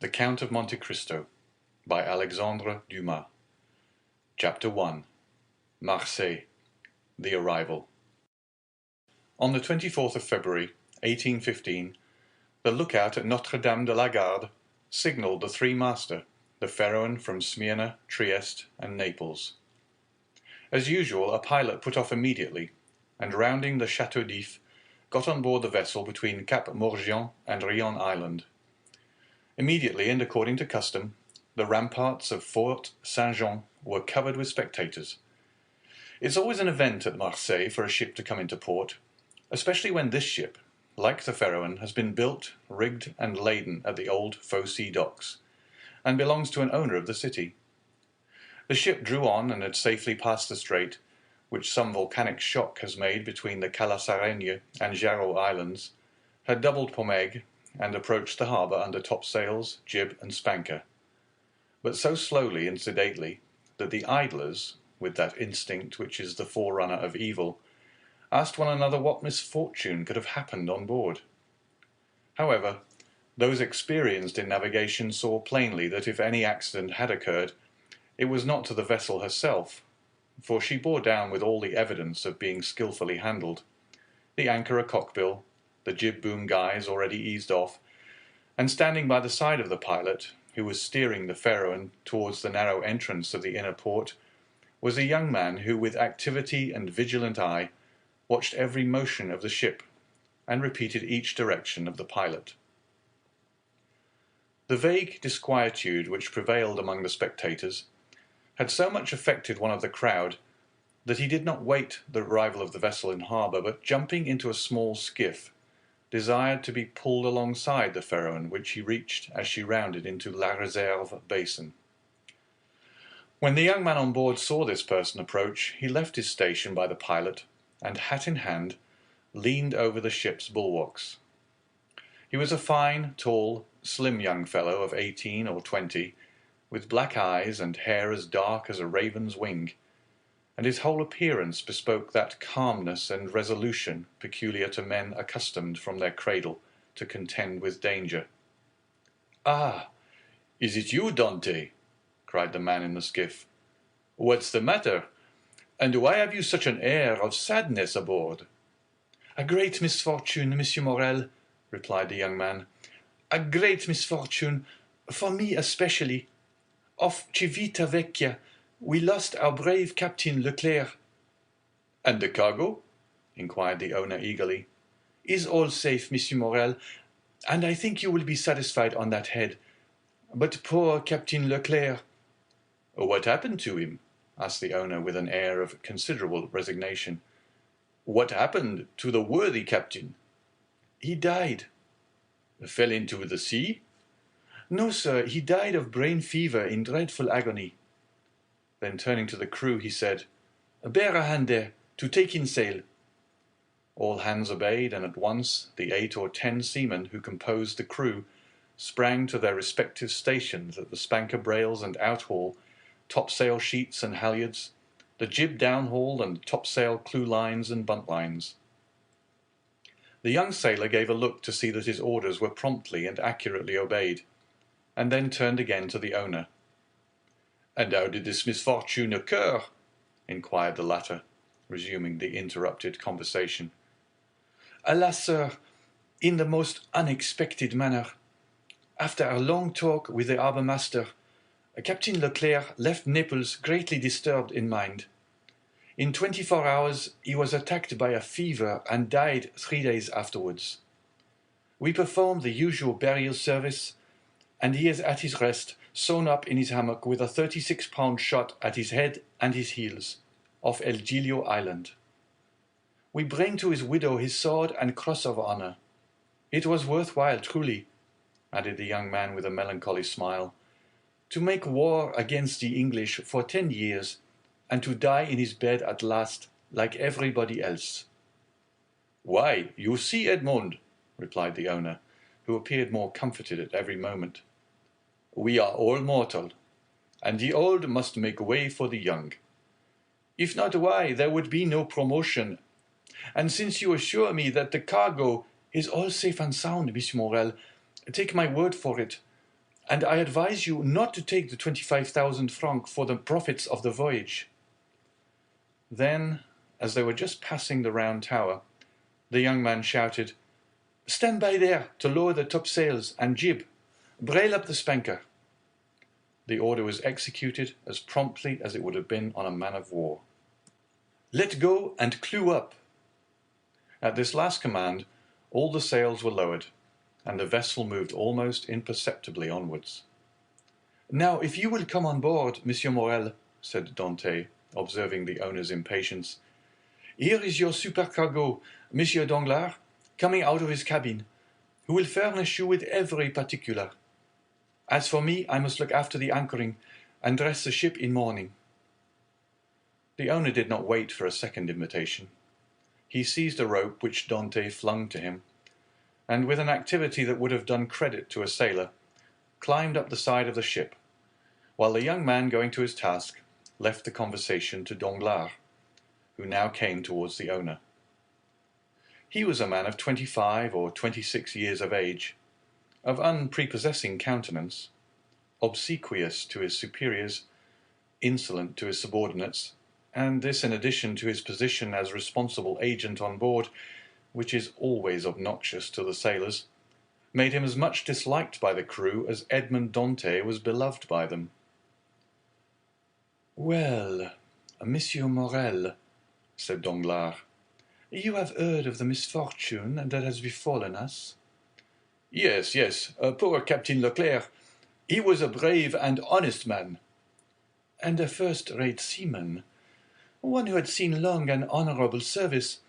The Count of Monte Cristo by Alexandre Dumas. Chapter 1. Marseille. The Arrival. On the 24th of February, 1815, the lookout at Notre-Dame de la Garde signalled the three-master, the Pharaon from Smyrna, Trieste, and Naples. As usual, a pilot put off immediately, and rounding the Château d'If, got on board the vessel between Cap Morgian and Rion Island. Immediately, and according to custom, the ramparts of Fort Saint-Jean were covered with spectators. It's always an event at Marseille for a ship to come into port, especially when this ship, like the Pharaon, has been built, rigged, and laden at the old Fosse docks, and belongs to an owner of the city. The ship drew on and had safely passed the strait, which some volcanic shock has made between the Calasareigne and Jarreau Islands, had doubled Pomègue, and approached the harbour under topsails, jib, and spanker, but so slowly and sedately that the idlers, with that instinct which is the forerunner of evil, asked one another what misfortune could have happened on board. However, those experienced in navigation saw plainly that if any accident had occurred, it was not to the vessel herself, for she bore down with all the evidence of being skilfully handled, the anchor a cockbill, the jib-boom guys already eased off, and standing by the side of the pilot, who was steering the Pharaon towards the narrow entrance of the inner port, was a young man who, with activity and vigilant eye, watched every motion of the ship, and repeated each direction of the pilot. The vague disquietude which prevailed among the spectators had so much affected one of the crowd that he did not wait the arrival of the vessel in harbour, but jumping into a small skiff, desired to be pulled alongside the Pharaon, which he reached as she rounded into La Réserve basin. When the young man on board saw this person approach, he left his station by the pilot, and, hat in hand, leaned over the ship's bulwarks. He was a fine, tall, slim young fellow of 18 or 20, with black eyes and hair as dark as a raven's wing, and his whole appearance bespoke that calmness and resolution peculiar to men accustomed from their cradle to contend with danger. "Ah, is it you, Dante?" cried the man in the skiff. "What's the matter? And why have you such an air of sadness aboard?" "A great misfortune, Monsieur Morel," replied the young man. "A great misfortune, for me especially. Off Civita Vecchia we lost our brave Captain Leclerc." "And the cargo?" inquired the owner eagerly. "Is all safe, Monsieur Morel, and I think you will be satisfied on that head. But poor Captain Leclerc—" "What happened to him?" asked the owner with an air of considerable resignation. "What happened to the worthy captain?" "He died." "Fell into the sea?" "No, sir, he died of brain fever in dreadful agony." Then turning to the crew, he said, "Bear a hand there, to take in sail." All hands obeyed, and at once the 8 or 10 seamen who composed the crew sprang to their respective stations at the spanker brails and outhaul, topsail sheets and halyards, the jib downhaul and topsail clewlines and buntlines. The young sailor gave a look to see that his orders were promptly and accurately obeyed, and then turned again to the owner. "And how did this misfortune occur?" inquired the latter, resuming the interrupted conversation. "Alas, sir, in the most unexpected manner. After a long talk with the harbour-master, Captain Leclerc left Naples greatly disturbed in mind. In 24 hours he was attacked by a fever and died 3 days afterwards. We performed the usual burial service, and he is at his rest, sewn up in his hammock with a 36-pound shot at his head and his heels, off El Giglio Island. We bring to his widow his sword and cross of honour. It was worthwhile, truly," added the young man with a melancholy smile, "to make war against the English for 10 years, and to die in his bed at last, like everybody else." "Why, you see, Edmond," replied the owner, who appeared more comforted at every moment, "we are all mortal, and the old must make way for the young. If not, why, there would be no promotion. And since you assure me that the cargo is all safe and sound, Monsieur Morel, take my word for it, and I advise you not to take the 25,000 francs for the profits of the voyage." Then, as they were just passing the round tower, the young man shouted, "Stand by there to lower the topsails and jib. Brail up the spanker." The order was executed as promptly as it would have been on a man of war. "Let go and clew up." At this last command, all the sails were lowered, and the vessel moved almost imperceptibly onwards. "Now, if you will come on board, Monsieur Morel," said Dantès, observing the owner's impatience, "here is your supercargo, Monsieur Danglars, coming out of his cabin, who will furnish you with every particular. As for me, I must look after the anchoring, and dress the ship in mourning." The owner did not wait for a second invitation. He seized a rope which Dantès flung to him, and with an activity that would have done credit to a sailor, climbed up the side of the ship, while the young man, going to his task, left the conversation to Danglars, who now came towards the owner. He was a man of 25 or 26 years of age, of unprepossessing countenance, obsequious to his superiors, insolent to his subordinates, and this in addition to his position as responsible agent on board, which is always obnoxious to the sailors, made him as much disliked by the crew as Edmond Dantès was beloved by them. "Well, Monsieur Morel," said Danglars, "you have heard of the misfortune that has befallen us?" "Yes, yes, poor Captain Leclerc. He was a brave and honest man." "And a first-rate seaman, one who had seen long and honourable service,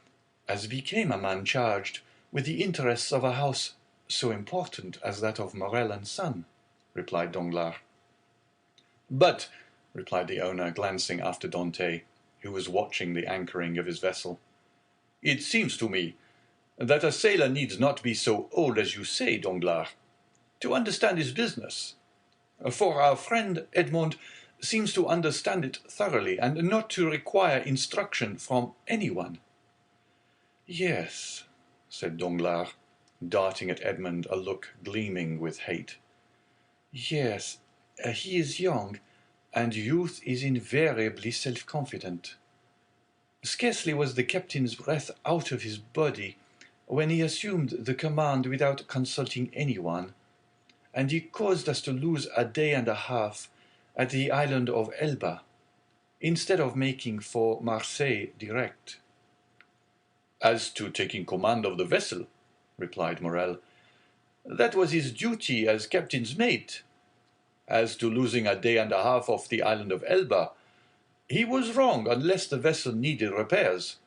as became a man charged with the interests of a house so important as that of Morel and Son," replied Danglars. "But," replied the owner, glancing after Dantès, who was watching the anchoring of his vessel, "it seems to me that a sailor needs not be so old as you say, Danglars, to understand his business, for our friend Edmond seems to understand it thoroughly, and not to require instruction from anyone." "Yes," said Danglars, darting at Edmond a look gleaming with hate. "Yes, he is young, and youth is invariably self-confident. Scarcely was the captain's breath out of his body when he assumed the command without consulting anyone, and he caused us to lose a day and a half at the island of Elba, instead of making for Marseille direct." "As to taking command of the vessel," replied Morel, "that was his duty as captain's mate. As to losing a day and a half off the island of Elba, he was wrong unless the vessel needed repairs."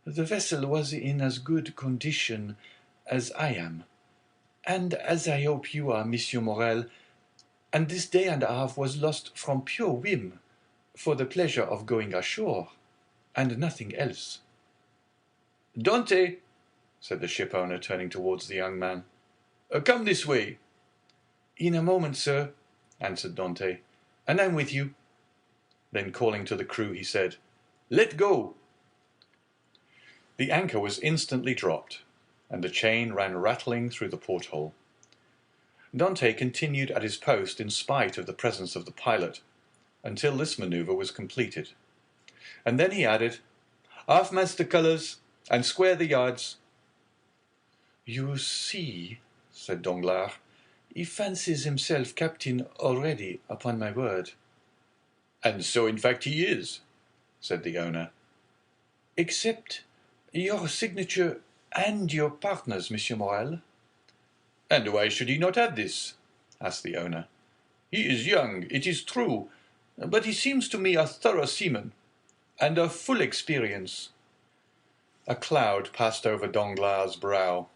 "The vessel was in as good condition as I am, and as I hope you are, Monsieur Morel, and this day and a half was lost from pure whim, for the pleasure of going ashore, and nothing else." "Dantès," said the ship-owner, turning towards the young man, "come this way." "In a moment, sir," answered Dantès, "and I'm with you." Then calling to the crew, he said, "Let go." The anchor was instantly dropped, and the chain ran rattling through the porthole. Dantès continued at his post in spite of the presence of the pilot, until this manoeuvre was completed, and then he added, "Half-mast the colours, and square the yards." "You see," said Danglars, "he fancies himself captain already, upon my word." "And so in fact he is," said the owner. "Except your signature and your partner's, Monsieur Morel." "And why should he not have this?" asked the owner. "He is young, it is true, but he seems to me a thorough seaman, and of full experience." A cloud passed over Danglars' brow.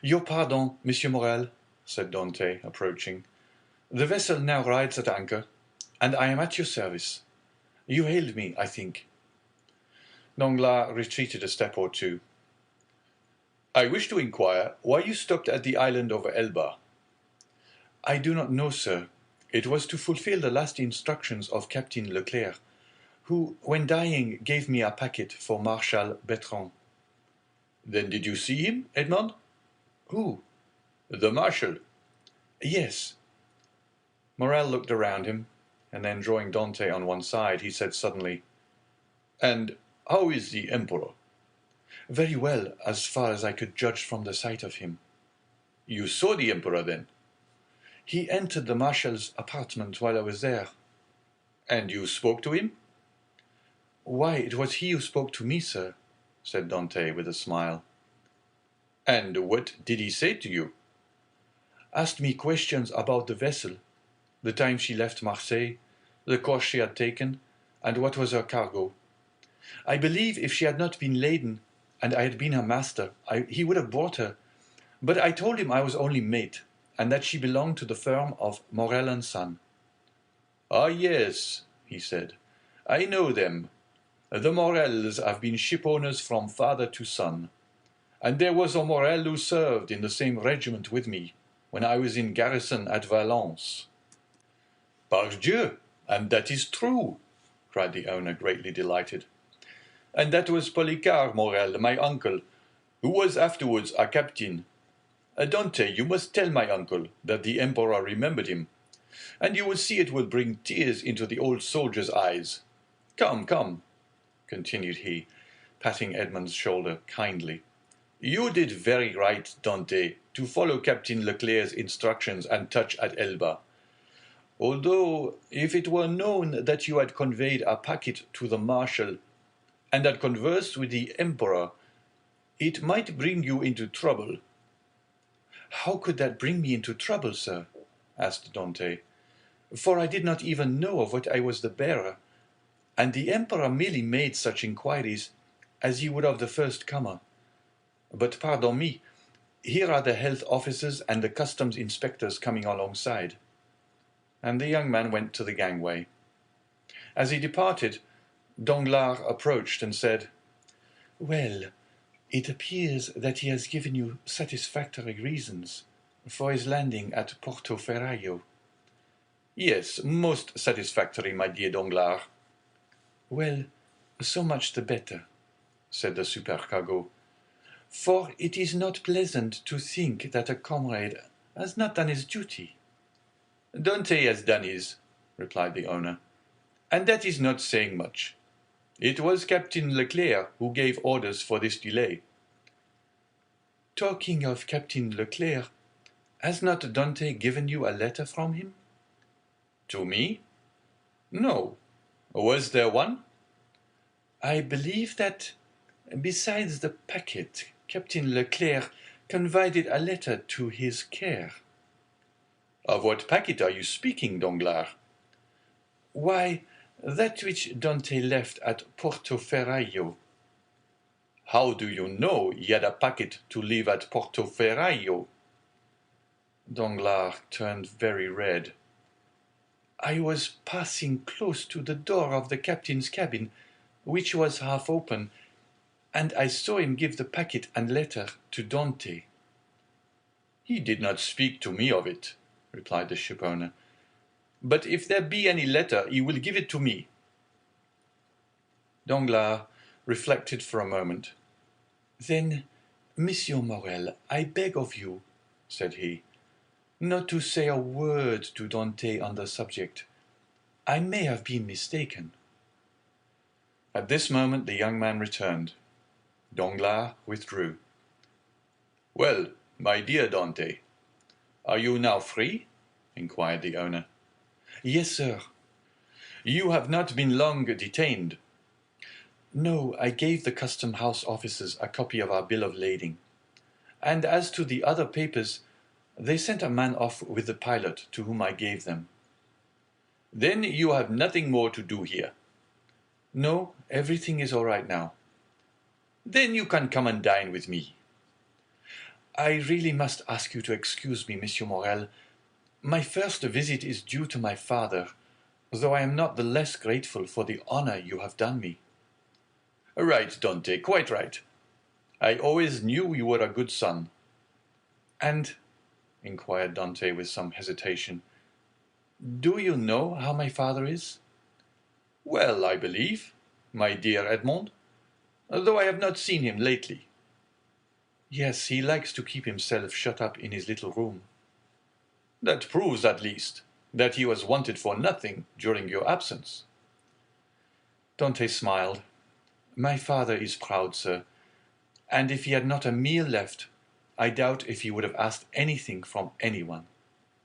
"Your pardon, Monsieur Morel," said Dantès, approaching. "The vessel now rides at anchor, and I am at your service. You hailed me, I think." Danglars retreated a step or two. "I wish to inquire why you stopped at the island of Elba." "I do not know, sir. It was to fulfill the last instructions of Captain Leclerc, who, when dying, gave me a packet for Marshal Bertrand." "Then did you see him, Edmond?" "Who?" "The marshal." "Yes, Morrel looked around him, and then drawing Dante on one side, he said suddenly, "And how is the Emperor?" "Very well, as far as I could judge from the sight of him." "You saw the Emperor, then?" "He entered the Marshal's apartment while I was there." "And you spoke to him?" "Why, it was he who spoke to me, sir," said Dante with a smile. "And what did he say to you?" "Asked me questions about the vessel, the time she left Marseille, the course she had taken, and what was her cargo. I believe if she had not been laden, and I had been her master, he would have brought her. But I told him I was only mate, and that she belonged to the firm of Morel and Son." "Ah, yes," he said, "I know them. The Morels have been shipowners from father to son. And there was a Morel who served in the same regiment with me, when I was in garrison at Valence." "Pardieu! And that is true!" cried the owner, greatly delighted. "And that was Policar Morel, my uncle, who was afterwards a captain. Dante, you must tell my uncle that the Emperor remembered him, and you will see it will bring tears into the old soldier's eyes. Come, come," continued he, patting Edmond's shoulder kindly. "You did very right, Dante, to follow Captain Leclerc's instructions and touch at Elba. Although, if it were known that you had conveyed a packet to the Marshal, and had conversed with the Emperor, it might bring you into trouble." "How could that bring me into trouble, sir?" asked Dante. "For I did not even know of what I was the bearer, and the Emperor merely made such inquiries as he would of the first comer. But pardon me, here are the health officers and the customs inspectors coming alongside." And the young man went to the gangway. As he departed, Danglars approached and said, "Well, it appears that he has given you satisfactory reasons for his landing at Porto Ferraio." "Yes, most satisfactory, my dear Danglars." "Well, so much the better," said the supercargo, "for it is not pleasant to think that a comrade has not done his duty." "Dante has done his," replied the owner, "and that is not saying much. It was Captain Leclerc who gave orders for this delay." "Talking of Captain Leclerc, has not Dante given you a letter from him?" "To me? No. Was there one?" "I believe that, besides the packet, Captain Leclerc confided a letter to his care." "Of what packet are you speaking, Danglars?" "Why, that which Dante left at Porto Ferraio." "How do you know he had a packet to leave at Porto Ferraio?" Danglars turned very red. "I was passing close to the door of the captain's cabin, which was half open, and I saw him give the packet and letter to Dante." "He did not speak to me of it," replied the shipowner. "But if there be any letter, he will give it to me." Danglars reflected for a moment. "Then, Monsieur Morel, I beg of you," said he, "not to say a word to Dante on the subject. I may have been mistaken." At this moment the young man returned. Danglars withdrew. "Well, my dear Dante, are you now free?" inquired the owner. "Yes, sir." "You have not been long detained." "No, I gave the custom house officers a copy of our bill of lading. And as to the other papers, they sent a man off with the pilot, to whom I gave them." "Then you have nothing more to do here?" "No, everything is all right now." "Then you can come and dine with me." "I really must ask you to excuse me, Monsieur Morel. My first visit is due to my father, though I am not the less grateful for the honor you have done me." "Right, Dante, quite right. I always knew you were a good son." "And," inquired Dante with some hesitation, "do you know how my father is?" "Well, I believe, my dear Edmond, though I have not seen him lately." "Yes, he likes to keep himself shut up in his little room." "That proves at least. that he was wanted for nothing during your absence." Dante smiled. "My father is proud, sir, and if he had not a meal left, I doubt if he would have asked anything from anyone,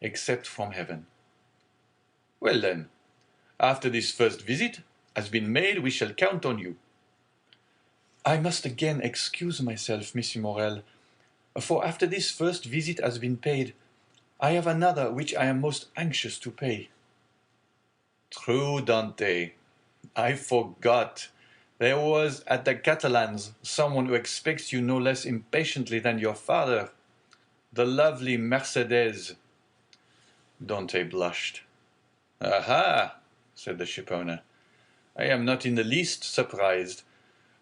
except from heaven." "Well then, after this first visit has been made, we shall count on you." "I must again excuse myself, Monsieur Morel, for after this first visit has been paid, I have another which I am most anxious to pay." "True, Dante. I forgot. There was at the Catalans someone who expects you no less impatiently than your father, the lovely Mercedes." Dante blushed. "Aha!" said the shipowner. "I am not in the least surprised,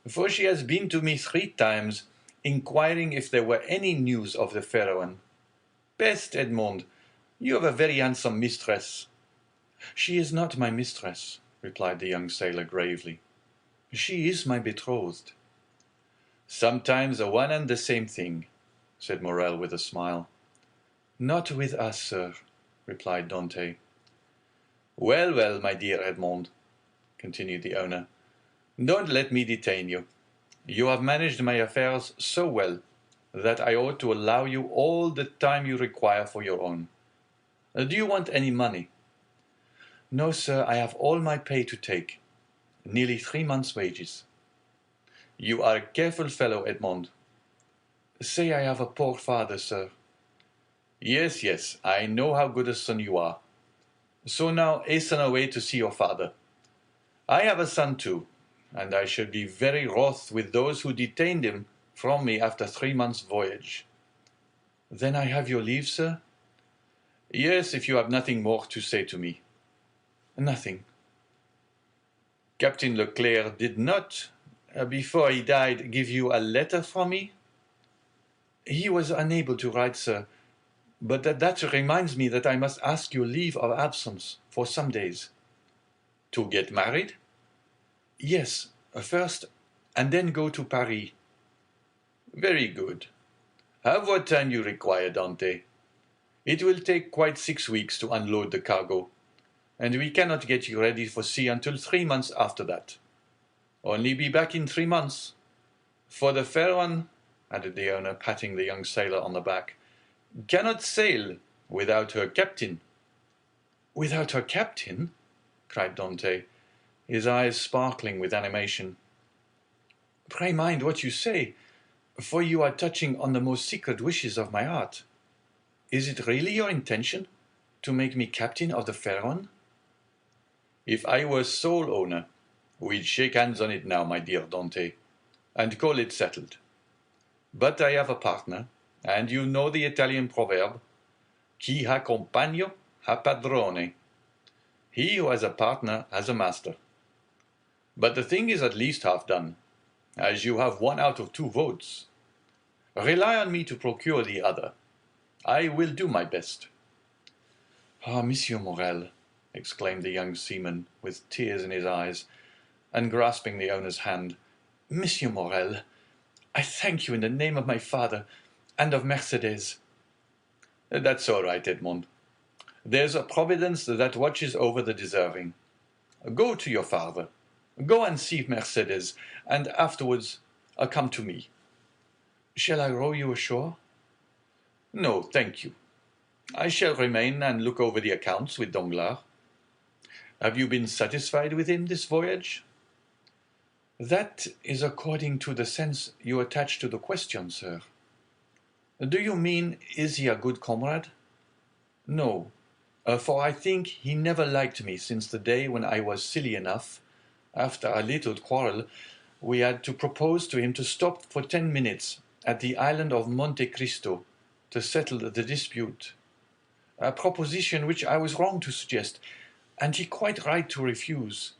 for she has been to me 3 times, inquiring if there were any news of the fair one. Peste, Edmond, you have a very handsome mistress." "She is not my mistress," replied the young sailor gravely. "She is my betrothed." "Sometimes one and the same thing," said Morel with a smile. "Not with us, sir," replied Dante. "Well, well, my dear Edmond," continued the owner, "don't let me detain you. You have managed my affairs so well that I ought to allow you all the time you require for your own. Do you want any money?" "No, sir, I have all my pay to take, nearly 3 months' wages." "You are a careful fellow, Edmond." "Say I have a poor father, sir." "Yes, yes, I know how good a son you are. So now hasten away to see your father. I have a son too, and I shall be very wroth with those who detained him from me after 3 months' voyage." "Then I have your leave, sir?" "Yes, if you have nothing more to say to me." "Nothing." "Captain Leclerc did not, before he died, give you a letter from me?" "He was unable to write, sir, but that reminds me that I must ask your leave of absence for some days." "To get married?" "Yes, first, and then go to Paris." "Very good. Have what time you require, Dante. It will take quite 6 weeks to unload the cargo, and we cannot get you ready for sea until 3 months after that. Only be back in 3 months. For the fair one," added the owner, patting the young sailor on the back, "cannot sail without her captain." "Without her captain?" cried Dante, his eyes sparkling with animation. "Pray mind what you say, for you are touching on the most secret wishes of my heart. Is it really your intention to make me captain of the fair one?" "If I were sole owner, we'd shake hands on it now, my dear Dante, and call it settled. But I have a partner, and you know the Italian proverb, chi ha compagno ha padrone. He who has a partner has a master. But the thing is at least half done, as you have 1 out of 2 votes. Rely on me to procure the other. I will do my best." "Ah, Monsieur Morel," exclaimed the young seaman, with tears in his eyes, and grasping the owner's hand, "Monsieur Morel, I thank you in the name of my father and of Mercedes." "That's all right, Edmond. There's a providence that watches over the deserving. Go to your father. Go and see Mercedes, and afterwards come to me." "Shall I row you ashore?" "No, thank you. I shall remain and look over the accounts with Danglars. Have you been satisfied with him this voyage?" "That is according to the sense you attach to the question, sir. Do you mean, is he a good comrade? No, for I think he never liked me since the day when I was silly enough, after a little quarrel, we had to propose to him to stop for 10 minutes at the island of Monte Cristo to settle the dispute, a proposition which I was wrong to suggest, and he quite right to refuse.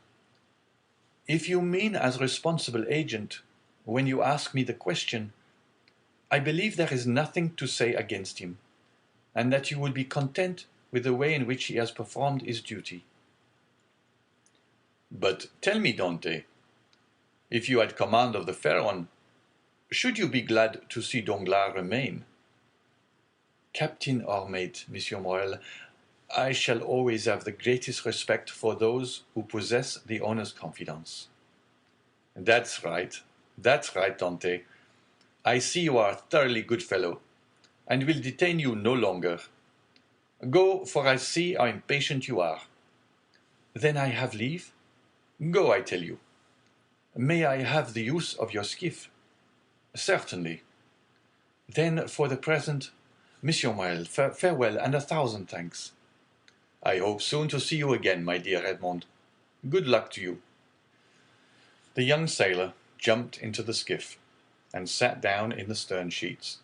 If you mean as responsible agent, when you ask me the question, I believe there is nothing to say against him, and that you will be content with the way in which he has performed his duty." "But tell me, Dante, if you had command of the fair one, should you be glad to see Danglars remain?" "Captain or mate, Monsieur Morel, I shall always have the greatest respect for those who possess the owner's confidence." "That's right, Dante. I see you are a thoroughly good fellow, and will detain you no longer. Go, for I see how impatient you are." "Then I have leave?" "Go, I tell you." "May I have the use of your skiff?" "Certainly." "Then, for the present, Monsieur Morel, farewell, and 1,000 thanks." "I hope soon to see you again, my dear Edmond. Good luck to you." The young sailor jumped into the skiff, and sat down in the stern sheets,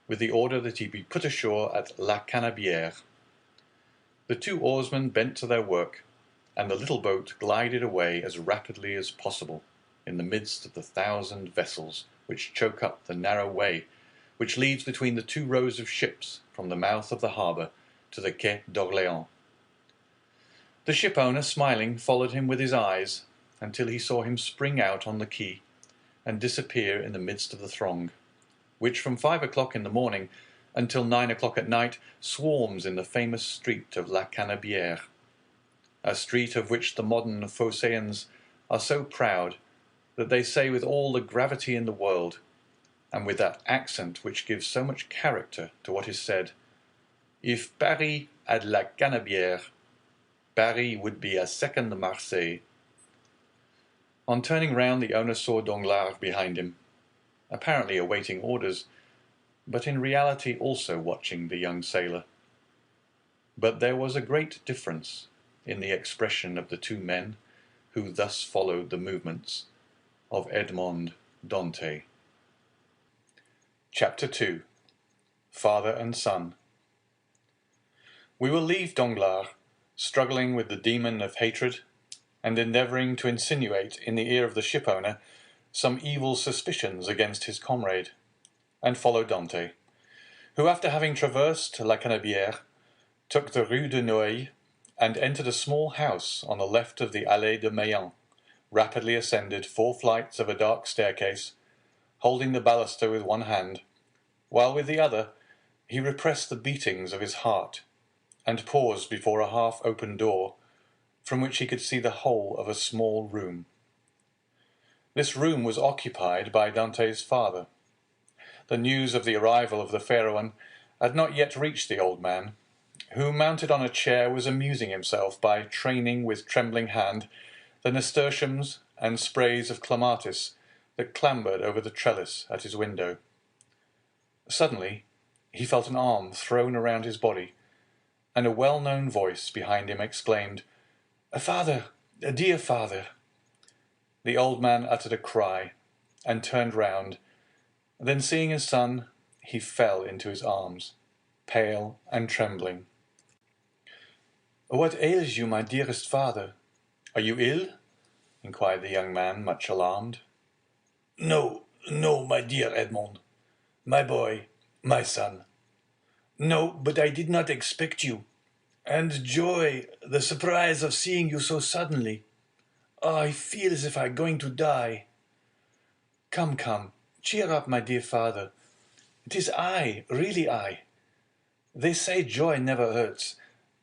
with the order that he be put ashore at La Canebière. The 2 oarsmen bent to their work, and the little boat glided away as rapidly as possible in the midst of the 1,000 vessels which choke up the narrow way which leads between the 2 rows of ships from the mouth of the harbour to the Quai d'Orléans. The ship-owner, smiling, followed him with his eyes until he saw him spring out on the quay and disappear in the midst of the throng, which from 5 o'clock in the morning until 9 o'clock at night swarms in the famous street of La Canebière, a street of which the modern Phocéens are so proud that they say with all the gravity in the world, and with that accent which gives so much character to what is said, "If Paris had La Canebière, Paris would be a second Marseille." On turning round, the owner saw Danglars behind him, apparently awaiting orders, but in reality also watching the young sailor. But there was a great difference in the expression of the 2 men who thus followed the movements of Edmond Dantès. Chapter 2. Father and Son. We will leave Danglars struggling with the demon of hatred, and endeavouring to insinuate in the ear of the ship-owner some evil suspicions against his comrade, and follow Dante, who, after having traversed La Canebière, took the Rue de Noailles, and entered a small house on the left of the Allée de Meilhan, rapidly ascended 4 flights of a dark staircase, holding the baluster with one hand, while with the other he repressed the beatings of his heart, and paused before a half-open door, from which he could see the whole of a small room. This room was occupied by Dante's father. The news of the arrival of the fair one had not yet reached the old man, who, mounted on a chair, was amusing himself by training with trembling hand the nasturtiums and sprays of clematis that clambered over the trellis at his window. Suddenly he felt an arm thrown around his body, and a well-known voice behind him exclaimed, "Father, dear father!" The old man uttered a cry, and turned round. Then, seeing his son, he fell into his arms, pale and trembling. "What ails you, my dearest father? Are you ill?" inquired the young man, much alarmed. "No, no, my dear Edmond, my boy, my son. No, but I did not expect you. And joy, the surprise of seeing you so suddenly. Oh, I feel as if I were going to die." Come, cheer up, my dear father. It is I, really I. They say joy never hurts,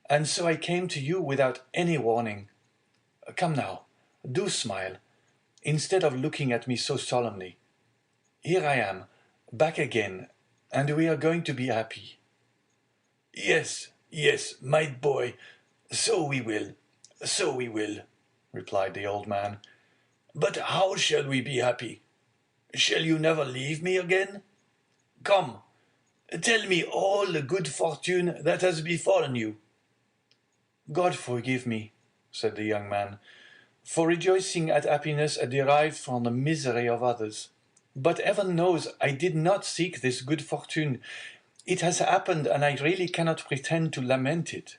and so I came to you without any warning. Come now, do smile, instead of looking at me so solemnly. Here I am, back again, and we are going to be happy." Yes, my boy, so we will, replied the old man. "But how shall we be happy? Shall you never leave me again? Come, tell me all the good fortune that has befallen you." "God forgive me," said the young man, "for rejoicing at happiness derived from the misery of others. But heaven knows I did not seek this good fortune. It has happened, and I really cannot pretend to lament it.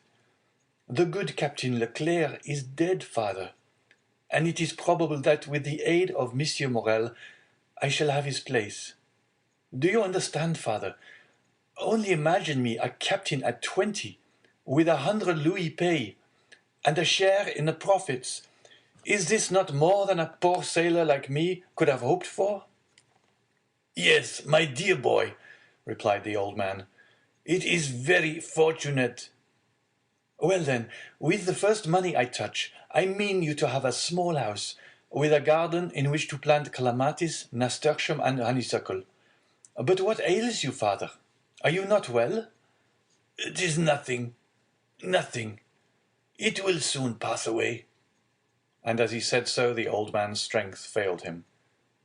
The good Captain Leclerc is dead, father, and it is probable that with the aid of Monsieur Morel I shall have his place. Do you understand, father? Only imagine me a captain at 20, with 100 louis pay, and a share in the profits. Is this not more than a poor sailor like me could have hoped for?" "Yes, my dear boy," replied the old man, "it is very fortunate." Well then, with the first money I touch, I mean you to have a small house, with a garden in which to plant clematis, nasturtium, and honeysuckle. But what ails you, father? Are you not well? It is nothing, nothing. It will soon pass away. And as he said so, the old man's strength failed him,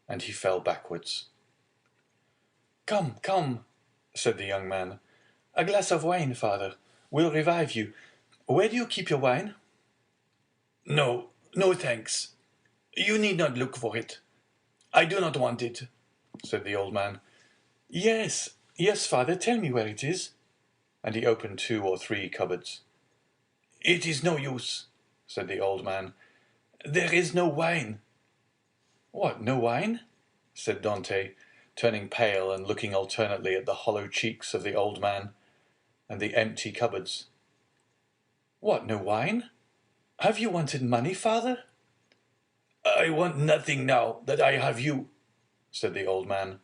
and he fell backwards. Come, come, said the young man. A glass of wine, father, will revive you. Where do you keep your wine? No, no thanks. You need not look for it. I do not want it, said the old man. Yes, yes, father, tell me where it is. And he opened 2 or 3 cupboards. It is no use, said the old man. There is no wine. What, no wine? Said Dante, turning pale and looking alternately at the hollow cheeks of the old man and the empty cupboards. What, no wine? Have you wanted money, father? I want nothing now that I have you, said the old man.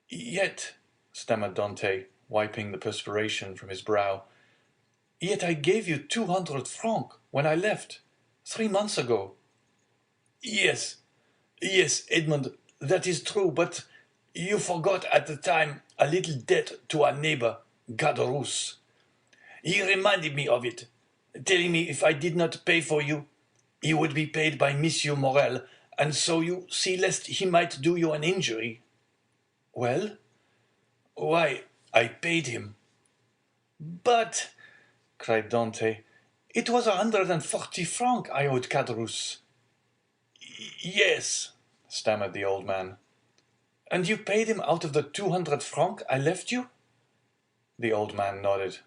Yet, stammered Dante, wiping the perspiration from his brow, yet I gave you 200 francs when I left, 3 months ago. Yes, yes, Edmond, that is true, but you forgot at the time a little debt to our neighbor, Caderousse. He reminded me of it, telling me if I did not pay for you, he would be paid by Monsieur Morel, and so you see lest he might do you an injury. Well? Why, I paid him. But, cried Dante, it was 140 francs I owed Caderousse. Yes, stammered the old man. And you paid him out of the 200 francs I left you? The old man nodded.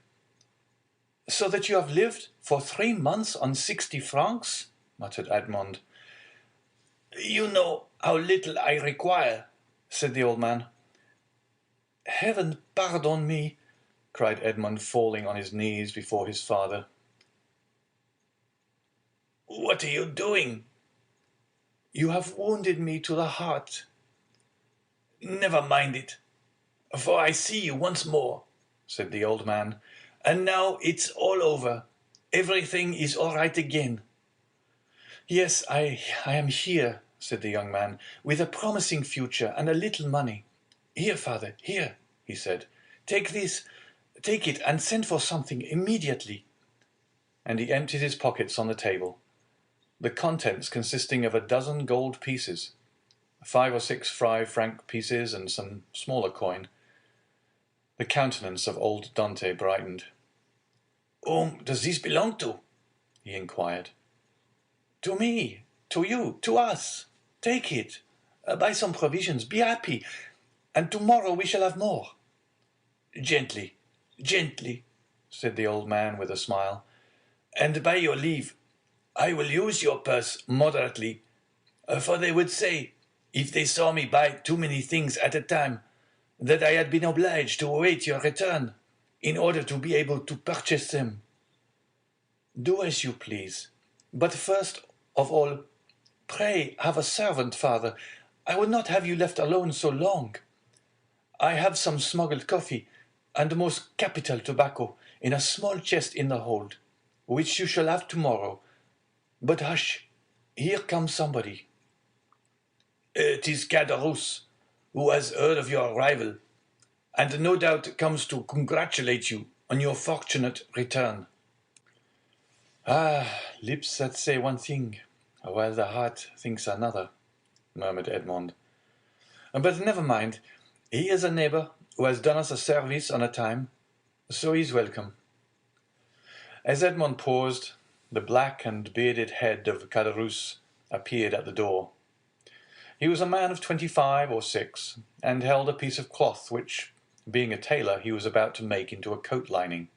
So that you have lived for 3 months on 60 francs? Muttered Edmond. You know how little I require, said the old man. Heaven pardon me, cried Edmond, falling on his knees before his father. What are you doing? You have wounded me to the heart. Never mind it, for I see you once more, said the old man, and now it's all over. Everything is all right again. Yes, I am here, said the young man, with a promising future and a little money. Here, father, here, he said. Take this, take it, and send for something immediately. And he emptied his pockets on the table, the contents consisting of 12 gold pieces, 5 or 6 5-franc pieces, and some smaller coin. The countenance of old Dante brightened. Whom does this belong to? He inquired. To me, to you, to us. Take it. Buy some provisions. Be happy. And tomorrow we shall have more. Gently, gently, said the old man with a smile. And by your leave, I will use your purse moderately, for they would say, if they saw me buy too many things at a time, that I had been obliged to await your return in order to be able to purchase them. Do as you please. But first of all, pray have a servant, father. I would not have you left alone so long. I have some smuggled coffee and most capital tobacco in a small chest in the hold, which you shall have tomorrow. But hush, here comes somebody. It is Caderousse, who has heard of your arrival, and no doubt comes to congratulate you on your fortunate return. Ah, lips that say one thing, while the heart thinks another, murmured Edmond. But never mind, he is a neighbor who has done us a service on a time, so he is welcome. As Edmond paused, the black and bearded head of Caderousse appeared at the door. He was a man of 25 or 6, and held a piece of cloth which, being a tailor, he was about to make into a coat lining.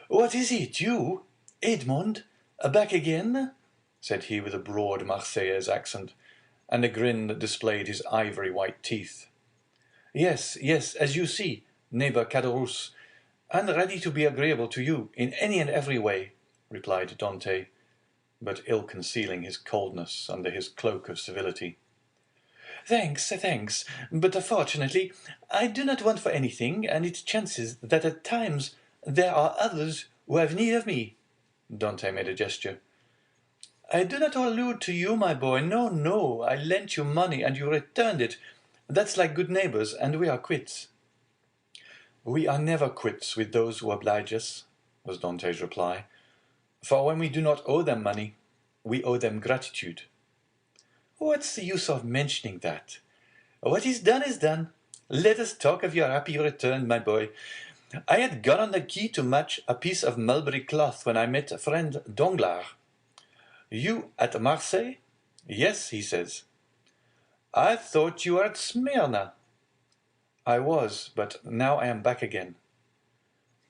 "What is it, you, Edmond, back again?" said he with a broad Marseillaise accent, and a grin that displayed his ivory white teeth. Yes, yes, as you see, neighbor Caderousse, and ready to be agreeable to you in any and every way, replied Dante, but ill concealing his coldness under his cloak of civility. Thanks, thanks, but fortunately I do not want for anything, and it chances that at times there are others who have need of me." Dante made a gesture. "I do not allude to you, my boy. No, no. I lent you money, and you returned it. That's like good neighbors, and we are quits." "We are never quits with those who oblige us," was Dante's reply. "For when we do not owe them money, we owe them gratitude." "What's the use of mentioning that? What is done. Let us talk of your happy return, my boy. I had gone on the quay to match a piece of mulberry cloth when I met a friend Danglars. 'You at Marseille?' 'Yes,' he says. 'I thought you were at Smyrna.' 'I was, but now I am back again.'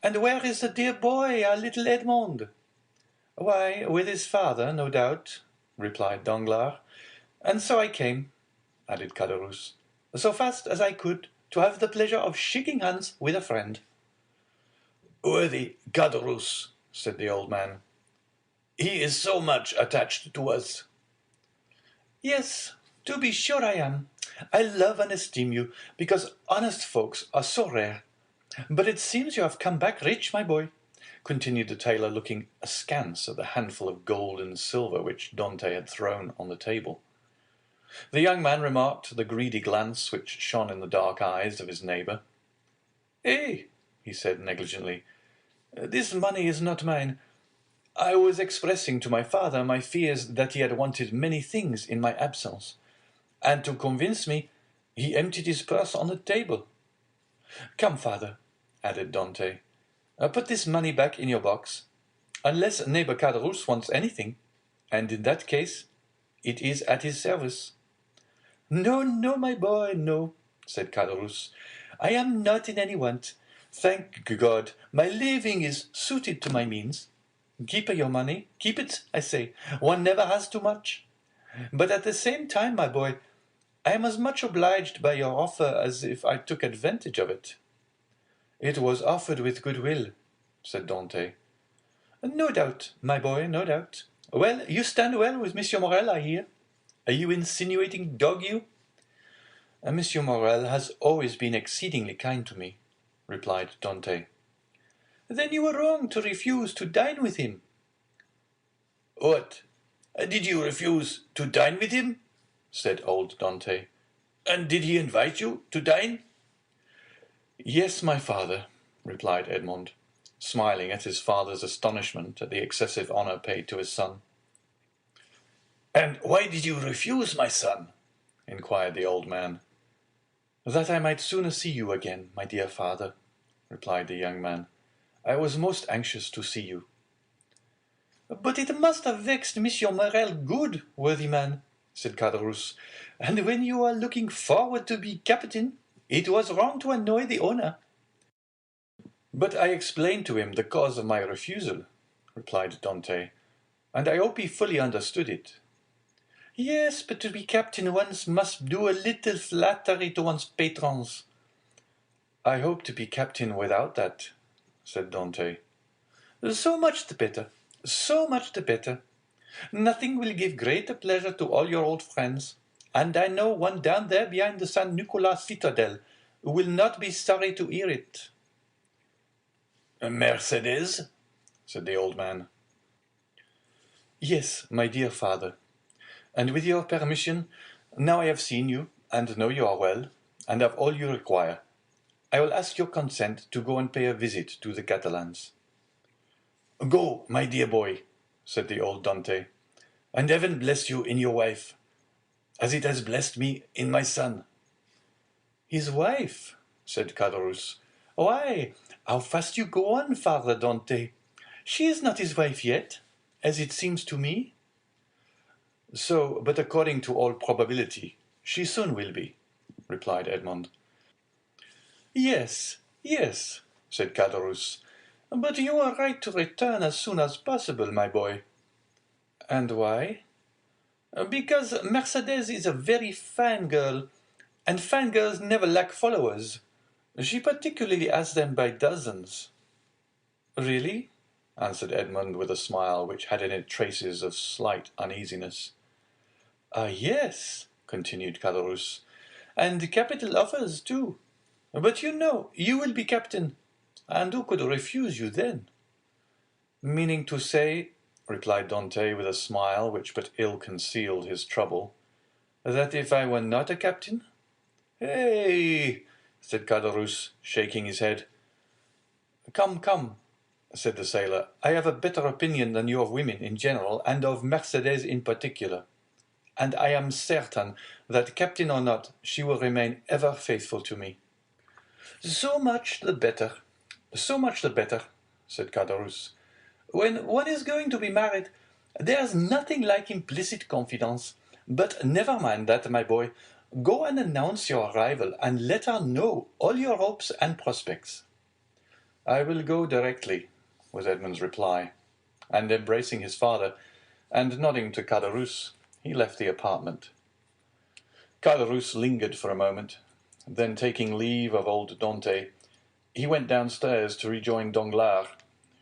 'And where is the dear boy, our little Edmond?' 'Why, with his father, no doubt,' replied Danglars. 'And so I came,' added Caderousse, 'so fast as I could, to have the pleasure of shaking hands with a friend.' 'Worthy Caderousse,' said the old man, 'he is so much attached to us.' 'Yes, to be sure I am. I love and esteem you, because honest folks are so rare. But it seems you have come back rich, my boy,' continued the tailor, looking askance at the handful of gold and silver which Dante had thrown on the table. The young man remarked the greedy glance which shone in the dark eyes of his neighbour. 'Eh,' he said negligently, 'this money is not mine. I was expressing to my father my fears that he had wanted many things in my absence, and to convince me, he emptied his purse on the table. Come, father,' added Dante, 'put this money back in your box, unless neighbor Caderousse wants anything, and in that case it is at his service.' 'No, no, my boy, no,' said Caderousse. 'I am not in any want. Thank God, my living is suited to my means. Keep your money. Keep it, I say. One never has too much. But at the same time, my boy, I am as much obliged by your offer as if I took advantage of it.' 'It was offered with good will,' said Dante. 'No doubt, my boy, no doubt. Well, you stand well with Monsieur Morrel, I hear. Are you insinuating dog, you?' 'Monsieur Morrel has always been exceedingly kind to me,' replied Dante. 'Then you were wrong to refuse to dine with him.' 'What? Did you refuse to dine with him?' said old Dante. 'And did he invite you to dine?' 'Yes, my father,' replied Edmond, smiling at his father's astonishment at the excessive honour paid to his son. 'And why did you refuse, my son?' inquired the old man. 'That I might sooner see you again, my dear father,' replied the young man. 'I was most anxious to see you.' 'But it must have vexed Monsieur Morrel good, worthy man,' said Caderousse. 'And when you are looking forward to be captain, it was wrong to annoy the owner.' 'But I explained to him the cause of my refusal,' replied Dante, 'and I hope he fully understood it.' 'Yes, but to be captain one must do a little flattery to one's patrons.' 'I hope to be captain without that,' said Dante. 'So much the better, so much the better. Nothing will give greater pleasure to all your old friends, and I know one down there behind the San Nicolas citadel who will not be sorry to hear it.' 'Mercedes?' said the old man. 'Yes, my dear father. And with your permission, now I have seen you, and know you are well, and have all you require, I will ask your consent to go and pay a visit to the Catalans.' 'Go, my dear boy,' said the old Dante, 'and heaven bless you in your wife, as it has blessed me in my son.' 'His wife?' said Caderousse. 'Why, how fast you go on, Father Dante! She is not his wife yet, as it seems to me.' 'So, but according to all probability, she soon will be,' replied Edmond. 'Yes, yes,' said Caderousse, 'but you are right to return as soon as possible, my boy.' 'And why?' 'Because Mercedes is a very fine girl, and fine girls never lack followers. She particularly has them by dozens.' 'Really?' answered Edmond with a smile which had in it traces of slight uneasiness. 'Ah, yes,' continued Caderousse, 'and capital offers too. But you know you will be captain, and who could refuse you then? "Meaning to say," replied Dante with a smile which but ill concealed his trouble, "that if I were not a captain?" "Hey!" said Caderousse, shaking his head. "Come, come," said the sailor, "I have a better opinion than you of women in general, and of Mercédès in particular. And I am certain that, captain or not, she will remain ever faithful to me." "So much the better, so much the better," said Caderousse. "When one is going to be married, there's nothing like implicit confidence. But never mind that, my boy. Go and announce your arrival, and let her know all your hopes and prospects." "I will go directly," was Edmond's reply, and embracing his father, and nodding to Caderousse, he left the apartment. Caderousse lingered for a moment, then taking leave of old Dante, he went downstairs to rejoin Danglars,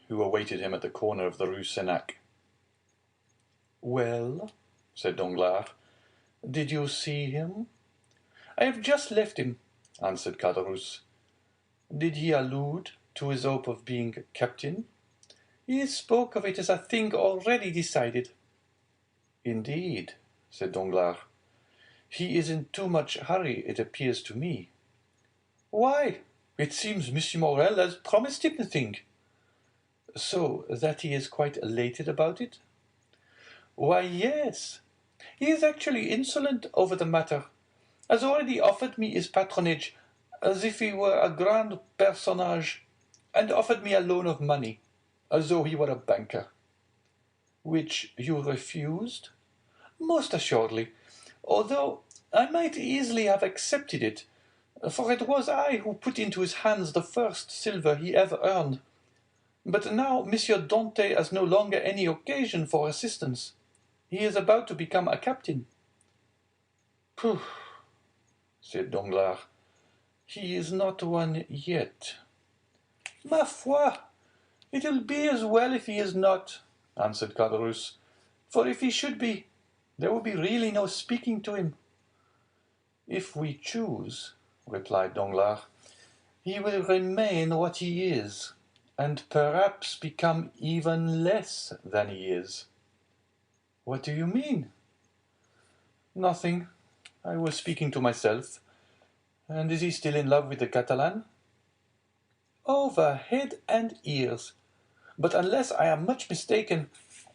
who awaited him at the corner of the Rue Senac. "Well," said Danglars, "did you see him?" "I have just left him," answered Caderousse. "Did he allude to his hope of being captain?" "He spoke of it as a thing already decided." "Indeed," said Danglars. "He is in too much hurry, it appears to me." "Why? It seems M. Morrel has promised him the thing." "So that he is quite elated about it?" "Why, yes. He is actually insolent over the matter. Has already offered me his patronage, as if he were a grand personage, and offered me a loan of money, as though he were a banker." "Which you refused?" "Most assuredly, although I might easily have accepted it, for it was I who put into his hands the first silver he ever earned. But now Monsieur Dante has no longer any occasion for assistance. He is about to become a captain." "Pooh!" said Danglars. "He is not one yet." "Ma foi! It will be as well if he is not," answered Caderousse, "for if he should be, there will be really no speaking to him." "If we choose," replied Danglars, "he will remain what he is, and perhaps become even less than he is." "What do you mean?" "Nothing. I was speaking to myself. And is he still in love with the Catalan?" "Over head and ears. But unless I am much mistaken,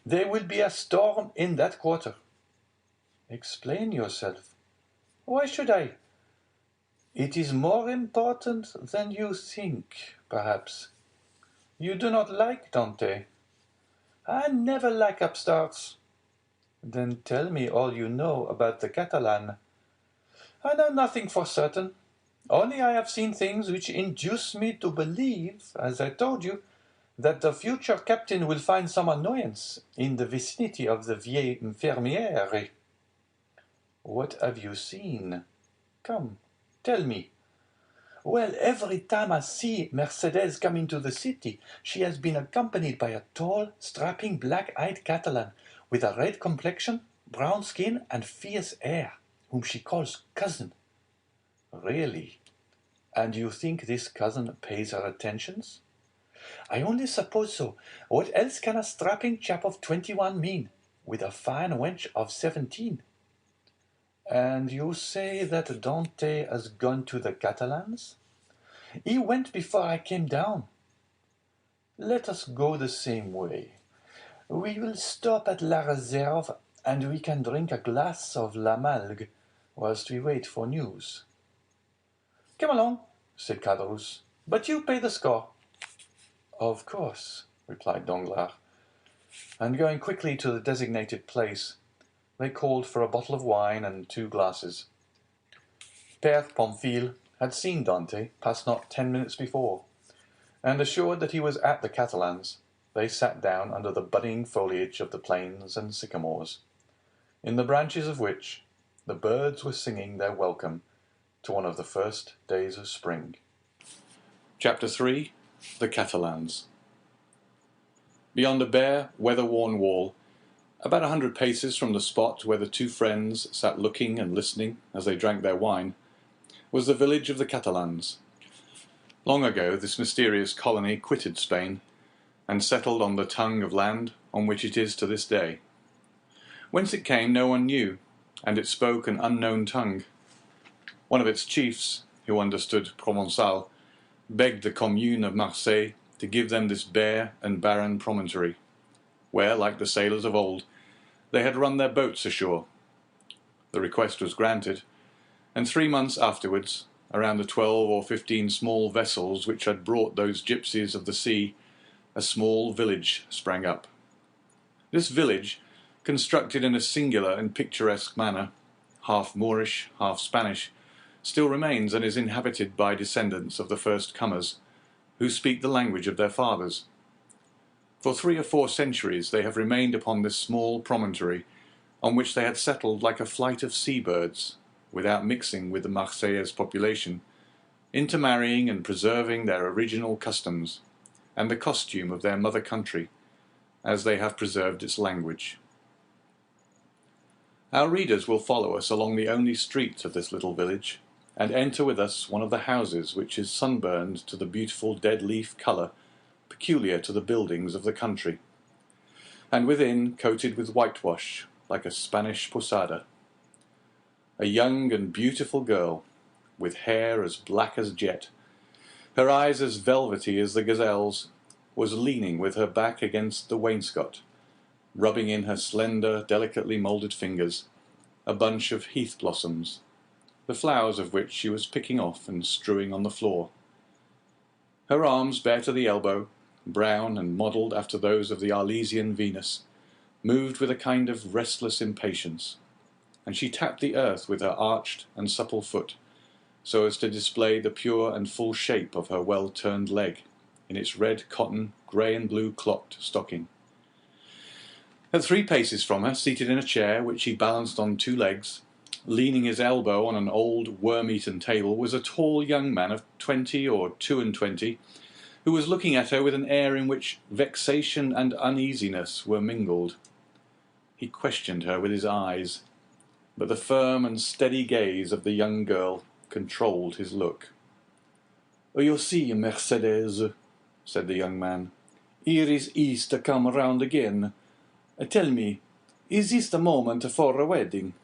there will be a storm in that quarter." "Explain yourself." "Why should I?" "It is more important than you think, perhaps. You do not like Dante." "I never like upstarts." "Then tell me all you know about the Catalan." "I know nothing for certain. Only I have seen things which induce me to believe, as I told you, that the future captain will find some annoyance in the vicinity of the vieille infirmiere." "What have you seen? Come, tell me." "Well, every time I see Mercédès come into the city, she has been accompanied by a tall, strapping, black-eyed Catalan, with a red complexion, brown skin, and fierce air, whom she calls cousin." "Really? And you think this cousin pays her attentions?" "I only suppose so. What else can a strapping chap of 21 mean, with a fine wench of 17? "And you say that Dante has gone to the Catalans?" "He went before I came down." "Let us go the same way. We will stop at La Réserve, and we can drink a glass of La Malgue, whilst we wait for news." "Come along," said Caderousse, "but you pay the score." "Of course," replied Danglars, and going quickly to the designated place, they called for a bottle of wine and 2 glasses. Père Pamphile had seen Dante pass not 10 minutes before, and assured that he was at the Catalans, they sat down under the budding foliage of the planes and sycamores, in the branches of which the birds were singing their welcome to one of the first days of spring. Chapter 3. The Catalans. Beyond a bare, weather-worn wall, about 100 paces from the spot where the 2 friends sat looking and listening as they drank their wine, was the village of the Catalans. Long ago this mysterious colony quitted Spain, and settled on the tongue of land on which it is to this day. Whence it came no one knew, and it spoke an unknown tongue. One of its chiefs, who understood Provençal, begged the commune of Marseille to give them this bare and barren promontory, where, like the sailors of old, they had run their boats ashore. The request was granted, and 3 months afterwards, around the 12 or 15 small vessels which had brought those gypsies of the sea, a small village sprang up. This village, constructed in a singular and picturesque manner, half Moorish, half Spanish, still remains and is inhabited by descendants of the first comers, who speak the language of their fathers. For 3 or 4 centuries they have remained upon this small promontory, on which they had settled like a flight of seabirds, without mixing with the Marseillaise population, intermarrying and preserving their original customs, and the costume of their mother country, as they have preserved its language. Our readers will follow us along the only street of this little village, and enter with us one of the houses which is sunburned to the beautiful dead-leaf colour peculiar to the buildings of the country, and within coated with whitewash like a Spanish posada. A young and beautiful girl, with hair as black as jet, her eyes as velvety as the gazelle's, was leaning with her back against the wainscot, rubbing in her slender, delicately moulded fingers a bunch of heath blossoms, the flowers of which she was picking off and strewing on the floor. Her arms, bare to the elbow, brown and modelled after those of the Arlesian Venus, moved with a kind of restless impatience, and she tapped the earth with her arched and supple foot, so as to display the pure and full shape of her well-turned leg in its red cotton, grey and blue clocked stocking. At 3 paces from her, seated in a chair which he balanced on 2 legs, leaning his elbow on an old worm-eaten table, was a tall young man of 20 or 22, who was looking at her with an air in which vexation and uneasiness were mingled. He questioned her with his eyes, but the firm and steady gaze of the young girl controlled his look. "You see, Mercedes," said the young man, "here is Easter come round again. Tell me, is this the moment for a wedding?"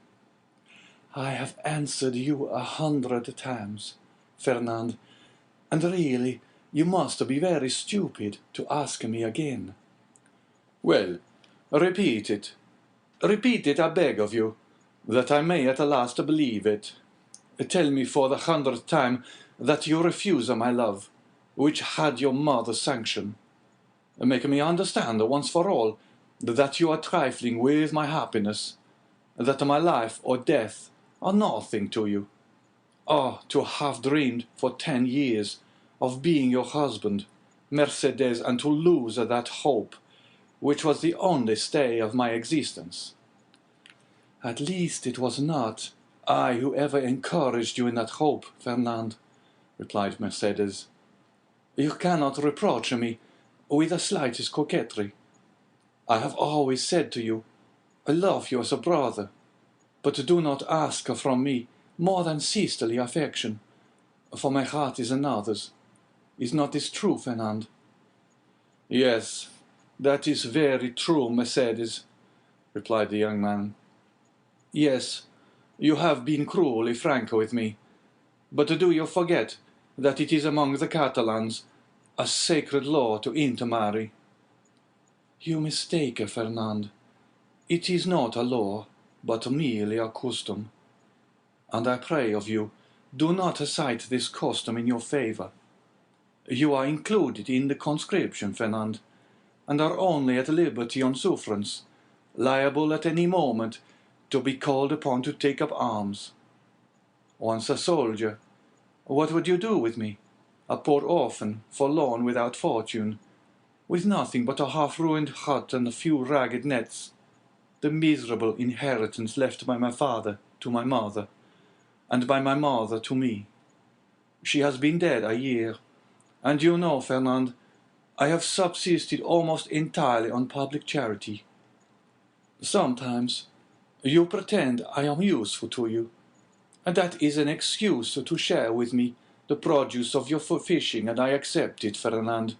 "I have answered you 100 times, Fernand, and really you must be very stupid to ask me again." "Well, repeat it. Repeat it, I beg of you, that I may at last believe it. Tell me for the 100th time that you refuse my love, which had your mother's sanction. Make me understand once for all that you are trifling with my happiness, that my life or death are nothing to you. Oh, to have dreamed for 10 years of being your husband, Mercedes, and to lose that hope, which was the only stay of my existence." "At least it was not I who ever encouraged you in that hope, Fernand," replied Mercedes. "You cannot reproach me with the slightest coquetry. I have always said to you, I love you as a brother, but do not ask from me more than sisterly affection, for my heart is another's. Is not this true, Fernand?" "Yes, that is very true, Mercedes," replied the young man. "Yes, you have been cruelly frank with me, but do you forget that it is among the Catalans a sacred law to intermarry?" "You mistake, Fernand. It is not a law, but merely a custom. And I pray of you, do not cite this custom in your favor. You are included in the conscription, Fernand, and are only at liberty on sufferance, liable at any moment to be called upon to take up arms. Once a soldier, what would you do with me, a poor orphan, forlorn without fortune, with nothing but a half-ruined hut and a few ragged nets, the miserable inheritance left by my father to my mother, and by my mother to me? She has been dead a year, and you know, Fernand, I have subsisted almost entirely on public charity. Sometimes you pretend I am useful to you, and that is an excuse to share with me the produce of your fishing, and I accept it, Fernand.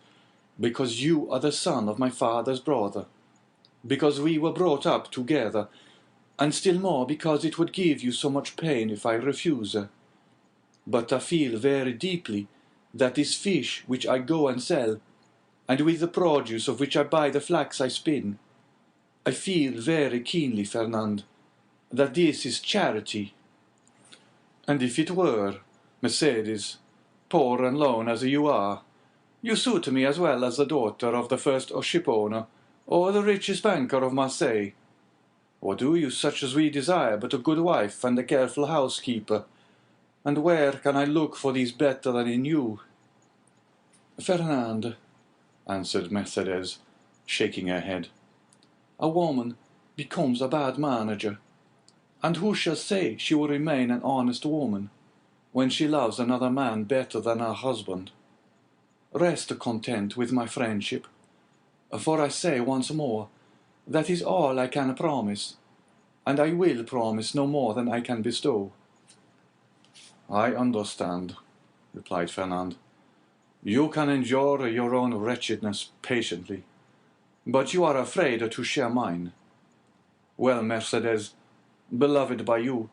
because you are the son of my father's brother, because we were brought up together, and still more because it would give you so much pain if I refuse her. But I feel very deeply that this fish which I go and sell, and with the produce of which I buy the flax I spin, I feel very keenly, Fernand, that this is charity. And if it were, Mercedes, poor and lone as you are, you suit me as well as the daughter of the first shipowner, or the richest banker of Marseille. What do you such as we desire but a good wife and a careful housekeeper? And where can I look for these better than in you? Fernand, answered Mercedes, shaking her head, a woman becomes a bad manager, and who shall say she will remain an honest woman when she loves another man better than her husband? Rest content with my friendship, for I say once more, that is all I can promise, and I will promise no more than I can bestow. I understand, replied Fernand. You can endure your own wretchedness patiently, but you are afraid to share mine. Well, Mercedes, beloved by you,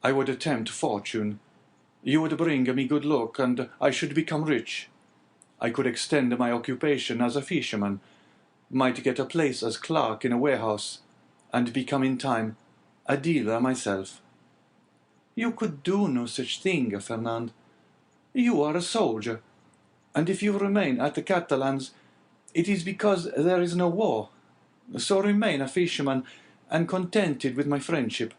I would tempt fortune. You would bring me good luck, and I should become rich. I could extend my occupation as a fisherman, might get a place as clerk in a warehouse, and become in time a dealer myself. You could do no such thing, Fernand. You are a soldier, and if you remain at the Catalans, it is because there is no war. So remain a fisherman, and contented with my friendship,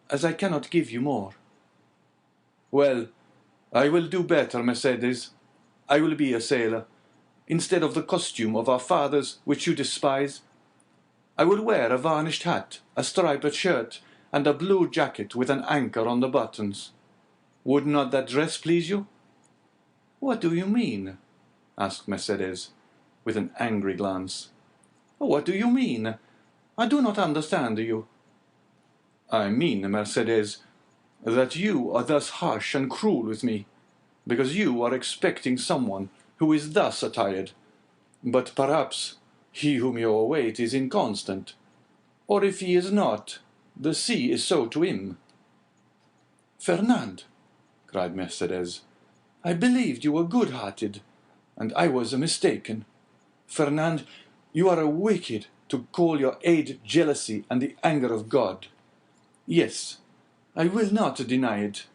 as I cannot give you more. Well, I will do better, Mercedes. I will be a sailor, instead of the costume of our fathers, which you despise. I will wear a varnished hat, a striped shirt, and a blue jacket with an anchor on the buttons. Would not that dress please you? What do you mean? Asked Mercedes, with an angry glance. What do you mean? I do not understand you. I mean, Mercedes, that you are thus harsh and cruel with me, because you are expecting someone who is thus attired. But perhaps he whom you await is inconstant, or if he is not, the sea is so to him. Fernand, cried Mercedes, I believed you were good-hearted, and I was mistaken. Fernand, you are wicked to call your aid jealousy and the anger of God. Yes, I will not deny it.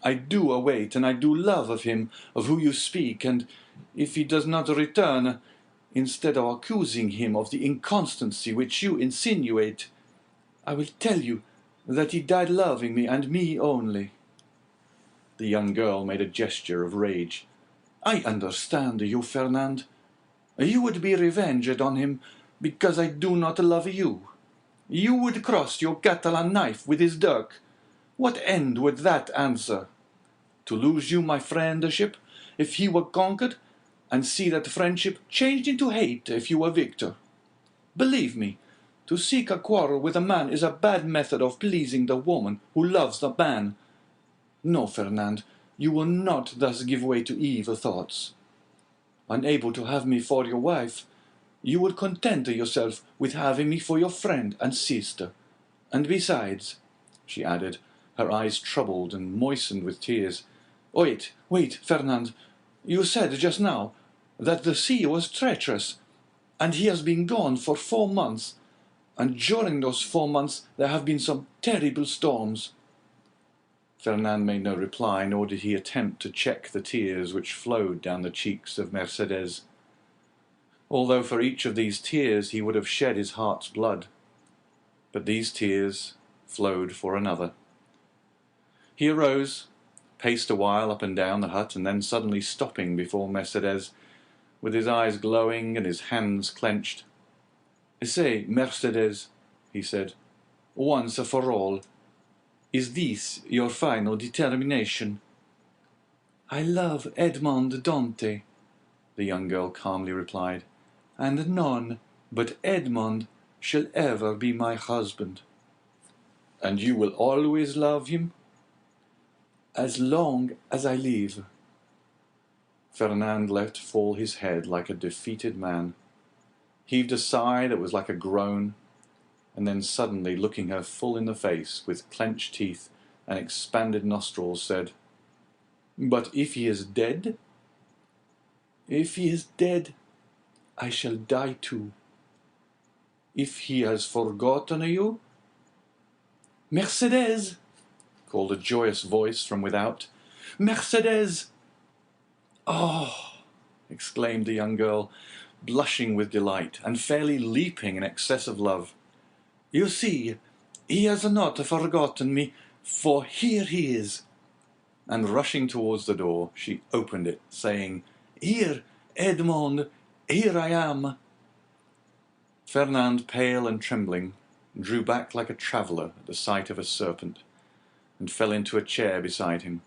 I do await and I do love of him of whom you speak, and if he does not return, instead of accusing him of the inconstancy which you insinuate, I will tell you that he died loving me and me only. The young girl made a gesture of rage. I understand you, Fernand. You would be revenged on him because I do not love you. You would cross your Catalan knife with his dirk. What end would that answer? To lose you my friendship if he were conquered, and see that friendship changed into hate if you were victor. Believe me, to seek a quarrel with a man is a bad method of pleasing the woman who loves the man. No, Fernand, you will not thus give way to evil thoughts. Unable to have me for your wife, you would content yourself with having me for your friend and sister. And besides, she added, her eyes troubled and moistened with tears, wait, Fernand, you said just now that the sea was treacherous, and he has been gone for 4 months, and during those 4 months there have been some terrible storms. Fernand made no reply, nor did he attempt to check the tears which flowed down the cheeks of Mercedes, although for each of these tears he would have shed his heart's blood. But these tears flowed for another. He arose, paced a while up and down the hut, and then suddenly stopping before Mercedes, with his eyes glowing and his hands clenched. "Say, Mercedes," he said, "once for all, is this your final determination?" "I love Edmond Dantès," the young girl calmly replied, "and none but Edmond shall ever be my husband." "And you will always love him?" "As long as I live." Fernand let fall his head like a defeated man, heaved a sigh that was like a groan, and then suddenly looking her full in the face with clenched teeth and expanded nostrils, said, "But if he is dead?" "If he is dead, I shall die too." "If he has forgotten you?" "Mercedes!" called a joyous voice from without. "Mercedes!" "Oh!" exclaimed the young girl, blushing with delight, and fairly leaping in excess of love. "You see, he has not forgotten me, for here he is." And rushing towards the door, she opened it, saying, "Here, Edmond, here I am." Fernand, pale and trembling, drew back like a traveller at the sight of a serpent, and fell into a chair beside him.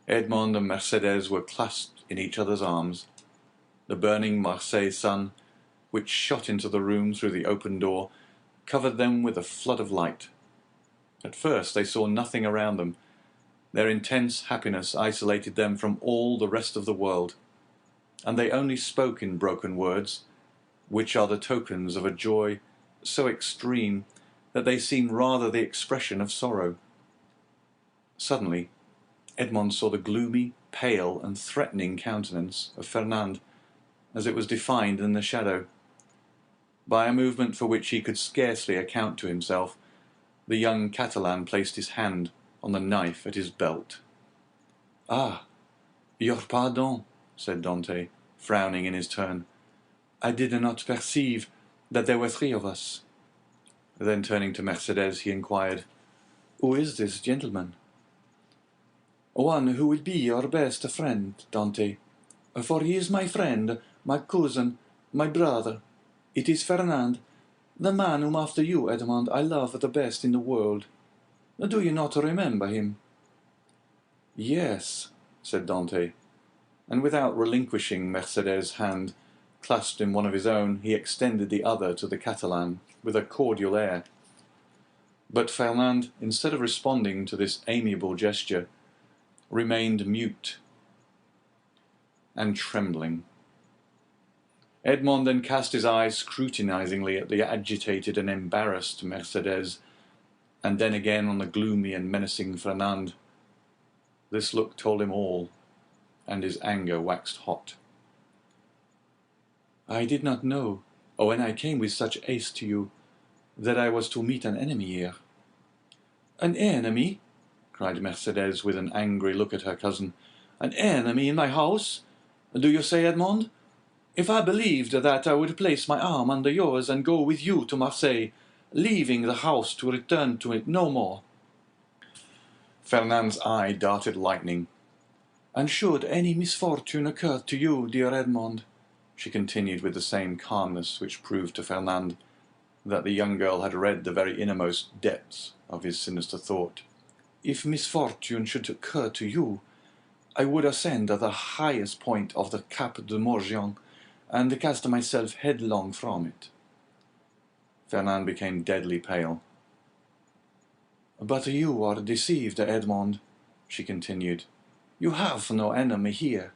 Edmond and Mercedes were clasped in each other's arms. The burning Marseille sun, which shot into the room through the open door, covered them with a flood of light. At first they saw nothing around them. Their intense happiness isolated them from all the rest of the world, and they only spoke in broken words, which are the tokens of a joy so extreme that they seem rather the expression of sorrow. Suddenly, Edmond saw the gloomy, pale, and threatening countenance of Fernand, as it was defined in the shadow. By a movement for which he could scarcely account to himself, the young Catalan placed his hand on the knife at his belt. "Ah, your pardon," said Dante, frowning in his turn. "I did not perceive that there were three of us." Then turning to Mercedes, he inquired, "Who is this gentleman?" "One who will be your best friend, Dante, for he is my friend, my cousin, my brother. It is Fernand, the man whom after you, Edmond, I love the best in the world. Do you not remember him?" "Yes," said Dante, and without relinquishing Mercedes' hand, clasped in one of his own, he extended the other to the Catalan with a cordial air. But Fernand, instead of responding to this amiable gesture, remained mute and trembling. Edmond then cast his eyes scrutinizingly at the agitated and embarrassed Mercedes, and then again on the gloomy and menacing Fernand. This look told him all, and his anger waxed hot. "I did not know, when I came with such haste to you, that I was to meet an enemy here." "An enemy?" cried Mercedes with an angry look at her cousin. "An enemy in my house, do you say, Edmond? If I believed that, I would place my arm under yours and go with you to Marseille, leaving the house to return to it no more." Fernand's eye darted lightning. "And should any misfortune occur to you, dear Edmond," she continued with the same calmness which proved to Fernand that the young girl had read the very innermost depths of his sinister thought, "if misfortune should occur to you, I would ascend the highest point of the Cap de Morgian, and cast myself headlong from it." Fernand became deadly pale. "But you are deceived, Edmond," she continued. "You have no enemy here.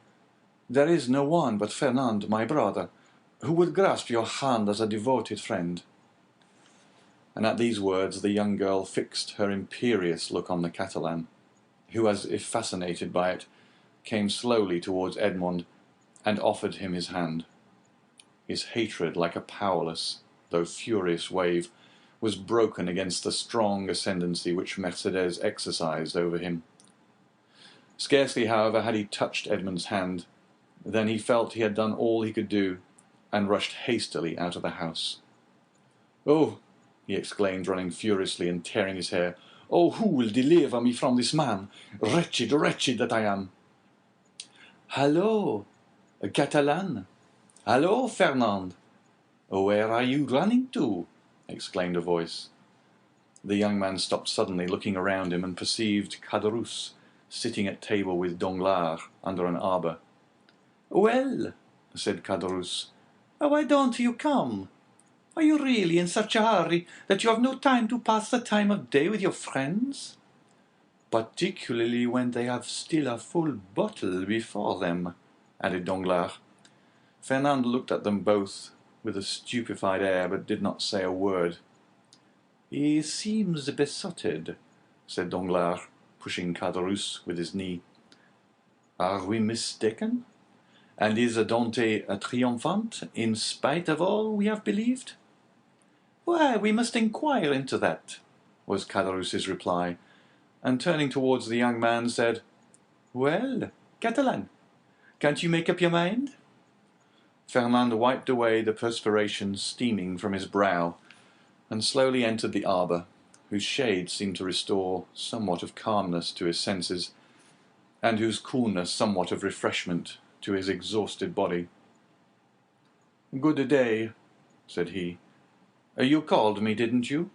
There is no one but Fernand, my brother, who would grasp your hand as a devoted friend." And at these words the young girl fixed her imperious look on the Catalan, who, as if fascinated by it, came slowly towards Edmond and offered him his hand. His hatred, like a powerless, though furious wave, was broken against the strong ascendancy which Mercedes exercised over him. Scarcely, however, had he touched Edmond's hand, than he felt he had done all he could do, and rushed hastily out of the house. "Oh," he exclaimed, running furiously and tearing his hair, "oh, who will deliver me from this man? Wretched, wretched that I am!" "Hallo, Catalan! Hallo, Fernand! Where are you running to?" exclaimed a voice. The young man stopped suddenly, looking around him, and perceived Caderousse sitting at table with Danglars under an arbour. "Well," said Caderousse, "why don't you come? Are you really in such a hurry that you have no time to pass the time of day with your friends? Particularly when they have still a full bottle before them." added Danglars. Fernand looked at them both with a stupefied air, but did not say a word. "He seems besotted," said Danglars, pushing Caderousse with his knee. "Are we mistaken? And is Dante a triumphant, in spite of all we have believed?" "Why, we must inquire into that," was Caderousse's reply, and turning towards the young man, said, "Well, Catalan, can't you make up your mind?" Fernand wiped away the perspiration steaming from his brow, and slowly entered the arbour, whose shade seemed to restore somewhat of calmness to his senses, and whose coolness somewhat of refreshment to his exhausted body. "Good day," said he. "You called me, didn't you?"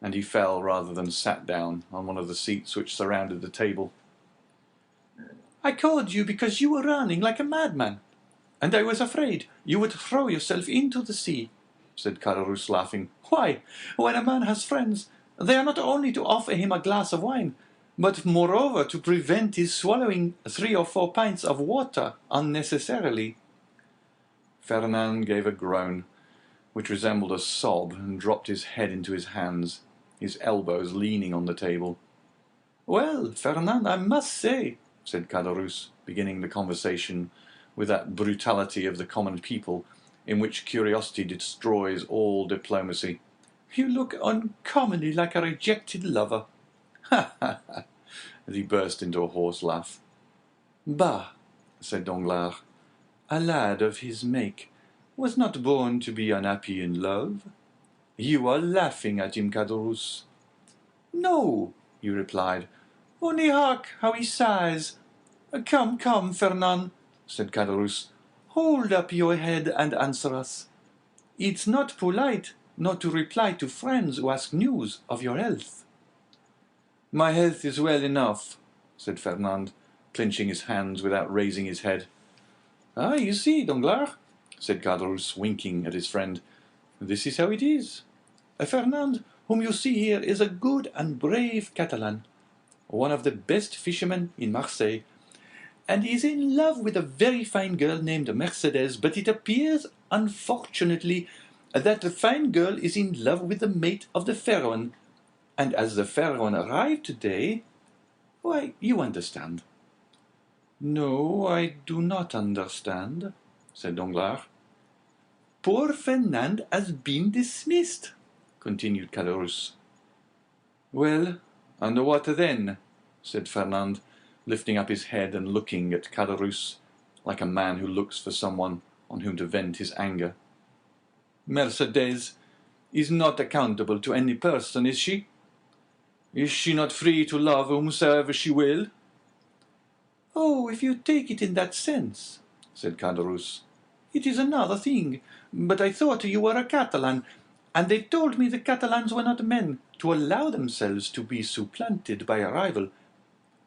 And he fell rather than sat down on one of the seats which surrounded the table. "I called you because you were running like a madman, and I was afraid you would throw yourself into the sea," said Caderousse, laughing. "Why, when a man has friends, they are not only to offer him a glass of wine, but moreover to prevent his swallowing 3 or 4 pints of water unnecessarily." Fernand gave a groan, which resembled a sob, and dropped his head into his hands, his elbows leaning on the table. "Well, Fernand, I must say," said Caderousse, beginning the conversation with that brutality of the common people in which curiosity destroys all diplomacy, "you look uncommonly like a rejected lover." "Ha, ha, ha!" as he burst into a hoarse laugh. "Bah!" said Danglars, "a lad of his make was not born to be unhappy in love. You are laughing at him, Caderousse." "No," he replied, "only hark how he sighs." "Come, come, Fernand," said Caderousse, "hold up your head and answer us. It's not polite not to reply to friends who ask news of your health." "My health is well enough," said Fernand, clenching his hands without raising his head. "Ah, you see, Danglars," said Caderousse, winking at his friend, "this is how it is. Fernand, whom you see here, is a good and brave Catalan, one of the best fishermen in Marseille, and is in love with a very fine girl named Mercedes, but it appears, unfortunately, that the fine girl is in love with the mate of the fair one, and as the fair one arrived today, why, you understand." "No, I do not understand," said Danglars. "Poor Fernand has been dismissed," continued Caderousse. "Well, and what then?" said Fernand, lifting up his head and looking at Caderousse like a man who looks for someone on whom to vent his anger. "Mercedes is not accountable to any person, is she? Is she not free to love whomsoever she will?" "Oh, if you take it in that sense," said Caderousse, "it is another thing. But I thought you were a Catalan, and they told me the Catalans were not men to allow themselves to be supplanted by a rival.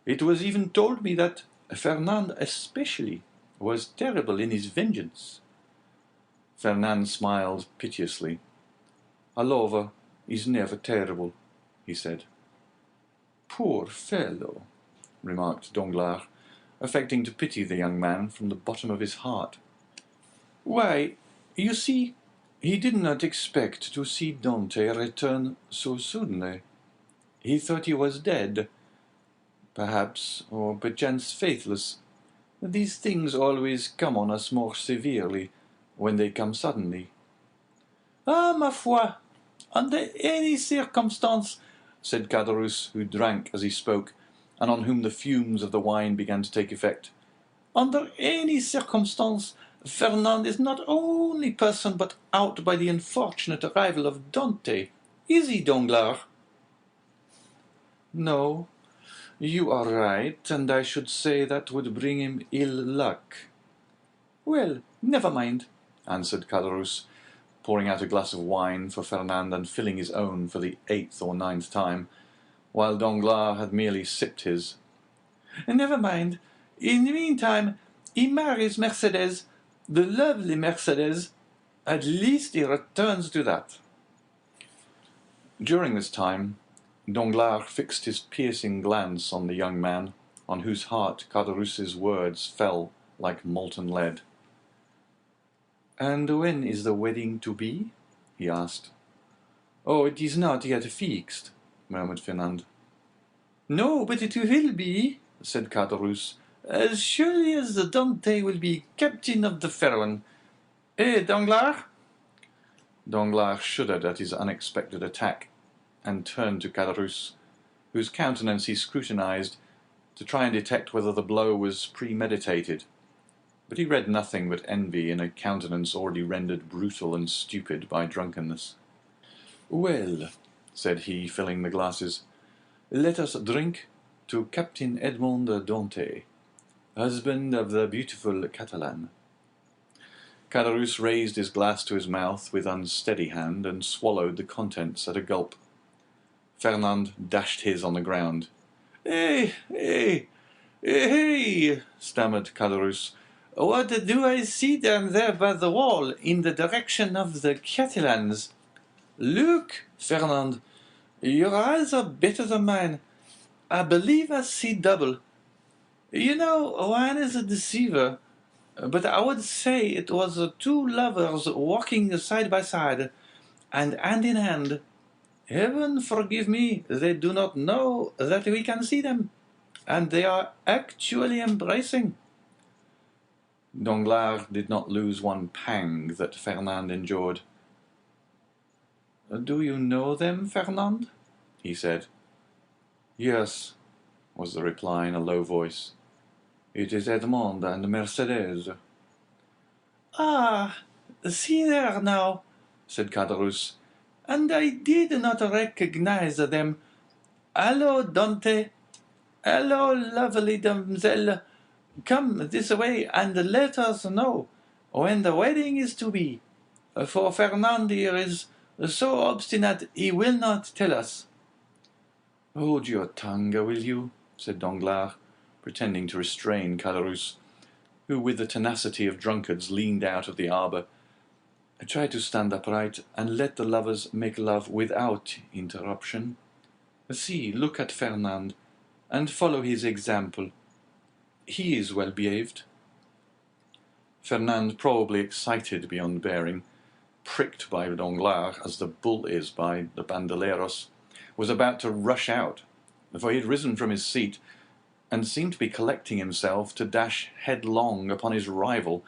It was even told me that Fernand especially was terrible in his vengeance." Fernand smiled piteously. "A lover is never terrible," he said. "Poor fellow," remarked Danglars, affecting to pity the young man from the bottom of his heart. "Why, you see, he did not expect to see Dante return so suddenly. He thought he was dead, perhaps, or perchance faithless. These things always come on us more severely when they come suddenly." "Ah, ma foi, under any circumstance," said Caderousse, who drank as he spoke, and on whom the fumes of the wine began to take effect, "under any circumstance, Fernand is not only person but out by the unfortunate arrival of Dante. Is he, Danglars?" "No, you are right, and I should say that would bring him ill luck." "Well, never mind," answered Caderousse, pouring out a glass of wine for Fernand and filling his own for the 8th or 9th time, while Danglars had merely sipped his. "Never mind. In the meantime, he marries Mercedes, the lovely Mercedes. At least he returns to that." During this time, Danglars fixed his piercing glance on the young man, on whose heart Caderousse's words fell like molten lead. "And when is the wedding to be?" he asked. "Oh, it is not yet fixed," murmured Fernand. "No, but it will be," said Caderousse, "as surely as the Dante will be captain of the Pharaon. Eh, Danglars?" Danglars shuddered at his unexpected attack, and turned to Caderousse, whose countenance he scrutinized, to try and detect whether the blow was premeditated. But he read nothing but envy in a countenance already rendered brutal and stupid by drunkenness. "Well," said he, filling the glasses, "let us drink to Captain Edmond Dantès, husband of the beautiful Catalane." Caderousse raised his glass to his mouth with unsteady hand, and swallowed the contents at a gulp. Fernand dashed his on the ground. "Eh, eh, eh," stammered Caderousse. "What do I see down there by the wall, in the direction of the Catalans? Look, Fernand, your eyes are better than mine. I believe I see double. You know, wine is a deceiver, but I would say it was two lovers walking side by side, and hand in hand. Heaven forgive me, they do not know that we can see them, and they are actually embracing." Danglars did not lose one pang that Fernand endured. "Do you know them, Fernand?" he said. "Yes," was the reply in a low voice. "It is Edmond and Mercédès." "Ah, see there now," said Caderousse, "and I did not recognize them. Hallo, Dante! Hallo, lovely damsel! Come this way, and let us know when the wedding is to be, for Fernand here is so obstinate he will not tell us." "Hold your tongue, will you?" said Danglars, pretending to restrain Caderousse, who with the tenacity of drunkards leaned out of the arbour. "Try to stand upright, and let the lovers make love without interruption. See, look at Fernand, and follow his example. He is well behaved." Fernand, probably excited beyond bearing, pricked by Danglars as the bull is by the bandoleros, was about to rush out, for he had risen from his seat, and seemed to be collecting himself to dash headlong upon his rival,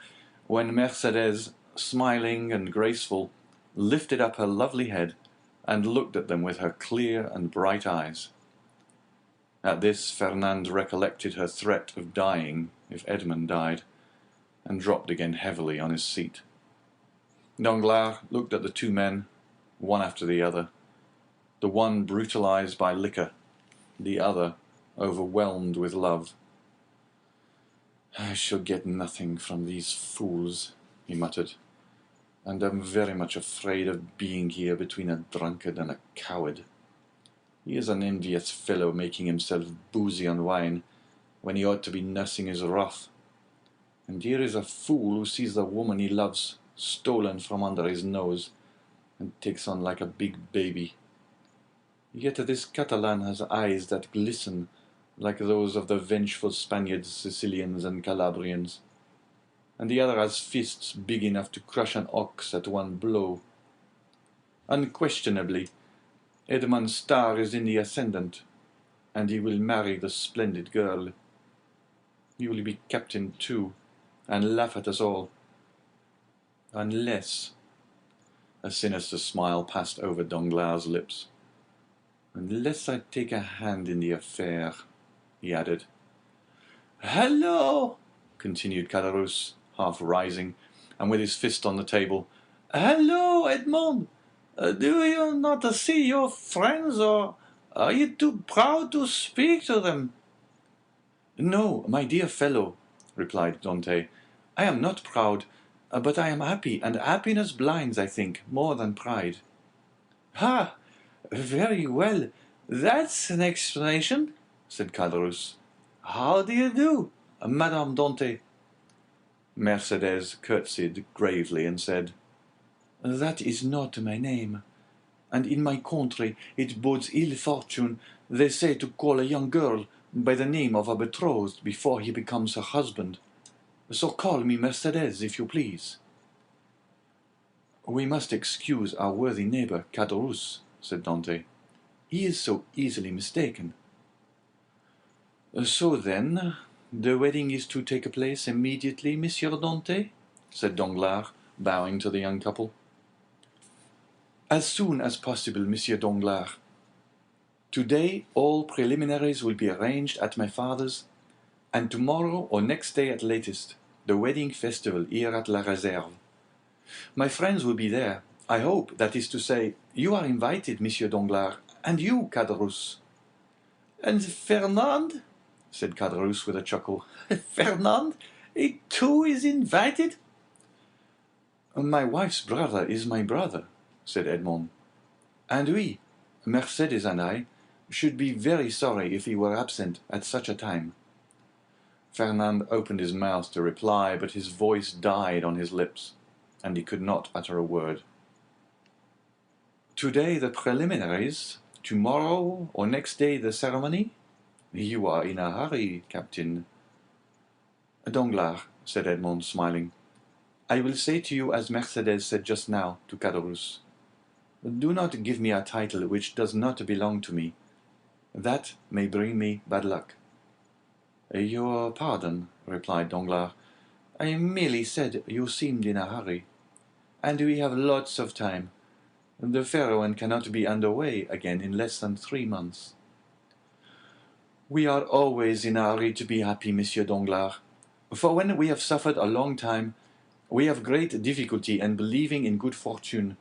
when Mercédès, smiling and graceful, lifted up her lovely head, and looked at them with her clear and bright eyes. At this Fernand recollected her threat of dying if Edmond died, and dropped again heavily on his seat. Danglars looked at the two men, one after the other, the one brutalized by liquor, the other overwhelmed with love. "I shall get nothing from these fools," he muttered, "and am very much afraid of being here between a drunkard and a coward. He is an envious fellow, making himself boozy on wine, when he ought to be nursing his wrath. And here is a fool who sees the woman he loves stolen from under his nose, and takes on like a big baby. Yet this Catalan has eyes that glisten like those of the vengeful Spaniards, Sicilians, and Calabrians, and the other has fists big enough to crush an ox at one blow. Unquestionably, Edmond's star is in the ascendant, and he will marry the splendid girl. He will be captain too, and laugh at us all. Unless—" a sinister smile passed over Danglars' lips. "Unless I take a hand in the affair," he added. "Hallo!" continued Caderousse, half rising, and with his fist on the table. "Hallo, Edmond! Do you not see your friends, or are you too proud to speak to them?" "No, my dear fellow," replied Dantès, "I am not proud, but I am happy, and happiness blinds, I think, more than pride." "Ah, very well, that's an explanation," said Caderousse. "How do you do, Madame Dantès?" Mercédès curtsied gravely and said, "That is not my name, and in my country it bodes ill fortune, they say, to call a young girl by the name of a betrothed before he becomes her husband." So call me Mercedes, if you please." "We must excuse our worthy neighbor, Caderousse," said Dante. "He is so easily mistaken." "So then, the wedding is to take place immediately, Monsieur Dante?" said Danglars, bowing to the young couple. "As soon as possible, Monsieur Danglars. Today all preliminaries will be arranged at my father's, and tomorrow or next day at latest, the wedding festival here at La Réserve. My friends will be there, I hope, that is to say, you are invited, Monsieur Danglars, and you, Caderousse." "And Fernand?" said Caderousse with a chuckle. "Fernand, he too is invited?" "My wife's brother is my brother," said Edmond, "and we, Mercedes and I, should be very sorry if he were absent at such a time." Fernand opened his mouth to reply, but his voice died on his lips, and he could not utter a word. "Today the preliminaries, tomorrow or next day the ceremony? You are in a hurry, Captain." "Danglars," said Edmond, smiling, "I will say to you as Mercedes said just now to Caderousse. Do not give me a title which does not belong to me. That may bring me bad luck." "Your pardon," replied Danglars. "I merely said you seemed in a hurry. And we have lots of time. The Pharaoh cannot be under way again in less than 3 months." "We are always in a hurry to be happy, Monsieur Danglars. For when we have suffered a long time, we have great difficulty in believing in good fortune.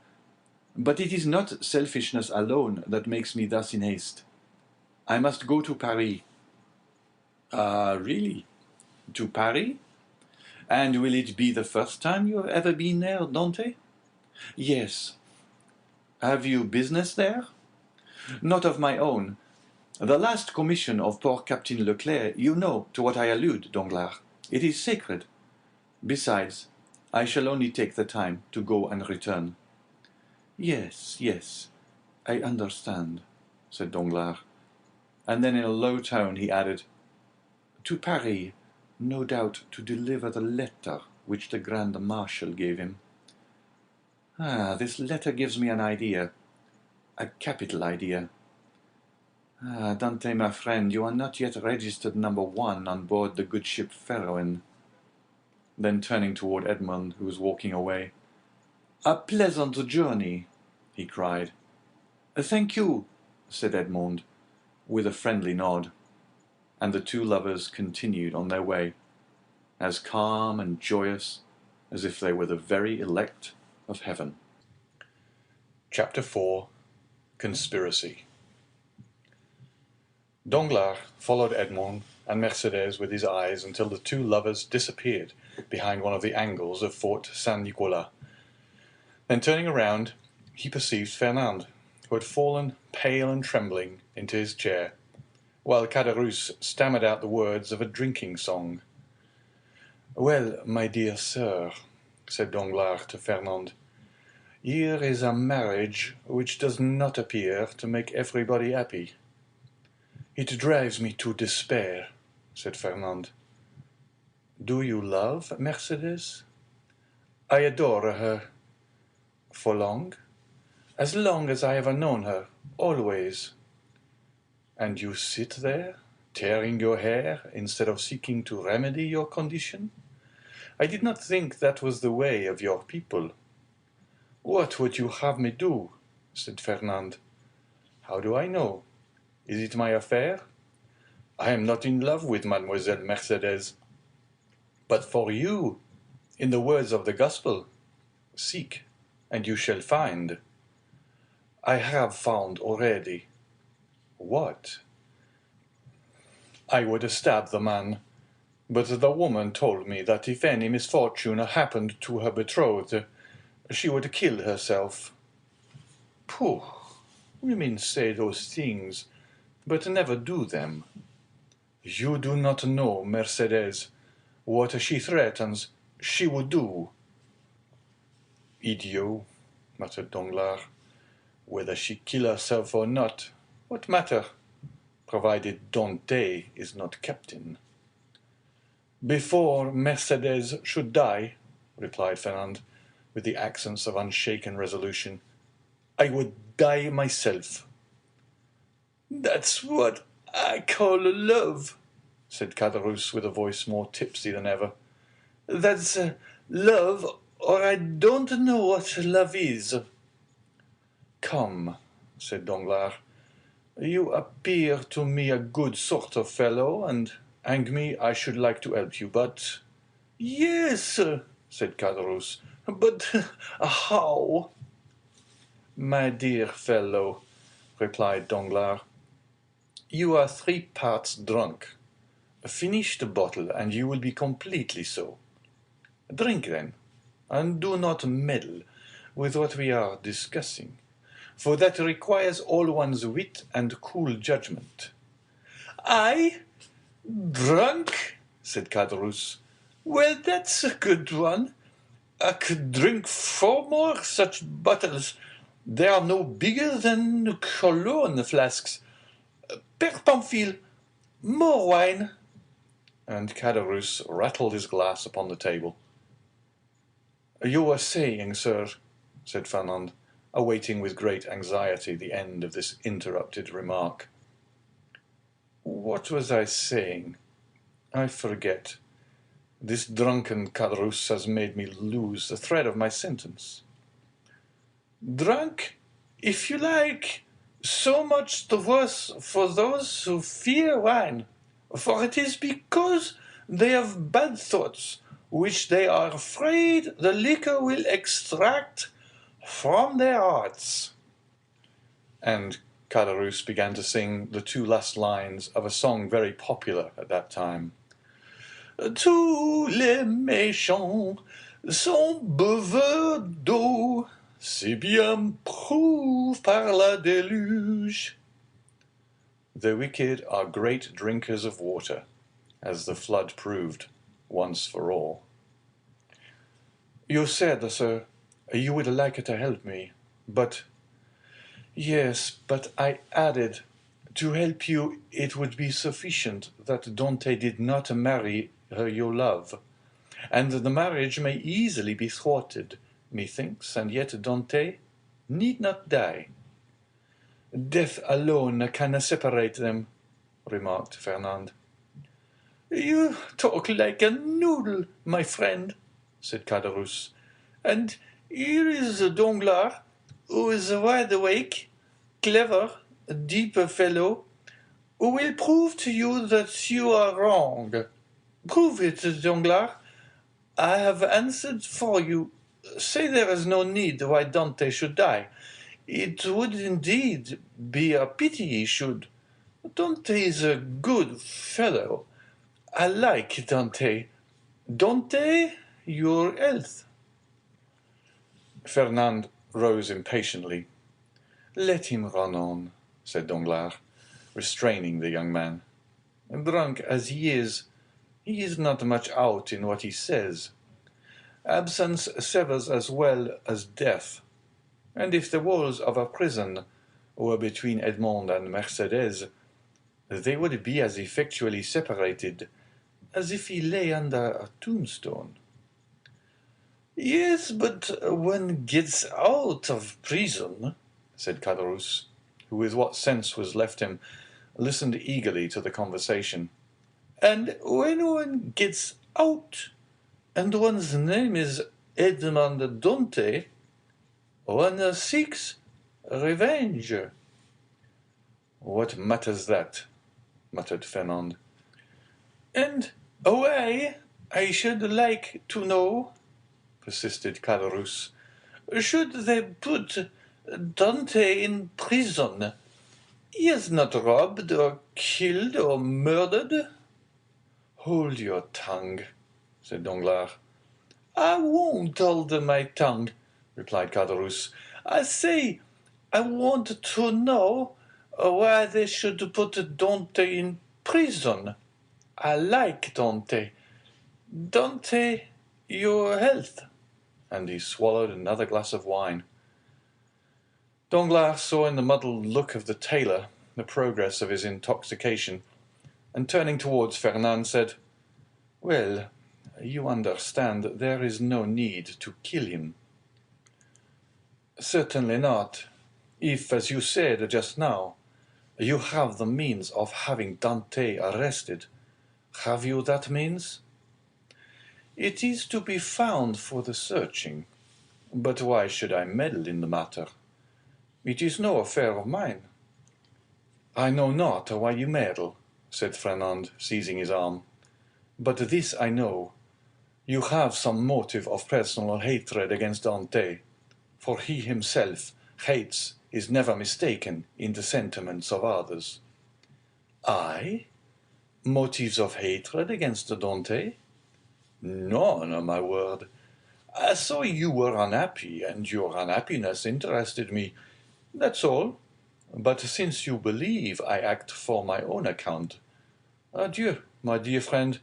But it is not selfishness alone that makes me thus in haste. I must go to Paris." "Ah, really? To Paris? And will it be the first time you have ever been there, Dante?" "Yes." "Have you business there?" "Not of my own. The last commission of poor Captain Leclerc, you know to what I allude, Danglars. It is sacred. Besides, I shall only take the time to go and return." "Yes, yes, I understand," said Danglars. And then in a low tone he added, "To Paris, no doubt to deliver the letter which the Grand Marshal gave him. Ah, this letter gives me an idea, a capital idea. Ah, Dante, my friend, you are not yet registered number 1 on board the good ship Pharaon." Then turning toward Edmond, who was walking away, "A pleasant journey," he cried. "Thank you," said Edmond, with a friendly nod, and the two lovers continued on their way, as calm and joyous as if they were the very elect of heaven. Chapter 4. Conspiracy. Danglars followed Edmond and Mercedes with his eyes until the two lovers disappeared behind one of the angles of Fort Saint-Nicolas. Then turning around, he perceived Fernand, who had fallen, pale and trembling, into his chair, while Caderousse stammered out the words of a drinking song. "Well, my dear sir," said Danglars to Fernand, "here is a marriage which does not appear to make everybody happy." "It drives me to despair," said Fernand. "Do you love Mercedes?" "I adore her." "For long?" "As long as I have known her, always." "And you sit there, tearing your hair, instead of seeking to remedy your condition? I did not think that was the way of your people." "What would you have me do?" said Fernand. "How do I know? Is it my affair? I am not in love with Mademoiselle Mercedes. But for you, in the words of the Gospel, seek, and you shall find." "I have found already." "What?" "I would stab the man, but the woman told me that if any misfortune happened to her betrothed, she would kill herself." "Pooh! Women say those things, but never do them. You do not know Mercedes. What she threatens, she would do." "Idiot," muttered Danglars. "Whether she kill herself or not, what matter, provided Dante is not captain?" Before Mercedes should die, replied Fernand, with the accents of unshaken resolution, I would die myself. That's what I call love, said Caderousse with a voice more tipsy than ever. That's love, or I don't know what love is. Come, said Danglars, you appear to me a good sort of fellow, and hang me, I should like to help you, but... Yes, said Caderousse, but how? My dear fellow, replied Danglars, you are 3 parts drunk. Finish the bottle, and you will be completely so. Drink, then, and do not meddle with what we are discussing, for that requires all one's wit and cool judgment. I? Drunk? said Caderousse. Well, that's a good one. I could drink 4 more such bottles. They are no bigger than cologne flasks. Père Pamphile, more wine. And Caderousse rattled his glass upon the table. You were saying, sir, said Fernand, awaiting with great anxiety the end of this interrupted remark. What was I saying? I forget. This drunken Caderousse has made me lose the thread of my sentence. Drunk, if you like, so much the worse for those who fear wine, for it is because they have bad thoughts, which they are afraid the liquor will extract from their hearts. And Caderousse began to sing the 2 last lines of a song very popular at that time. Tous les méchants sont buveurs d'eau, c'est bien prouvé par la déluge. The wicked are great drinkers of water, as the flood proved, once for all. You said, sir, you would like to help me, but... Yes, but I added, to help you it would be sufficient that Dante did not marry her your love, and the marriage may easily be thwarted, methinks, and yet Dante need not die. Death alone can separate them, remarked Fernand. You talk like a noodle, my friend, said Caderousse, and here is Danglars, who is wide awake, clever, a deep fellow, who will prove to you that you are wrong. Prove it, Danglars. I have answered for you. Say there is no need why Dante should die. It would indeed be a pity he should. Dante is a good fellow. I like Dante. Dante, your health. Fernand rose impatiently. Let him run on, said Danglars, restraining the young man. Drunk as he is not much out in what he says. Absence severs as well as death, and if the walls of a prison were between Edmond and Mercedes, they would be as effectually separated as if he lay under a tombstone. Yes, but one gets out of prison, said Caderousse, who, with what sense was left him, listened eagerly to the conversation. And when one gets out, and one's name is Edmond Dantès, one seeks revenge. What matters that? Muttered Fernand. And why, I should like to know, persisted Caderousse. Should they put Dante in prison? He is not robbed or killed or murdered. Hold your tongue, said Danglars. I won't hold my tongue, replied Caderousse. I say, I want to know why they should put Dante in prison. I like Dante. Dante, your health. And he swallowed another glass of wine. Danglars saw in the muddled look of the tailor the progress of his intoxication, and turning towards Fernand said, Well, you understand there is no need to kill him. Certainly not, if, as you said just now, you have the means of having Dante arrested. Have you that means? It is to be found for the searching. But why should I meddle in the matter? It is no affair of mine. I know not why you meddle, said Fernand, seizing his arm. But this I know. You have some motive of personal hatred against Dante, for he himself hates is never mistaken in the sentiments of others. I? Motives of hatred against Dante? None, my word. I saw you were unhappy, and your unhappiness interested me. That's all. But since you believe I act for my own account, adieu, my dear friend.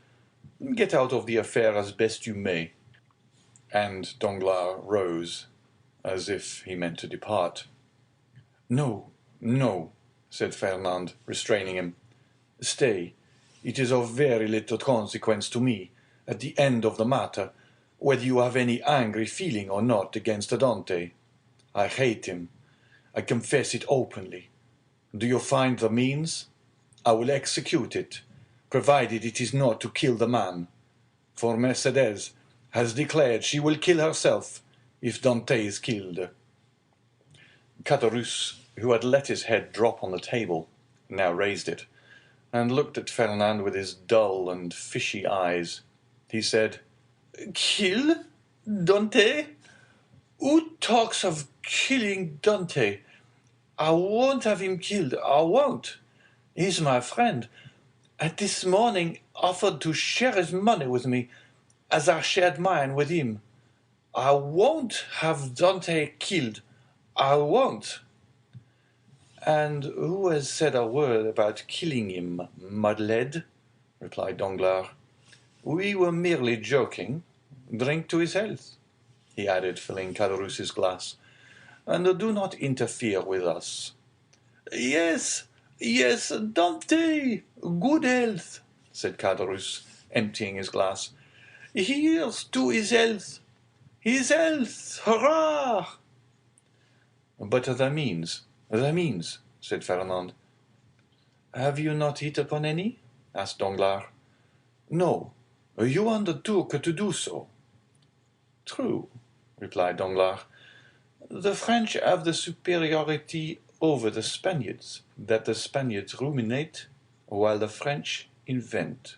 Get out of the affair as best you may. And Danglars rose, as if he meant to depart. No, no, said Fernand, restraining him. Stay. It is of very little consequence to me, at the end of the matter, whether you have any angry feeling or not against Dante. I hate him. I confess it openly. Do you find the means? I will execute it, provided it is not to kill the man. For Mercédès has declared she will kill herself if Dante is killed. Caderousse, who had let his head drop on the table, now raised it, and looked at Fernand with his dull and fishy eyes. He said, "Kill Dante? Who talks of killing Dante? I won't have him killed, I won't. He's my friend, and this morning offered to share his money with me, as I shared mine with him. I won't have Dante killed, I won't." "And who has said a word about killing him, Madeleine?" replied Danglars. "We were merely joking. Drink to his health," he added, filling Caderousse's glass, "and do not interfere with us." "Yes, yes, Dante, good health," said Caderousse, emptying his glass. "Here's to his health! His health! Hurrah!" "But the means, said Fernand. "Have you not hit upon any?" asked Danglars. "No, you undertook to do so." "True," replied Danglars. "The French have the superiority over the Spaniards, that the Spaniards ruminate, while the French invent."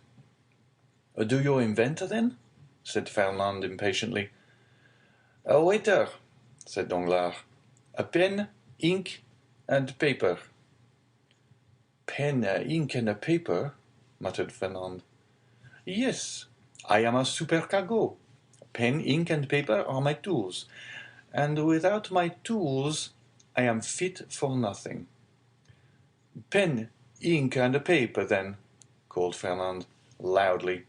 "Do you invent, then?" said Fernand impatiently. "A waiter," said Danglars. "A pen, ink, and paper." "Pen, ink, and a paper," muttered Fernand. "Yes, I am a supercargo. Pen, ink, and paper are my tools, and without my tools I am fit for nothing." "Pen, ink, and a paper, then," called Fernand, loudly.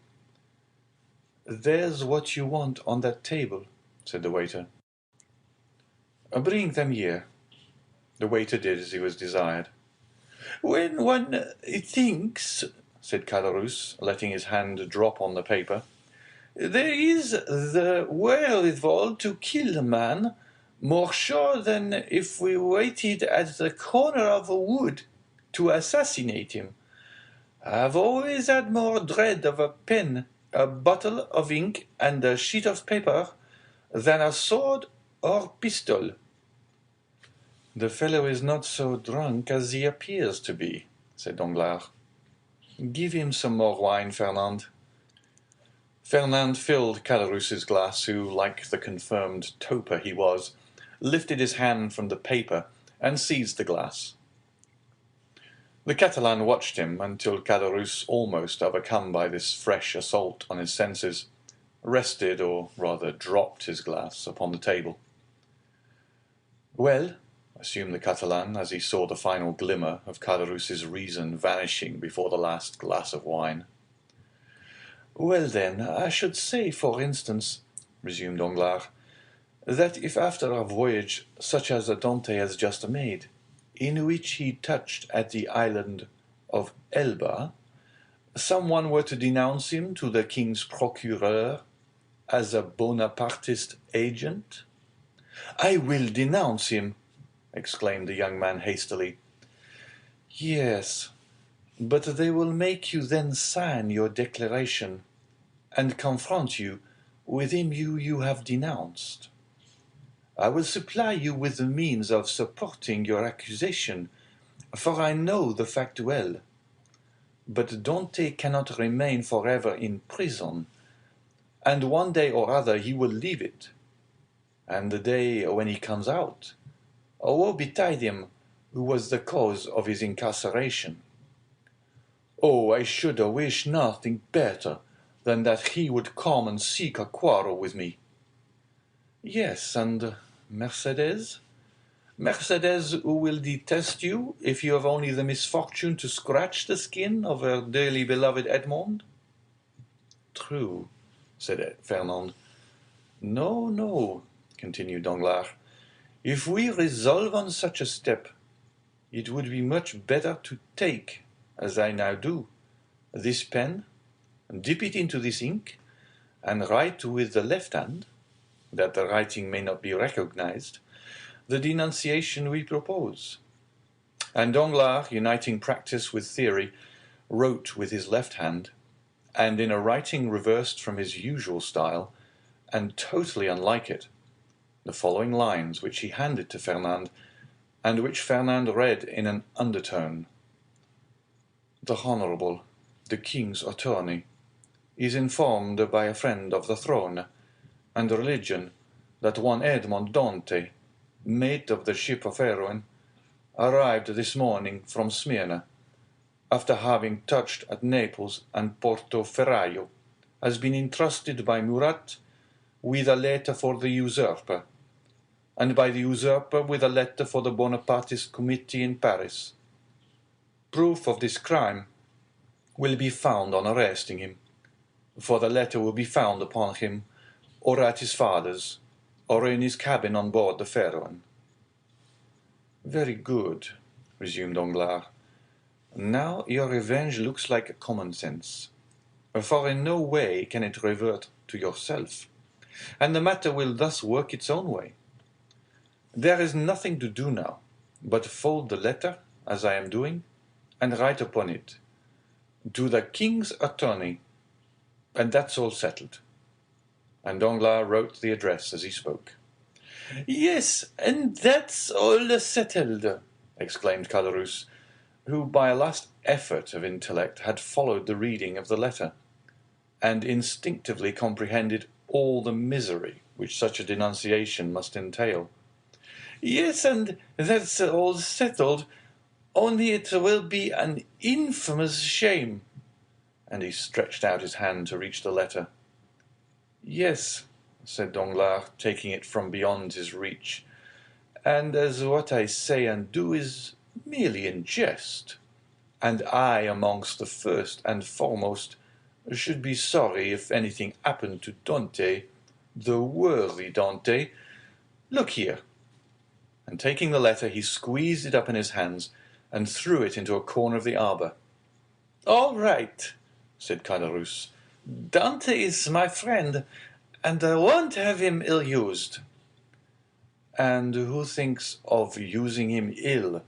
"There's what you want on that table," said the waiter. "Bring them here." The waiter did as he was desired. "When one thinks," said Caderousse, letting his hand drop on the paper, "there is the wherewithal to kill a man, more sure than if we waited at the corner of a wood to assassinate him. I've always had more dread of a pen, a bottle of ink, and a sheet of paper than a sword or pistol." "The fellow is not so drunk as he appears to be," said Danglars. "Give him some more wine, Fernand." Fernand filled Caderousse's glass, who, like the confirmed toper he was, lifted his hand from the paper and seized the glass. The Catalan watched him until Caderousse, almost overcome by this fresh assault on his senses, rested, or rather dropped his glass upon the table. "Well," assumed the Catalan, as he saw the final glimmer of Caderousse's reason vanishing before the last glass of wine. "Well, then, I should say, for instance," resumed Danglars, "that if after a voyage such as Dante has just made, in which he touched at the island of Elba, someone were to denounce him to the king's procureur as a Bonapartist agent? I will denounce him, exclaimed the young man hastily. Yes, but they will make you then sign your declaration and confront you with him you have denounced. I will supply you with the means of supporting your accusation, for I know the fact well. But Dante cannot remain forever in prison, and one day or other he will leave it. And the day when he comes out, woe betide him who was the cause of his incarceration. Oh, I should wish nothing better than that he would come and seek a quarrel with me. Yes, and Mercedes? Mercedes, who will detest you if you have only the misfortune to scratch the skin of her dearly beloved Edmond? True, said Fernand. No, no, continued Danglars. If we resolve on such a step, it would be much better to take, as I now do, this pen, dip it into this ink, and write with the left hand, that the writing may not be recognized, the denunciation we propose. And Danglars, uniting practice with theory, wrote with his left hand, and in a writing reversed from his usual style, and totally unlike it, the following lines, which he handed to Fernand, and which Fernand read in an undertone. The Honourable, the King's Attorney, is informed by a friend of the throne and religion that one Edmond Dantès, mate of the ship of Heroin, arrived this morning from Smyrna, after having touched at Naples and Porto Ferraio, has been entrusted by Murat with a letter for the usurper, and by the usurper with a letter for the Bonapartist committee in Paris. Proof of this crime will be found on arresting him, for the letter will be found upon him, or at his father's, or in his cabin on board the Pharaon. Very good, resumed Danglars. Now your revenge looks like common sense, for in no way can it revert to yourself, and the matter will thus work its own way. There is nothing to do now, but fold the letter, as I am doing, and write upon it, to the King's Attorney, and that's all settled. And Danglars wrote the address as he spoke. Yes, and that's all settled, exclaimed Caderousse, who by a last effort of intellect had followed the reading of the letter, and instinctively comprehended all the misery which such a denunciation must entail. Yes, and that's all settled, only it will be an infamous shame. And he stretched out his hand to reach the letter. Yes, said Danglars, taking it from beyond his reach, and as what I say and do is merely in jest, and I amongst the first and foremost should be sorry if anything happened to Dante, the worthy Dante. Look here. And taking the letter, he squeezed it up in his hands and threw it into a corner of the arbor. All right, said Caderousse. Dante is my friend, and I won't have him ill-used. And who thinks of using him ill?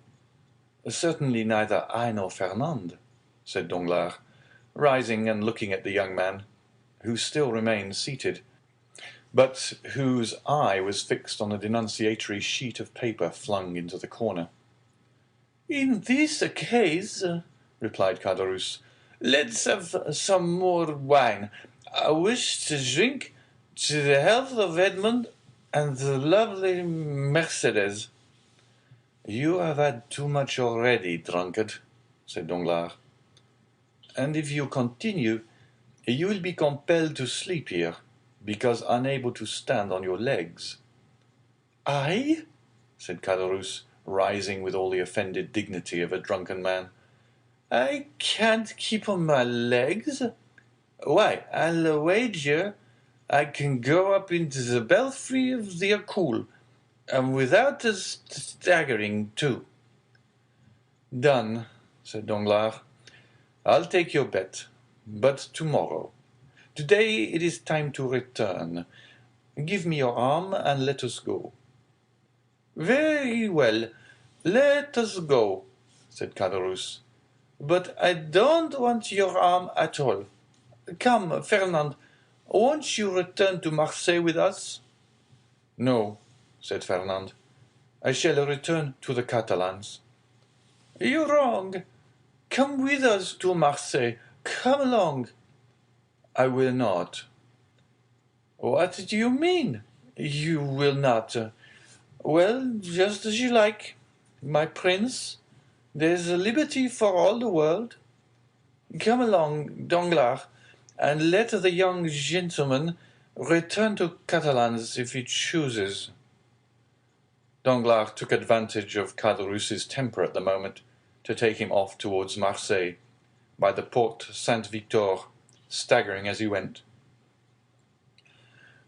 Certainly neither I nor Fernand, said Danglars, rising and looking at the young man, who still remained seated, but whose eye was fixed on a denunciatory sheet of paper flung into the corner. In this case, replied Caderousse, let's have some more wine. I wish to drink to the health of Edmond and the lovely Mercedes. You have had too much already, drunkard, said Danglars. And if you continue, you will be compelled to sleep here, because unable to stand on your legs. I? Said Caderousse, rising with all the offended dignity of a drunken man. I can't keep on my legs? Why, I'll wager I can go up into the belfry of the Accoules, and without a staggering too. Done, said Danglars. I'll take your bet, but tomorrow. Today it is time to return. Give me your arm and let us go." "Very well, let us go," said Caderousse. "But I don't want your arm at all. Come, Fernand, won't you return to Marseille with us?" "No," said Fernand. "I shall return to the Catalans." "You're wrong. Come with us to Marseille. Come along." "I will not." "What do you mean? You will not? Well, just as you like, my prince. There's liberty for all the world. Come along, Danglars, and let the young gentleman return to Catalans if he chooses." Danglars took advantage of Caderousse's temper at the moment to take him off towards Marseille, by the Porte Saint-Victor, staggering as he went.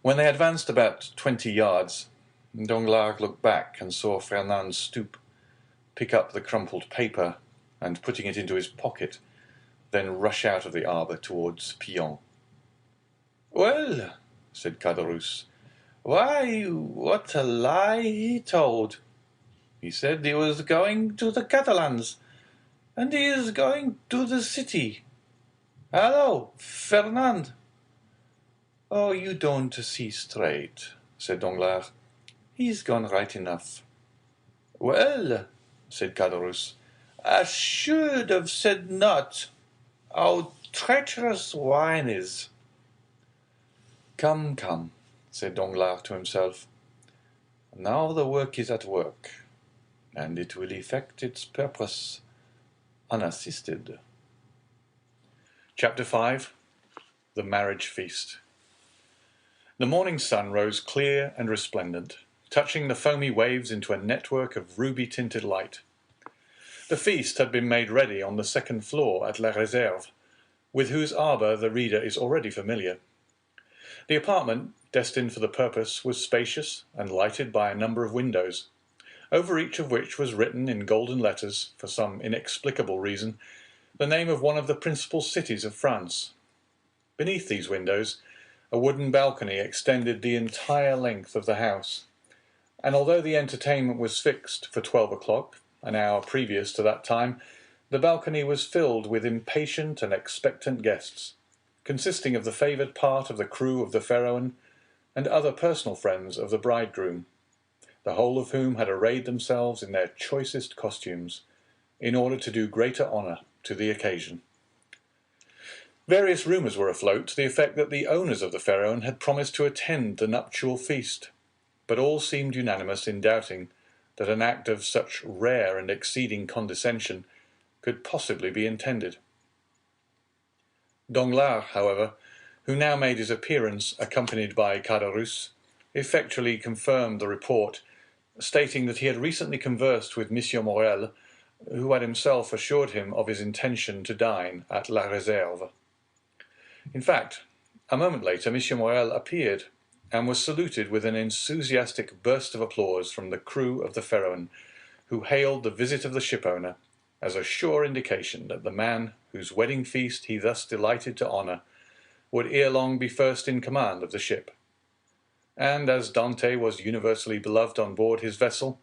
When they advanced about 20 yards, Danglars looked back and saw Fernand stoop, pick up the crumpled paper, and putting it into his pocket, then rush out of the arbour towards Pillon. "Well," said Caderousse, "why, what a lie he told! He said he was going to the Catalans, and he is going to the city. Hallo, Fernand!" "Oh, you don't see straight," said Danglars. "He's gone right enough." "Well," said Caderousse, "I should have said not. How treacherous wine is!" "Come, come," said Danglars to himself. "Now the work is at work, and it will effect its purpose unassisted." Chapter 5. The Marriage Feast. The morning sun rose clear and resplendent, touching the foamy waves into a network of ruby-tinted light. The feast had been made ready on the second floor at La Réserve, with whose arbour the reader is already familiar. The apartment, destined for the purpose, was spacious and lighted by a number of windows, over each of which was written in golden letters, for some inexplicable reason, the name of one of the principal cities of France. Beneath these windows, a wooden balcony extended the entire length of the house, and although the entertainment was fixed for 12 o'clock, an hour previous to that time, the balcony was filled with impatient and expectant guests, consisting of the favoured part of the crew of the Pharaon and other personal friends of the bridegroom, the whole of whom had arrayed themselves in their choicest costumes, in order to do greater honour to the occasion. Various rumours were afloat to the effect that the owners of the Pharaon had promised to attend the nuptial feast, but all seemed unanimous in doubting that an act of such rare and exceeding condescension could possibly be intended. Danglars, however, who now made his appearance accompanied by Caderousse, effectually confirmed the report, stating that he had recently conversed with M. Morrel, who had himself assured him of his intention to dine at La Réserve. In fact, a moment later M. Morrel appeared, and was saluted with an enthusiastic burst of applause from the crew of the Pharaon, who hailed the visit of the shipowner as a sure indication that the man whose wedding feast he thus delighted to honour would ere long be first in command of the ship. And as Dante was universally beloved on board his vessel,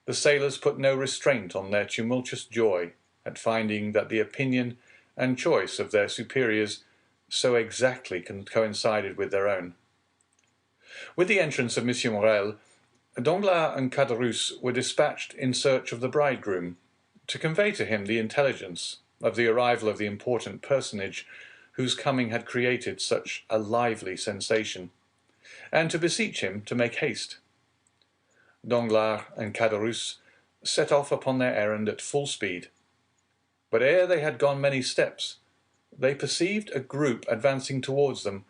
the sailors put no restraint on their tumultuous joy at finding that the opinion and choice of their superiors so exactly coincided with their own. With the entrance of M. Morrel, Danglars and Caderousse were dispatched in search of the bridegroom, to convey to him the intelligence of the arrival of the important personage whose coming had created such a lively sensation, and to beseech him to make haste. Danglars and Caderousse set off upon their errand at full speed, but ere they had gone many steps, they perceived a group advancing towards them,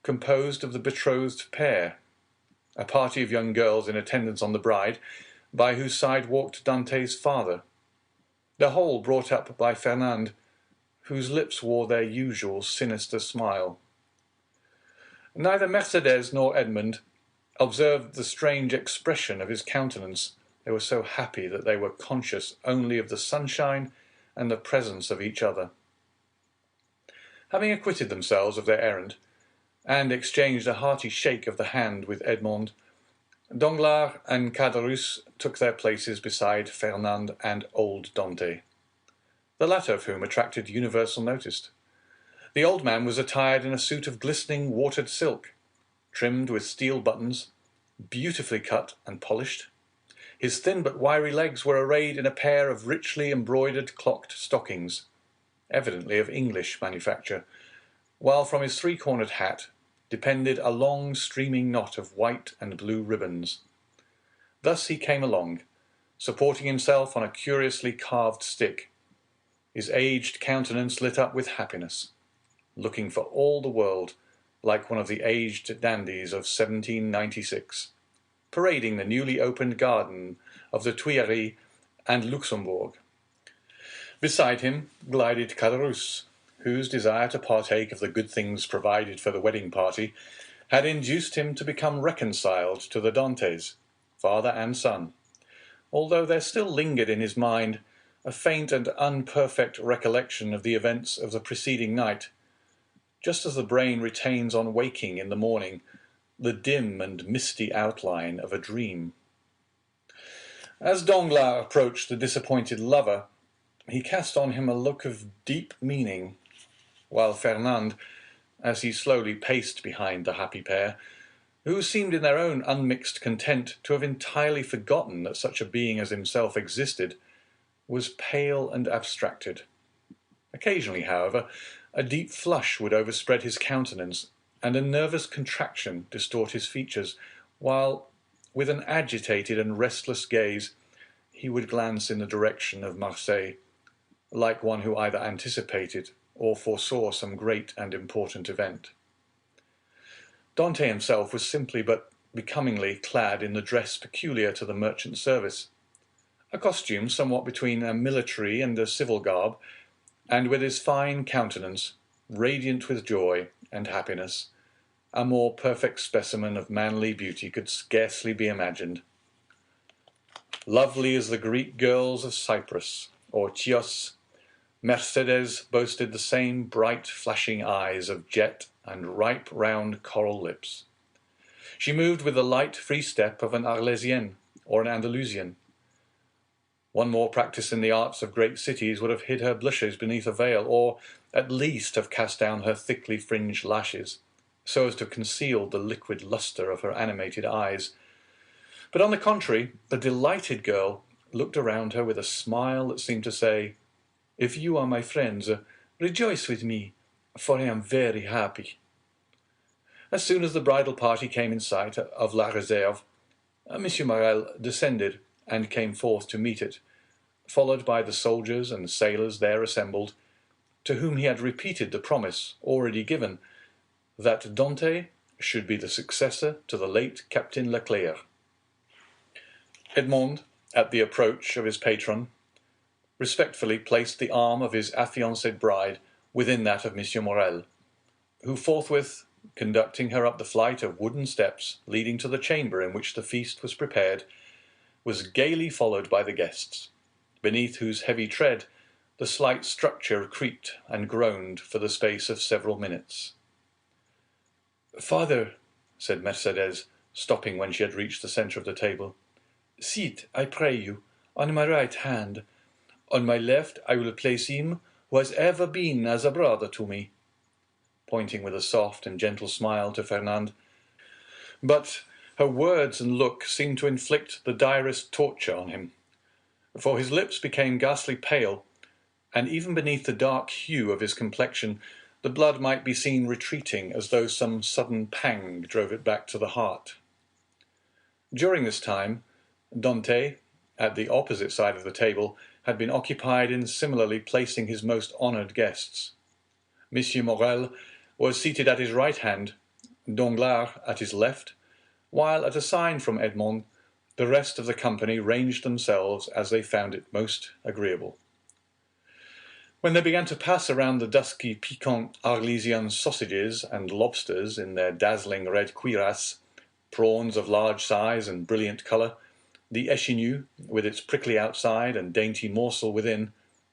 composed of the betrothed pair, a party of young girls in attendance on the bride, by whose side walked Dante's father, the whole brought up by Fernand, whose lips wore their usual sinister smile. Neither Mercédès nor Edmond observed the strange expression of his countenance. They were so happy that they were conscious only of the sunshine and the presence of each other. Having acquitted themselves of their errand, and exchanged a hearty shake of the hand with Edmond, Danglars and Caderousse took their places beside Fernand and old Dantès, the latter of whom attracted universal notice. The old man was attired in a suit of glistening watered silk, trimmed with steel buttons, beautifully cut and polished. His thin but wiry legs were arrayed in a pair of richly embroidered clocked stockings, evidently of English manufacture, while from his three-cornered hat depended a long streaming knot of white and blue ribbons. Thus he came along, supporting himself on a curiously carved stick, his aged countenance lit up with happiness, looking for all the world like one of the aged dandies of 1796, parading the newly opened garden of the Tuileries and Luxembourg. Beside him glided Caderousse, whose desire to partake of the good things provided for the wedding party had induced him to become reconciled to the Dantès, father and son, although there still lingered in his mind a faint and unperfect recollection of the events of the preceding night, just as the brain retains on waking in the morning the dim and misty outline of a dream. As Danglars approached the disappointed lover, he cast on him a look of deep meaning, while Fernand, as he slowly paced behind the happy pair, who seemed in their own unmixed content to have entirely forgotten that such a being as himself existed, was pale and abstracted. Occasionally, however, a deep flush would overspread his countenance, and a nervous contraction distort his features, while, with an agitated and restless gaze, he would glance in the direction of Marseille, like one who either anticipated or foresaw some great and important event. Dantès himself was simply but becomingly clad in the dress peculiar to the merchant service, a costume somewhat between a military and a civil garb, and with his fine countenance, radiant with joy and happiness, a more perfect specimen of manly beauty could scarcely be imagined. Lovely as the Greek girls of Cyprus or Chios, Mercedes boasted the same bright flashing eyes of jet and ripe round coral lips. She moved with the light free step of an Arlésienne or an Andalusian. One more practice in the arts of great cities would have hid her blushes beneath a veil, or at least have cast down her thickly fringed lashes, so as to conceal the liquid lustre of her animated eyes. But on the contrary, the delighted girl looked around her with a smile that seemed to say, "If you are my friends, rejoice with me, for I am very happy." As soon as the bridal party came in sight of La Réserve, M. Morrel descended and came forth to meet it, followed by the soldiers and sailors there assembled, to whom he had repeated the promise already given, that Dantès should be the successor to the late Captain Leclerc. Edmond, at the approach of his patron, respectfully placed the arm of his affianced bride within that of M. Morrel, who forthwith, conducting her up the flight of wooden steps leading to the chamber in which the feast was prepared, was gaily followed by the guests, beneath whose heavy tread the slight structure creaked and groaned for the space of several minutes. "Father," said Mercédès, stopping when she had reached the centre of the table, "sit, I pray you, on my right hand. On my left I will place him who has ever been as a brother to me," pointing with a soft and gentle smile to Fernand. But her words and look seemed to inflict the direst torture on him, for his lips became ghastly pale, and even beneath the dark hue of his complexion the blood might be seen retreating as though some sudden pang drove it back to the heart. During this time, Dantès, at the opposite side of the table, had been occupied in similarly placing his most honoured guests. M. Morrel was seated at his right hand, Danglars at his left, while at a sign from Edmond, the rest of the company ranged themselves as they found it most agreeable. When they began to pass around the dusky piquant Arlésian sausages and lobsters in their dazzling red cuirasses, prawns of large size and brilliant colour, the échinu, with its prickly outside and dainty morsel within,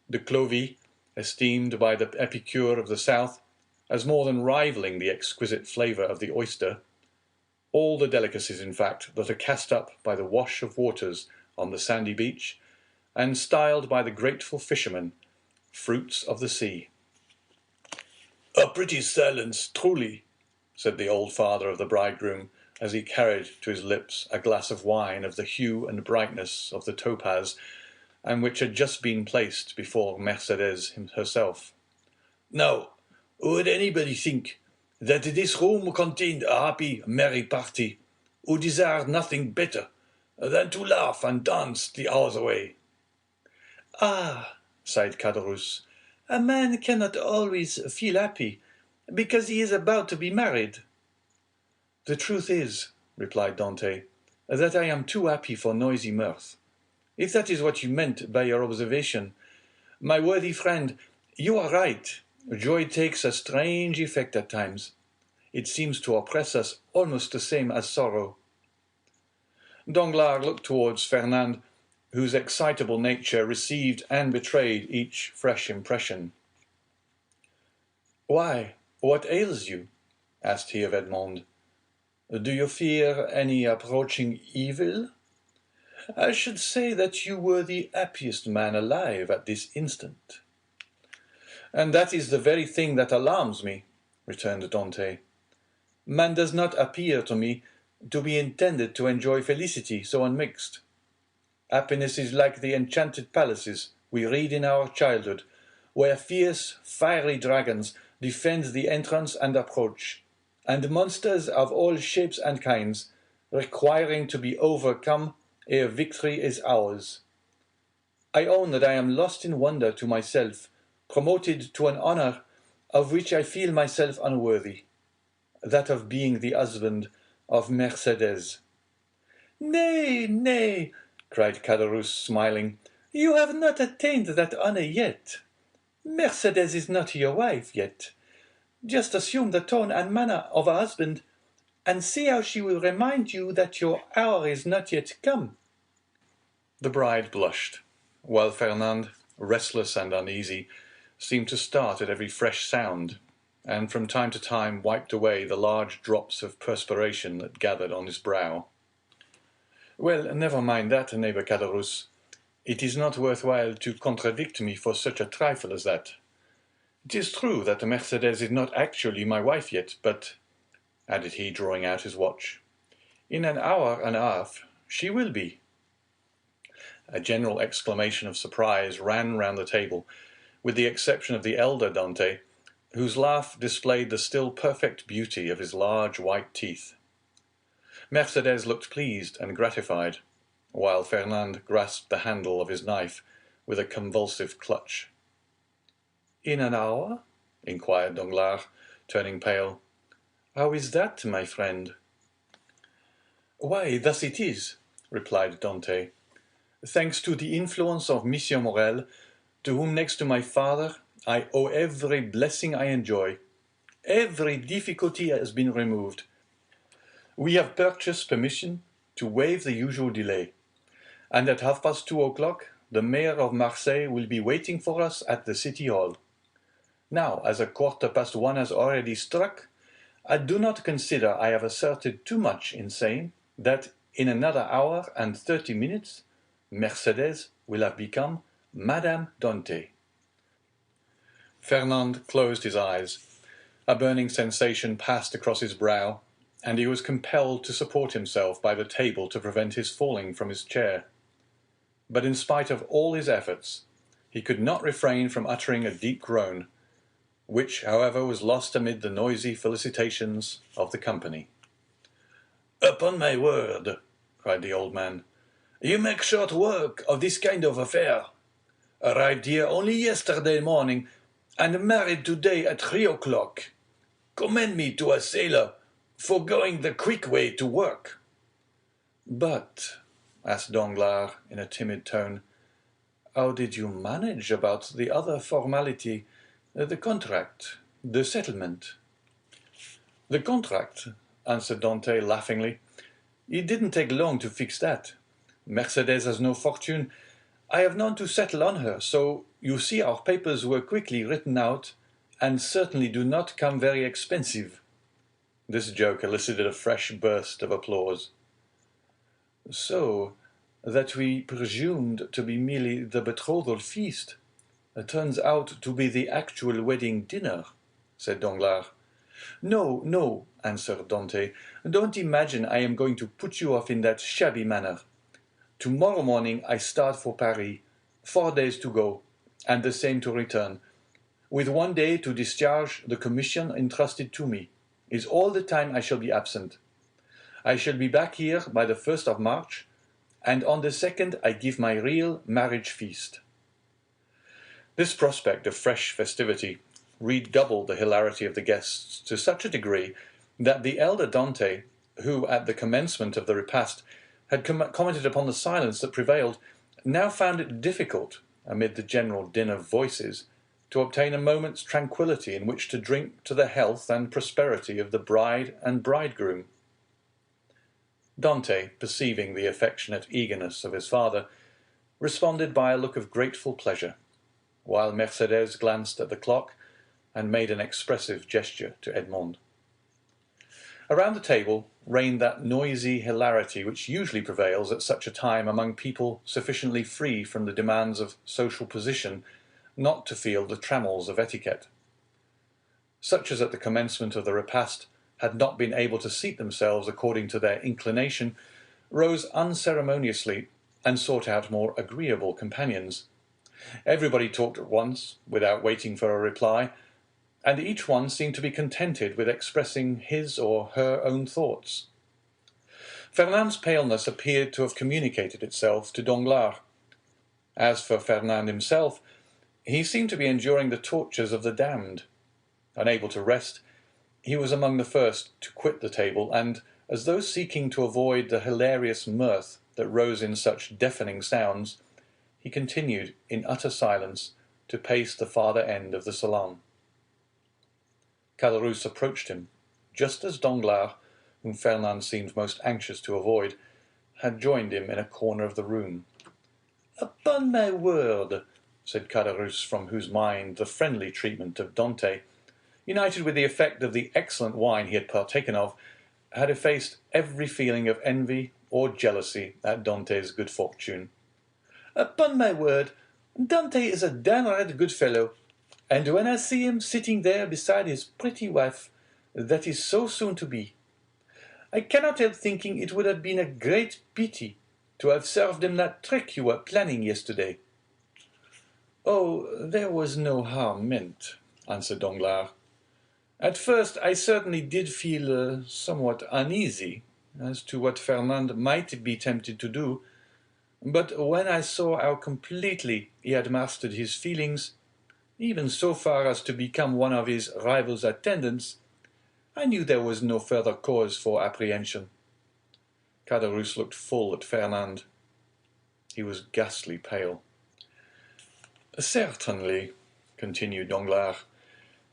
the clovy, esteemed by the epicure of the south, as more than rivaling the exquisite flavour of the oyster, all the delicacies, in fact, that are cast up by the wash of waters on the sandy beach, and styled by the grateful fishermen fruits of the sea. "A pretty silence, truly," said the old father of the bridegroom, as he carried to his lips a glass of wine of the hue and brightness of the topaz, and which had just been placed before Mercédès herself. "Now, would anybody think that this room contained a happy, merry party, who desired nothing better than to laugh and dance the hours away?" "Ah," sighed Caderousse, "a man cannot always feel happy, because he is about to be married." "The truth is," replied Dantès, "that I am too happy for noisy mirth. If that is what you meant by your observation, my worthy friend, you are right. Joy takes a strange effect at times. It seems to oppress us almost the same as sorrow." Danglars looked towards Fernand, whose excitable nature received and betrayed each fresh impression. "Why, what ails you?" asked he of Edmond. "Do you fear any approaching evil? I should say that you were the happiest man alive at this instant." "And that is the very thing that alarms me," returned Dantès. "Man does not appear to me to be intended to enjoy felicity so unmixed. Happiness is like the enchanted palaces we read in our childhood, where fierce, fiery dragons defend the entrance and approach, and monsters of all shapes and kinds, requiring to be overcome ere victory is ours. I own that I am lost in wonder to myself, promoted to an honour of which I feel myself unworthy, that of being the husband of Mercédès." "Nay, nay," cried Caderousse, smiling, "you have not attained that honour yet. Mercédès is not your wife yet. Just assume the tone and manner of a husband, and see how she will remind you that your hour is not yet come." The bride blushed, while Fernand, restless and uneasy, seemed to start at every fresh sound, and from time to time wiped away the large drops of perspiration that gathered on his brow. "Well, never mind that, neighbor Caderousse. It is not worth while to contradict me for such a trifle as that. It is true that Mercédès is not actually my wife yet, but," added he, drawing out his watch, "in an hour and a half she will be." A general exclamation of surprise ran round the table, with the exception of the elder Dantès, whose laugh displayed the still perfect beauty of his large white teeth. Mercédès looked pleased and gratified, while Fernand grasped the handle of his knife with a convulsive clutch. "In an hour?" inquired Danglars, turning pale. "How is that, my friend?" "Why, thus it is," replied Dantès. "Thanks to the influence of Monsieur Morrel, to whom next to my father I owe every blessing I enjoy, every difficulty has been removed. We have purchased permission to waive the usual delay, and at 2:30 the mayor of Marseille will be waiting for us at the city hall. Now, as 1:15 has already struck, I do not consider I have asserted too much in saying that in another hour and 30 minutes Mercédès will have become Madame Dantès." Fernand closed his eyes. A burning sensation passed across his brow, and he was compelled to support himself by the table to prevent his falling from his chair. But in spite of all his efforts, he could not refrain from uttering a deep groan, which, however, was lost amid the noisy felicitations of the company. "Upon my word," cried the old man, "you make short work of this kind of affair. Arrived here only yesterday morning, and married today at 3:00. Commend me to a sailor for going the quick way to work." "But," asked Danglars in a timid tone, "how did you manage about the other formality, the contract, the settlement?" "The contract," answered Dantès laughingly, "it didn't take long to fix that. Mercédès has no fortune. I have none to settle on her, so you see our papers were quickly written out, and certainly do not come very expensive." This joke elicited a fresh burst of applause. "So that we presumed to be merely the betrothal feast turns out to be the actual wedding dinner," said Danglars. "No, no," answered Dantès. "Don't imagine I am going to put you off in that shabby manner. Tomorrow morning I start for Paris, 4 days to go, and the same to return, with 1 day to discharge the commission entrusted to me, is all the time I shall be absent. I shall be back here by the 1st of March, and on the 2nd I give my real marriage feast." This prospect of fresh festivity redoubled the hilarity of the guests to such a degree that the elder Dantès, who at the commencement of the repast had commented upon the silence that prevailed, now found it difficult, amid the general din of voices, to obtain a moment's tranquillity in which to drink to the health and prosperity of the bride and bridegroom. Dantès, perceiving the affectionate eagerness of his father, responded by a look of grateful pleasure, while Mercédès glanced at the clock and made an expressive gesture to Edmond. Around the table reigned that noisy hilarity which usually prevails at such a time among people sufficiently free from the demands of social position not to feel the trammels of etiquette. Such as at the commencement of the repast had not been able to seat themselves according to their inclination rose unceremoniously and sought out more agreeable companions. Everybody talked at once, without waiting for a reply, and each one seemed to be contented with expressing his or her own thoughts. Fernand's paleness appeared to have communicated itself to Danglars. As for Fernand himself, he seemed to be enduring the tortures of the damned. Unable to rest, he was among the first to quit the table, and, as though seeking to avoid the hilarious mirth that rose in such deafening sounds, he continued, in utter silence, to pace the farther end of the salon. Caderousse approached him, just as Danglars, whom Fernand seemed most anxious to avoid, had joined him in a corner of the room. "Upon my word," said Caderousse, from whose mind the friendly treatment of Dantès, united with the effect of the excellent wine he had partaken of, had effaced every feeling of envy or jealousy at Dantès' good fortune. "Upon my word, Dantès is a downright good fellow, and when I see him sitting there beside his pretty wife, that is so soon to be, I cannot help thinking it would have been a great pity to have served him that trick you were planning yesterday." "Oh, there was no harm meant," answered Danglars. "At first I certainly did feel somewhat uneasy as to what Fernand might be tempted to do, but when I saw how completely he had mastered his feelings, even so far as to become one of his rival's attendants, I knew there was no further cause for apprehension." Caderousse looked full at Fernand. He was ghastly pale. "Certainly," continued Danglars,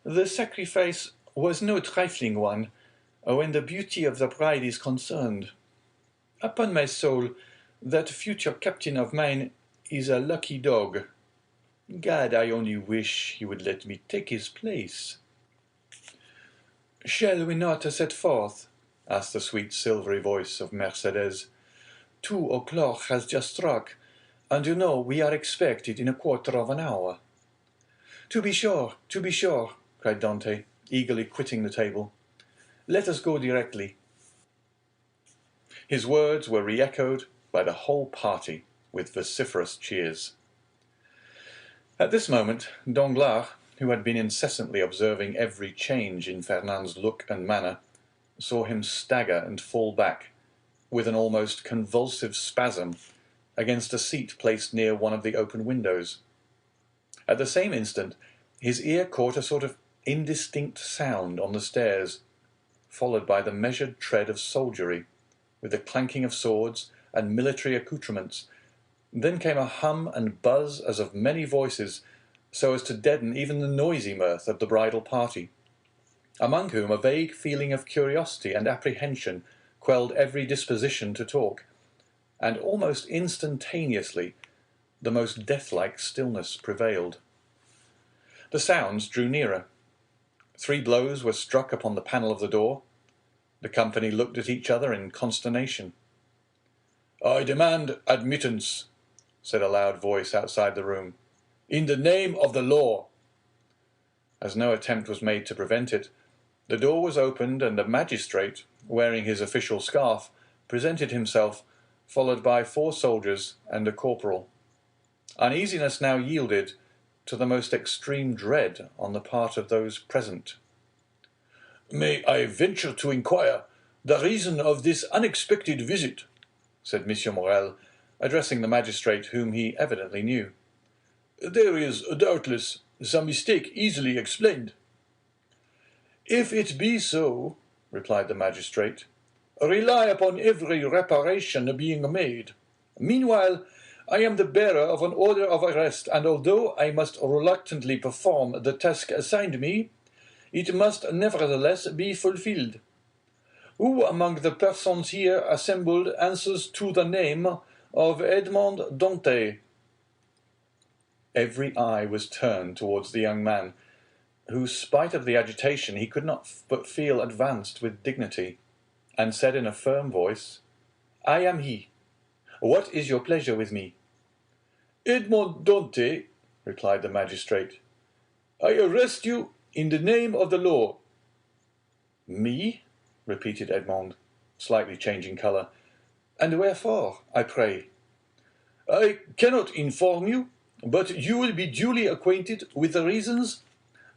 "the sacrifice was no trifling one, when the beauty of the bride is concerned. Upon my soul, that future captain of mine is a lucky dog. Gad, I only wish he would let me take his place." "Shall we not set forth?" asked the sweet silvery voice of Mercédès. 2 o'clock has just struck, and you know we are expected in a quarter of an hour." To be sure," cried Dantès, eagerly quitting the table. "Let us go directly." His words were re-echoed by the whole party with vociferous cheers. At this moment, Danglars, who had been incessantly observing every change in Fernand's look and manner, saw him stagger and fall back, with an almost convulsive spasm, against a seat placed near one of the open windows. At the same instant, his ear caught a sort of indistinct sound on the stairs, followed by the measured tread of soldiery, with the clanking of swords and military accoutrements. Then came a hum and buzz as of many voices, so as to deaden even the noisy mirth of the bridal party, among whom a vague feeling of curiosity and apprehension quelled every disposition to talk, and almost instantaneously the most death-like stillness prevailed. The sounds drew nearer, 3 blows were struck upon the panel of the door. The company looked at each other in consternation. "I demand admittance," said a loud voice outside the room. "In the name of the law." As no attempt was made to prevent it, the door was opened and a magistrate, wearing his official scarf, presented himself, followed by 4 soldiers and a corporal. Uneasiness now yielded to the most extreme dread on the part of those present. "May I venture to inquire the reason of this unexpected visit?" said M. Morel, addressing the magistrate whom he evidently knew. "There is, doubtless, some mistake easily explained." "If it be so," replied the magistrate, "rely upon every reparation being made. Meanwhile, I am the bearer of an order of arrest, and although I must reluctantly perform the task assigned me, it must nevertheless be fulfilled. Who among the persons here assembled answers to the name of Edmond Dantès?" Every eye was turned towards the young man, who, spite of the agitation, he could not but feel advanced with dignity, and said in a firm voice, "I am he. What is your pleasure with me?" "Edmond Dantès," replied the magistrate, "I arrest you in the name of the law." "Me?" repeated Edmond, slightly changing colour. "And wherefore, I pray?" "I cannot inform you, but you will be duly acquainted with the reasons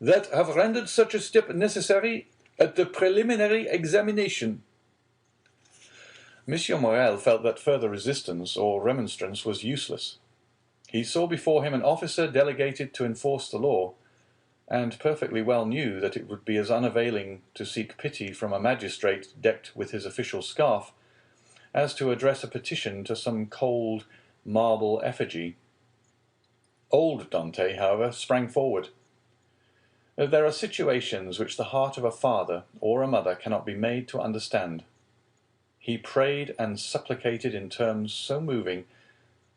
that have rendered such a step necessary at the preliminary examination." M. Morel felt that further resistance or remonstrance was useless. He saw before him an officer delegated to enforce the law, and perfectly well knew that it would be as unavailing to seek pity from a magistrate decked with his official scarf as to address a petition to some cold marble effigy. Old Dantès, however, sprang forward. There are situations which the heart of a father or a mother cannot be made to understand. He prayed and supplicated in terms so moving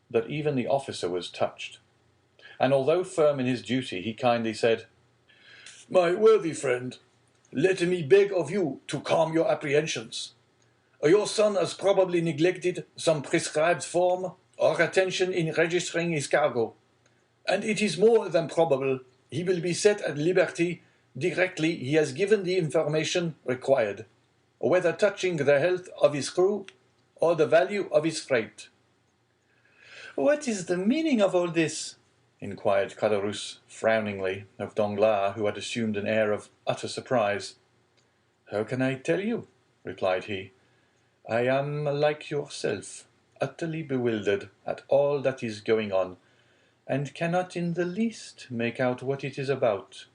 that even the officer was touched, and although firm in his duty, he kindly said, "My worthy friend, let me beg of you to calm your apprehensions. Your son has probably neglected some prescribed form or attention in registering his cargo, and it is more than probable he will be set at liberty directly he has given the information required, whether touching the health of his crew or the value of his freight." "What is the meaning of all this?" inquired Caderousse frowningly of Danglars, who had assumed an air of utter surprise. "How can I tell you?" replied he. "I am, like yourself, utterly bewildered at all that is going on, and cannot in the least make out what it is about."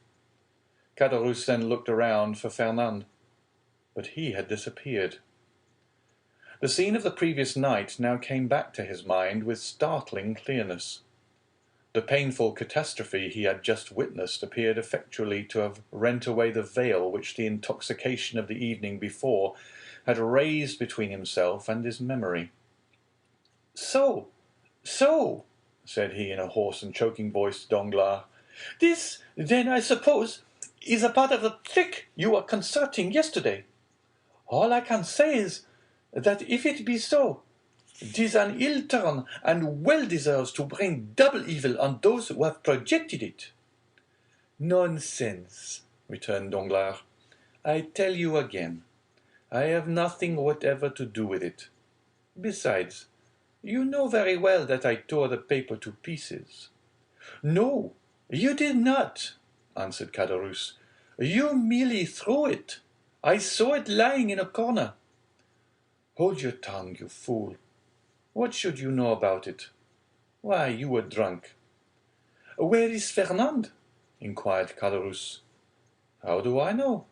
Caderousse then looked around for Fernand, but he had disappeared. The scene of the previous night now came back to his mind with startling clearness. The painful catastrophe he had just witnessed appeared effectually to have rent away the veil which the intoxication of the evening before had raised between himself and his memory. So, said he in a hoarse and choking voice to Danglars. "This, then, I suppose, is a part of the trick you were concerting yesterday. All I can say is, that if it be so, 'tis an ill turn, and well deserves to bring double evil on those who have projected it." "Nonsense," returned Danglars. "I tell you again, I have nothing whatever to do with it. Besides, you know very well that I tore the paper to pieces." "No, you did not," answered Caderousse. "You merely threw it. I saw it lying in a corner." "Hold your tongue, you fool. What should you know about it? Why, you were drunk." "Where is Fernand?" inquired Caderousse. "How do I know?"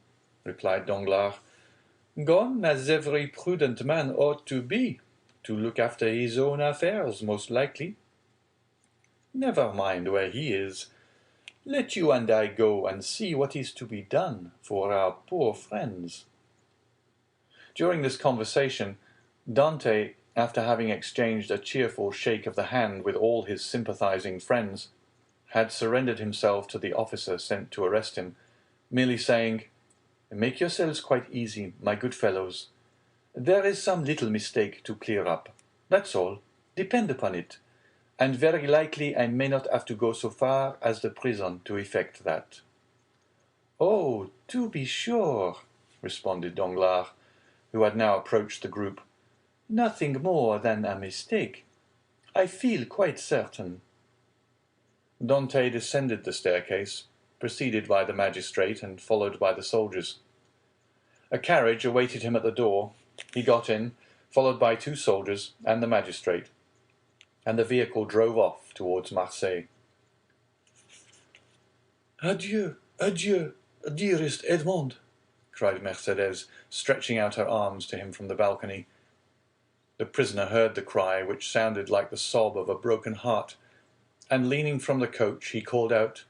replied Danglars. "Gone, as every prudent man ought to be, to look after his own affairs, most likely. Never mind where he is. Let you and I go and see what is to be done for our poor friends." During this conversation, Dantès, after having exchanged a cheerful shake of the hand with all his sympathizing friends, had surrendered himself to the officer sent to arrest him, merely saying, "Make yourselves quite easy, my good fellows. There is some little mistake to clear up. That's all. Depend upon it. And very likely I may not have to go so far as the prison to effect that." "Oh, to be sure," responded Danglars, who had now approached the group. "Nothing more than a mistake. I feel quite certain." Dantès descended the staircase, preceded by the magistrate and followed by the soldiers. A carriage awaited him at the door. He got in, followed by 2 soldiers and the magistrate, and the vehicle drove off towards Marseille. "Adieu, adieu, dearest Edmond," cried Mercédès, stretching out her arms to him from the balcony. The prisoner heard the cry, which sounded like the sob of a broken heart, and leaning from the coach, he called out,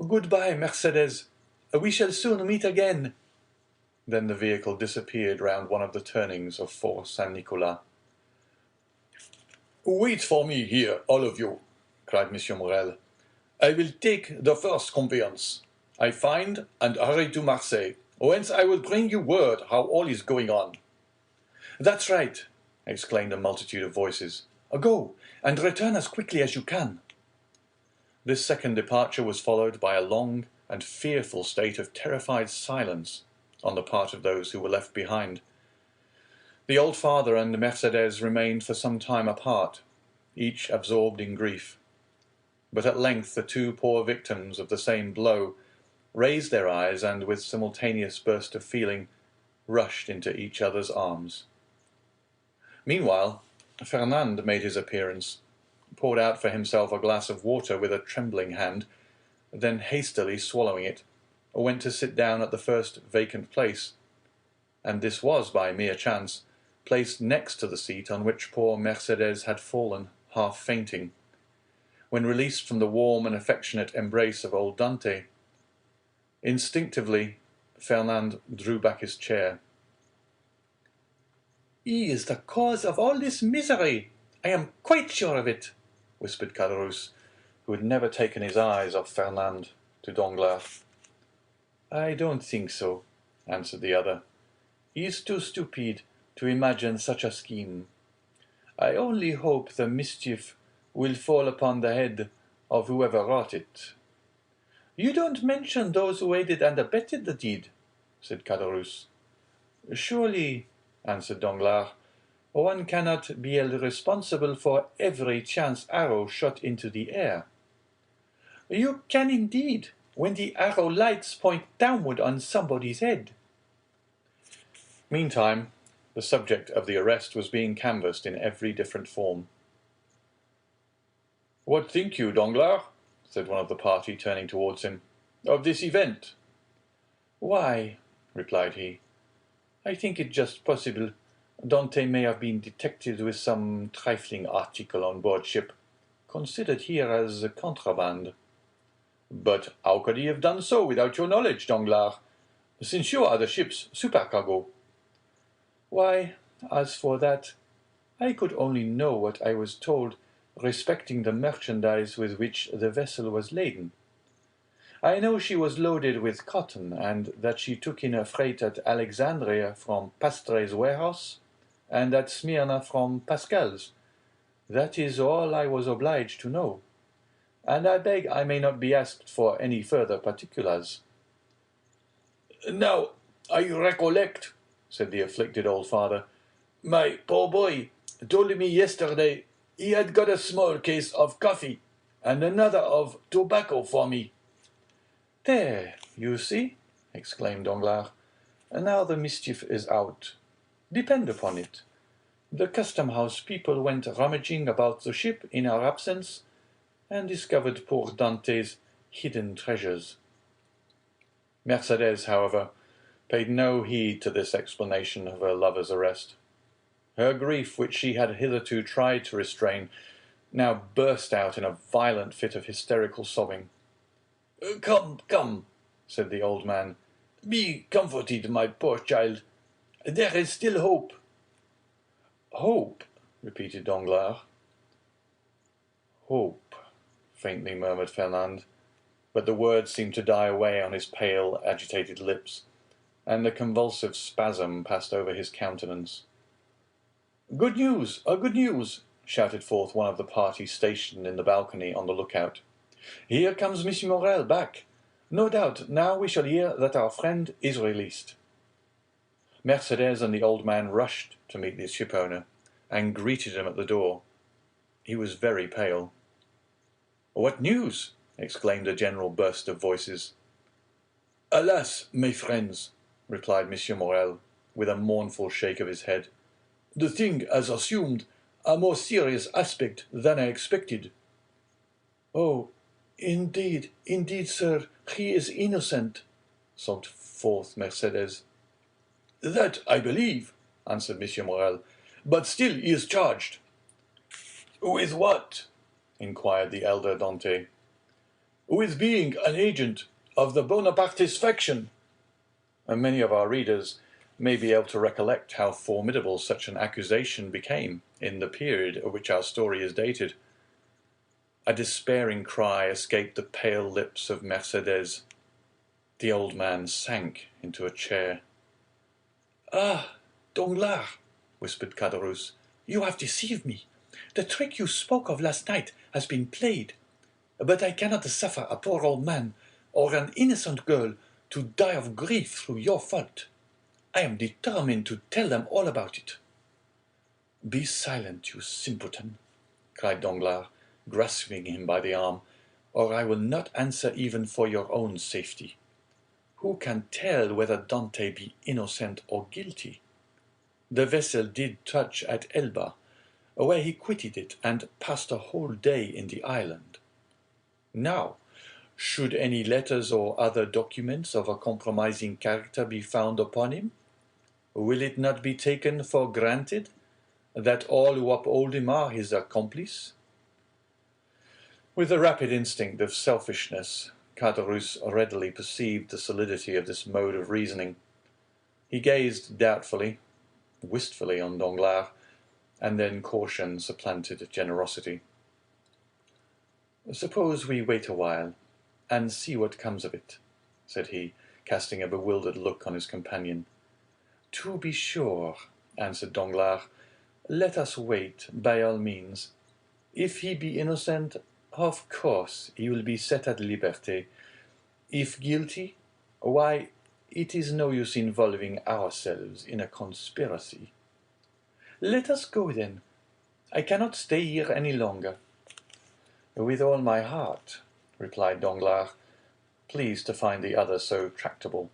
"Goodbye, Mercédès. We shall soon meet again." Then the vehicle disappeared round one of the turnings of Fort Saint-Nicolas. "Wait for me here, all of you," cried Monsieur Morel. "I will take the first conveyance I find and hurry to Marseille, whence I will bring you word how all is going on." "That's right," exclaimed a multitude of voices. "Go, and return as quickly as you can." This second departure was followed by a long and fearful state of terrified silence on the part of those who were left behind. The old father and Mercédès remained for some time apart, each absorbed in grief. But at length the 2 poor victims of the same blow raised their eyes and, with simultaneous burst of feeling, rushed into each other's arms. Meanwhile, Fernand made his appearance, poured out for himself a glass of water with a trembling hand, then hastily swallowing it, went to sit down at the first vacant place, and this was, by mere chance, placed next to the seat on which poor Mercédès had fallen, half fainting. When released from the warm and affectionate embrace of old Dantès, instinctively Fernand drew back his chair. "He is the cause of all this misery. I am quite sure of it," whispered Caderousse, who had never taken his eyes off Fernand, to Danglars. "I don't think so," answered the other. "He is too stupid to imagine such a scheme. I only hope the mischief will fall upon the head of whoever wrought it." "You don't mention those who aided and abetted the deed," said Caderousse. "Surely," answered Danglars, "one cannot be held responsible for every chance arrow shot into the air." "You can indeed, when the arrow lights point downward on somebody's head." Meantime, the subject of the arrest was being canvassed in every different form. "What think you, Danglars?" said one of the party, turning towards him, "of this event?" "Why," replied he, "I think it just possible Dantès may have been detected with some trifling article on board ship, considered here as contraband." "But how could he have done so without your knowledge, Danglars, since you are the ship's supercargo?" "Why, as for that, I could only know what I was told respecting the merchandise with which the vessel was laden. I know she was loaded with cotton, and that she took in her freight at Alexandria from Pastre's warehouse, and at Smyrna from Pascal's. That is all I was obliged to know, and I beg I may not be asked for any further particulars." "Now, I recollect," said the afflicted old father. "My poor boy told me yesterday he had got a small case of coffee and another of tobacco for me." "There, you see," exclaimed Danglars. "Now the mischief is out. Depend upon it, the custom-house people went rummaging about the ship in our absence, and discovered poor Dantès' hidden treasures." Mercédès, however, paid no heed to this explanation of her lover's arrest. Her grief, which she had hitherto tried to restrain, now burst out in a violent fit of hysterical sobbing. "Come, come," said the old man. "Be comforted, my poor child. There is still hope." "Hope," repeated Danglars. "Hope," faintly murmured Fernand, but the words seemed to die away on his pale, agitated lips, and a convulsive spasm passed over his countenance. "Good news! Good news!" shouted forth one of the party stationed in the balcony on the lookout. "Here comes Monsieur Morel back. No doubt now we shall hear that our friend is released." Mercédès and the old man rushed to meet the shipowner, and greeted him at the door. He was very pale. "What news?" exclaimed a general burst of voices. "Alas, mes friends," replied Monsieur Morel, with a mournful shake of his head, "the thing has assumed a more serious aspect than I expected." "Oh, indeed, sir, he is innocent," sobbed forth Mercédès. "That I believe," answered Monsieur Morel, "but still he is charged." "With what?" inquired the elder Dantès. "With being an agent of the Bonapartist faction." And many of our readers may be able to recollect how formidable such an accusation became in the period of which our story is dated. A despairing cry escaped the pale lips of Mercédès. The old man sank into a chair. "Ah, Danglars," whispered Caderousse, "you have deceived me. The trick you spoke of last night has been played. But I cannot suffer a poor old man or an innocent girl to die of grief through your fault. I am determined to tell them all about it." "Be silent, you simpleton," cried Danglars, grasping him by the arm, "or I will not answer even for your own safety. Who can tell whether Dantès be innocent or guilty? The vessel did touch at Elba, where he quitted it and passed a whole day in the island. Now, should any letters or other documents of a compromising character be found upon him, will it not be taken for granted that all who uphold him are his accomplice?" With the rapid instinct of selfishness, Caderousse readily perceived the solidity of this mode of reasoning. He gazed doubtfully, wistfully on Danglars, and then caution supplanted generosity. "Suppose we wait a while, and see what comes of it," said he, casting a bewildered look on his companion. "To be sure," answered Danglars, "let us wait, by all means. If he be innocent, of course he will be set at liberty. If guilty, why, it is no use involving ourselves in a conspiracy. Let us go, then. I cannot stay here any longer." "With all my heart," replied Danglars, pleased to find the other so tractable.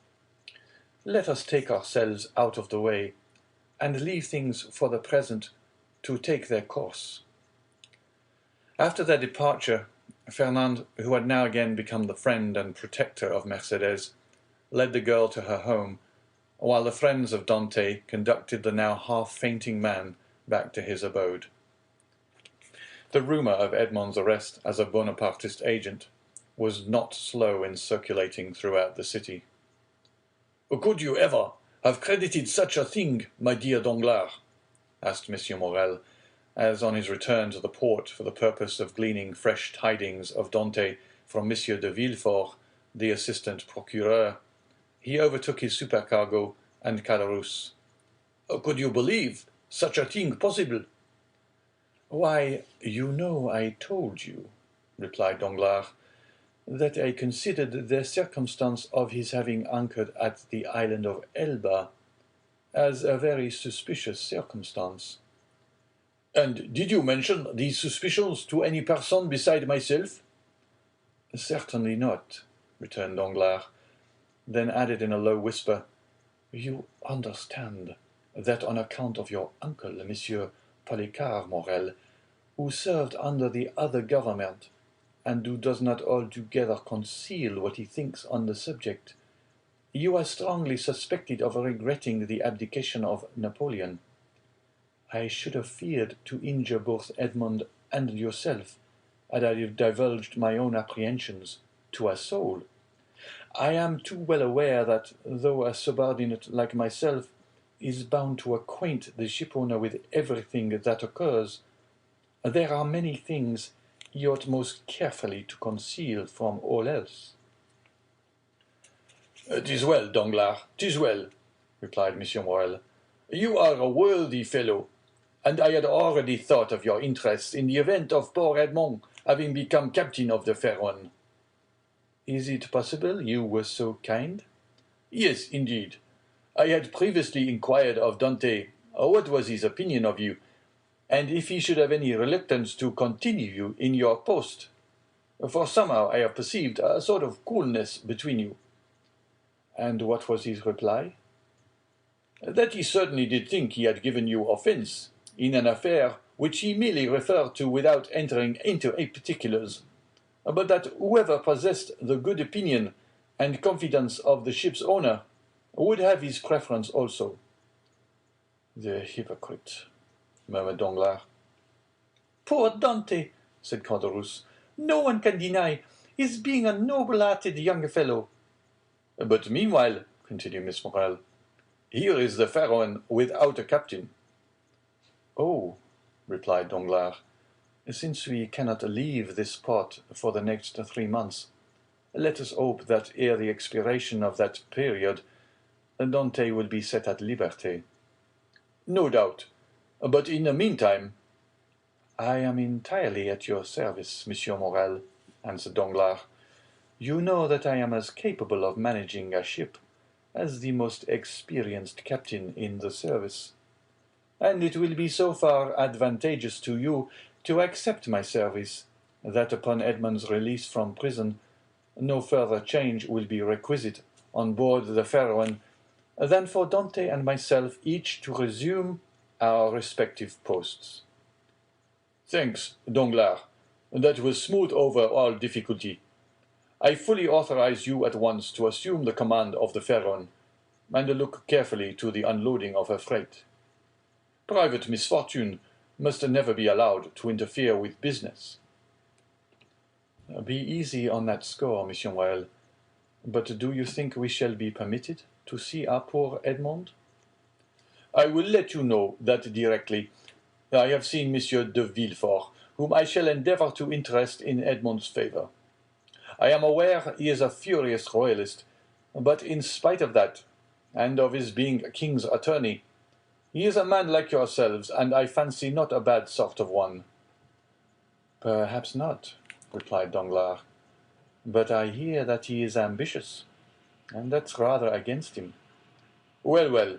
"Let us take ourselves out of the way, and leave things for the present to take their course." After their departure, Fernand, who had now again become the friend and protector of Mercédès, led the girl to her home, while the friends of Dantès conducted the now half-fainting man back to his abode. The rumor of Edmond's arrest as a Bonapartist agent was not slow in circulating throughout the city. "Could you ever have credited such a thing, my dear Danglars?" asked Monsieur Morel, as on his return to the port for the purpose of gleaning fresh tidings of Dantès from Monsieur de Villefort, the assistant procureur, he overtook his supercargo and Caderousse. "Could you believe such a thing possible?" "Why, you know I told you," replied Danglars, "that I considered the circumstance of his having anchored at the island of Elba as a very suspicious circumstance." "And did you mention these suspicions to any person beside myself?" "Certainly not," returned Danglars, then added in a low whisper, "You understand that on account of your uncle, Monsieur Policar Morel, who served under the other government, and who does not altogether conceal what he thinks on the subject, you are strongly suspected of regretting the abdication of Napoleon. I should have feared to injure both Edmond and yourself, had I divulged my own apprehensions to a soul. I am too well aware that, though a subordinate like myself is bound to acquaint the shipowner with everything that occurs, there are many things he ought most carefully to conceal from all else." "'Tis well, Danglars, 'tis well," replied Monsieur Morrel. "You are a worthy fellow, and I had already thought of your interests in the event of poor Edmond having become captain of the Pharaon." "Is it possible you were so kind?" "Yes, indeed. I had previously inquired of Dante what was his opinion of you, and if he should have any reluctance to continue you in your post. For somehow I have perceived a sort of coolness between you." "And what was his reply?" "That he certainly did think he had given you offence in an affair which he merely referred to without entering into particulars, but that whoever possessed the good opinion and confidence of the ship's owner would have his preference also." "The hypocrite," murmured Danglars. "Poor Dante," said Caderousse. "No one can deny his being a noble-hearted young fellow." "But meanwhile," continued Miss Morrel, "here is the Pharaon without a captain." "Oh," replied Danglars, "since we cannot leave this port for the next 3 months, let us hope that ere the expiration of that period, Dante will be set at liberty." "No doubt. But in the meantime—" "I am entirely at your service, Monsieur Morrel," answered Danglars. "You know that I am as capable of managing a ship as the most experienced captain in the service, and it will be so far advantageous to you to accept my service, that upon Edmond's release from prison, no further change will be requisite on board the Pharaon than for Dante and myself each to resume our respective posts." "Thanks, Danglars. That will smooth over all difficulty. I fully authorize you at once to assume the command of the Pharaon, and look carefully to the unloading of her freight. Private misfortune must never be allowed to interfere with business." "Be easy on that score, Monsieur Morrel. But do you think we shall be permitted to see our poor Edmond?" "I will let you know that directly. I have seen Monsieur de Villefort, whom I shall endeavor to interest in Edmond's favor. I am aware he is a furious royalist, but in spite of that, and of his being a king's attorney, he is a man like yourselves, and I fancy not a bad sort of one." "Perhaps not," replied Danglars, "but I hear that he is ambitious, and that's rather against him." "Well, well,"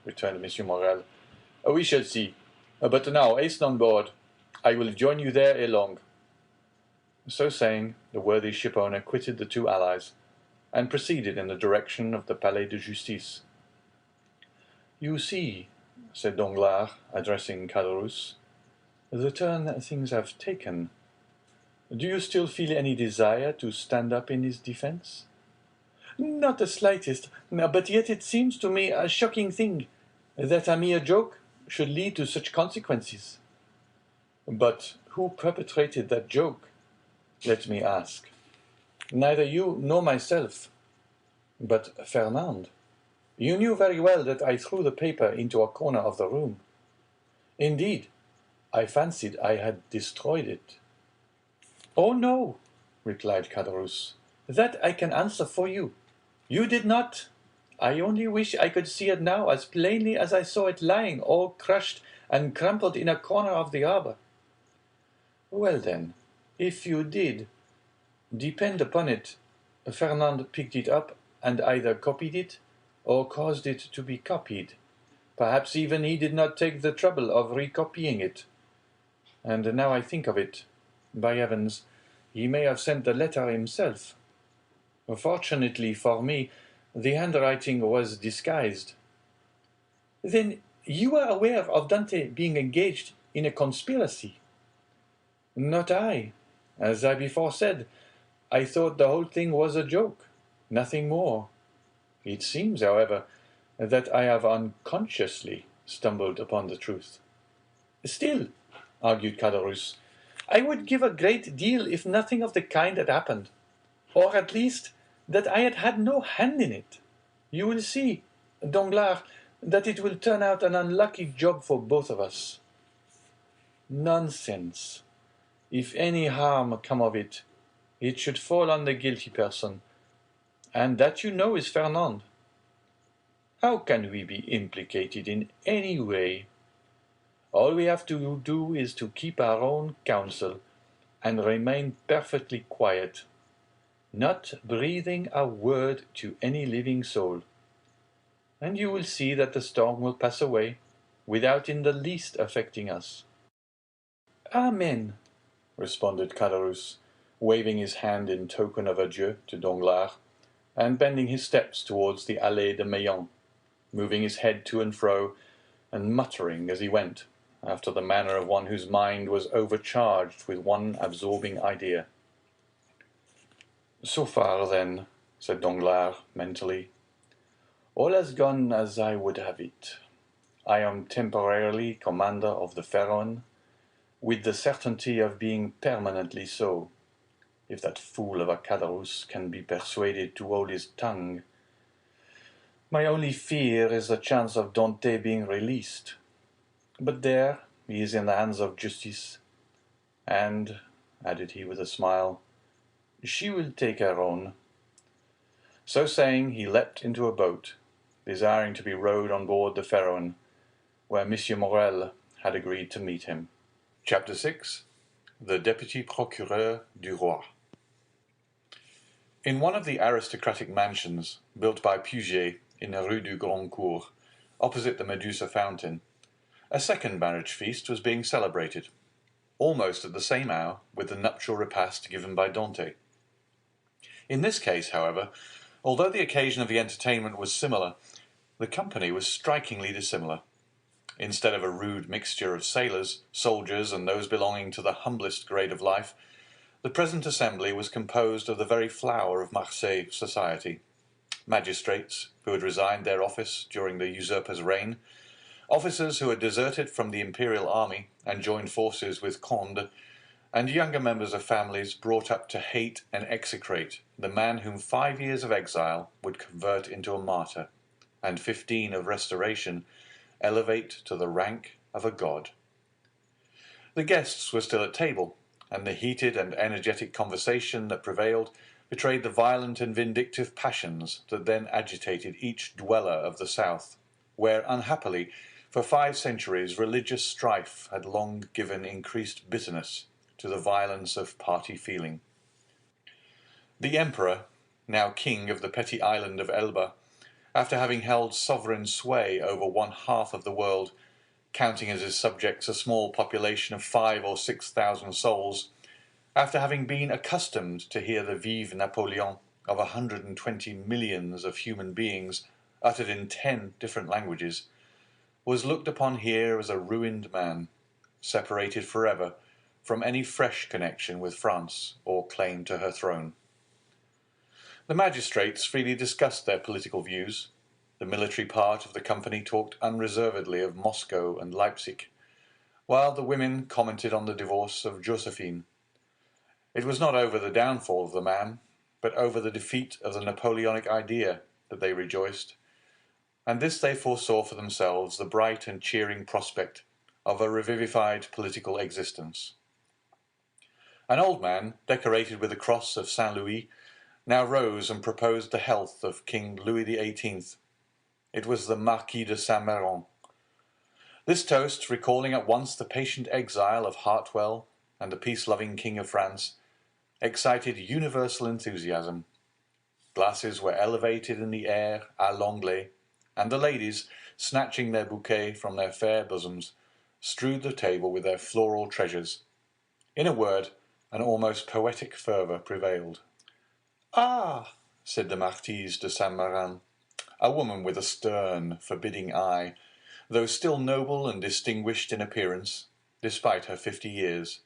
returned Monsieur Morrel, "we shall see. But now hasten on board. I will join you there ere long." So saying, the worthy shipowner quitted the two allies, and proceeded in the direction of the Palais de Justice. "You see," said Danglars, addressing Caderousse, "the turn things have taken. Do you still feel any desire to stand up in his defence?" "Not the slightest, but yet it seems to me a shocking thing that a mere joke should lead to such consequences." "But who perpetrated that joke, let me ask? Neither you nor myself, but Fernand. You knew very well that I threw the paper into a corner of the room. Indeed, I fancied I had destroyed it." "Oh, no," replied Caderousse. "That I can answer for you. You did not. I only wish I could see it now as plainly as I saw it lying all crushed and crumpled in a corner of the arbor." "Well, then, if you did, depend upon it, Fernand picked it up and either copied it or caused it to be copied. Perhaps even he did not take the trouble of recopying it. And now I think of it, by heavens, he may have sent the letter himself. Fortunately for me, the handwriting was disguised." "Then you are aware of Dante being engaged in a conspiracy?" "Not I. As I before said, I thought the whole thing was a joke, nothing more. It seems, however, that I have unconsciously stumbled upon the truth." "Still," argued Caderousse, "I would give a great deal if nothing of the kind had happened, or at least that I had had no hand in it. You will see, Danglars, that it will turn out an unlucky job for both of us." "Nonsense. If any harm come of it, it should fall on the guilty person, and that you know is Fernand. How can we be implicated in any way? All we have to do is to keep our own counsel, and remain perfectly quiet, not breathing a word to any living soul, and you will see that the storm will pass away, without in the least affecting us." "Amen," responded Caderousse, waving his hand in token of adieu to Danglars, and bending his steps towards the Allée de Meilhan, moving his head to and fro, and muttering as he went, after the manner of one whose mind was overcharged with one absorbing idea. "So far, then," said Danglars, mentally, "all has gone as I would have it. I am temporarily commander of the Pharaon, with the certainty of being permanently so, if that fool of a Caderousse can be persuaded to hold his tongue. My only fear is the chance of Dantès being released. But there, he is in the hands of justice. And," added he with a smile, "she will take her own." So saying, he leapt into a boat, desiring to be rowed on board the Pharaon, where M. Morrel had agreed to meet him. Chapter 6. The Deputy Procureur du Roi. In one of the aristocratic mansions built by Puget in the Rue du Grand Cours, opposite the Medusa fountain, a second marriage feast was being celebrated, almost at the same hour with the nuptial repast given by Dantès. In this case, however, although the occasion of the entertainment was similar, the company was strikingly dissimilar. Instead of a rude mixture of sailors, soldiers, and those belonging to the humblest grade of life, the present assembly was composed of the very flower of Marseille society: magistrates who had resigned their office during the usurper's reign, officers who had deserted from the imperial army and joined forces with Conde, and younger members of families brought up to hate and execrate the man whom 5 years of exile would convert into a martyr, and 15 of restoration elevate to the rank of a god. The guests were still at table, and the heated and energetic conversation that prevailed betrayed the violent and vindictive passions that then agitated each dweller of the South, where, unhappily, for 5 centuries religious strife had long given increased bitterness to the violence of party feeling. The emperor, now king of the petty island of Elba, after having held sovereign sway over 1/2 of the world, counting as his subjects a small population of 5,000 or 6,000 souls, after having been accustomed to hear the Vive Napoleon of 120 millions of human beings uttered in 10 different languages, was looked upon here as a ruined man, separated forever from any fresh connection with France or claim to her throne. The magistrates freely discussed their political views. The military part of the company talked unreservedly of Moscow and Leipzig, while the women commented on the divorce of Josephine. It was not over the downfall of the man, but over the defeat of the Napoleonic idea that they rejoiced, and this they foresaw for themselves the bright and cheering prospect of a revivified political existence. An old man, decorated with the cross of Saint Louis, now rose and proposed the health of King Louis XVIII. It was the Marquis de Saint-Méran. This toast, recalling at once the patient exile of Hartwell and the peace-loving King of France, excited universal enthusiasm. Glasses were elevated in the air à l'anglais, and the ladies, snatching their bouquet from their fair bosoms, strewed the table with their floral treasures. In a word, an almost poetic fervour prevailed. "Ah," said the Marquise de Saint-Méran, a woman with a stern, forbidding eye, though still noble and distinguished in appearance, despite her 50 years.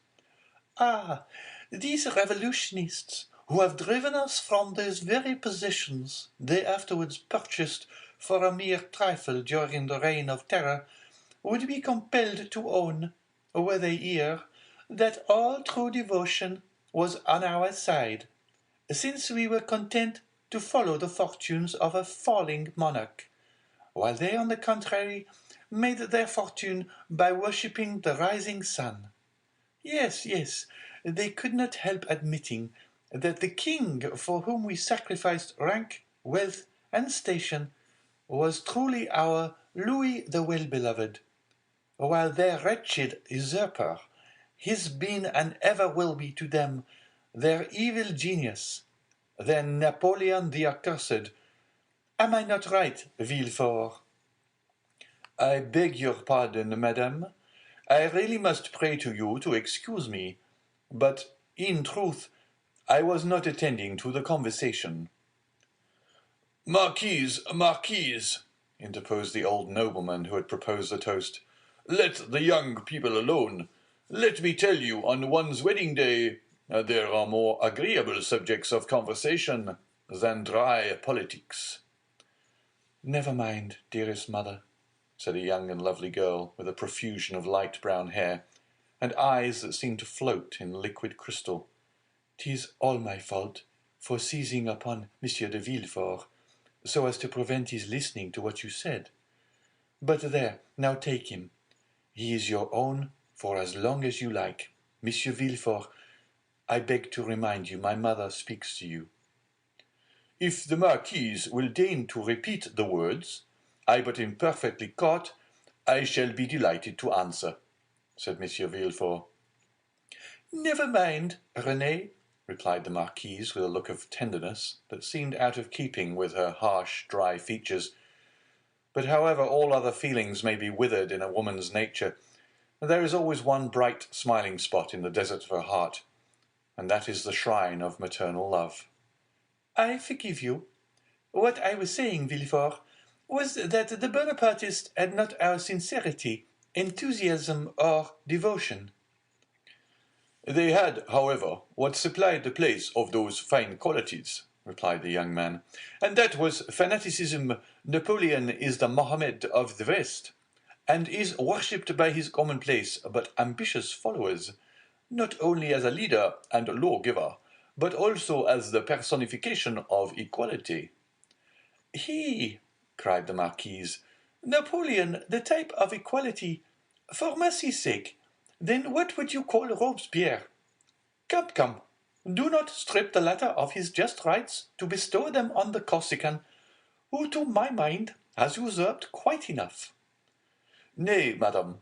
"Ah, these revolutionists, who have driven us from those very positions they afterwards purchased for a mere trifle during the reign of terror, would be compelled to own, were they here, that all true devotion was on our side, since we were content to follow the fortunes of a falling monarch, while they, on the contrary, made their fortune by worshipping the rising sun. Yes, yes, they could not help admitting that the king for whom we sacrificed rank, wealth, and station was truly our Louis the Well-Beloved, while their wretched usurper has been and ever will be to them their evil genius, their Napoleon the Accursed. Am I not right, Villefort?" "I beg your pardon, madame. I really must pray to you to excuse me, but, in truth, I was not attending to the conversation." "Marquise, Marquise," interposed the old nobleman who had proposed the toast, "let the young people alone. Let me tell you, on one's wedding day, there are more agreeable subjects of conversation than dry politics." "Never mind, dearest mother," said a young and lovely girl, with a profusion of light brown hair, and eyes that seemed to float in liquid crystal. "'Tis all my fault, for seizing upon Monsieur de Villefort, so as to prevent his listening to what you said. But there, now take him. He is your own for as long as you like. Monsieur Villefort, I beg to remind you my mother speaks to you." "If the Marquise will deign to repeat the words I but imperfectly caught, I shall be delighted to answer," said Monsieur Villefort. "Never mind, Renée," replied the marquise with a look of tenderness that seemed out of keeping with her harsh, dry features. But however all other feelings may be withered in a woman's nature, there is always one bright, smiling spot in the desert of her heart, and that is the shrine of maternal love. "I forgive you. What I was saying, Villefort, was that the Bonapartists had not our sincerity, enthusiasm, or devotion." "They had, however, what supplied the place of those fine qualities," replied the young man, "and that was fanaticism. Napoleon is the Mohammed of the West, and is worshipped by his commonplace but ambitious followers, not only as a leader and lawgiver, but also as the personification of equality." "He!" cried the marquise. "Napoleon, the type of equality! For mercy's sake, then what would you call Robespierre? Come, come, do not strip the latter of his just rights to bestow them on the Corsican, who to my mind has usurped quite enough." "Nay, madame,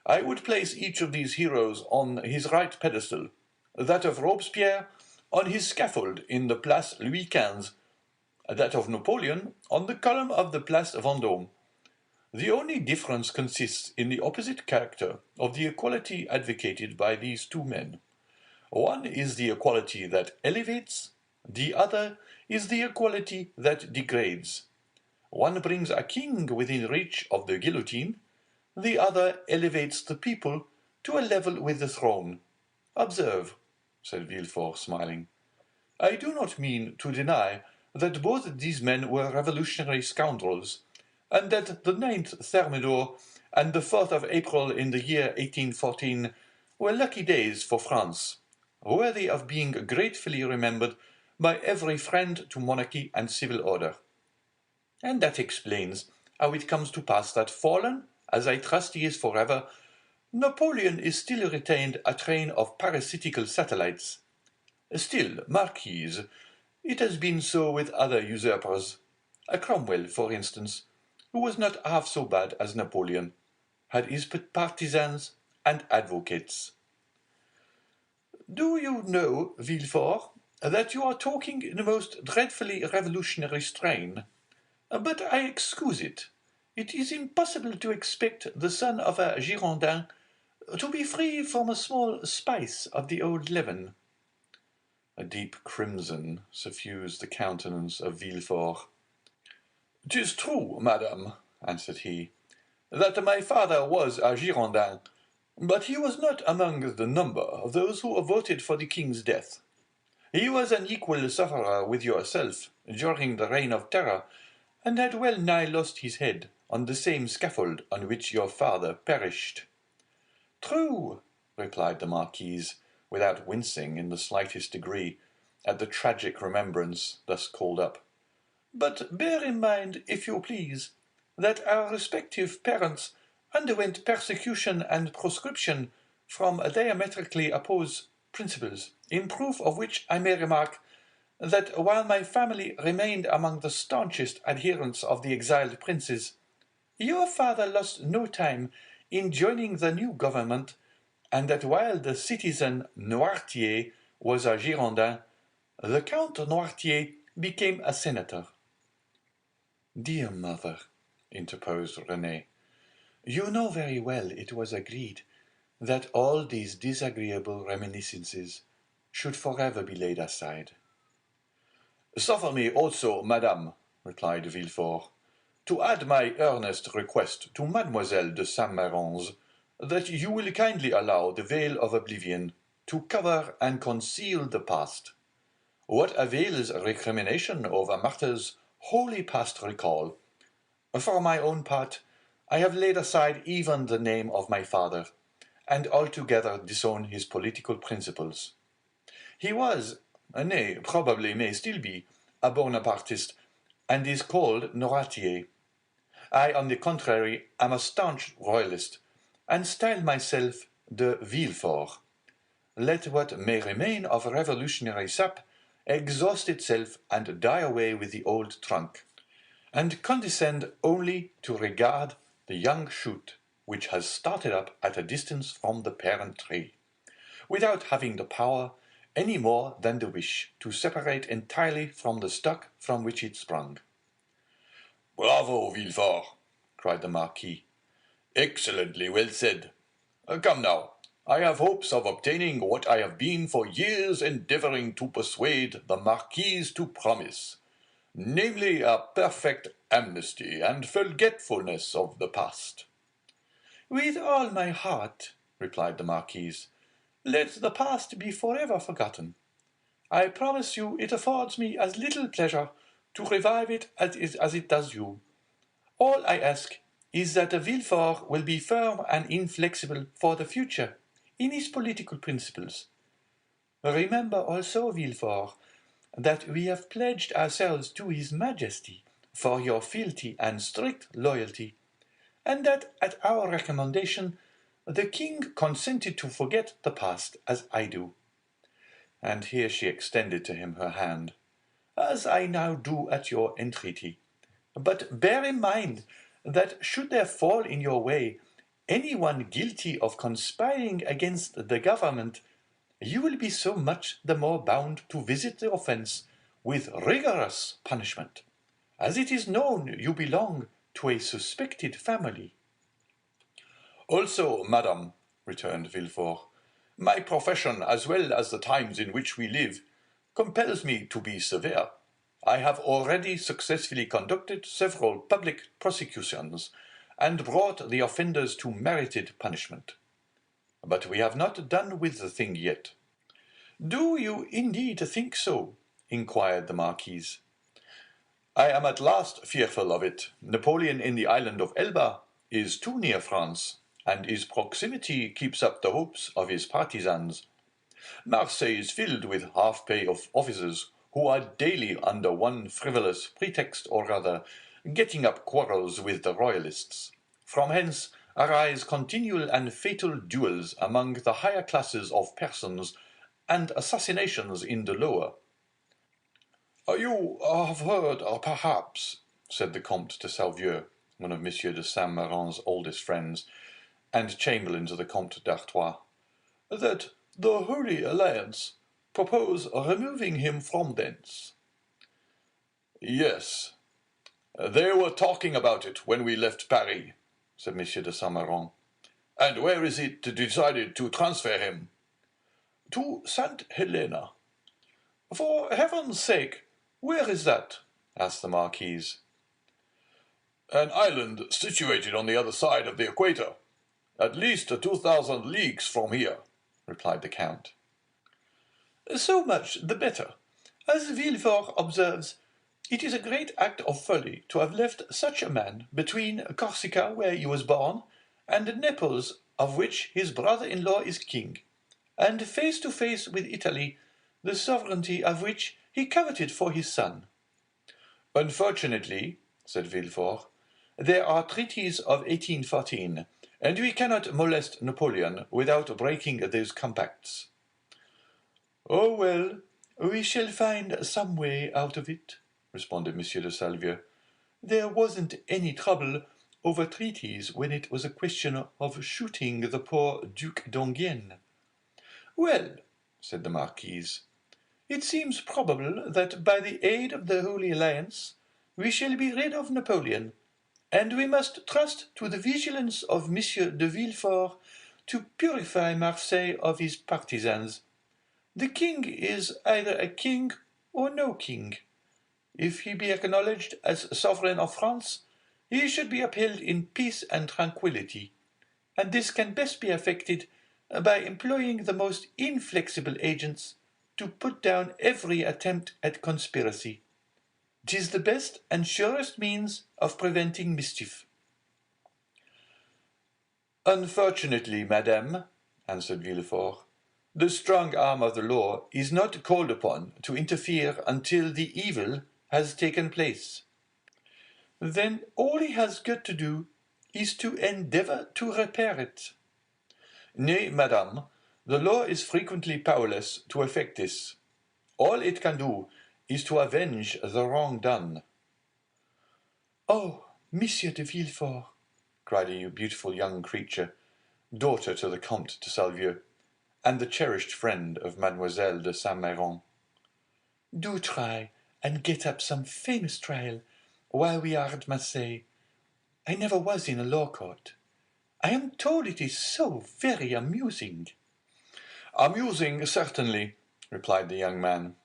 I would place each of these heroes on his right pedestal, that of Robespierre on his scaffold in the Place Louis XV, that of Napoleon on the column of the Place Vendôme. The only difference consists in the opposite character of the equality advocated by these two men. One is the equality that elevates, the other is the equality that degrades. One brings a king within reach of the guillotine, the other elevates the people to a level with the throne. Observe," said Villefort, smiling, "I do not mean to deny that both these men were revolutionary scoundrels, and that the 9th Thermidor and the 4th of April in the year 1814 were lucky days for France, worthy of being gratefully remembered by every friend to monarchy and civil order. And that explains how it comes to pass that, fallen, as I trust he is forever, Napoleon is still retained a train of parasitical satellites. Still, marquise, it has been so with other usurpers. Cromwell, for instance, who was not half so bad as Napoleon, had his partisans and advocates." "Do you know, Villefort, that you are talking in a most dreadfully revolutionary strain? But I excuse it. It is impossible to expect the son of a Girondin to be free from a small spice of the old leaven." A deep crimson suffused the countenance of Villefort. "'Tis true, madame," answered he, "that my father was a Girondin, but he was not among the number of those who voted for the king's death. He was an equal sufferer with yourself during the reign of terror, and had well nigh lost his head on the same scaffold on which your father perished." "True," replied the marquise, without wincing in the slightest degree at the tragic remembrance thus called up. "But bear in mind, if you please, that our respective parents underwent persecution and proscription from diametrically opposed principles, in proof of which I may remark that while my family remained among the staunchest adherents of the exiled princes, your father lost no time in joining the new government, and that while the citizen Noirtier was a Girondin, the Count Noirtier became a senator. Dear mother, interposed Renée, you know very well it was agreed that all these disagreeable reminiscences should forever be laid aside. Suffer me also, madame, replied Villefort, to add my earnest request to Mademoiselle de Saint-Méran's that you will kindly allow the veil of oblivion to cover and conceal the past. What avails recrimination over matters wholly past recall? For my own part, I have laid aside even the name of my father, and altogether disown his political principles. He was, nay, probably may still be, a Bonapartist, and is called Noirtier. I, on the contrary, am a staunch royalist, and style myself de Villefort. Let what may remain of revolutionary sap exhaust itself and die away with the old trunk, and condescend only to regard the young shoot which has started up at a distance from the parent tree, without having the power any more than the wish to separate entirely from the stock from which it sprung. Bravo, Villefort, cried the Marquis. Excellently well said. Come now, I have hopes of obtaining what I have been for years endeavouring to persuade the Marquise to promise, namely a perfect amnesty and forgetfulness of the past. With all my heart, replied the Marquise. Let the past be forever forgotten. I promise you it affords me as little pleasure to revive it as it does you. All I ask is that Villefort will be firm and inflexible for the future in his political principles. Remember also, Villefort, that we have pledged ourselves to his Majesty for your fealty and strict loyalty, and that at our recommendation the king consented to forget the past as I do. And here she extended to him her hand, as I now do at your entreaty. But bear in mind that should there fall in your way any one guilty of conspiring against the government, you will be so much the more bound to visit the offence with rigorous punishment, as it is known you belong to a suspected family. Also, madame, returned Villefort, my profession, as well as the times in which we live, compels me to be severe. I have already successfully conducted several public prosecutions, and brought the offenders to merited punishment. But we have not done with the thing yet. Do you indeed think so? inquired the Marquise. I am at last fearful of it. Napoleon in the island of Elba is too near France, and his proximity keeps up the hopes of his partisans. Marseille is filled with half-pay of officers who are daily, under one frivolous pretext or other, getting up quarrels with the royalists. From hence arise continual and fatal duels among the higher classes of persons, and assassinations in the lower. You have heard, perhaps, said the Comte de Salvieux, one of Monsieur de Saint-Méran's oldest friends, and chamberlain to the Comte d'Artois, that the Holy Alliance propose removing him from thence. Yes, they were talking about it when we left Paris, said Monsieur de Saint-Méran. And where is it decided to transfer him? To St. Helena. For heaven's sake, where is that? asked the Marquise. An island situated on the other side of the equator, at least 2,000 leagues from here, replied the Count. So much the better. As Villefort observes, it is a great act of folly to have left such a man between Corsica, where he was born, and Naples, of which his brother-in-law is king, and face to face with Italy, the sovereignty of which he coveted for his son. Unfortunately, said Villefort, there are treaties of 1814, and we cannot molest Napoleon without breaking those compacts. "Oh, well, we shall find some way out of it," responded Monsieur de Salvieux. "There wasn't any trouble over treaties when it was a question of shooting the poor Duc d'Enghien." "Well," said the Marquise, "it seems probable that by the aid of the Holy Alliance we shall be rid of Napoleon, and we must trust to the vigilance of Monsieur de Villefort to purify Marseille of his partisans. The king is either a king or no king. If he be acknowledged as sovereign of France, he should be upheld in peace and tranquillity, and this can best be effected by employing the most inflexible agents to put down every attempt at conspiracy. 'Tis the best and surest means of preventing mischief." "Unfortunately, madame," answered Villefort, "the strong arm of the law is not called upon to interfere until the evil has taken place." "Then all he has got to do is to endeavour to repair it." "Nay, madame, the law is frequently powerless to effect this. All it can do is to avenge the wrong done." "Oh, Monsieur de Villefort," cried a beautiful young creature, daughter to the Comte de Salvieux, and the cherished friend of Mademoiselle de Saint-Méran, "do try and get up some famous trial while we are at Marseille. I never was in a law court. I am told it is so very amusing." "Amusing, certainly," replied the young man,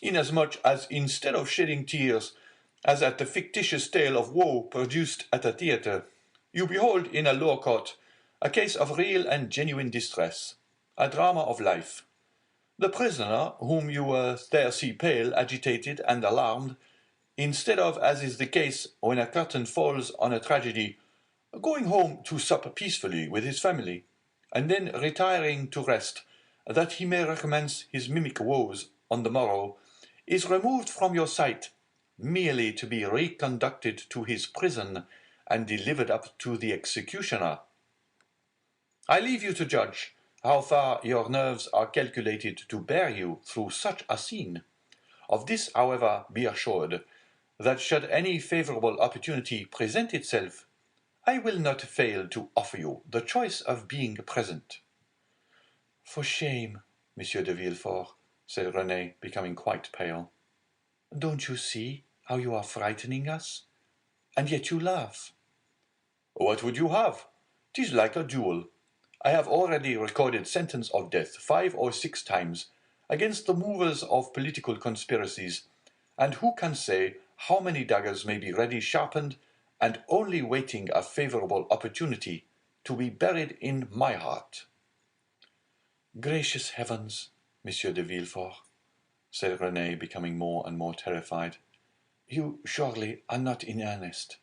"inasmuch as instead of shedding tears, as at the fictitious tale of woe produced at a theatre, you behold in a law court a case of real and genuine distress, a drama of life. The prisoner, whom you there see pale, agitated, and alarmed, instead of, as is the case when a curtain falls on a tragedy, going home to sup peacefully with his family, and then retiring to rest, that he may recommence his mimic woes on the morrow, is removed from your sight, merely to be reconducted to his prison and delivered up to the executioner. I leave you to judge how far your nerves are calculated to bear you through such a scene. Of this, however, be assured, that should any favourable opportunity present itself, I will not fail to offer you the choice of being present." "For shame, Monsieur de Villefort," said Renée, becoming quite pale. "Don't you see how you are frightening us? And yet you laugh." "What would you have? 'Tis like a duel. I have already recorded sentence of death 5 or 6 times against the movers of political conspiracies, and who can say how many daggers may be ready sharpened and only waiting a favourable opportunity to be buried in my heart?" "Gracious heavens, Monsieur de Villefort," said Renée, becoming more and more terrified, "you surely are not in earnest."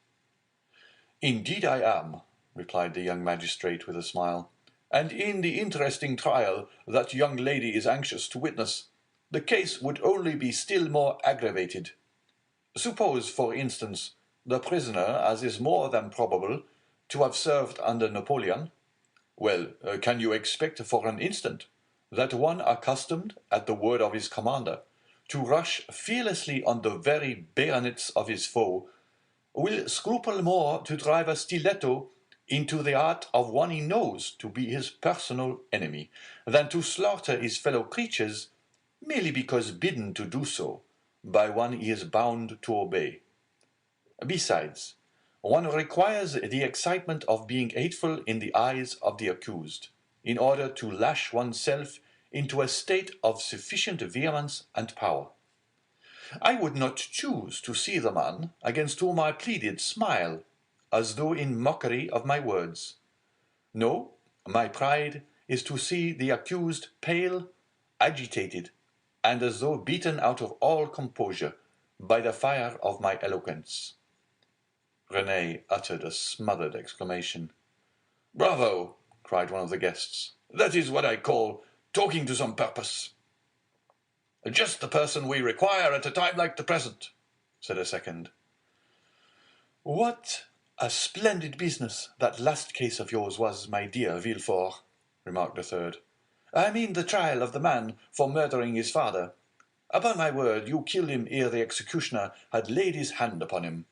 "Indeed I am," replied the young magistrate with a smile, "and in the interesting trial that young lady is anxious to witness, the case would only be still more aggravated. Suppose, for instance, the prisoner, as is more than probable, to have served under Napoleon. Well, can you expect for an instant that one accustomed, at the word of his commander, to rush fearlessly on the very bayonets of his foe, will scruple more to drive a stiletto into the heart of one he knows to be his personal enemy, than to slaughter his fellow creatures merely because bidden to do so by one he is bound to obey? Besides, one requires the excitement of being hateful in the eyes of the accused, in order to lash oneself into a state of sufficient vehemence and power. I would not choose to see the man against whom I pleaded smile, as though in mockery of my words. No, my pride is to see the accused pale, agitated, and as though beaten out of all composure by the fire of my eloquence." Renée uttered a smothered exclamation. "Bravo!" cried one of the guests. "That is what I call talking to some purpose." "Just the person we require at a time like the present," said a second. "What a splendid business that last case of yours was, my dear Villefort," remarked a third. I mean the trial of the man for murdering his father. Upon my word, you killed him ere the executioner had laid his hand upon him."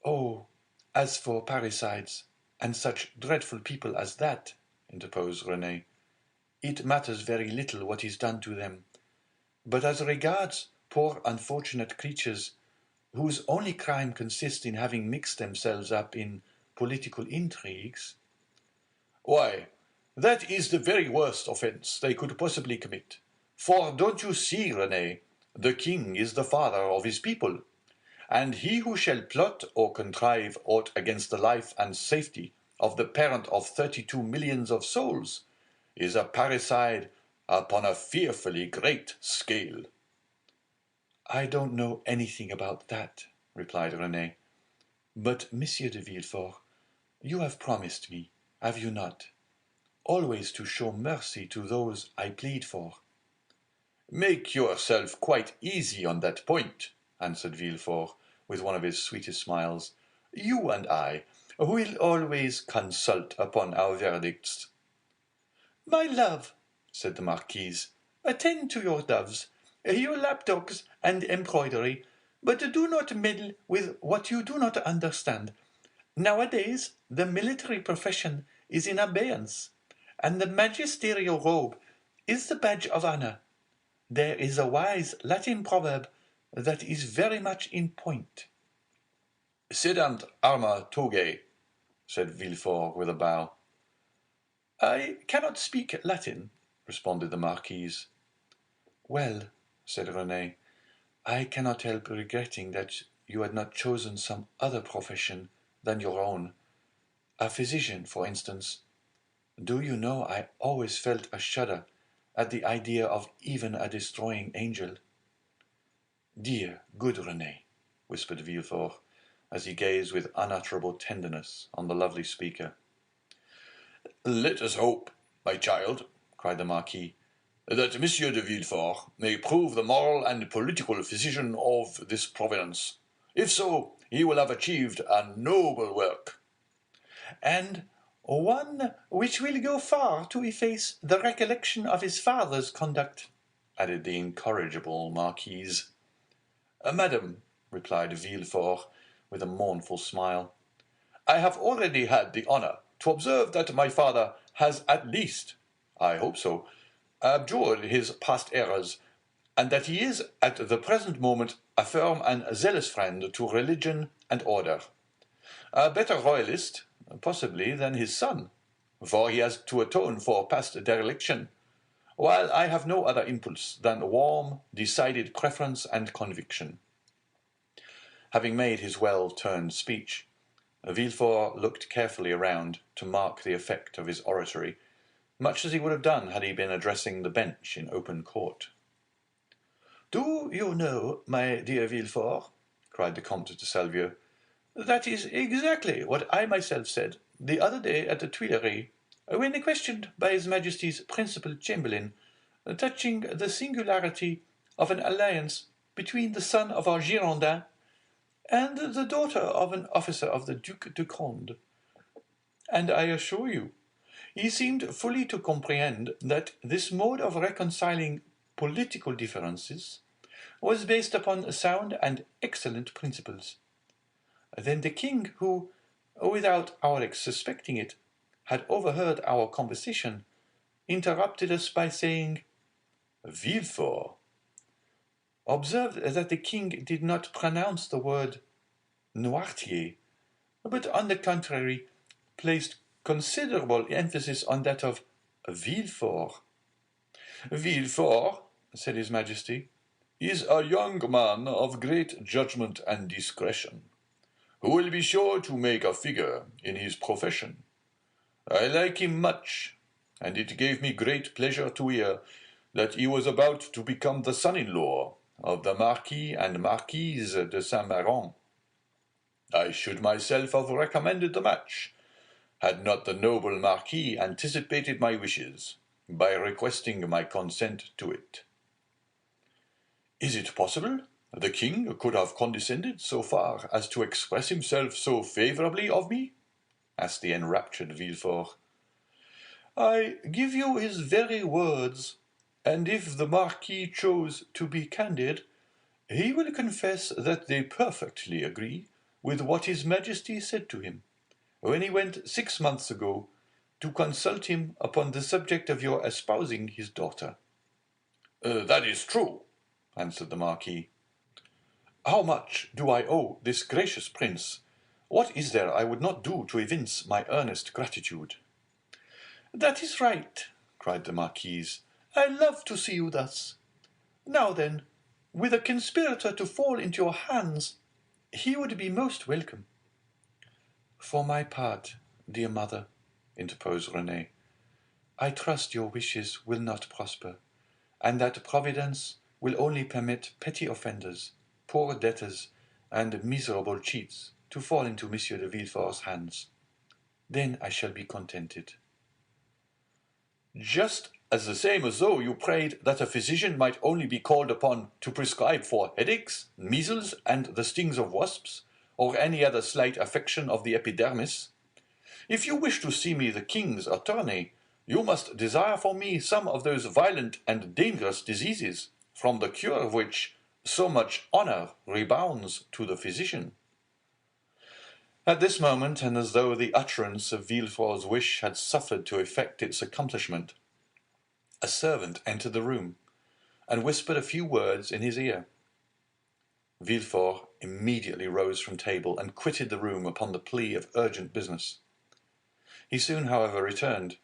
"Oh, as for parricides, and such dreadful people as that," interposed Renée, "it matters very little what is done to them. But as regards poor unfortunate creatures, whose only crime consists in having mixed themselves up in political intrigues—" "Why, that is the very worst offence they could possibly commit. For don't you see, Renée, the king is the father of his people, and he who shall plot or contrive aught against the life and safety of the parent of 32 millions of souls is a parricide upon a fearfully great scale." "I don't know anything about that," replied Renée. "But, Monsieur de Villefort, you have promised me, have you not, always to show mercy to those I plead for?" "Make yourself quite easy on that point," answered Villefort, with one of his sweetest smiles. "You and I will always consult upon our verdicts." "My love," said the marquise, "attend to your doves, your lapdogs and embroidery, but do not meddle with what you do not understand. Nowadays the military profession is in abeyance, and the magisterial robe is the badge of honor. There is a wise Latin proverb that is very much in point." "Sedant arma togae," said Villefort with a bow. "I cannot speak Latin," responded the marquise. "Well," said Renée, "I cannot help regretting that you had not chosen some other profession than your own. A physician, for instance. Do you know, I always felt a shudder at the idea of even a destroying angel." "Dear, good Renée," whispered Villefort, as he gazed with unutterable tenderness on the lovely speaker. "Let us hope, my child," cried the Marquis, "that Monsieur de Villefort may prove the moral and political physician of this province. If so, he will have achieved a noble work." "And one which will go far to efface the recollection of his father's conduct," added the incorrigible marquise. "Madam," replied Villefort, with a mournful smile, "I have already had the honor to observe that my father has at least, I hope so, abjured his past errors, and that he is at the present moment a firm and zealous friend to religion and order. A better royalist, possibly, than his son, for he has to atone for past dereliction, while I have no other impulse than warm, decided preference and conviction." Having made his well-turned speech, Villefort looked carefully around to mark the effect of his oratory, much as he would have done had he been addressing the bench in open court. "Do you know, my dear Villefort," cried the Comte de Salvieux, "that is exactly what I myself said the other day at the Tuileries, when questioned by His Majesty's principal chamberlain touching the singularity of an alliance between the son of our Girondin and the daughter of an officer of the Duc de Conde. And I assure you, he seemed fully to comprehend that this mode of reconciling political differences was based upon sound and excellent principles. Then the king, who, without our suspecting it, had overheard our conversation, interrupted us by saying, "Villefort." Observe that the king did not pronounce the word Noirtier, but on the contrary placed considerable emphasis on that of Villefort. "Villefort," said his Majesty, "is a young man of great judgment and discretion, who will be sure to make a figure in his profession. I like him much, and it gave me great pleasure to hear that he was about to become the son-in-law of the Marquis and Marquise de Saint-Méran. I should myself have recommended the match, had not the noble Marquis anticipated my wishes by requesting my consent to it." "Is it possible the king could have condescended so far as to express himself so favourably of me?" asked the enraptured Villefort. I give you his very words, and if the Marquis chose to be candid, he will confess that they perfectly agree with what his Majesty said to him, when he went 6 months ago to consult him upon the subject of your espousing his daughter. That is true, answered the Marquis. How much do I owe this gracious prince? What is there I would not do to evince my earnest gratitude? That is right, cried the Marquise. I love to see you thus. Now then, with a conspirator to fall into your hands, he would be most welcome. For my part, dear mother, interposed Renée, I trust your wishes will not prosper, and that Providence will only permit petty offenders, poor debtors, and miserable cheats to fall into Monsieur de Villefort's hands. Then I shall be contented. Just as the same as though you prayed that a physician might only be called upon to prescribe for headaches, measles, and the stings of wasps, or any other slight affection of the epidermis. If you wish to see me the king's attorney, you must desire for me some of those violent and dangerous diseases, from the cure of which so much honour rebounds to the physician. At this moment, and as though the utterance of Villefort's wish had suffered to effect its accomplishment, a servant entered the room, and whispered a few words in his ear. Villefort immediately rose from table, and quitted the room upon the plea of urgent business. He soon, however, returned,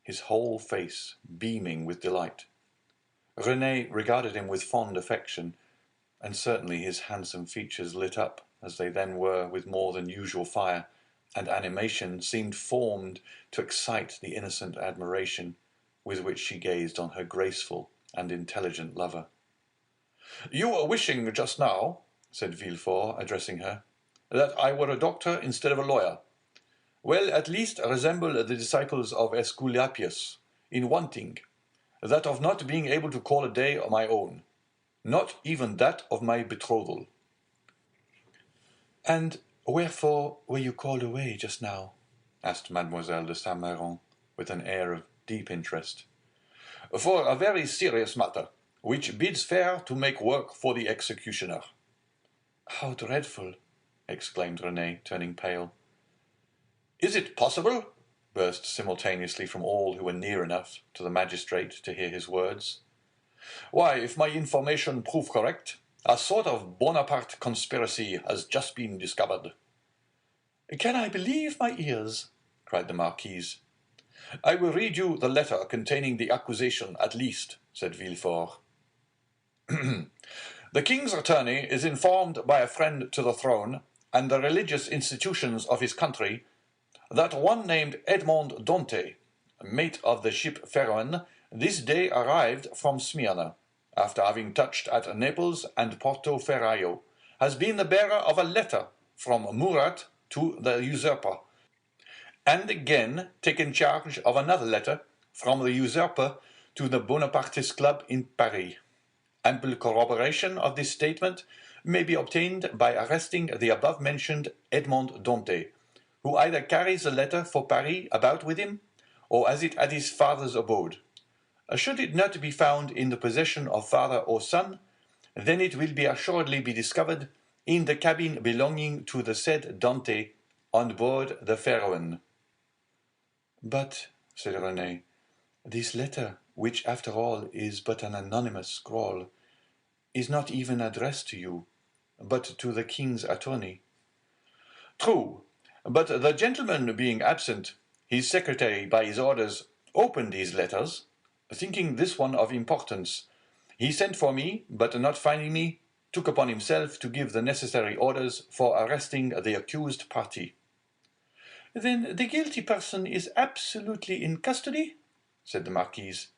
his whole face beaming with delight. Renée regarded him with fond affection, and certainly his handsome features lit up, as they then were, with more than usual fire, and animation seemed formed to excite the innocent admiration with which she gazed on her graceful and intelligent lover. "You were wishing just now," said Villefort, addressing her, "that I were a doctor instead of a lawyer. Well, at least resemble the disciples of Aesculapius in one thing, that of not being able to call a day my own, not even that of my betrothal." "And wherefore were you called away just now?" asked Mademoiselle de Saint Méran, with an air of deep interest. "For a very serious matter, which bids fair to make work for the executioner." "How dreadful!" exclaimed Renée, turning pale. "Is it possible?" burst simultaneously from all who were near enough to the magistrate to hear his words. "Why, if my information prove correct, a sort of Bonaparte conspiracy has just been discovered." "Can I believe my ears?" cried the Marquise. "I will read you the letter containing the accusation at least," said Villefort. "The king's attorney is informed by a friend to the throne and the religious institutions of his country that one named Edmond Dantès, mate of the ship Pharaon, this day arrived from Smyrna, after having touched at Naples and Porto Ferraio, has been the bearer of a letter from Murat to the usurper, and again taken charge of another letter from the usurper to the Bonapartist Club in Paris. Ample corroboration of this statement may be obtained by arresting the above-mentioned Edmond Dantès, who either carries the letter for Paris about with him, or has it at his father's abode. Should it not be found in the possession of father or son, then it will be assuredly be discovered in the cabin belonging to the said Dantès on board the Pharaon." "But," said Renée, "this letter, which after all is but an anonymous scrawl, is not even addressed to you, but to the king's attorney." "True, but the gentleman being absent, his secretary by his orders opened these letters, thinking this one of importance. He sent for me, but not finding me, took upon himself to give the necessary orders for arresting the accused party." "Then the guilty person is absolutely in custody?" said the Marquise.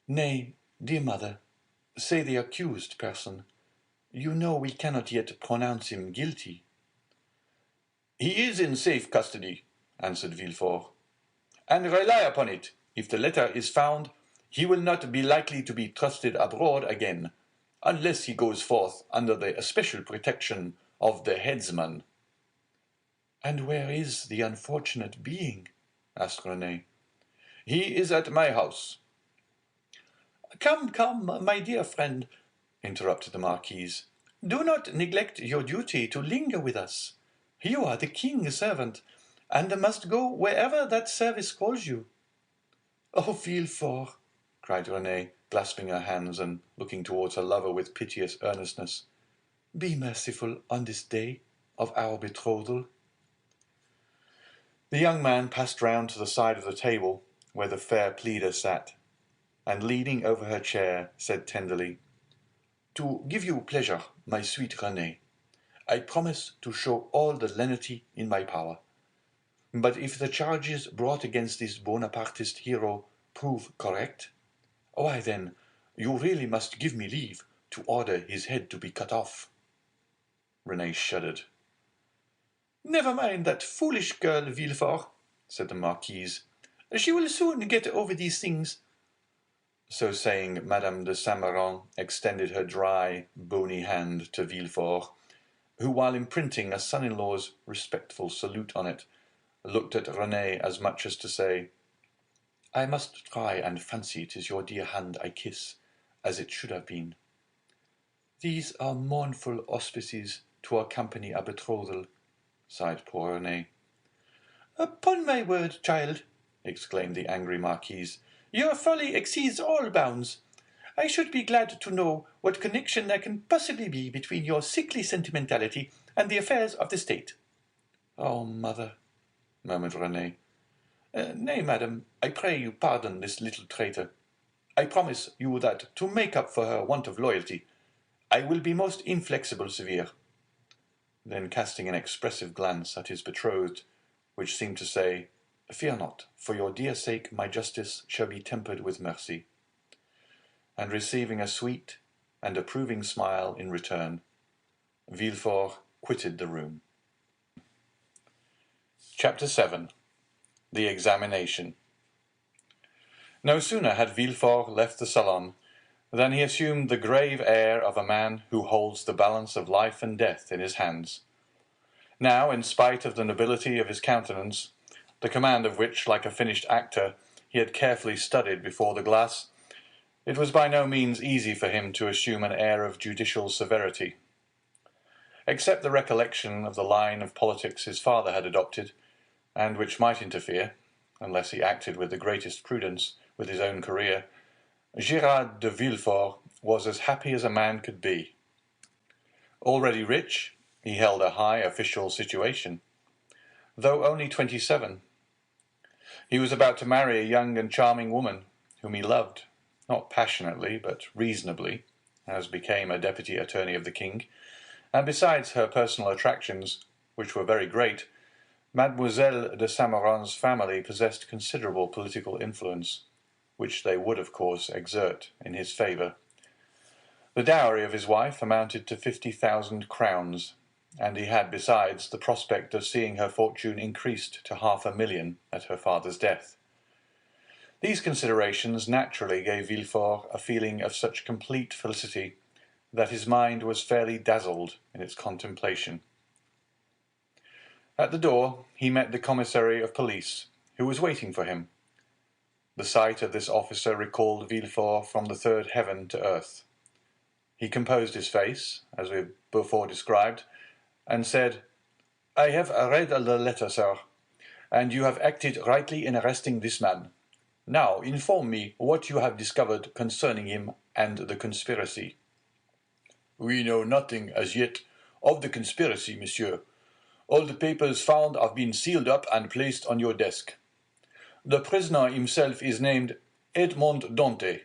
"Nay, dear mother, say the accused person. You know we cannot yet pronounce him guilty." "He is in safe custody," answered Villefort. "And rely upon it, if the letter is found, he will not be likely to be trusted abroad again, unless he goes forth under the especial protection of the headsman." "And where is the unfortunate being?" asked Renée. He is at my house." "Come, come, my dear friend," interrupted the Marquise. "Do not neglect your duty to linger with us. You are the king's servant, and must go wherever that service calls you." "Oh, Villefort!" cried Renée, clasping her hands and looking towards her lover with piteous earnestness. "Be merciful on this day of our betrothal." The young man passed round to the side of the table where the fair pleader sat, and leaning over her chair, said tenderly, "To give you pleasure, my sweet Renée, I promise to show all the lenity in my power. But if the charges brought against this Bonapartist hero prove correct, why then, you really must give me leave to order his head to be cut off." Renée shuddered. "Never mind that foolish girl, Villefort," said the Marquise. "She will soon get over these things." So saying, Madame de Saint-Méran extended her dry, bony hand to Villefort, who, while imprinting a son-in-law's respectful salute on it, looked at Renée as much as to say, "I must try and fancy it is your dear hand I kiss, as it should have been." "These are mournful auspices to accompany a betrothal," sighed poor Renée. "Upon my word, child," exclaimed the angry Marquise, "your folly exceeds all bounds. I should be glad to know what connection there can possibly be between your sickly sentimentality and the affairs of the state." "Oh, mother," murmured Renée. "Nay, madam, I pray you pardon this little traitor. I promise you that, to make up for her want of loyalty, I will be most inflexible severe." Then casting an expressive glance at his betrothed, which seemed to say, "Fear not, for your dear sake my justice shall be tempered with mercy," and receiving a sweet and approving smile in return, Villefort quitted the room. Chapter 7. The Examination. No sooner had Villefort left the salon than he assumed the grave air of a man who holds the balance of life and death in his hands. Now, in spite of the nobility of his countenance, the command of which, like a finished actor, he had carefully studied before the glass, it was by no means easy for him to assume an air of judicial severity. Except the recollection of the line of politics his father had adopted, and which might interfere, unless he acted with the greatest prudence, with his own career, Gérard de Villefort was as happy as a man could be. Already rich, he held a high official situation. Though only 27, he was about to marry a young and charming woman, whom he loved, not passionately, but reasonably, as became a deputy attorney of the king, and besides her personal attractions, which were very great, Mademoiselle de Saint-Méran's family possessed considerable political influence, which they would, of course, exert in his favour. The dowry of his wife amounted to 50,000 crowns, and he had, besides, the prospect of seeing her fortune increased to 500,000 at her father's death. These considerations naturally gave Villefort a feeling of such complete felicity that his mind was fairly dazzled in its contemplation. At the door he met the commissary of police, who was waiting for him. The sight of this officer recalled Villefort from the third heaven to earth. He composed his face, as we have before described, and said, "I have read the letter, sir, and you have acted rightly in arresting this man. Now inform me what you have discovered concerning him and the conspiracy." "We know nothing, as yet, of the conspiracy, monsieur. All the papers found have been sealed up and placed on your desk. The prisoner himself is named Edmond Dantès,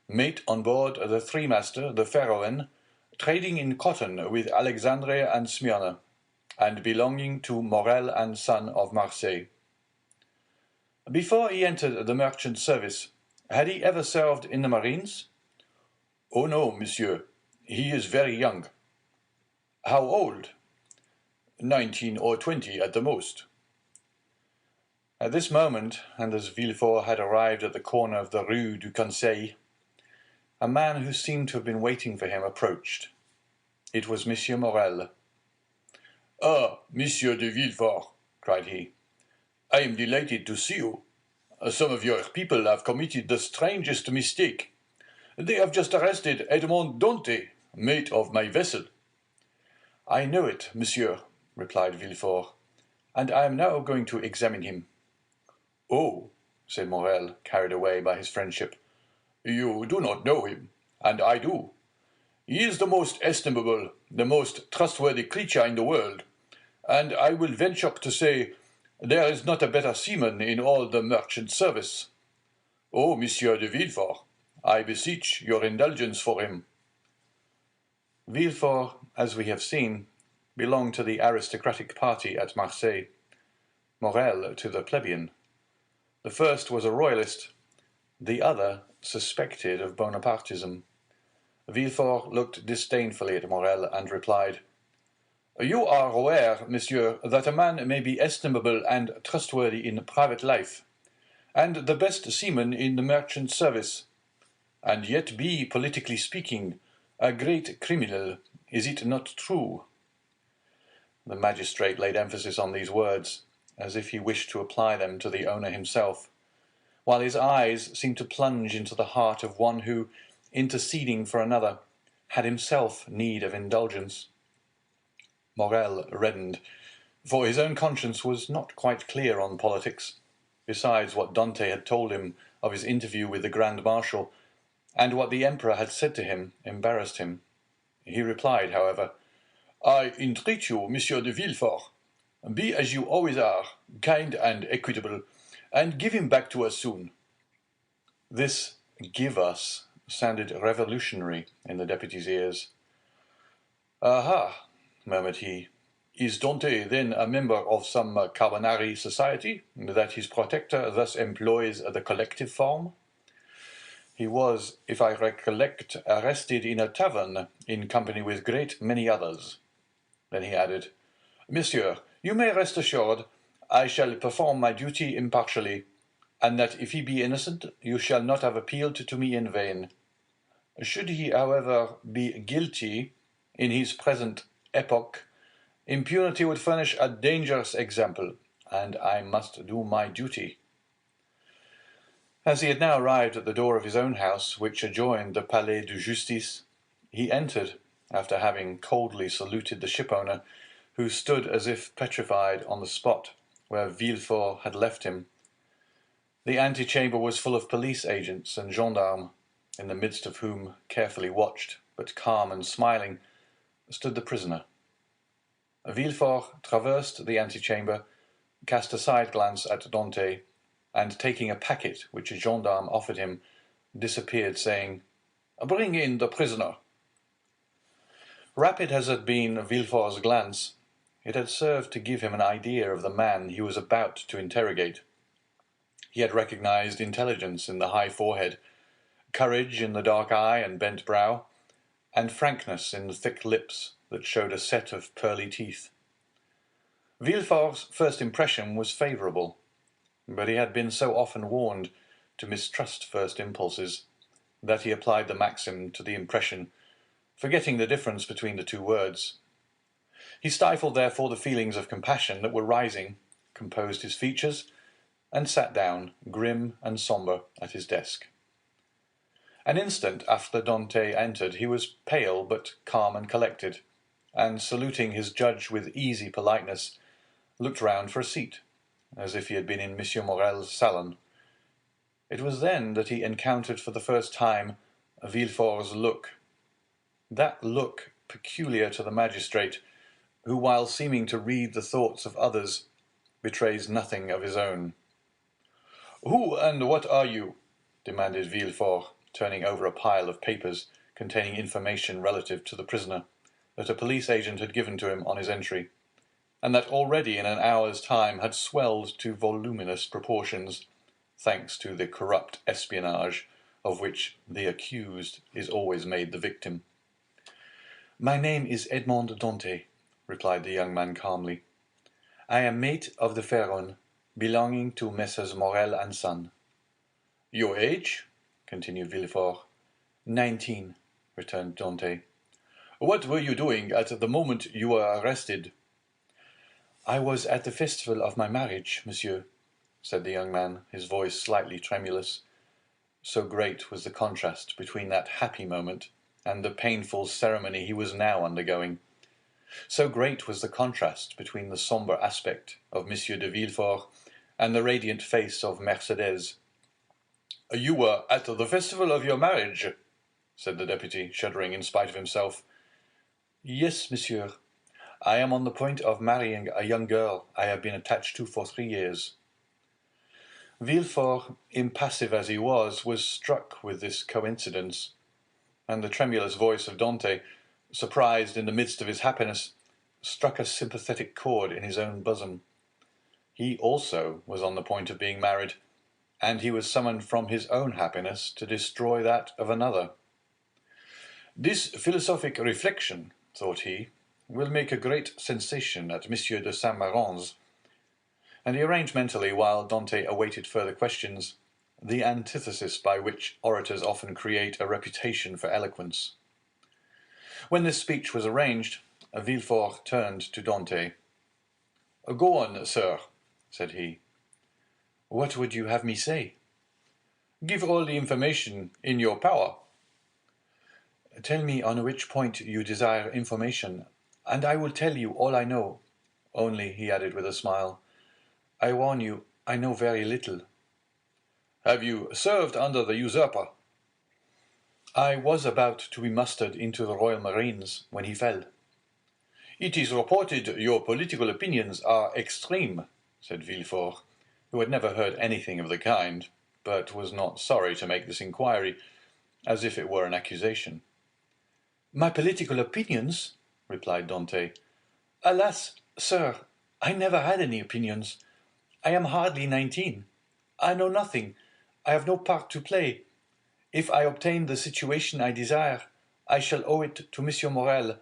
mate on board the three-master, the Pharaon, trading in cotton with Alexandre and Smyrna, and belonging to Morel and Son of Marseille. Before he entered the merchant service, had he ever served in the marines?" "Oh no, monsieur. He is very young." "How old?" 19 or 20 at the most." At this moment, and as Villefort had arrived at the corner of the Rue du Conseil, a man who seemed to have been waiting for him approached. It was Monsieur Morel. "Ah, Monsieur de Villefort," cried he, "I am delighted to see you. Some of your people have committed the strangest mistake. They have just arrested Edmond Dantès, mate of my vessel." "I know it, monsieur," replied Villefort, "and I am now going to examine him." "Oh," said Morrel, carried away by his friendship, "you do not know him, and I do. He is the most estimable, the most trustworthy creature in the world, and I will venture to say there is not a better seaman in all the merchant service. Oh, Monsieur de Villefort, I beseech your indulgence for him." Villefort, as we have seen, belonged to the aristocratic party at Marseille, Morrel to the plebeian. The first was a royalist, the other suspected of Bonapartism. Villefort looked disdainfully at Morrel and replied, "You are aware, monsieur, that a man may be estimable and trustworthy in private life, and the best seaman in the merchant service, and yet be, politically speaking, a great criminal. Is it not true?" The magistrate laid emphasis on these words, as if he wished to apply them to the owner himself, while his eyes seemed to plunge into the heart of one who, interceding for another, had himself need of indulgence. Morrel reddened, for his own conscience was not quite clear on politics. Besides, what Dantès had told him of his interview with the Grand Marshal, and what the Emperor had said to him, embarrassed him. He replied, however, "I entreat you, Monsieur de Villefort, be as you always are, kind and equitable, and give him back to us soon." This "give us" sounded revolutionary in the deputy's ears. "Aha!" murmured he. "Is Dantès then a member of some Carbonari society, that his protector thus employs the collective form?" "He was, if I recollect, arrested in a tavern, in company with great many others." Then he added, "Monsieur, you may rest assured I shall perform my duty impartially, and that if he be innocent, you shall not have appealed to me in vain. Should he, however, be guilty, in his present epoch, impunity would furnish a dangerous example, and I must do my duty." As he had now arrived at the door of his own house, which adjoined the Palais de Justice, he entered, after having coldly saluted the shipowner, who stood as if petrified on the spot where Villefort had left him. The antechamber was full of police agents and gendarmes, in the midst of whom, carefully watched, but calm and smiling, stood the prisoner. Villefort traversed the antechamber, cast a side glance at Dantès, and taking a packet which a gendarme offered him, disappeared, saying, "Bring in the prisoner." Rapid as had been Villefort's glance, it had served to give him an idea of the man he was about to interrogate. He had recognized intelligence in the high forehead, courage in the dark eye and bent brow, and frankness in the thick lips that showed a set of pearly teeth. Villefort's first impression was favorable, but he had been so often warned to mistrust first impulses that he applied the maxim to the impression, forgetting the difference between the two words. He stifled therefore the feelings of compassion that were rising, composed his features, and sat down, grim and sombre, at his desk. An instant after Dantès entered, he was pale but calm and collected, and saluting his judge with easy politeness, looked round for a seat, as if he had been in M. Morrel's salon. It was then that he encountered for the first time Villefort's look, that look peculiar to the magistrate, who, while seeming to read the thoughts of others, betrays nothing of his own. "Who and what are you?" demanded Villefort, turning over a pile of papers containing information relative to the prisoner that a police agent had given to him on his entry, and that already in an hour's time had swelled to voluminous proportions, thanks to the corrupt espionage of which the accused is always made the victim. "My name is Edmond Dantès," replied the young man calmly. "I am mate of the Pharaon, belonging to Messrs. Morrel and Son." "Your age?" continued Villefort. 19, returned Dantès. "What were you doing at the moment you were arrested?" "I was at the festival of my marriage, monsieur." said the young man, his voice slightly tremulous. So great was the contrast between that happy moment and the painful ceremony he was now undergoing. So great was the contrast between the sombre aspect of M. de Villefort and the radiant face of Mercédès. "You were at the festival of your marriage," said the deputy, shuddering in spite of himself. "Yes, monsieur. I am on the point of marrying a young girl I have been attached to for 3 years." Villefort, impassive as he was struck with this coincidence, and the tremulous voice of Dantès, surprised in the midst of his happiness, struck a sympathetic chord in his own bosom. He also was on the point of being married, and he was summoned from his own happiness to destroy that of another. "This philosophic reflection," thought he, "will make a great sensation at Monsieur de Saint-Méran's." And he arranged mentally, while Dantès awaited further questions, the antithesis by which orators often create a reputation for eloquence. When this speech was arranged, Villefort turned to Dantès. "Go on, sir," said he. "What would you have me say?" "Give all the information in your power." "Tell me on which point you desire information, and I will tell you all I know. Only," he added with a smile, "I warn you, I know very little." "Have you served under the usurper?" "I was about to be mustered into the Royal Marines when he fell." "It is reported your political opinions are extreme," said Villefort, who had never heard anything of the kind, but was not sorry to make this inquiry, as if it were an accusation. "My political opinions?" replied Dantès. "Alas, sir, I never had any opinions. I am hardly 19. I know nothing. I have no part to play. If I obtain the situation I desire, I shall owe it to M. Morrel.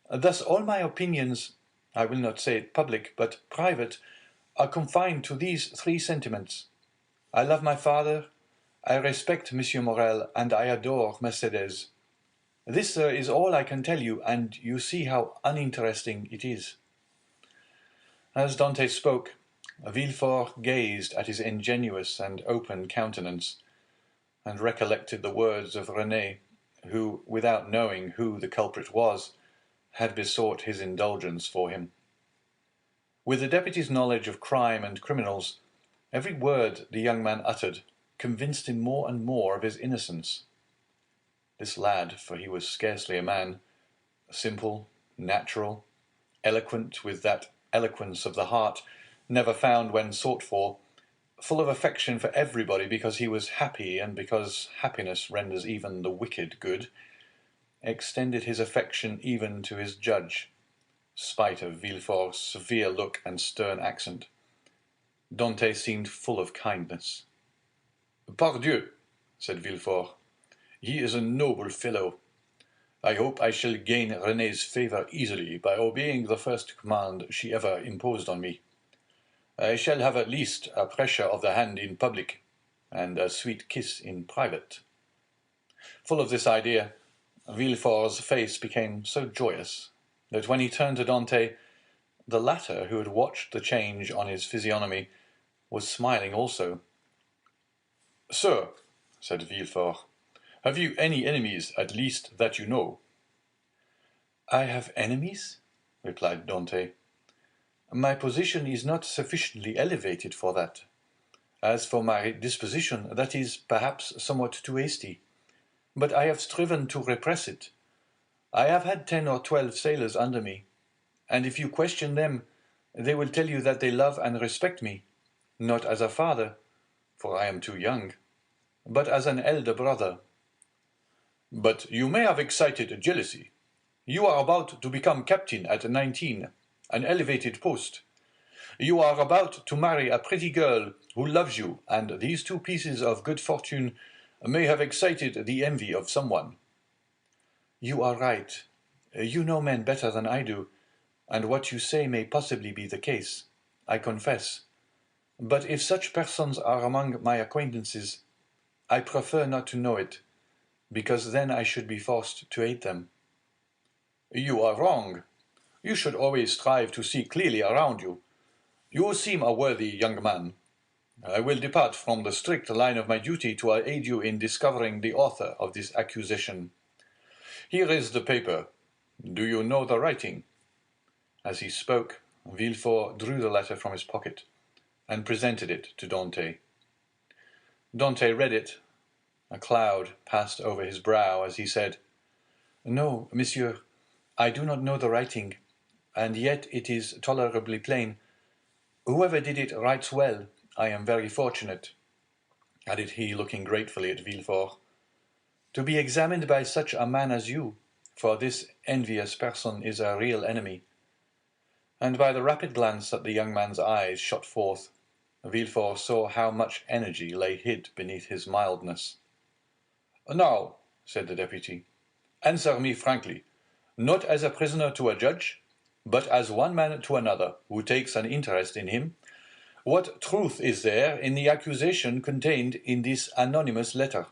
Thus all my opinions, I will not say it public, but private, are confined to these 3 sentiments. I love my father, I respect M. Morrel, and I adore Mercédès. This, sir, is all I can tell you, and you see how uninteresting it is." As Dantès spoke, Villefort gazed at his ingenuous and open countenance, and recollected the words of Renée, who, without knowing who the culprit was, had besought his indulgence for him. With the deputy's knowledge of crime and criminals, every word the young man uttered convinced him more and more of his innocence. This lad, for he was scarcely a man, simple, natural, eloquent with that eloquence of the heart never found when sought for, full of affection for everybody because he was happy and because happiness renders even the wicked good, extended his affection even to his judge, spite of Villefort's severe look and stern accent. Dantès seemed full of kindness. "Pardieu," said Villefort, "he is a noble fellow. I hope I shall gain Renée's favor easily by obeying the first command she ever imposed on me. I shall have at least a pressure of the hand in public, and a sweet kiss in private." Full of this idea, Villefort's face became so joyous that when he turned to Dantès, the latter, who had watched the change on his physiognomy, was smiling also. "Sir," said Villefort, "have you any enemies, at least, that you know?" "I have enemies?" replied Dantès. "My position is not sufficiently elevated for that. As for my disposition, that is, perhaps, somewhat too hasty. But I have striven to repress it. I have had 10 or 12 sailors under me, and if you question them, they will tell you that they love and respect me, not as a father, for I am too young, but as an elder brother." "But you may have excited jealousy. You are about to become captain at 19, an elevated post. You are about to marry a pretty girl who loves you, and these 2 pieces of good fortune may have excited the envy of someone." "You are right. You know men better than I do, and what you say may possibly be the case, I confess. But if such persons are among my acquaintances, I prefer not to know it, because then I should be forced to hate them." "You are wrong. You should always strive to see clearly around you. You seem a worthy young man. I will depart from the strict line of my duty to aid you in discovering the author of this accusation. Here is the paper. Do you know the writing?" As he spoke, Villefort drew the letter from his pocket and presented it to Dantès. Dantès read it. A cloud passed over his brow as he said, "No, monsieur, I do not know the writing, and yet it is tolerably plain. Whoever did it writes well. I am very fortunate," added he, looking gratefully at Villefort, "to be examined by such a man as you, for this envious person is a real enemy." And by the rapid glance that the young man's eyes shot forth, Villefort saw how much energy lay hid beneath his mildness. "Now," said the deputy, "answer me frankly, not as a prisoner to a judge, but as one man to another who takes an interest in him. What truth is there in the accusation contained in this anonymous letter?"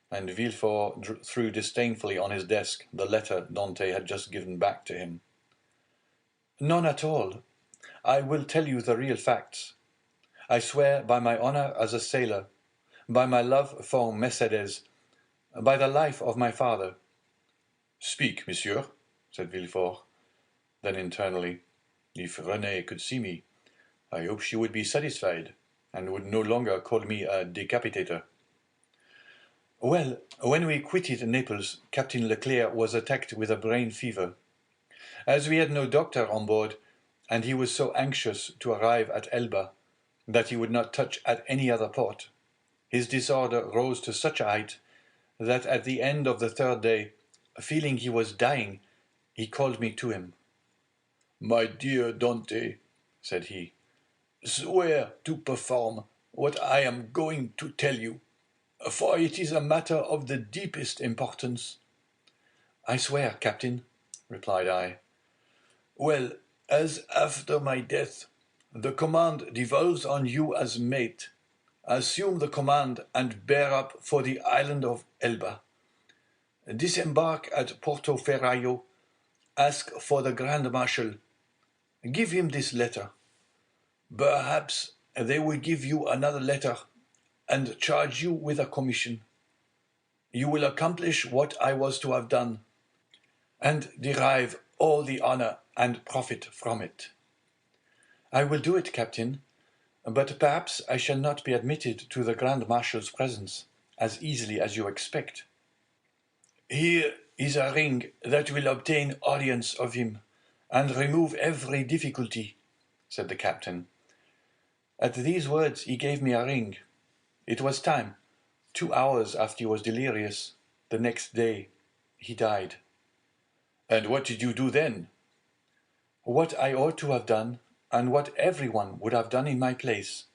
And Villefort threw disdainfully on his desk the letter Dantès had just given back to him. "None at all. I will tell you the real facts. I swear by my honor as a sailor, by my love for Mercédès, by the life of my father." "Speak, monsieur," said Villefort. Then internally, "If Renée could see me, I hope she would be satisfied, and would no longer call me a decapitator." "Well, when we quitted Naples, Captain Leclerc was attacked with a brain fever. As we had no doctor on board, and he was so anxious to arrive at Elba that he would not touch at any other port, his disorder rose to such a height that at the end of the third day, feeling he was dying, he called me to him. "My dear Dantès," said he, "swear to perform what I am going to tell you, for it is a matter of the deepest importance." "I swear, captain," replied I. "Well, as after my death, the command devolves on you as mate, assume the command and bear up for the island of Elba. Disembark at Porto Ferraio, ask for the Grand Marshal. Give him this letter. Perhaps they will give you another letter and charge you with a commission. You will accomplish what I was to have done, and derive all the honor and profit from it." "I will do it, captain, but perhaps I shall not be admitted to the Grand Marshal's presence as easily as you expect." "Here is a ring that will obtain audience of him, and remove every difficulty," said the captain. At these words he gave me a ring. It was time. 2 hours after he was delirious, the next day, he died. "And what did you do then?" "What I ought to have done, and what everyone would have done in my place.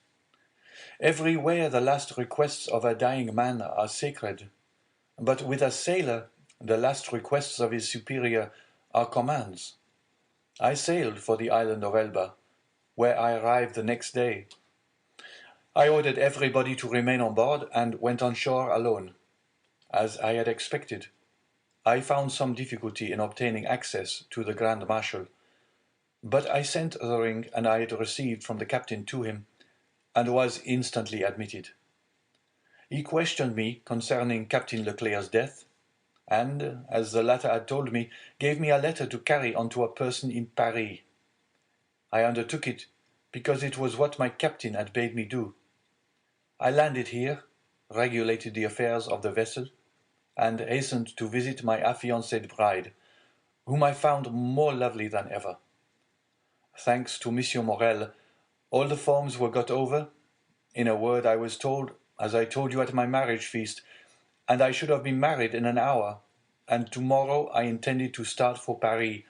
Everywhere the last requests of a dying man are sacred, but with a sailor the last requests of his superior are commands. I sailed for the island of Elba, where I arrived the next day. I ordered everybody to remain on board and went on shore alone. As I had expected, I found some difficulty in obtaining access to the Grand Marshal, but I sent the ring and I had received from the captain to him, and was instantly admitted. He questioned me concerning Captain Leclerc's death, and, as the latter had told me, gave me a letter to carry on to a person in Paris. I undertook it because it was what my captain had bade me do. I landed here, regulated the affairs of the vessel, and hastened to visit my affianced bride, whom I found more lovely than ever. Thanks to Monsieur Morel, all the forms were got over. In a word, I was told, as I told you at my marriage feast, and I should have been married in an hour, and tomorrow I intended to start for Paris,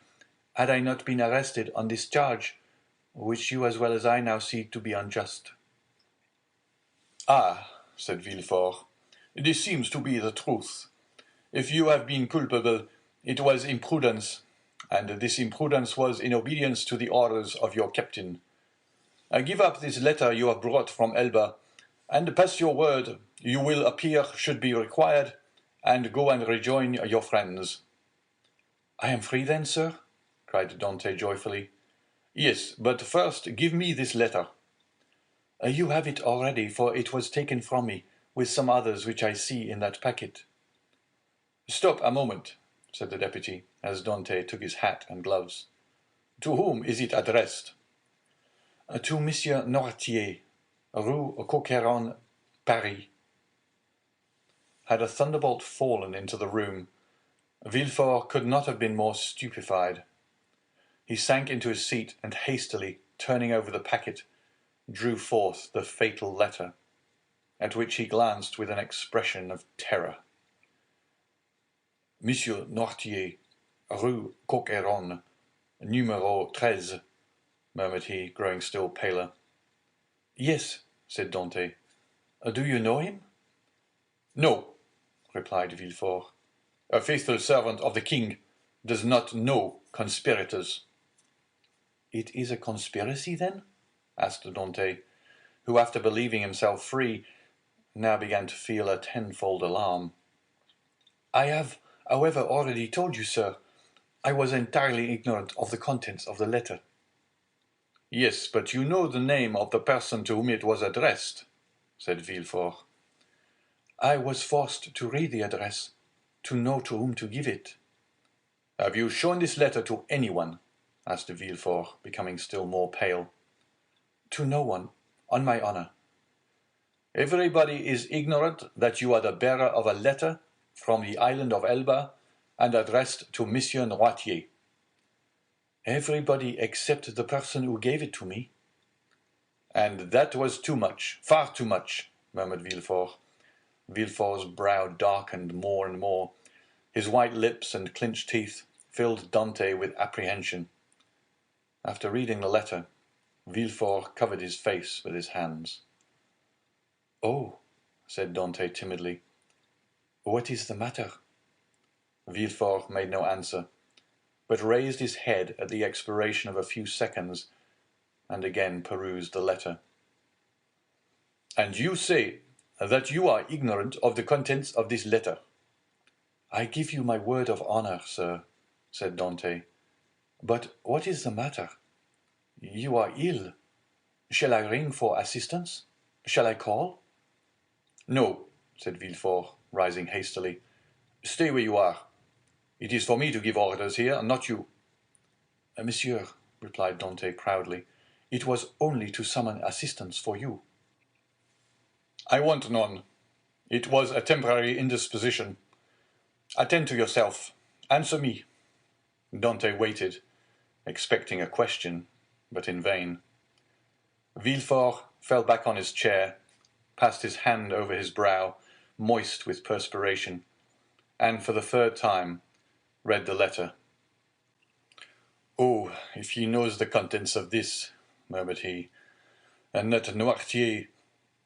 had I not been arrested on this charge, which you as well as I now see to be unjust." "Ah," said Villefort, "this seems to be the truth. If you have been culpable, it was imprudence, and this imprudence was in obedience to the orders of your captain. Give up this letter you have brought from Elba, and pass your word you will appear should be required, and go and rejoin your friends." "I am free then, sir?" cried Dantès joyfully. "Yes, but first give me this letter." You have it already, for it was taken from me, with some others which I see in that packet." "Stop a moment," said the deputy, as Dantès took his hat and gloves. "To whom is it addressed?" "To Monsieur Noirtier, Rue Coqueron, Paris." Had a thunderbolt fallen into the room, Villefort could not have been more stupefied. He sank into his seat and hastily, turning over the packet, drew forth the fatal letter, at which he glanced with an expression of terror. "Monsieur Noirtier, Rue Coqueron, numéro 13, murmured he, growing still paler. "Yes," said Dantès. "Do you know him?" "No," replied Villefort. "A faithful servant of the king does not know conspirators." "It is a conspiracy, then?" asked Dantès, who, after believing himself free, now began to feel a tenfold alarm. "I have, however, already told you, sir, I was entirely ignorant of the contents of the letter." "Yes, but you know the name of the person to whom it was addressed," said Villefort. "I was forced to read the address, to know to whom to give it." "Have you shown this letter to anyone?" asked Villefort, becoming still more pale. "To no one, on my honor." "Everybody is ignorant that you are the bearer of a letter from the island of Elba, and addressed to Monsieur Noirtier." "Everybody except the person who gave it to me." "And that was too much, far too much," murmured Villefort. Villefort's brow darkened more and more. His white lips and clenched teeth filled Dantès with apprehension. After reading the letter, Villefort covered his face with his hands. "Oh," said Dantès timidly, "what is the matter?" Villefort made no answer, but raised his head at the expiration of a few seconds, and again perused the letter. "And you say that you are ignorant of the contents of this letter?" "I give you my word of honor, sir," said Dantès. "But what is the matter? You are ill. Shall I ring for assistance? Shall I call?" "No," said Villefort, rising hastily. "Stay where you are. It is for me to give orders here, not you." "Monsieur," replied Dantès proudly, "it was only to summon assistance for you." "I want none. It was a temporary indisposition. Attend to yourself. Answer me." Dantès waited, expecting a question, but in vain. Villefort fell back on his chair, passed his hand over his brow, moist with perspiration, and for the third time read the letter. "Oh, if he knows the contents of this," murmured he, "and that Noirtier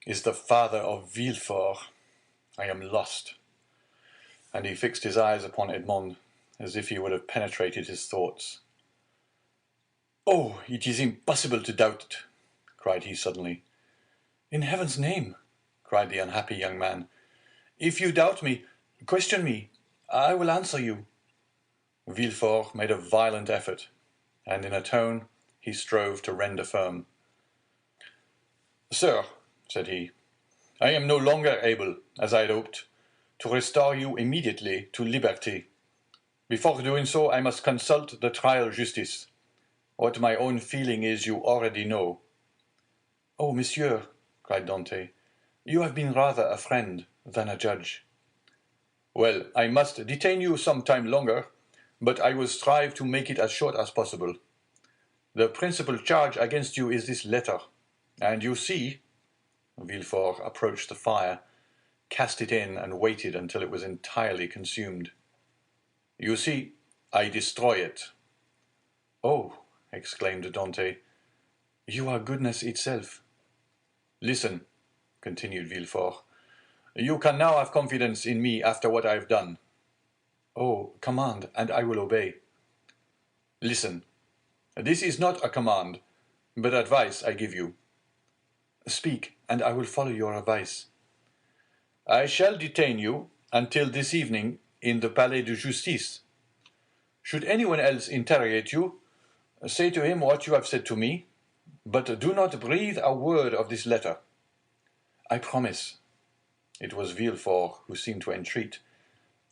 is the father of Villefort, I am lost." And he fixed his eyes upon Edmond, as if he would have penetrated his thoughts. "Oh, it is impossible to doubt it!" cried he suddenly. "In heaven's name," cried the unhappy young man, "if you doubt me, question me. I will answer you." Villefort made a violent effort, and in a tone he strove to render firm. "Sir," said he, "I am no longer able, as I had hoped, to restore you immediately to liberty. Before doing so, I must consult the trial justice. What my own feeling is you already know." "Oh, monsieur," cried Dantès, "you have been rather a friend than a judge." "Well, I must detain you some time longer, but I will strive to make it as short as possible. The principal charge against you is this letter, and you see—" Villefort approached the fire, cast it in, and waited until it was entirely consumed. "You see, I destroy it." "Oh," exclaimed Dantès, "you are goodness itself." "Listen," continued Villefort. "You can now have confidence in me after what I have done." "Oh, command, and I will obey." "Listen. This is not a command, but advice I give you." "Speak, and I will follow your advice." "I shall detain you until this evening in the Palais de Justice. Should anyone else interrogate you, say to him what you have said to me, But do not breathe a word of this letter." "I promise." It was Villefort who seemed to entreat,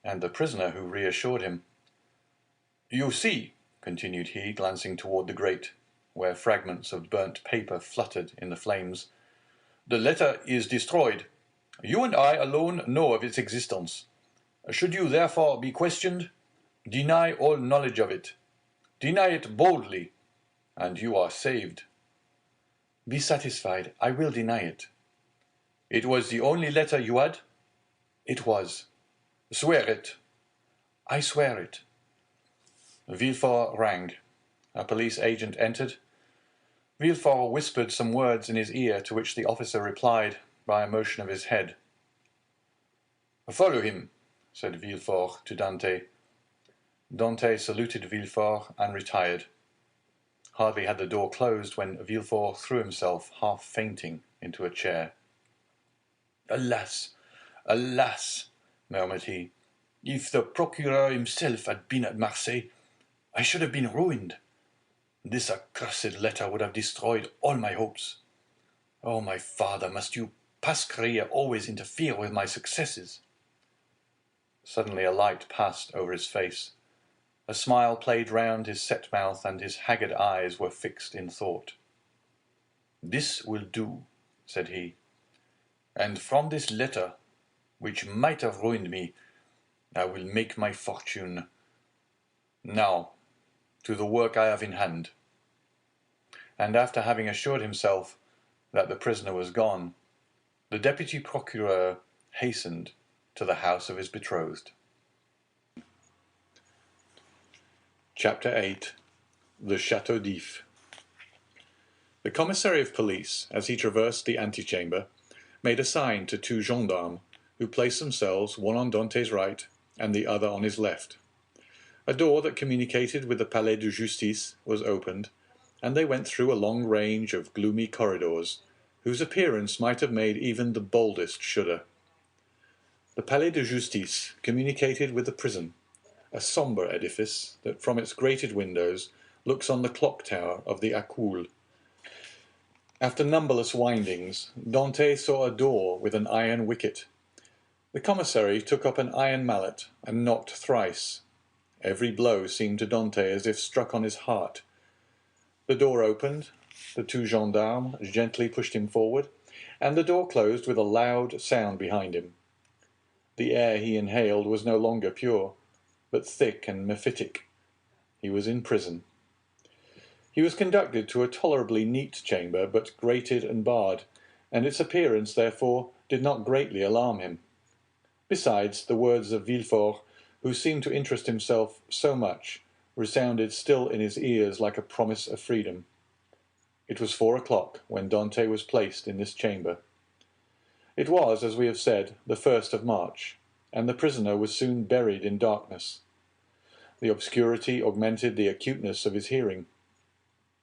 and the prisoner who reassured him. "You see," continued he, glancing toward the grate, where fragments of burnt paper fluttered in the flames, "the letter is destroyed. You and I alone know of its existence. Should you therefore be questioned, deny all knowledge of it. Deny it boldly, and you are saved." "Be satisfied, I will deny it." "It was the only letter you had?" "It was." "Swear it." "I swear it." Villefort rang. A police agent entered. Villefort whispered some words in his ear, to which the officer replied by a motion of his head. "Follow him," said Villefort to Dantès. Dantès saluted Villefort and retired. Hardly had the door closed when Villefort threw himself, half fainting, into a chair. "Alas, alas," murmured he, "if the procureur himself had been at Marseilles, I should have been ruined. This accursed letter would have destroyed all my hopes. Oh, my father, must you, past career, always interfere with my successes?" Suddenly a light passed over his face. A smile played round his set mouth, and his haggard eyes were fixed in thought. "This will do," said he. "And from this letter, which might have ruined me, I will make my fortune. Now, to the work I have in hand." And after having assured himself that the prisoner was gone, the deputy procureur hastened to the house of his betrothed. Chapter 8. The Château d'If. The commissary of police, as he traversed the antechamber, made a sign to two gendarmes, who placed themselves one on Dantès' right and the other on his left. A door that communicated with the Palais de Justice was opened, and they went through a long range of gloomy corridors, whose appearance might have made even the boldest shudder. The Palais de Justice communicated with the prison, a sombre edifice that from its grated windows looks on the clock tower of the Accoules. After numberless windings, Dantès saw a door with an iron wicket. The commissary took up an iron mallet and knocked thrice. Every blow seemed to Dantès as if struck on his heart. The door opened, the two gendarmes gently pushed him forward, and the door closed with a loud sound behind him. The air he inhaled was no longer pure, but thick and mephitic. He was in prison. He was conducted to a tolerably neat chamber, but grated and barred, and its appearance, therefore, did not greatly alarm him. Besides, the words of Villefort, who seemed to interest himself so much, resounded still in his ears like a promise of freedom. It was 4 o'clock when Dantès was placed in this chamber. It was, as we have said, the 1st of March, and the prisoner was soon buried in darkness. The obscurity augmented the acuteness of his hearing.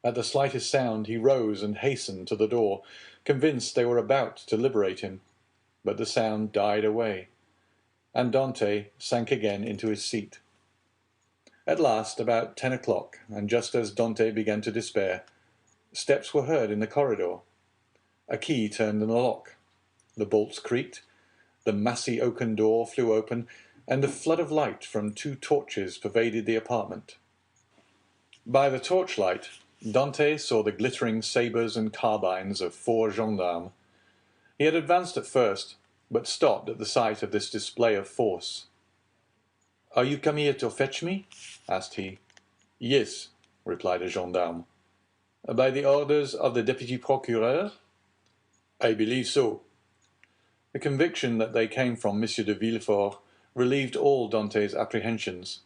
At the slightest sound he rose and hastened to the door, convinced they were about to liberate him. But the sound died away, and Dantès sank again into his seat. At last, about 10 o'clock, and just as Dantès began to despair, steps were heard in the corridor. A key turned in the lock. The bolts creaked, the massy oaken door flew open, and a flood of light from 2 torches pervaded the apartment. By the torchlight, Dantès saw the glittering sabres and carbines of 4 gendarmes. He had advanced at first, but stopped at the sight of this display of force. "Are you come here to fetch me?" asked he. "Yes," replied a gendarme. "By the orders of the deputy procureur?" "I believe so." The conviction that they came from M. de Villefort relieved all Dantès' apprehensions.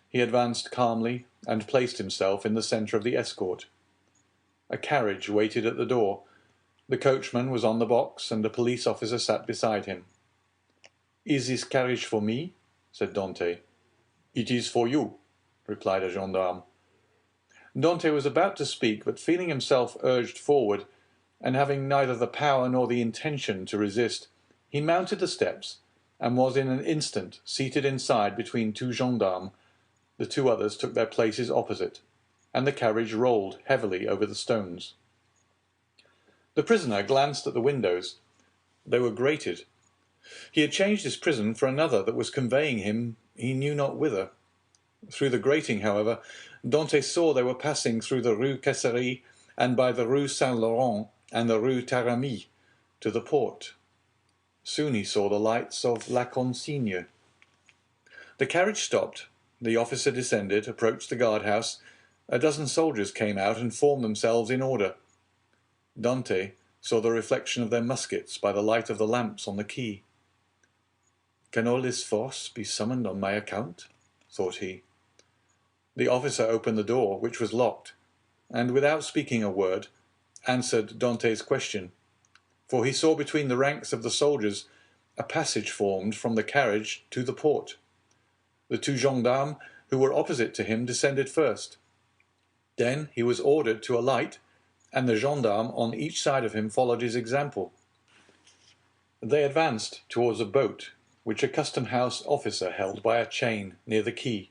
He advanced calmly, and placed himself in the centre of the escort. A carriage waited at the door. The coachman was on the box, and a police officer sat beside him. "Is this carriage for me?" said Dantès. "It is for you," replied a gendarme. Dantès was about to speak, but feeling himself urged forward, and having neither the power nor the intention to resist, he mounted the steps, and was in an instant seated inside between 2 gendarmes. The 2 others took their places opposite, and the carriage rolled heavily over the stones. The prisoner glanced at the windows. They were grated. He had changed his prison for another that was conveying him he knew not whither. Through the grating, however, Dantès saw they were passing through the Rue Caisserie and by the Rue Saint-Laurent and the Rue Taramie to the port. Soon he saw the lights of La Consigne. The carriage stopped. The officer descended, approached the guardhouse. A dozen soldiers came out and formed themselves in order. Dantès saw the reflection of their muskets by the light of the lamps on the quay. "Can all this force be summoned on my account?" thought he. The officer opened the door, which was locked, and without speaking a word, answered Dantès' question, for he saw between the ranks of the soldiers a passage formed from the carriage to the port. The two gendarmes who were opposite to him descended first. Then he was ordered to alight, and the gendarme on each side of him followed his example. They advanced towards a boat which a custom-house officer held by a chain near the quay.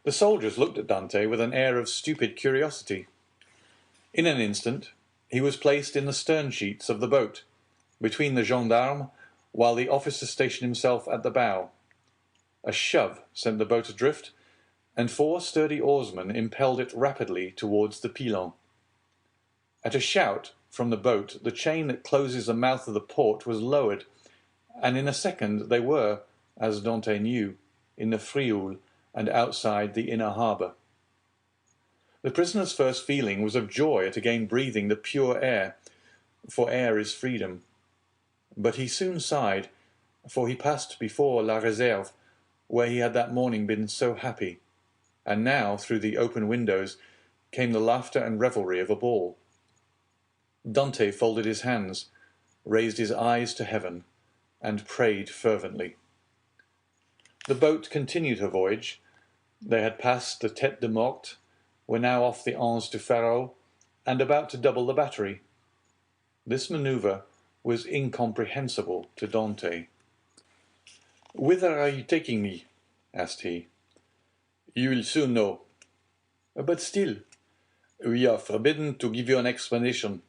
The soldiers looked at Dantès with an air of stupid curiosity. In an instant he was placed in the stern sheets of the boat, between the gendarmes, while the officer stationed himself at the bow. A shove sent the boat adrift, and 4 sturdy oarsmen impelled it rapidly towards the Pilon. At a shout from the boat, the chain that closes the mouth of the port was lowered, and in a second they were, as Dantès knew, in the Frioul and outside the inner harbour. The prisoner's first feeling was of joy at again breathing the pure air, for air is freedom. But he soon sighed, for he passed before La Réserve, where he had that morning been so happy, and now, through the open windows, came the laughter and revelry of a ball. Dantès folded his hands, raised his eyes to heaven, and prayed fervently. The boat continued her voyage. They had passed the Tête de Morte, were now off the Anse du Pharaon, and about to double the battery. This manoeuvre was incomprehensible to Dantès. "Whither are you taking me?" asked he. "You will soon know." "But still—" "We are forbidden to give you an explanation."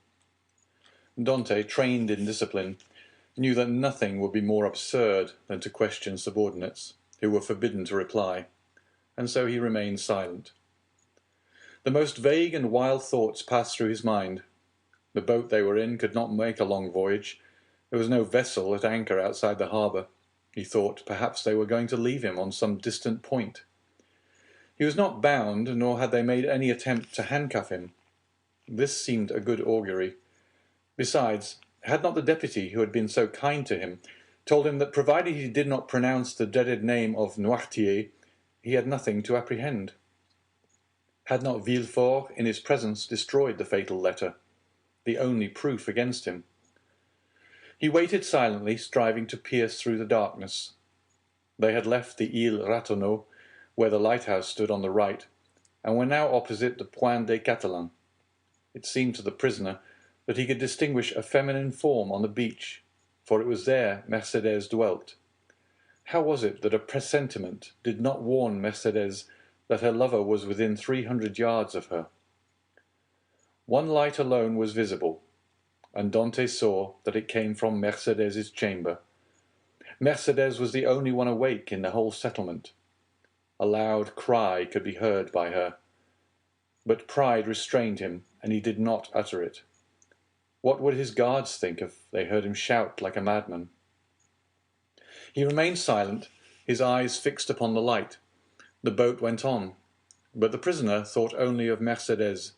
Dantès, trained in discipline, knew that nothing would be more absurd than to question subordinates, who were forbidden to reply, and so he remained silent. The most vague and wild thoughts passed through his mind. The boat they were in could not make a long voyage. There was no vessel at anchor outside the harbour. He thought perhaps they were going to leave him on some distant point. He was not bound, nor had they made any attempt to handcuff him. This seemed a good augury. Besides, had not the deputy who had been so kind to him told him that provided he did not pronounce the dreaded name of Noirtier, he had nothing to apprehend? Had not Villefort in his presence destroyed the fatal letter, the only proof against him? He waited silently, striving to pierce through the darkness. They had left the Île Ratonneau, where the lighthouse stood on the right, and were now opposite the Point des Catalans. It seemed to the prisoner that he could distinguish a feminine form on the beach, for it was there Mercédès dwelt. How was it that a presentiment did not warn Mercédès that her lover was within 300 yards of her? One light alone was visible, and Dantès saw that it came from Mercédès' chamber. Mercédès was the only one awake in the whole settlement. A loud cry could be heard by her, but pride restrained him, and he did not utter it. What would his guards think if they heard him shout like a madman? He remained silent, his eyes fixed upon the light. The boat went on, but the prisoner thought only of Mercédès.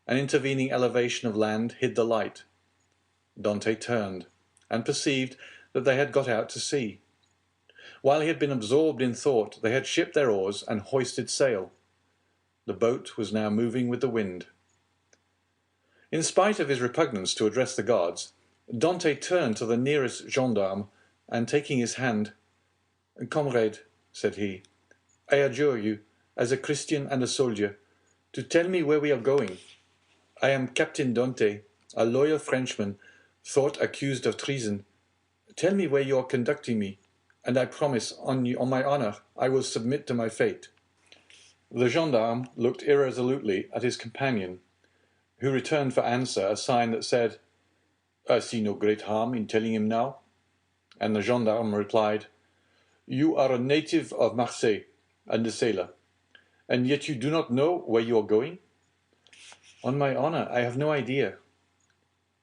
An intervening elevation of land hid the light. Dantès turned, and perceived that they had got out to sea. While he had been absorbed in thought, they had shipped their oars and hoisted sail. The boat was now moving with the wind. In spite of his repugnance to address the guards, Dantès turned to the nearest gendarme, and taking his hand, "Comrade," said he, "I adjure you, as a Christian and a soldier, to tell me where we are going. I am Captain Dantès, a loyal Frenchman, thought accused of treason. Tell me where you are conducting me, and I promise, on my honor, I will submit to my fate." The gendarme looked irresolutely at his companion, who returned for answer a sign that said, "I see no great harm in telling him now." And the gendarme replied, "You are a native of Marseille and a sailor, and yet you do not know where you are going?" On my honor, I have no idea.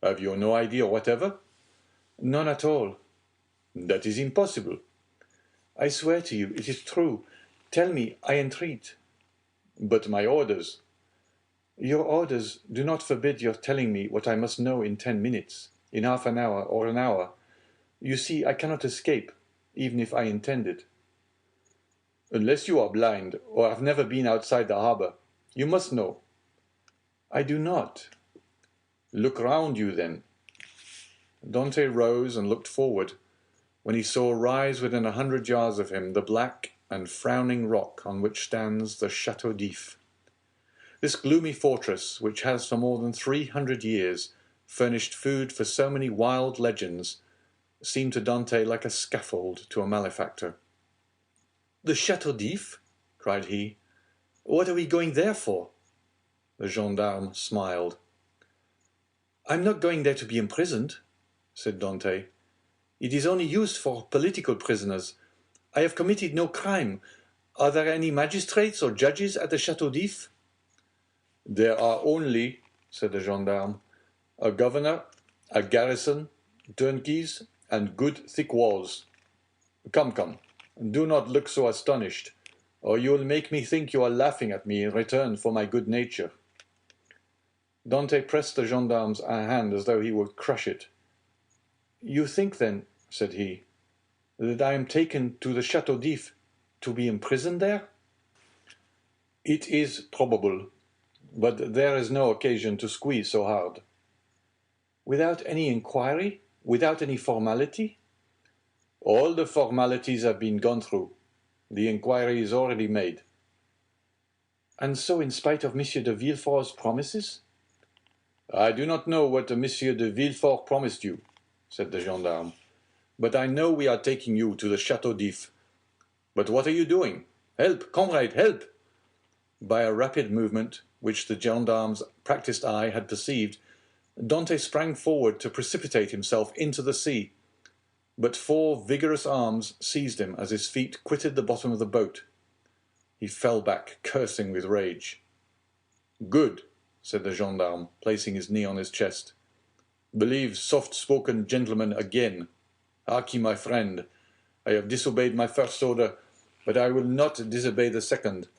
Have you no idea whatever? None at all. That is impossible. I swear to you, it is true. Tell me, I entreat. But my orders. Your orders do not forbid your telling me what I must know in 10 minutes, in half an hour, or an hour. You see, I cannot escape, even if I intended. Unless you are blind, or have never been outside the harbor, you must know. I do not. Look round you, then. Dante rose and looked forward, when he saw rise within 100 yards of him the black and frowning rock on which stands the Château d'If. This gloomy fortress, which has for more than 300 years furnished food for so many wild legends, seemed to Dante like a scaffold to a malefactor. "The Château d'If?" cried he. "What are we going there for?" The gendarme smiled. "I'm not going there to be imprisoned," said Dante. "It is only used for political prisoners. I have committed no crime. Are there any magistrates or judges at the Château d'If?" "There are only," said the gendarme, "a governor, a garrison, turnkeys, and good thick walls. Come, come, do not look so astonished, or you will make me think you are laughing at me in return for my good nature." Dante pressed the gendarme's hand as though he would crush it. "You think, then," said he, "that I am taken to the Château d'If to be imprisoned there?" "It is probable, but there is no occasion to squeeze so hard." "Without any inquiry? Without any formality?" "All the formalities have been gone through. The inquiry is already made." "And so in spite of Monsieur de Villefort's promises?" "I do not know what Monsieur de Villefort promised you," said the gendarme, "but I know we are taking you to the Château d'If. But what are you doing? Help, comrade, help!" By a rapid movement, which the gendarme's practised eye had perceived, Dante sprang forward to precipitate himself into the sea, but 4 vigorous arms seized him as his feet quitted the bottom of the boat. He fell back, cursing with rage. "Good," said the gendarme, placing his knee on his chest. "Believe soft-spoken gentlemen again. Harkee, my friend, I have disobeyed my first order, but I will not disobey the second,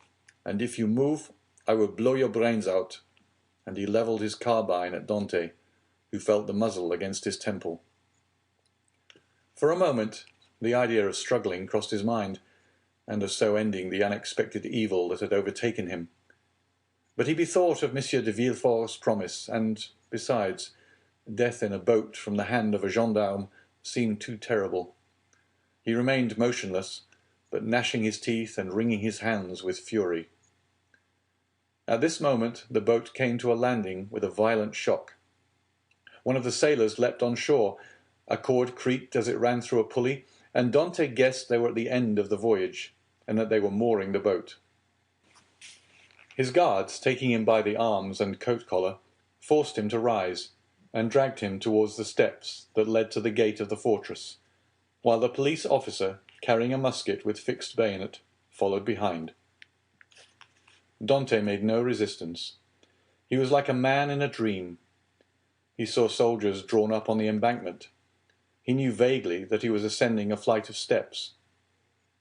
and if you move, I will blow your brains out." And he levelled his carbine at Dante, who felt the muzzle against his temple. For a moment, the idea of struggling crossed his mind, and of so ending the unexpected evil that had overtaken him. But he bethought of Monsieur de Villefort's promise, and, besides, death in a boat from the hand of a gendarme seemed too terrible. He remained motionless, but gnashing his teeth and wringing his hands with fury. At this moment the boat came to a landing with a violent shock. One of the sailors leapt on shore. A cord creaked as it ran through a pulley, and Dante guessed they were at the end of the voyage, and that they were mooring the boat. His guards, taking him by the arms and coat collar, forced him to rise, and dragged him towards the steps that led to the gate of the fortress, while the police officer, carrying a musket with fixed bayonet, followed behind. Dante made no resistance. He was like a man in a dream. He saw soldiers drawn up on the embankment. He knew vaguely that he was ascending a flight of steps.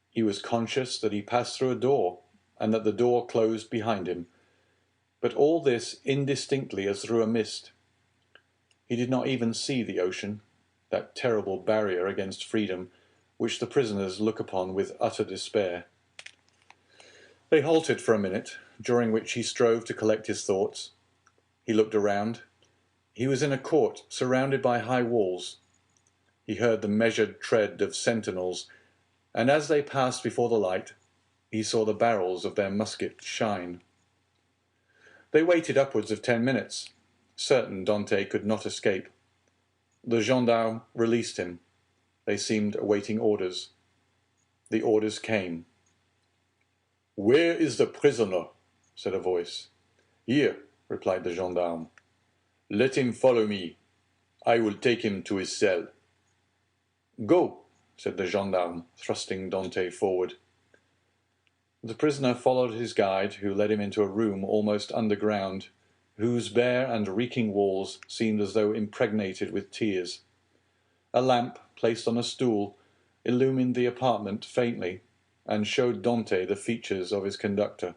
He was conscious that he passed through a door, and that the door closed behind him, but all this indistinctly as through a mist. He did not even see the ocean, that terrible barrier against freedom, which the prisoners look upon with utter despair. They halted for a minute, during which he strove to collect his thoughts. He looked around. He was in a court surrounded by high walls. He heard the measured tread of sentinels, and as they passed before the light, he saw the barrels of their muskets shine. They waited upwards of 10 minutes, certain Dante could not escape. The gendarme released him. They seemed awaiting orders. The orders came. "Where is the prisoner?" said a voice. "Here," replied the gendarme. Let him follow me. I will take him to his cell. Go, said the gendarme, thrusting Dante forward. The prisoner followed his guide, who led him into a room almost underground, whose bare and reeking walls seemed as though impregnated with tears. A lamp, placed on a stool, illumined the apartment faintly, and showed Dante the features of his conductor,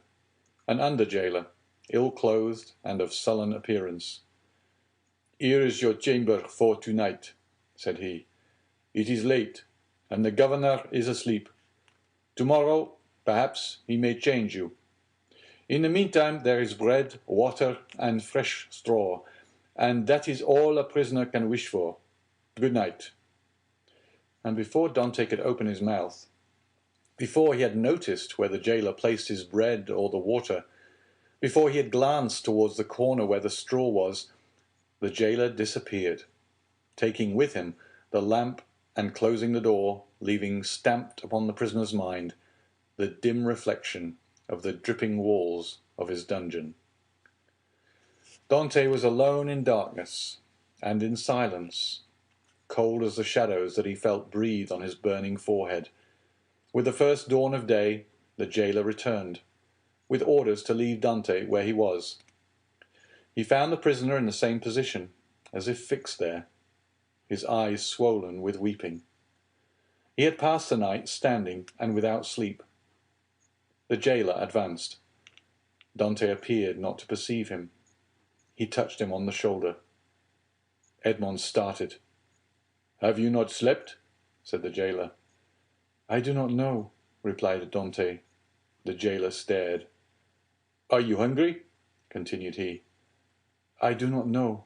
an under-jailer, ill-clothed and of sullen appearance. "Here is your chamber for tonight," said he. "It is late, and the governor is asleep. Tomorrow, perhaps, he may change you. In the meantime, there is bread, water, and fresh straw, and that is all a prisoner can wish for. Good night." And before Dante could open his mouth, before he had noticed where the jailer placed his bread or the water, before he had glanced towards the corner where the straw was, the jailer disappeared, taking with him the lamp and closing the door, leaving stamped upon the prisoner's mind the dim reflection of the dripping walls of his dungeon. Dante was alone in darkness and in silence, cold as the shadows that he felt breathe on his burning forehead. With the first dawn of day, the jailer returned, with orders to leave Dante where he was. He found the prisoner in the same position, as if fixed there, his eyes swollen with weeping. He had passed the night standing and without sleep. The jailer advanced. Dante appeared not to perceive him. He touched him on the shoulder. Edmond started. "Have you not slept?" said the jailer. "I do not know," replied Dante. The jailer stared. "Are you hungry?" continued he. "I do not know."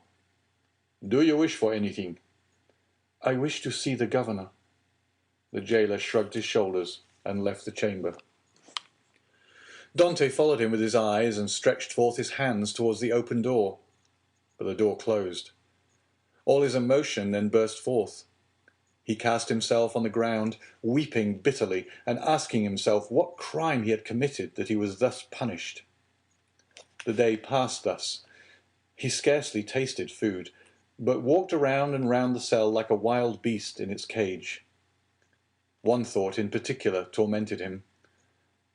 "Do you wish for anything?" "I wish to see the governor." The jailer shrugged his shoulders and left the chamber. Dante followed him with his eyes and stretched forth his hands towards the open door, but the door closed. All his emotion then burst forth. He cast himself on the ground, weeping bitterly and asking himself what crime he had committed that he was thus punished. The day passed thus. He scarcely tasted food, but walked around and round the cell like a wild beast in its cage. One thought in particular tormented him,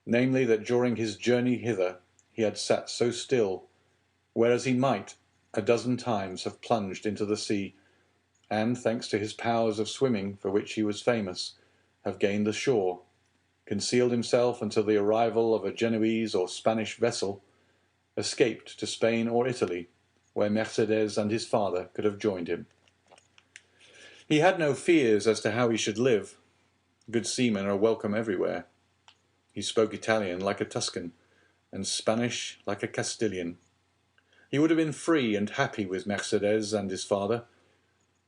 namely that during his journey hither he had sat so still, whereas he might, a dozen times, have plunged into the sea, and, thanks to his powers of swimming, for which he was famous, have gained the shore, concealed himself until the arrival of a Genoese or Spanish vessel, escaped to Spain or Italy, where Mercédès and his father could have joined him. He had no fears as to how he should live. Good seamen are welcome everywhere. He spoke Italian like a Tuscan, and Spanish like a Castilian. He would have been free and happy with Mercédès and his father,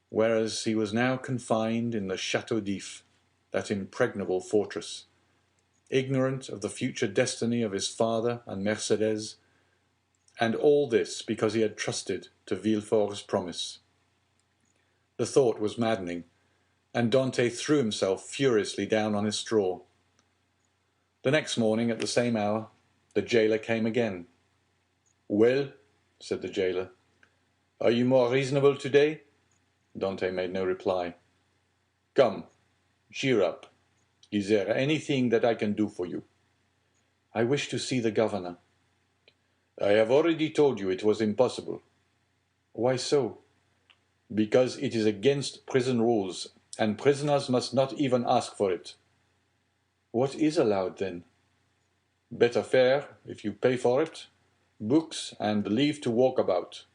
whereas he was now confined in the Château d'If, that impregnable fortress, ignorant of the future destiny of his father and Mercédès, and all this because he had trusted to Villefort's promise. The thought was maddening, and Dante threw himself furiously down on his straw. The next morning, at the same hour, the jailer came again. "Well," said the jailer, "are you more reasonable today?" Dante made no reply. "Come, cheer up. Is there anything that I can do for you?" "I wish to see the governor." "I have already told you it was impossible." "Why so?" "Because it is against prison rules, and prisoners must not even ask for it." "What is allowed, then?" "Better fare, if you pay for it, books, and leave to walk about."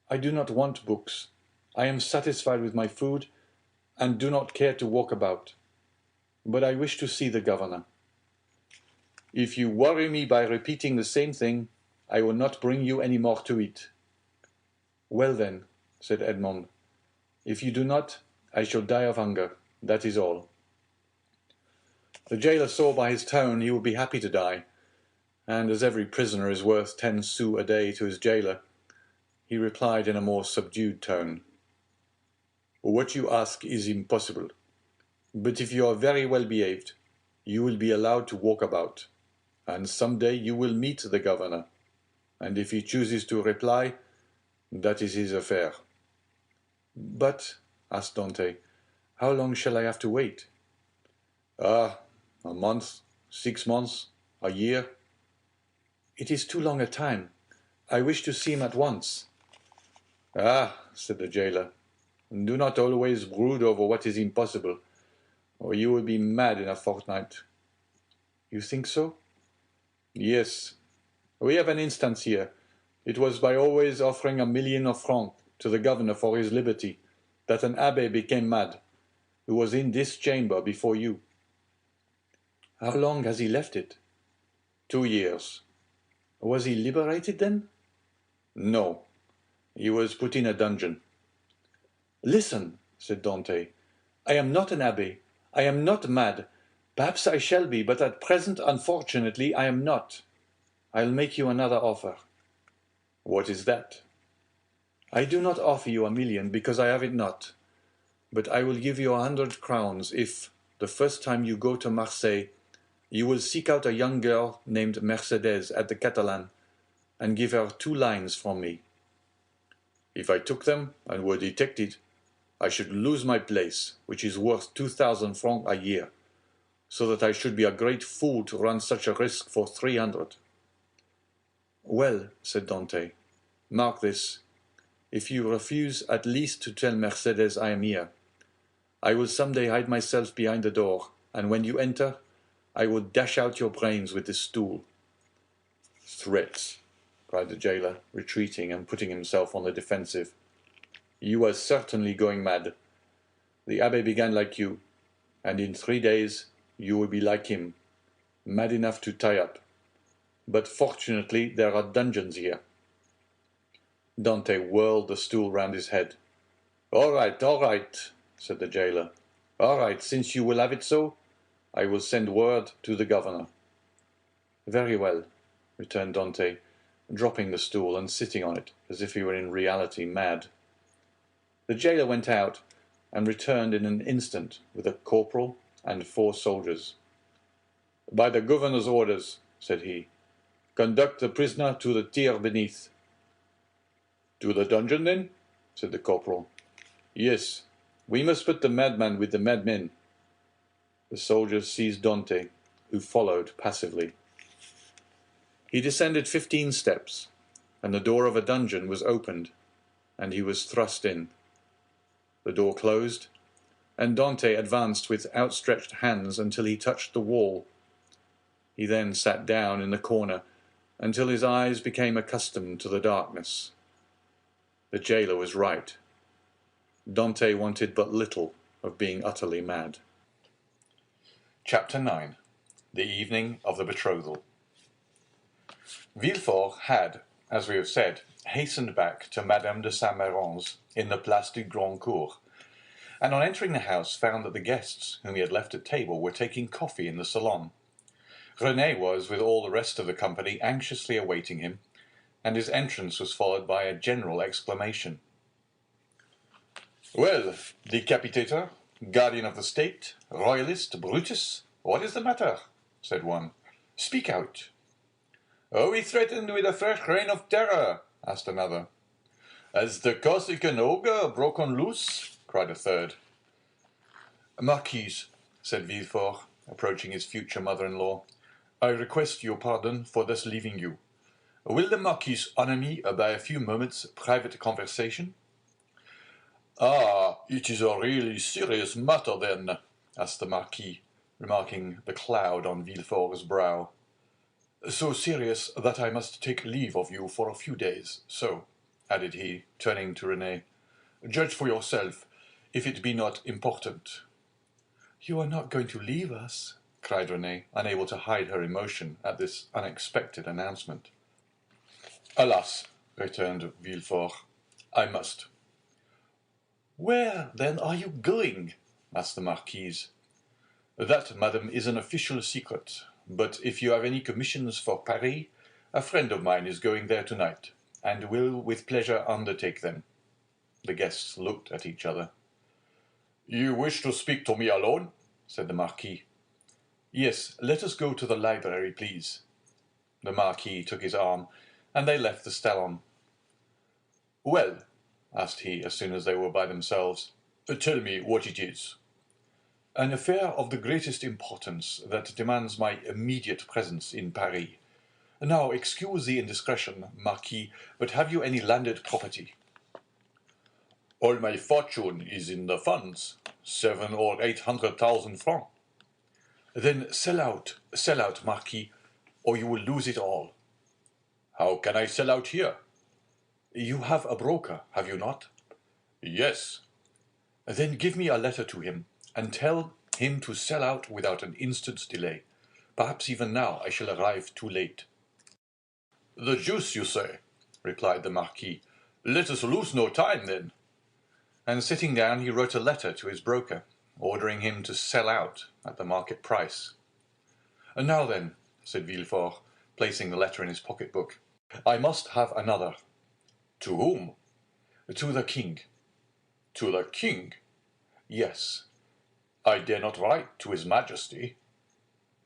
"I do not want books. I am satisfied with my food, and do not care to walk about. But I wish to see the governor." "If you worry me by repeating the same thing, I will not bring you any more to eat." "Well then," said Edmond, "if you do not, I shall die of hunger, that is all." The jailer saw by his tone he would be happy to die, and as every prisoner is worth 10 sous a day to his jailer, he replied in a more subdued tone, "What you ask is impossible, but if you are very well behaved, you will be allowed to walk about, and some day you will meet the governor, and if he chooses to reply, That is his affair. But, asked Dante, how long shall I have to wait? Ah, a month, 6 months, a year. It is too long a time. I wish to see him at once. Ah, said the jailer, do not always brood over what is impossible, or you will be mad in a fortnight. You think so? Yes. We have an instance here. It was by always offering 1,000,000 of francs to the governor for his liberty that an abbé became mad, who was in this chamber before you. How long has he left it? 2 years. Was he liberated then? No. He was put in a dungeon. Listen, said Dante. I am not an abbé. I am not mad. Perhaps I shall be, but at present, unfortunately, I am not. I'll make you another offer. What is that? I do not offer you 1,000,000 because I have it not. But I will give you 100 crowns if, the first time you go to Marseille, you will seek out a young girl named Mercedes at the Catalan and give her 2 lines from me. If I took them and were detected, I should lose my place, which is worth 2,000 francs a year, so that I should be a great fool to run such a risk for 300. Well, said Dante, mark this. If you refuse at least to tell Mercedes I am here, I will some day hide myself behind the door, and when you enter, I will dash out your brains with this stool. Threats, cried the jailer, retreating and putting himself on the defensive. You are certainly going mad. The abbé began like you, and in 3 days you will be like him, mad enough to tie up. But fortunately there are dungeons here. Dante whirled the stool round his head. All right, said the jailer. All right, since you will have it so, I will send word to the governor. Very well, returned Dante, dropping the stool and sitting on it as if he were in reality mad. The jailer went out and returned in an instant with a corporal and 4 soldiers. By the governor's orders, said he, conduct the prisoner to the tier beneath. To the dungeon, then? Said the corporal. Yes, we must put the madman with the madmen. The soldiers seized Dante, who followed passively. He descended 15 steps, and the door of a dungeon was opened, and he was thrust in. The door closed, and Dante advanced with outstretched hands until he touched the wall. He then sat down in the corner until his eyes became accustomed to the darkness. The jailer was right. Dante wanted but little of being utterly mad. Chapter 9. The Evening of the Betrothal. Villefort had, as we have said, hastened back to Madame de Saint-Méran's in the Place du Grand Cour, and on entering the house found that the guests whom he had left at table were taking coffee in the salon. Renée was, with all the rest of the company, anxiously awaiting him, and his entrance was followed by a general exclamation. "Well, decapitator, guardian of the state, royalist, Brutus, what is the matter?" said one. "Speak out." "Are we threatened with a fresh reign of terror?" asked another. "Has the Corsican ogre broken loose?" cried a third. "Marquise," said Villefort, approaching his future mother-in-law, "I request your pardon for thus leaving you. Will the Marquise honor me by a few moments' private conversation?" "Ah, it is a really serious matter, then?" asked the Marquis, remarking the cloud on Villefort's brow. "So serious that I must take leave of you for a few days. So," added he, turning to Renée, "judge for yourself, if it be not important." "You are not going to leave us?" cried Renée, unable to hide her emotion at this unexpected announcement. "Alas," returned Villefort, "I must." "Where, then, are you going?" asked the Marquise. "That, madam, is an official secret, but if you have any commissions for Paris, a friend of mine is going there tonight, and will with pleasure undertake them." The guests looked at each other. "You wish to speak to me alone?" said the Marquis. "Yes, let us go to the library, please." The Marquis took his arm, and they left the salon. "Well," asked he, as soon as they were by themselves, "tell me what it is." "An affair of the greatest importance that demands my immediate presence in Paris. Now, excuse the indiscretion, Marquis, but have you any landed property?" "All my fortune is in the funds, 700,000 or 800,000 francs." "Then sell out, Marquis, or you will lose it all." "How can I sell out here?" "You have a broker, have you not?" "Yes." "Then give me a letter to him, and tell him to sell out without an instant's delay. Perhaps even now I shall arrive too late." "The deuce you say," replied the Marquis. "Let us lose no time, then." And sitting down, he wrote a letter to his broker, ordering him to sell out at the market price. "Now then," said Villefort, placing the letter in his pocket-book, "I must have another." "To whom?" "To the king." "To the king?" "Yes." "I dare not write to his Majesty."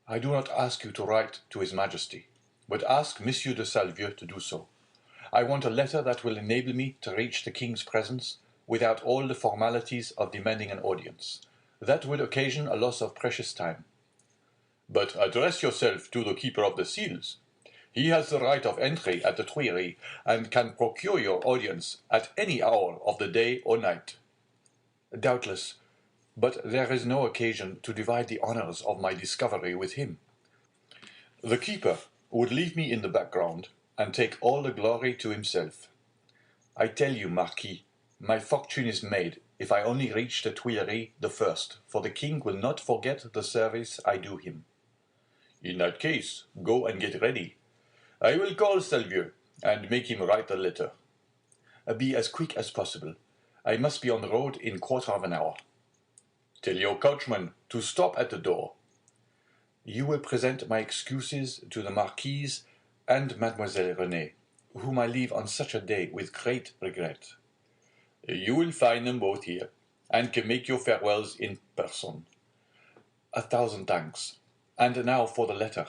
"I do not ask you to write to his Majesty, but ask Monsieur de Salvieux to do so. I want a letter that will enable me to reach the king's presence without all the formalities of demanding an audience. That would occasion a loss of precious time." "But address yourself to the keeper of the seals. He has the right of entry at the Tuileries, and can procure your audience at any hour of the day or night." "Doubtless, but there is no occasion to divide the honors of my discovery with him." "The keeper would leave me in the background, and take all the glory to himself." "I tell you, Marquis, my fortune is made if I only reach the Tuileries the first, for the king will not forget the service I do him." "In that case, go and get ready. I will call Salvieux, and make him write the letter." "Be as quick as possible. I must be on the road in quarter of an hour." "Tell your coachman to stop at the door." "You will present my excuses to the Marquise and Mademoiselle Renée, whom I leave on such a day with great regret." "You will find them both here, and can make your farewells in person." "A thousand thanks. And now for the letter."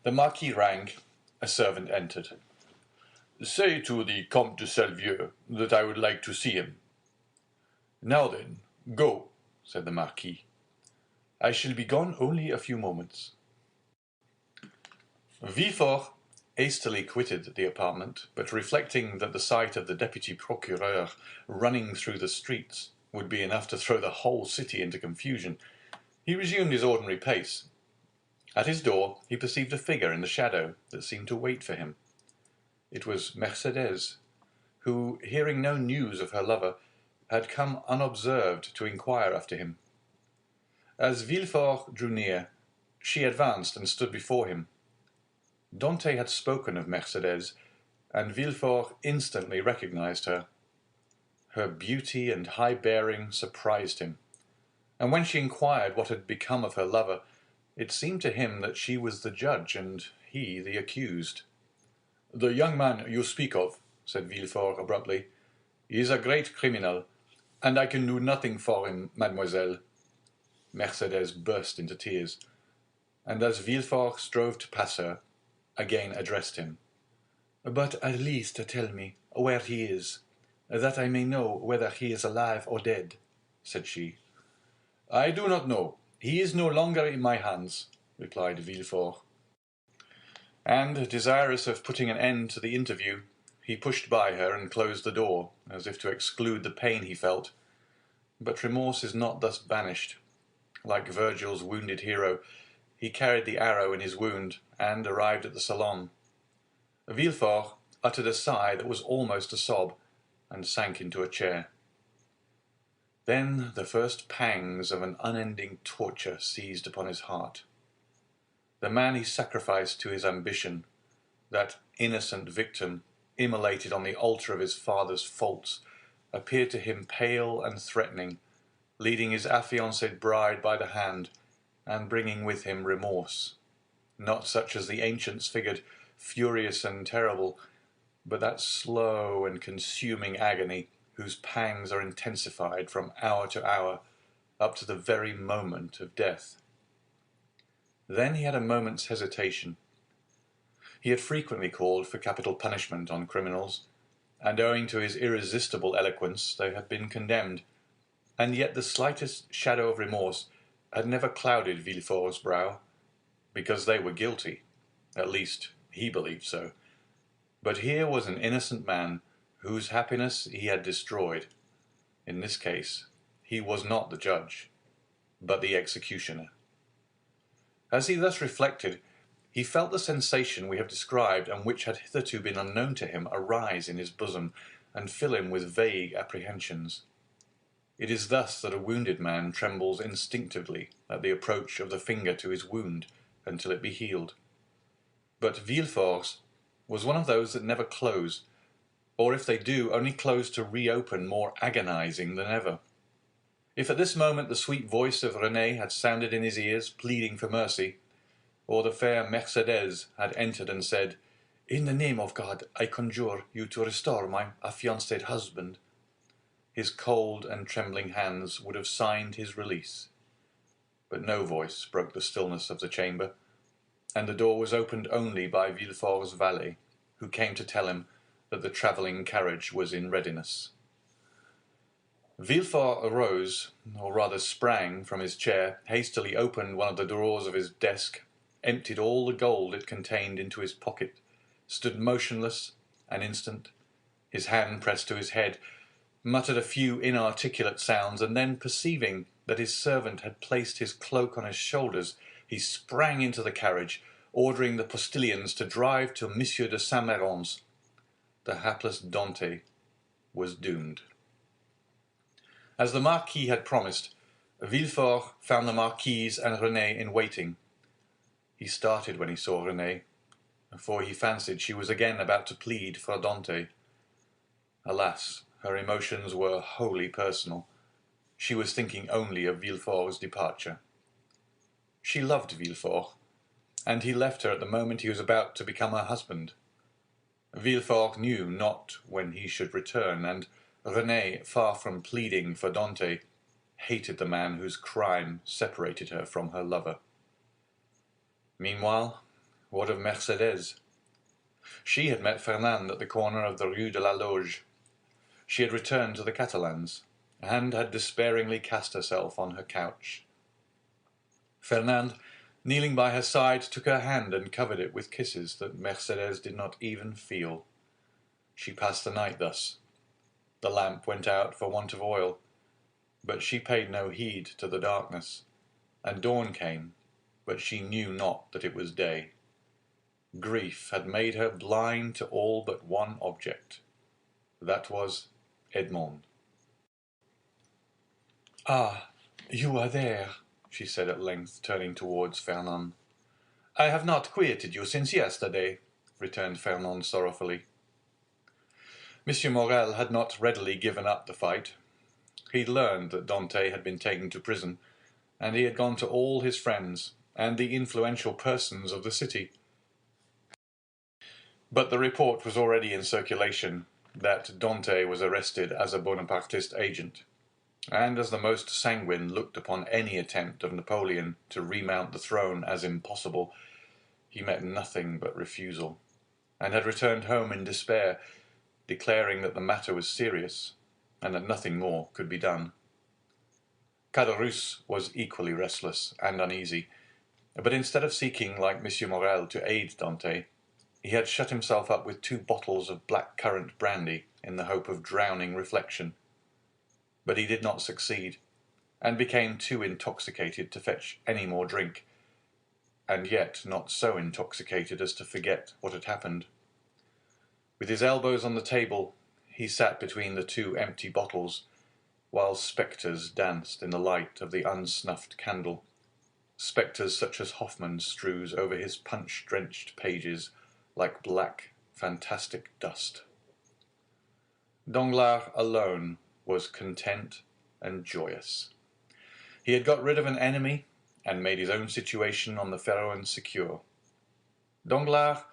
The Marquis rang. A servant entered. "Say to the Comte de Salvieux that I would like to see him." "Now then, go," said the Marquis. "I shall be gone only a few moments." Villefort hastily quitted the apartment, but reflecting that the sight of the deputy procureur running through the streets would be enough to throw the whole city into confusion, he resumed his ordinary pace. At his door he perceived a figure in the shadow that seemed to wait for him. It was Mercédès, who, hearing no news of her lover, had come unobserved to inquire after him. As Villefort drew near, she advanced and stood before him. Dantès had spoken of Mercédès, and Villefort instantly recognized her. Her beauty and high bearing surprised him, and when she inquired what had become of her lover, it seemed to him that she was the judge and he the accused. "The young man you speak of," said Villefort abruptly, "is a great criminal, and I can do nothing for him, mademoiselle." Mercédès burst into tears, and as Villefort strove to pass her, again addressed him. "But at least tell me where he is, that I may know whether he is alive or dead," said she. "I do not know. He is no longer in my hands," replied Villefort. And, desirous of putting an end to the interview, he pushed by her and closed the door, as if to exclude the pain he felt. But remorse is not thus banished. Like Virgil's wounded hero, he carried the arrow in his wound, and arrived at the salon. Villefort uttered a sigh that was almost a sob, and sank into a chair. Then the first pangs of an unending torture seized upon his heart. The man he sacrificed to his ambition, that innocent victim immolated on the altar of his father's faults, appeared to him pale and threatening, leading his affianced bride by the hand, and bringing with him remorse, not such as the ancients figured, furious and terrible, but that slow and consuming agony whose pangs are intensified from hour to hour up to the very moment of death. Then he had a moment's hesitation. He had frequently called for capital punishment on criminals, and owing to his irresistible eloquence they had been condemned, and yet the slightest shadow of remorse had never clouded Villefort's brow, because they were guilty. At least, he believed so. But here was an innocent man whose happiness he had destroyed. In this case, he was not the judge, but the executioner. As he thus reflected, he felt the sensation we have described, and which had hitherto been unknown to him, arise in his bosom, and fill him with vague apprehensions. It is thus that a wounded man trembles instinctively at the approach of the finger to his wound until it be healed. But Villefort's was one of those that never close, or if they do, only close to reopen more agonizing than ever. If at this moment the sweet voice of Renée had sounded in his ears, pleading for mercy, or the fair Mercédès had entered and said, "In the name of God, I conjure you to restore my affianced husband," his cold and trembling hands would have signed his release. But no voice broke the stillness of the chamber, and the door was opened only by Villefort's valet, who came to tell him that the travelling carriage was in readiness. Villefort arose, or rather sprang, from his chair, hastily opened one of the drawers of his desk, emptied all the gold it contained into his pocket, stood motionless an instant, his hand pressed to his head, muttered a few inarticulate sounds, and then, perceiving that his servant had placed his cloak on his shoulders, he sprang into the carriage, ordering the postilions to drive to Monsieur de Saint-Méran's. The hapless Dantès was doomed. As the Marquis had promised, Villefort found the Marquise and Renée in waiting. He started when he saw Renée, for he fancied she was again about to plead for Dantès. Alas, her emotions were wholly personal. She was thinking only of Villefort's departure. She loved Villefort, and he left her at the moment he was about to become her husband. Villefort knew not when he should return, and Renée, far from pleading for Dantès, hated the man whose crime separated her from her lover. Meanwhile, what of Mercédès? She had met Fernand at the corner of the Rue de la Loge. She had returned to the Catalans, and had despairingly cast herself on her couch. Fernand, kneeling by her side, took her hand and covered it with kisses that Mercédès did not even feel. She passed the night thus. The lamp went out for want of oil, but she paid no heed to the darkness, and dawn came, but she knew not that it was day. Grief had made her blind to all but one object. That was Edmond. "Ah, you are there," she said at length, turning towards Fernand. "I have not quitted you since yesterday," returned Fernand sorrowfully. Monsieur Morel had not readily given up the fight. He learned that Dantès had been taken to prison, and he had gone to all his friends and the influential persons of the city. But the report was already in circulation that Dantès was arrested as a Bonapartist agent, and as the most sanguine looked upon any attempt of Napoleon to remount the throne as impossible, he met nothing but refusal, and had returned home in despair, declaring that the matter was serious, and that nothing more could be done. Caderousse was equally restless and uneasy, but instead of seeking, like Monsieur Morel, to aid Dantès, he had shut himself up with 2 bottles of black currant brandy in the hope of drowning reflection. But he did not succeed, and became too intoxicated to fetch any more drink, and yet not so intoxicated as to forget what had happened. With his elbows on the table, he sat between the 2 empty bottles, while spectres danced in the light of the unsnuffed candle, spectres such as Hoffmann strews over his punch-drenched pages like black, fantastic dust. Danglars alone was content and joyous. He had got rid of an enemy, and made his own situation on the Pharaon secure. Danglars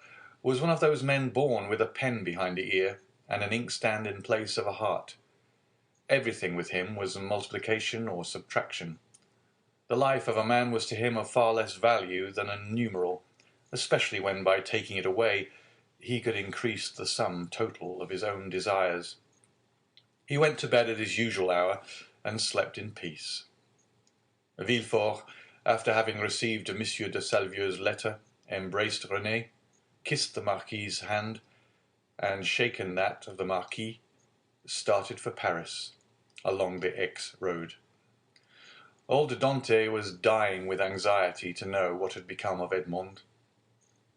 was one of those men born with a pen behind the ear, and an inkstand in place of a heart. Everything with him was multiplication or subtraction. The life of a man was to him of far less value than a numeral, especially when, by taking it away, he could increase the sum total of his own desires. He went to bed at his usual hour and slept in peace. Villefort, after having received M. de Salvieux's letter, embraced Renée, kissed the Marquis's hand, and shaken that of the Marquis, started for Paris, along the Aix road. Old Dantès was dying with anxiety to know what had become of Edmond,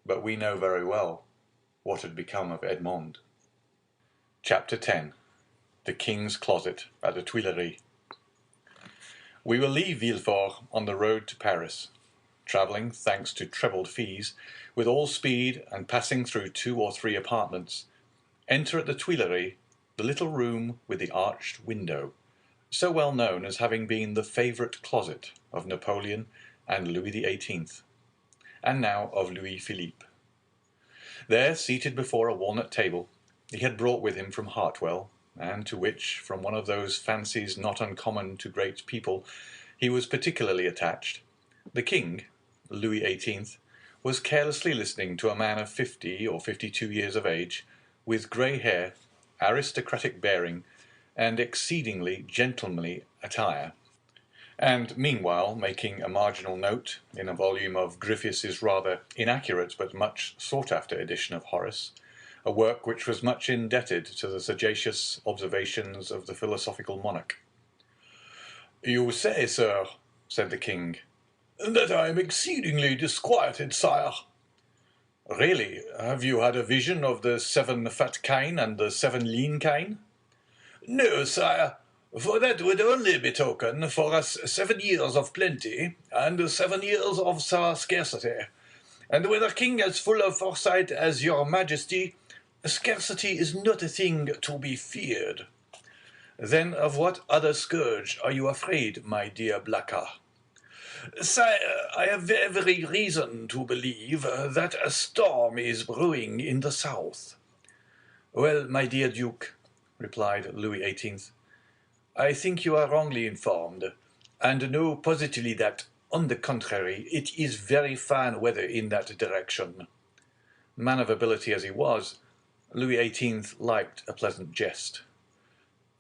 but we know very well what had become of Edmond. Chapter 10. The King's Closet at the Tuileries. We will leave Villefort on the road to Paris, travelling, thanks to trebled fees, with all speed and passing through 2 or 3 apartments, enter at the Tuileries the little room with the arched window, so well known as having been the favourite closet of Napoleon and Louis XVIII, and now of Louis Philippe. There, seated before a walnut table he had brought with him from Hartwell, and to which, from one of those fancies not uncommon to great people, he was particularly attached, the King, Louis XVIII, was carelessly listening to a man of 50 or 52 years of age, with grey hair, aristocratic bearing, and exceedingly gentlemanly attire, and meanwhile making a marginal note, in a volume of Gryphius's rather inaccurate but much sought-after edition of Horace, a work which was much indebted to the sagacious observations of the philosophical monarch. "You say, sir," said the king, "that I am exceedingly disquieted, sire." "Really, have you had a vision of the 7 fat kine and the 7 lean kine?" "No, sire, for that would only betoken for us 7 years of plenty and 7 years of scarcity. And with a king as full of foresight as your majesty, scarcity is not a thing to be feared." "Then of what other scourge are you afraid, my dear Blacas?" "Sire, I have every reason to believe that a storm is brewing in the south." "Well, my dear Duke," replied Louis XVIII, "I think you are wrongly informed, and know positively that, on the contrary, it is very fine weather in that direction." Man of ability as he was, Louis XVIII liked a pleasant jest.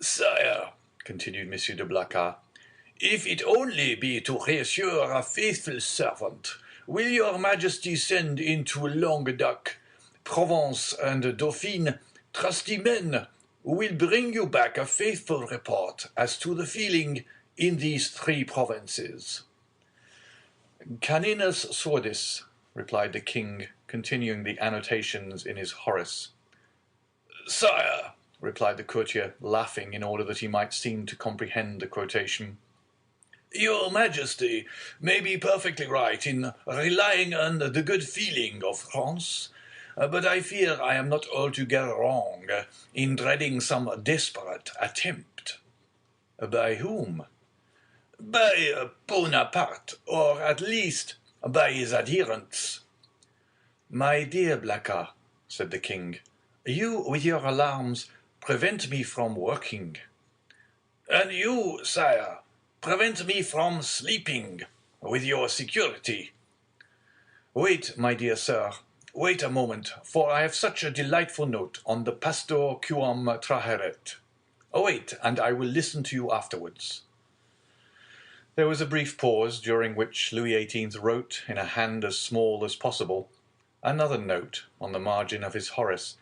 "Sire," continued M. de Blacas, "if it only be to reassure a faithful servant, will your majesty send into Languedoc, Provence, and Dauphine trusty men who will bring you back a faithful report as to the feeling in these 3 provinces?" "Caninus sordis," replied the king, continuing the annotations in his Horace. "Sire," replied the courtier, laughing in order that he might seem to comprehend the quotation, "your majesty may be perfectly right in relying on the good feeling of France, but I fear I am not altogether wrong in dreading some desperate attempt." "By whom?" "By Bonaparte, or at least by his adherents." "My dear Blacas," said the king, "you, with your alarms, prevent me from working." "And you, sire, prevent me from sleeping, with your security." "Wait, my dear sir, wait a moment, for I have such a delightful note on the pastor quum traheret. Wait, and I will listen to you afterwards." There was a brief pause, during which Louis XVIII wrote, in a hand as small as possible, another note on the margin of his Horace,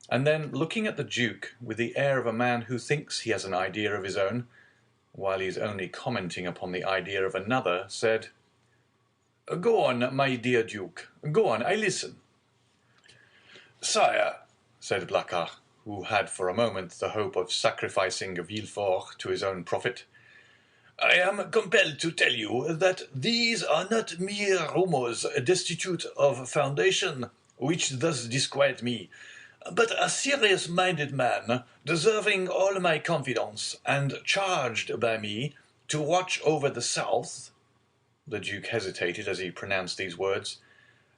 and then, looking at the Duke with the air of a man who thinks he has an idea of his own, while he is only commenting upon the idea of another, said, "Go on, my dear Duke, go on, I listen." "Sire," said Blacas, who had for a moment the hope of sacrificing Villefort to his own profit, "I am compelled to tell you that these are not mere rumors destitute of foundation, which thus disquiet me, but a serious-minded man, deserving all my confidence, and charged by me to watch over the south," the Duke hesitated as he pronounced these words,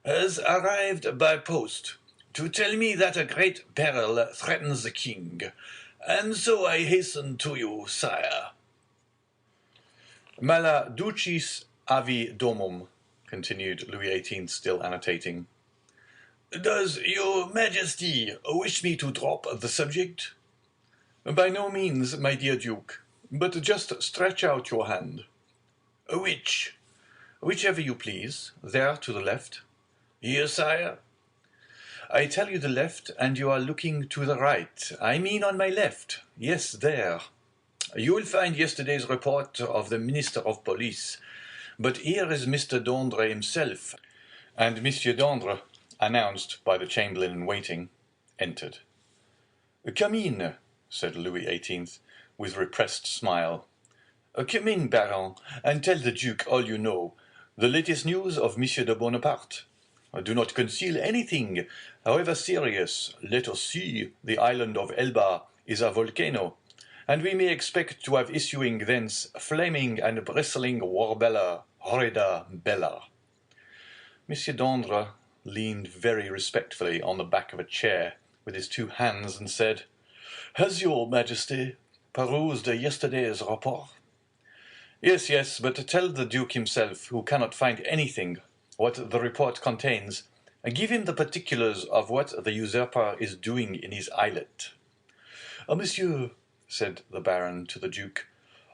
"has arrived by post to tell me that a great peril threatens the king, and so I hasten to you, sire." "Mala ducis avi domum," continued Louis XVIII, still annotating. Does your Majesty wish me to drop the subject? By no means, my dear Duke, but just stretch out your hand. Which? Whichever you please, there to the left. Here, sire. I tell you the left, and you are looking to the right. I mean on my left. Yes, there. You will find yesterday's report of the Minister of Police. But here is Mr. Dondre himself. And Monsieur Dondre, announced by the Chamberlain-in-Waiting, entered. Come in, said Louis XVIII, with repressed smile. Come in, Baron, and tell the Duke all you know. The latest news of Monsieur de Bonaparte. Do not conceal anything, however serious. Let us see, the island of Elba is a volcano, and we may expect to have issuing thence flaming and bristling warbella, horrida bella. Monsieur Dondre leaned very respectfully on the back of a chair with his two hands and said, Has your Majesty perused yesterday's report? Yes, yes, but tell the Duke himself, who cannot find anything, what the report contains, and give him the particulars of what the usurper is doing in his islet. Monsieur, said the Baron to the Duke,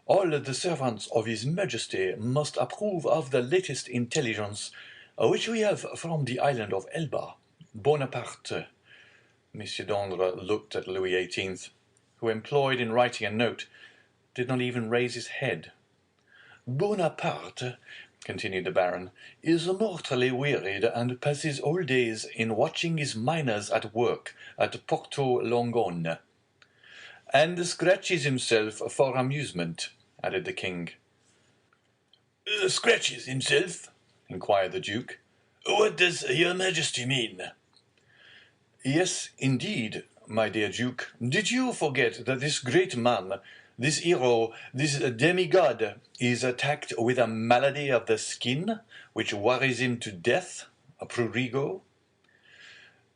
all the servants of his Majesty must approve of the latest intelligence which we have from the island of Elba. Bonaparte. Monsieur Dondre looked at Louis XVIII, who, employed in writing a note, did not even raise his head. Bonaparte, continued the Baron, is mortally wearied and passes all days in watching his miners at work at Porto Longone, and scratches himself for amusement, added the king. Scratches himself? inquired the Duke. What does your Majesty mean? Yes, indeed, my dear Duke. Did you forget that this great man, this hero, this demigod, is attacked with a malady of the skin, which worries him to death, a prurigo?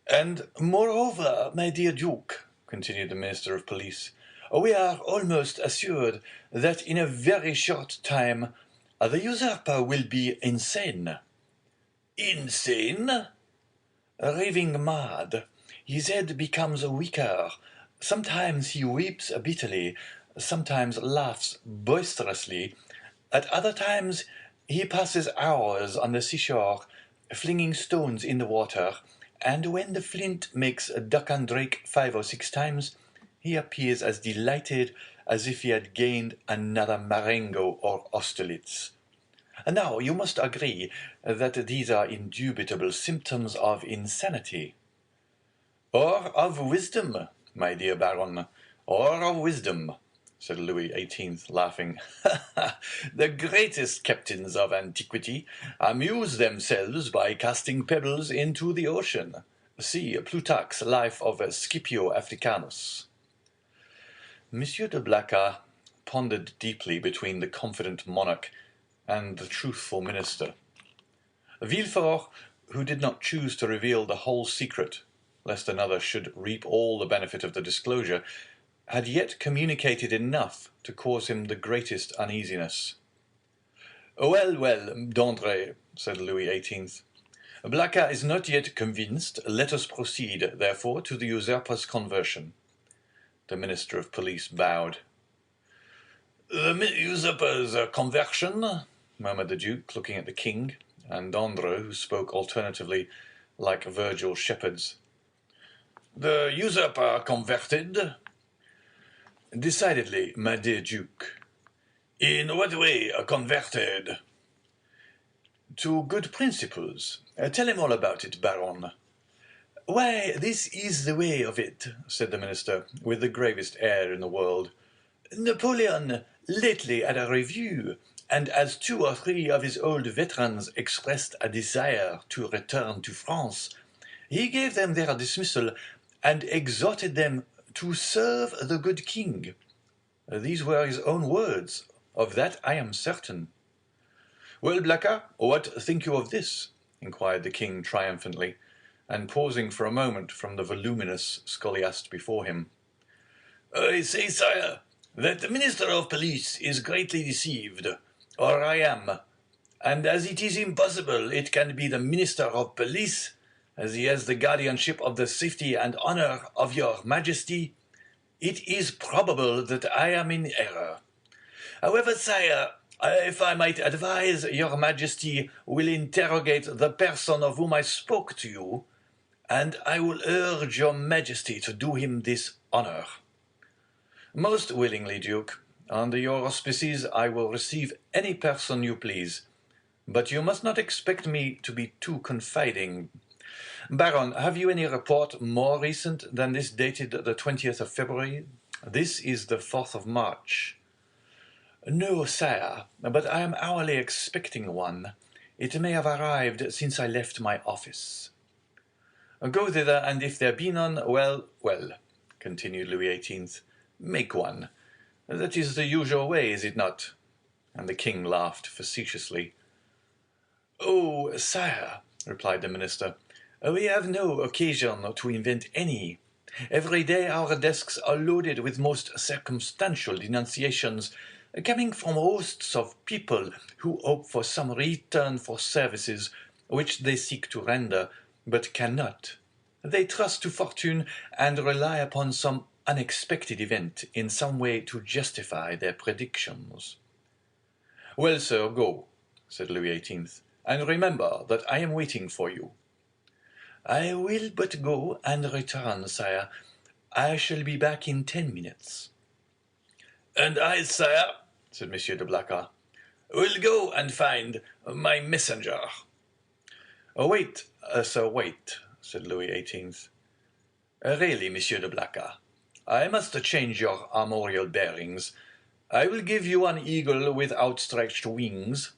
And moreover, my dear Duke, continued the Minister of Police, we are almost assured that in a very short time the usurper will be insane. Insane? Raving mad. His head becomes weaker. Sometimes he weeps bitterly, sometimes laughs boisterously. At other times he passes hours on the seashore, flinging stones in the water, and when the flint makes duck and drake 5 or 6 times, he appears as delighted as if he had gained another Marengo or Austerlitz. Now, you must agree that these are indubitable symptoms of insanity. Or of wisdom, my dear Baron, or of wisdom, said Louis XVIII, laughing. The greatest captains of antiquity amuse themselves by casting pebbles into the ocean. See Plutarch's Life of Scipio Africanus. Monsieur de Blacas pondered deeply between the confident monarch and the truthful minister. Villefort, who did not choose to reveal the whole secret, lest another should reap all the benefit of the disclosure, had yet communicated enough to cause him the greatest uneasiness. Well, well, Dondre, said Louis XVIII, Blacas is not yet convinced. Let us proceed, therefore, to the usurper's conversion. The Minister of Police bowed. The usurper's conversion? Murmured the Duke, looking at the king, and Dondre, who spoke alternatively like Virgil shepherds. The usurper converted? Decidedly, my dear Duke. In what way converted? To good principles. Tell him all about it, Baron. Why, this is the way of it, said the minister, with the gravest air in the world. Napoleon lately had a review, and as 2 or 3 of his old veterans expressed a desire to return to France, he gave them their dismissal and exhorted them to serve the good king. These were his own words. Of that I am certain. Well, Blacas, what think you of this? inquired the king triumphantly, and pausing for a moment from the voluminous scholiast before him. I say, sire, that the Minister of Police is greatly deceived, or I am, and as it is impossible it can be the Minister of Police, as he has the guardianship of the safety and honor of your Majesty, it is probable that I am in error. However, sire, if I might advise, your Majesty will interrogate the person of whom I spoke to you, and I will urge your Majesty to do him this honor. Most willingly, Duke. Under your auspices I will receive any person you please, but you must not expect me to be too confiding. Baron, have you any report more recent than this dated the 20th of February? This is the 4th of March. No, sire, but I am hourly expecting one. It may have arrived since I left my office. Go thither, and if there be none, well, continued Louis XVIII, make one. That is the usual way, is it not? And the king laughed facetiously. Oh, sire, replied the minister, we have no occasion to invent any. Every day our desks are loaded with most circumstantial denunciations, coming from hosts of people who hope for some return for services which they seek to render, but cannot. They trust to fortune and rely upon some unexpected event in some way to justify their predictions. Well, sir, go, said Louis XVIII, and remember that I am waiting for you. I will but go and return, sire. I shall be back in 10 minutes. And I, sire, said Monsieur de Blacas, will go and find my messenger. Wait, sir, wait, said Louis XVIII. Really, Monsieur de Blacas, I must change your armorial bearings. I will give you an eagle with outstretched wings,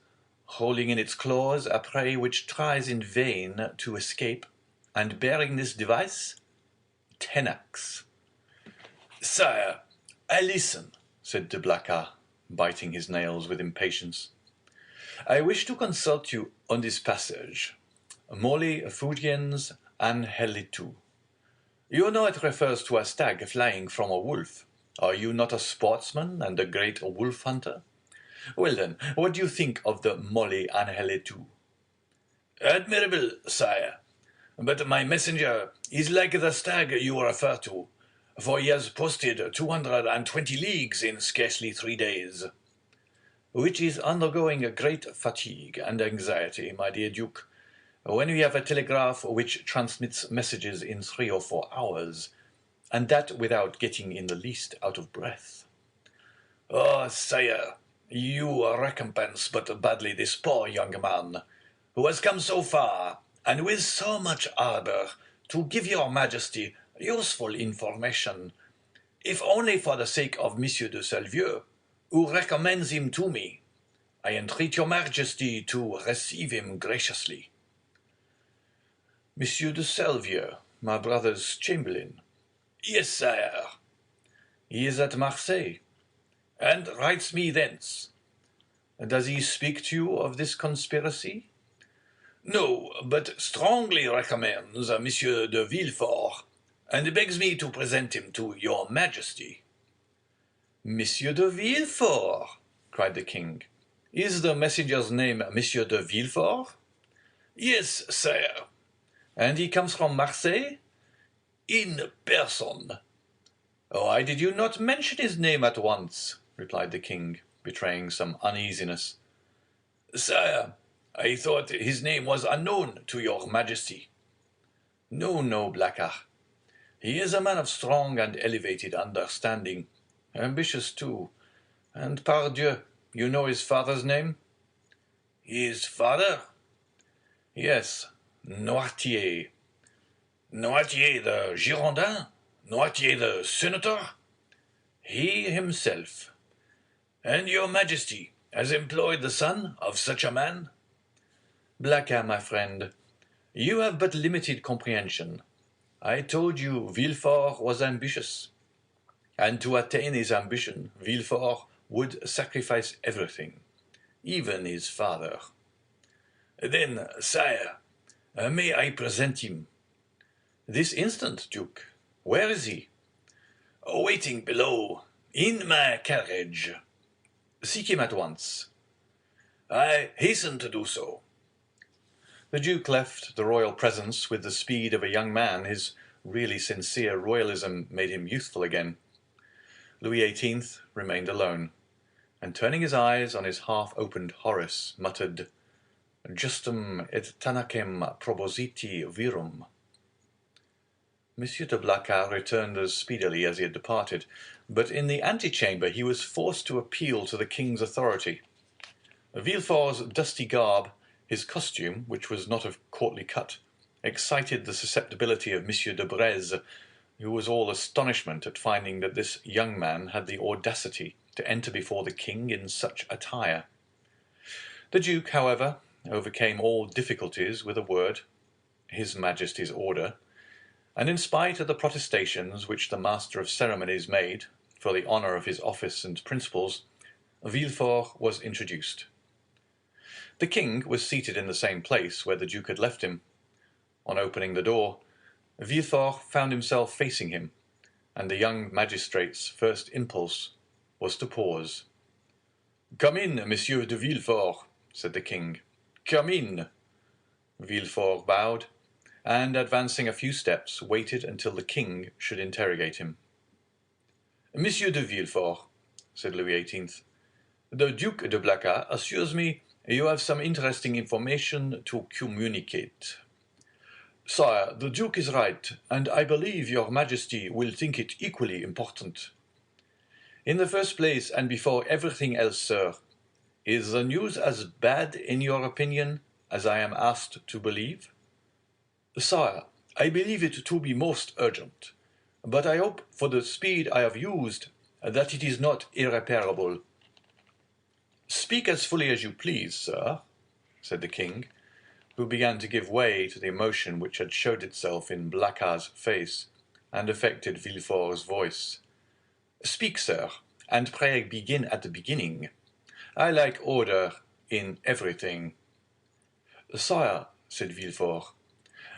holding in its claws a prey which tries in vain to escape, and bearing this device, Tenax. Sire, I listen, said de Blacas, biting his nails with impatience. I wish to consult you on this passage. Molli fugiens angelitu. You know it refers to a stag flying from a wolf. Are you not a sportsman and a great wolf hunter? Well then, what do you think of the Molli angelitu? Admirable, sire. But my messenger is like the stag you refer to, for he has posted 220 leagues in scarcely 3 days. Which is undergoing a great fatigue and anxiety, my dear Duke, when we have a telegraph which transmits messages in 3 or 4 hours, and that without getting in the least out of breath. Oh, sire, you recompense but badly this poor young man, who has come so far, and with so much ardour, to give your Majesty useful information, if only for the sake of Monsieur de Salvieux, who recommends him to me. I entreat your Majesty to receive him graciously. Monsieur de Salvieux, my brother's chamberlain. Yes, sire. He is at Marseille, and writes me thence. Does he speak to you of this conspiracy? No, but strongly recommends Monsieur de Villefort, and begs me to present him to your Majesty. Monsieur de Villefort, cried the king. Is the messenger's name Monsieur de Villefort? Yes, sire. And he comes from Marseille? In person. Why did you not mention his name at once? Replied the king, betraying some uneasiness. Sire, I thought his name was unknown to your Majesty. No, Blacas. He is a man of strong and elevated understanding, ambitious too, and pardieu, you know his father's name? His father? Yes, Noirtier. Noirtier the Girondin? Noirtier the senator? He himself. And your Majesty has employed the son of such a man? Blacas, my friend, you have but limited comprehension. I told you Villefort was ambitious, and to attain his ambition, Villefort would sacrifice everything, even his father. Then, sire, may I present him? This instant, Duke. Where is he? Waiting below, in my carriage. Seek him at once. I hasten to do so. The Duke left the royal presence with the speed of a young man. His really sincere royalism made him youthful again. Louis XVIII remained alone, and turning his eyes on his half-opened Horace, muttered, "Justum et tanacem propositi virum." Monsieur de Blacas returned as speedily as he had departed, but in the antechamber he was forced to appeal to the king's authority. Villefort's dusty garb, his costume, which was not of courtly cut, excited the susceptibility of Monsieur de Breze, who was all astonishment at finding that this young man had the audacity to enter before the king in such attire. The Duke, however, overcame all difficulties with a word, His Majesty's order, and in spite of the protestations which the master of ceremonies made, for the honour of his office and principles, Villefort was introduced. The king was seated in the same place where the Duke had left him. On opening the door, Villefort found himself facing him, and the young magistrate's first impulse was to pause. "Come in, Monsieur de Villefort," said the king. "Come in." Villefort bowed, and advancing a few steps, waited until the king should interrogate him. "Monsieur de Villefort," said Louis XVIII, "the Duke de Blacas assures me you have some interesting information to communicate." "Sire, the Duke is right, and I believe your Majesty will think it equally important. In the first place, and before everything else, sir, is the news as bad, in your opinion, as I am asked to believe?" "Sire, I believe it to be most urgent, but I hope, for the speed I have used, that it is not irreparable." "Speak as fully as you please, sir," said the king, who began to give way to the emotion which had showed itself in Blacas's face, and affected Villefort's voice. "Speak, sir, and pray begin at the beginning. I like order in everything." "Sire," said Villefort,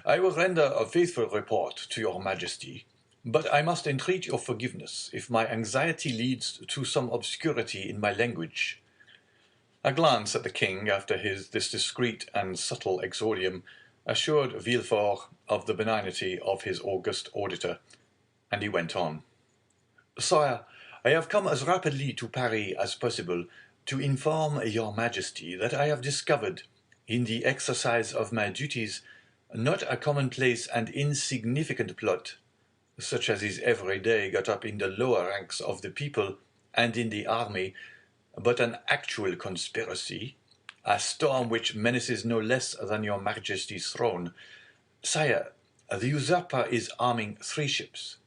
"I will render a faithful report to your Majesty, but I must entreat your forgiveness if my anxiety leads to some obscurity in my language." A glance at the king after this discreet and subtle exordium assured Villefort of the benignity of his august auditor, and he went on. "Sire, I have come as rapidly to Paris as possible to inform your Majesty that I have discovered, in the exercise of my duties, not a commonplace and insignificant plot, such as is every day got up in the lower ranks of the people and in the army, but an actual conspiracy, a storm which menaces no less than your Majesty's throne. Sire, the usurper is arming 3 ships.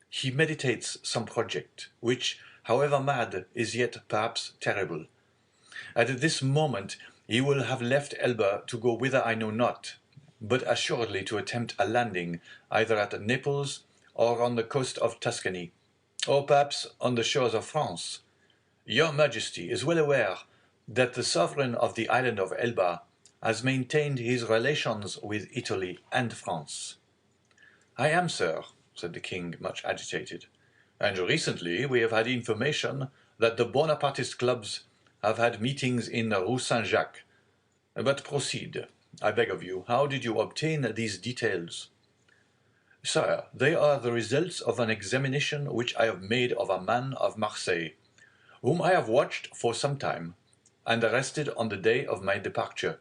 He meditates some project, which, however mad, is yet perhaps terrible. At this moment he will have left Elba to go whither I know not, but assuredly to attempt a landing either at Naples or on the coast of Tuscany, or perhaps on the shores of France. Your Majesty is well aware that the sovereign of the island of Elba has maintained his relations with Italy and France." "I am, sir," said the king, much agitated, "and recently we have had information that the Bonapartist clubs have had meetings in Rue Saint-Jacques. But proceed, I beg of you. How did you obtain these details?" "Sire, they are the results of an examination which I have made of a man of Marseille, whom I have watched for some time, and arrested on the day of my departure.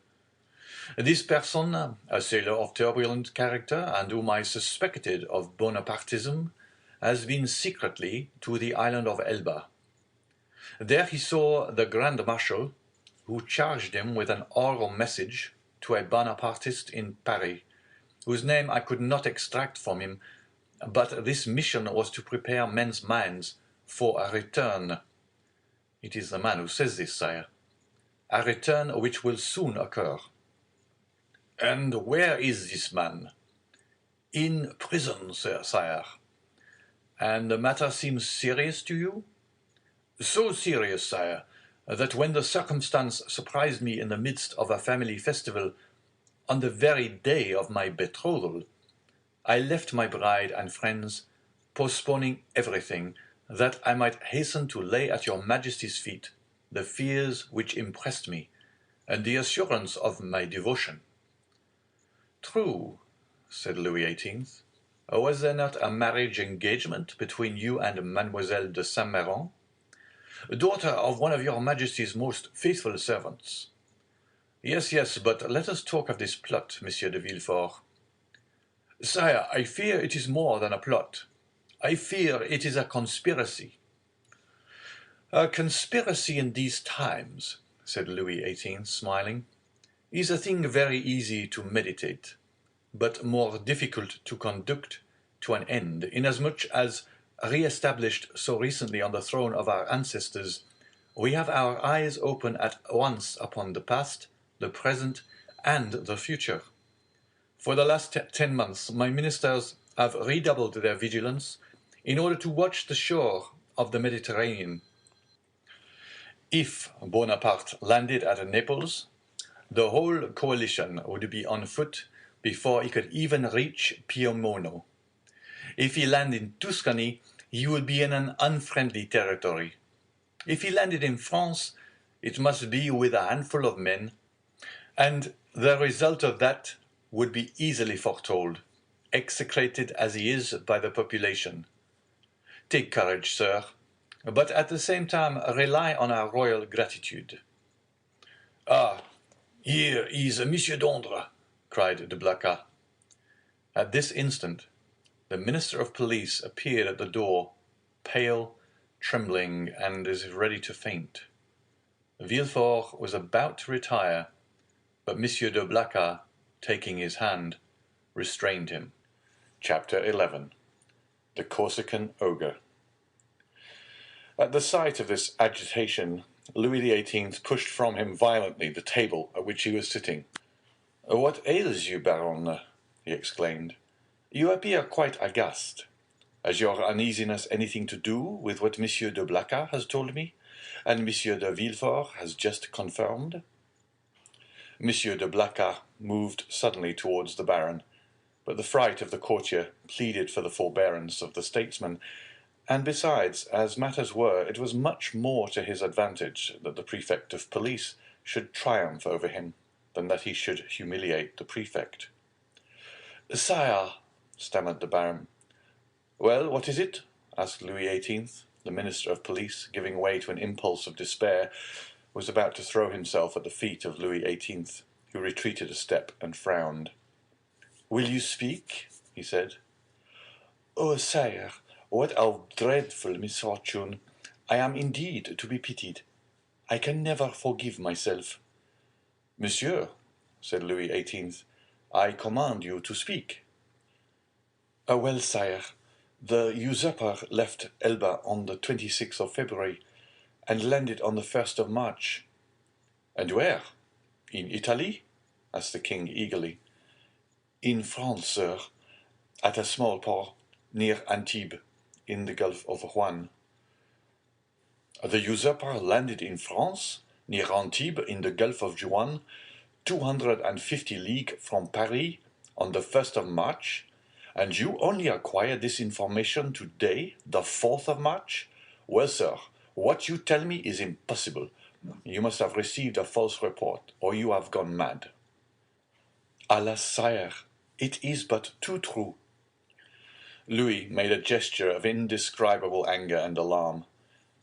This person, a sailor of turbulent character, and whom I suspected of Bonapartism, has been secretly to the island of Elba. There he saw the Grand Marshal, who charged him with an oral message to a Bonapartist in Paris, whose name I could not extract from him, but this mission was to prepare men's minds for a return. It is the man who says this, sire. A return which will soon occur." "And where is this man?" "In prison, sire." "And the matter seems serious to you?" "So serious, sire, that when the circumstance surprised me in the midst of a family festival, on the very day of my betrothal, I left my bride and friends, postponing everything, that I might hasten to lay at your Majesty's feet the fears which impressed me, and the assurance of my devotion. True, said Louis XVIII. Was there not a marriage engagement between you and Mademoiselle de Saint-Méran? Daughter of one of your Majesty's most faithful servants. Yes, yes, but let us talk of this plot, Monsieur de Villefort. Sire, I fear it is more than a plot. I fear it is a conspiracy. A conspiracy in these times, said Louis XVIII, smiling, is a thing very easy to meditate, but more difficult to conduct to an end, inasmuch as, re-established so recently on the throne of our ancestors, we have our eyes open at once upon the past, the present, and the future. For the last 10 months, my ministers have redoubled their vigilance in order to watch the shore of the Mediterranean. If Bonaparte landed at Naples, the whole coalition would be on foot before he could even reach Piemono. If he landed in Tuscany, he would be in an unfriendly territory. If he landed in France, it must be with a handful of men, and the result of that would be easily foretold, execrated as he is by the population. Take courage, sir, but at the same time rely on our royal gratitude. Ah, here is Monsieur d'Andre, cried de Blacas. At this instant, the Minister of Police appeared at the door, pale, trembling, and as if ready to faint. Villefort was about to retire, but Monsieur de Blacas, taking his hand, restrained him. Chapter 11. The Corsican Ogre. At the sight of this agitation, Louis XVIII pushed from him violently the table at which he was sitting. "What ails you, Baron?" he exclaimed. "You appear quite aghast. Has your uneasiness anything to do with what Monsieur de Blacas has told me, and Monsieur de Villefort has just confirmed?" Monsieur de Blacas moved suddenly towards the Baron, but the fright of the courtier pleaded for the forbearance of the statesman, and besides, as matters were, it was much more to his advantage that the prefect of police should triumph over him than that he should humiliate the prefect. "Sire," stammered the Baron. "Well, what is it?" asked Louis XVIII. The Minister of Police, giving way to an impulse of despair, was about to throw himself at the feet of Louis XVIII, who retreated a step and frowned. "Will you speak?" he said. "Oh, sire, what a dreadful misfortune! I am indeed to be pitied. I can never forgive myself." "Monsieur," said Louis XVIII, "I command you to speak." "Well, sire, the usurper left Elba on the 26th of February, and landed on the 1st of March. "And where? In Italy?" asked the king eagerly. "In France, sir, at a small port near Antibes, in the Gulf of Juan." "The usurper landed in France, near Antibes, in the Gulf of Juan, 250 leagues from Paris, on the 1st of March, and you only acquired this information today, the 4th of March? Well, sir, what you tell me is impossible. You must have received a false report, or you have gone mad." "Alas, sire, it is but too true." Louis made a gesture of indescribable anger and alarm,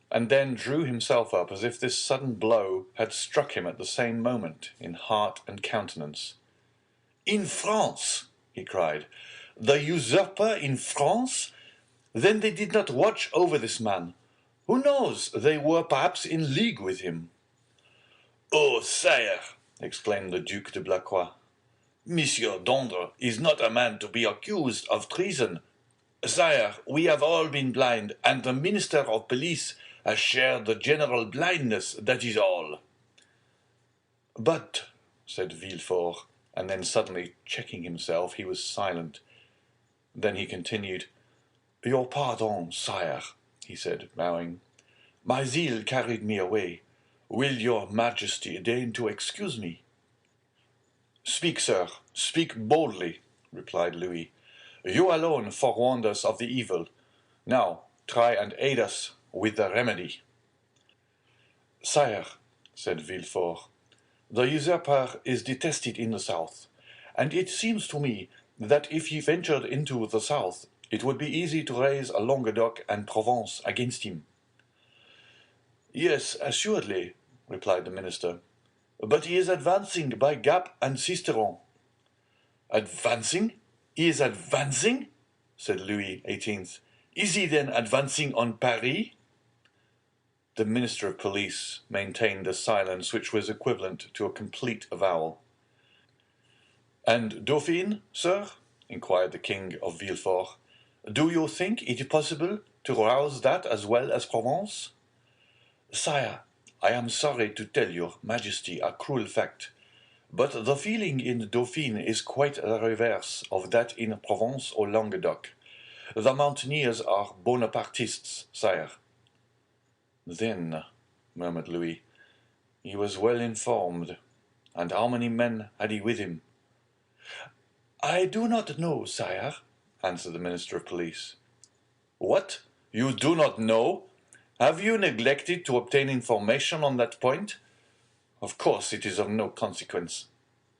and then drew himself up as if this sudden blow had struck him at the same moment in heart and countenance. "In France!" he cried. "The usurper in France? Then they did not watch over this man. Who knows, they were perhaps in league with him." "Oh, sire!" exclaimed the Duc de Blacas, "Monsieur d'Andre is not a man to be accused of treason. Sire, we have all been blind, and the Minister of Police has shared the general blindness, that is all." "But," said Villefort, and then suddenly checking himself, he was silent. Then he continued, "Your pardon, sire," he said, bowing. "My zeal carried me away. Will your Majesty deign to excuse me?" "Speak, sir, speak boldly," replied Louis. "You alone forewarned us of the evil. Now try and aid us with the remedy." "Sire," said Villefort, "the usurper is detested in the south, and it seems to me that if he ventured into the south, it would be easy to raise a Languedoc and Provence against him." "Yes, assuredly," replied the minister. "But he is advancing by Gap and Sisteron." "Advancing? He is advancing?" said Louis XVIII. "Is he then advancing on Paris?" The Minister of Police maintained a silence which was equivalent to a complete avowal. "And Dauphine, sir?" inquired the King of Villefort. "Do you think it possible to rouse that as well as Provence?" "Sire, I am sorry to tell your Majesty a cruel fact, but the feeling in Dauphine is quite the reverse of that in Provence or Languedoc. The mountaineers are Bonapartists, sire." "Then," murmured Louis, "he was well informed. And how many men had he with him?" "I do not know, sire," answered the Minister of Police. "What? You do not know? Have you neglected to obtain information on that point? Of course it is of no consequence,"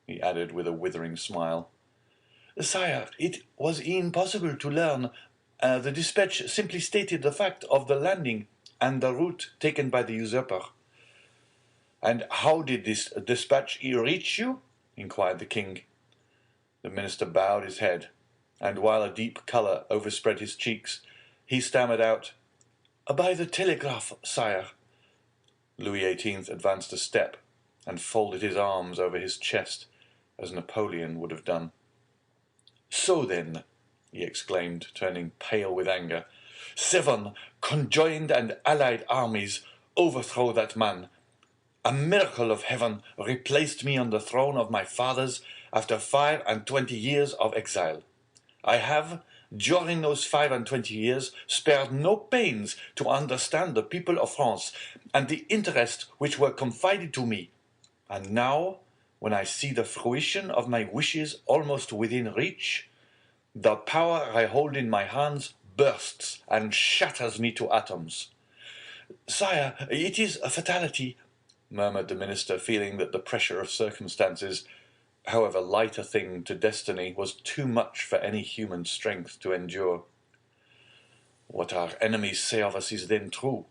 he added with a withering smile. "Sire, it was impossible to learn. The dispatch simply stated the fact of the landing and the route taken by the usurper." "And how did this dispatch reach you?" inquired the king. The minister bowed his head, and while a deep colour overspread his cheeks, he stammered out, "By the telegraph, sire." Louis XVIII advanced a step and folded his arms over his chest, as Napoleon would have done. "So then," he exclaimed, turning pale with anger, 7 conjoined and allied armies overthrow that man. A miracle of heaven replaced me on the throne of my fathers after 25 years of exile. I have, during those 25 years, spared no pains to understand the people of France and the interests which were confided to me. And now, when I see the fruition of my wishes almost within reach, the power I hold in my hands bursts and shatters me to atoms." "Sire, it is a fatality," murmured the minister, feeling that the pressure of circumstances, however light a thing to destiny, was too much for any human strength to endure. "What our enemies say of us is then true.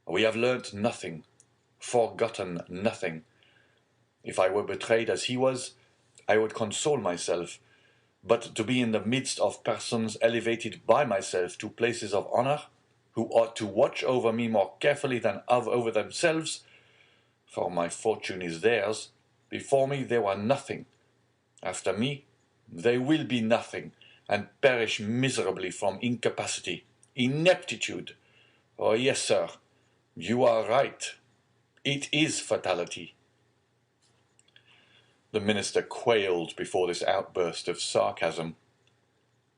We have learnt nothing, forgotten nothing. If I were betrayed as he was, I would console myself, but to be in the midst of persons elevated by myself to places of honor, who ought to watch over me more carefully than over themselves, for my fortune is theirs. Before me they were nothing. After me they will be nothing, and perish miserably from incapacity, ineptitude. Oh yes, sir, you are right. It is fatality." The minister quailed before this outburst of sarcasm.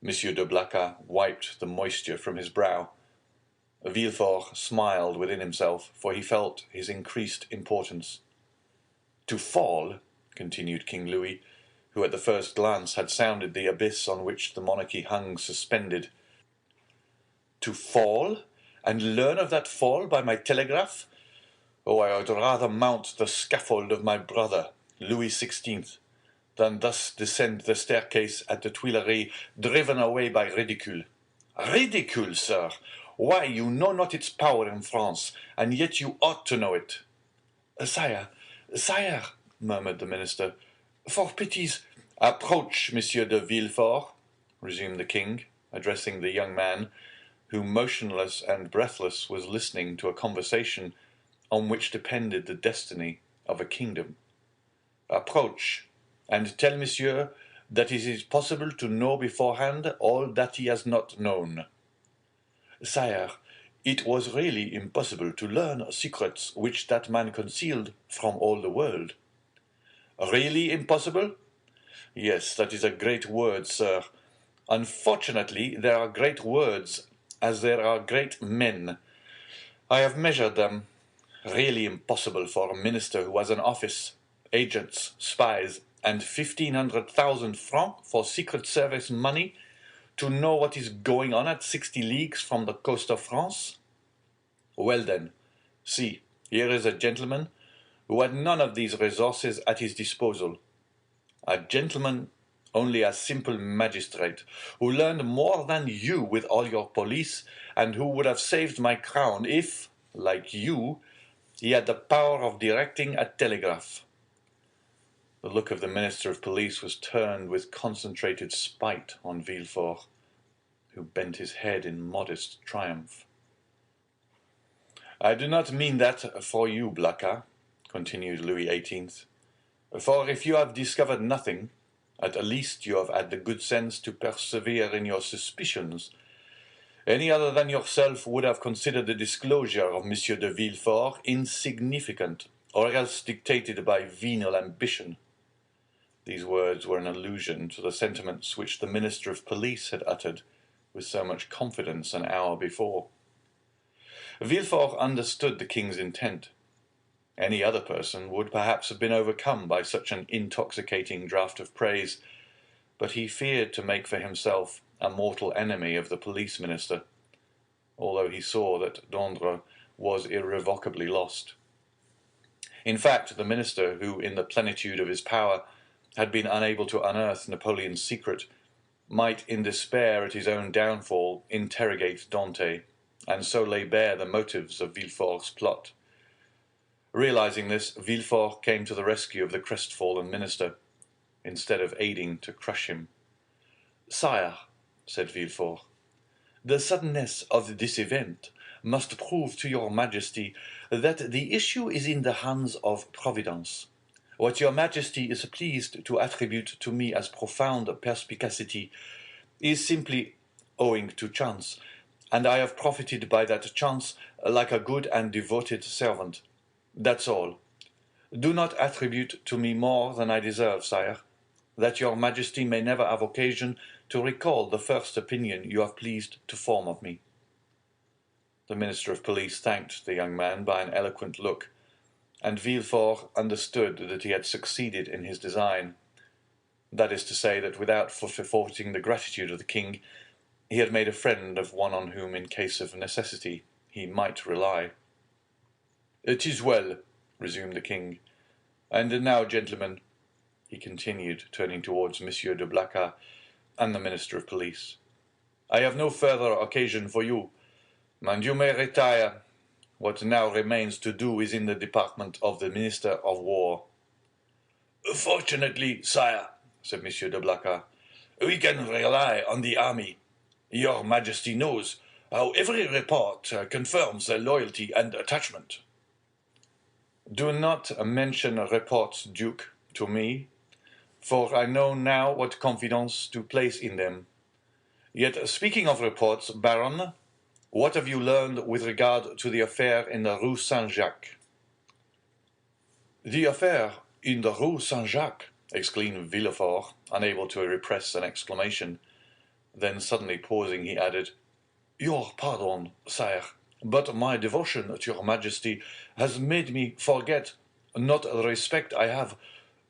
Monsieur de Blacas wiped the moisture from his brow. Villefort smiled within himself, for he felt his increased importance. "To fall," continued King Louis, who at the first glance had sounded the abyss on which the monarchy hung suspended, "to fall, and learn of that fall by my telegraph? Oh, I would rather mount the scaffold of my brother, Louis XVI, than thus descend the staircase at the Tuileries, driven away by ridicule. Ridicule, sir! Why, you know not its power in France, and yet you ought to know it." "Sire, sire," murmured the minister, "for pity's—" "Approach, Monsieur de Villefort," resumed the king, addressing the young man, who, motionless and breathless, was listening to a conversation on which depended the destiny of a kingdom. "Approach, and tell monsieur that it is possible to know beforehand all that he has not known." "Sire, it was really impossible to learn secrets which that man concealed from all the world." "Really impossible? Yes, that is a great word, sir. Unfortunately, there are great words as there are great men. I have measured them. Really impossible for a minister who has an office, agents, spies, and 1,500,000 francs for secret service money to know what is going on at 60 leagues from the coast of France. Well then, see, here is a gentleman who had none of these resources at his disposal. A gentleman, only a simple magistrate, who learned more than you with all your police, and who would have saved my crown if, like you, he had the power of directing a telegraph." The look of the Minister of Police was turned with concentrated spite on Villefort, who bent his head in modest triumph. "I do not mean that for you, Blacas," continued Louis XVIII. "For if you have discovered nothing, at least you have had the good sense to persevere in your suspicions. Any other than yourself would have considered the disclosure of Monsieur de Villefort insignificant, or else dictated by venal ambition." These words were an allusion to the sentiments which the Minister of Police had uttered with so much confidence an hour before. Villefort understood the king's intent. Any other person would perhaps have been overcome by such an intoxicating draught of praise, but he feared to make for himself a mortal enemy of the police minister, although he saw that Dondres was irrevocably lost. In fact, the minister, who in the plenitude of his power had been unable to unearth Napoleon's secret, might, in despair at his own downfall, interrogate Dantès, and so lay bare the motives of Villefort's plot. Realizing this, Villefort came to the rescue of the crestfallen minister, instead of aiding to crush him. "Sire," said Villefort, "the suddenness of this event must prove to your Majesty that the issue is in the hands of Providence. What your Majesty is pleased to attribute to me as profound perspicacity is simply owing to chance, and I have profited by that chance like a good and devoted servant. That's all. Do not attribute to me more than I deserve, sire, that your Majesty may never have occasion to recall the first opinion you have pleased to form of me." The Minister of Police thanked the young man by an eloquent look, and Villefort understood that he had succeeded in his design. That is to say, that without forfeiting the gratitude of the king, he had made a friend of one on whom, in case of necessity, he might rely. "It is well," resumed the king. "And now, gentlemen," he continued, turning towards Monsieur de Blacas and the Minister of Police, "I have no further occasion for you, and you may retire. What now remains to do is in the department of the Minister of War." "Fortunately, sire," said Monsieur de Blacas, "we can rely on the army. Your Majesty knows how every report confirms their loyalty and attachment." "Do not mention reports, Duke, to me, for I know now what confidence to place in them. Yet, speaking of reports, Baron, what have you learned with regard to the affair in the Rue Saint-Jacques?" "The affair in the Rue Saint-Jacques," exclaimed Villefort, unable to repress an exclamation. Then, suddenly pausing, he added, "Your pardon, sire, but my devotion to your Majesty has made me forget, not the respect I have,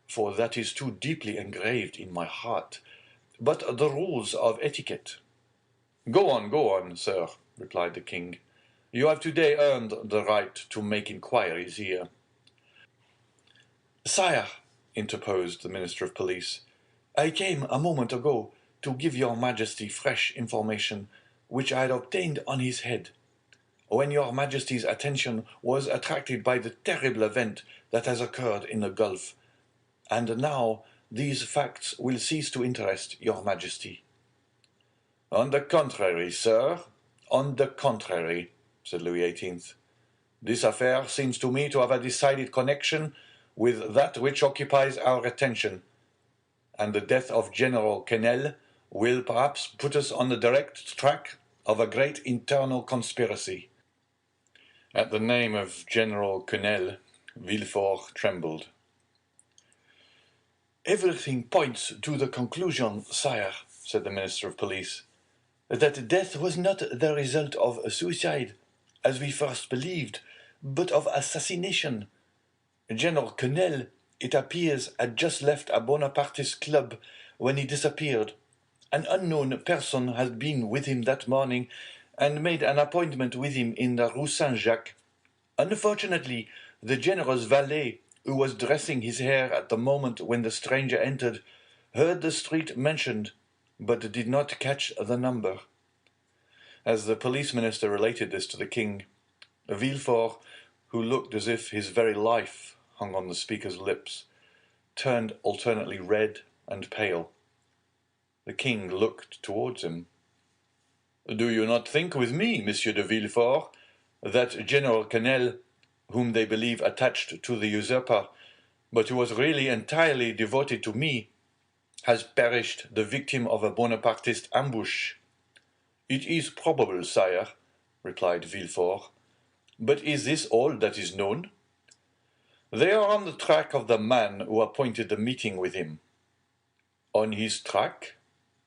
for that is too deeply engraved in my heart, but the rules of etiquette." Go on, sir," replied the king. "You have today earned the right to make inquiries here." "Sire," interposed the Minister of Police, "I came a moment ago to give your Majesty fresh information which I had obtained on his head, when your Majesty's attention was attracted by the terrible event that has occurred in the Gulf, and now these facts will cease to interest your Majesty." "On the contrary, sir, on the contrary," said Louis XVIII. "This affair seems to me to have a decided connection with that which occupies our attention, and the death of General Quesnel will perhaps put us on the direct track of a great internal conspiracy." At the name of General Quesnel, Villefort trembled. "Everything points to the conclusion, sire," said the Minister of Police, "that death was not the result of suicide, as we first believed, but of assassination. General Quesnel, it appears, had just left a Bonapartist club when he disappeared. An unknown person had been with him that morning, and made an appointment with him in the Rue Saint-Jacques. Unfortunately, the general's valet, who was dressing his hair at the moment when the stranger entered, heard the street mentioned, but did not catch the number. As the police minister related this to the king, Villefort, who looked as if his very life hung on the speaker's lips, turned alternately red and pale. The king looked towards him. "Do you not think with me, Monsieur de Villefort, that General Quesnel, whom they believe attached to the usurper, but who was really entirely devoted to me, has perished the victim of a Bonapartist ambush?" "It is probable, sire," replied Villefort. "But is this all that is known?" "They are on the track of the man who appointed the meeting with him." "On his track?"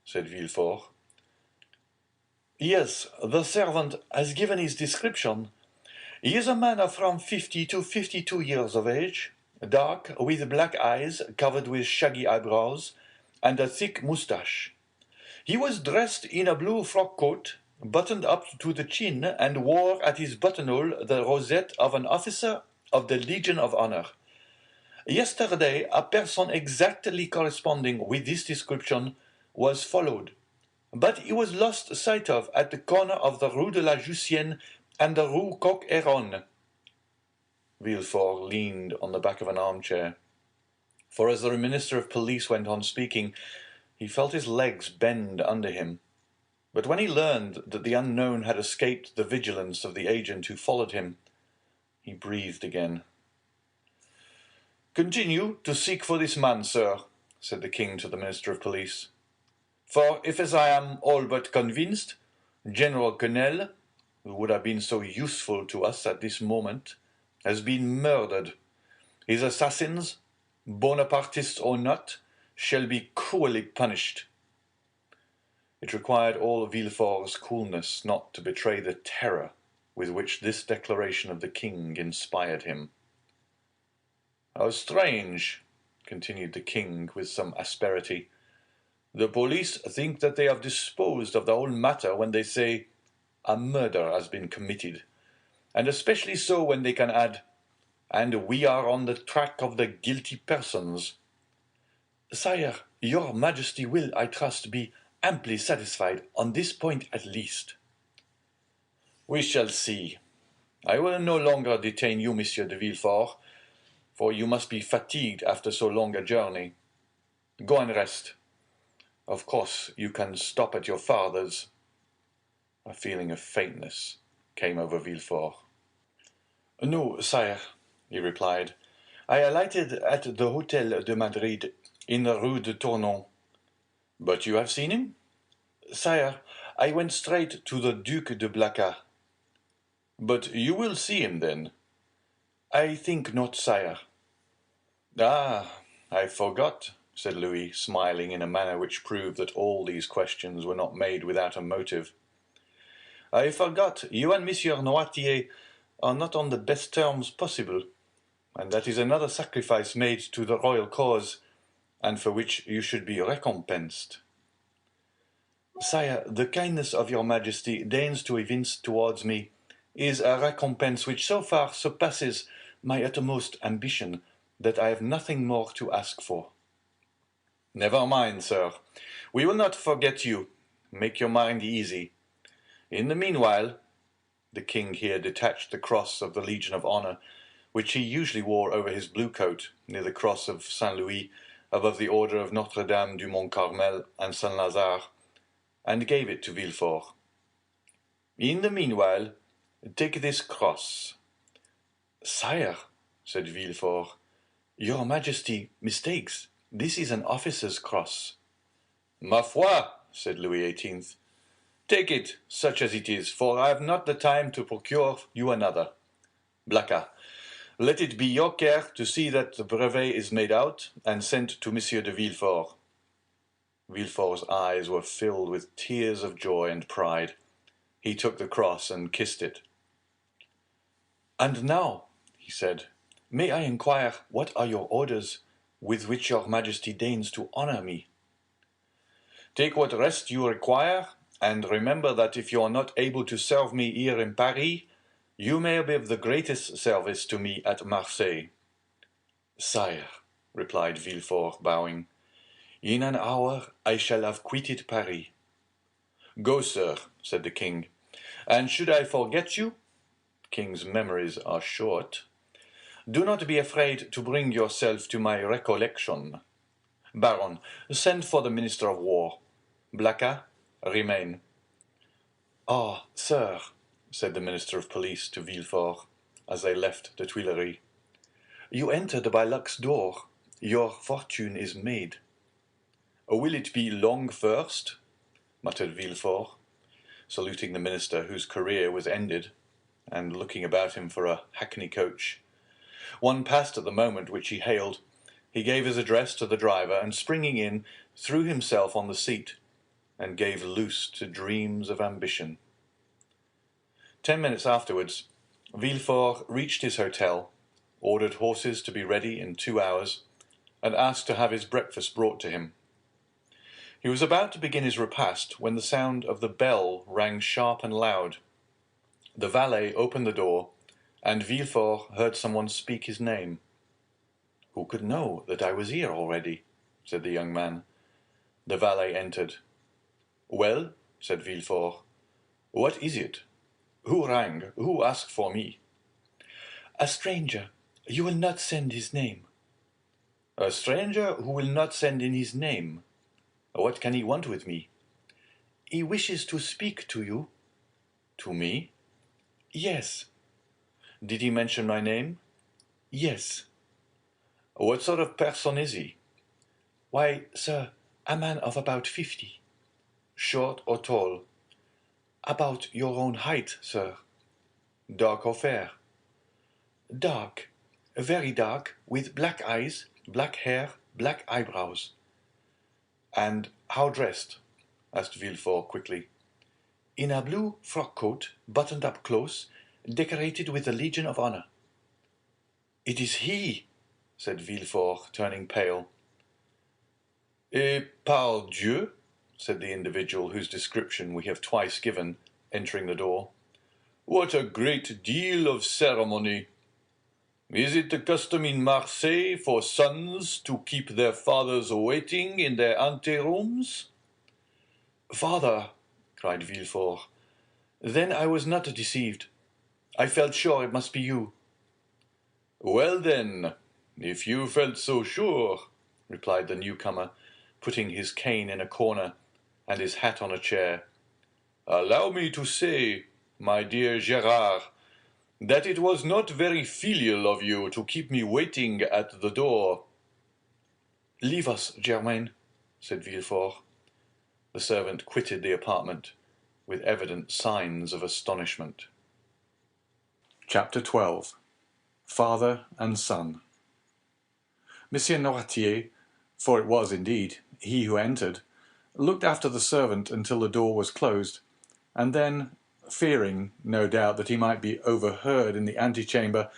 said Villefort. "Yes, the servant has given his description. He is a man of from 50 to 52 years of age, dark, with black eyes covered with shaggy eyebrows, and a thick moustache. He was dressed in a blue frock coat, buttoned up to the chin, and wore at his buttonhole the rosette of an officer of the Legion of Honor. Yesterday, a person exactly corresponding with this description was followed, but he was lost sight of at the corner of the Rue de la Jussienne and the Rue Coq-Héron." Villefort leaned on the back of an armchair, for as the minister of police went on speaking, he felt his legs bend under him. But when he learned that the unknown had escaped the vigilance of the agent who followed him, he breathed again. "Continue to seek for this man, sir," said the king to the minister of police. "For if, as I am all but convinced, General Quesnel, who would have been so useful to us at this moment, has been murdered, his assassins, Bonapartists or not, shall be cruelly punished." It required all Villefort's coolness not to betray the terror with which this declaration of the king inspired him. "How strange," continued the king with some asperity. "The police think that they have disposed of the whole matter when they say, 'A murder has been committed,' and especially so when they can add, 'and we are on the track of the guilty persons.' Sire, your majesty will, I trust, be amply satisfied on this point at least." "We shall see. I will no longer detain you, Monsieur de Villefort, for you must be fatigued after so long a journey. Go and rest. Of course, you can stop at your father's." A feeling of faintness came over Villefort. "No, sire," he replied. "I alighted at the Hôtel de Madrid, in the Rue de Tournon." "But you have seen him?" "Sire, I went straight to the Duc de Blacas." "But you will see him, then?" "I think not, sire." "Ah, I forgot," said Louis, smiling in a manner which proved that all these questions were not made without a motive. "I forgot you and Monsieur Noirtier are not on the best terms possible, and that is another sacrifice made to the royal cause, and for which you should be recompensed." "Sire, the kindness of your majesty deigns to evince towards me is a recompense which so far surpasses my utmost ambition that I have nothing more to ask for." "Never mind, sir. We will not forget you. Make your mind easy. In the meanwhile," the king here detached the cross of the Legion of Honor, which he usually wore over his blue coat, near the cross of Saint Louis, above the order of Notre Dame du Mont Carmel and Saint Lazare, and gave it to Villefort. "In the meanwhile, take this cross." "Sire," said Villefort, "your majesty mistakes. This is an officer's cross." "Ma foi," said Louis XVIII. "Take it, such as it is, for I have not the time to procure you another. Blacas, let it be your care to see that the brevet is made out and sent to Monsieur de Villefort." Villefort's eyes were filled with tears of joy and pride. He took the cross and kissed it. "And now," he said, "may I inquire what are your orders with which your majesty deigns to honor me?" "Take what rest you require, and remember that if you are not able to serve me here in Paris, you may be of the greatest service to me at Marseilles." Sire, replied Villefort, bowing, in an hour I shall have quitted Paris. Go, sir, said the king, and should I forget you, king's memories are short, do not be afraid to bring yourself to my recollection. Baron, send for the Minister of War. Blacas, remain. Ah, sir, said the Minister of Police to Villefort, as they left the Tuileries, you entered by luck's door. Your fortune is made. Will it be long first? Muttered Villefort, saluting the minister, whose career was ended, and looking about him for a hackney coach. One passed at the moment which he hailed. He gave his address to the driver, and springing in, threw himself on the seat, and gave loose to dreams of ambition. 10 minutes afterwards, Villefort reached his hotel, ordered horses to be ready in 2 hours, and asked to have his breakfast brought to him. He was about to begin his repast when the sound of the bell rang sharp and loud. The valet opened the door, and Villefort heard someone speak his name. "Who could know that I was here already?" said the young man. The valet entered. "Well," said Villefort, "what is it? Who rang? Who asked for me?" "A stranger. You will not send his name." "A stranger who will not send in his name? What can he want with me?" "He wishes to speak to you." "To me?" "Yes." "Did he mention my name?" "Yes." "What sort of person is he?" "Why, sir, a man of about 50. "Short or tall?" "About your own height, sir." "Dark or fair?" "Dark, very dark, with black eyes, black hair, black eyebrows." "And how dressed?" asked Villefort quickly. "In a blue frock coat, buttoned up close, decorated with the Legion of Honor." "It is he!" said Villefort, turning pale. "Et pardieu!" said the individual whose description we have twice given, entering the door. "What a great deal of ceremony! Is it the custom in Marseille for sons to keep their fathers waiting in their anterooms?" "Father," cried Villefort, "then I was not deceived. I felt sure it must be you." "Well, then, if you felt so sure," replied the newcomer, putting his cane in a corner and his hat on a chair, "allow me to say, my dear Gérard, that it was not very filial of you to keep me waiting at the door." "Leave us, Germain," said Villefort. The servant quitted the apartment with evident signs of astonishment. Chapter 12. Father and Son. Monsieur Noirtier, for it was indeed he who entered, looked after the servant until the door was closed, and then, fearing, no doubt, that he might be overheard in the antechamber,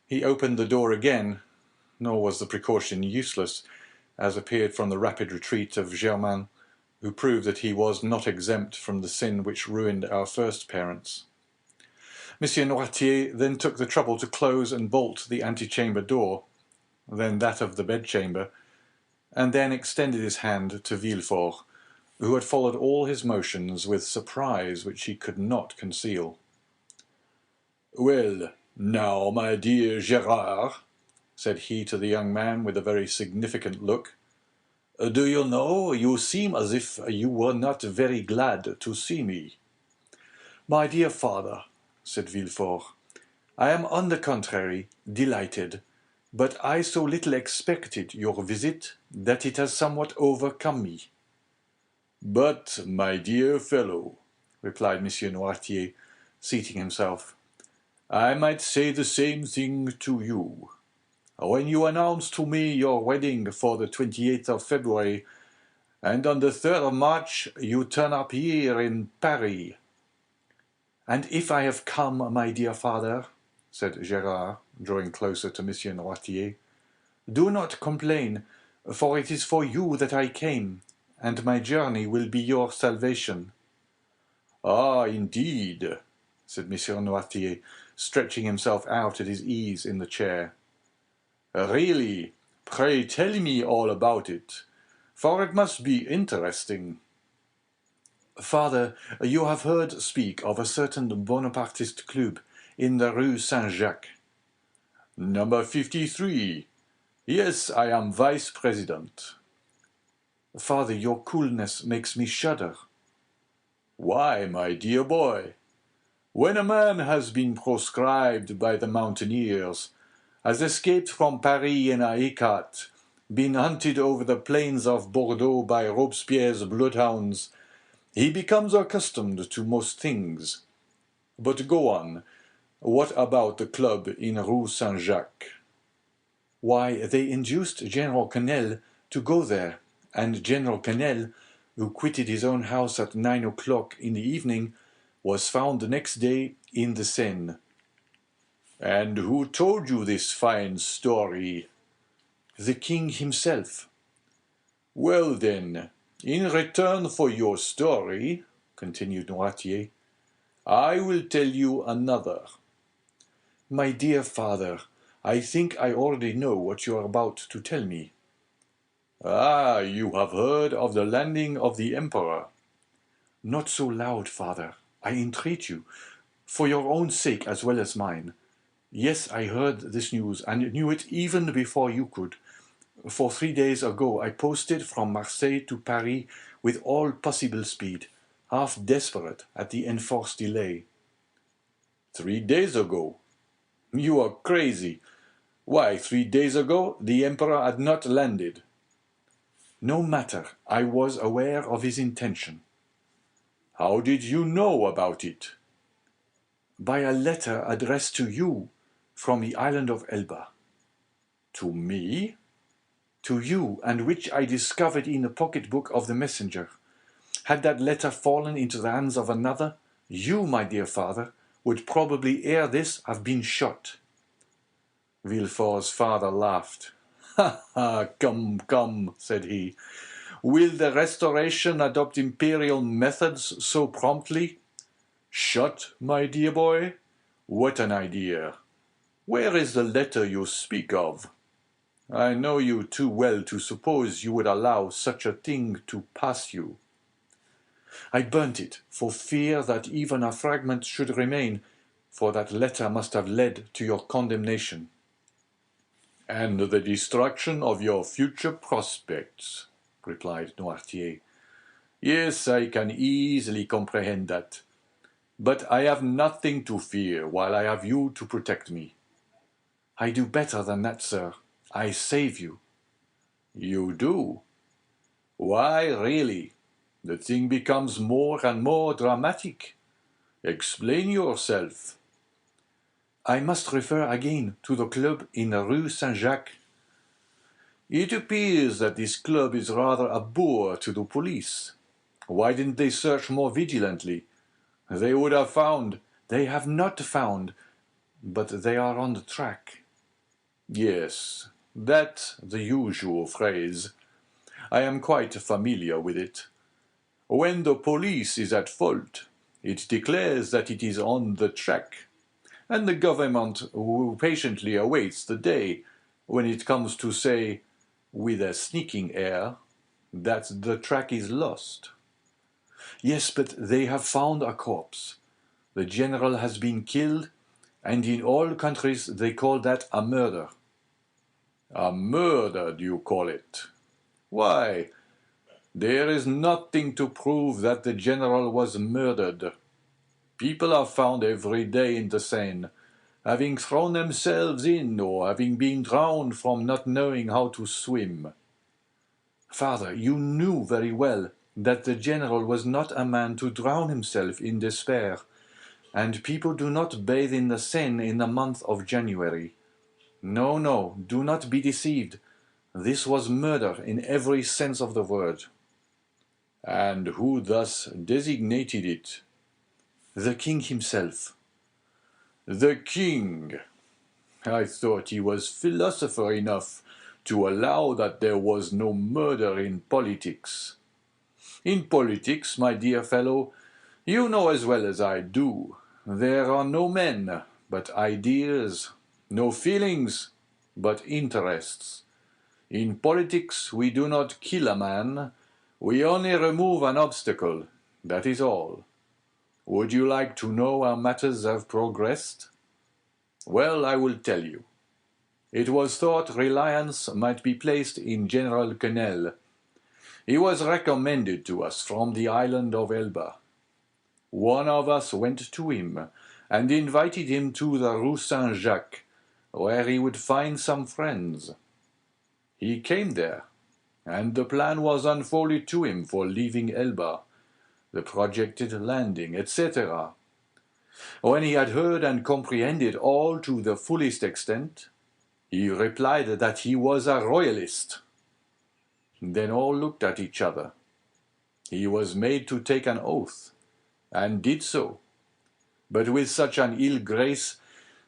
he opened the door again, nor was the precaution useless, as appeared from the rapid retreat of Germain, who proved that he was not exempt from the sin which ruined our first parents. Monsieur Noirtier then took the trouble to close and bolt the antechamber door, then that of the bedchamber, and then extended his hand to Villefort, who had followed all his motions with surprise which he could not conceal. "Well, now, my dear Gérard," said he to the young man with a very significant look, "do you know, you seem as if you were not very glad to see me." "My dear father," said Villefort, "I am on the contrary delighted, but I so little expected your visit that it has somewhat overcome me." "But, my dear fellow," replied Monsieur Noirtier, seating himself, "I might say the same thing to you. When you announced to me your wedding for the 28th of February, and on the 3rd of March you turn up here in Paris." "And if I have come, my dear father," said Gérard, drawing closer to Monsieur Noirtier, "do not complain, for it is for you that I came, and my journey will be your salvation." "Ah, indeed," said Monsieur Noirtier, stretching himself out at his ease in the chair. Really, pray tell me all about it, for it must be interesting. Father, you have heard speak of a certain Bonapartist club in the Rue Saint-Jacques. Number 53. Yes, I am vice president. Father, your coolness makes me shudder. Why, my dear boy? When a man has been proscribed by the mountaineers, has escaped from Paris in a hécat, been hunted over the plains of Bordeaux by Robespierre's bloodhounds, he becomes accustomed to most things. But go on. What about the club in Rue Saint-Jacques? Why, they induced General Quesnel to go there, and General Quesnel, who quitted his own house at 9 o'clock in the evening, was found the next day in the Seine. And who told you this fine story? The king himself. Well then, in return for your story, continued Noirtier, I will tell you another. My dear father, I think I already know what you are about to tell me. Ah, you have heard of the landing of the Emperor. Not so loud, father, I entreat you, for your own sake as well as mine. Yes, I heard this news, and knew it even before you could. For 3 days ago I posted from Marseille to Paris with all possible speed, half desperate at the enforced delay. 3 days ago? You are crazy. Why, 3 days ago the Emperor had not landed. No matter, I was aware of his intention. How did you know about it? By a letter addressed to you from the island of Elba. To me? To you, and which I discovered in the pocket-book of the messenger. Had that letter fallen into the hands of another, you, my dear father, would probably ere this have been shot. Villefort's father laughed. "Ha, ha, come, come," said he. "Will the Restoration adopt imperial methods so promptly? Shot, my dear boy? What an idea! Where is the letter you speak of? I know you too well to suppose you would allow such a thing to pass you." I burnt it, for fear that even a fragment should remain, for that letter must have led to your condemnation. "And the destruction of your future prospects," replied Noirtier. "Yes, I can easily comprehend that. But I have nothing to fear while I have you to protect me." I do better than that, sir. I save you. You do? Why, really, the thing becomes more and more dramatic. Explain yourself. I must refer again to the club in the Rue Saint-Jacques. It appears that this club is rather a bore to the police. Why didn't they search more vigilantly? They would have found. They have not found, but they are on the track. Yes, that's the usual phrase. I am quite familiar with it. When the police is at fault, it declares that it is on the track, and the government who patiently awaits the day when it comes to say, with a sneaking air, that the track is lost. Yes, but they have found a corpse. The general has been killed, and in all countries they call that a murder. A murder, do you call it? Why, there is nothing to prove that the general was murdered. People are found every day in the Seine, having thrown themselves in or having been drowned from not knowing how to swim. Father, you knew very well that the general was not a man to drown himself in despair, and people do not bathe in the Seine in the month of January. No, no, do not be deceived. This was murder in every sense of the word. And who thus designated it? The king himself. The king! I thought he was philosopher enough to allow that there was no murder in politics. In politics, my dear fellow, you know as well as I do, there are no men, but ideas, no feelings, but interests. In politics we do not kill a man, we only remove an obstacle, that is all. Would you like to know how matters have progressed? Well, I will tell you. It was thought reliance might be placed in General Quesnel. He was recommended to us from the island of Elba. One of us went to him and invited him to the Rue Saint-Jacques, where he would find some friends. He came there, and the plan was unfolded to him for leaving Elba, the projected landing, etc. When he had heard and comprehended all to the fullest extent, he replied that he was a royalist. Then all looked at each other. He was made to take an oath, and did so, but with such an ill grace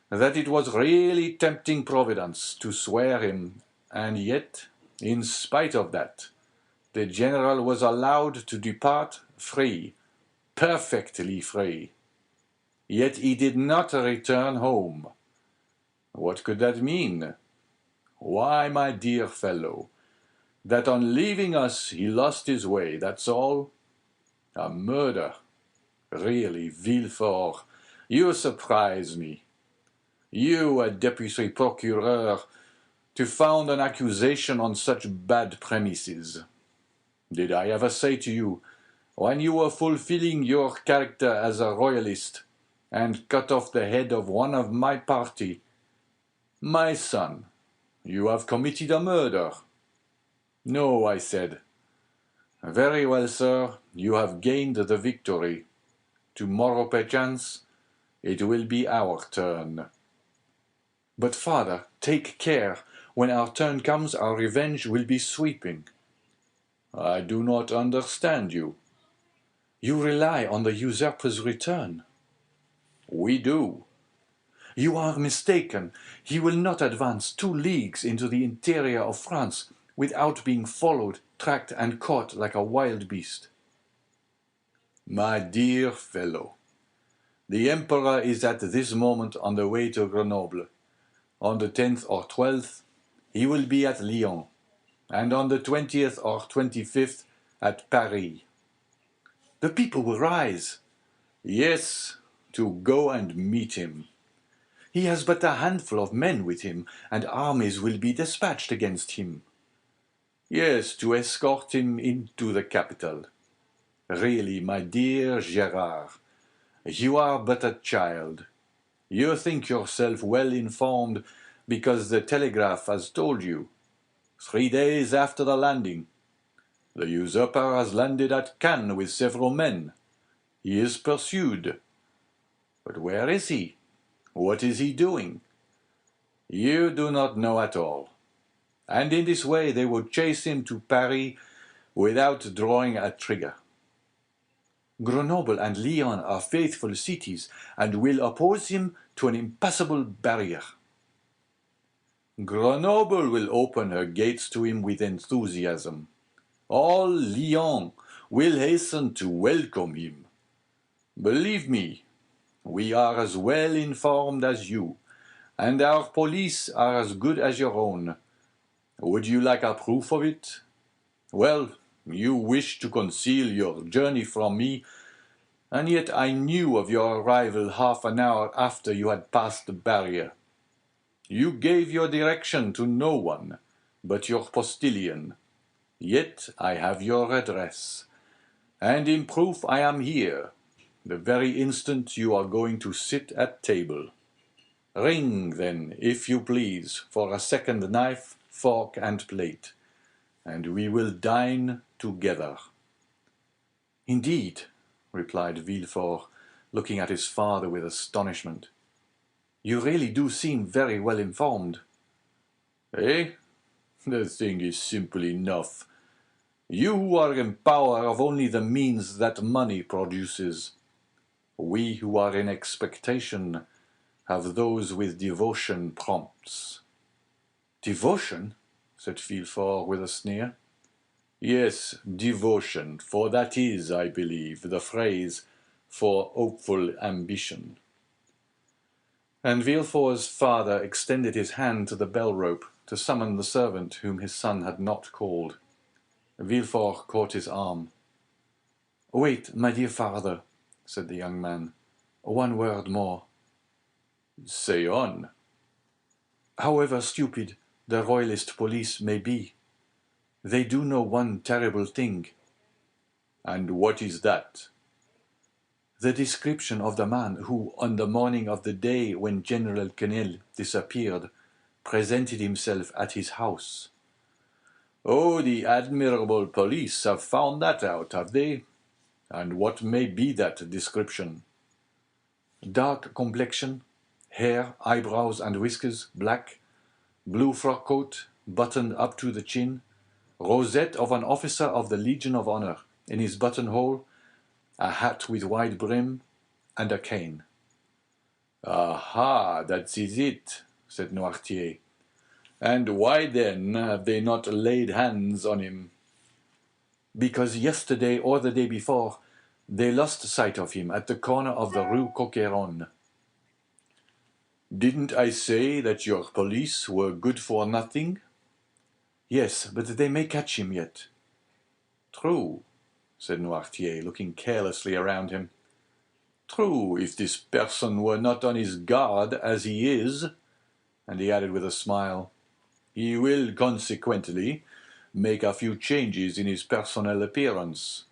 that it was really tempting Providence to swear him, and yet, in spite of that, the general was allowed to depart free, perfectly free. Yet he did not return home. What could that mean? Why, my dear fellow, that on leaving us he lost his way, that's all. A murder. Really, Villefort, you surprise me. You, a deputy procureur, to found an accusation on such bad premises. Did I ever say to you, when you were fulfilling your character as a royalist, and cut off the head of one of my party, my son, you have committed a murder? No, I said. Very well, sir, you have gained the victory. Tomorrow, perchance, it will be our turn. But, father, take care. When our turn comes, our revenge will be sweeping. I do not understand you. You rely on the usurper's return. We do. You are mistaken. He will not advance 2 leagues into the interior of France without being followed, tracked, and caught like a wild beast. My dear fellow, the Emperor is at this moment on the way to Grenoble. On the 10th or 12th, he will be at Lyons, and on the 20th or 25th at Paris. The people will rise. Yes, to go and meet him. He has but a handful of men with him, and armies will be dispatched against him. Yes, to escort him into the capital. Really, my dear Gérard, you are but a child. You think yourself well informed because the telegraph has told you. 3 days after the landing, the usurper has landed at Cannes with several men. He is pursued. But where is he? What is he doing? You do not know at all. And in this way they will chase him to Paris without drawing a trigger. Grenoble and Lyons are faithful cities, and will oppose him to an impassable barrier. Grenoble will open her gates to him with enthusiasm. All Lyons will hasten to welcome him. Believe me, we are as well informed as you, and our police are as good as your own. Would you like a proof of it? Well, you wish to conceal your journey from me, and yet I knew of your arrival half an hour after you had passed the barrier. You gave your direction to no one but your postilion. Yet I have your address, and in proof I am here, the very instant you are going to sit at table. Ring, then, if you please, for a second knife, fork, and plate, and we will dine together. Indeed, replied Villefort, looking at his father with astonishment. You really do seem very well informed. Eh? The thing is simple enough. You who are in power have only the means that money produces. We who are in expectation have those with devotion prompts. Devotion? Said Villefort with a sneer. Yes, devotion, for that is, I believe, the phrase for hopeful ambition. And Villefort's father extended his hand to the bell rope to summon the servant whom his son had not called. Villefort caught his arm. "Wait, my dear father," said the young man. "One word more." "Say on." "However stupid the royalist police may be, they do know one terrible thing." "And what is that?" "The description of the man who, on the morning of the day when General Quesnel disappeared, presented himself at his house." "Oh, the admirable police have found that out, have they? And what may be that description?" "Dark complexion, hair, eyebrows and whiskers black, blue frock coat, buttoned up to the chin, rosette of an officer of the Legion of Honor in his buttonhole, a hat with wide brim, and a cane." "Aha, that is it," said Noirtier. "And why then have they not laid hands on him?" "Because yesterday or the day before they lost sight of him at the corner of the Rue Coqueron." "Didn't I say that your police were good for nothing?" "Yes, but they may catch him yet." "True," said Noirtier, looking carelessly around him. "True, if this person were not on his guard as he is." And he added with a smile, "He will consequently make a few changes in his personal appearance."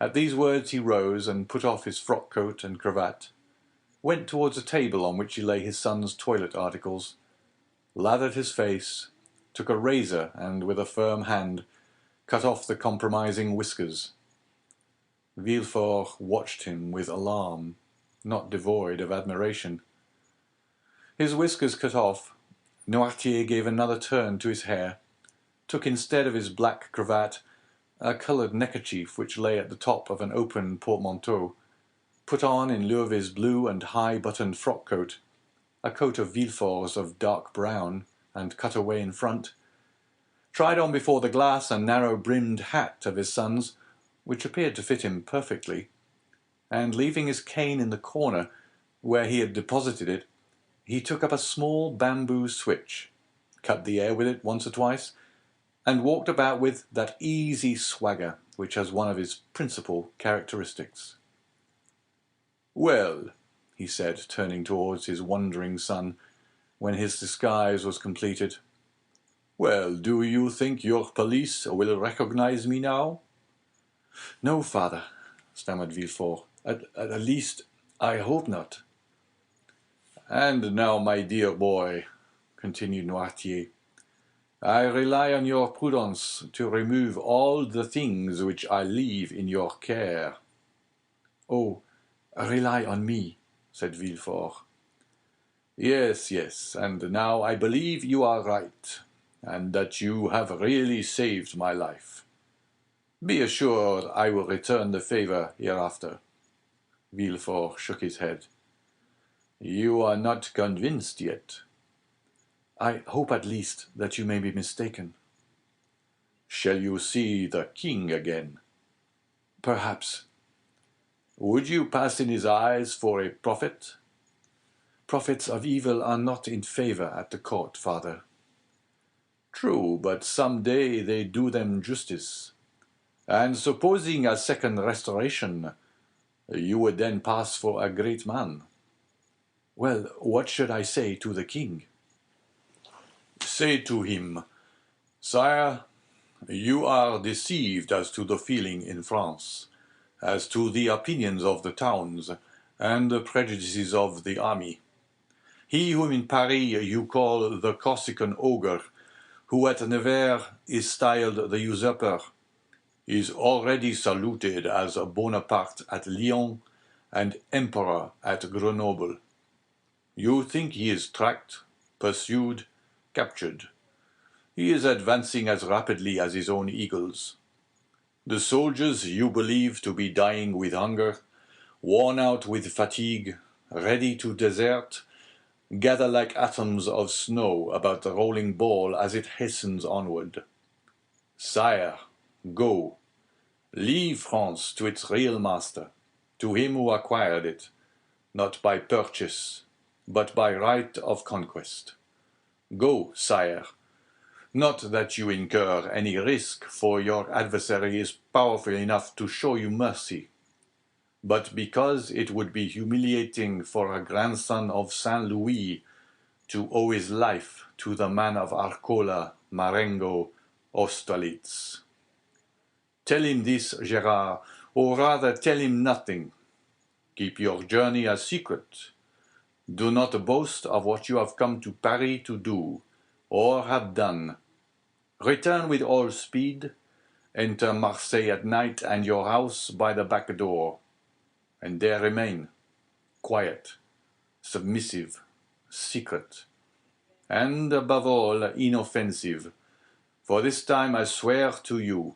At these words he rose and put off his frock coat and cravat, went towards a table on which he lay his son's toilet articles, lathered his face, took a razor and, with a firm hand, cut off the compromising whiskers. Villefort watched him with alarm, not devoid of admiration. His whiskers cut off, Noirtier gave another turn to his hair, took instead of his black cravat a coloured neckerchief which lay at the top of an open portmanteau, put on in lieu of his blue and high-buttoned frock-coat, a coat of Villefort's of dark brown and cut away in front, tried on before the glass a narrow-brimmed hat of his son's, which appeared to fit him perfectly, and leaving his cane in the corner where he had deposited it, he took up a small bamboo switch, cut the air with it once or twice, and walked about with that easy swagger which was one of his principal characteristics. "Well," he said, turning towards his wondering son, when his disguise was completed, "well, do you think your police will recognize me now?" "No, father," stammered Villefort. At least, I hope not." "And now, my dear boy," continued Noirtier, "I rely on your prudence to remove all the things which I leave in your care." "Oh, rely on me," said Villefort. "Yes, yes, and now I believe you are right, and that you have really saved my life. Be assured I will return the favor hereafter." Villefort shook his head. "You are not convinced yet." "I hope at least that you may be mistaken." "Shall you see the king again?" "Perhaps." "Would you pass in his eyes for a prophet?" "Prophets of evil are not in favor at the court, father." "True, but some day they do them justice. And supposing a second restoration, you would then pass for a great man." "Well, what should I say to the king?" "Say to him, 'Sire, you are deceived as to the feeling in France, as to the opinions of the towns, and the prejudices of the army. He whom in Paris you call the Corsican ogre, who at Nevers is styled the usurper, is already saluted as Bonaparte at Lyons and Emperor at Grenoble. You think he is tracked, pursued, captured. He is advancing as rapidly as his own eagles. The soldiers you believe to be dying with hunger, worn out with fatigue, ready to desert, gather like atoms of snow about the rolling ball as it hastens onward. Sire, go. Leave France to its real master, to him who acquired it, not by purchase, but by right of conquest. Go, sire. Not that you incur any risk, for your adversary is powerful enough to show you mercy, but because it would be humiliating for a grandson of Saint Louis to owe his life to the man of Arcola, Marengo, Austerlitz. Tell him this, Gerard, or rather tell him nothing. Keep your journey a secret. Do not boast of what you have come to Paris to do, or have done. Return with all speed, enter Marseille at night and your house by the back door, and there remain, quiet, submissive, secret, and above all inoffensive, for this time I swear to you,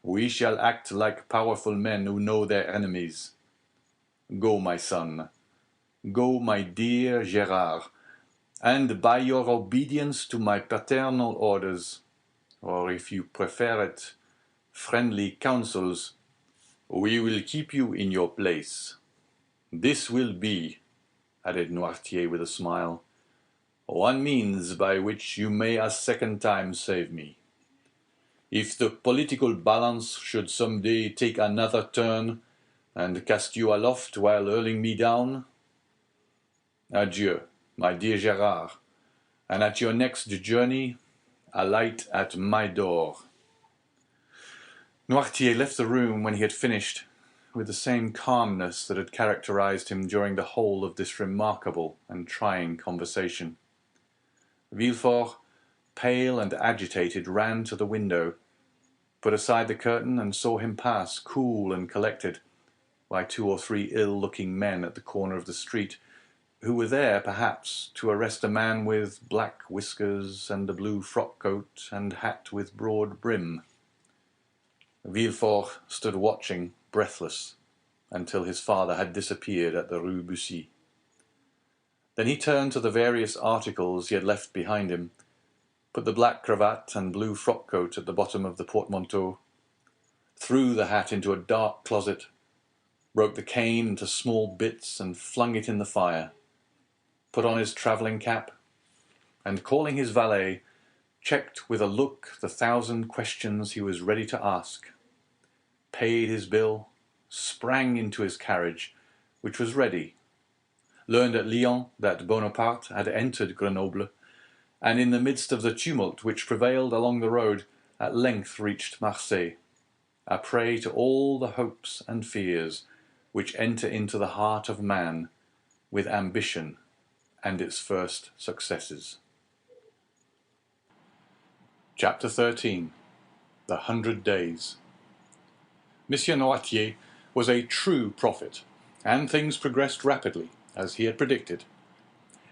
we shall act like powerful men who know their enemies. Go, my son, go, my dear Gerard, and by your obedience to my paternal orders, or if you prefer it, friendly counsels, we will keep you in your place. This will be, added Noirtier with a smile, one means by which you may a second time save me. If the political balance should some day take another turn, and cast you aloft while hurling me down, adieu, my dear Gerard, and at your next journey, alight at my door. Noirtier left the room when he had finished, with the same calmness that had characterized him during the whole of this remarkable and trying conversation. Villefort, pale and agitated, ran to the window, put aside the curtain, and saw him pass, cool and collected, by 2 or 3 ill-looking men at the corner of the street, who were there, perhaps, to arrest a man with black whiskers and a blue frock-coat and hat with broad brim. Villefort stood watching, breathless, until his father had disappeared at the Rue Bussy. Then he turned to the various articles he had left behind him, put the black cravat and blue frock-coat at the bottom of the portmanteau, threw the hat into a dark closet, broke the cane into small bits and flung it in the fire, put on his travelling cap, and calling his valet, checked with a look the 1,000 questions he was ready to ask, paid his bill, sprang into his carriage, which was ready, learned at Lyons that Bonaparte had entered Grenoble, and in the midst of the tumult which prevailed along the road, at length reached Marseille, a prey to all the hopes and fears which enter into the heart of man with ambition and its first successes. Chapter 13. The 100 Days. Monsieur Noirtier was a true prophet, and things progressed rapidly, as he had predicted.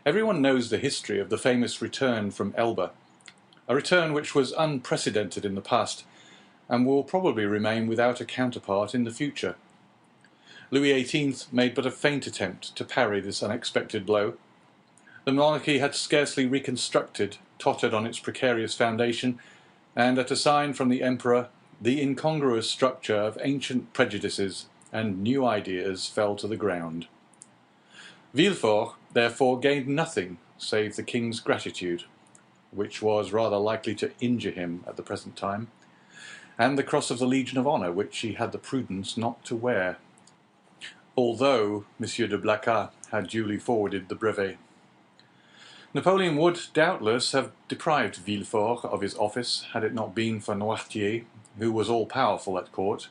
Everyone knows the history of the famous return from Elba, a return which was unprecedented in the past, and will probably remain without a counterpart in the future. Louis XVIII made but a faint attempt to parry this unexpected blow. The monarchy had scarcely reconstructed, tottered on its precarious foundation, and at a sign from the emperor, the incongruous structure of ancient prejudices and new ideas fell to the ground. Villefort, therefore, gained nothing save the king's gratitude, which was rather likely to injure him at the present time, and the cross of the Legion of Honor, which he had the prudence not to wear, although M. de Blacas had duly forwarded the brevet. Napoleon would, doubtless, have deprived Villefort of his office had it not been for Noirtier, who was all-powerful at court,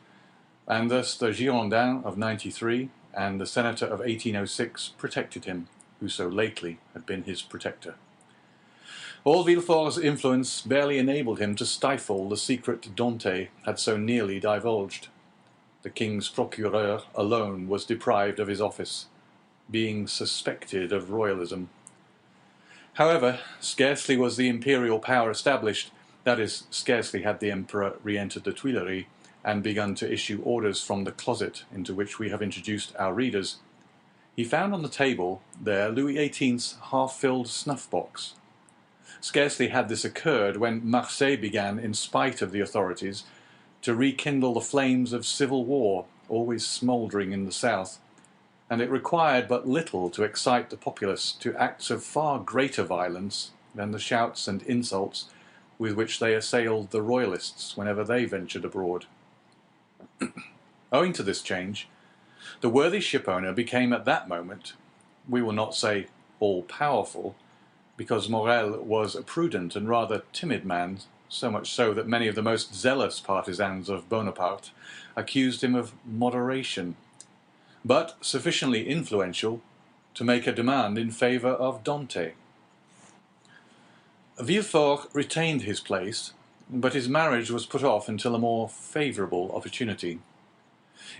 and thus the Girondin of '93 and the Senator of 1806 protected him, who so lately had been his protector. All Villefort's influence barely enabled him to stifle the secret Dantès had so nearly divulged. The king's procureur alone was deprived of his office, being suspected of royalism. However, scarcely was the imperial power established, that is, scarcely had the emperor re-entered the Tuileries and begun to issue orders from the closet into which we have introduced our readers, he found on the table there Louis XVIII's half-filled snuff-box. Scarcely had this occurred when Marseille began, in spite of the authorities, to rekindle the flames of civil war, always smouldering in the south, and it required but little to excite the populace to acts of far greater violence than the shouts and insults with which they assailed the royalists whenever they ventured abroad. Owing to this change, the worthy shipowner became at that moment, we will not say all-powerful, because Morel was a prudent and rather timid man, so much so that many of the most zealous partisans of Bonaparte accused him of moderation, but sufficiently influential to make a demand in favour of Dante. Villefort retained his place, but his marriage was put off until a more favourable opportunity.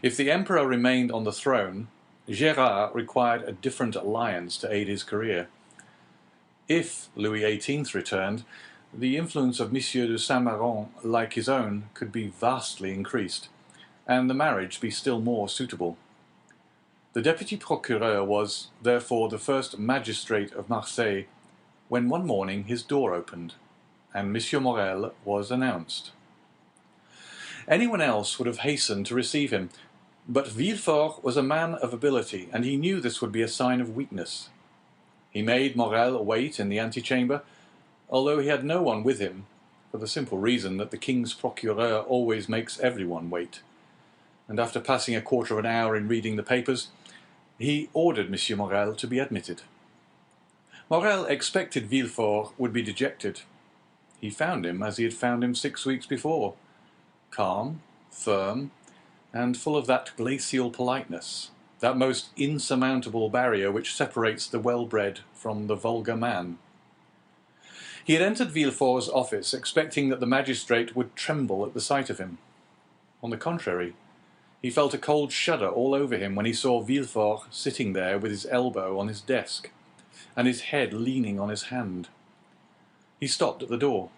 If the emperor remained on the throne, Gérard required a different alliance to aid his career. If Louis XVIII returned, the influence of Monsieur de Saint-Méran, like his own, could be vastly increased, and the marriage be still more suitable. The deputy procureur was, therefore, the first magistrate of Marseille, when one morning his door opened, and Monsieur Morel was announced. Anyone else would have hastened to receive him, but Villefort was a man of ability, and he knew this would be a sign of weakness. He made Morel wait in the antechamber, although he had no one with him, for the simple reason that the king's procureur always makes everyone wait, and after passing a quarter of an hour in reading the papers, he ordered Monsieur Morel to be admitted. Morel expected Villefort would be dejected. He found him as he had found him 6 weeks before, calm, firm, and full of that glacial politeness, that most insurmountable barrier which separates the well-bred from the vulgar man. He had entered Villefort's office expecting that the magistrate would tremble at the sight of him. On the contrary, he felt a cold shudder all over him when he saw Villefort sitting there with his elbow on his desk, and his head leaning on his hand. He stopped at the door.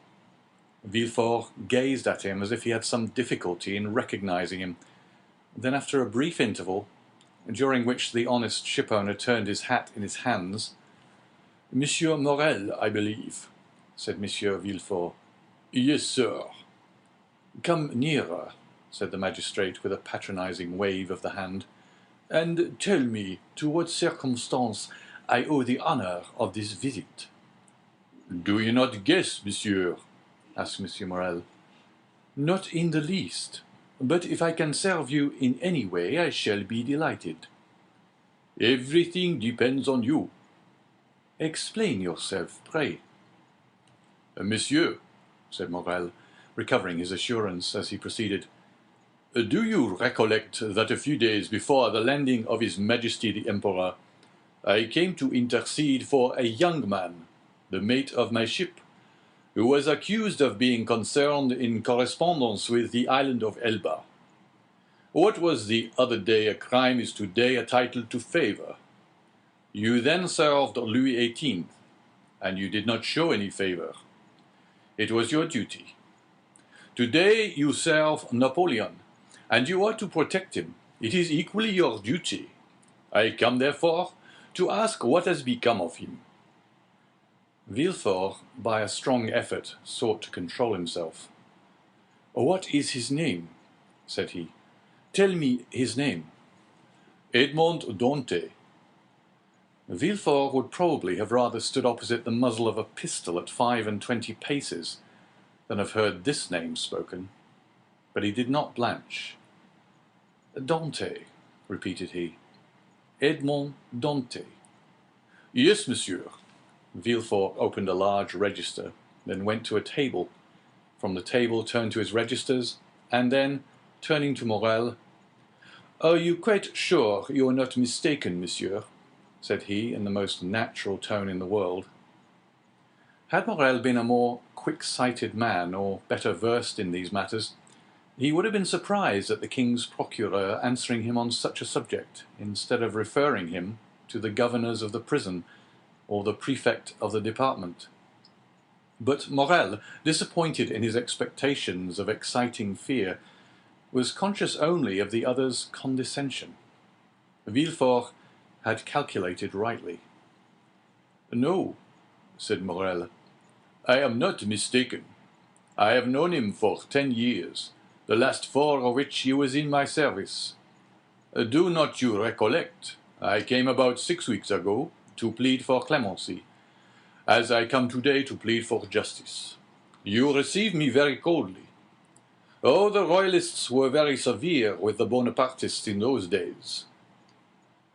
Villefort gazed at him as if he had some difficulty in recognizing him. Then, after a brief interval, during which the honest shipowner turned his hat in his hands, "Monsieur Morel, I believe," said Monsieur Villefort. "Yes, sir." "Come nearer," said the magistrate with a patronizing wave of the hand, "and tell me to what circumstance I owe the honor of this visit." "Do you not guess, monsieur?" asked Monsieur Morel. "Not in the least. But if I can serve you in any way, I shall be delighted." "Everything depends on you." "Explain yourself, pray." "Monsieur," said Morel, recovering his assurance as he proceeded, "do you recollect that a few days before the landing of His Majesty the Emperor, I came to intercede for a young man, the mate of my ship, who was accused of being concerned in correspondence with the island of Elba? What was the other day a crime is today a title to favor. You then served Louis XVIII, and you did not show any favor. It was your duty. Today you serve Napoleon, and you are to protect him. It is equally your duty. I come, therefore, to ask what has become of him." Villefort, by a strong effort, sought to control himself. "What is his name?" said he. "Tell me his name." "Edmond Dantès." Villefort would probably have rather stood opposite the muzzle of a pistol at 25 paces than have heard this name spoken, but he did not blanch. "Dantès," repeated he. "Edmond Dantès." "Yes, monsieur." Villefort opened a large register, then went to a table. From the table turned to his registers, and then, turning to Morel, "Are you quite sure you are not mistaken, monsieur?" said he, in the most natural tone in the world. Had Morel been a more quick-sighted man, or better versed in these matters, he would have been surprised at the king's procureur answering him on such a subject, instead of referring him to the governors of the prison or the prefect of the department. But Morel, disappointed in his expectations of exciting fear, was conscious only of the other's condescension. Villefort had calculated rightly. "No," said Morel, "I am not mistaken. I have known him for 10 years, the last 4 of which he was in my service. Do not you recollect, I came about 6 weeks ago to plead for clemency, as I come today to plead for justice. You receive me very coldly. Oh, the Royalists were very severe with the Bonapartists in those days.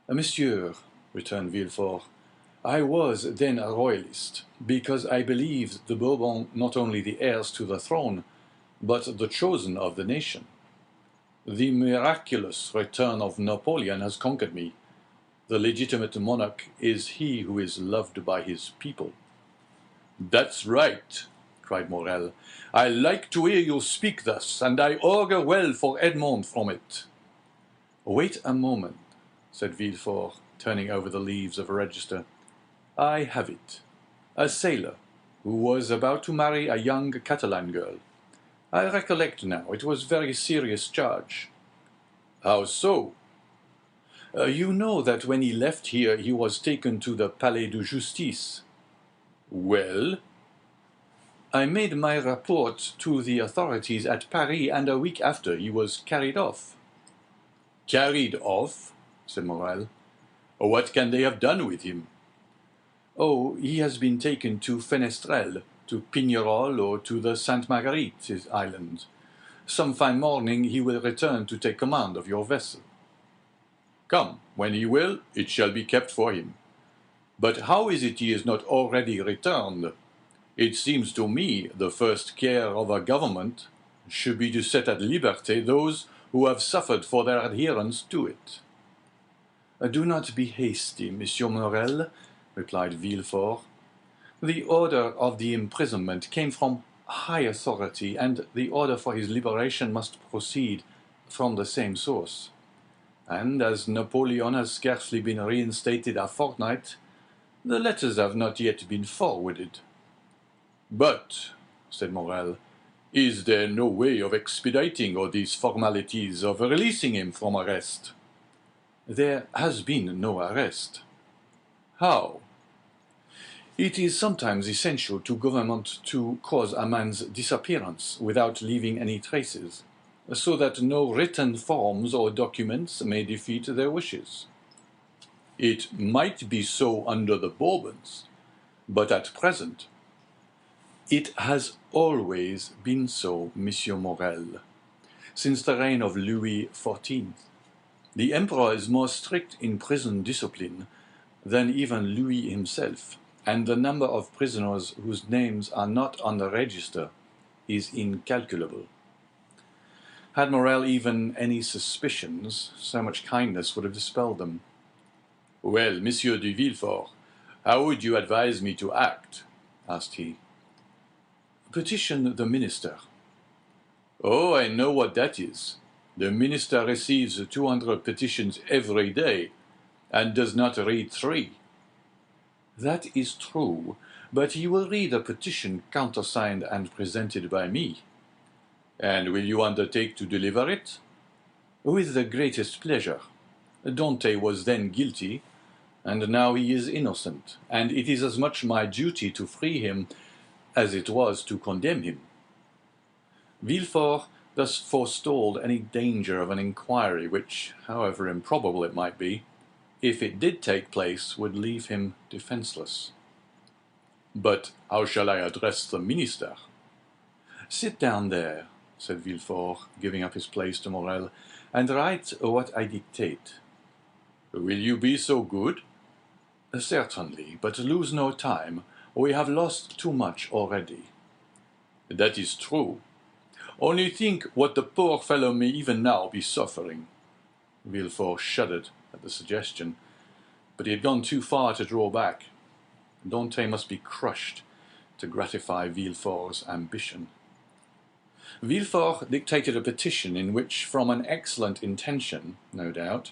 Monsieur, returned Villefort, I was then a Royalist, because I believed the Bourbons not only the heirs to the throne, but the chosen of the nation. The miraculous return of Napoleon has conquered me. The legitimate monarch is he who is loved by his people. That's right, cried Morrel. I like to hear you speak thus, and I augur well for Edmond from it. Wait a moment, said Villefort, turning over the leaves of a register. I have it. A sailor, who was about to marry a young Catalan girl. I recollect now, it was a very serious charge. How so? You know that when he left here, he was taken to the Palais de Justice. Well? I made my report to the authorities at Paris, and a week after he was carried off. Carried off? Said Morrel. What can they have done with him? Oh, he has been taken to Fenestrelle, to Pignerol, or to the Sainte Marguerite island. Some fine morning he will return to take command of your vessel. Come, when he will, it shall be kept for him. But how is it he is not already returned? It seems to me the first care of a government should be to set at liberty those who have suffered for their adherence to it. Do not be hasty, Monsieur Morrel, replied Villefort. The order of the imprisonment came from high authority, and the order for his liberation must proceed from the same source. And as Napoleon has scarcely been reinstated a fortnight, the letters have not yet been forwarded. But, said Morrel, is there no way of expediting all these formalities of releasing him from arrest? There has been no arrest. How? It is sometimes essential to government to cause a man's disappearance without leaving any traces, so that no written forms or documents may defeat their wishes. It might be so under the Bourbons, but at present. It has always been so, Monsieur Morrel, since the reign of Louis XIV. The Emperor is more strict in prison discipline than even Louis himself, and the number of prisoners whose names are not on the register is incalculable. Had Morrel even any suspicions, so much kindness would have dispelled them. Well, Monsieur de Villefort, how would you advise me to act? Asked he. Petition the minister. Oh, I know what that is. The minister receives 200 petitions every day, and does not read 3. That is true, but he will read a petition countersigned and presented by me. And will you undertake to deliver it? With the greatest pleasure. Dante was then guilty, and now he is innocent, and it is as much my duty to free him as it was to condemn him. Villefort thus forestalled any danger of an inquiry which, however improbable it might be, if it did take place, would leave him defenceless. But how shall I address the minister? Sit down there, said Villefort, giving up his place to Morrel, and write what I dictate. Will you be so good? Certainly, but lose no time. We have lost too much already. That is true. Only think what the poor fellow may even now be suffering. Villefort shuddered at the suggestion, but he had gone too far to draw back. Dante must be crushed to gratify Villefort's ambition. Villefort dictated a petition in which, from an excellent intention, no doubt,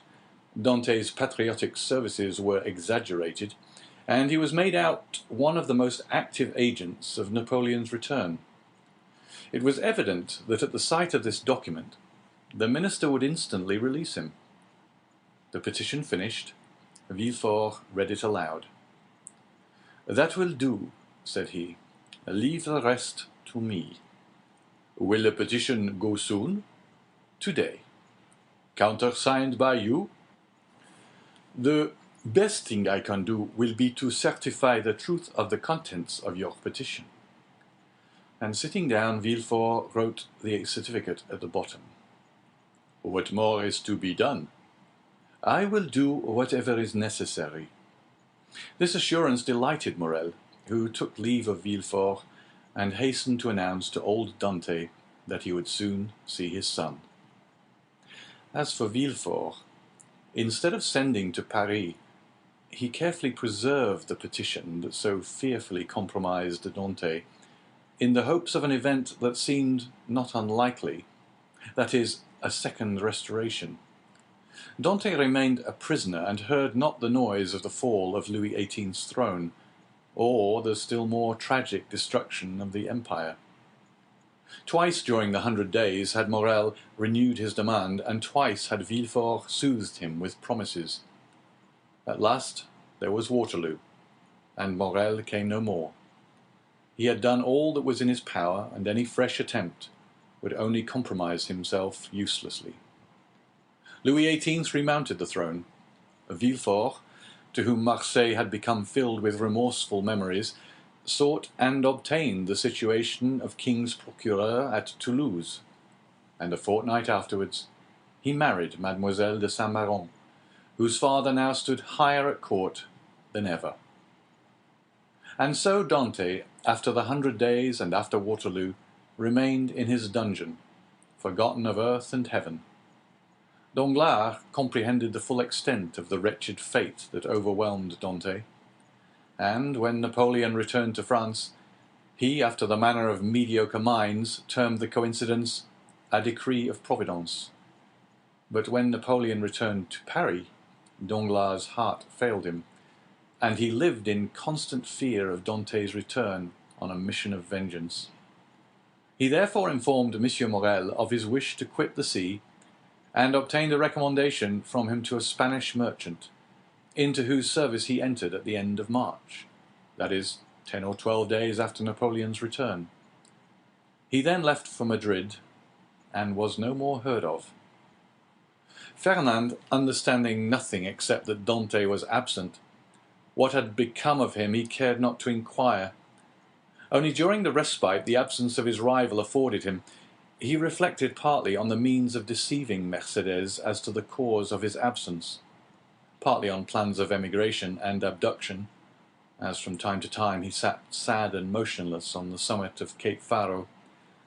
Dante's patriotic services were exaggerated, and he was made out one of the most active agents of Napoleon's return. It was evident that at the sight of this document, the minister would instantly release him. The petition finished, Villefort read it aloud. "That will do," said he. "Leave the rest to me." Will the petition go soon? Today. Countersigned by you? The best thing I can do will be to certify the truth of the contents of your petition." And sitting down, Villefort wrote the certificate at the bottom. "What more is to be done?" "I will do whatever is necessary." This assurance delighted Morrel, who took leave of Villefort and hastened to announce to old Dante that he would soon see his son. As for Villefort, instead of sending to Paris, he carefully preserved the petition that so fearfully compromised Dante, in the hopes of an event that seemed not unlikely, that is, a second restoration. Dante remained a prisoner and heard not the noise of the fall of Louis XVIII's throne, or the still more tragic destruction of the empire. Twice during the 100 Days had Morrel renewed his demand, and twice had Villefort soothed him with promises. At last there was Waterloo, and Morrel came no more. He had done all that was in his power, and any fresh attempt would only compromise himself uselessly. Louis XVIII remounted the throne. Villefort, to whom Marseille had become filled with remorseful memories, sought and obtained the situation of king's procureur at Toulouse, and a fortnight afterwards he married Mademoiselle de Saint-Méran, whose father now stood higher at court than ever. And so Dante, after the 100 Days and after Waterloo, remained in his dungeon, forgotten of earth and heaven. Danglars comprehended the full extent of the wretched fate that overwhelmed Dante, and when Napoleon returned to France, he, after the manner of mediocre minds, termed the coincidence a decree of Providence. But when Napoleon returned to Paris, Danglars' heart failed him, and he lived in constant fear of Dante's return on a mission of vengeance. He therefore informed M. Morrel of his wish to quit the sea, and obtained a recommendation from him to a Spanish merchant, into whose service he entered at the end of March, that is, 10 or 12 days after Napoleon's return. He then left for Madrid, and was no more heard of. Fernand, understanding nothing except that Dante was absent, what had become of him he cared not to inquire. Only during the respite the absence of his rival afforded him, he reflected partly on the means of deceiving Mercédès as to the cause of his absence, partly on plans of emigration and abduction, as from time to time he sat sad and motionless on the summit of Cape Faro,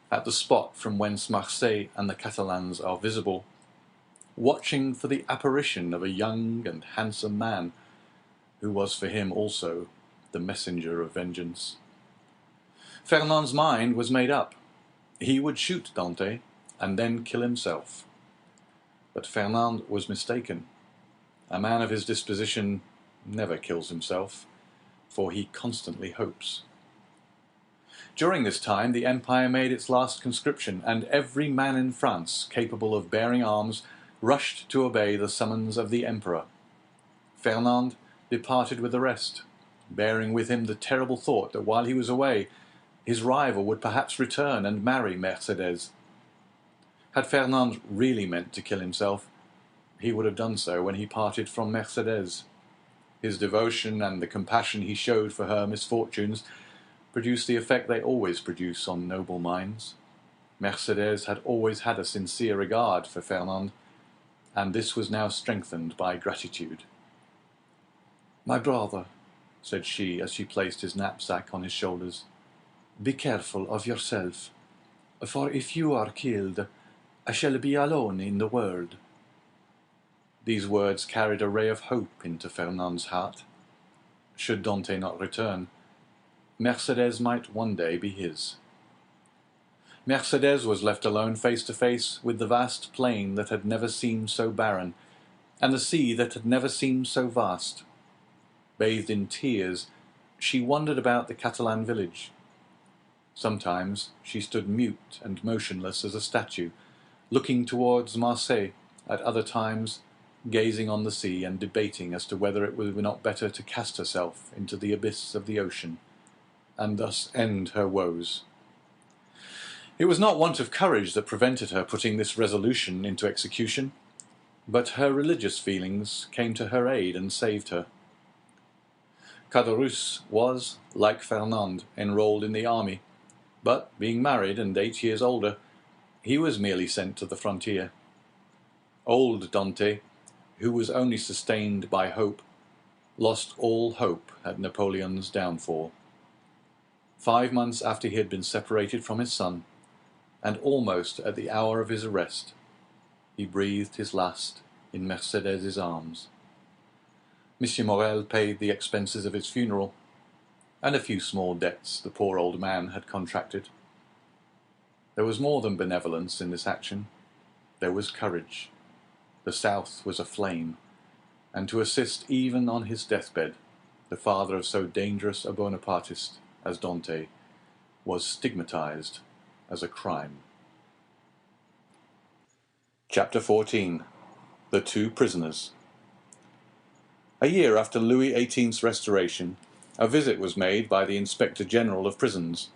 at the spot from whence Marseille and the Catalans are visible, watching for the apparition of a young and handsome man, who was for him also the messenger of vengeance. Fernand's mind was made up. He would shoot Dante, and then kill himself. But Fernand was mistaken. A man of his disposition never kills himself, for he constantly hopes. During this time the empire made its last conscription, and every man in France capable of bearing arms rushed to obey the summons of the emperor. Fernand departed with the rest, bearing with him the terrible thought that while he was away, his rival would perhaps return and marry Mercédès. Had Fernand really meant to kill himself, he would have done so when he parted from Mercédès. His devotion and the compassion he showed for her misfortunes produced the effect they always produce on noble minds. Mercédès had always had a sincere regard for Fernand, and this was now strengthened by gratitude. "My brother," said she as she placed his knapsack on his shoulders, "be careful of yourself, for if you are killed, I shall be alone in the world." These words carried a ray of hope into Fernand's heart. Should Dante not return, Mercédès might one day be his. Mercédès was left alone face to face with the vast plain that had never seemed so barren, and the sea that had never seemed so vast. Bathed in tears, she wandered about the Catalan village. Sometimes she stood mute and motionless as a statue, looking towards Marseille, at other times gazing on the sea and debating as to whether it were not better to cast herself into the abyss of the ocean, and thus end her woes. It was not want of courage that prevented her putting this resolution into execution. But her religious feelings came to her aid and saved her. Caderousse was, like Fernand, enrolled in the army, but, being married and 8 years older, he was merely sent to the frontier. Old Dante, who was only sustained by hope, lost all hope at Napoleon's downfall. 5 months after he had been separated from his son, and almost at the hour of his arrest, he breathed his last in Mercédès' arms. M. Morrel paid the expenses of his funeral, and a few small debts the poor old man had contracted. There was more than benevolence in this action. There was courage. The South was aflame, and to assist even on his deathbed the father of so dangerous a Bonapartist as Dante was stigmatized as a crime. Chapter 14. The Two Prisoners. A year after Louis XVIII's restoration, a visit was made by the Inspector General of Prisons.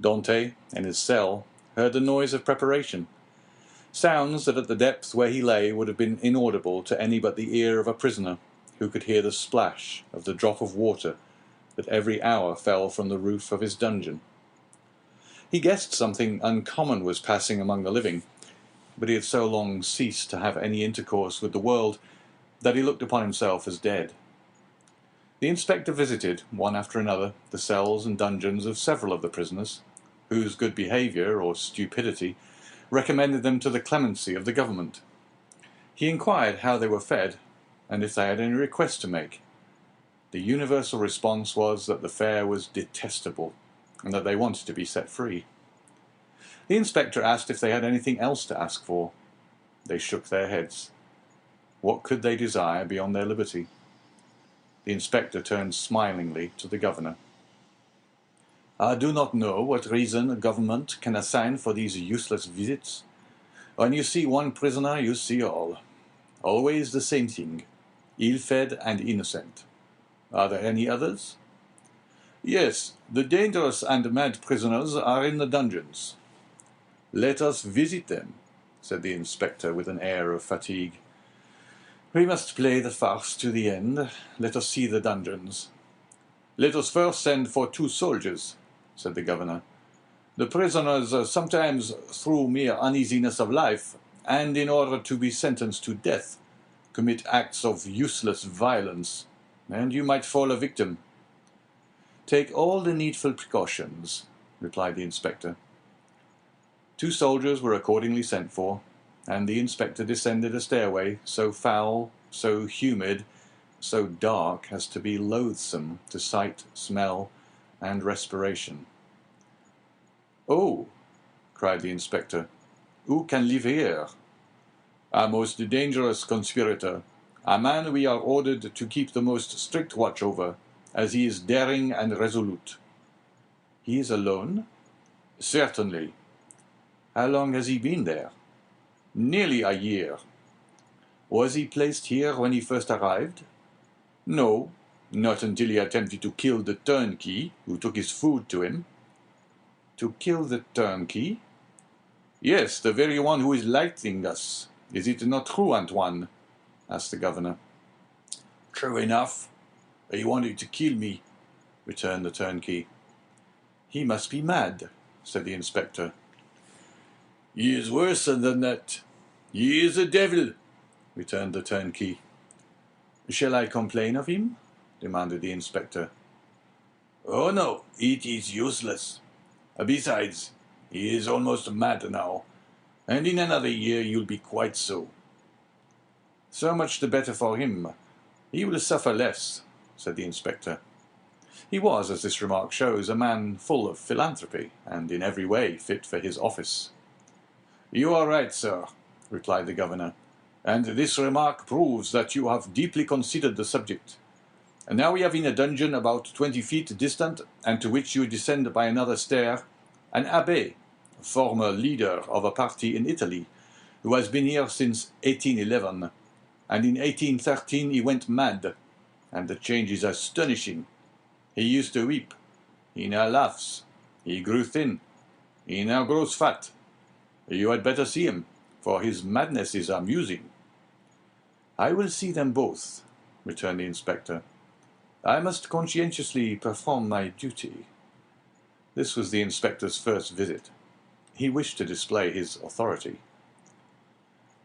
Dante, in his cell, heard the noise of preparation, sounds that at the depth where he lay would have been inaudible to any but the ear of a prisoner who could hear the splash of the drop of water that every hour fell from the roof of his dungeon. He guessed something uncommon was passing among the living, but he had so long ceased to have any intercourse with the world that he looked upon himself as dead. The inspector visited, one after another, the cells and dungeons of several of the prisoners, whose good behaviour or stupidity recommended them to the clemency of the government. He inquired how they were fed, and if they had any request to make. The universal response was that the fare was detestable, and that they wanted to be set free. The inspector asked if they had anything else to ask for. They shook their heads. What could they desire beyond their liberty? The inspector turned smilingly to the governor. I do not know what reason a government can assign for these useless visits. When you see one prisoner, you see all. Always the same thing, ill-fed and innocent. Are there any others? Yes, the dangerous and mad prisoners are in the dungeons. Let us visit them, said the inspector with an air of fatigue. We must play the farce to the end. Let us see the dungeons. Let us first send for 2 soldiers, said the governor. The prisoners sometimes, through mere uneasiness of life, and in order to be sentenced to death, commit acts of useless violence, and you might fall a victim. Take all the needful precautions, replied the inspector. 2 soldiers were accordingly sent for, and the inspector descended a stairway so foul, so humid, so dark as to be loathsome to sight, smell, and respiration. Oh, cried the inspector, who can live here? A most dangerous conspirator, a man we are ordered to keep the most strict watch over, as he is daring and resolute. He is alone? Certainly. How long has he been there? Nearly a year. Was he placed here when he first arrived? No, not until he attempted to kill the turnkey who took his food to him. To kill the turnkey? Yes, the very one who is lighting us. Is it not true, Antoine? Asked the governor. True enough. He wanted to kill me, returned the turnkey. He must be mad, said the inspector. He is worse than that. He is a devil, returned the turnkey. Shall I complain of him? Demanded the inspector. Oh no, it is useless. Besides, he is almost mad now, and in another year you'll be quite so. So much the better for him. He will suffer less, said the inspector. He was, as this remark shows, a man full of philanthropy, and in every way fit for his office. You are right, sir, replied the governor, and this remark proves that you have deeply considered the subject. And now we have in a dungeon about 20 feet distant, and to which you descend by another stair, an abbé, former leader of a party in Italy, who has been here since 1811, and in 1813 he went mad, and the change is astonishing. He used to weep. He now laughs. He grew thin. He now grows fat. You had better see him, for his madness is amusing. "I will see them both," returned the inspector. "I must conscientiously perform my duty." This was the inspector's first visit. He wished to display his authority.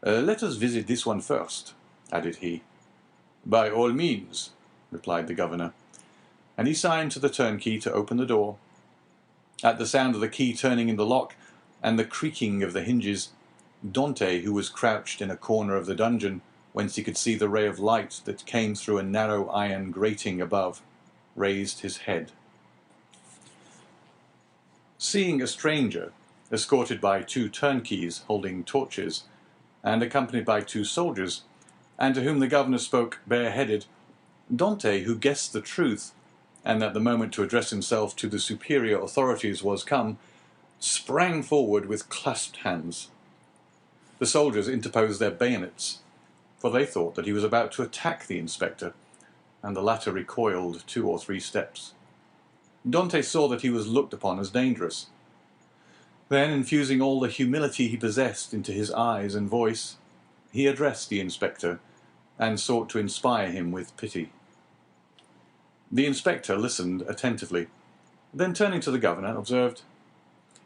"Let us visit this one first," added he. "By all means," replied the governor, and he signed to the turnkey to open the door. At the sound of the key turning in the lock and the creaking of the hinges, Dante, who was crouched in a corner of the dungeon, whence he could see the ray of light that came through a narrow iron grating above, raised his head. Seeing a stranger, escorted by 2 turnkeys holding torches, and accompanied by 2 soldiers, and to whom the governor spoke bareheaded, Dante, who guessed the truth, and that the moment to address himself to the superior authorities was come, sprang forward with clasped hands. The soldiers interposed their bayonets, for they thought that he was about to attack the inspector, and the latter recoiled 2 or 3 steps. Dante saw that he was looked upon as dangerous. Then, infusing all the humility he possessed into his eyes and voice, he addressed the inspector, and sought to inspire him with pity. The inspector listened attentively, then turning to the governor, observed,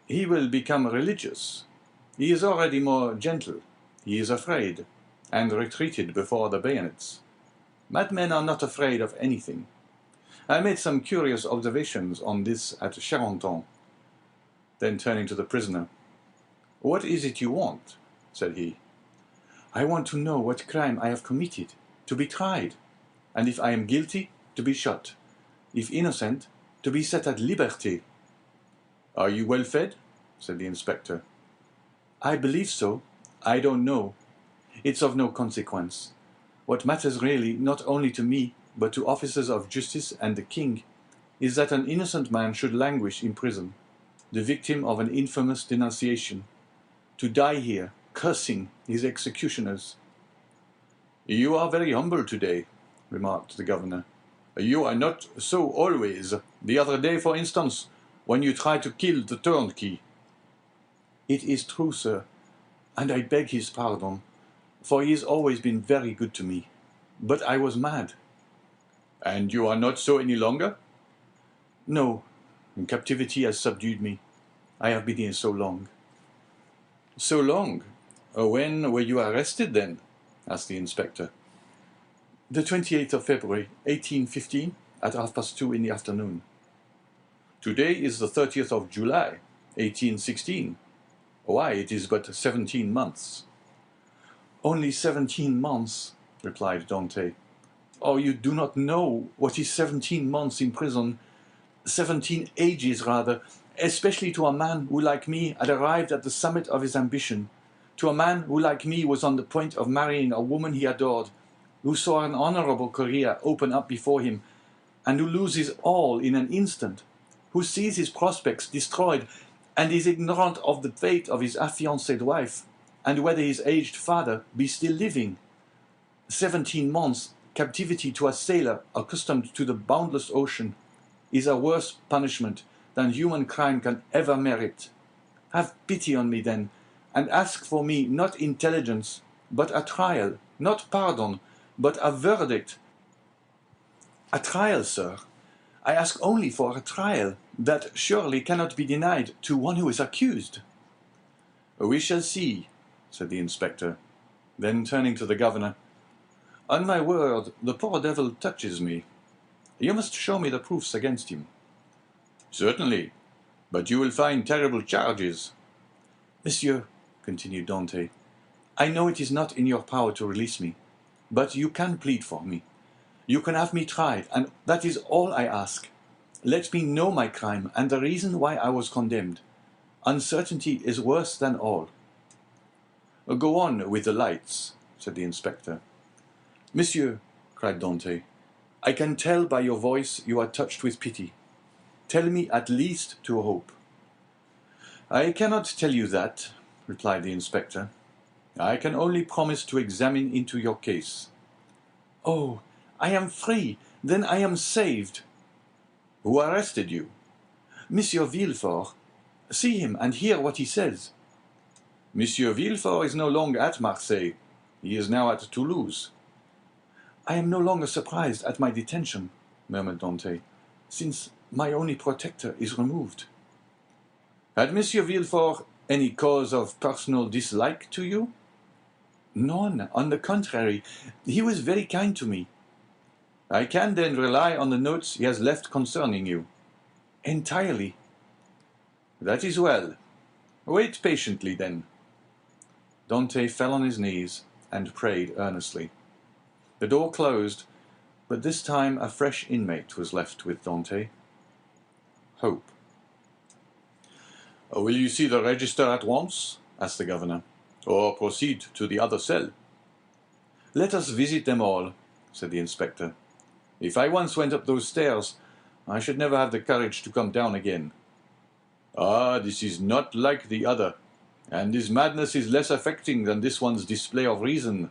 "He will become religious. He is already more gentle. He is afraid, and retreated before the bayonets. Madmen are not afraid of anything. I made some curious observations on this at Charenton." Then turning to the prisoner, "What is it you want?" said he. "I want to know what crime I have committed, to be tried, and if I am guilty, to be shot, if innocent, to be set at liberty." "Are you well fed?" said the inspector. "I believe so. I don't know. It's of no consequence. What matters really, not only to me, but to officers of justice and the king, is that an innocent man should languish in prison, the victim of an infamous denunciation, to die here, cursing his executioners." "You are very humble today," remarked the governor. "You are not so always. The other day, for instance, when you tried to kill the turnkey." "It is true, sir, and I beg his pardon, for he has always been very good to me. But I was mad." "And you are not so any longer?" "No, captivity has subdued me. I have been here so long." "So long? When were you arrested, then?" asked the inspector. "The 28th of February, 1815, at 2:30 in the afternoon." "Today is the 30th of July, 1816. Why, it is but 17 months." "Only 17 months," replied Dante. "Oh, you do not know what is 17 months in prison, 17 ages rather, especially to a man who, like me, had arrived at the summit of his ambition, to a man who, like me, was on the point of marrying a woman he adored, who saw an honorable career open up before him, and who loses all in an instant, who sees his prospects destroyed, and is ignorant of the fate of his affianced wife, and whether his aged father be still living. 17 months captivity to a sailor accustomed to the boundless ocean is a worse punishment than human crime can ever merit. Have pity on me, then, and ask for me not intelligence, but a trial, not pardon, but a verdict. A trial, sir. I ask only for a trial, that surely cannot be denied to one who is accused." "We shall see," said the inspector. Then turning to the governor, "On my word, the poor devil touches me. You must show me the proofs against him." "Certainly, but you will find terrible charges." "Monsieur," continued Dante, "I know it is not in your power to release me, but you can plead for me. You can have me tried, and that is all I ask. Let me know my crime and the reason why I was condemned. Uncertainty is worse than all." "Go on with the lights," said the inspector. "Monsieur," cried Dante, "I can tell by your voice you are touched with pity. Tell me at least to hope." "I cannot tell you that," replied the inspector. "I can only promise to examine into your case." "Oh, I am free! Then I am saved!" "Who arrested you?" "Monsieur Villefort. See him and hear what he says." "Monsieur Villefort is no longer at Marseille. He is now at Toulouse." I am no longer surprised at my detention, murmured Dantès, since my only protector is removed. Had Monsieur Villefort any cause of personal dislike to you? None, on the contrary, he was very kind to me. I can then rely on the notes he has left concerning you? Entirely. That is well. Wait patiently, then. Dantès fell on his knees and prayed earnestly. The door closed, but this time a fresh inmate was left with Dantès. Hope. Will you see the register at once? Asked the governor. Or proceed to the other cell? Let us visit them all, said the inspector. If I once went up those stairs, I should never have the courage to come down again. Ah, this is not like the other, and his madness is less affecting than this one's display of reason.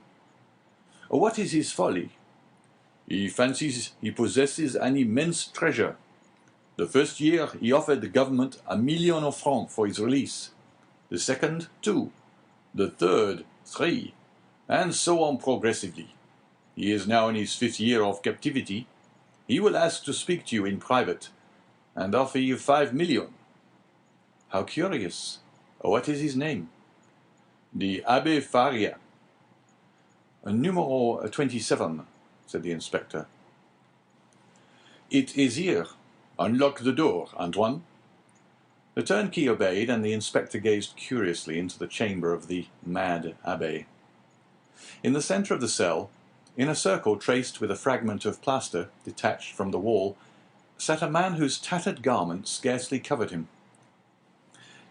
What is his folly? He fancies he possesses an immense treasure. The first year he offered the government 1,000,000 of francs for his release. The second, 2. The third, 3. And so on progressively. He is now in his 5th year of captivity. He will ask to speak to you in private, and offer you 5,000,000. How curious. What is his name? The Abbé Faria. Numero 27, said the inspector. It is here. Unlock the door, Antoine. The turnkey obeyed, and the inspector gazed curiously into the chamber of the mad abbé. In the centre of the cell, in a circle traced with a fragment of plaster detached from the wall, sat a man whose tattered garment scarcely covered him.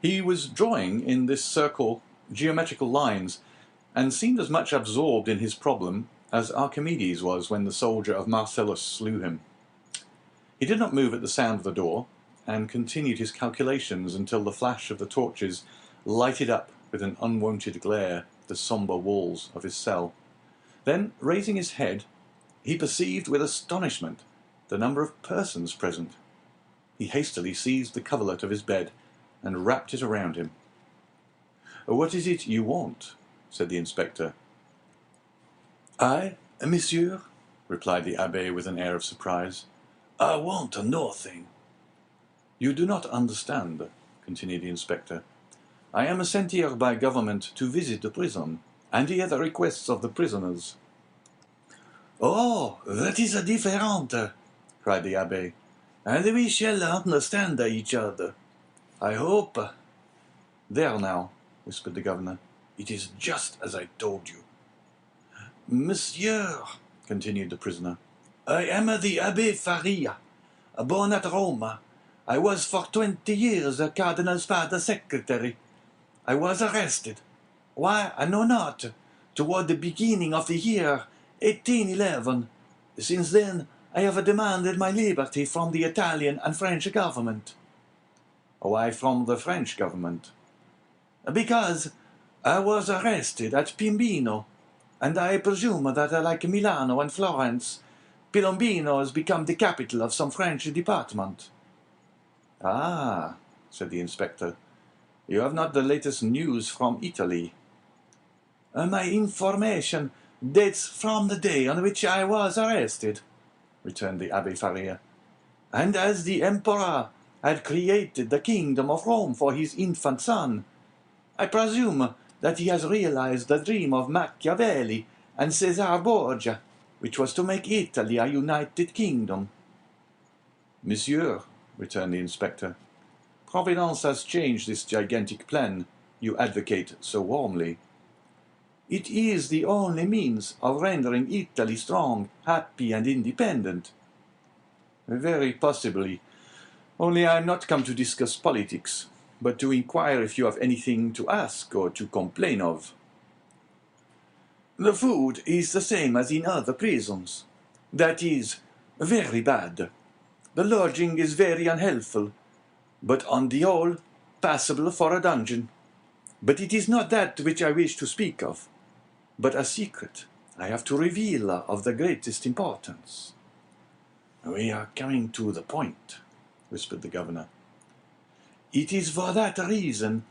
He was drawing in this circle geometrical lines, and seemed as much absorbed in his problem as Archimedes was when the soldier of Marcellus slew him. He did not move at the sound of the door, and continued his calculations until the flash of the torches lighted up with an unwonted glare the sombre walls of his cell. Then, raising his head, he perceived with astonishment the number of persons present. He hastily seized the coverlet of his bed and wrapped it around him. "What is it you want?" said the inspector. "I, monsieur?" replied the abbé with an air of surprise. "I want nothing." "You do not understand," continued the inspector. "I am sent here by government to visit the prison, and hear the requests of the prisoners." "Oh, that is different," cried the abbé, "and we shall understand each other, I hope." "There now," whispered the governor, "it is just as I told you." "Monsieur," continued the prisoner, "I am the Abbé Faria, born at Rome. I was for 20 years a cardinal's father's secretary. I was arrested. Why, I know not. Toward the beginning of the year 1811. Since then, I have demanded my liberty from the Italian and French government." "Why from the French government?" "Because I was arrested at Piombino, and I presume that, like Milano and Florence, Piombino has become the capital of some French department." "Ah," said the inspector, "you have not the latest news from Italy." "My information dates from the day on which I was arrested," returned the Abbé Faria. "And as the Emperor had created the kingdom of Rome for his infant son, I presume that he has realized the dream of Machiavelli and Caesar Borgia, which was to make Italy a united kingdom." "Monsieur," returned the inspector, "Providence has changed this gigantic plan you advocate so warmly." "It is the only means of rendering Italy strong, happy, and independent." "Very possibly. Only I am not come to discuss politics, but to inquire if you have anything to ask or to complain of." "The food is the same as in other prisons. That is, very bad. The lodging is very unhealthful, but on the whole, passable for a dungeon. But it is not that which I wish to speak of, but a secret I have to reveal of the greatest importance." "We are coming to the point," whispered the governor. "It is for that reason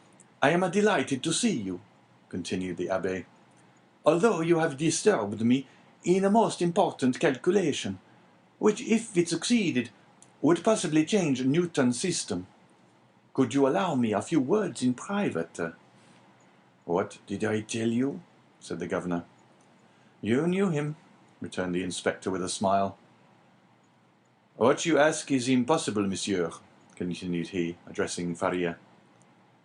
I am delighted to see you," continued the abbé. "Although you have disturbed me in a most important calculation, which, if it succeeded, would possibly change Newton's system. Could you allow me a few words in private?" "What did I tell you?" said the governor. "You knew him," returned the inspector with a smile. "What you ask is impossible, monsieur," continued he, addressing Faria.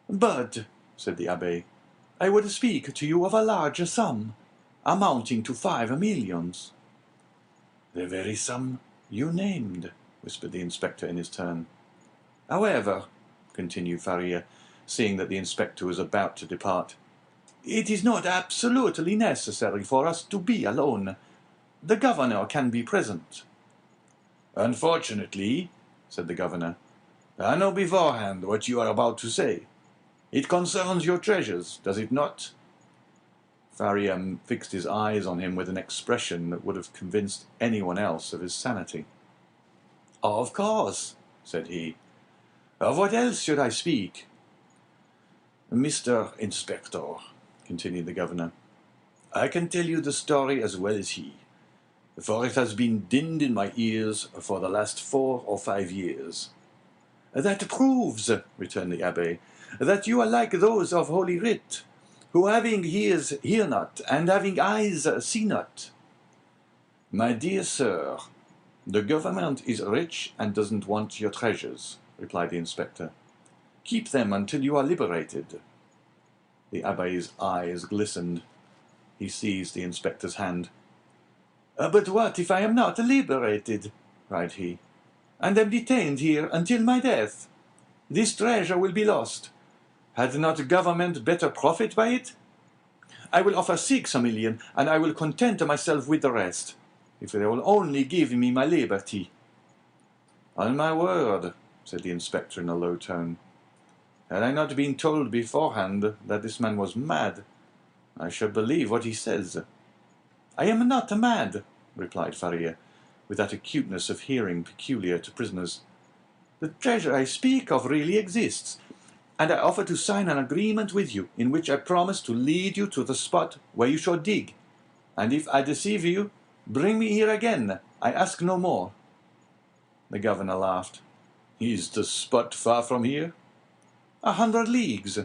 "But," said the abbé, "I would speak to you of a large sum, amounting to 5 millions." "The very sum you named," whispered the inspector in his turn. "However," continued Faria, seeing that the inspector was about to depart, "it is not absolutely necessary for us to be alone. The governor can be present." "Unfortunately," said the governor, "I know beforehand what you are about to say. It concerns your treasures, does it not?" Faria fixed his eyes on him with an expression that would have convinced anyone else of his sanity. "Of course," said he. "Of what else should I speak?" "Mr. Inspector," continued the governor, "I can tell you the story as well as he, for it has been dinned in my ears for the last 4 or 5 years. "That proves," returned the abbé, "that you are like those of Holy Writ, who having ears hear not, and having eyes see not." "My dear sir, the government is rich and doesn't want your treasures," replied the inspector. "Keep them until you are liberated." The abbé's eyes glistened. He seized the inspector's hand. "But what if I am not liberated?" cried he, "and am detained here until my death? This treasure will be lost. Had not government better profit by it? I will offer 6 million, and I will content myself with the rest, if they will only give me my liberty." "On my word," said the inspector in a low tone, "had I not been told beforehand that this man was mad, I should believe what he says." "I am not mad," replied Faria, with that acuteness of hearing peculiar to prisoners. "The treasure I speak of really exists, and I offer to sign an agreement with you in which I promise to lead you to the spot where you shall dig, and if I deceive you, bring me here again. I ask no more." The governor laughed. "Is the spot far from here?" 100 leagues.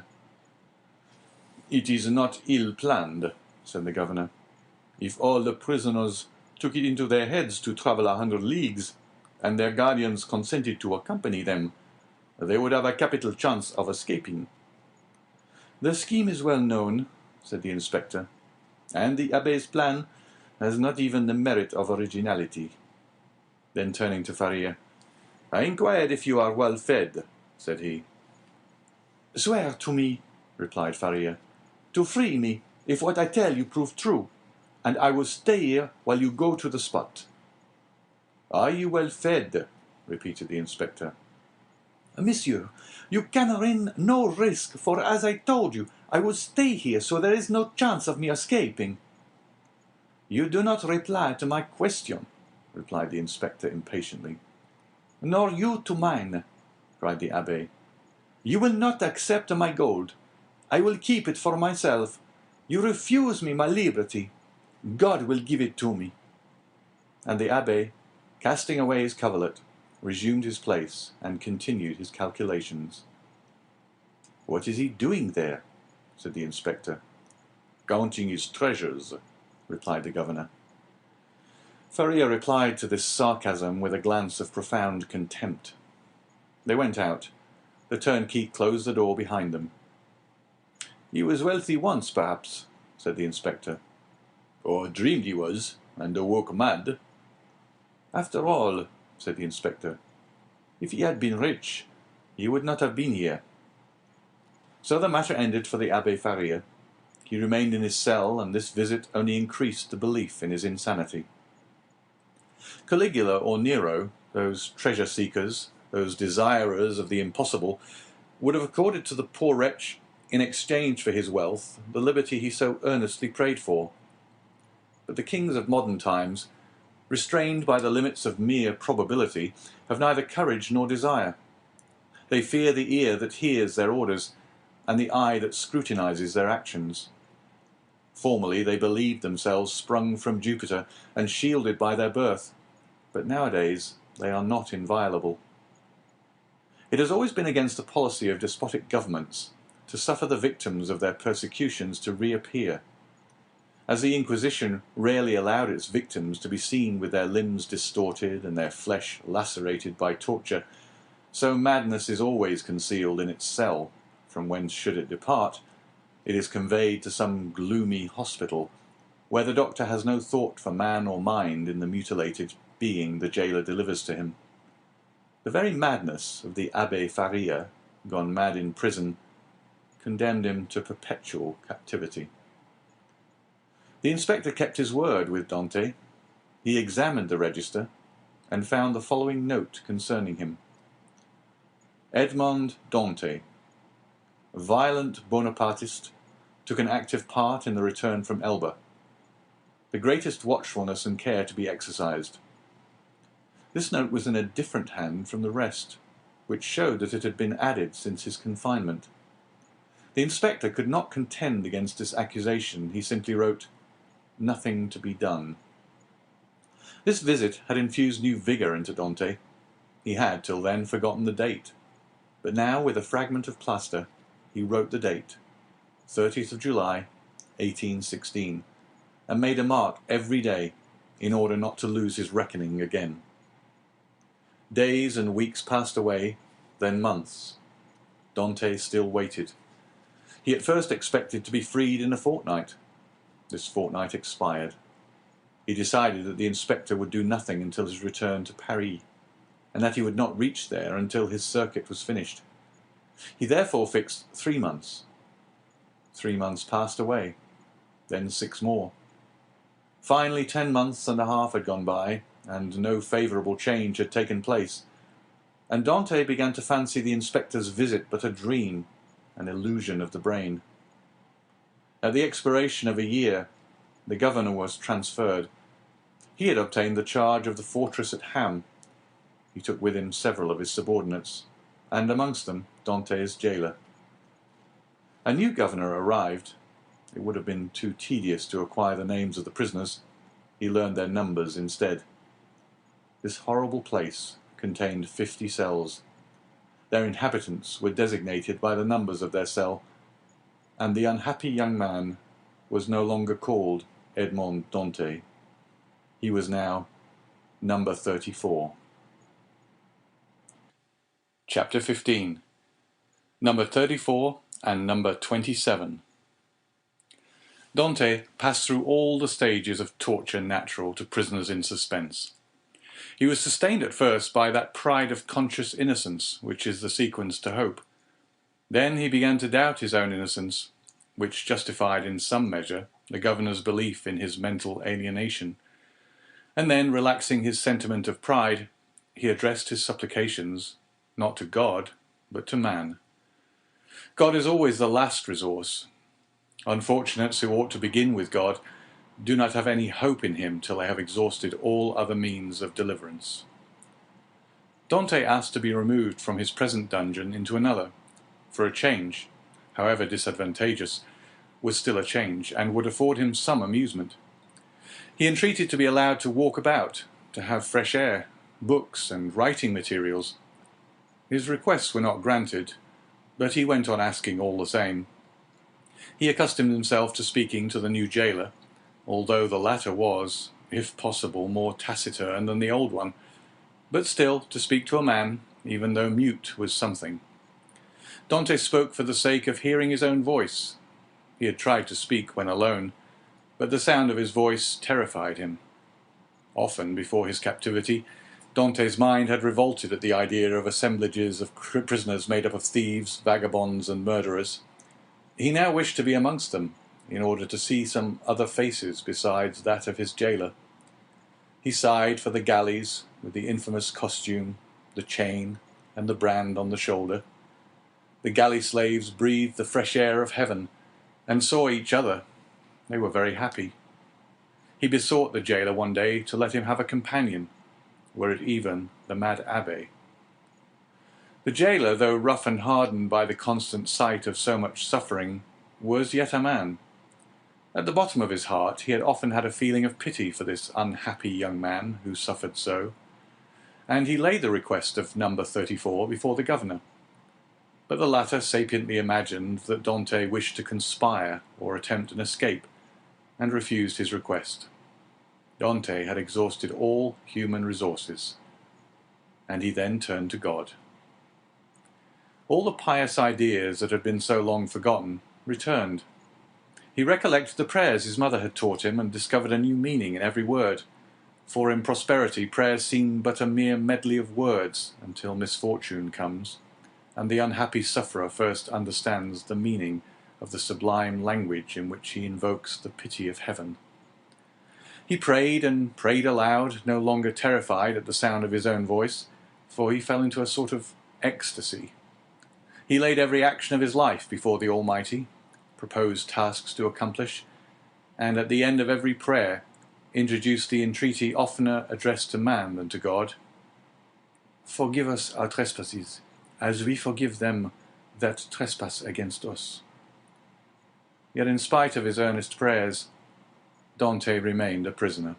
"It is not ill planned," said the governor. "If all the prisoners took it into their heads to travel 100 leagues, and their guardians consented to accompany them, they would have a capital chance of escaping." "The scheme is well known," said the inspector, "and the abbé's plan has not even the merit of originality." Then turning to Faria, "I inquired if you are well fed," said he. "Swear to me," replied Faria, "to free me if what I tell you prove true, and I will stay here while you go to the spot." "Are you well fed?" repeated the inspector. "Monsieur, you can run no risk, for as I told you, I will stay here, so there is no chance of me escaping." "You do not reply to my question," replied the inspector impatiently. "Nor you to mine," cried the abbé. "You will not accept my gold. I will keep it for myself. You refuse me my liberty. God will give it to me." And the abbé, casting away his coverlet, resumed his place and continued his calculations. "What is he doing there?" said the inspector. "Counting his treasures," replied the governor. Faria replied to this sarcasm with a glance of profound contempt. They went out. The turnkey closed the door behind them. "He was wealthy once, perhaps," said the inspector. "Or dreamed he was, and awoke mad." "After all," said the inspector, "if he had been rich, he would not have been here." So the matter ended for the Abbé Faria. He remained in his cell, and this visit only increased the belief in his insanity. Caligula or Nero, those treasure-seekers, those desirers of the impossible, would have accorded to the poor wretch, in exchange for his wealth, the liberty he so earnestly prayed for. But the kings of modern times, restrained by the limits of mere probability, have neither courage nor desire. They fear the ear that hears their orders, and the eye that scrutinizes their actions. Formerly they believed themselves sprung from Jupiter and shielded by their birth, but nowadays they are not inviolable. It has always been against the policy of despotic governments to suffer the victims of their persecutions to reappear. As the Inquisition rarely allowed its victims to be seen with their limbs distorted and their flesh lacerated by torture, so madness is always concealed in its cell, from whence should it depart, it is conveyed to some gloomy hospital, where the doctor has no thought for man or mind in the mutilated being the jailer delivers to him. The very madness of the Abbé Faria, gone mad in prison, condemned him to perpetual captivity. The inspector kept his word with Dante. He examined the register and found the following note concerning him. Edmond Dantès, violent Bonapartist, took an active part in the return from Elba. The greatest watchfulness and care to be exercised. This note was in a different hand from the rest, which showed that it had been added since his confinement. The inspector could not contend against this accusation. He simply wrote, "Nothing to be done." This visit had infused new vigour into Dante. He had, till then, forgotten the date. But now, with a fragment of plaster, he wrote the date, 30th of July, 1816, and made a mark every day in order not to lose his reckoning again. Days and weeks passed away, then months. Dante still waited. He at first expected to be freed in a fortnight. This fortnight expired. He decided that the inspector would do nothing until his return to Paris, and that he would not reach there until his circuit was finished. He therefore fixed 3 months. 3 months passed away, then 6 more. Finally 10 months and a half had gone by, and no favourable change had taken place, and Dante began to fancy the inspector's visit but a dream, an illusion of the brain. At the expiration of a year, the governor was transferred. He had obtained the charge of the fortress at Ham. He took with him several of his subordinates, and amongst them Dante's jailer. A new governor arrived. It would have been too tedious to acquire the names of the prisoners. He learned their numbers instead. This horrible place contained 50 cells. Their inhabitants were designated by the numbers of their cell, and the unhappy young man was no longer called Edmond Dantès. He was now number 34. Chapter 15. Number 34 and number 27. Dante passed through all the stages of torture natural to prisoners in suspense. He was sustained at first by that pride of conscious innocence which is the sequence to hope. Then he began to doubt his own innocence, which justified in some measure the governor's belief in his mental alienation. And then, relaxing his sentiment of pride, he addressed his supplications not to God, but to man. God is always the last resource. Unfortunates who ought to begin with God do not have any hope in him till they have exhausted all other means of deliverance. Dante asked to be removed from his present dungeon into another, for a change, however disadvantageous, was still a change, and would afford him some amusement. He entreated to be allowed to walk about, to have fresh air, books, and writing materials. His requests were not granted, but he went on asking all the same. He accustomed himself to speaking to the new jailer, although the latter was, if possible, more taciturn than the old one, but still, to speak to a man, even though mute, was something. Dante spoke for the sake of hearing his own voice. He had tried to speak when alone, but the sound of his voice terrified him. Often, before his captivity, Dante's mind had revolted at the idea of assemblages of prisoners made up of thieves, vagabonds, and murderers. He now wished to be amongst them, in order to see some other faces besides that of his jailer. He sighed for the galleys, with the infamous costume, the chain, and the brand on the shoulder. The galley slaves breathed the fresh air of heaven, and saw each other. They were very happy. He besought the jailer one day to let him have a companion, were it even the mad abbé. The jailer, though rough and hardened by the constant sight of so much suffering, was yet a man. At the bottom of his heart he had often had a feeling of pity for this unhappy young man who suffered so, and he laid the request of number 34 before the governor. But the latter sapiently imagined that Dante wished to conspire or attempt an escape, and refused his request. Dante had exhausted all human resources, and he then turned to God. All the pious ideas that had been so long forgotten returned. He recollected the prayers his mother had taught him and discovered a new meaning in every word, for in prosperity prayers seem but a mere medley of words until misfortune comes, and the unhappy sufferer first understands the meaning of the sublime language in which he invokes the pity of heaven. He prayed and prayed aloud, no longer terrified at the sound of his own voice, for he fell into a sort of ecstasy. He laid every action of his life before the Almighty, proposed tasks to accomplish, and at the end of every prayer introduced the entreaty oftener addressed to man than to God. "Forgive us our trespasses, as we forgive them that trespass against us." Yet in spite of his earnest prayers, Dante remained a prisoner.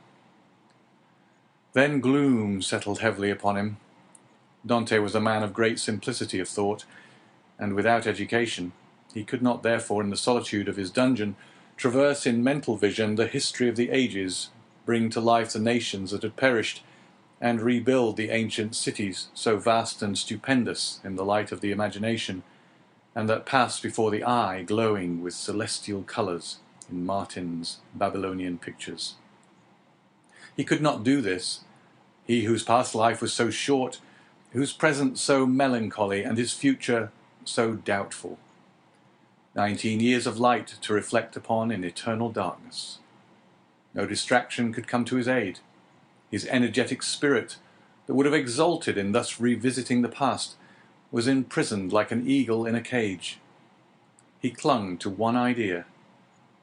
Then gloom settled heavily upon him. Dante was a man of great simplicity of thought, and without education. He could not therefore, in the solitude of his dungeon, traverse in mental vision the history of the ages, bring to life the nations that had perished, and rebuild the ancient cities, so vast and stupendous in the light of the imagination, and that passed before the eye glowing with celestial colours in Martin's Babylonian pictures. He could not do this, he whose past life was so short, whose present so melancholy, and his future so doubtful. 19 years of light to reflect upon in eternal darkness. No distraction could come to his aid. His energetic spirit, that would have exulted in thus revisiting the past, was imprisoned like an eagle in a cage. He clung to one idea,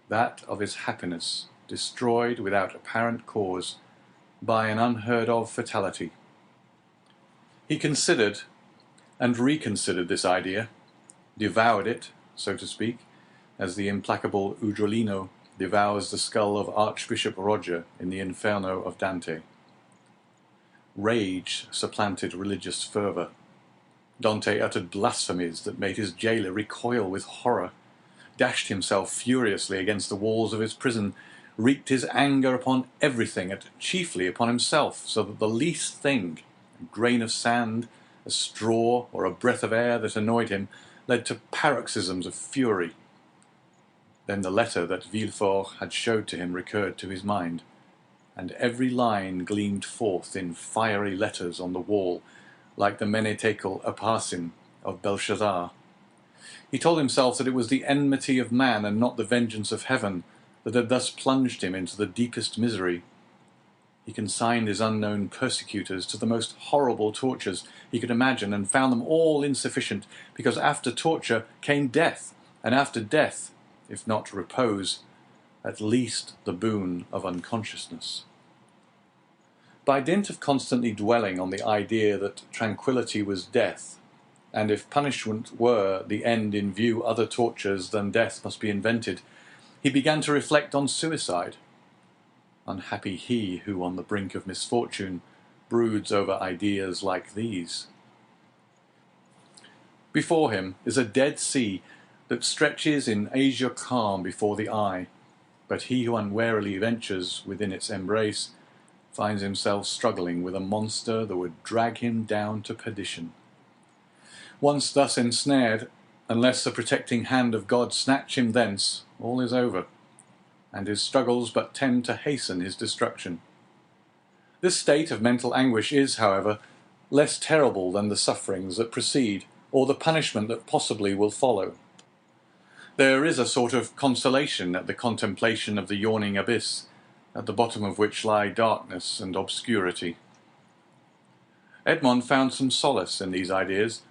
that of his happiness, destroyed without apparent cause by an unheard-of fatality. He considered and reconsidered this idea, devoured it, so to speak, as the implacable Ugolino devours the skull of Archbishop Roger in the Inferno of Dante. Rage supplanted religious fervour. Dante uttered blasphemies that made his jailer recoil with horror, dashed himself furiously against the walls of his prison, wreaked his anger upon everything and chiefly upon himself, so that the least thing, a grain of sand, a straw, or a breath of air that annoyed him, led to paroxysms of fury. Then the letter that Villefort had showed to him recurred to his mind, and every line gleamed forth in fiery letters on the wall, like the menetekel Upharsin of Belshazzar. He told himself that it was the enmity of man and not the vengeance of heaven that had thus plunged him into the deepest misery. He consigned his unknown persecutors to the most horrible tortures he could imagine, and found them all insufficient, because after torture came death, and after death, if not repose, at least the boon of unconsciousness. By dint of constantly dwelling on the idea that tranquillity was death, and if punishment were the end in view, other tortures than death must be invented, he began to reflect on suicide. Unhappy he who, on the brink of misfortune, broods over ideas like these. Before him is a dead sea that stretches in azure calm before the eye, but he who unwarily ventures within its embrace finds himself struggling with a monster that would drag him down to perdition. Once thus ensnared, unless the protecting hand of God snatch him thence, all is over, and his struggles but tend to hasten his destruction. This state of mental anguish is, however, less terrible than the sufferings that precede, or the punishment that possibly will follow. There is a sort of consolation at the contemplation of the yawning abyss, at the bottom of which lie darkness and obscurity. Edmond found some solace in these ideas.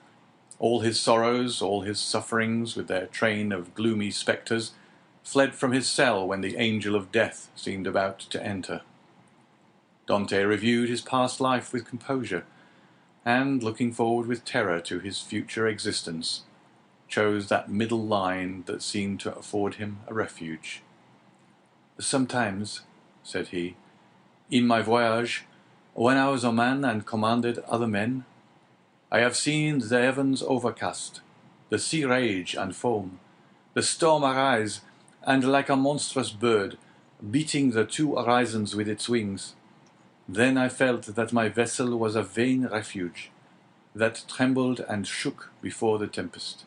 All his sorrows, all his sufferings, with their train of gloomy spectres, fled from his cell when the angel of death seemed about to enter. Dante reviewed his past life with composure, and, looking forward with terror to his future existence, chose that middle line that seemed to afford him a refuge. "Sometimes," said he, "in my voyage, when I was a man and commanded other men, I have seen the heavens overcast, the sea rage and foam, the storm arise, and like a monstrous bird, beating the two horizons with its wings. Then I felt that my vessel was a vain refuge, that trembled and shook before the tempest.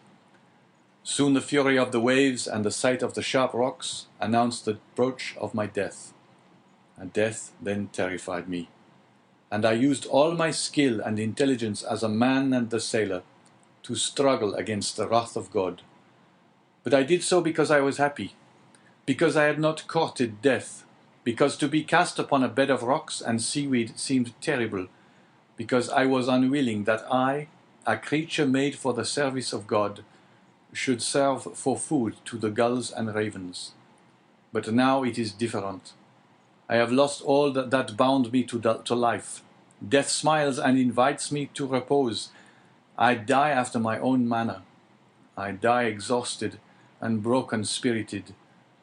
Soon the fury of the waves and the sight of the sharp rocks announced the approach of my death. And death then terrified me, and I used all my skill and intelligence as a man and a sailor to struggle against the wrath of God. But I did so because I was happy, because I had not courted death, because to be cast upon a bed of rocks and seaweed seemed terrible, because I was unwilling that I, a creature made for the service of God, should serve for food to the gulls and ravens. But now it is different. I have lost all that bound me to life. Death smiles and invites me to repose. I die after my own manner. I die exhausted and broken-spirited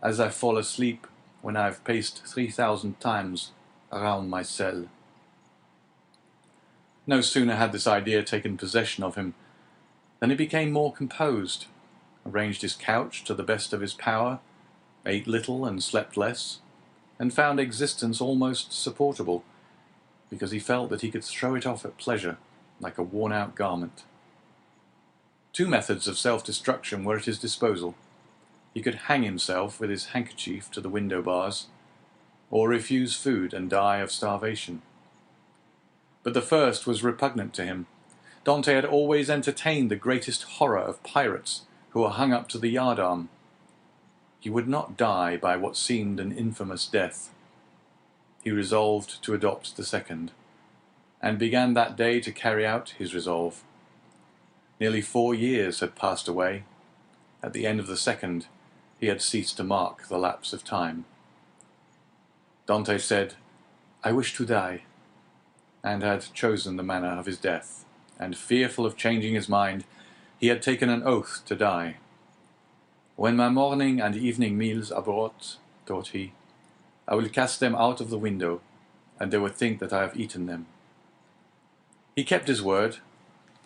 as I fall asleep when I have paced 3,000 times around my cell." No sooner had this idea taken possession of him than he became more composed, arranged his couch to the best of his power, ate little and slept less, and found existence almost supportable, because he felt that he could throw it off at pleasure like a worn-out garment. Two methods of self-destruction were at his disposal. He could hang himself with his handkerchief to the window bars, or refuse food and die of starvation. But the first was repugnant to him. Dante had always entertained the greatest horror of pirates who were hung up to the yardarm. He would not die by what seemed an infamous death. He resolved to adopt the second, and began that day to carry out his resolve. Nearly 4 years had passed away. At the end of the second, he had ceased to mark the lapse of time. Dante said, "I wish to die," and had chosen the manner of his death, and fearful of changing his mind, he had taken an oath to die. "When my morning and evening meals are brought," thought he, "I will cast them out of the window, and they will think that I have eaten them." He kept his word.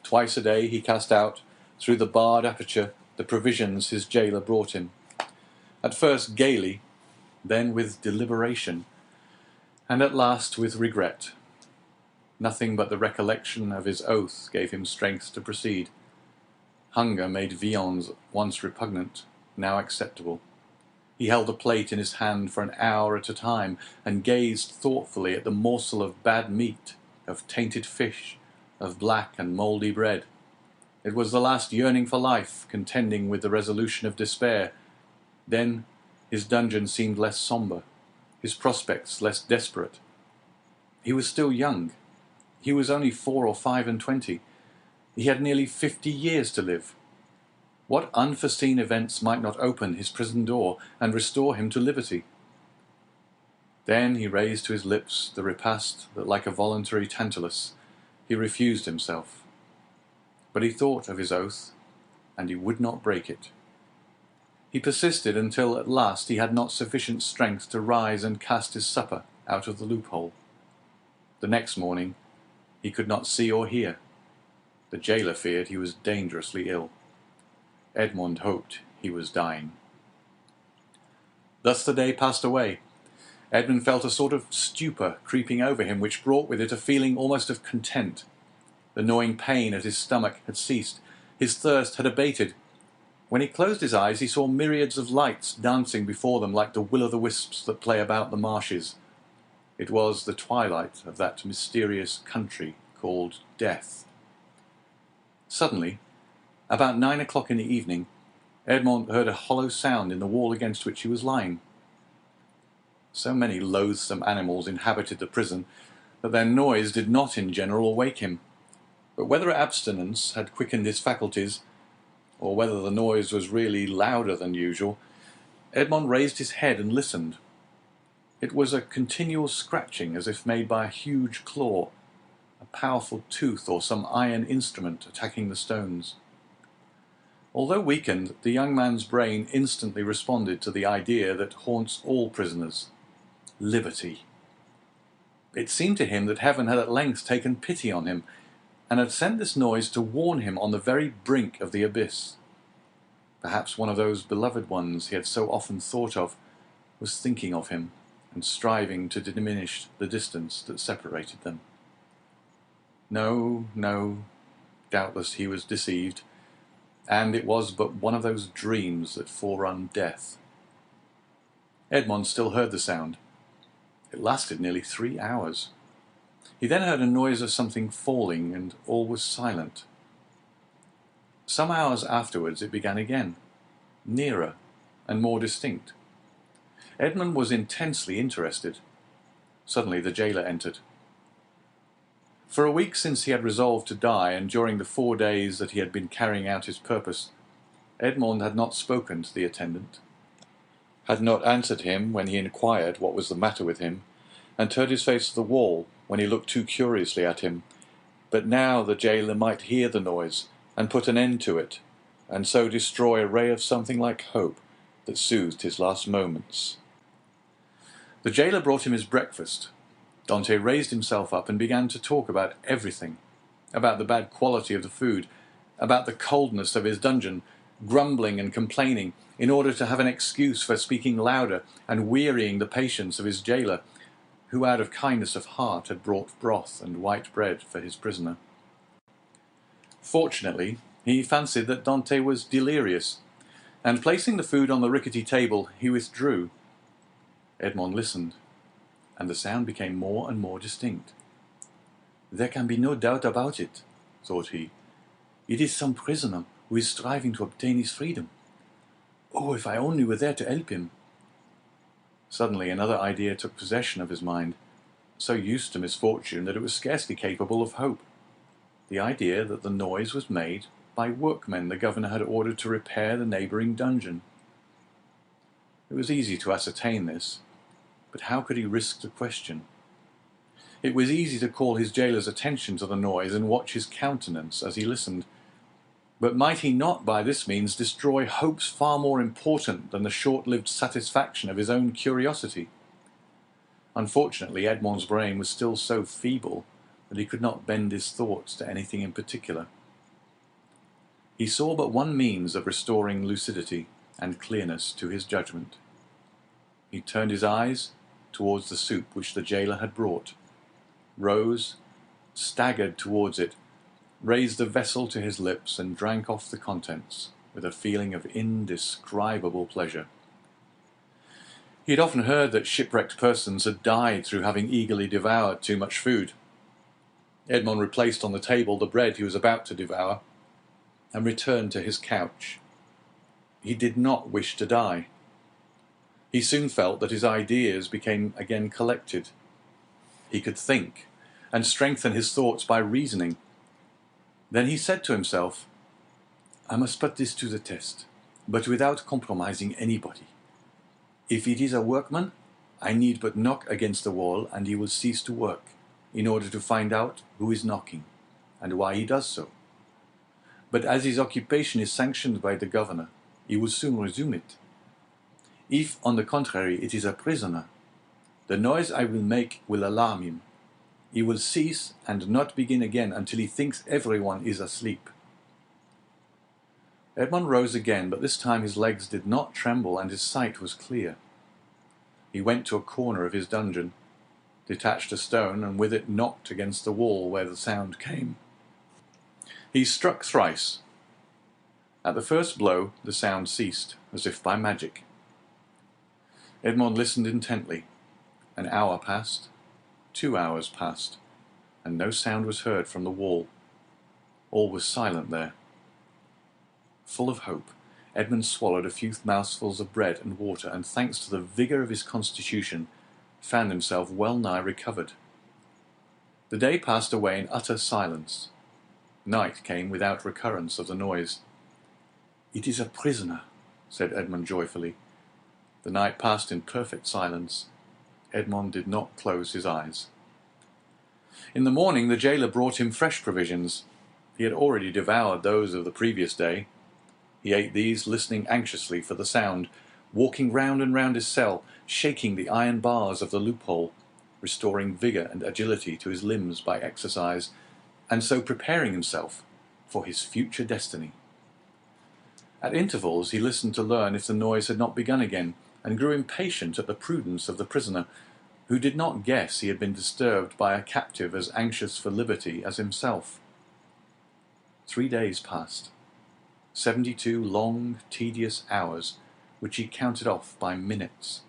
Twice a day he cast out, through the barred aperture, the provisions his jailer brought him. At first gaily, then with deliberation, and at last with regret. Nothing but the recollection of his oath gave him strength to proceed. Hunger made viands once repugnant, now acceptable. He held a plate in his hand for an hour at a time, and gazed thoughtfully at the morsel of bad meat, of tainted fish, of black and mouldy bread. It was the last yearning for life, contending with the resolution of despair. Then his dungeon seemed less sombre, his prospects less desperate. He was still young. He was only 4 or 25. He had nearly 50 years to live. What unforeseen events might not open his prison door and restore him to liberty? Then he raised to his lips the repast that, like a voluntary Tantalus, he refused himself. But he thought of his oath, and he would not break it. He persisted until at last he had not sufficient strength to rise and cast his supper out of the loophole. The next morning he could not see or hear. The jailer feared he was dangerously ill. Edmond hoped he was dying. Thus the day passed away. Edmond felt a sort of stupor creeping over him, which brought with it a feeling almost of content. The gnawing pain at his stomach had ceased. His thirst had abated. When he closed his eyes, he saw myriads of lights dancing before them like the will-o'-the-wisps that play about the marshes. It was the twilight of that mysterious country called Death. Suddenly, about 9 o'clock in the evening, Edmond heard a hollow sound in the wall against which he was lying. So many loathsome animals inhabited the prison that their noise did not in general awake him. But whether abstinence had quickened his faculties, or whether the noise was really louder than usual, Edmond raised his head and listened. It was a continual scratching, as if made by a huge claw, a powerful tooth or some iron instrument attacking the stones. Although weakened, the young man's brain instantly responded to the idea that haunts all prisoners: liberty. It seemed to him that heaven had at length taken pity on him, and had sent this noise to warn him on the very brink of the abyss. Perhaps one of those beloved ones he had so often thought of was thinking of him and striving to diminish the distance that separated them. No, no, doubtless he was deceived, and it was but one of those dreams that forerun death. Edmond still heard the sound. It lasted nearly 3 hours. He then heard a noise of something falling, and all was silent. Some hours afterwards it began again, nearer and more distinct. Edmond was intensely interested. Suddenly the jailer entered. For a week since he had resolved to die, and during the 4 days that he had been carrying out his purpose, Edmond had not spoken to the attendant, had not answered him when he inquired what was the matter with him, and turned his face to the wall when he looked too curiously at him. But now the jailer might hear the noise and put an end to it, and so destroy a ray of something like hope that soothed his last moments. The jailer brought him his breakfast. Dante raised himself up and began to talk about everything, about the bad quality of the food, about the coldness of his dungeon, grumbling and complaining in order to have an excuse for speaking louder and wearying the patience of his jailer, who out of kindness of heart had brought broth and white bread for his prisoner. Fortunately, he fancied that Dante was delirious, and placing the food on the rickety table, he withdrew. Edmond listened, and the sound became more and more distinct. "There can be no doubt about it," thought he. "It is some prisoner who is striving to obtain his freedom. Oh, if I only were there to help him!" Suddenly another idea took possession of his mind, so used to misfortune that it was scarcely capable of hope. The idea that the noise was made by workmen the governor had ordered to repair the neighbouring dungeon. It was easy to ascertain this, but how could he risk the question? It was easy to call his jailer's attention to the noise and watch his countenance as he listened. But might he not by this means destroy hopes far more important than the short-lived satisfaction of his own curiosity? Unfortunately, Edmond's brain was still so feeble that he could not bend his thoughts to anything in particular. He saw but one means of restoring lucidity and clearness to his judgment. He turned his eyes towards the soup which the jailer had brought, rose, staggered towards it, raised the vessel to his lips, and drank off the contents with a feeling of indescribable pleasure. He had often heard that shipwrecked persons had died through having eagerly devoured too much food. Edmond replaced on the table the bread he was about to devour, and returned to his couch. He did not wish to die. He soon felt that his ideas became again collected. He could think, and strengthen his thoughts by reasoning. Then he said to himself, "I must put this to the test, but without compromising anybody. If it is a workman, I need but knock against the wall and he will cease to work, in order to find out who is knocking, and why he does so. But as his occupation is sanctioned by the governor, he will soon resume it. If, on the contrary, it is a prisoner, the noise I will make will alarm him. He will cease and not begin again until he thinks everyone is asleep." Edmond rose again, but this time his legs did not tremble and his sight was clear. He went to a corner of his dungeon, detached a stone, and with it knocked against the wall where the sound came. He struck thrice. At the first blow the sound ceased, as if by magic. Edmond listened intently. An hour passed, 2 hours passed, and no sound was heard from the wall. All was silent there. Full of hope, Edmond swallowed a few mouthfuls of bread and water, and thanks to the vigour of his constitution, found himself well nigh recovered. The day passed away in utter silence. Night came without recurrence of the noise. "It is a prisoner," said Edmond joyfully. The night passed in perfect silence. Edmond did not close his eyes. In the morning the jailer brought him fresh provisions. He had already devoured those of the previous day. He ate these, listening anxiously for the sound, walking round and round his cell, shaking the iron bars of the loophole, restoring vigour and agility to his limbs by exercise, and so preparing himself for his future destiny. At intervals he listened to learn if the noise had not begun again, and grew impatient at the prudence of the prisoner, who did not guess he had been disturbed by a captive as anxious for liberty as himself. 3 days passed, 72 long, tedious hours, which he counted off by minutes.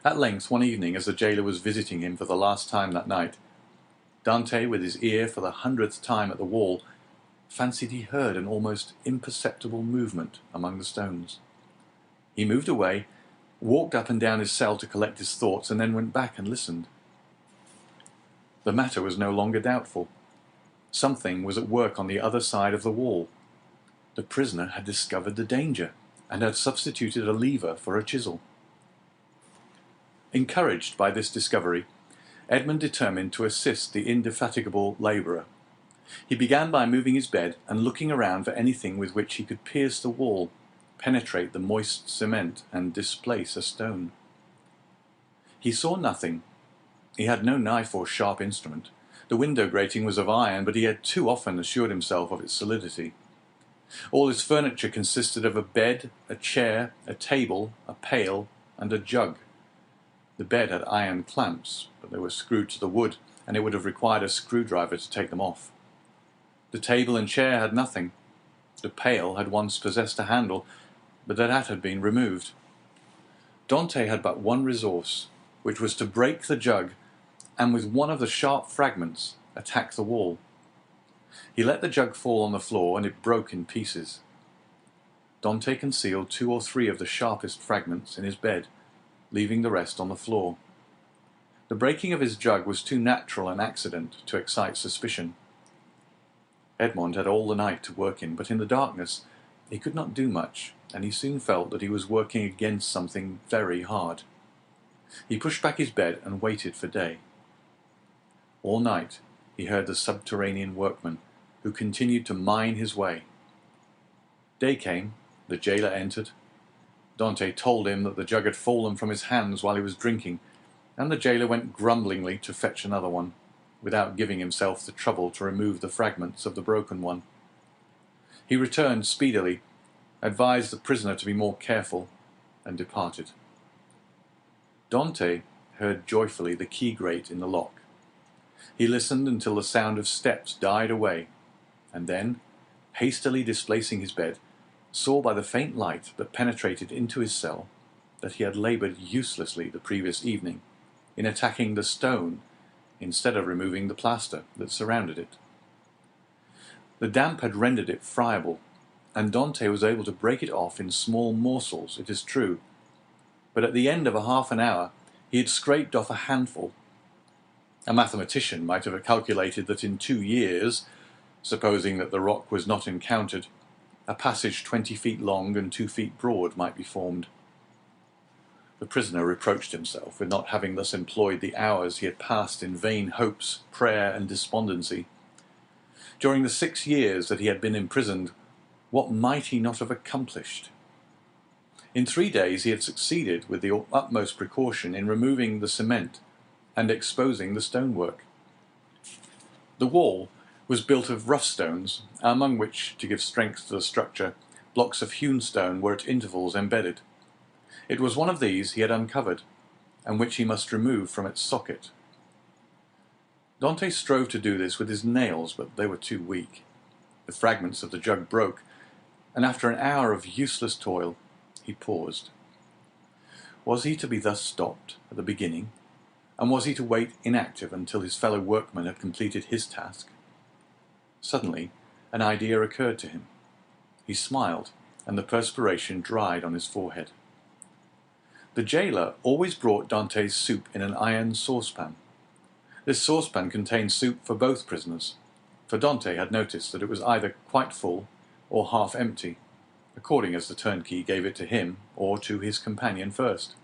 At length, one evening, as the jailer was visiting him for the last time that night, Dante, with his ear for the 100th time at the wall, fancied he heard an almost imperceptible movement among the stones. He moved away, walked up and down his cell to collect his thoughts, and then went back and listened. The matter was no longer doubtful. Something was at work on the other side of the wall. The prisoner had discovered the danger, and had substituted a lever for a chisel. Encouraged by this discovery, Edmond determined to assist the indefatigable labourer. He began by moving his bed and looking around for anything with which he could pierce the wall, penetrate the moist cement, and displace a stone. He saw nothing. He had no knife or sharp instrument. The window grating was of iron, but he had too often assured himself of its solidity. All his furniture consisted of a bed, a chair, a table, a pail, and a jug. The bed had iron clamps, but they were screwed to the wood, and it would have required a screwdriver to take them off. The table and chair had nothing. The pail had once possessed a handle, but that had been removed. Dante had but one resource, which was to break the jug, and with one of the sharp fragments attack the wall. He let the jug fall on the floor, and it broke in pieces. Dante concealed 2 or 3 of the sharpest fragments in his bed, leaving the rest on the floor. The breaking of his jug was too natural an accident to excite suspicion. Edmond had all the night to work in, but in the darkness he could not do much, and he soon felt that he was working against something very hard. He pushed back his bed and waited for day. All night he heard the subterranean workman, who continued to mine his way. Day came, the jailer entered. Dante told him that the jug had fallen from his hands while he was drinking, and the jailer went grumblingly to fetch another one, without giving himself the trouble to remove the fragments of the broken one. He returned speedily, advised the prisoner to be more careful, and departed. Dante heard joyfully the key grate in the lock. He listened until the sound of steps died away, and then, hastily displacing his bed, saw by the faint light that penetrated into his cell that he had laboured uselessly the previous evening in attacking the stone instead of removing the plaster that surrounded it. The damp had rendered it friable, and Dante was able to break it off in small morsels, it is true, but at the end of a half an hour he had scraped off a handful. A mathematician might have calculated that in 2 years, supposing that the rock was not encountered, a passage 20 feet long and 2 feet broad might be formed. The prisoner reproached himself with not having thus employed the hours he had passed in vain hopes, prayer, and despondency. During the 6 years that he had been imprisoned, what might he not have accomplished? In 3 days he had succeeded with the utmost precaution in removing the cement and exposing the stonework. The wall was built of rough stones, among which, to give strength to the structure, blocks of hewn stone were at intervals embedded. It was one of these he had uncovered, and which he must remove from its socket. Dante strove to do this with his nails, but they were too weak. The fragments of the jug broke, and after an hour of useless toil, he paused. Was he to be thus stopped at the beginning, and was he to wait inactive until his fellow workman had completed his task? Suddenly, an idea occurred to him. He smiled, and the perspiration dried on his forehead. The jailer always brought Dante's soup in an iron saucepan. This saucepan contained soup for both prisoners, for Dante had noticed that it was either quite full or half empty, according as the turnkey gave it to him or to his companion first.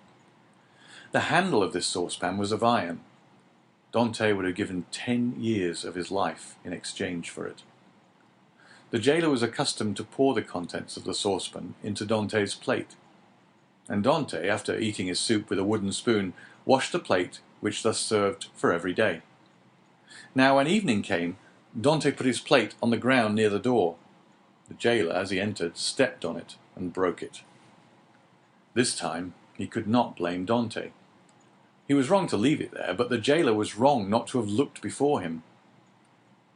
The handle of this saucepan was of iron. Dante would have given 10 years of his life in exchange for it. The jailer was accustomed to pour the contents of the saucepan into Dante's plate, and Dante, after eating his soup with a wooden spoon, washed the plate which thus served for every day. Now when evening came, Dante put his plate on the ground near the door. The jailer, as he entered, stepped on it and broke it. This time he could not blame Dante. He was wrong to leave it there, but the jailer was wrong not to have looked before him.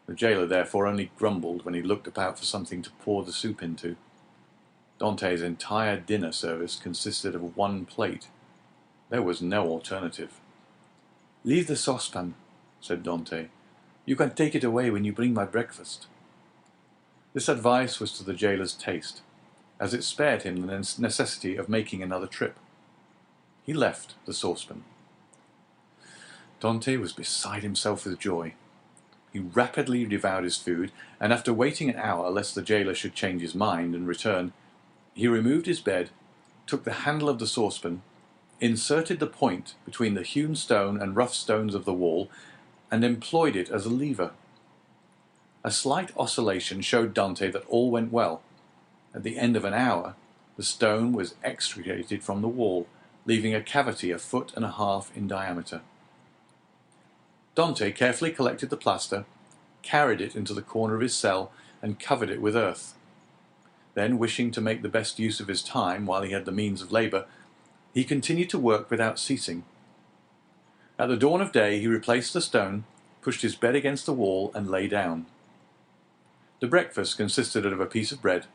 The jailer therefore only grumbled when he looked about for something to pour the soup into. Dante's entire dinner service consisted of one plate. There was no alternative. "Leave the saucepan," said Dante. "You can take it away when you bring my breakfast." This advice was to the jailer's taste, as it spared him the necessity of making another trip. He left the saucepan. Dante was beside himself with joy. He rapidly devoured his food, and after waiting an hour lest the jailer should change his mind and return, he removed his bed, took the handle of the saucepan, inserted the point between the hewn stone and rough stones of the wall, and employed it as a lever. A slight oscillation showed Dante that all went well. At the end of an hour, the stone was extricated from the wall, leaving a cavity 1.5 feet in diameter. Dante carefully collected the plaster, carried it into the corner of his cell, and covered it with earth. Then, wishing to make the best use of his time while he had the means of labour, he continued to work without ceasing. At the dawn of day he replaced the stone, pushed his bed against the wall, and lay down. The breakfast consisted of a piece of bread.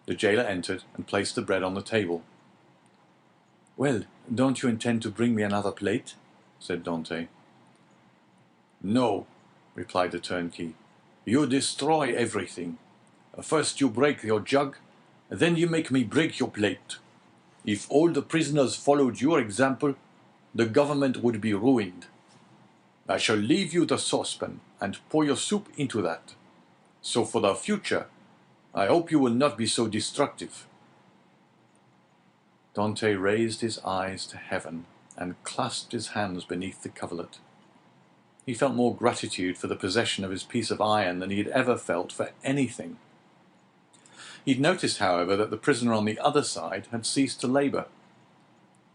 The jailer entered and placed the bread on the table. "Well, don't you intend to bring me another plate?" said Dante. "No," replied the turnkey. "You destroy everything. First you break your jug, then you make me break your plate. If all the prisoners followed your example, the government would be ruined. I shall leave you the saucepan and pour your soup into that. So for the future, I hope you will not be so destructive." Dante raised his eyes to heaven and clasped his hands beneath the coverlet. He felt more gratitude for the possession of his piece of iron than he had ever felt for anything. He had noticed, however, that the prisoner on the other side had ceased to labour.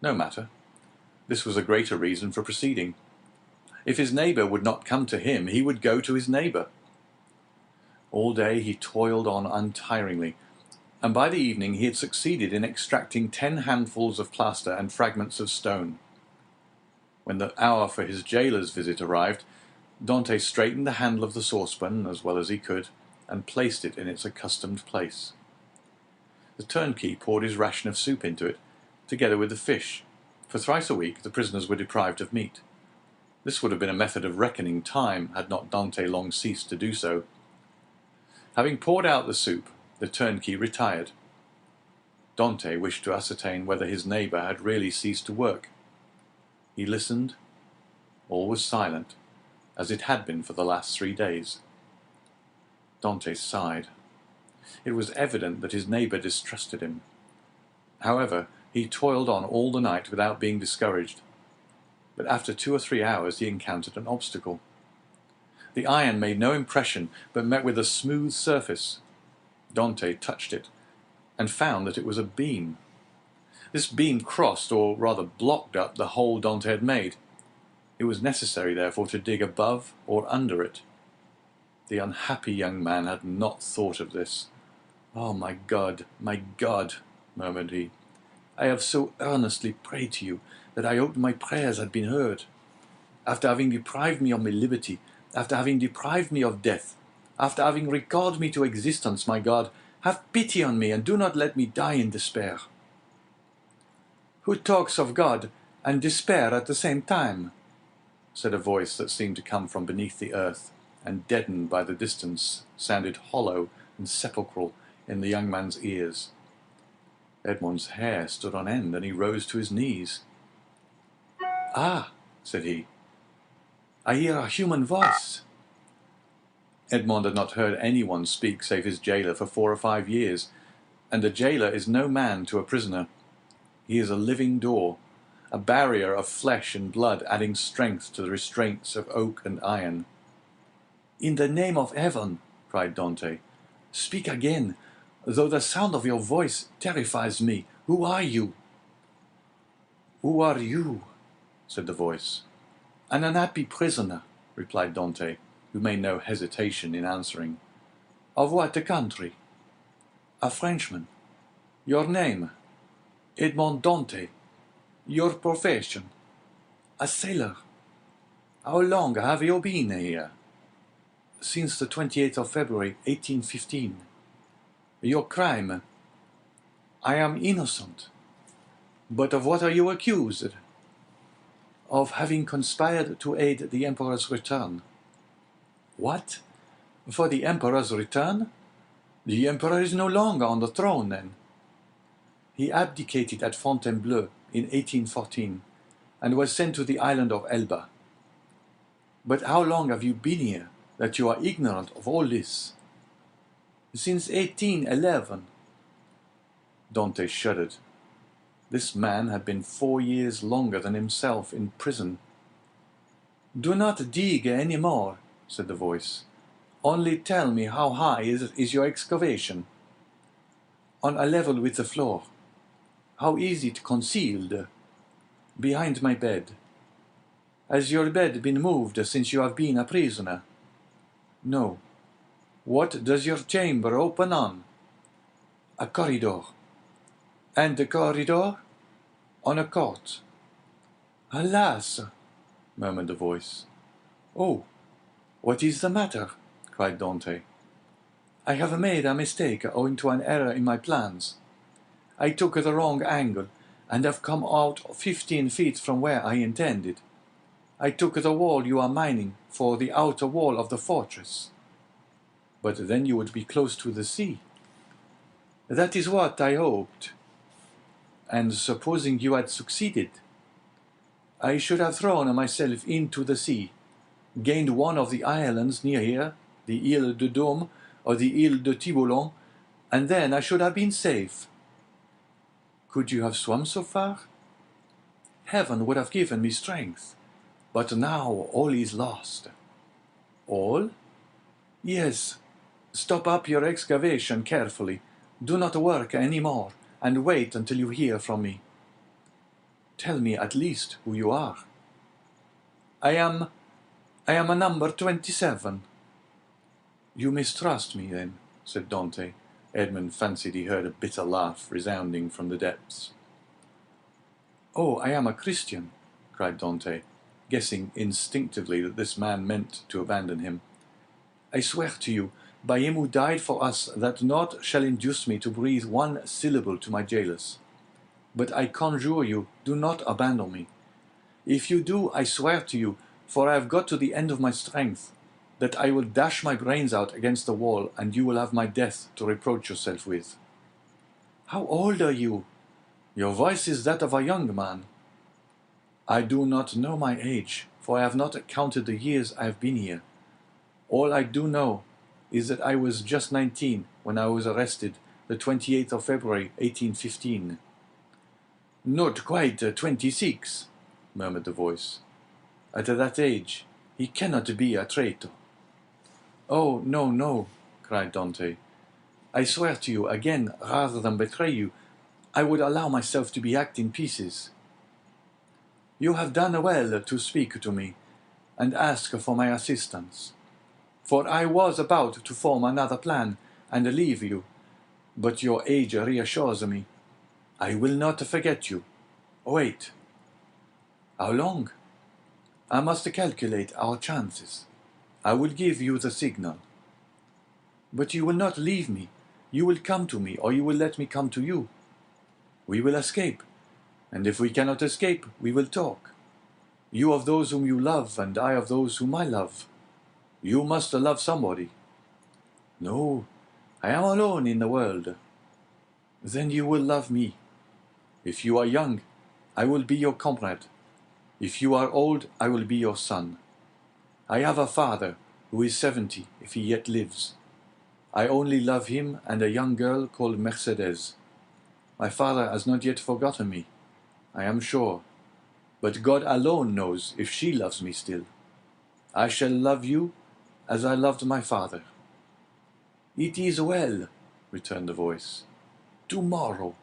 No matter. This was a greater reason for proceeding. If his neighbour would not come to him, he would go to his neighbour. All day he toiled on untiringly, and by the evening he had succeeded in extracting 10 handfuls of plaster and fragments of stone. When the hour for his jailer's visit arrived, Dante straightened the handle of the saucepan as well as he could, and placed it in its accustomed place. The turnkey poured his ration of soup into it, together with the fish, for thrice a week the prisoners were deprived of meat. This would have been a method of reckoning time had not Dante long ceased to do so. Having poured out the soup, the turnkey retired. Dante wished to ascertain whether his neighbour had really ceased to work. He listened. All was silent, as it had been for the last 3 days. Dante sighed. It was evident that his neighbour distrusted him. However, he toiled on all the night without being discouraged. But after 2 or 3 hours he encountered an obstacle. The iron made no impression, but met with a smooth surface. Dante touched it, and found that it was a beam. This beam crossed, or rather blocked up, the hole Dante had made. It was necessary, therefore, to dig above or under it. The unhappy young man had not thought of this. "Oh, my God, murmured he. "I have so earnestly prayed to you that I hoped my prayers had been heard. After having deprived me of my liberty, after having deprived me of death, after having recalled me to existence, my God, have pity on me and do not let me die in despair." "Who talks of God and despair at the same time?" said a voice that seemed to come from beneath the earth, and deadened by the distance, sounded hollow and sepulchral in the young man's ears. Edmond's hair stood on end, and he rose to his knees. "Ah," said he, "I hear a human voice." Edmond had not heard anyone speak save his jailer for 4 or 5 years, and a jailer is no man to a prisoner. He is a living door, a barrier of flesh and blood, adding strength to the restraints of oak and iron. "In the name of heaven," cried Dante, Speak again, though the sound of your voice terrifies me. Who are you?" "Who are you?" said the voice. "An unhappy prisoner," replied Dante, who made no hesitation in answering. "Of what country?" "A Frenchman." "Your name?" "Edmond Dantès." "Your profession?" "A sailor." "How long have you been here?" "Since the 28th of February, 1815. "Your crime?" "I am innocent." "But of what are you accused?" "Of having conspired to aid the Emperor's return." "What? For the Emperor's return? The Emperor is no longer on the throne, then." "He abdicated at Fontainebleau in 1814, and was sent to the island of Elba." "But how long have you been here, that you are ignorant of all this?" "Since 1811. Dante shuddered. This man had been 4 years longer than himself in prison. "Do not dig any more," said the voice. "Only tell me how high is your excavation?" "On a level with the floor." "How is it concealed?" "Behind my bed." "Has your bed been moved since you have been a prisoner?" "No." "What does your chamber open on?" "A corridor." "And the corridor?" "On a court." "Alas!" murmured the voice. "Oh, what is the matter?" cried Dante. "I have made a mistake owing to an error in my plans. I took the wrong angle, and have come out 15 feet from where I intended. I took the wall you are mining for the outer wall of the fortress." "But then you would be close to the sea." "That is what I hoped." "And supposing you had succeeded?" "I should have thrown myself into the sea, gained one of the islands near here, the Ile de Dôme or the Ile de Tiboulon, and then I should have been safe." "Could you have swum so far?" "Heaven would have given me strength. But now all is lost." "All?" "Yes. Stop up your excavation carefully. Do not work any more, and wait until you hear from me." "Tell me at least who you are." I am a number 27. "You mistrust me, then," said Dante. Edmond fancied he heard a bitter laugh resounding from the depths. "Oh, I am a Christian," cried Dante, guessing instinctively that this man meant to abandon him. "I swear to you, by him who died for us, that naught shall induce me to breathe one syllable to my jailers. But I conjure you, do not abandon me. If you do, I swear to you, for I have got to the end of my strength, that I will dash my brains out against the wall, and you will have my death to reproach yourself with." "How old are you?" "Your voice is that of a young man." "I do not know my age, for I have not counted the years I have been here. All I do know is that I was just 19 when I was arrested, the 28th of February, 1815. "Not quite 26, murmured the voice. "At that age, he cannot be a traitor." "Oh, no, no," cried Dante. "I swear to you, again, rather than betray you, I would allow myself to be hacked in pieces." "You have done well to speak to me, and ask for my assistance. For I was about to form another plan and leave you, but your age reassures me. I will not forget you. Wait." "How long?" "I must calculate our chances. I will give you the signal." "But you will not leave me. You will come to me, or you will let me come to you. We will escape, and if we cannot escape, we will talk. You of those whom you love, and I of those whom I love. You must love somebody." "No, I am alone in the world." "Then you will love me. If you are young, I will be your comrade. If you are old, I will be your son. I have a father who is 70 if he yet lives. I only love him and a young girl called Mercedes. My father has not yet forgotten me, I am sure, but God alone knows if she loves me still. I shall love you as I loved my father." "It is well," returned the voice. "Tomorrow."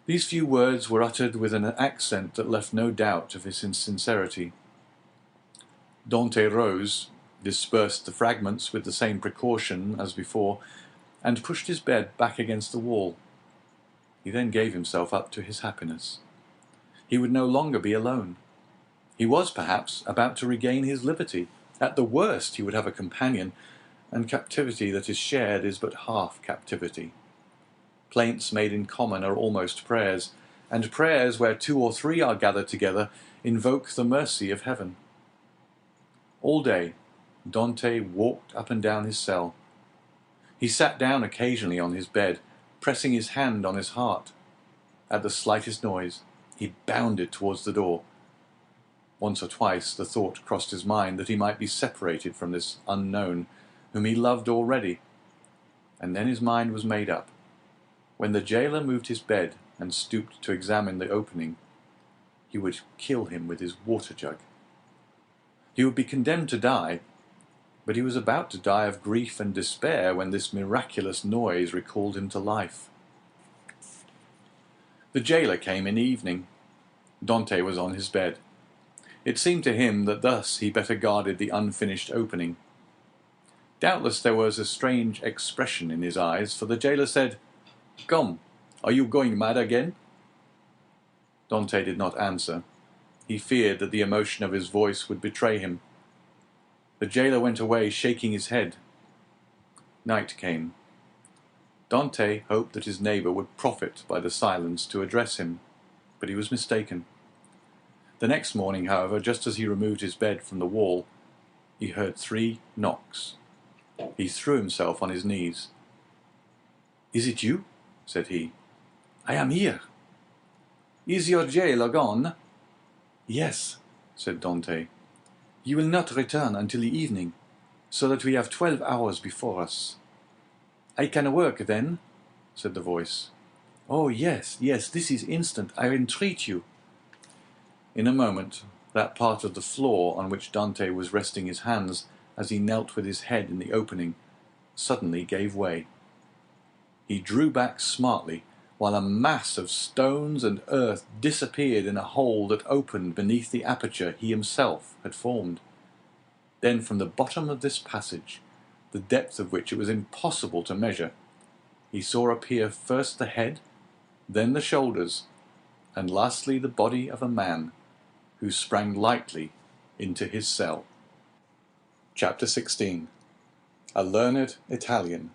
These few words were uttered with an accent that left no doubt of his sincerity. Dante rose, dispersed the fragments with the same precaution as before, and pushed his bed back against the wall. He then gave himself up to his happiness. He would no longer be alone. He was, perhaps, about to regain his liberty. At the worst, he would have a companion, and captivity that is shared is but half captivity. Plaints made in common are almost prayers, and prayers where 2 or 3 are gathered together invoke the mercy of heaven. All day, Dante walked up and down his cell. He sat down occasionally on his bed, pressing his hand on his heart. At the slightest noise, he bounded towards the door. Once or twice the thought crossed his mind that he might be separated from this unknown, whom he loved already, and then his mind was made up. When the jailer moved his bed and stooped to examine the opening, he would kill him with his water jug. He would be condemned to die, but he was about to die of grief and despair when this miraculous noise recalled him to life. The jailer came in the evening. Dante was on his bed. It seemed to him that thus he better guarded the unfinished opening. Doubtless there was a strange expression in his eyes, for the jailer said, "Come, are you going mad again?" Dante did not answer. He feared that the emotion of his voice would betray him. The jailer went away, shaking his head. Night came. Dante hoped that his neighbour would profit by the silence to address him, but he was mistaken. The next morning, however, just as he removed his bed from the wall, he heard 3 knocks. He threw himself on his knees. "Is it you?" said he. "I am here." "Is your jailer gone?" "Yes," said Dante. "He will not return until the evening, so that we have 12 hours before us." "I can work then?" said the voice. "Oh, yes, yes, this is instant, I entreat you." In a moment, that part of the floor on which Dante was resting his hands as he knelt with his head in the opening suddenly gave way. He drew back smartly, while a mass of stones and earth disappeared in a hole that opened beneath the aperture he himself had formed. Then from the bottom of this passage, the depth of which it was impossible to measure, he saw appear first the head, then the shoulders, and lastly the body of a man, who sprang lightly into his cell. Chapter 16. A learned Italian.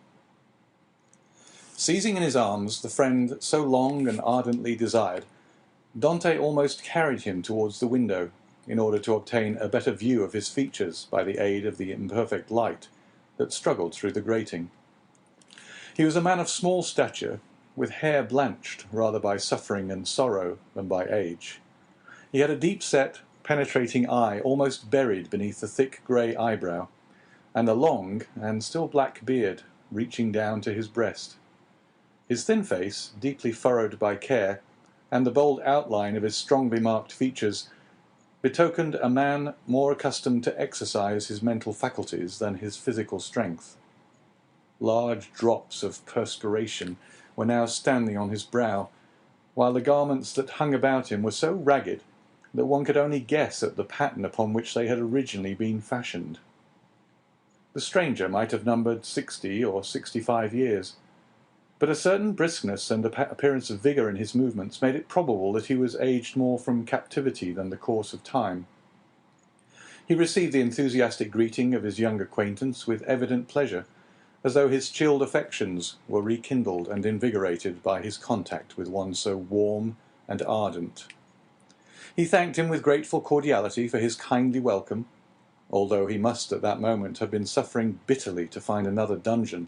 Seizing in his arms the friend so long and ardently desired, Dante almost carried him towards the window, in order to obtain a better view of his features by the aid of the imperfect light that struggled through the grating. He was a man of small stature, with hair blanched rather by suffering and sorrow than by age. He had a deep-set, penetrating eye almost buried beneath the thick grey eyebrow, and a long and still black beard reaching down to his breast. His thin face, deeply furrowed by care, and the bold outline of his strongly marked features, betokened a man more accustomed to exercise his mental faculties than his physical strength. Large drops of perspiration were now standing on his brow, while the garments that hung about him were so ragged that one could only guess at the pattern upon which they had originally been fashioned. The stranger might have numbered 60 or 65 years, but a certain briskness and appearance of vigour in his movements made it probable that he was aged more from captivity than the course of time. He received the enthusiastic greeting of his young acquaintance with evident pleasure, as though his chilled affections were rekindled and invigorated by his contact with one so warm and ardent. He thanked him with grateful cordiality for his kindly welcome, although he must at that moment have been suffering bitterly to find another dungeon,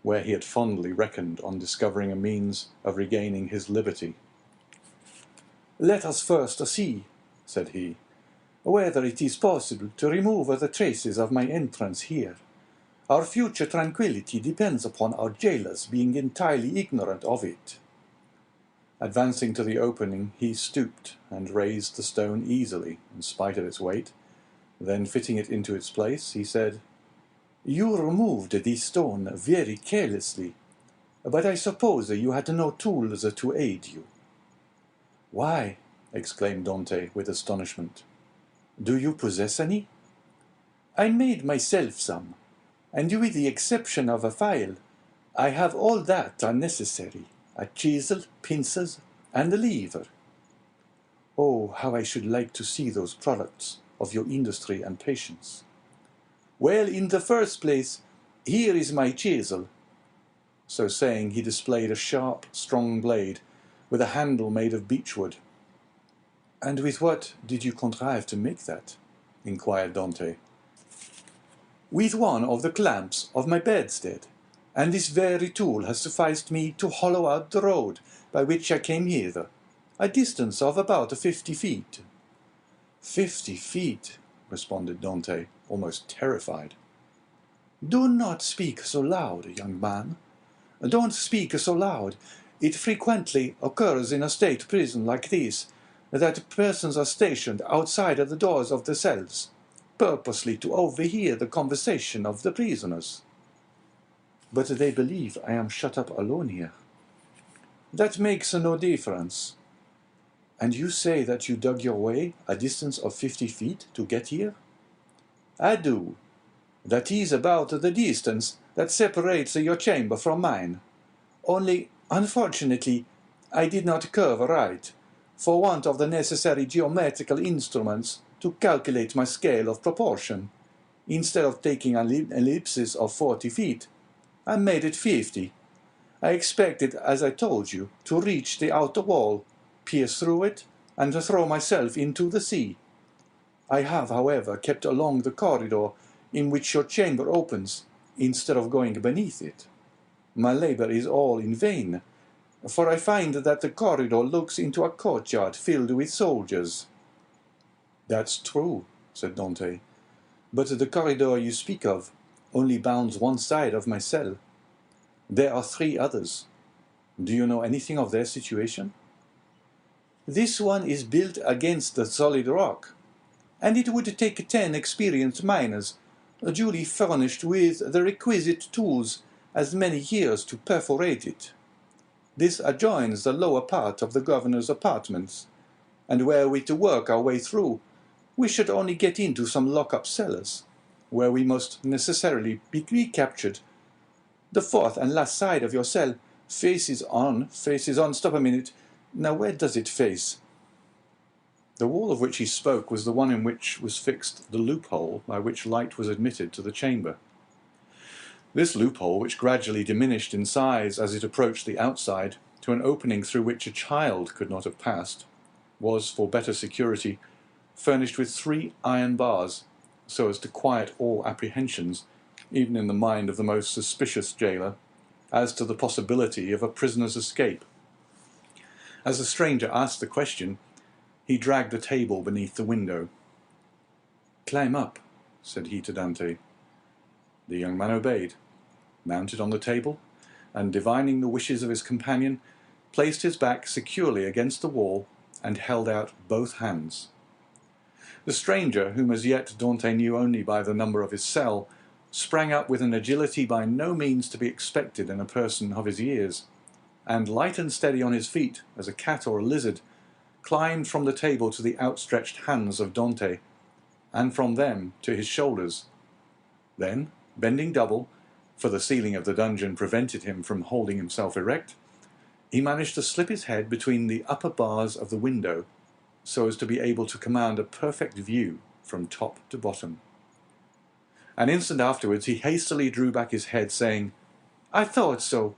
where he had fondly reckoned on discovering a means of regaining his liberty. "Let us first see," said he, "whether it is possible to remove the traces of my entrance here. Our future tranquillity depends upon our jailers being entirely ignorant of it." Advancing to the opening, he stooped and raised the stone easily, in spite of its weight. Then, fitting it into its place, he said, You removed the stone very carelessly, but I suppose you had no tools to aid you. Why, exclaimed Dante with astonishment, do you possess any? I made myself some, and with the exception of a file, I have all that are necessary, a chisel, pincers, and a lever. Oh, how I should like to see those products of your industry and patience. Well, in the first place, here is my chisel. So saying, he displayed a sharp, strong blade with a handle made of beechwood. And with what did you contrive to make that? Inquired Dante. With one of the clamps of my bedstead, and this very tool has sufficed me to hollow out the road by which I came hither, a distance of about 50 feet. 50 feet, responded Dante, almost terrified. Do not speak so loud, young man. Don't speak so loud. It frequently occurs in a state prison like this, that persons are stationed outside of the doors of the cells, purposely to overhear the conversation of the prisoners. But they believe I am shut up alone here. That makes no difference. And you say that you dug your way a distance of 50 feet to get here? I do. That is about the distance that separates your chamber from mine. Only, unfortunately, I did not curve right, for want of the necessary geometrical instruments to calculate my scale of proportion. Instead of taking an ellipsis of 40 feet, I made it 50. I expected, as I told you, to reach the outer wall, pierce through it, and to throw myself into the sea. I have, however, kept along the corridor in which your chamber opens, instead of going beneath it. My labor is all in vain, for I find that the corridor looks into a courtyard filled with soldiers. That's true, said Dante, but the corridor you speak of only bounds one side of my cell. There are 3 others. Do you know anything of their situation? This one is built against the solid rock, and it would take 10 experienced miners, duly furnished with the requisite tools, as many years to perforate it. This adjoins the lower part of the governor's apartments, and were we to work our way through, we should only get into some lock-up cellars, where we must necessarily be recaptured. The 4th and last side of your cell faces on. Stop a minute. Now, where does it face? The wall of which he spoke was the one in which was fixed the loophole by which light was admitted to the chamber. This loophole, which gradually diminished in size as it approached the outside to an opening through which a child could not have passed, was, for better security, furnished with 3 iron bars, so as to quiet all apprehensions, even in the mind of the most suspicious jailer, as to the possibility of a prisoner's escape. As the stranger asked the question, he dragged a table beneath the window. "Climb up," said he to Dante. The young man obeyed, mounted on the table, and divining the wishes of his companion, placed his back securely against the wall and held out both hands. The stranger, whom as yet Dante knew only by the number of his cell, sprang up with an agility by no means to be expected in a person of his years, and, light and steady on his feet as a cat or a lizard, climbed from the table to the outstretched hands of Dante, and from them to his shoulders. Then, bending double, for the ceiling of the dungeon prevented him from holding himself erect, he managed to slip his head between the upper bars of the window, so as to be able to command a perfect view from top to bottom. An instant afterwards he hastily drew back his head, saying, "I thought so,"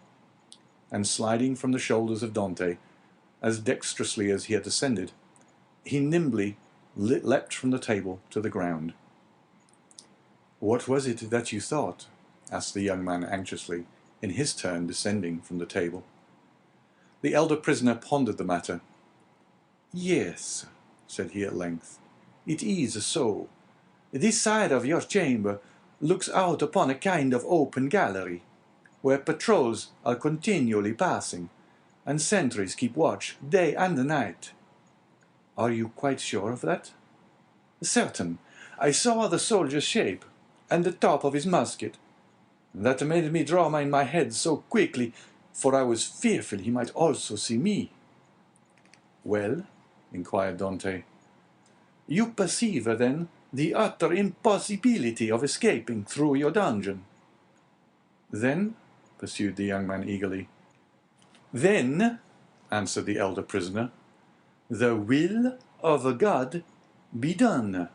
and sliding from the shoulders of Dante, as dexterously as he had descended, he nimbly leapt from the table to the ground. "What was it that you thought?" asked the young man anxiously, in his turn descending from the table. The elder prisoner pondered the matter. "Yes," said he at length, "it is so. This side of your chamber looks out upon a kind of open gallery, where patrols are continually passing, and sentries keep watch day and night." "Are you quite sure of that?" "Certain. I saw the soldier's shape. and the top of his musket. That made me draw my head so quickly, for I was fearful he might also see me." "Well?" inquired Dante. "You perceive, then, the utter impossibility of escaping through your dungeon." "Then," pursued the young man eagerly, "then," answered the elder prisoner, "the will of God be done."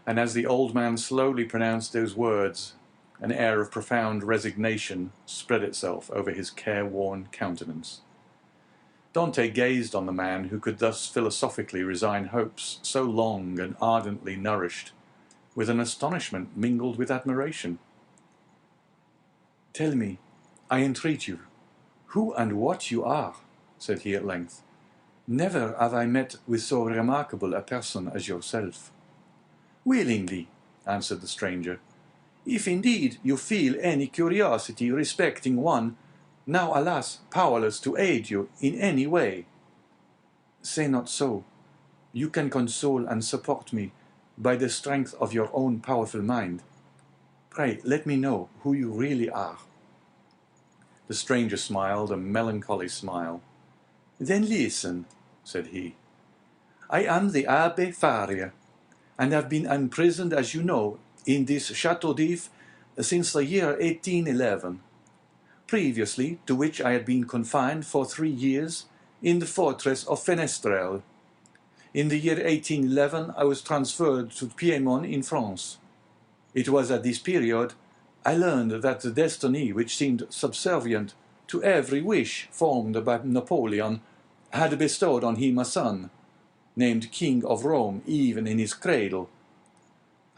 And as the old man slowly pronounced those words, an air of profound resignation spread itself over his careworn countenance. Dante gazed on the man who could thus philosophically resign hopes so long and ardently nourished, with an astonishment mingled with admiration. "Tell me, I entreat you, who and what you are," said he at length. "Never have I met with so remarkable a person as yourself." "Willingly," answered the stranger, "if indeed you feel any curiosity respecting one, now alas powerless to aid you in any way." "Say not so. You can console and support me by the strength of your own powerful mind. Pray let me know who you really are." The stranger smiled a melancholy smile. "Then listen," said he. "I am the Abbé Faria, and have been imprisoned, as you know, in this Château d'If since the year 1811. Previously to which I had been confined for 3 years in the fortress of Fenestrelle. In the year 1811 I was transferred to Piedmont in France. It was at this period I learned that the destiny which seemed subservient to every wish formed by Napoleon had bestowed on him a son, named King of Rome even in his cradle.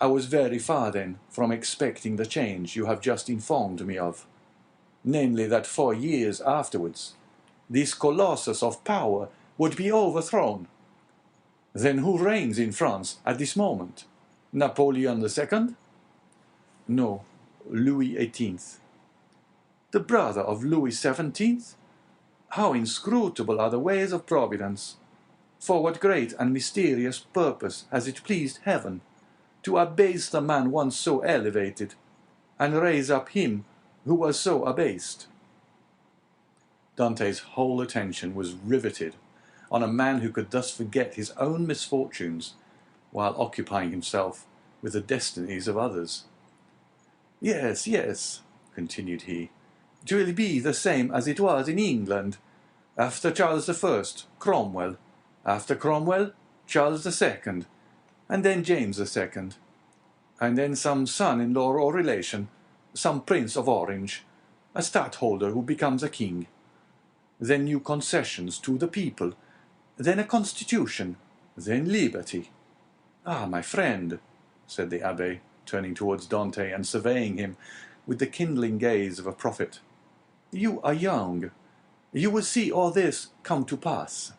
I was very far then from expecting the change you have just informed me of, namely that 4 years afterwards this colossus of power would be overthrown. Then who reigns in France at this moment? Napoleon II? No, Louis XVIII. The brother of Louis XVII? How inscrutable are the ways of Providence! For what great and mysterious purpose has it pleased Heaven to abase the man once so elevated, and raise up him who was so abased?" Dante's whole attention was riveted on a man who could thus forget his own misfortunes while occupying himself with the destinies of others. "Yes, yes," continued he, "it will be the same as it was in England. After Charles I, Cromwell. After Cromwell, Charles II, and then James II, and then some son-in-law or relation, some Prince of Orange, a stadtholder who becomes a king. Then new concessions to the people, then a constitution, then liberty. Ah, my friend," said the abbé, turning towards Dante and surveying him with the kindling gaze of a prophet, "you are young. You will see all this come to pass."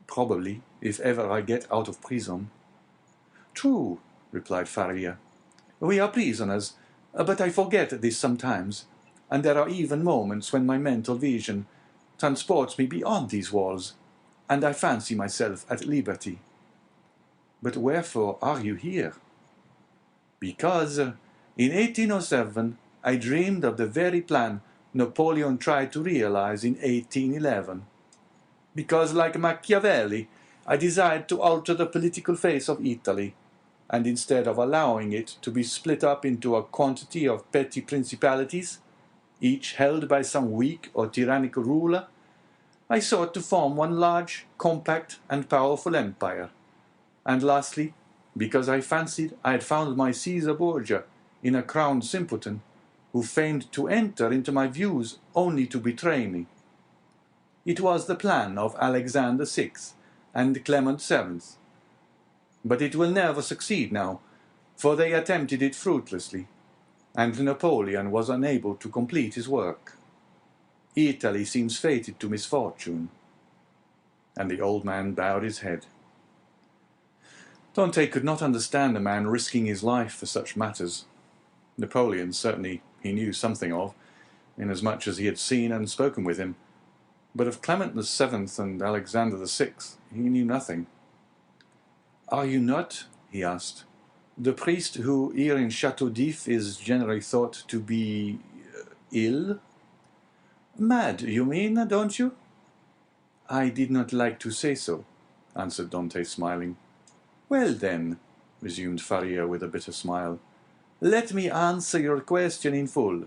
"Probably, if ever I get out of prison." "True," replied Faria. "We are prisoners, but I forget this sometimes, and there are even moments when my mental vision transports me beyond these walls, and I fancy myself at liberty." "But wherefore are you here?" "Because in 1807 I dreamed of the very plan Napoleon tried to realize in 1811. Because, like Machiavelli, I desired to alter the political face of Italy, and instead of allowing it to be split up into a quantity of petty principalities, each held by some weak or tyrannical ruler, I sought to form one large, compact, and powerful empire. And lastly, because I fancied I had found my Caesar Borgia in a crowned simpleton, who feigned to enter into my views only to betray me. It was the plan of Alexander VI and Clement VII. But it will never succeed now, for they attempted it fruitlessly, and Napoleon was unable to complete his work. Italy seems fated to misfortune." And the old man bowed his head. Dante could not understand a man risking his life for such matters. Napoleon certainly he knew something of, inasmuch as he had seen and spoken with him, but of Clement VII and Alexander VI he knew nothing. "Are you not," he asked, The priest who here in Château d'If is generally thought to be ill? Mad, you mean, don't you? I did not like to say so, answered Dantès, smiling. Well then, resumed Faria with a bitter smile, let me answer your question in full,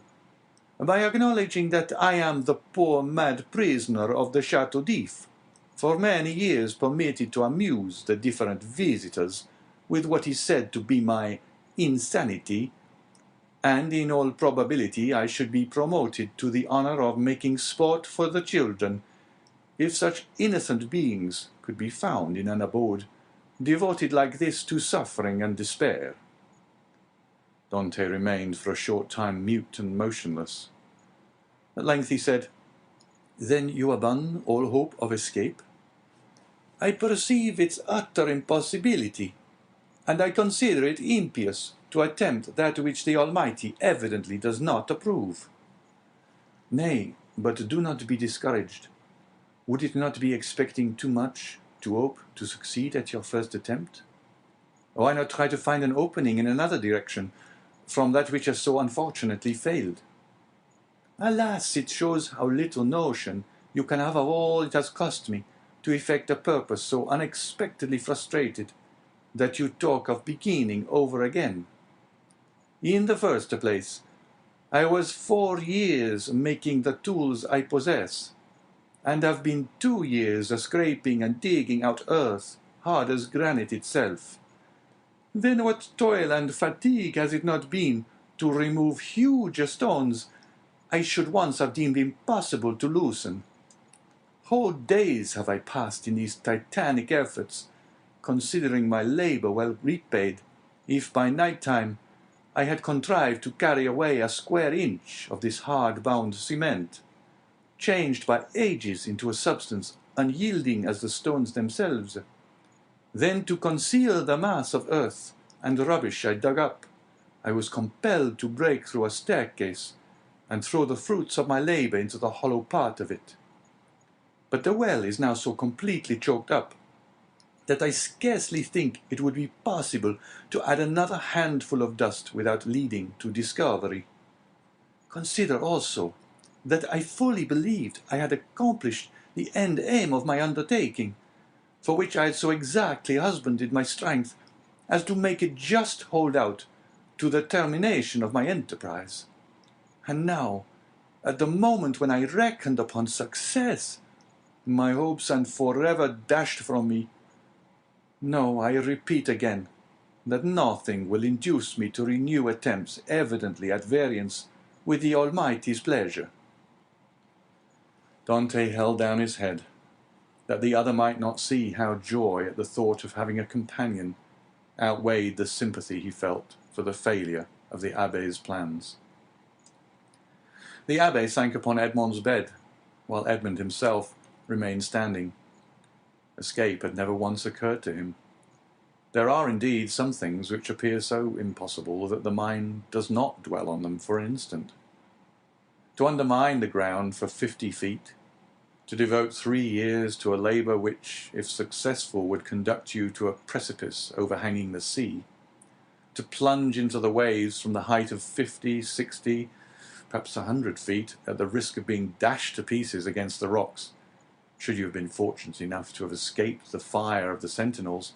by acknowledging that I am the poor mad prisoner of the Château d'If, for many years permitted to amuse the different visitors with what is said to be my insanity, and in all probability I should be promoted to the honor of making sport for the children, if such innocent beings could be found in an abode devoted like this to suffering and despair. Dantès remained for a short time mute and motionless. At length he said, Then you abandon all hope of escape? I perceive its utter impossibility, and I consider it impious to attempt that which the Almighty evidently does not approve. Nay, but do not be discouraged. Would it not be expecting too much to hope to succeed at your first attempt? Why not try to find an opening in another direction from that which has so unfortunately failed? Alas, it shows how little notion you can have of all it has cost me to effect a purpose so unexpectedly frustrated, that you talk of beginning over again. In the first place, I was 4 years making the tools I possess, and have been 2 years scraping and digging out earth hard as granite itself. Then what toil and fatigue has it not been to remove huge stones I should once have deemed impossible to loosen? Whole days have I passed in these titanic efforts, considering my labor well repaid, if by night time I had contrived to carry away a square inch of this hard-bound cement, changed by ages into a substance unyielding as the stones themselves. Then to conceal the mass of earth and rubbish I dug up, I was compelled to break through a staircase and throw the fruits of my labor into the hollow part of it. But the well is now so completely choked up that I scarcely think it would be possible to add another handful of dust without leading to discovery. Consider also that I fully believed I had accomplished the end aim of my undertaking, for which I had so exactly husbanded my strength as to make it just hold out to the termination of my enterprise. And now, at the moment when I reckoned upon success, my hopes are forever dashed from me. No, I repeat again, that nothing will induce me to renew attempts evidently at variance with the Almighty's pleasure. Dantès held down his head, that the other might not see how joy at the thought of having a companion outweighed the sympathy he felt for the failure of the abbé's plans. The abbé sank upon Edmond's bed, while Edmond himself remained standing. Escape had never once occurred to him. There are indeed some things which appear so impossible that the mind does not dwell on them for an instant. To undermine the ground for 50 feet, to devote 3 years to a labor which, if successful, would conduct you to a precipice overhanging the sea, to plunge into the waves from the height of 50, 60, perhaps 100 feet, at the risk of being dashed to pieces against the rocks, should you have been fortunate enough to have escaped the fire of the sentinels,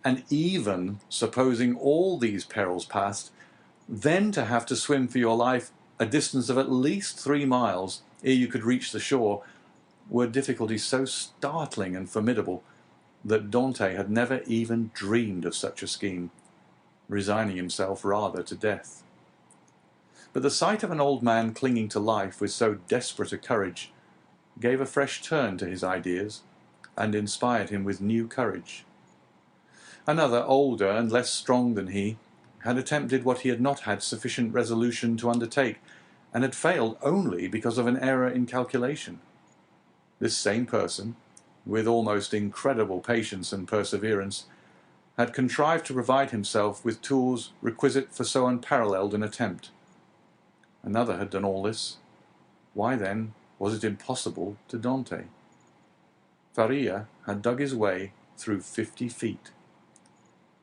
and even supposing all these perils past, then to have to swim for your life a distance of at least 3 miles ere you could reach the shore, were difficulties so startling and formidable that Dantès had never even dreamed of such a scheme, resigning himself rather to death. But the sight of an old man clinging to life with so desperate a courage gave a fresh turn to his ideas, and inspired him with new courage. Another, older and less strong than he, had attempted what he had not had sufficient resolution to undertake, and had failed only because of an error in calculation. This same person, with almost incredible patience and perseverance, had contrived to provide himself with tools requisite for so unparalleled an attempt. Another had done all this. Why, then, was it impossible to Dantès? Faria had dug his way through 50 feet.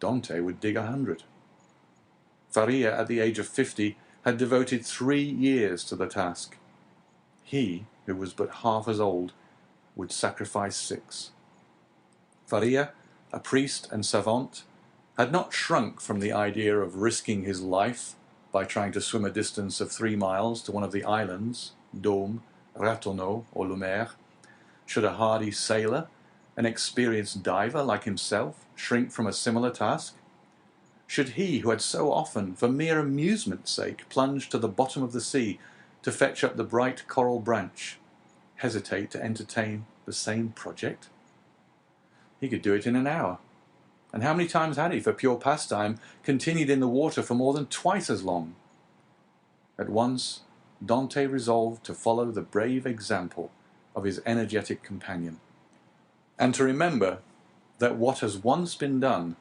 Dantès would dig 100. Faria, at the age of 50, had devoted 3 years to the task. He, who was but half as old, would sacrifice 6. Faria, a priest and savant, had not shrunk from the idea of risking his life by trying to swim a distance of 3 miles to one of the islands, Dôme, Ratonneau, or Lumière. Should a hardy sailor, an experienced diver like himself, shrink from a similar task? Should he, who had so often, for mere amusement's sake, plunged to the bottom of the sea to fetch up the bright coral branch, hesitate to entertain the same project? He could do it in an hour. And how many times had he, for pure pastime, continued in the water for more than twice as long? At once, Dante resolved to follow the brave example of his energetic companion, and to remember that what has once been done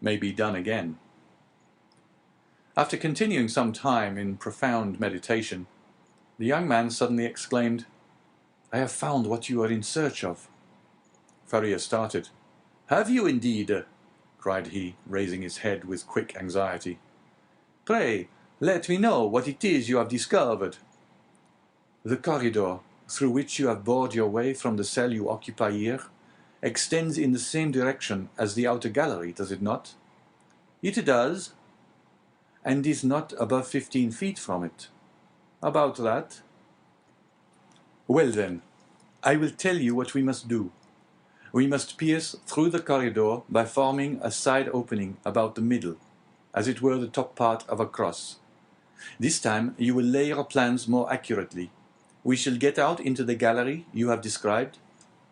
may be done again. After continuing some time in profound meditation, the young man suddenly exclaimed, "I have found what you are in search of." Faria started. "Have you indeed?" cried he, raising his head with quick anxiety. "Pray, let me know what it is you have discovered." "The corridor through which you have bored your way from the cell you occupy here extends in the same direction as the outer gallery, does it not?" "It does." "And is not above 15 feet from it?" "About that." "Well then, I will tell you what we must do. We must pierce through the corridor by forming a side opening about the middle, as it were the top part of a cross. This time you will lay your plans more accurately. We shall get out into the gallery you have described,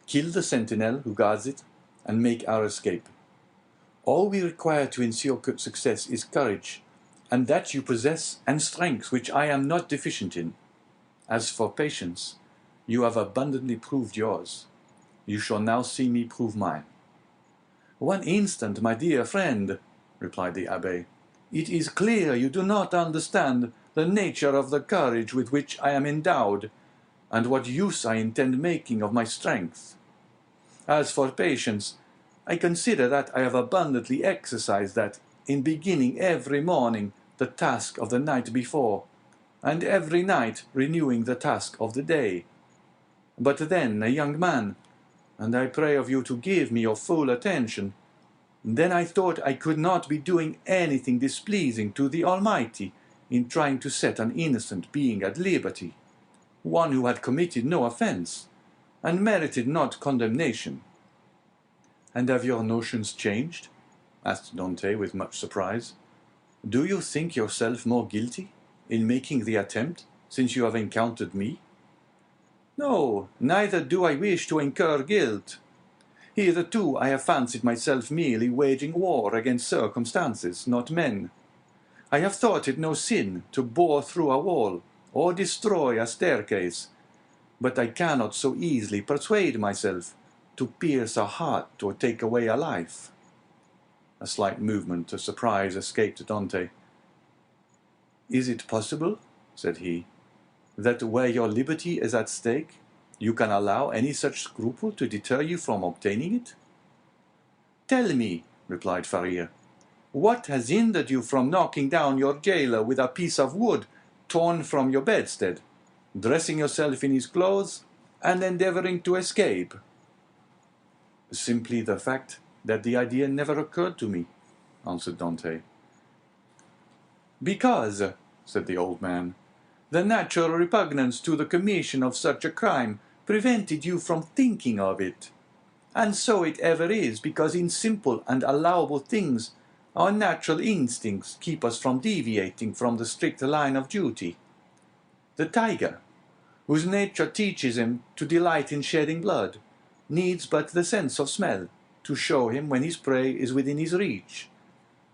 kill the sentinel who guards it, and make our escape. All we require to ensure success is courage, and that you possess, and strength which I am not deficient in. As for patience, you have abundantly proved yours. You shall now see me prove mine." "One instant, my dear friend," replied the abbé. "It is clear you do not understand the nature of the courage with which I am endowed, and what use I intend making of my strength. As for patience, I consider that I have abundantly exercised that in beginning every morning the task of the night before, and every night renewing the task of the day. But then, a young man, and I pray of you to give me your full attention, then I thought I could not be doing anything displeasing to the Almighty in trying to set an innocent being at liberty, one who had committed no offense, and merited not condemnation." "And have your notions changed?" asked Dante with much surprise. "Do you think yourself more guilty in making the attempt since you have encountered me?" "No, neither do I wish to incur guilt. Hitherto I have fancied myself merely waging war against circumstances, not men. I have thought it no sin to bore through a wall or destroy a staircase, but I cannot so easily persuade myself to pierce a heart or take away a life." A slight movement of surprise escaped Dante. "Is it possible," said he, "that where your liberty is at stake, you can allow any such scruple to deter you from obtaining it?" "Tell me," replied Faria, "what has hindered you from knocking down your jailer with a piece of wood torn from your bedstead, dressing yourself in his clothes, and endeavoring to escape?" "Simply the fact that the idea never occurred to me," answered Dante. "Because," said the old man, "the natural repugnance to the commission of such a crime prevented you from thinking of it. And so it ever is, because in simple and allowable things our natural instincts keep us from deviating from the strict line of duty. The tiger, whose nature teaches him to delight in shedding blood, needs but the sense of smell to show him when his prey is within his reach,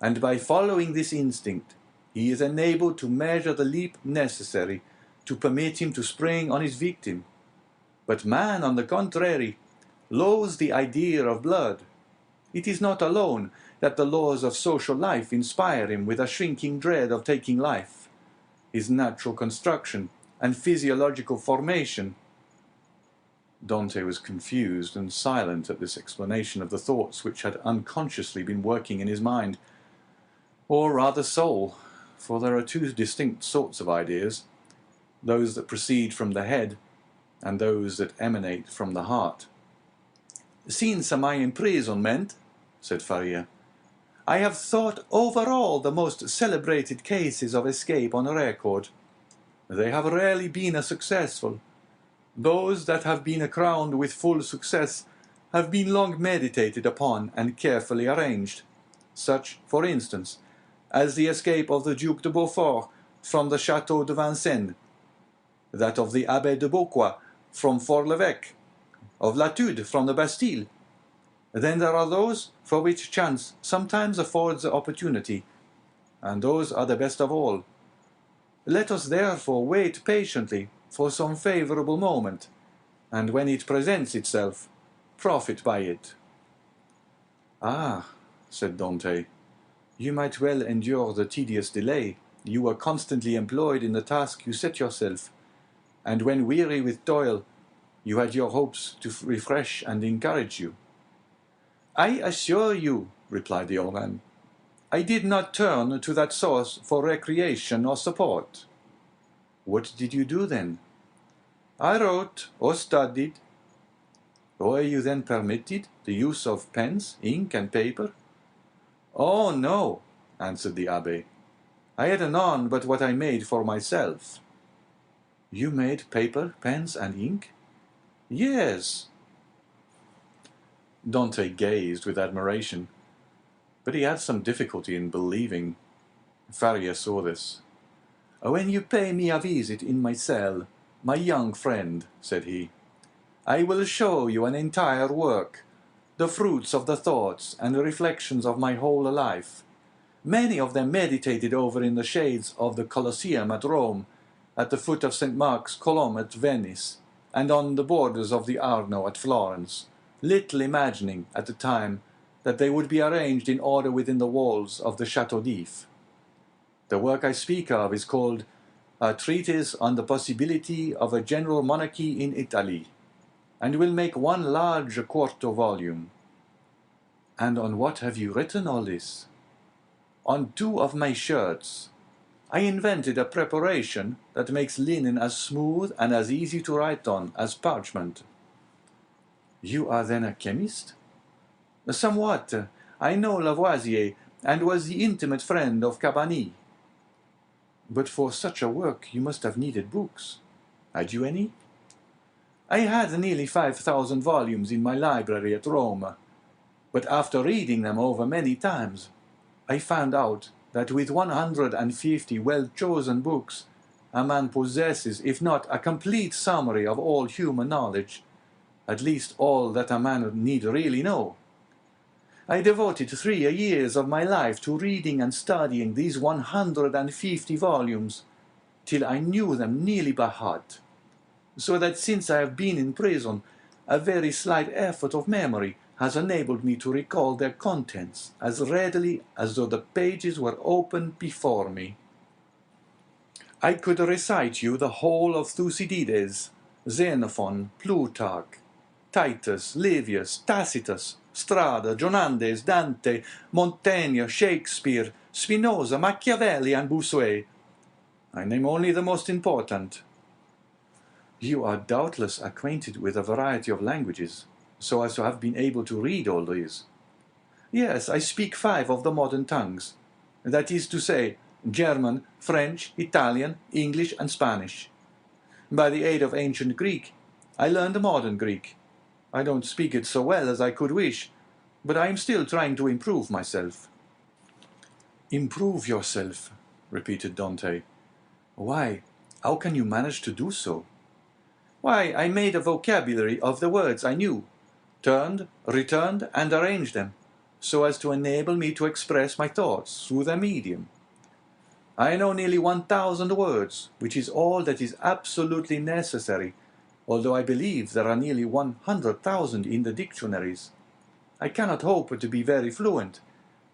and by following this instinct he is enabled to measure the leap necessary to permit him to spring on his victim. But man, on the contrary, loathes the idea of blood. It is not alone that the laws of social life inspire him with a shrinking dread of taking life. His natural construction and physiological formation—" Dante was confused and silent at this explanation of the thoughts which had unconsciously been working in his mind, or rather soul, for there are two distinct sorts of ideas, those that proceed from the head and those that emanate from the heart. Since my imprisonment, said Faria, I have thought over all the most celebrated cases of escape on record. They have rarely been successful. Those that have been crowned with full success have been long meditated upon and carefully arranged, such, for instance, as the escape of the Duc de Beaufort from the Château de Vincennes, that of the Abbé de Beaucois from Fort l'Evêque, of Latude from the Bastille. Then there are those for which chance sometimes affords opportunity, and those are the best of all. Let us therefore wait patiently for some favourable moment, and when it presents itself, profit by it. Ah, said Dante, you might well endure the tedious delay. You were constantly employed in the task you set yourself, and when weary with toil, you had your hopes to refresh and encourage you. I assure you, replied the old man, I did not turn to that source for recreation or support. What did you do then? I wrote or studied. Were you then permitted the use of pens, ink, and paper? Oh, no, answered the abbé. I had none but what I made for myself. You made paper, pens, and ink? Yes. Dante gazed with admiration, but he had some difficulty in believing. Faria saw this. When you pay me a visit in my cell, my young friend, said he, I will show you an entire work, the fruits of the thoughts and reflections of my whole life, many of them meditated over in the shades of the Colosseum at Rome, at the foot of St. Mark's Column at Venice, and on the borders of the Arno at Florence, little imagining at the time that they would be arranged in order within the walls of the Château d'If. The work I speak of is called A Treatise on the Possibility of a General Monarchy in Italy, and will make one large quarto volume. And on what have you written all this? On 2 of my shirts. I invented a preparation that makes linen as smooth and as easy to write on as parchment. You are then a chemist? Somewhat. I know Lavoisier, and was the intimate friend of Cabanilles. But for such a work you must have needed books. Had you any? I had nearly 5,000 volumes in my library at Rome, but after reading them over many times, I found out that with 150 well-chosen books, a man possesses, if not a complete summary of all human knowledge, at least all that a man need really know. I devoted 3 years of my life to reading and studying these 150 volumes, till I knew them nearly by heart, so that since I have been in prison, a very slight effort of memory has enabled me to recall their contents as readily as though the pages were open before me. I could recite you the whole of Thucydides, Xenophon, Plutarch, Titus, Livius, Tacitus, Strada, Jonandes, Dante, Montaigne, Shakespeare, Spinoza, Machiavelli, and Bossuet. I name only the most important. You are doubtless acquainted with a variety of languages, so as to have been able to read all these. Yes, I speak 5 of the modern tongues, that is to say, German, French, Italian, English, and Spanish. By the aid of ancient Greek, I learned modern Greek. I don't speak it so well as I could wish, but I am still trying to improve myself. Improve yourself, repeated Dante. Why, how can you manage to do so? Why, I made a vocabulary of the words I knew, turned, returned, and arranged them, so as to enable me to express my thoughts through their medium. I know nearly 1,000 words, which is all that is absolutely necessary, although I believe there are nearly 100,000 in the dictionaries. I cannot hope to be very fluent,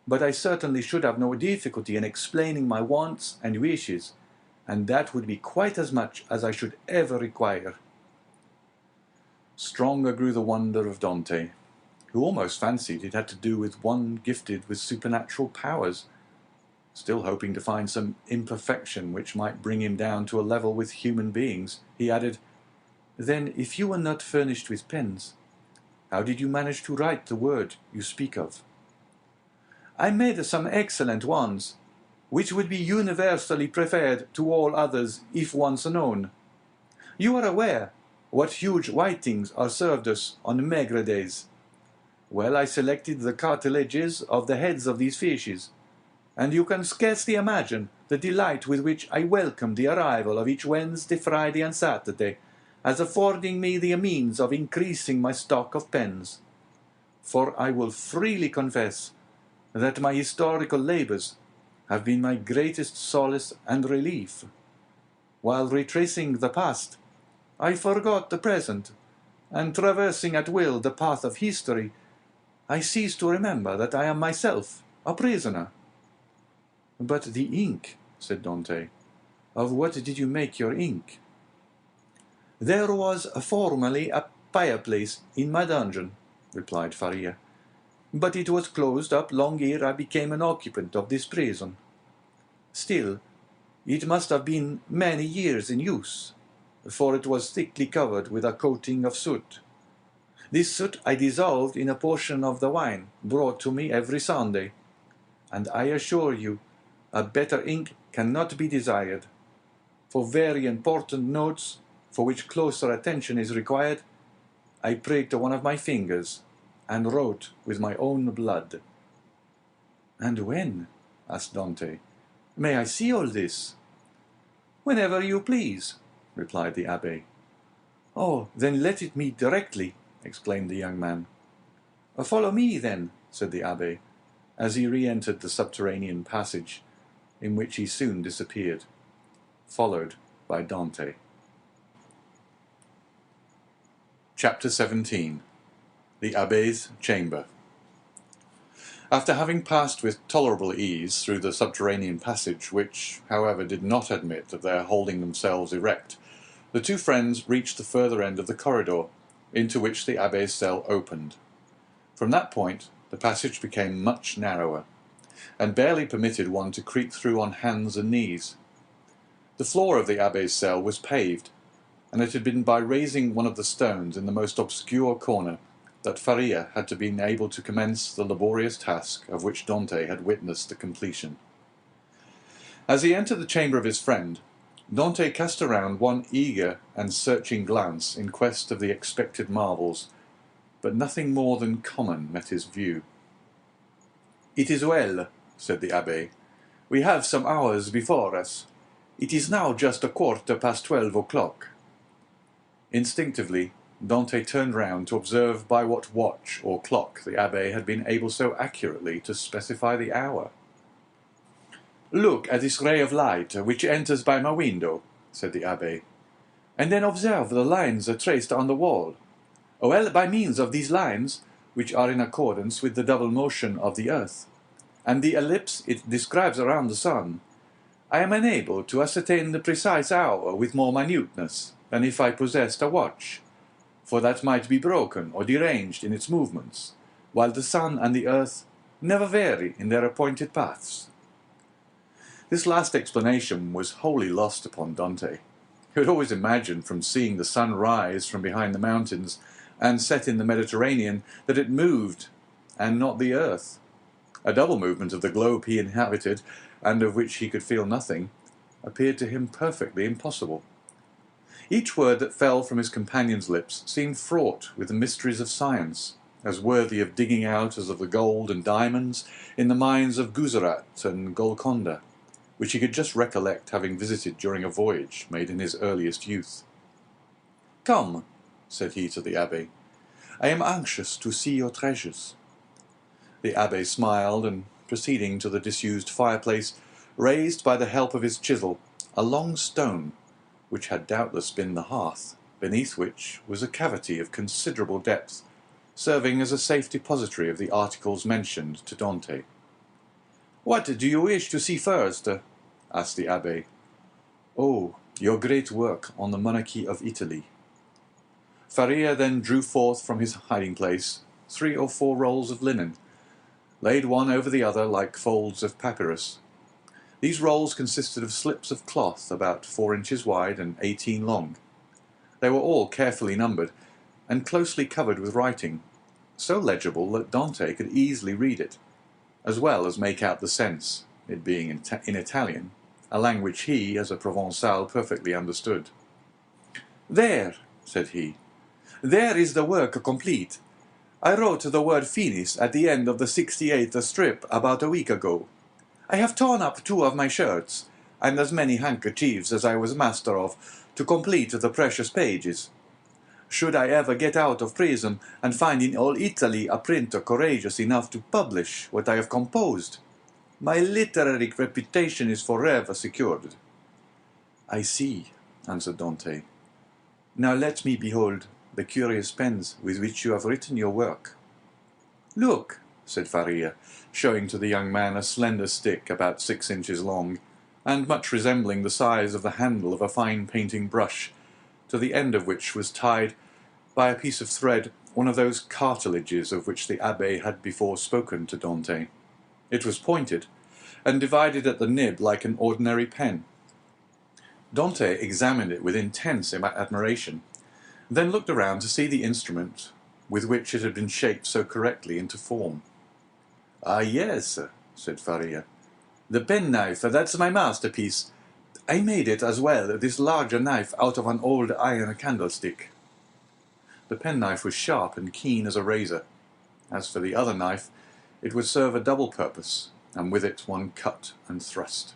but I certainly should have no difficulty in explaining my wants and wishes, and that would be quite as much as I should ever require. Stronger grew the wonder of Dante, who almost fancied it had to do with one gifted with supernatural powers. Still hoping to find some imperfection which might bring him down to a level with human beings, he added, "Then, if you were not furnished with pens, how did you manage to write the word you speak of?" "I made some excellent ones, which would be universally preferred to all others if once known. You are aware what huge whitings are served us on maigre days. Well, I selected the cartilages of the heads of these fishes, and you can scarcely imagine the delight with which I welcome the arrival of each Wednesday, Friday, and Saturday, as affording me the means of increasing my stock of pens. For I will freely confess that my historical labours have been my greatest solace and relief. While retracing the past, I forgot the present, and traversing at will the path of history, I cease to remember that I am myself a prisoner." "But the ink," said Dante. "Of what did you make your ink?" "There was formerly a fireplace in my dungeon," replied Faria, "but it was closed up long ere I became an occupant of this prison. Still, it must have been many years in use, for it was thickly covered with a coating of soot. This soot I dissolved in a portion of the wine brought to me every Sunday, and I assure you a better ink cannot be desired. For very important notes, for which closer attention is required, I pricked one of my fingers, and wrote with my own blood." "And when?" asked Dante. "May I see all this?" "Whenever you please," replied the abbé. "Oh, then let it me directly," exclaimed the young man. "Follow me, then," said the abbé, as he re-entered the subterranean passage, in which he soon disappeared, followed by Dante. Chapter 17. The Abbé's Chamber. After having passed with tolerable ease through the subterranean passage, which, however, did not admit of their holding themselves erect, the two friends reached the further end of the corridor, into which the abbé's cell opened. From that point the passage became much narrower, and barely permitted one to creep through on hands and knees. The floor of the abbé's cell was paved, and it had been by raising one of the stones in the most obscure corner that Faria had been able to commence the laborious task of which Dante had witnessed the completion. As he entered the chamber of his friend, Dante cast around one eager and searching glance in quest of the expected marvels, but nothing more than common met his view. "It is well," said the abbé. "We have some hours before us. It is now just 12:15 o'clock." Instinctively, Dante turned round to observe by what watch or clock the abbé had been able so accurately to specify the hour. "Look at this ray of light which enters by my window," said the abbé, "and then observe the lines traced on the wall. Well, by means of these lines, which are in accordance with the double motion of the earth, and the ellipse it describes around the sun, I am enabled to ascertain the precise hour with more minuteness than if I possessed a watch, for that might be broken or deranged in its movements, while the sun and the earth never vary in their appointed paths." This last explanation was wholly lost upon Dante. He had always imagined, from seeing the sun rise from behind the mountains and set in the Mediterranean, that it moved, and not the earth. A double movement of the globe he inhabited, and of which he could feel nothing, appeared to him perfectly impossible. Each word that fell from his companion's lips seemed fraught with the mysteries of science, as worthy of digging out as of the gold and diamonds in the mines of Guzerat and Golconda, which he could just recollect having visited during a voyage made in his earliest youth. "Come," said he to the abbé, "I am anxious to see your treasures." The abbé smiled, and proceeding to the disused fireplace, raised by the help of his chisel a long stone, which had doubtless been the hearth, beneath which was a cavity of considerable depth, serving as a safe depository of the articles mentioned to Dante. "What do you wish to see first?" asked the abbé. "Oh, your great work on the monarchy of Italy." Faria then drew forth from his hiding-place 3 or 4 rolls of linen, laid one over the other like folds of papyrus, These rolls consisted of slips of cloth about 4 inches wide and 18 long. They were all carefully numbered and closely covered with writing, so legible that Dante could easily read it, as well as make out the sense, it being in Italian, a language he, as a Provençal, perfectly understood. "There," said he, "there is the work complete. I wrote the word finis at the end of the 68th strip about a week ago. I have torn up 2 of my shirts, and as many handkerchiefs as I was master of, to complete the precious pages. Should I ever get out of prison and find in all Italy a printer courageous enough to publish what I have composed, my literary reputation is forever secured." "I see," answered Dante. "Now let me behold the curious pens with which you have written your work." "Look," said Faria, showing to the young man a slender stick about 6 inches long, and much resembling the size of the handle of a fine painting brush, to the end of which was tied, by a piece of thread, one of those cartilages of which the abbé had before spoken to Dante. It was pointed, and divided at the nib like an ordinary pen. Dante examined it with intense admiration, then looked around to see the instrument with which it had been shaped so correctly into form. "Ah, yes," said Faria. "The penknife, that's my masterpiece. I made it as well, this larger knife, out of an old iron candlestick." The penknife was sharp and keen as a razor. As for the other knife, it would serve a double purpose, and with it one cut and thrust.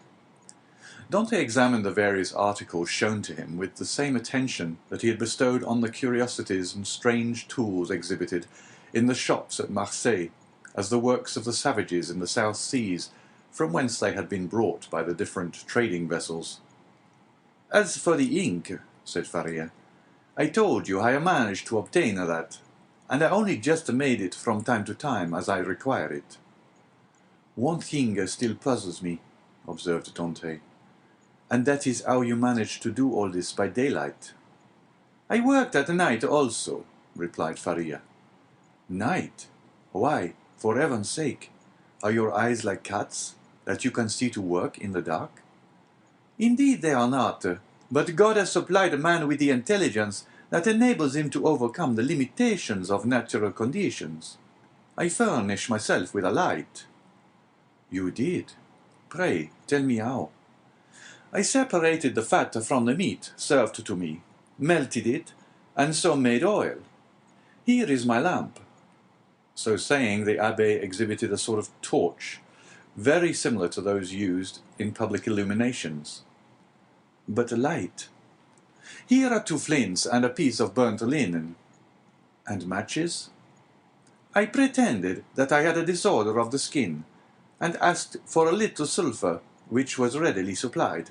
Dante examined the various articles shown to him with the same attention that he had bestowed on the curiosities and strange tools exhibited in the shops at Marseilles as the works of the savages in the South Seas, from whence they had been brought by the different trading vessels. "As for the ink," said Faria, "I told you I managed to obtain that, and I only just made it from time to time as I require it." "One thing still puzzles me," observed Dante, "and that is how you managed to do all this by daylight." "I worked at night also," replied Faria. "Night? Why, for heaven's sake, are your eyes like cats, that you can see to work in the dark?" "Indeed they are not, but God has supplied man with the intelligence that enables him to overcome the limitations of natural conditions. I furnish myself with a light." "You did? Pray, tell me how." "I separated the fat from the meat served to me, melted it, and so made oil. Here is my lamp." So saying, the abbé exhibited a sort of torch, very similar to those used in public illuminations. "But a light?" "Here are 2 flints and a piece of burnt linen." "And matches?" "I pretended that I had a disorder of the skin, and asked for a little sulphur, which was readily supplied."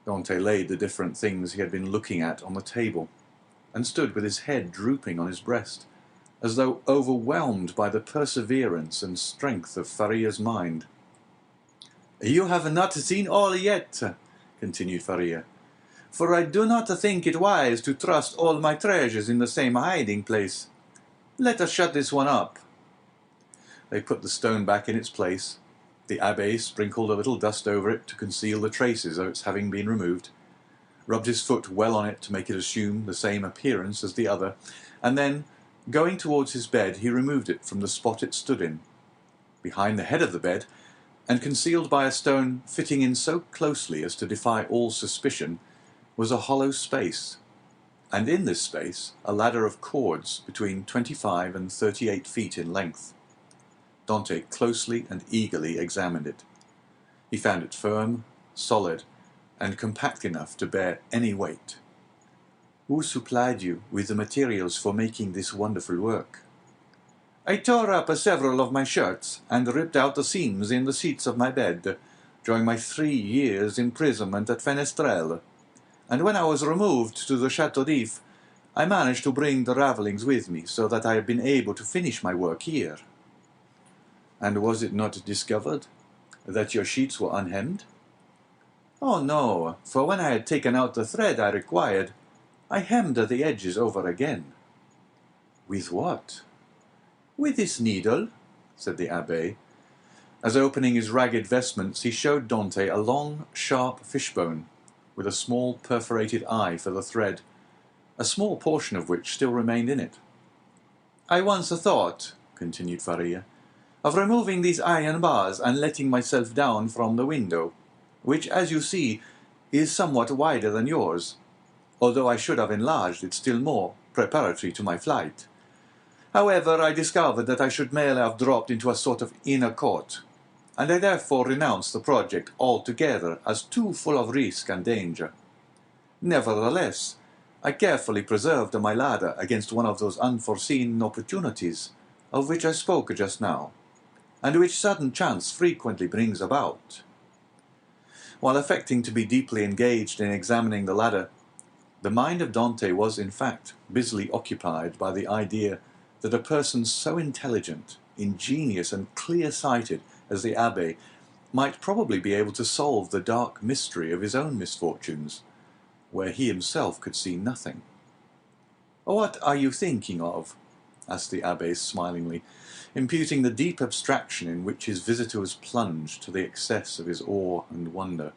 Dante laid the different things he had been looking at on the table, and stood with his head drooping on his breast, as though overwhelmed by the perseverance and strength of Faria's mind. "You have not seen all yet," continued Faria, "for I do not think it wise to trust all my treasures in the same hiding place. Let us shut this one up." They put the stone back in its place. The abbé sprinkled a little dust over it to conceal the traces of its having been removed, rubbed his foot well on it to make it assume the same appearance as the other, and then, going towards his bed, he removed it from the spot it stood in. Behind the head of the bed, and concealed by a stone fitting in so closely as to defy all suspicion, was a hollow space, and in this space a ladder of cords between 25 and 38 feet in length. Dante closely and eagerly examined it. He found it firm, solid, and compact enough to bear any weight. "Who supplied you with the materials for making this wonderful work?" "I tore up several of my shirts, and ripped out the seams in the sheets of my bed, during my 3 years' imprisonment at Fenestrelle, and when I was removed to the Château, I managed to bring the ravellings with me, so that I have been able to finish my work here." "And was it not discovered that your sheets were unhemmed?" "Oh, no, for when I had taken out the thread I required, I hemmed the edges over again." "With what?" "With this needle," said the abbé, As opening his ragged vestments, he showed Dante a long, sharp fishbone, with a small perforated eye for the thread, a small portion of which still remained in it. "I once thought," continued Faria, "of removing these iron bars and letting myself down from the window, which, as you see, is somewhat wider than yours, although I should have enlarged it still more, preparatory to my flight. However, I discovered that I should merely have dropped into a sort of inner court, and I therefore renounced the project altogether as too full of risk and danger. Nevertheless, I carefully preserved my ladder against one of those unforeseen opportunities of which I spoke just now, and which sudden chance frequently brings about." While affecting to be deeply engaged in examining the ladder, the mind of Dante was, in fact, busily occupied by the idea that a person so intelligent, ingenious, and clear-sighted as the abbé might probably be able to solve the dark mystery of his own misfortunes, where he himself could see nothing. "What are you thinking of?" asked the abbé smilingly, imputing the deep abstraction in which his visitor was plunged to the excess of his awe and wonder.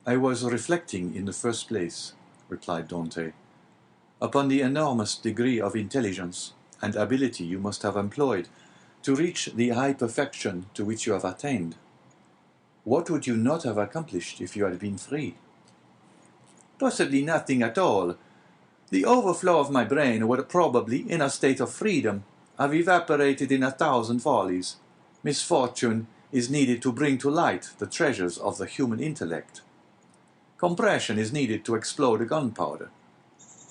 "I was reflecting, in the first place," replied Dante, "upon the enormous degree of intelligence and ability you must have employed to reach the high perfection to which you have attained. What would you not have accomplished if you had been free?" "Possibly nothing at all. The overflow of my brain would probably, in a state of freedom, have evaporated in 1,000 follies. Misfortune is needed to bring to light the treasures of the human intellect. Compression is needed to explode gunpowder.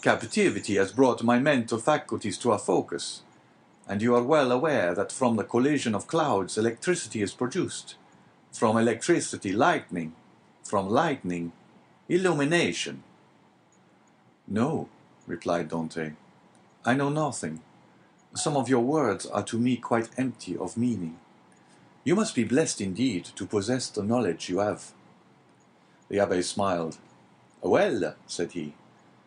Captivity has brought my mental faculties to a focus, and you are well aware that from the collision of clouds electricity is produced, from electricity lightning, from lightning illumination." "No," replied Dante, "I know nothing. Some of your words are to me quite empty of meaning. You must be blessed indeed to possess the knowledge you have." The abbé smiled. "Well," said he,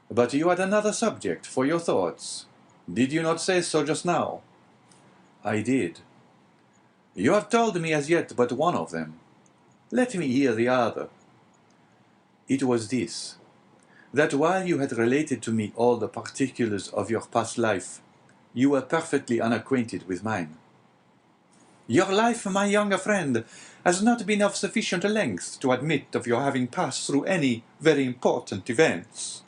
"but you had another subject for your thoughts. Did you not say so just now?" "I did." "You have told me as yet but one of them. Let me hear the other." "It was this, that while you had related to me all the particulars of your past life, you were perfectly unacquainted with mine." "Your life, my young friend, has not been of sufficient length to admit of your having passed through any very important events."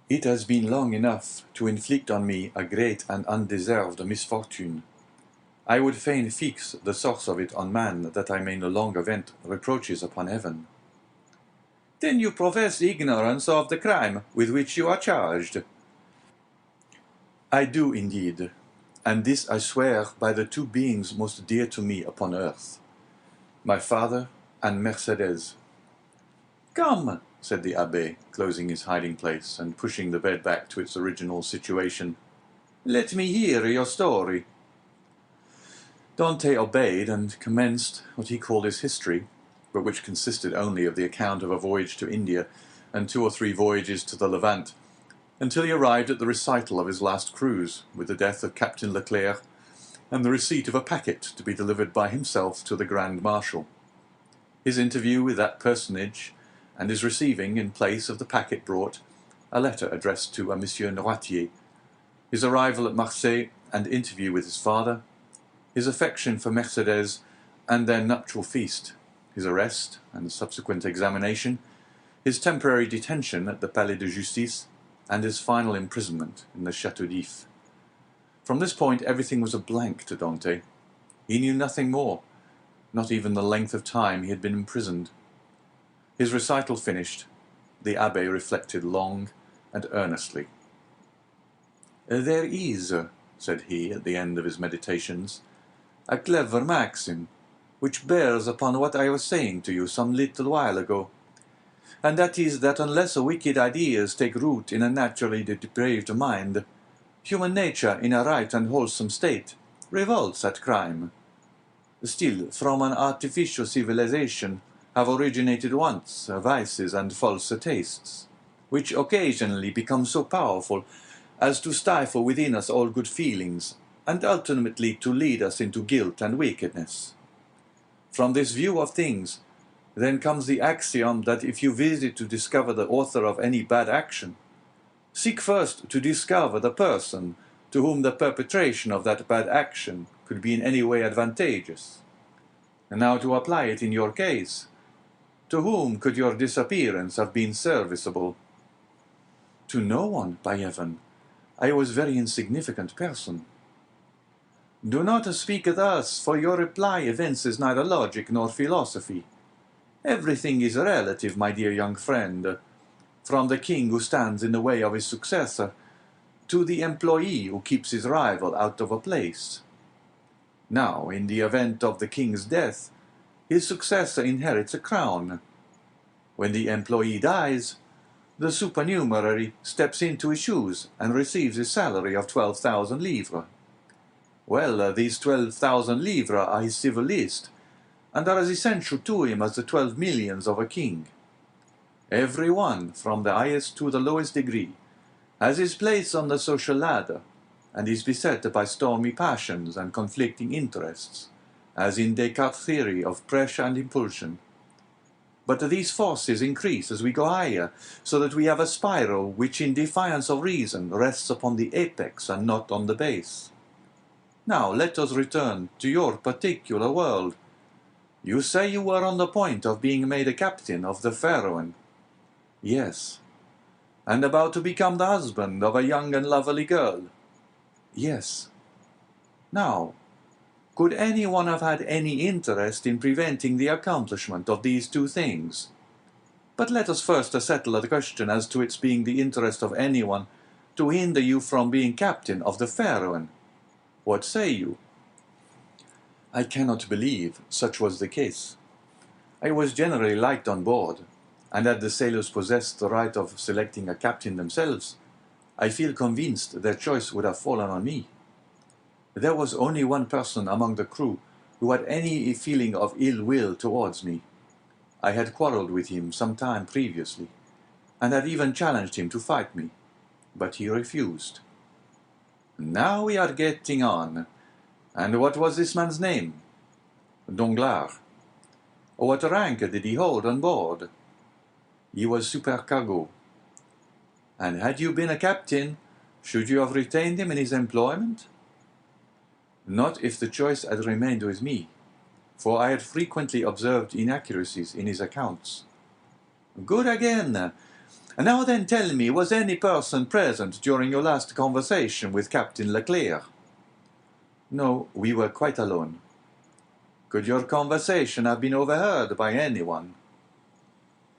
"It has been long enough to inflict on me a great and undeserved misfortune. I would fain fix the source of it on man, that I may no longer vent reproaches upon heaven." "Then you profess ignorance of the crime with which you are charged?" "I do indeed, and this I swear by the two beings most dear to me upon earth, my father and Mercédès." "Come," said the abbé, closing his hiding-place and pushing the bed back to its original situation, "let me hear your story." Dante obeyed and commenced what he called his history, but which consisted only of the account of a voyage to India and 2 or 3 voyages to the Levant, until he arrived at the recital of his last cruise, with the death of Captain Leclerc, and the receipt of a packet to be delivered by himself to the Grand Marshal. His interview with that personage, and his receiving, in place of the packet brought, a letter addressed to a Monsieur Noirtier, his arrival at Marseille and interview with his father, his affection for Mercédès and their nuptial feast, his arrest and subsequent examination, his temporary detention at the Palais de Justice, and his final imprisonment in the Château d'If. From this point everything was a blank to Dante. He knew nothing more, not even the length of time he had been imprisoned. His recital finished, the abbé reflected long and earnestly. "There is," said he at the end of his meditations, "a clever maxim, which bears upon what I was saying to you some little while ago, and that is that unless wicked ideas take root in a naturally depraved mind, human nature in a right and wholesome state revolts at crime. Still, from an artificial civilization have originated wants, vices, and false tastes, which occasionally become so powerful as to stifle within us all good feelings, and ultimately to lead us into guilt and wickedness. From this view of things, then comes the axiom that if you visit to discover the author of any bad action, seek first to discover the person to whom the perpetration of that bad action could be in any way advantageous. And now to apply it in your case, to whom could your disappearance have been serviceable? To no one, by heaven. I was a very insignificant person. Do not speak thus, for your reply evinces neither logic nor philosophy. Everything is relative, my dear young friend, from the king who stands in the way of his successor, to the employee who keeps his rival out of a place. Now, in the event of the king's death, his successor inherits a crown. When the employee dies, the supernumerary steps into his shoes and receives his salary of 12,000 livres. Well, these 12,000 livres are his civil list, and are as essential to him as the 12 millions of a king. Every one, from the highest to the lowest degree, has his place on the social ladder, and is beset by stormy passions and conflicting interests, as in Descartes' theory of pressure and impulsion. But these forces increase as we go higher, so that we have a spiral which, in defiance of reason, rests upon the apex and not on the base. Now let us return to your particular world. You say you were on the point of being made a captain of the Pharaon. Yes. And about to become the husband of a young and lovely girl. Yes. Now, could anyone have had any interest in preventing the accomplishment of these two things? But let us first settle the question as to its being the interest of anyone to hinder you from being captain of the Pharaon. What say you? I cannot believe such was the case. I was generally liked on board, and had the sailors possessed the right of selecting a captain themselves, I feel convinced their choice would have fallen on me. There was only one person among the crew who had any feeling of ill will towards me. I had quarrelled with him some time previously, and had even challenged him to fight me, but he refused. Now we are getting on. And what was this man's name? Danglars. What rank did he hold on board? He was supercargo. And had you been a captain, should you have retained him in his employment? Not if the choice had remained with me, for I had frequently observed inaccuracies in his accounts. Good again. Now then tell me, was any person present during your last conversation with Captain Leclerc? No, we were quite alone. Could your conversation have been overheard by anyone?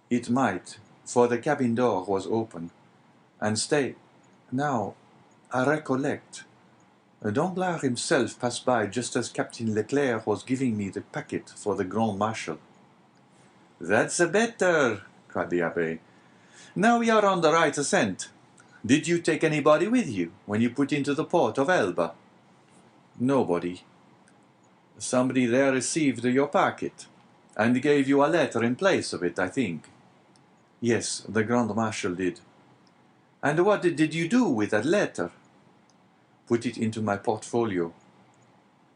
It might, for the cabin door was open. And stay, now, I recollect. Danglars himself passed by just as Captain Leclerc was giving me the packet for the Grand Marshal. That's better, cried the Abbé. Now we are on the right scent. Did you take anybody with you when you put into the port of Elba? Nobody. Somebody there received your packet, and gave you a letter in place of it, I think. Yes, the Grand Marshal did. And what did you do with that letter? Put it into my portfolio.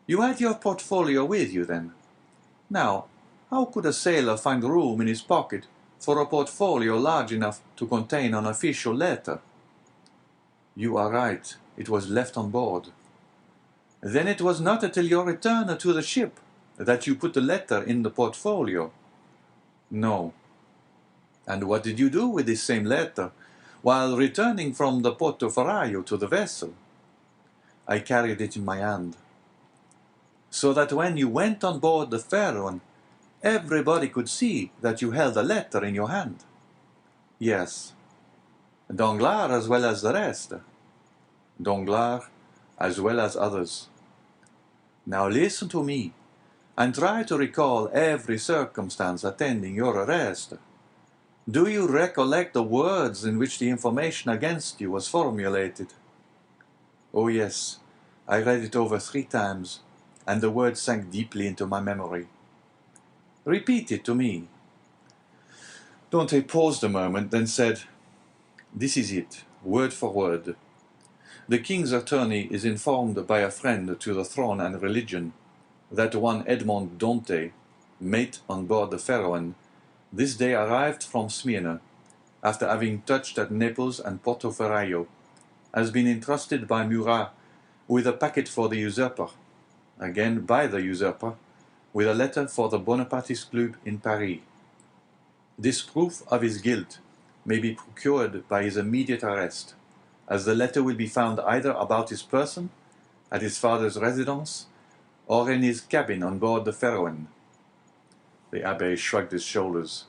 You had your portfolio with you, then? Now, how could a sailor find room in his pocket for a portfolio large enough to contain an official letter? You are right, it was left on board. Then it was not until your return to the ship that you put the letter in the portfolio? No. And what did you do with this same letter while returning from the Porto Ferraio to the vessel? I carried it in my hand. So that when you went on board the Pharaon, everybody could see that you held a letter in your hand? Yes. Danglars as well as the rest? Danglars as well as others. Now listen to me, and try to recall every circumstance attending your arrest. Do you recollect the words in which the information against you was formulated? Oh yes, I read it over 3 times, and the words sank deeply into my memory. Repeat it to me. Dante paused a moment, then said, This is it, word for word. The king's attorney is informed by a friend to the throne and religion that one Edmond Dantès, mate on board the Pharaon, this day arrived from Smyrna, after having touched at Naples and Porto Ferraio, has been entrusted by Murat with a packet for the usurper, again by the usurper, with a letter for the Bonapartist Club in Paris. This proof of his guilt may be procured by his immediate arrest, as the letter will be found either about his person, at his father's residence, or in his cabin on board the Pharaon. The abbé shrugged his shoulders.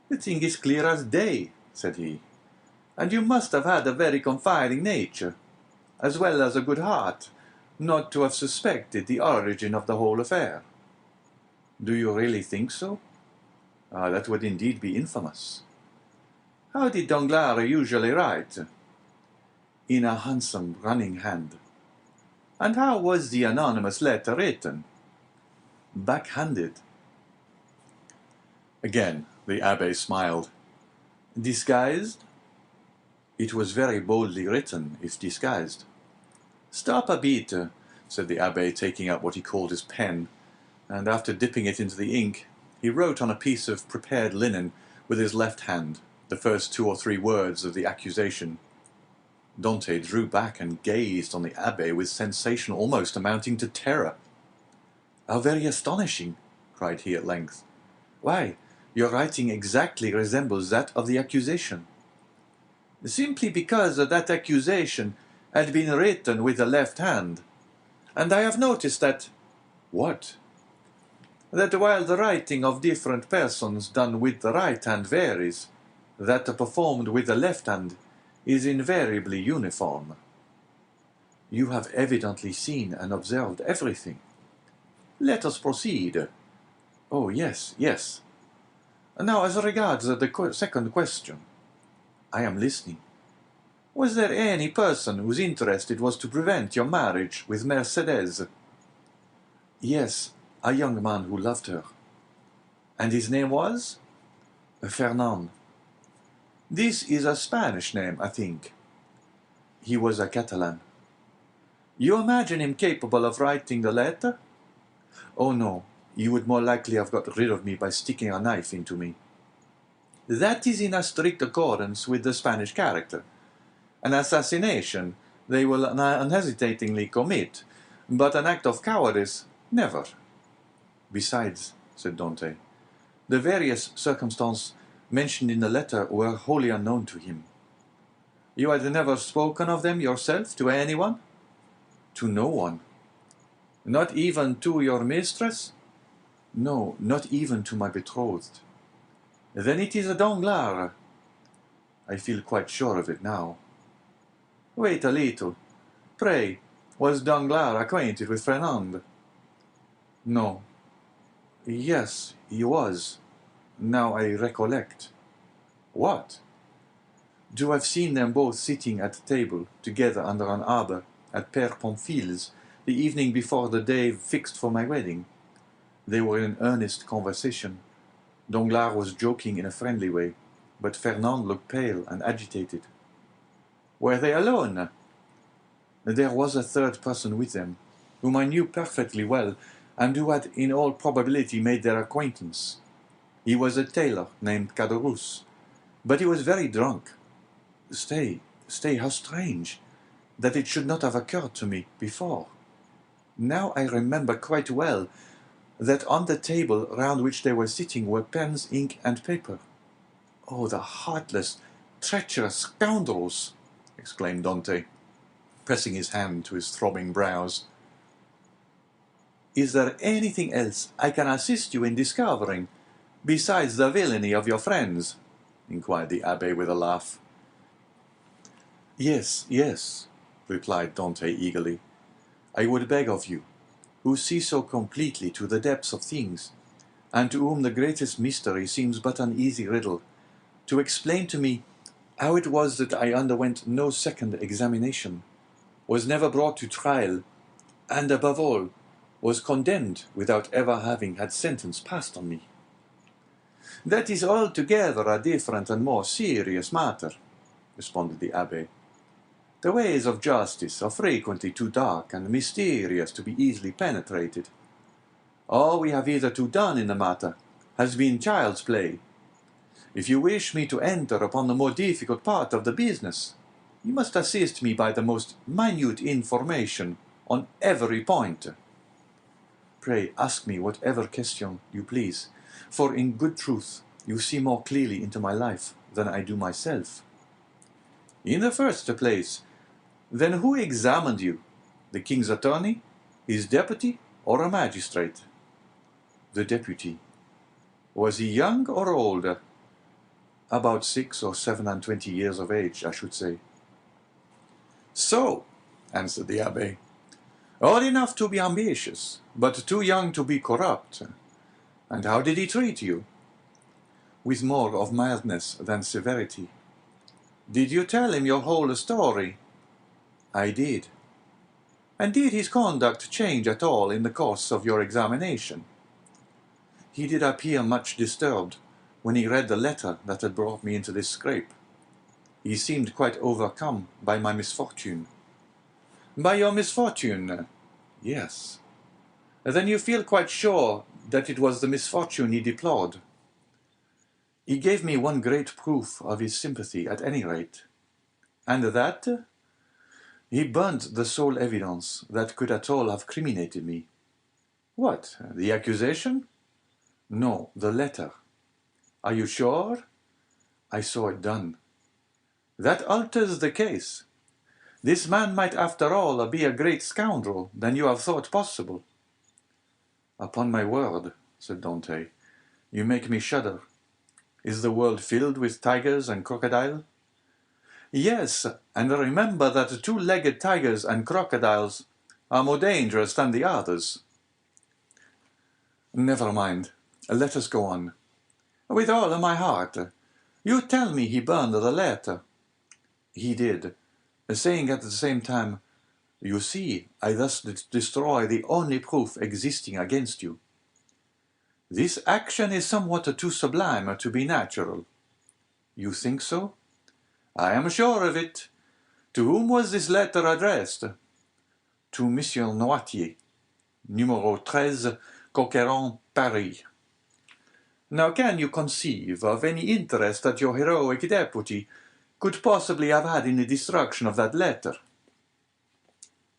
"The thing is clear as day," said he, "and you must have had a very confiding nature, as well as a good heart, not to have suspected the origin of the whole affair." "Do you really think so?" "That would indeed be infamous." "How did Danglars usually write?" "In a handsome running hand." "And how was the anonymous letter written?" "Back-handed." Again the abbé smiled. "Disguised?" "It was very boldly written, if disguised." "Stop a bit," said the abbé, taking up what he called his pen, and after dipping it into the ink, he wrote on a piece of prepared linen with his left hand the first 2 or 3 words of the accusation. Dantès drew back and gazed on the abbé with sensation almost amounting to terror. "How very astonishing!" cried he at length. "Why, your writing exactly resembles that of the accusation." "Simply because that accusation had been written with the left hand. And I have noticed that—" "What?" "That while the writing of different persons done with the right hand varies, that performed with the left hand is invariably uniform." "You have evidently seen and observed everything." "Let us proceed." "Oh, yes, yes." "Now, as regards the second question." "I am listening." "Was there any person whose interest it was to prevent your marriage with Mercédès?" "Yes, a young man who loved her." "And his name was?" "Fernand." "This is a Spanish name, I think." "He was a Catalan." "You imagine him capable of writing the letter?" "Oh, no. You would more likely have got rid of me by sticking a knife into me." "That is in a strict accordance with the Spanish character. An assassination they will unhesitatingly commit, but an act of cowardice, never." "Besides," said Dantès, "the various circumstances mentioned in the letter were wholly unknown to him." "You had never spoken of them yourself to anyone?" "To no one." "Not even to your mistress?" "No, not even to my betrothed." "Then it is Danglars." "I feel quite sure of it now." "Wait a little. Pray, was Danglars acquainted with Fernand?" "No." "Yes, he was. Now I recollect." "What?" "To have seen them both sitting at table together under an arbor at Père Pamphil's the evening before the day fixed for my wedding. They were in earnest conversation. Danglars was joking in a friendly way, but Fernand looked pale and agitated." "Were they alone?" "There was a third person with them, whom I knew perfectly well, and who had in all probability made their acquaintance. He was a tailor named Caderousse, but he was very drunk. Stay, how strange, that it should not have occurred to me before. Now I remember quite well that on the table round which they were sitting were pens, ink, and paper. Oh, the heartless, treacherous scoundrels!" exclaimed Dantès, pressing his hand to his throbbing brows. "Is there anything else I can assist you in discovering, besides the villainy of your friends?" inquired the abbé with a laugh. "Yes, yes," replied Dantès eagerly. "I would beg of you, who see so completely to the depths of things, and to whom the greatest mystery seems but an easy riddle, to explain to me how it was that I underwent no second examination, was never brought to trial, and, above all, was condemned without ever having had sentence passed on me." "That is altogether a different and more serious matter," responded the abbé. The ways of justice are frequently too dark and mysterious to be easily penetrated. All we have hitherto done in the matter has been child's play. If you wish me to enter upon the more difficult part of the business, you must assist me by the most minute information on every point. Pray ask me whatever question you please, for in good truth you see more clearly into my life than I do myself. In the first place, then who examined you? The king's attorney, his deputy, or a magistrate? The deputy. Was he young or old? About 6 or 27 years of age, I should say. So, answered the abbé, old enough to be ambitious, but too young to be corrupt. And how did he treat you? With more of mildness than severity. Did you tell him your whole story? I did. And did his conduct change at all in the course of your examination? He did appear much disturbed when he read the letter that had brought me into this scrape. He seemed quite overcome by my misfortune. By your misfortune? Yes. Then you feel quite sure that it was the misfortune he deplored. He gave me one great proof of his sympathy at any rate. And that? He burnt the sole evidence that could at all have criminated me. What, the accusation? No, the letter. Are you sure? I saw it done. That alters the case. This man might after all be a great scoundrel than you have thought possible. Upon my word, said Dante, you make me shudder. Is the world filled with tigers and crocodiles? Yes, and remember that two-legged tigers and crocodiles are more dangerous than the others. Never mind. Let us go on. With all my heart. You tell me he burned the letter. He did, saying at the same time, you see, I thus destroy the only proof existing against you. This action is somewhat too sublime to be natural. You think so? I am sure of it. To whom was this letter addressed? To Monsieur Noirtier, numero 13, Coqueron, Paris. Now can you conceive of any interest that your heroic deputy could possibly have had in the destruction of that letter?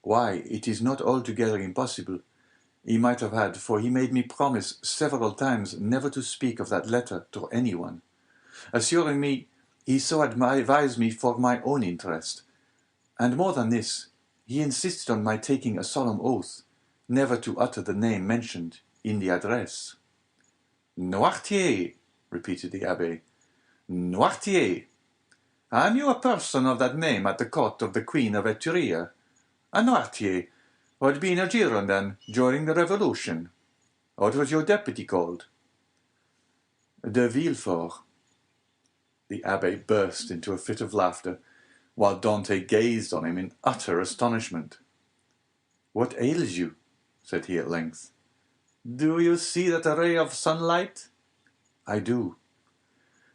Why, it is not altogether impossible. He might have had, for he made me promise several times never to speak of that letter to anyone, assuring me he so advised me for my own interest. And more than this, he insisted on my taking a solemn oath never to utter the name mentioned in the address. Noirtier, repeated the abbé. Noirtier. I knew a person of that name at the court of the Queen of Etruria, a Noirtier, who had been a Girondin during the Revolution. What was your deputy called? De Villefort. The abbé burst into a fit of laughter, while Dante gazed on him in utter astonishment. What ails you? Said he at length. Do you see that ray of sunlight? I do.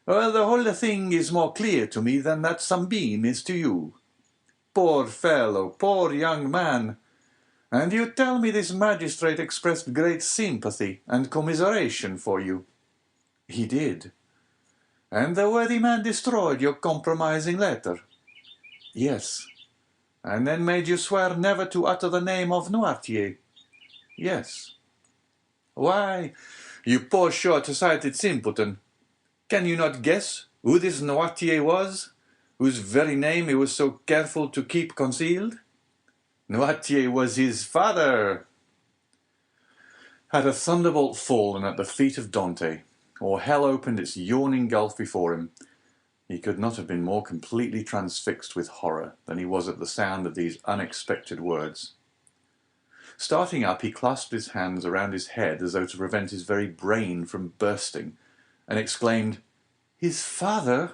Well, the whole thing is more clear to me than that sunbeam is to you. Poor fellow, poor young man. And you tell me this magistrate expressed great sympathy and commiseration for you. He did. And the worthy man destroyed your compromising letter? Yes. And then made you swear never to utter the name of Noirtier? Yes. Why, you poor short-sighted simpleton, can you not guess who this Noirtier was, whose very name he was so careful to keep concealed? Noirtier was his father. Had a thunderbolt fallen at the feet of Dante, or hell opened its yawning gulf before him, he could not have been more completely transfixed with horror than he was at the sound of these unexpected words. Starting up, he clasped his hands around his head as though to prevent his very brain from bursting, and exclaimed, His father?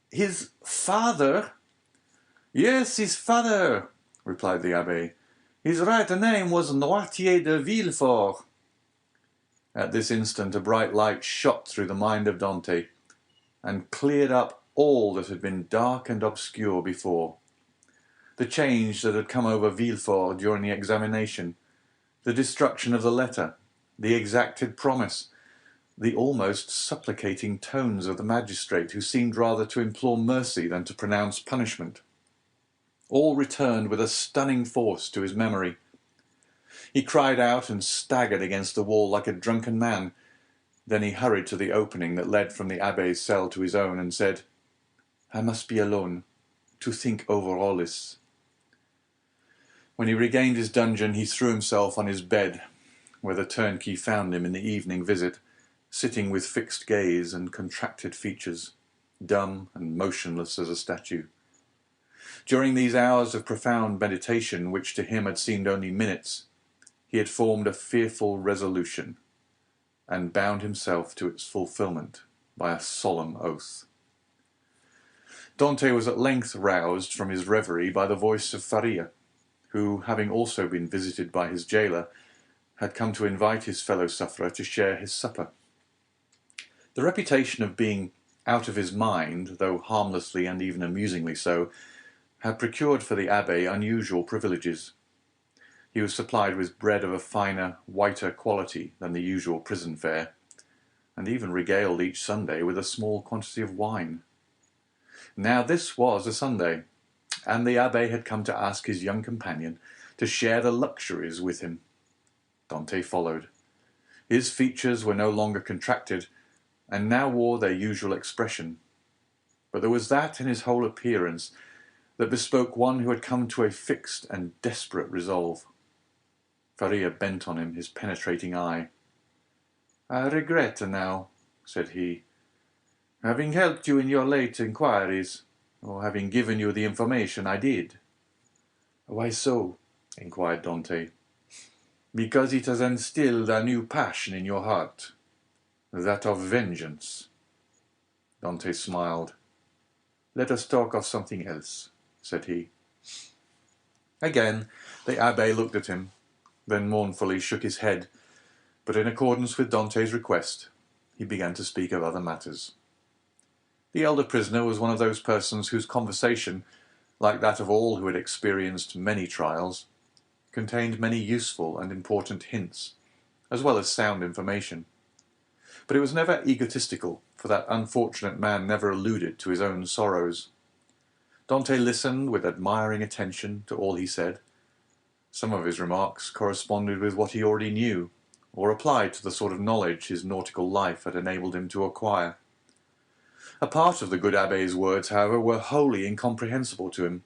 His father? Yes, his father, replied the abbé. His right name was Noirtier de Villefort. At this instant a bright light shot through the mind of Dante, and cleared up all that had been dark and obscure before. the change that had come over Villefort during the examination, the destruction of the letter, the exacted promise, the almost supplicating tones of the magistrate, who seemed rather to implore mercy than to pronounce punishment, all returned with a stunning force to his memory. He cried out and staggered against the wall like a drunken man. Then he hurried to the opening that led from the abbé's cell to his own, and said, "I must be alone, to think over all this." When he regained his dungeon, he threw himself on his bed, where the turnkey found him in the evening visit, sitting with fixed gaze and contracted features, dumb and motionless as a statue. During these hours of profound meditation, which to him had seemed only minutes, he had formed a fearful resolution, and bound himself to its fulfilment by a solemn oath. Dante was at length roused from his reverie by the voice of Faria, who, having also been visited by his jailer, had come to invite his fellow-sufferer to share his supper. The reputation of being out of his mind, though harmlessly and even amusingly so, had procured for the abbé unusual privileges. He was supplied with bread of a finer, whiter quality than the usual prison fare, and even regaled each Sunday with a small quantity of wine. Now this was a Sunday, and the abbé had come to ask his young companion to share the luxuries with him. Dante followed. His features were no longer contracted, and now wore their usual expression. But there was that in his whole appearance that bespoke one who had come to a fixed and desperate resolve. Faria bent on him his penetrating eye. "I regret now," said he, "having helped you in your late inquiries, or having given you the information I did." "Why so?" inquired Dante. "Because it has instilled a new passion in your heart, that of vengeance." Dante smiled. "Let us talk of something else," said he. Again the abbé looked at him, then mournfully shook his head, but in accordance with Dante's request, he began to speak of other matters. The elder prisoner was one of those persons whose conversation, like that of all who had experienced many trials, contained many useful and important hints, as well as sound information. But it was never egotistical, for that unfortunate man never alluded to his own sorrows. Dante listened with admiring attention to all he said. Some of his remarks corresponded with what he already knew, or applied to the sort of knowledge his nautical life had enabled him to acquire. A part of the good abbé's words, however, were wholly incomprehensible to him,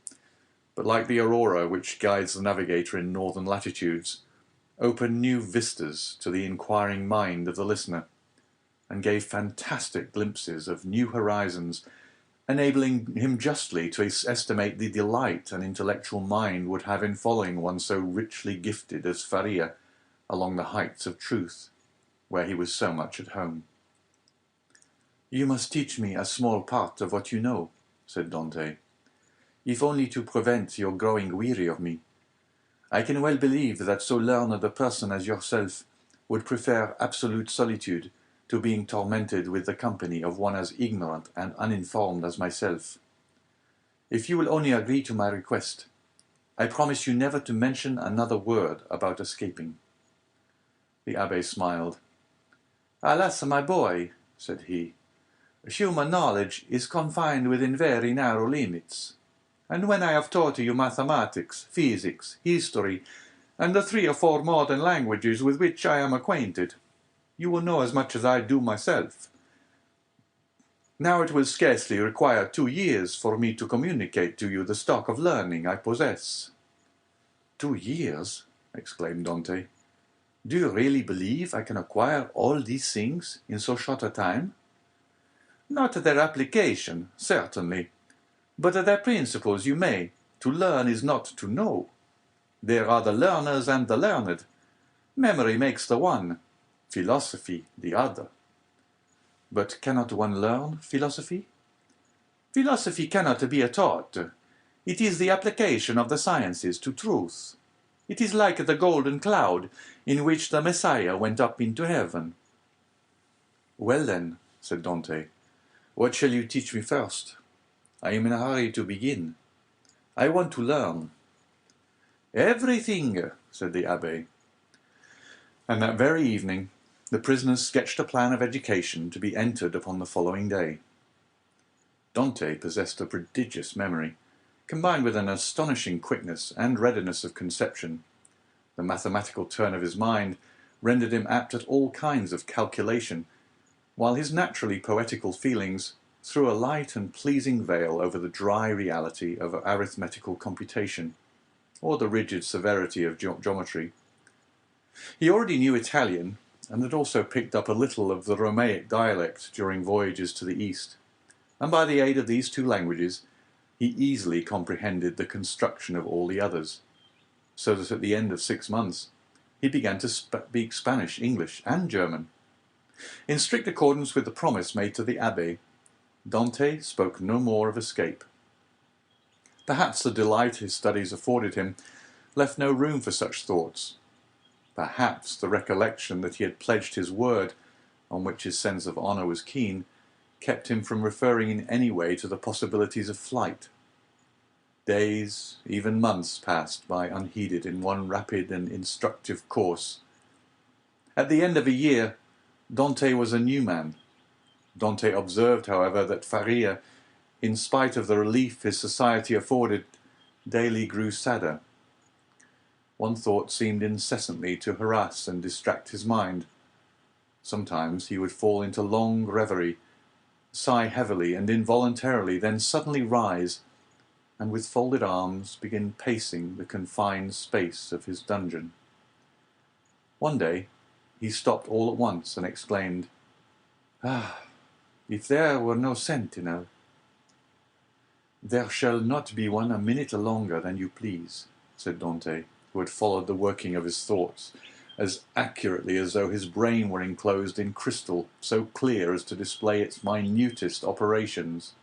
but like the aurora which guides the navigator in northern latitudes, opened new vistas to the inquiring mind of the listener, and gave fantastic glimpses of new horizons, enabling him justly to estimate the delight an intellectual mind would have in following one so richly gifted as Faria along the heights of truth, where he was so much at home. "You must teach me a small part of what you know," said Dante, "if only to prevent your growing weary of me. I can well believe that so learned a person as yourself would prefer absolute solitude to being tormented with the company of one as ignorant and uninformed as myself. If you will only agree to my request, I promise you never to mention another word about escaping." The abbé smiled. "Alas, my boy," said he, "human knowledge is confined within very narrow limits, and when I have taught you mathematics, physics, history, and the 3 or 4 modern languages with which I am acquainted, you will know as much as I do myself. Now it will scarcely require 2 years for me to communicate to you the stock of learning I possess." "2 years?" exclaimed Dante. "Do you really believe I can acquire all these things in so short a time?" "Not their application, certainly, but their principles you may. To learn is not to know. There are the learners and the learned. Memory makes the one, philosophy the other." "But cannot one learn philosophy?" "Philosophy cannot be taught. It is the application of the sciences to truth. It is like the golden cloud in which the Messiah went up into heaven." "Well then," said Dante, "what shall you teach me first? I am in a hurry to begin." I want to learn." "Everything," said the abbé. And that very evening the prisoners sketched a plan of education to be entered upon the following day. Dante possessed a prodigious memory, combined with an astonishing quickness and readiness of conception. The mathematical turn of his mind rendered him apt at all kinds of calculation, while his naturally poetical feelings threw a light and pleasing veil over the dry reality of arithmetical computation, or the rigid severity of geometry. He already knew Italian, and had also picked up a little of the Romaic dialect during voyages to the East, and by the aid of these two languages he easily comprehended the construction of all the others, so that at the end of 6 months he began to speak Spanish, English, and German. In strict accordance with the promise made to the abbé, Dante spoke no more of escape. Perhaps the delight his studies afforded him left no room for such thoughts. Perhaps the recollection that he had pledged his word, on which his sense of honour was keen, kept him from referring in any way to the possibilities of flight. Days, even months, passed by unheeded in one rapid and instructive course. At the end of a year, Dante was a new man. Dante observed, however, that Faria, in spite of the relief his society afforded, daily grew sadder. One thought seemed incessantly to harass and distract his mind. Sometimes he would fall into long reverie, sigh heavily and involuntarily, then suddenly rise, and with folded arms begin pacing the confined space of his dungeon. One day he stopped all at once and exclaimed, "Ah, if there were no sentinel!" "There shall not be one a minute longer than you please," said Dante, who had followed the working of his thoughts as accurately as though his brain were enclosed in crystal so clear as to display its minutest operations.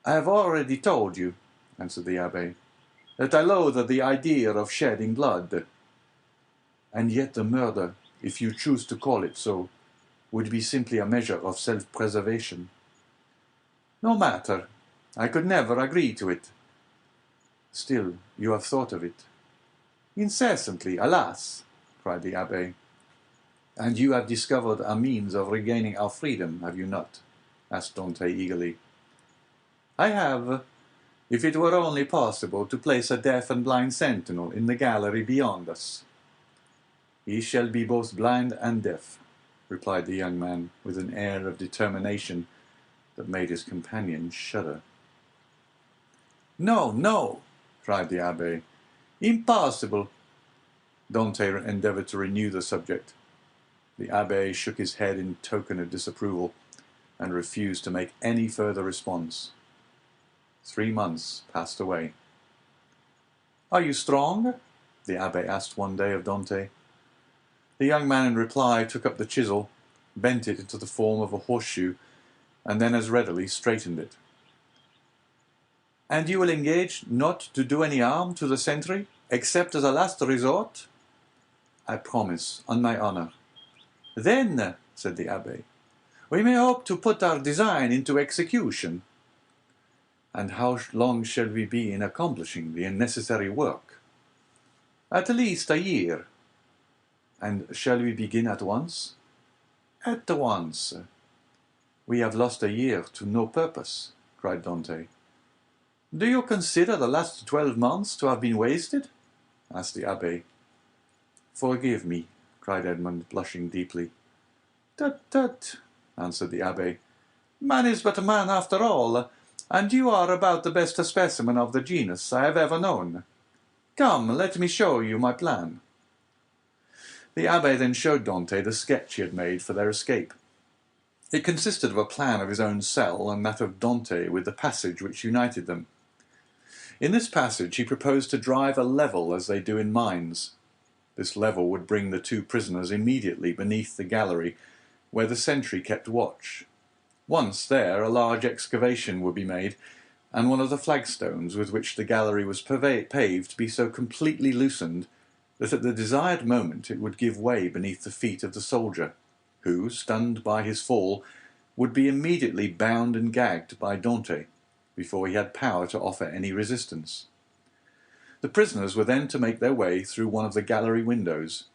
"I have already told you," answered the abbé, "that I loathe the idea of shedding blood. And yet the murder, if you choose to call it so, would be simply a measure of self-preservation. No matter, I could never agree to it. Still, you have thought of it." "Incessantly, alas!" cried the abbé. "And you have discovered a means of regaining our freedom, have you not?" asked Dante eagerly. "I have, if it were only possible to place a deaf and blind sentinel in the gallery beyond us." "He shall be both blind and deaf," replied the young man, with an air of determination that made his companion shudder. "No, no!" cried the abbé. "Impossible!" Dante endeavoured to renew the subject. The abbé shook his head in token of disapproval, and refused to make any further response. 3 months passed away. "Are you strong?" the abbé asked one day of Dante. The young man in reply took up the chisel, bent it into the form of a horseshoe, and then as readily straightened it. "And you will engage not to do any harm to the sentry, except as a last resort?" "I promise, on my honour." "Then," said the abbé, "we may hope to put our design into execution." "And how long shall we be in accomplishing the necessary work?" "At least a year." "And shall we begin at once?" "At once." "We have lost a year to no purpose," cried Dante. "Do you consider the last 12 months to have been wasted?" asked the abbé. "Forgive me," cried Edmond, blushing deeply. "Tut, tut," answered the abbé. "Man is but man after all, and you are about the best specimen of the genus I have ever known. Come, let me show you my plan." The abbé then showed Dante the sketch he had made for their escape. It consisted of a plan of his own cell and that of Dante with the passage which united them. In this passage he proposed to drive a level as they do in mines. This level would bring the 2 prisoners immediately beneath the gallery, where the sentry kept watch. Once there, a large excavation would be made, and one of the flagstones with which the gallery was paved be so completely loosened that at the desired moment it would give way beneath the feet of the soldier, who, stunned by his fall, would be immediately bound and gagged by Dante, before he had power to offer any resistance. The prisoners were then to make their way through one of the gallery windows,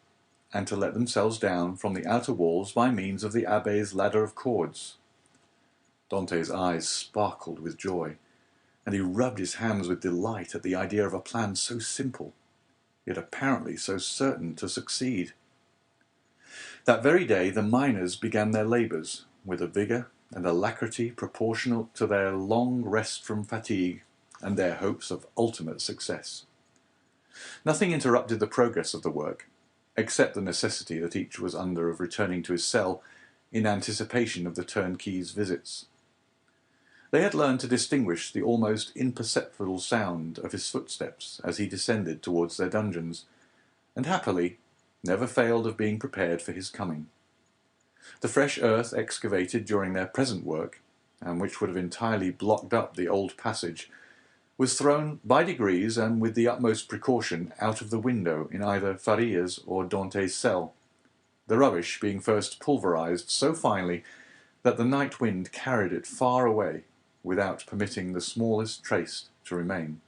and to let themselves down from the outer walls by means of the abbé's ladder of cords. Dante's eyes sparkled with joy, and he rubbed his hands with delight at the idea of a plan so simple, yet apparently so certain to succeed. That very day the miners began their labours, with a vigour and alacrity proportional to their long rest from fatigue and their hopes of ultimate success. Nothing interrupted the progress of the work, except the necessity that each was under of returning to his cell in anticipation of the turnkey's visits. They had learned to distinguish the almost imperceptible sound of his footsteps as he descended towards their dungeons, and happily never failed of being prepared for his coming. The fresh earth excavated during their present work, and which would have entirely blocked up the old passage, was thrown by degrees and with the utmost precaution out of the window in either Faria's or Dante's cell, the rubbish being first pulverized so finely that the night wind carried it far away without permitting the smallest trace to remain.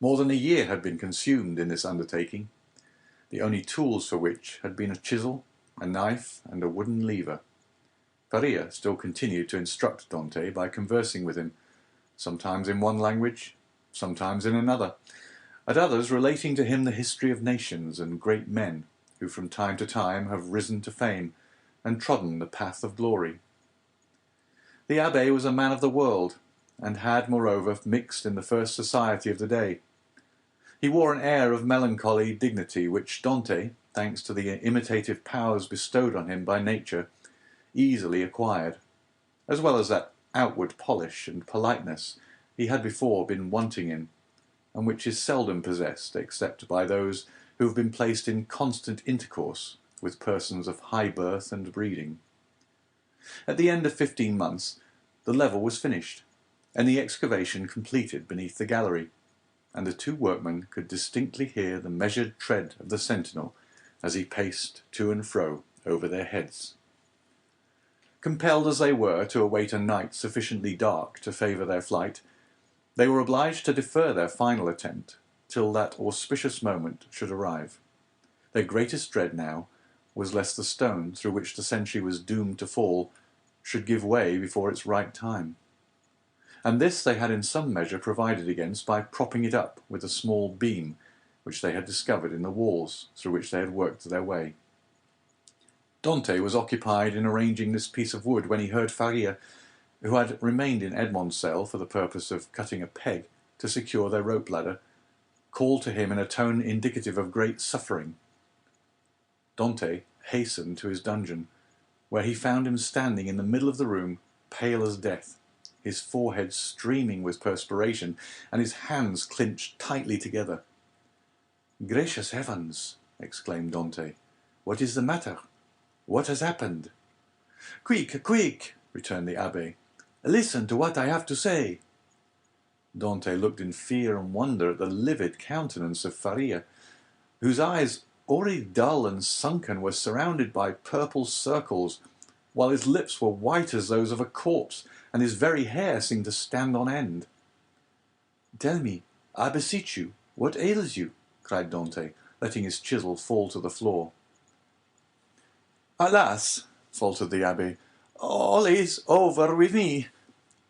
More than a year had been consumed in this undertaking, the only tools for which had been a chisel, a knife, and a wooden lever. Faria still continued to instruct Dante by conversing with him, sometimes in one language, sometimes in another, at others relating to him the history of nations and great men who from time to time have risen to fame and trodden the path of glory. The abbé was a man of the world, and had, moreover, mixed in the first society of the day. He wore an air of melancholy dignity which Dante, thanks to the imitative powers bestowed on him by nature, easily acquired, as well as that outward polish and politeness he had before been wanting in, and which is seldom possessed except by those who have been placed in constant intercourse with persons of high birth and breeding. At the end of 15 months, the level was finished, and the excavation completed beneath the gallery, and the two workmen could distinctly hear the measured tread of the sentinel as he paced to and fro over their heads. Compelled as they were to await a night sufficiently dark to favour their flight, they were obliged to defer their final attempt till that auspicious moment should arrive. Their greatest dread now was lest the stone through which the sentry was doomed to fall should give way before its right time. And this they had in some measure provided against by propping it up with a small beam which they had discovered in the walls through which they had worked their way. Dante was occupied in arranging this piece of wood when he heard Faria, who had remained in Edmond's cell for the purpose of cutting a peg to secure their rope ladder, call to him in a tone indicative of great suffering. Dante hastened to his dungeon, where he found him standing in the middle of the room, pale as death, his forehead streaming with perspiration, and his hands clinched tightly together. "Gracious heavens!" exclaimed Dante. "What is the matter? What has happened?" "Quick, quick!" returned the abbé. "Listen to what I have to say." Dante looked in fear and wonder at the livid countenance of Faria, whose eyes, already dull and sunken, were surrounded by purple circles, while his lips were white as those of a corpse, and his very hair seemed to stand on end. "Tell me, I beseech you, what ails you?" cried Dante, letting his chisel fall to the floor. "Alas," faltered the abbé, "all is over with me.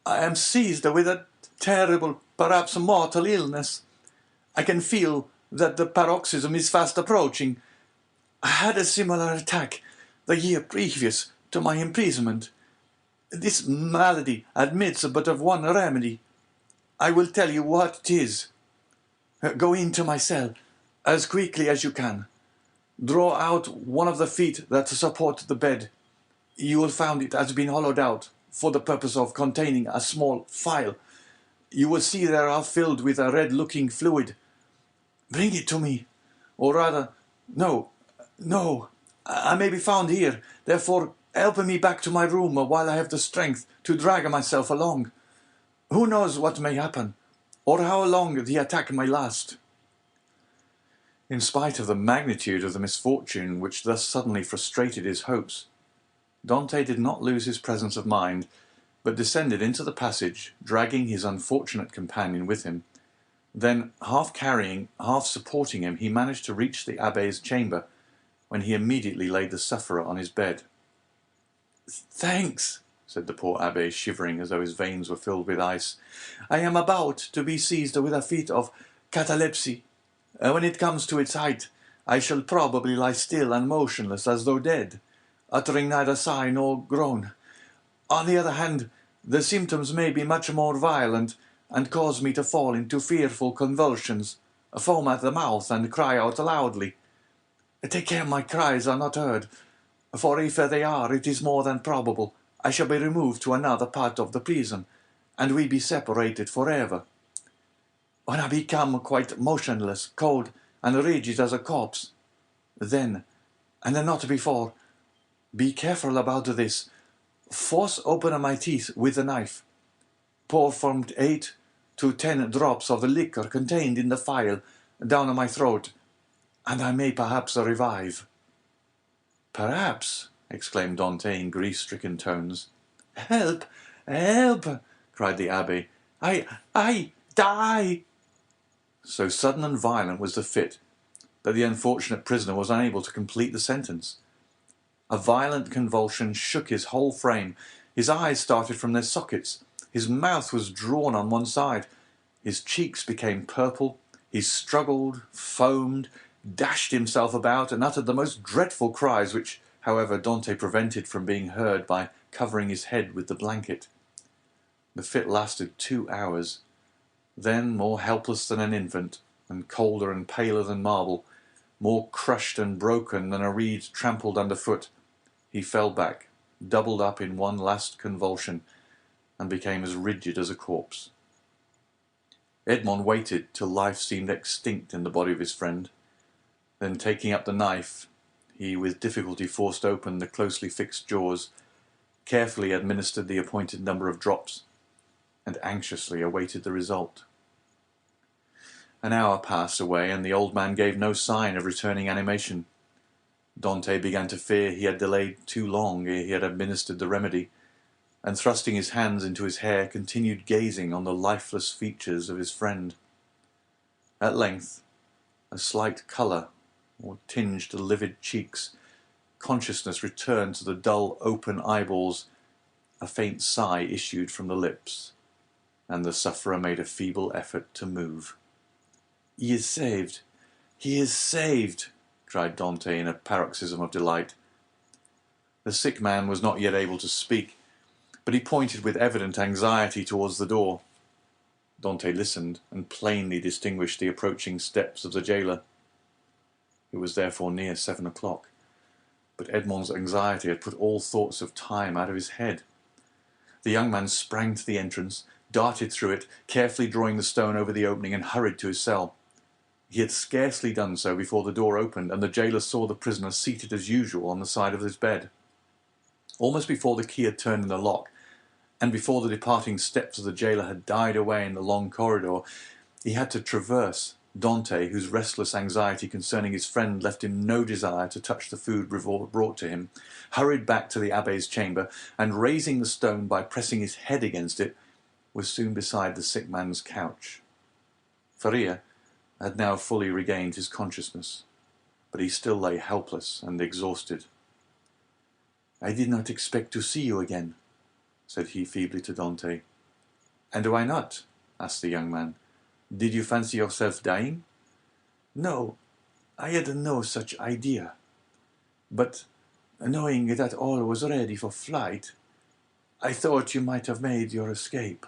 I am seized with a terrible, perhaps mortal illness. I can feel that the paroxysm is fast approaching. I had a similar attack the year previous to my imprisonment. This malady admits but of one remedy. I will tell you what it is. Go into my cell as quickly as you can. Draw out one of the feet that support the bed. You will find it has been hollowed out for the purpose of containing a small phial. You will see they are filled with a red-looking fluid. Bring it to me. Or rather, no, I may be found here. Therefore, help me back to my room while I have the strength to drag myself along. Who knows what may happen, or how long the attack may last?" In spite of the magnitude of the misfortune which thus suddenly frustrated his hopes, Dante did not lose his presence of mind, but descended into the passage, dragging his unfortunate companion with him. Then, half carrying, half supporting him, he managed to reach the abbe's chamber, when he immediately laid the sufferer on his bed. "Thanks," said the poor abbe, shivering as though his veins were filled with ice. "I am about to be seized with a fit of catalepsy. When it comes to its height, I shall probably lie still and motionless as though dead, uttering neither sigh nor groan. On the other hand, the symptoms may be much more violent, and cause me to fall into fearful convulsions, foam at the mouth, and cry out loudly. Take care my cries are not heard, for if they are, it is more than probable I shall be removed to another part of the prison, and we be separated forever. When I become quite motionless, cold, and rigid as a corpse, then, and not before, be careful about this, force open my teeth with a knife, pour from 8 to 10 drops of the liquor contained in the phial down my throat, and I may perhaps revive." "Perhaps!" exclaimed Dante in grief-stricken tones. "Help! Help!" cried the abbe. I die!" So sudden and violent was the fit that the unfortunate prisoner was unable to complete the sentence. A violent convulsion shook his whole frame. His eyes started from their sockets. His mouth was drawn on one side. His cheeks became purple. He struggled, foamed, dashed himself about, and uttered the most dreadful cries, which, however, Dante prevented from being heard by covering his head with the blanket. The fit lasted 2 hours. Then, more helpless than an infant, and colder and paler than marble, more crushed and broken than a reed trampled underfoot, he fell back, doubled up in one last convulsion, and became as rigid as a corpse. Edmond waited till life seemed extinct in the body of his friend. Then, taking up the knife, he with difficulty forced open the closely fixed jaws, carefully administered the appointed number of drops, and anxiously awaited the result. An hour passed away, and the old man gave no sign of returning animation. Dante began to fear he had delayed too long ere he had administered the remedy, and thrusting his hands into his hair, continued gazing on the lifeless features of his friend. At length, a slight colour, or tinged the livid cheeks, consciousness returned to the dull, open eyeballs, a faint sigh issued from the lips, and the sufferer made a feeble effort to move. "He is saved! He is saved!" cried Dante in a paroxysm of delight. The sick man was not yet able to speak, but he pointed with evident anxiety towards the door. Dante listened, and plainly distinguished the approaching steps of the jailer. It was therefore near 7 o'clock, but Edmond's anxiety had put all thoughts of time out of his head. The young man sprang to the entrance, darted through it, carefully drawing the stone over the opening, and hurried to his cell. He had scarcely done so before the door opened, and the jailer saw the prisoner seated as usual on the side of his bed. Almost before the key had turned in the lock, and before the departing steps of the jailer had died away in the long corridor, he had to traverse Dante, whose restless anxiety concerning his friend left him no desire to touch the food brought to him, hurried back to the abbe's chamber, and raising the stone by pressing his head against it, was soon beside the sick man's couch. Faria had now fully regained his consciousness, but he still lay helpless and exhausted. "I did not expect to see you again," said he feebly to Dante. "And why not?" asked the young man. "Did you fancy yourself dying?" "No, I had no such idea. But, knowing that all was ready for flight, I thought you might have made your escape."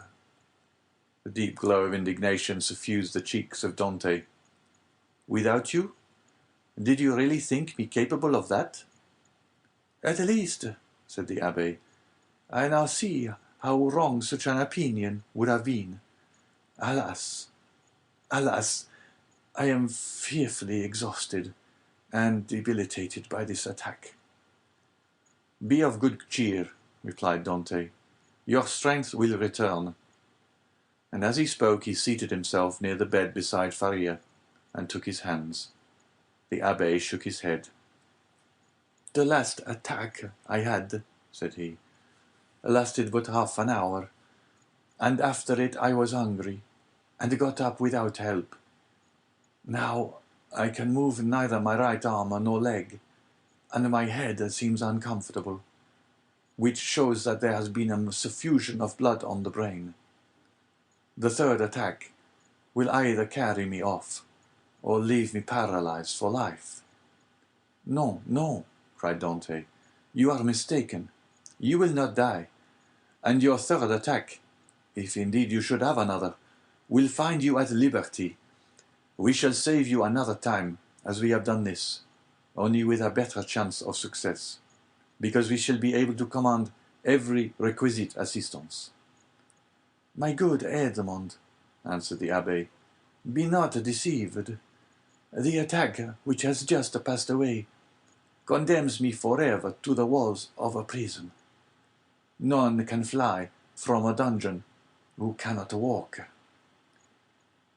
A deep glow of indignation suffused the cheeks of Dante. "Without you? Did you really think me capable of that?" "At least," said the abbe, "I now see how wrong such an opinion would have been. Alas, alas, I am fearfully exhausted and debilitated by this attack." "Be of good cheer," replied Dante. "Your strength will return." And as he spoke, he seated himself near the bed beside Faria, and took his hands. The abbe shook his head. "The last attack I had," said he, lasted but half an hour, and after it I was hungry, and got up without help. Now I can move neither my right arm nor leg, and my head seems uncomfortable, which shows that there has been a suffusion of blood on the brain. The third attack will either carry me off, or leave me paralyzed for life." "No, no," cried Dante, "you are mistaken. You will not die, and your third attack, if indeed you should have another, will find you at liberty. We shall save you another time, as we have done this, only with a better chance of success, because we shall be able to command every requisite assistance." "My good Edmond," answered the abbé, "be not deceived. The attack which has just passed away condemns me forever to the walls of a prison. None can fly from a dungeon who cannot walk."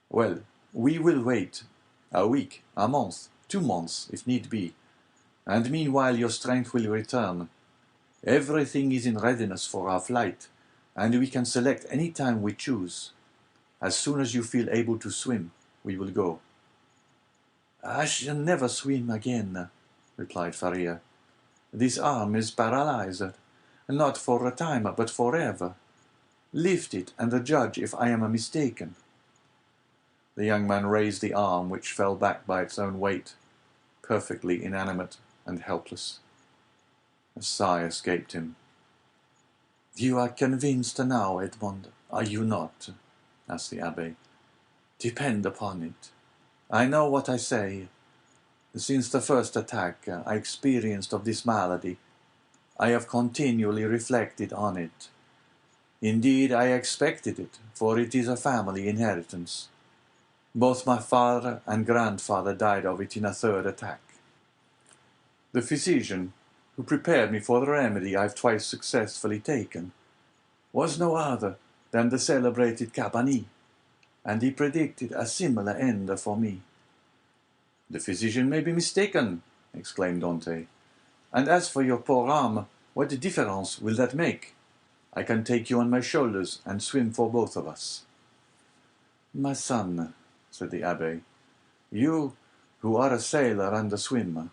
"Well, we will wait a week, a month, 2 months, if need be, and meanwhile your strength will return. Everything is in readiness for our flight, and we can select any time we choose. As soon as you feel able to swim, we will go." "I shall never swim again," replied Faria. "This arm is paralyzed, not for a time, but forever. Lift it, and judge if I am mistaken." The young man raised the arm, which fell back by its own weight, perfectly inanimate and helpless. A sigh escaped him. "You are convinced now, Edmond, are you not?" asked the abbé. "Depend upon it. I know what I say. Since the first attack I experienced of this malady, I have continually reflected on it. Indeed, I expected it, for it is a family inheritance. Both my father and grandfather died of it in a third attack. The physician, who prepared me for the remedy I have twice successfully taken, was no other than the celebrated Cabanilles, and he predicted a similar end for me." "The physician may be mistaken," exclaimed Dante. "And as for your poor arm, what difference will that make? I can take you on my shoulders and swim for both of us." "My son," said the abbé, "you, who are a sailor and a swimmer,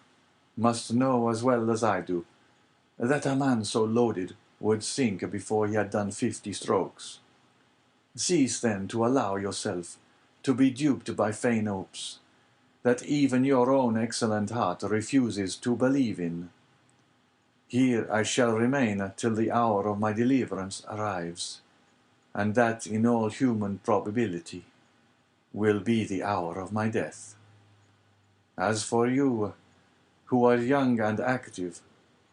must know as well as I do that a man so loaded would sink before he had done 50 strokes. Cease then to allow yourself to be duped by vain hopes that even your own excellent heart refuses to believe in. Here I shall remain till the hour of my deliverance arrives, and that in all human probability will be the hour of my death. As for you, who are young and active,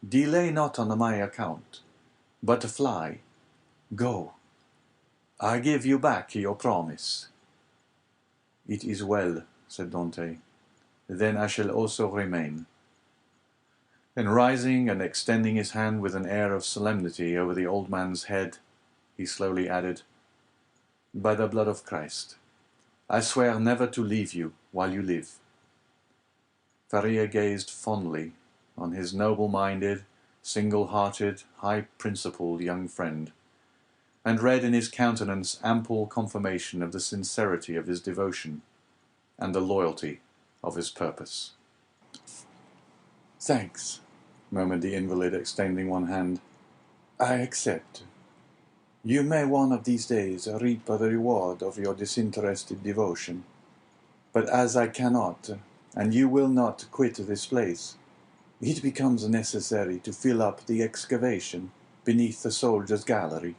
delay not on my account, but fly, go. I give you back your promise." "It is well," said Dante. "Then I shall also remain." Then rising and extending his hand with an air of solemnity over the old man's head, he slowly added, "By the blood of Christ, I swear never to leave you while you live." Faria gazed fondly on his noble-minded, single-hearted, high-principled young friend, and read in his countenance ample confirmation of the sincerity of his devotion and the loyalty of his purpose. "Thanks," murmured the invalid, extending one hand. "I accept. You may one of these days reap the reward of your disinterested devotion. But as I cannot, and you will not quit this place, it becomes necessary to fill up the excavation beneath the soldier's gallery.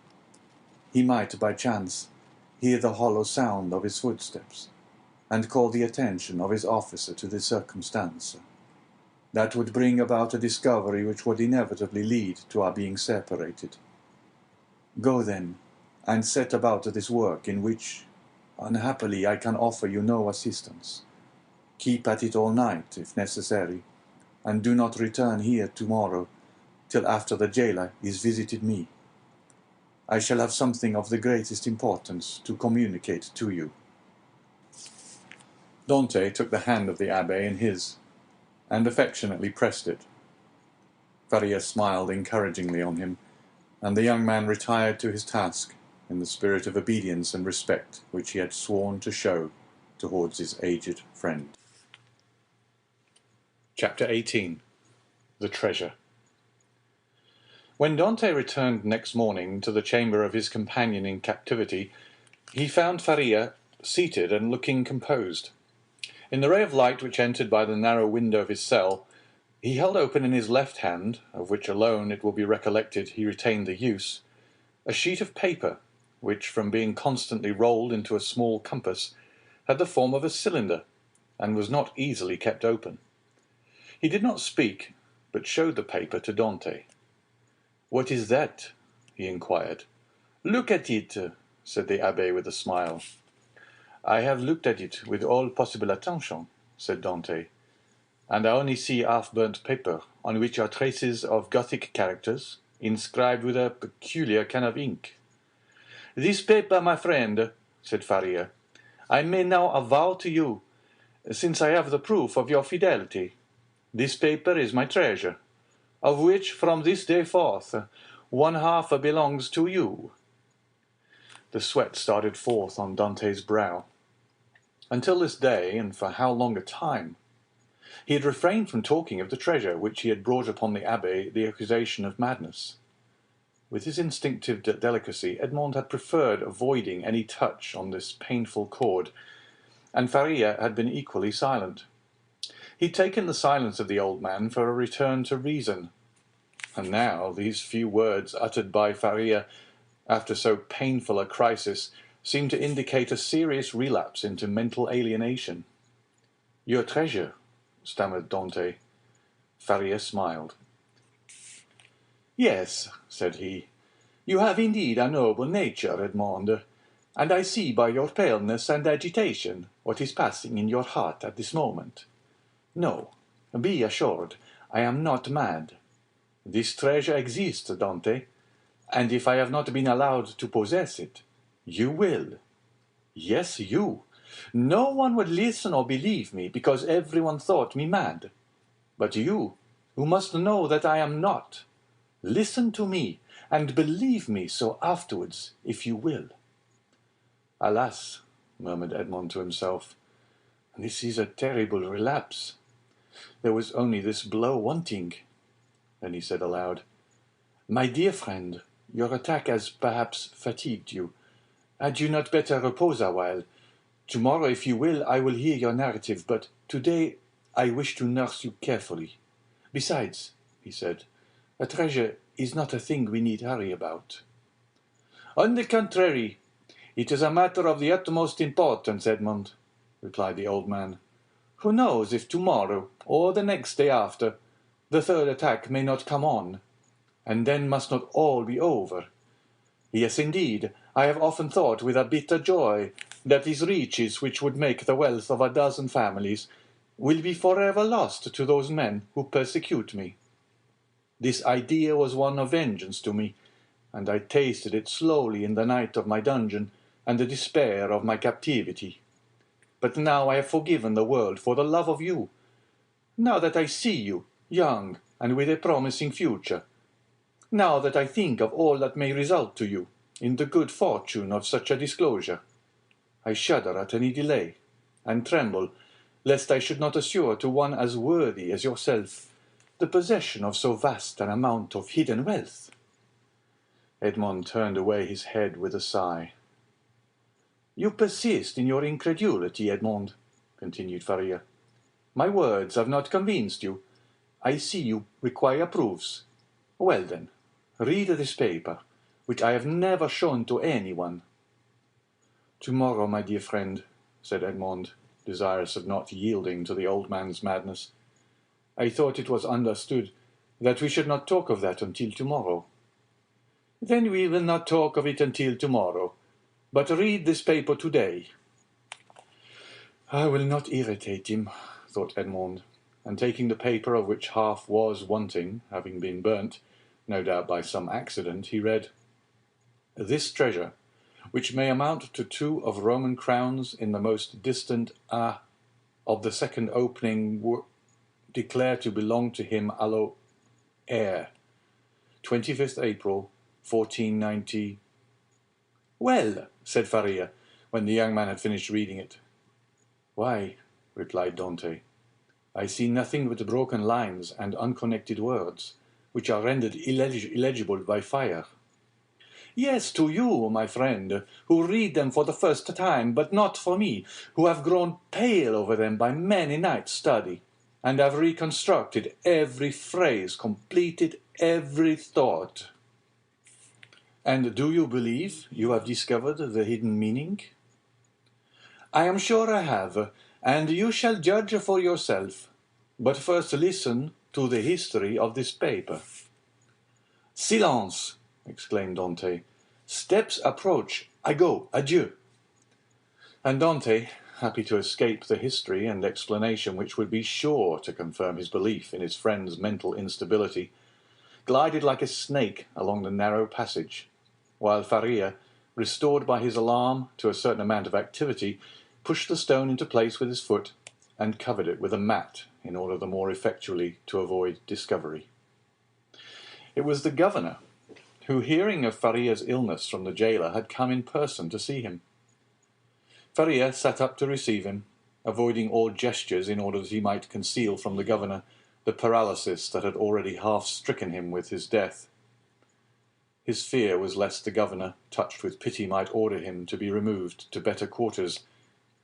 He might, by chance, hear the hollow sound of his footsteps, and call the attention of his officer to the circumstance. That would bring about a discovery which would inevitably lead to our being separated. Go, then, and set about this work in which, unhappily, I can offer you no assistance. Keep at it all night, if necessary, and do not return here tomorrow till after the jailer has visited me. I shall have something of the greatest importance to communicate to you." Dante took the hand of the abbé in his, and affectionately pressed it. Faria smiled encouragingly on him, and the young man retired to his task in the spirit of obedience and respect which he had sworn to show towards his aged friend. Chapter 18. The Treasure. When Dante returned next morning to the chamber of his companion in captivity, he found Faria seated and looking composed. In the ray of light which entered by the narrow window of his cell, he held open in his left hand, of which alone it will be recollected he retained the use, a sheet of paper, which, from being constantly rolled into a small compass, had the form of a cylinder, and was not easily kept open. He did not speak, but showed the paper to Dante. "What is that?" he inquired. "Look at it," said the abbé with a smile. "I have looked at it with all possible attention," said Dante, "and I only see half-burnt paper, on which are traces of Gothic characters, inscribed with a peculiar kind of ink." "This paper, my friend," said Faria, "I may now avow to you, since I have the proof of your fidelity. This paper is my treasure, of which from this day forth one half belongs to you." The sweat started forth on Dante's brow. Until this day, and for how long a time? He had refrained from talking of the treasure which he had brought upon the abbé the accusation of madness. With his instinctive delicacy, Edmond had preferred avoiding any touch on this painful chord, and Faria had been equally silent. He had taken the silence of the old man for a return to reason, and now these few words uttered by Faria after so painful a crisis seemed to indicate a serious relapse into mental alienation. "Your treasure," stammered Dante. Faria smiled. "Yes," said he, "you have indeed a noble nature, Edmond, and I see by your paleness and agitation what is passing in your heart at this moment. No, be assured, I am not mad. This treasure exists, Dante, and if I have not been allowed to possess it, you will. Yes, you. No one would listen or believe me, because everyone thought me mad. But you must know that I am not. Listen to me, and believe me so afterwards, if you will." "Alas," murmured Edmond to himself, "this is a terrible relapse. There was only this blow wanting." Then he said aloud, "My dear friend, your attack has perhaps fatigued you. Had you not better repose a while? Tomorrow, if you will, I will hear your narrative, but today I wish to nurse you carefully. Besides," he said, "a treasure is not a thing we need hurry about." "On the contrary, it is a matter of the utmost importance, Edmond," replied the old man. "Who knows if tomorrow, or the next day after, the third attack may not come on, and then must not all be over? Yes, indeed, I have often thought with a bitter joy that these riches which would make the wealth of a dozen families will be forever lost to those men who persecute me. This idea was one of vengeance to me, and I tasted it slowly in the night of my dungeon and the despair of my captivity. But now I have forgiven the world for the love of you. Now that I see you, young and with a promising future, now that I think of all that may result to you in the good fortune of such a disclosure, I shudder at any delay, and tremble lest I should not assure to one as worthy as yourself the possession of so vast an amount of hidden wealth." Edmond turned away his head with a sigh. "You persist in your incredulity, Edmond," continued Faria. "My words have not convinced you. I see you require proofs. Well then, read this paper, which I have never shown to anyone." "Tomorrow, my dear friend," said Edmond, desirous of not yielding to the old man's madness. "I thought it was understood that we should not talk of that until tomorrow." "Then we will not talk of it until tomorrow, but read this paper today." "I will not irritate him," thought Edmond, and taking the paper, of which half was wanting, having been burnt, no doubt by some accident, he read, "This treasure, which may amount to 2 of Roman crowns in the most distant of the second opening declare to belong to him allo heir, 25th April, 1490. "Well," said Faria, when the young man had finished reading it. "Why," replied Dante, "I see nothing but broken lines and unconnected words, which are rendered illegible by fire." "Yes, to you, my friend, who read them for the first time, but not for me, who have grown pale over them by many nights' study, and have reconstructed every phrase, completed every thought." "And do you believe you have discovered the hidden meaning?" "I am sure I have, and you shall judge for yourself. But first listen to the history of this paper." "Silence!" exclaimed Dante. "Steps approach. I go. Adieu." And Dante, happy to escape the history and explanation which would be sure to confirm his belief in his friend's mental instability, glided like a snake along the narrow passage, while Faria, restored by his alarm to a certain amount of activity, pushed the stone into place with his foot and covered it with a mat in order the more effectually to avoid discovery. It was the governor, who, hearing of Faria's illness from the jailer, had come in person to see him. Faria sat up to receive him, avoiding all gestures in order that he might conceal from the governor the paralysis that had already half stricken him with his death. His fear was lest the governor, touched with pity, might order him to be removed to better quarters,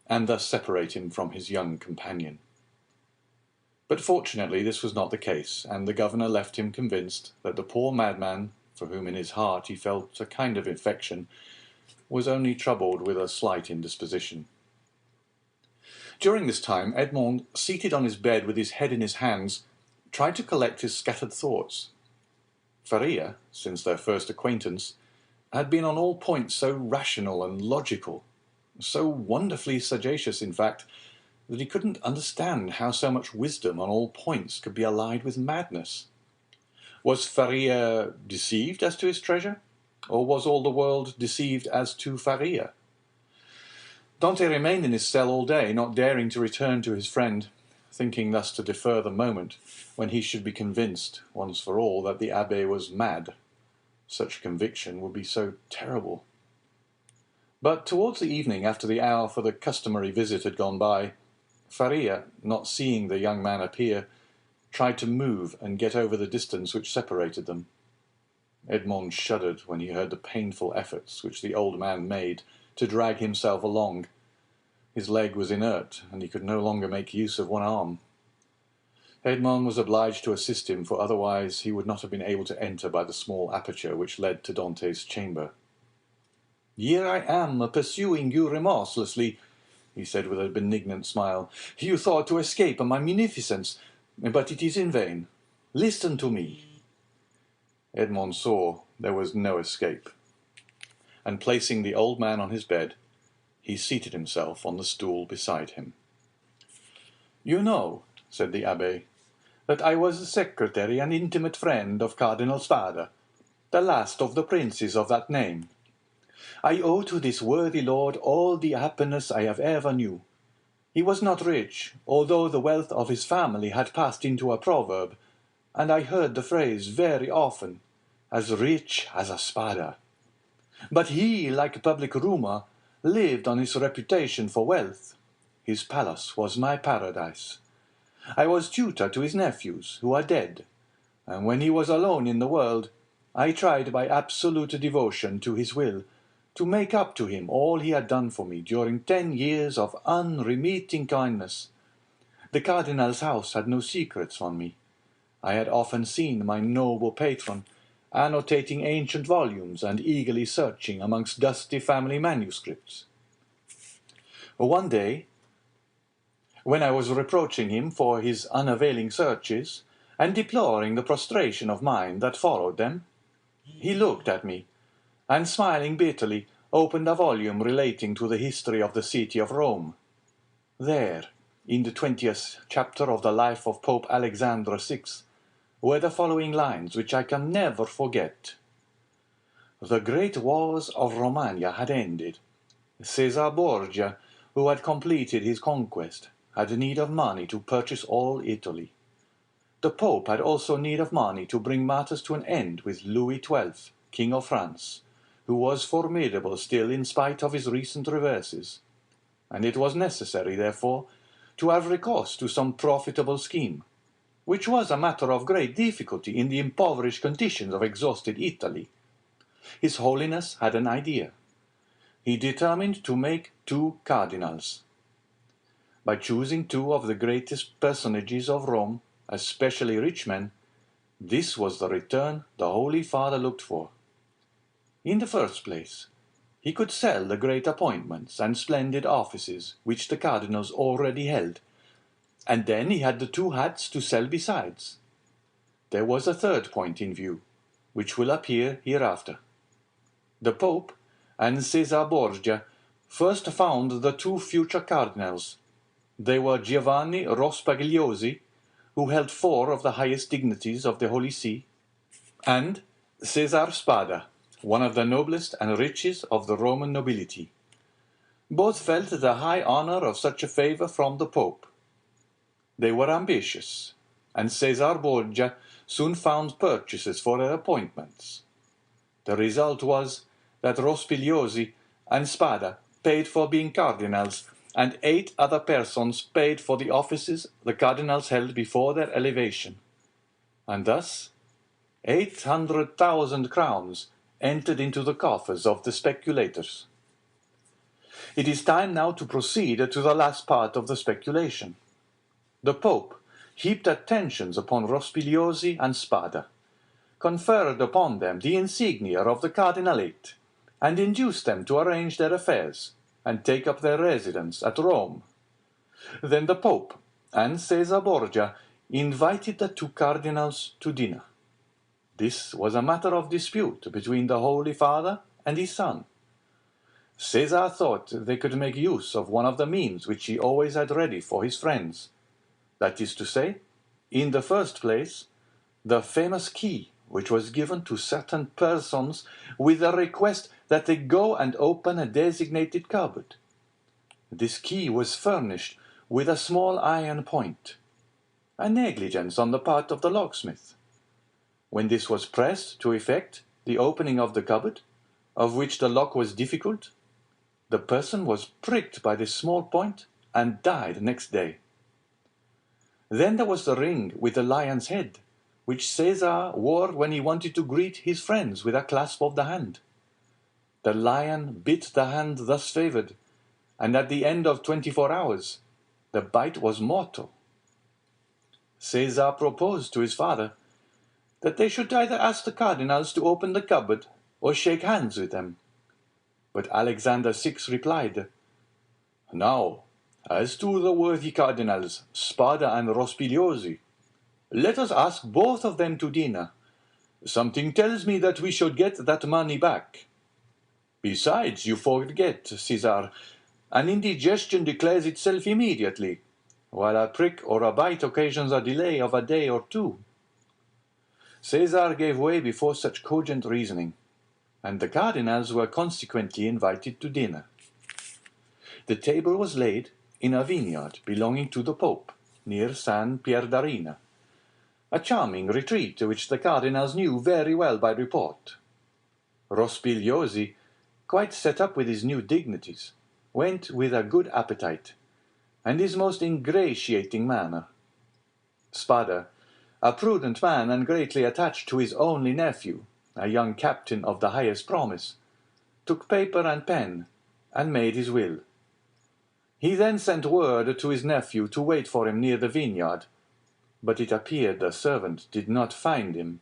and thus separate him from his young companion. But fortunately this was not the case, and the governor left him convinced that the poor madman, for whom in his heart he felt a kind of affection, was only troubled with a slight indisposition. During this time Edmond, seated on his bed with his head in his hands, tried to collect his scattered thoughts. Faria, since their first acquaintance, had been on all points so rational and logical, so wonderfully sagacious, in fact, that he couldn't understand how so much wisdom on all points could be allied with madness. Was Faria deceived as to his treasure, or was all the world deceived as to Faria? Dante remained in his cell all day, not daring to return to his friend, thinking thus to defer the moment when he should be convinced, once for all, that the abbé was mad. Such conviction would be so terrible. But towards the evening, after the hour for the customary visit had gone by, Faria, not seeing the young man appear, tried to move and get over the distance which separated them. Edmond shuddered when he heard the painful efforts which the old man made to drag himself along. His leg was inert, and he could no longer make use of one arm. Edmond was obliged to assist him, for otherwise he would not have been able to enter by the small aperture which led to Dante's chamber. "Here I am, pursuing you remorselessly," he said with a benignant smile. "You thought to escape my munificence, but it is in vain. Listen to me." Edmond saw there was no escape, and placing the old man on his bed, he seated himself on the stool beside him. "You know," said the abbé, "that I was the secretary and intimate friend of Cardinal Spada, the last of the princes of that name. I owe to this worthy lord all the happiness I have ever knew. He was not rich, although the wealth of his family had passed into a proverb, and I heard the phrase very often, as rich as a Spada. But he, like public rumor, lived on his reputation for wealth. His palace was my paradise. I was tutor to his nephews, who are dead, and when he was alone in the world, I tried by absolute devotion to his will to make up to him all he had done for me during 10 years of unremitting kindness. The cardinal's house had no secrets from me. I had often seen my noble patron annotating ancient volumes and eagerly searching amongst dusty family manuscripts. One day, when I was reproaching him for his unavailing searches, and deploring the prostration of mind that followed them, he looked at me, and smiling bitterly, opened a volume relating to the history of the city of Rome. There, in the 20th chapter of the life of Pope Alexandre VI, were the following lines which I can never forget. The great wars of Romagna had ended. Caesar Borgia, who had completed his conquest, had need of money to purchase all Italy. The Pope had also need of money to bring matters to an end with Louis XII. King of France, who was formidable still in spite of his recent reverses, and it was necessary, therefore, to have recourse to some profitable scheme, which was a matter of great difficulty in the impoverished conditions of exhausted Italy. His Holiness had an idea. He determined to make 2 cardinals. By choosing 2 of the greatest personages of Rome, especially rich men, this was the return the Holy Father looked for. In the first place, he could sell the great appointments and splendid offices which the cardinals already held, and then he had the 2 hats to sell besides. There was a third point in view, which will appear hereafter. The Pope and Cæsar Borgia first found the 2 future cardinals. They were Giovanni Rospigliosi, who held 4 of the highest dignities of the Holy See, and Cesar Spada, one of the noblest and richest of the Roman nobility. Both felt the high honor of such a favor from the Pope. They were ambitious, and Cæsar Borgia soon found purchasers for their appointments. The result was that Rospigliosi and Spada paid for being cardinals, and 8 other persons paid for the offices the cardinals held before their elevation. And thus 800,000 crowns entered into the coffers of the speculators. It is time now to proceed to the last part of the speculation. The Pope heaped attentions upon Rospigliosi and Spada, conferred upon them the insignia of the cardinalate, and induced them to arrange their affairs and take up their residence at Rome. Then the Pope and Cæsar Borgia invited the 2 cardinals to dinner. This was a matter of dispute between the Holy Father and his son. Cæsar thought they could make use of one of the means which he always had ready for his friends. That is to say, in the first place, the famous key which was given to certain persons with a request that they go and open a designated cupboard. This key was furnished with a small iron point, a negligence on the part of the locksmith. When this was pressed to effect the opening of the cupboard, of which the lock was difficult, the person was pricked by this small point and died next day. Then there was the ring with the lion's head, which Cæsar wore when he wanted to greet his friends with a clasp of the hand. The lion bit the hand thus favored, and at the end of 24 hours, the bite was mortal. Cæsar proposed to his father that they should either ask the cardinals to open the cupboard or shake hands with them. But Alexander VI replied, "Now, as to the worthy cardinals, Spada and Rospigliosi, let us ask both of them to dinner. Something tells me that we should get that money back. Besides, you forget, Cæsar, an indigestion declares itself immediately, while a prick or a bite occasions a delay of a day or 2. Cæsar gave way before such cogent reasoning, and the cardinals were consequently invited to dinner. The table was laid in a vineyard belonging to the Pope, near San Pierdarina, a charming retreat which the cardinals knew very well by report. Rospigliosi, quite set up with his new dignities, went with a good appetite, and his most ingratiating manner. Spada, a prudent man and greatly attached to his only nephew, a young captain of the highest promise, took paper and pen, and made his will. He then sent word to his nephew to wait for him near the vineyard, but it appeared the servant did not find him.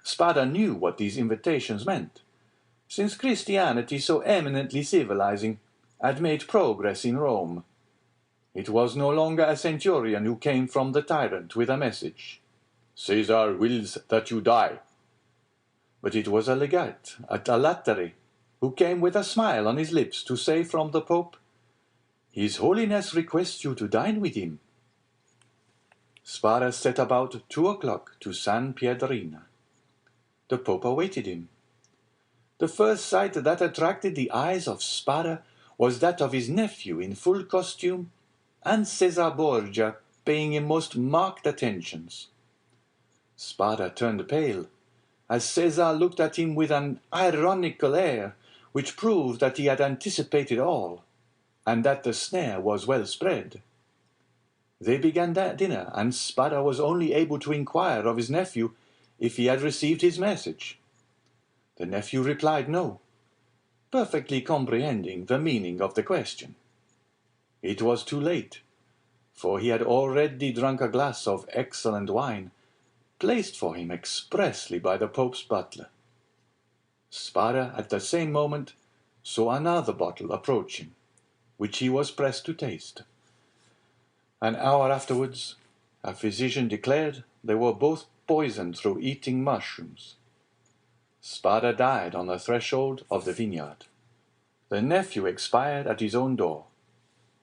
Spada knew what these invitations meant, since Christianity, so eminently civilizing, had made progress in Rome. It was no longer a centurion who came from the tyrant with a message, "Cæsar wills that you die," but it was a legate at a Latere who came with a smile on his lips to say from the Pope, "His Holiness requests you to dine with him." Spada set about 2 o'clock to San Pierdarina. The Pope awaited him. The first sight that attracted the eyes of Spada was that of his nephew in full costume, and Cæsar Borgia paying him most marked attentions. Spada turned pale, as César looked at him with an ironical air which proved that he had anticipated all, and that the snare was well spread. They began their dinner, and Spada was only able to inquire of his nephew if he had received his message. The nephew replied no, perfectly comprehending the meaning of the question. It was too late, for he had already drunk a glass of excellent wine, placed for him expressly by the Pope's butler. Spada at the same moment saw another bottle approach him, which he was pressed to taste. An hour afterwards, a physician declared they were both poisoned through eating mushrooms. Spada died on the threshold of the vineyard. The nephew expired at his own door,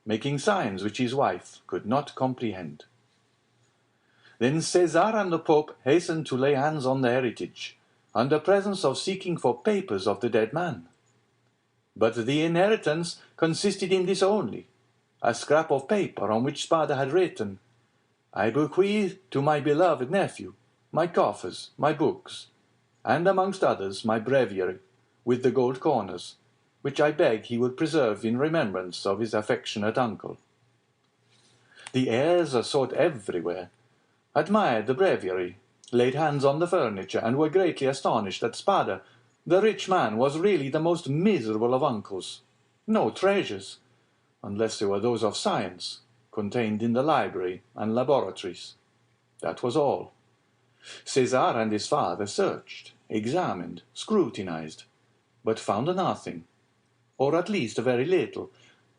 making signs which his wife could not comprehend. Then César and the Pope hastened to lay hands on the heritage, under presence of seeking for papers of the dead man. But the inheritance consisted in this only, a scrap of paper on which Spada had written, "I bequeath to my beloved nephew my coffers, my books, and amongst others my breviary, with the gold corners, which I beg he would preserve in remembrance of his affectionate uncle." The heirs sought everywhere, admired the breviary, laid hands on the furniture, and were greatly astonished that Spada, the rich man, was really the most miserable of uncles. No treasures, unless they were those of science, contained in the library and laboratories. That was all. César and his father searched, examined, scrutinized, but found nothing, or at least very little,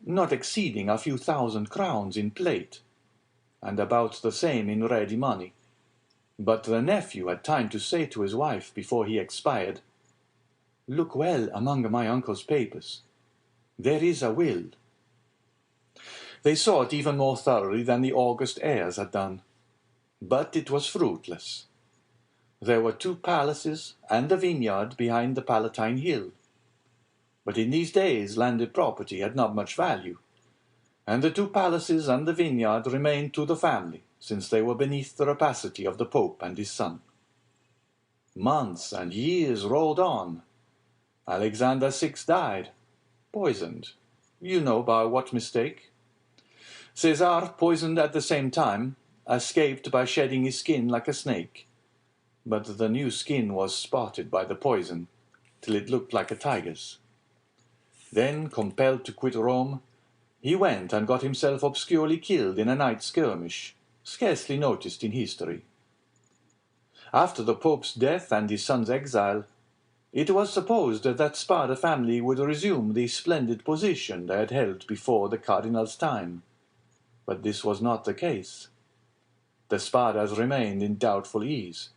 not exceeding a few thousand crowns in plate, and about the same in ready money. But the nephew had time to say to his wife before he expired, "Look well among my uncle's papers. There is a will." They sought even more thoroughly than the august heirs had done, but it was fruitless. There were 2 palaces and a vineyard behind the Palatine Hill. But in these days landed property had not much value, and the 2 palaces and the vineyard remained to the family, since they were beneath the rapacity of the Pope and his son. Months and years rolled on. Alexander VI died, poisoned. You know by what mistake. César, poisoned at the same time, escaped by shedding his skin like a snake. But the new skin was spotted by the poison, till it looked like a tiger's. Then, compelled to quit Rome, he went and got himself obscurely killed in a night skirmish, scarcely noticed in history. After the Pope's death and his son's exile, it was supposed that Spada family would resume the splendid position they had held before the cardinal's time. But this was not the case. The Spadas remained in doubtful ease.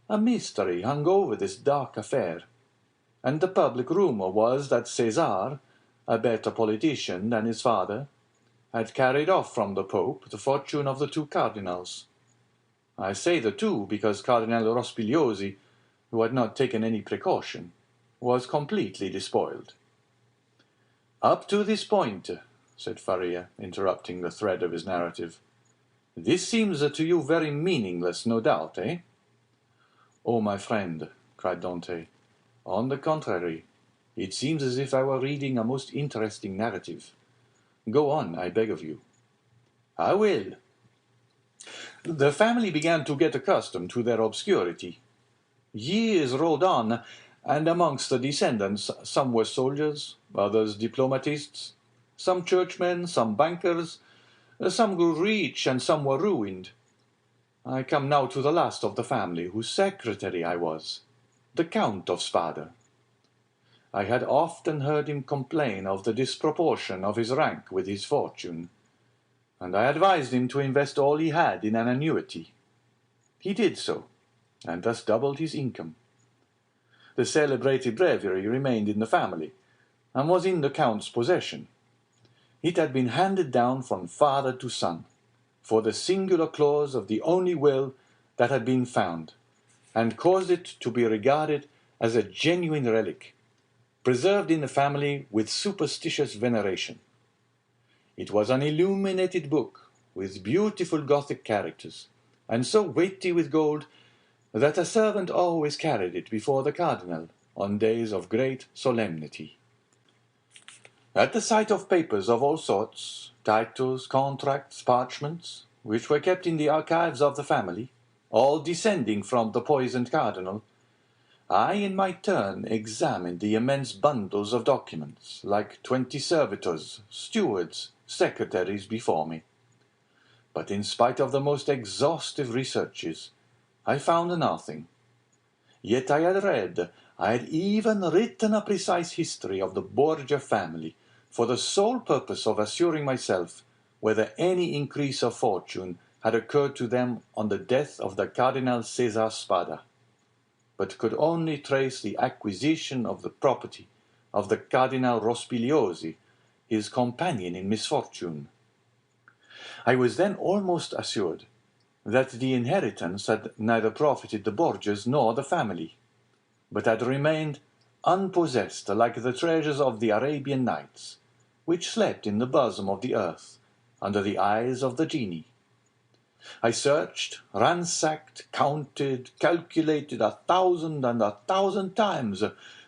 A mystery hung over this dark affair, and the public rumor was that César, a better politician than his father, had carried off from the Pope the fortune of the 2 cardinals. I say the 2 because Cardinal Rospigliosi, who had not taken any precaution, was completely despoiled. "Up to this point," said Faria, interrupting the thread of his narrative, "this seems to you very meaningless, no doubt, eh?" "Oh, my friend," cried Dante, "on the contrary, it seems as if I were reading a most interesting narrative. Go on, I beg of you." "I will. The family began to get accustomed to their obscurity. Years rolled on, and amongst the descendants some were soldiers, others diplomatists, some churchmen, some bankers, some grew rich and some were ruined. I come now to the last of the family, whose secretary I was, the Count of Spada. I had often heard him complain of the disproportion of his rank with his fortune, and I advised him to invest all he had in an annuity. He did so, and thus doubled his income. The celebrated breviary remained in the family, and was in the Count's possession. It had been handed down from father to son, for the singular clause of the only will that had been found, and caused it to be regarded as a genuine relic, preserved in the family with superstitious veneration. It was an illuminated book, with beautiful Gothic characters, and so weighty with gold that a servant always carried it before the cardinal on days of great solemnity. At the sight of papers of all sorts, titles, contracts, parchments, which were kept in the archives of the family, all descending from the poisoned cardinal, I in my turn examined the immense bundles of documents, like 20 servitors, stewards, secretaries before me. But in spite of the most exhaustive researches, I found nothing. Yet I had even written a precise history of the Borgia family, for the sole purpose of assuring myself whether any increase of fortune had occurred to them on the death of the Cardinal Cesar Spada, but could only trace the acquisition of the property of the Cardinal Rospigliosi, his companion in misfortune. I was then almost assured that the inheritance had neither profited the Borgias nor the family, but had remained unpossessed like the treasures of the Arabian Nights, which slept in the bosom of the earth, under the eyes of the genii. I searched, ransacked, counted, calculated 1,000 times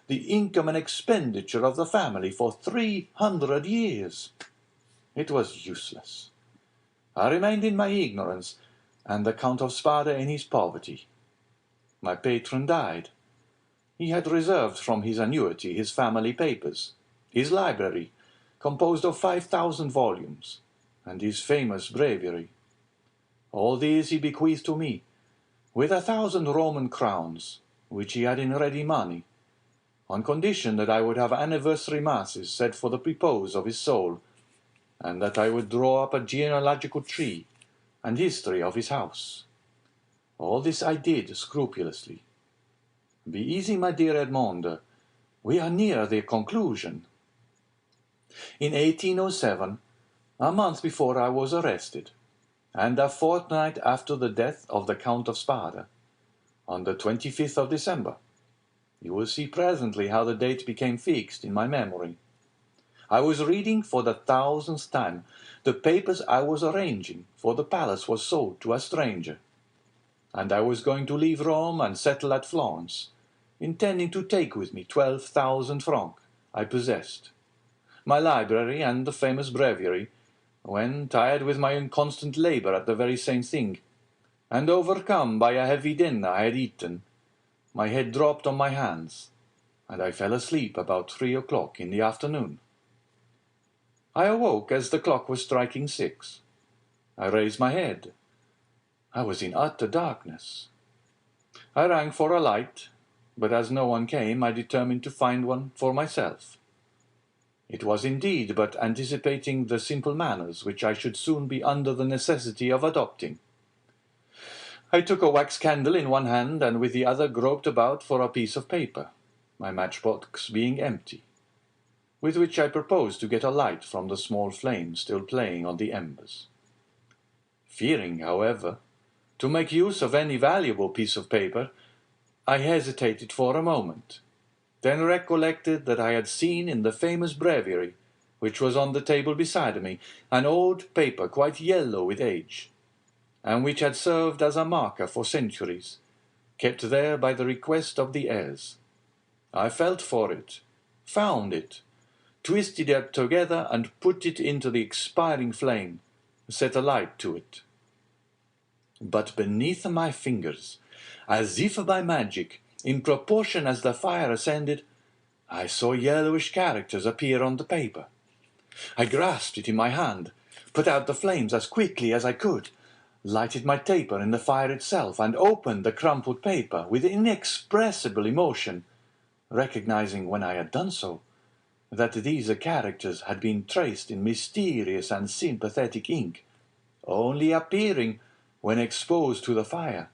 the income and expenditure of the family for 300 years. It was useless. I remained in my ignorance, and the Count of Spada in his poverty. My patron died. He had reserved from his annuity his family papers, his library, composed of 5,000 volumes, and his famous breviary. All these he bequeathed to me, with 1,000 Roman crowns, which he had in ready money, on condition that I would have anniversary masses said for the repose of his soul, and that I would draw up a genealogical tree and history of his house. All this I did scrupulously. Be easy, my dear Edmond, we are near the conclusion. In 1807, a month before I was arrested, and a fortnight after the death of the Count of Spada, on the 25th of December. You will see presently how the date became fixed in my memory. I was reading for the 1,000th time the papers I was arranging, for the palace was sold to a stranger, and I was going to leave Rome and settle at Florence, intending to take with me 12,000 francs I possessed, my library and the famous breviary, when, tired with my inconstant labour at the very same thing, and overcome by a heavy dinner I had eaten, my head dropped on my hands, and I fell asleep about 3 o'clock in the afternoon. I awoke as the clock was striking 6. I raised my head. I was in utter darkness. I rang for a light, but as no one came, I determined to find one for myself. It was indeed but anticipating the simple manners which I should soon be under the necessity of adopting. I took a wax candle in one hand, and with the other groped about for a piece of paper, my matchbox being empty, with which I proposed to get a light from the small flame still playing on the embers. Fearing, however, to make use of any valuable piece of paper, I hesitated for a moment, then recollected that I had seen in the famous breviary, which was on the table beside me, an old paper quite yellow with age, and which had served as a marker for centuries, kept there by the request of the heirs. I felt for it, found it, twisted it together, and put it into the expiring flame, set a light to it. But beneath my fingers, as if by magic, in proportion as the fire ascended, I saw yellowish characters appear on the paper. I grasped it in my hand, put out the flames as quickly as I could, lighted my taper in the fire itself, and opened the crumpled paper with inexpressible emotion, recognizing when I had done so that these characters had been traced in mysterious and sympathetic ink, only appearing when exposed to the fire.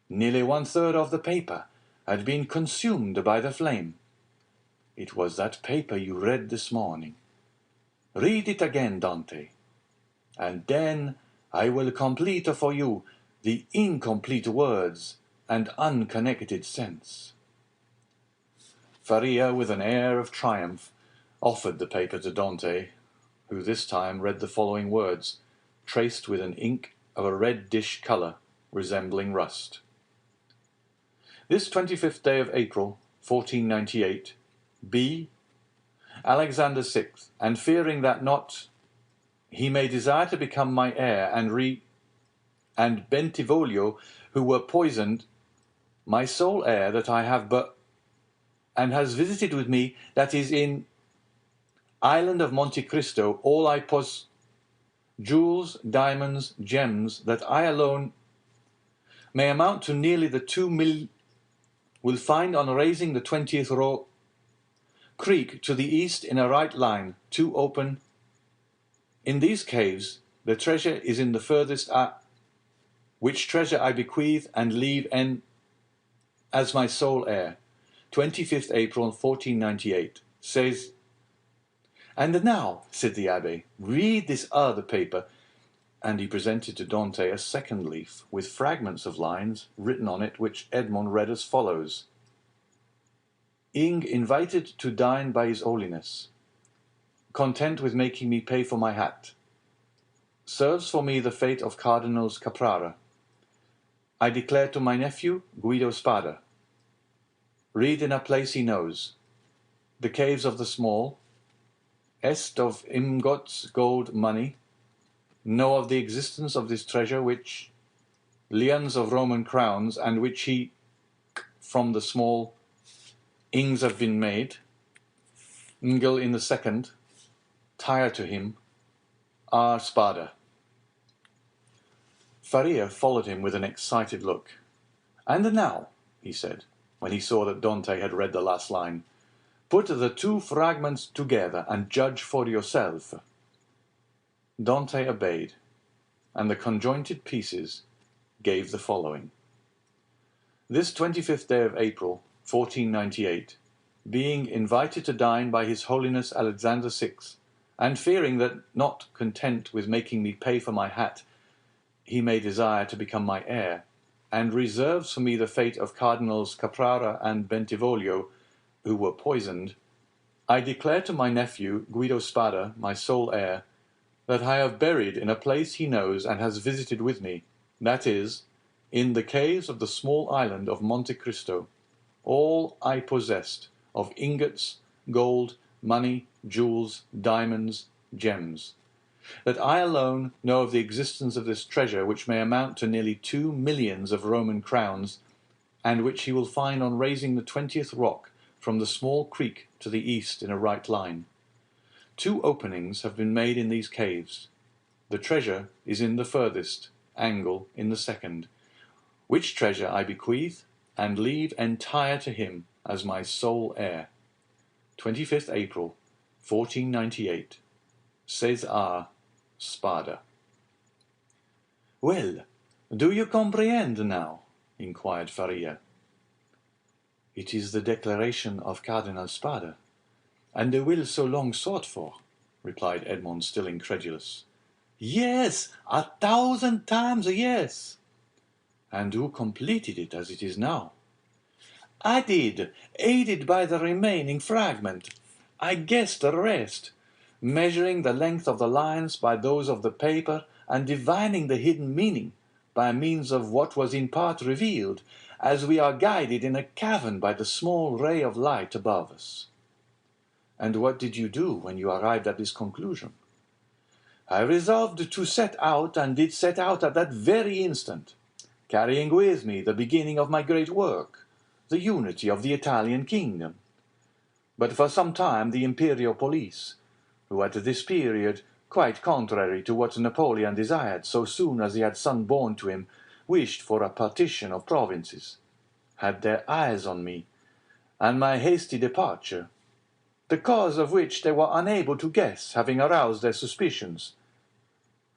Nearly 1/3 of the paper had been consumed by the flame. It was that paper you read this morning. Read it again, Dante, and then I will complete for you the incomplete words and unconnected sense. Faria, with an air of triumph, offered the paper to Dante, who this time read the following words, traced with an ink of a reddish colour resembling rust. This 25th day of April, 1498, B. Alexander VI, and fearing that not he may desire to become my heir, and Bentivoglio, who were poisoned, my sole heir that I have but, and has visited with me, that is in island of Monte Cristo, all I jewels, diamonds, gems, that I alone may amount to nearly the 2 will find on raising the 20th row creek to the east in a right line, 2 open. In these caves the treasure is in the furthest, which treasure I bequeath and leave as my sole heir. 25th April 1498, says. And now, said the abbé, read this other paper, and he presented to Dante a second leaf, with fragments of lines written on it, which Edmond read as follows. Ing invited to dine by his holiness, content with making me pay for my hat, serves for me the fate of Cardinals Caprara. I declare to my nephew, Guido Spada. Read in a place he knows, the caves of the small, est of ingots, gold, money, know of the existence of this treasure which lions of Roman crowns, and which he from the small ings have been made, Ngel in the second, tire to him, R. Spada. Faria followed him with an excited look. And now, he said, when he saw that Dante had read the last line, put the 2 fragments together and judge for yourself. Dante obeyed, and the conjointed pieces gave the following. This 25th day of April, 1498, being invited to dine by His Holiness Alexander VI, and fearing that, not content with making me pay for my hat, he may desire to become my heir, and reserves for me the fate of Cardinals Caprara and Bentivoglio, who were poisoned, I declare to my nephew, Guido Spada, my sole heir, that I have buried in a place he knows and has visited with me, that is, in the caves of the small island of Monte Cristo, all I possessed of ingots, gold, money, jewels, diamonds, gems, that I alone know of the existence of this treasure, which may amount to nearly 2 millions of Roman crowns, and which he will find on raising the 20th rock from the small creek to the east in a right line. 2 openings have been made in these caves. The treasure is in the furthest angle in the second, which treasure I bequeath and leave entire to him as my sole heir. 25th April, 1498. César Spada. Well, do you comprehend now? Inquired Faria. It is the declaration of Cardinal Spada, and the will so long sought for, replied Edmond, still incredulous. Yes, 1,000 times yes. And who completed it as it is now? I did, aided by the remaining fragment. I guessed the rest, measuring the length of the lines by those of the paper, and divining the hidden meaning by means of what was in part revealed, as we are guided in a cavern by the small ray of light above us. And what did you do when you arrived at this conclusion? I resolved to set out, and did set out at that very instant, carrying with me the beginning of my great work, the unity of the Italian kingdom. But for some time the imperial police, who at this period, quite contrary to what Napoleon desired so soon as he had son born to him, wished for a partition of provinces, had their eyes on me, and my hasty departure, the cause of which they were unable to guess, having aroused their suspicions.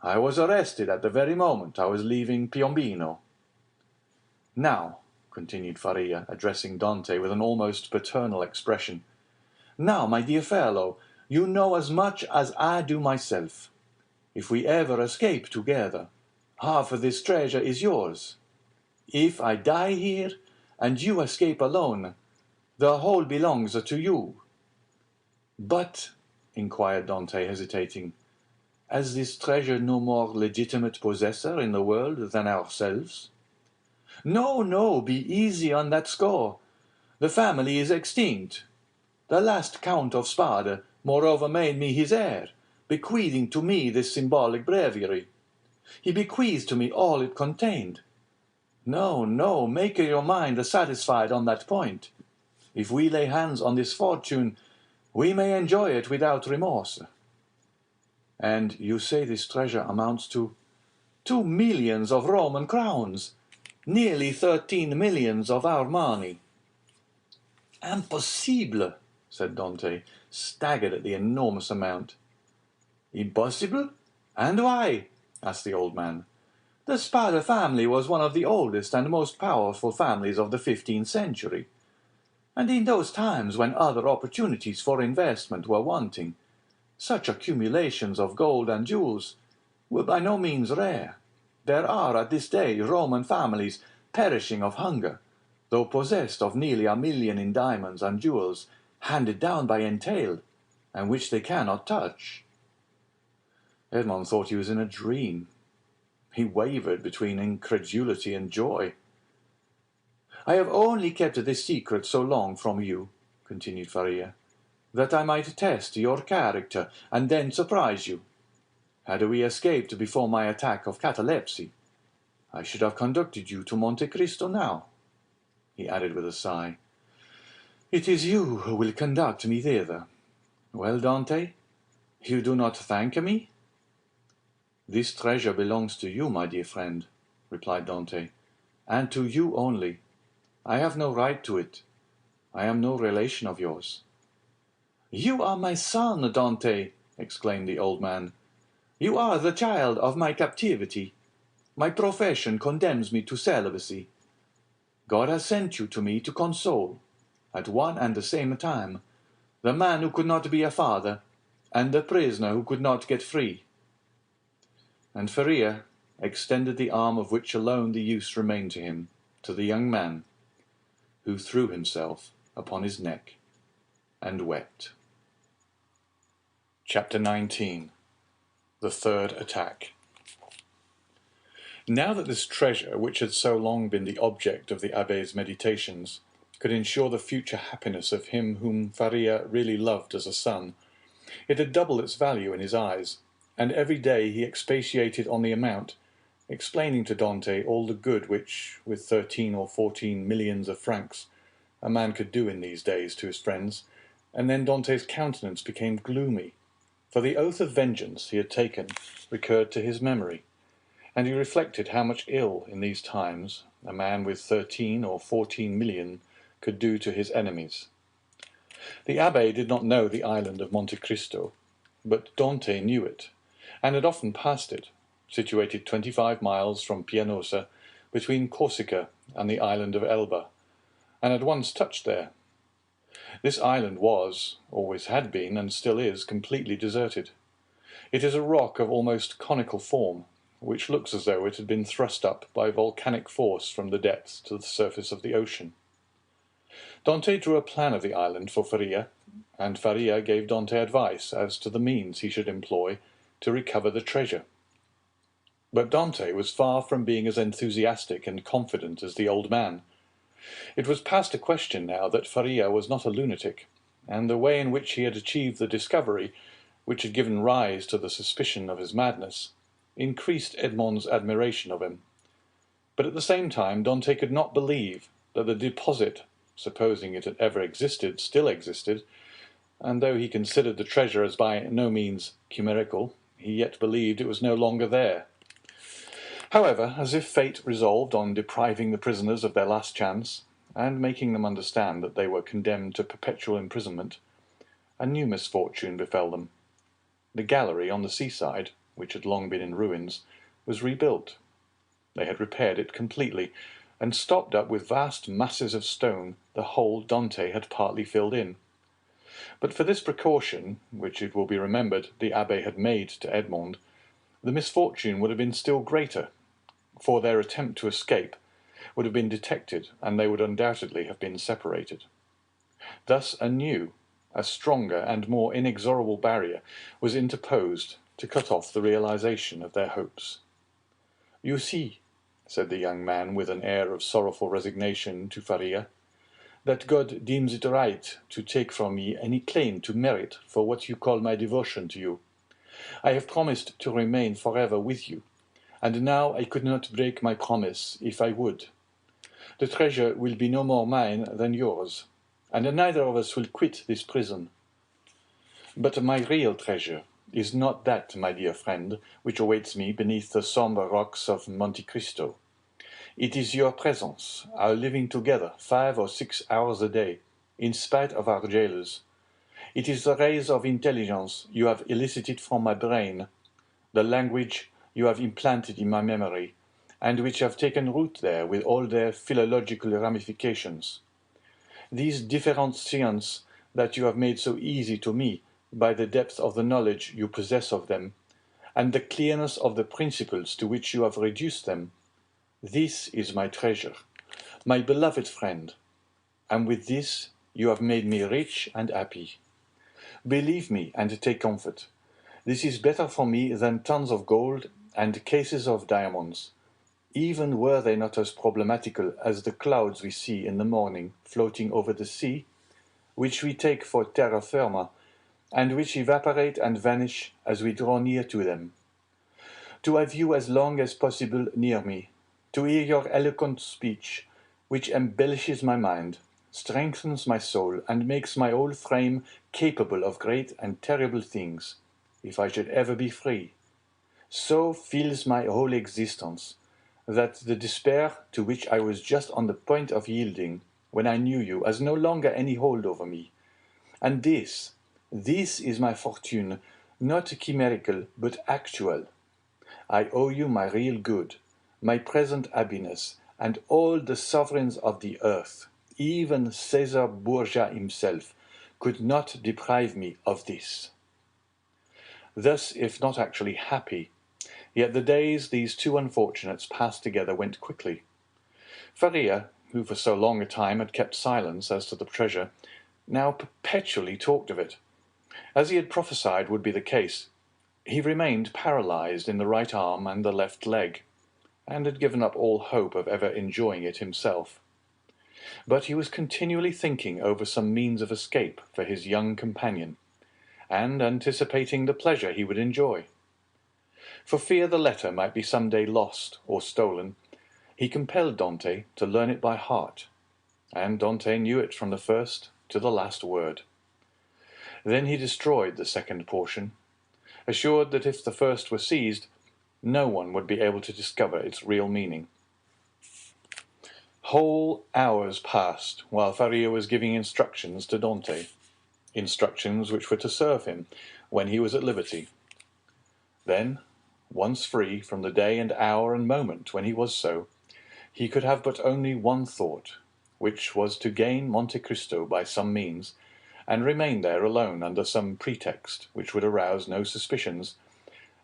I was arrested at the very moment I was leaving Piombino. Now, continued Faria, addressing Dante with an almost paternal expression, now, my dear fellow, you know as much as I do myself. If we ever escape together, half of this treasure is yours. If I die here, and you escape alone, the whole belongs to you. But, inquired Dante, hesitating, has this treasure no more legitimate possessor in the world than ourselves? No, no, be easy on that score. The family is extinct. The last Count of Spada, moreover, made me his heir, bequeathing to me this symbolic breviary. He bequeathed to me all it contained. No, no, make your mind satisfied on that point. If we lay hands on this fortune, we may enjoy it without remorse. And you say this treasure amounts to 2 millions of Roman crowns, nearly 13 millions of our money. Impossible, said Dante, staggered at the enormous amount. Impossible? And why? Asked the old man. The Spada family was one of the oldest and most powerful families of the 15th century. And in those times when other opportunities for investment were wanting, such accumulations of gold and jewels were by no means rare. There are at this day Roman families perishing of hunger, though possessed of nearly 1 million in diamonds and jewels handed down by entail, and which they cannot touch. Edmond thought he was in a dream. He wavered between incredulity and joy. I have only kept this secret so long from you, continued Faria, that I might test your character and then surprise you. Had we escaped before my attack of catalepsy, I should have conducted you to Monte Cristo now. He added with a sigh, It is you who will conduct me thither. Well, Dante, you do not thank me? This treasure belongs to you, my dear friend, replied Dante, and to you only. I have no right to it. I am no relation of yours. You are my son, Dante, exclaimed the old man. You are the child of my captivity. My profession condemns me to celibacy. God has sent you to me to console, at one and the same time, the man who could not be a father, and the prisoner who could not get free. And Faria extended the arm of which alone the use remained to him, to the young man, who threw himself upon his neck and wept. Chapter 19. The Third Attack. Now that this treasure, which had so long been the object of the abbé's meditations, could ensure the future happiness of him whom Faria really loved as a son, it had doubled its value in his eyes, and every day he expatiated on the amount, explaining to Dante all the good which, with 13 or 14 millions of francs, a man could do in these days to his friends, and then Dante's countenance became gloomy, for the oath of vengeance he had taken recurred to his memory, and he reflected how much ill in these times a man with 13 or 14 million could do to his enemies. The abbé did not know the island of Monte Cristo, but Dante knew it, and had often passed it, situated 25 miles from Pianosa, between Corsica and the island of Elba, and had once touched there. This island was, always had been, and still is, completely deserted. It is a rock of almost conical form, which looks as though it had been thrust up by volcanic force from the depths to the surface of the ocean. Dante drew a plan of the island for Faria, and Faria gave Dante advice as to the means he should employ to recover the treasure. But Dante was far from being as enthusiastic and confident as the old man. It was past a question now that Faria was not a lunatic, and the way in which he had achieved the discovery, which had given rise to the suspicion of his madness, increased Edmond's admiration of him. But at the same time Dante could not believe that the deposit, supposing it had ever existed, still existed, and though he considered the treasure as by no means chimerical, he yet believed it was no longer there. However, as if fate resolved on depriving the prisoners of their last chance, and making them understand that they were condemned to perpetual imprisonment, a new misfortune befell them. The gallery on the seaside, which had long been in ruins, was rebuilt. They had repaired it completely, and stopped up with vast masses of stone the hole Dante had partly filled in. But for this precaution, which it will be remembered the abbé had made to Edmond, the misfortune would have been still greater, for their attempt to escape would have been detected, and they would undoubtedly have been separated. Thus a new, a stronger and more inexorable barrier was interposed to cut off the realization of their hopes. You see, said the young man with an air of sorrowful resignation to Faria, "that God deems it right to take from me any claim to merit for what you call my devotion to you. I have promised to remain forever with you, and now I could not break my promise if I would. The treasure will be no more mine than yours, and neither of us will quit this prison. But my real treasure is not that, my dear friend, which awaits me beneath the sombre rocks of Monte Cristo. It is your presence, our living together 5 or 6 hours a day, in spite of our jailers. It is the rays of intelligence you have elicited from my brain, the language you have implanted in my memory, and which have taken root there with all their philological ramifications. These differentiations that you have made so easy to me by the depth of the knowledge you possess of them, and the clearness of the principles to which you have reduced them, this is my treasure, my beloved friend, and with this you have made me rich and happy. Believe me and take comfort. This is better for me than tons of gold and cases of diamonds, even were they not as problematical as the clouds we see in the morning floating over the sea, which we take for terra firma, and which evaporate and vanish as we draw near to them. To have you as long as possible near me, to hear your eloquent speech, which embellishes my mind, strengthens my soul, and makes my whole frame capable of great and terrible things, if I should ever be free, so fills my whole existence, that the despair to which I was just on the point of yielding when I knew you has no longer any hold over me. And this is my fortune, not chimerical, but actual. I owe you my real good, my present happiness, and all the sovereigns of the earth, even Caesar Borgia himself, could not deprive me of this. Thus, if not actually happy, yet the days these two unfortunates passed together went quickly. Faria, who for so long a time had kept silence as to the treasure, now perpetually talked of it. As he had prophesied would be the case, he remained paralyzed in the right arm and the left leg, and had given up all hope of ever enjoying it himself. But he was continually thinking over some means of escape for his young companion, and anticipating the pleasure he would enjoy. For fear the letter might be some day lost or stolen, he compelled Dante to learn it by heart, and Dante knew it from the first to the last word. Then he destroyed the second portion, assured that if the first were seized, no one would be able to discover its real meaning. Whole hours passed while Faria was giving instructions to Dante, instructions which were to serve him when he was at liberty. Then, once free from the day and hour and moment when he was so, he could have but only one thought, which was to gain Monte Cristo by some means, and remain there alone under some pretext which would arouse no suspicions,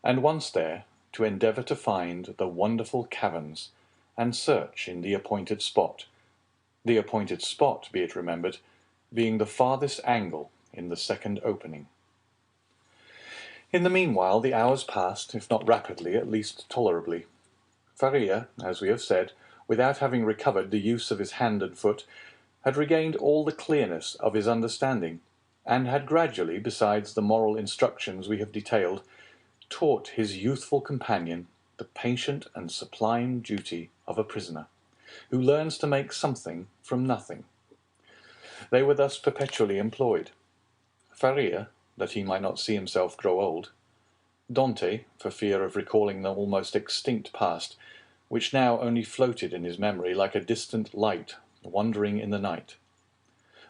and once there, to endeavour to find the wonderful caverns, and search in the appointed spot, be it remembered, being the farthest angle in the second opening. In the meanwhile the hours passed, if not rapidly, at least tolerably. Faria, as we have said, without having recovered the use of his hand and foot, had regained all the clearness of his understanding, and had gradually, besides the moral instructions we have detailed, taught his youthful companion the patient and sublime duty of a prisoner, who learns to make something from nothing. They were thus perpetually employed. Faria, that he might not see himself grow old; Dante, for fear of recalling the almost extinct past, which now only floated in his memory like a distant light wandering in the night.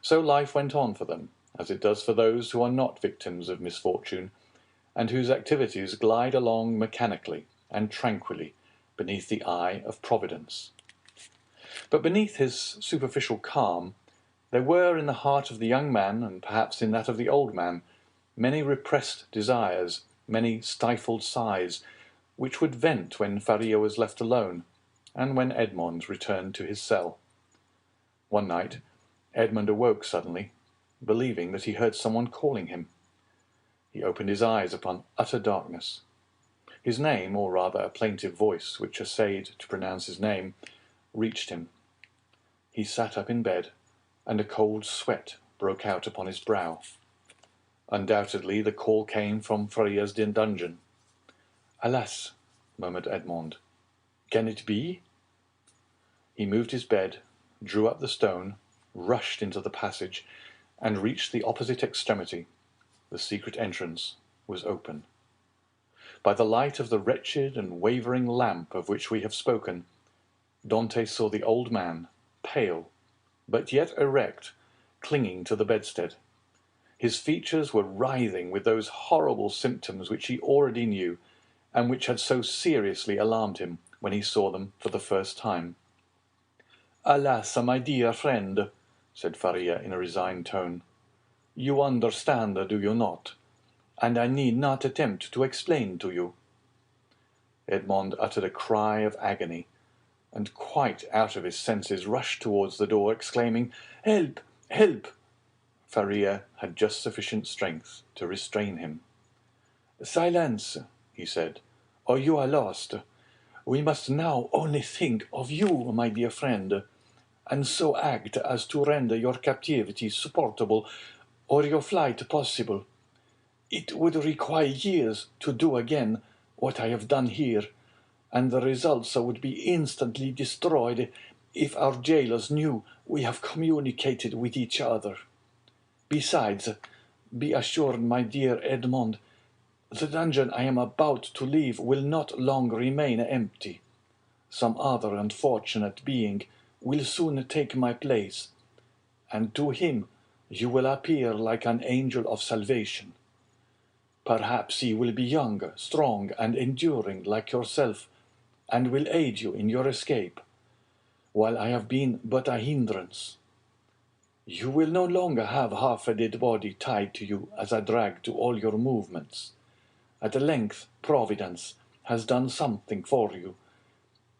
So life went on for them, as it does for those who are not victims of misfortune, and whose activities glide along mechanically and tranquilly beneath the eye of Providence. But beneath his superficial calm, there were in the heart of the young man, and perhaps in that of the old man, many repressed desires, many stifled sighs, which would vent when Faria was left alone, and when Edmond returned to his cell. One night, Edmond awoke suddenly, believing that he heard someone calling him. He opened his eyes upon utter darkness. His name, or rather a plaintive voice which essayed to pronounce his name, reached him. He sat up in bed, and a cold sweat broke out upon his brow. Undoubtedly the call came from Faria's dungeon. "Alas!" murmured Edmond. "Can it be?" He moved his bed, drew up the stone, rushed into the passage, and reached the opposite extremity. The secret entrance was open. By the light of the wretched and wavering lamp of which we have spoken, Dante saw the old man, pale, but yet erect, clinging to the bedstead. His features were writhing with those horrible symptoms which he already knew, and which had so seriously alarmed him when he saw them for the first time. "Alas, my dear friend," said Faria in a resigned tone, "you understand, do you not? And I need not attempt to explain to you." Edmond uttered a cry of agony, and quite out of his senses rushed towards the door, exclaiming, "Help! Help!" Faria had just sufficient strength to restrain him. "Silence," he said, "or you are lost. We must now only think of you, my dear friend, and so act as to render your captivity supportable, or your flight possible. It would require years to do again what I have done here, and the results would be instantly destroyed if our jailers knew we have communicated with each other. Besides, be assured, my dear Edmond, the dungeon I am about to leave will not long remain empty. Some other unfortunate being will soon take my place, and to him you will appear like an angel of salvation. Perhaps he will be young, strong, and enduring like yourself, and will aid you in your escape, while I have been but a hindrance. You will no longer have half a dead body tied to you as a drag to all your movements. At length Providence has done something for you.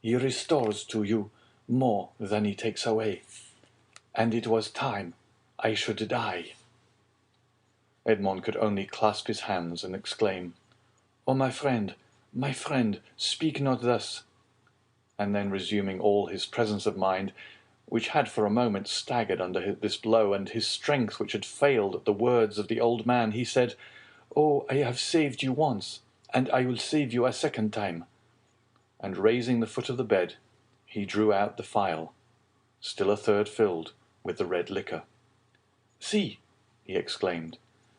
He restores to you more than he takes away, and it was time I should die." Edmond could only clasp his hands and exclaim, "Oh, my friend, speak not thus!" And then resuming all his presence of mind, which had for a moment staggered under this blow, and his strength which had failed at the words of the old man, he said, "Oh, I have saved you once, and I will save you a second time." And raising the foot of the bed, he drew out the phial, still a third filled with the red liquor. "See," he exclaimed,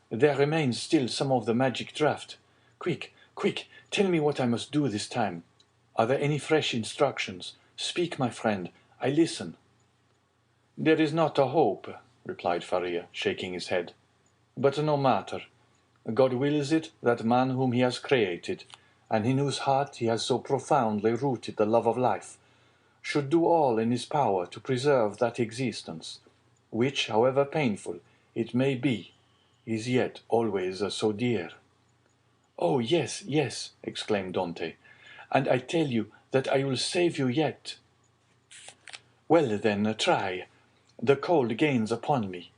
"there remains still some of the magic draught. Quick, quick, tell me what I must do this time. Are there any fresh instructions? Speak, my friend, I listen." "There is not a hope," replied Faria, shaking his head. "But no matter. God wills it that man whom he has created, and in whose heart he has so profoundly rooted the love of life, should do all in his power to preserve that existence, which, however painful it may be, is yet always so dear." "Oh, yes, yes," exclaimed Dante, "and I tell you that I will save you yet." "Well, then, try. The cold gains upon me.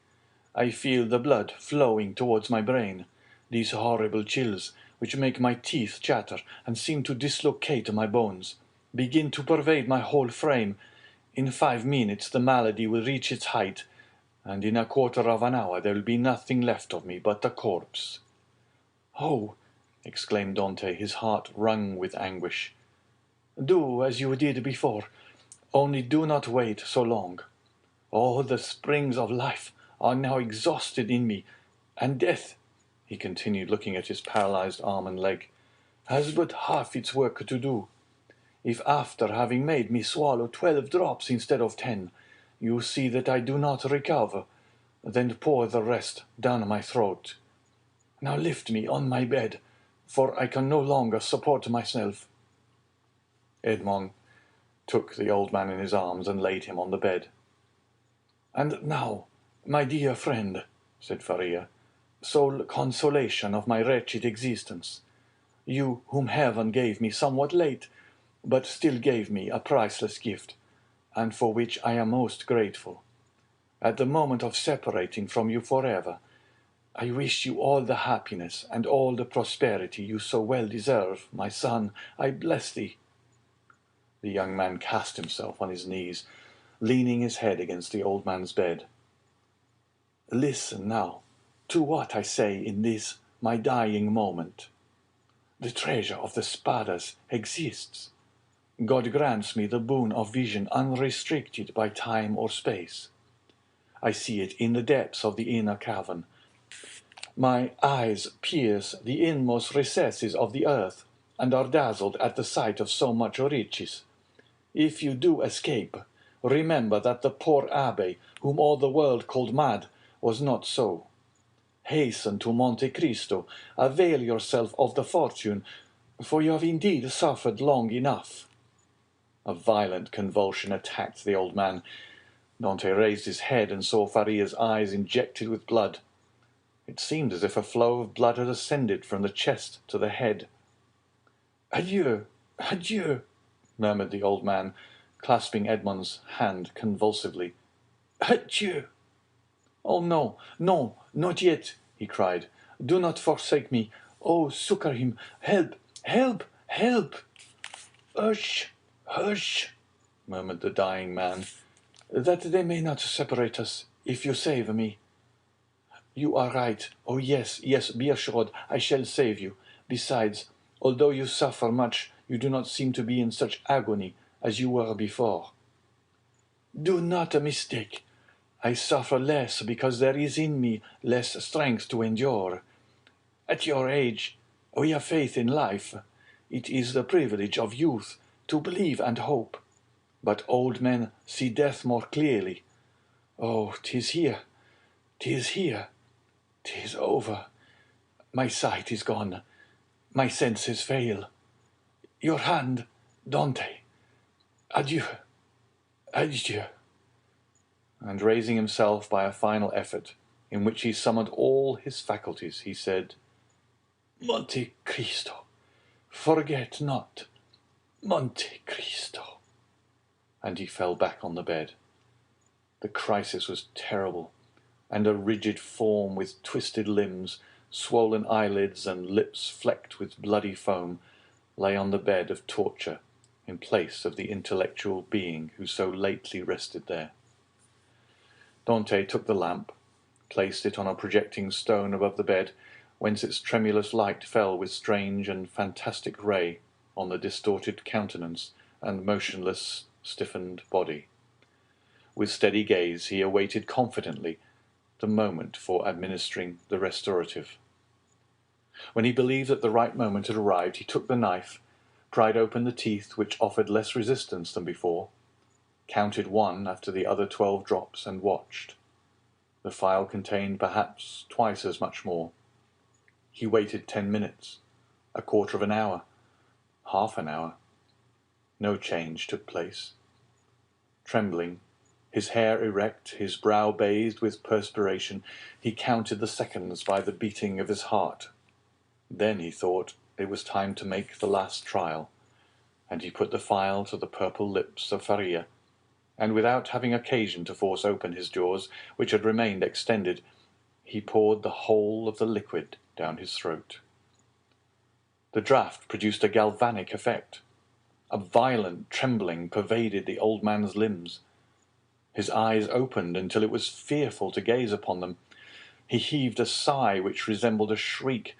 I feel the blood flowing towards my brain. These horrible chills, which make my teeth chatter and seem to dislocate my bones, begin to pervade my whole frame. In 5 minutes the malady will reach its height, and in a quarter of an hour there will be nothing left of me but a corpse." "Oh!" exclaimed Dante, his heart wrung with anguish. "Do as you did before, only do not wait so long. All the springs of life are now exhausted in me, and death," he continued, looking at his paralyzed arm and leg, "has but half its work to do. If after having made me swallow 12 drops instead of 10, you see that I do not recover, then pour the rest down my throat. Now lift me on my bed, for I can no longer support myself." Edmond took the old man in his arms and laid him on the bed. "And now, my dear friend," said Faria, "sole consolation of my wretched existence, you whom heaven gave me somewhat late, but still gave me a priceless gift, and for which I am most grateful. At the moment of separating from you forever, I wish you all the happiness and all the prosperity you so well deserve, my son. I bless thee." The young man cast himself on his knees, leaning his head against the old man's bed. "Listen now to what I say in this my dying moment. The treasure of the Spadas exists. God grants me the boon of vision unrestricted by time or space. I see it in the depths of the inner cavern. My eyes pierce the inmost recesses of the earth, and are dazzled at the sight of so much riches. If you do escape, remember that the poor abbé, whom all the world called mad, was not so. Hasten to Monte Cristo, avail yourself of the fortune, for you have indeed suffered long enough." A violent convulsion attacked the old man. Dante raised his head and saw Faria's eyes injected with blood. It seemed as if a flow of blood had ascended from the chest to the head. "Adieu, adieu," murmured the old man, clasping Edmond's hand convulsively. "Adieu." "Oh, no, no, not yet," he cried. "Do not forsake me. Oh, succor him. Help, help, help." "Hush, hush," murmured the dying man, "that they may not separate us, if you save me." "You are right. Oh, yes, yes, be assured I shall save you. Besides, although you suffer much, you do not seem to be in such agony as you were before." "Do not mistake. I suffer less because there is in me less strength to endure. At your age, we have faith in life. It is the privilege of youth to believe and hope. But old men see death more clearly. Oh, 'tis here, 'tis here, 'tis over. My sight is gone, my senses fail. Your hand, Dante. Adieu, adieu." And raising himself by a final effort, in which he summoned all his faculties, he said, "Monte Cristo, forget not, Monte Cristo." And he fell back on the bed. The crisis was terrible, and a rigid form with twisted limbs, swollen eyelids, and lips flecked with bloody foam lay on the bed of torture in place of the intellectual being who so lately rested there. Dante took the lamp, placed it on a projecting stone above the bed, whence its tremulous light fell with strange and fantastic ray on the distorted countenance and motionless, stiffened body. With steady gaze he awaited confidently the moment for administering the restorative. When he believed that the right moment had arrived, he took the knife, pried open the teeth which offered less resistance than before, counted one after the other 12 drops, and watched. The phial contained perhaps twice as much more. He waited 10 minutes, a quarter of an hour, half an hour. No change took place. Trembling, his hair erect, his brow bathed with perspiration, he counted the seconds by the beating of his heart. Then he thought it was time to make the last trial, and he put the phial to the purple lips of Faria, and without having occasion to force open his jaws, which had remained extended, he poured the whole of the liquid down his throat. The draught produced a galvanic effect. A violent trembling pervaded the old man's limbs. His eyes opened until it was fearful to gaze upon them. He heaved a sigh which resembled a shriek,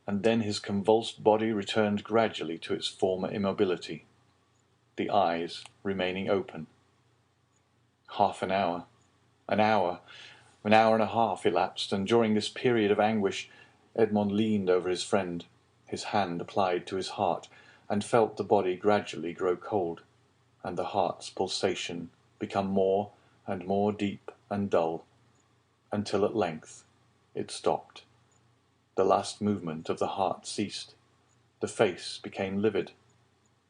and then his convulsed body returned gradually to its former immobility, the eyes remaining open. Half an hour, an hour and a half elapsed, and during this period of anguish Edmond leaned over his friend, his hand applied to his heart, and felt the body gradually grow cold, and the heart's pulsation become more and more deep and dull, until at length it stopped. The last movement of the heart ceased. The face became livid.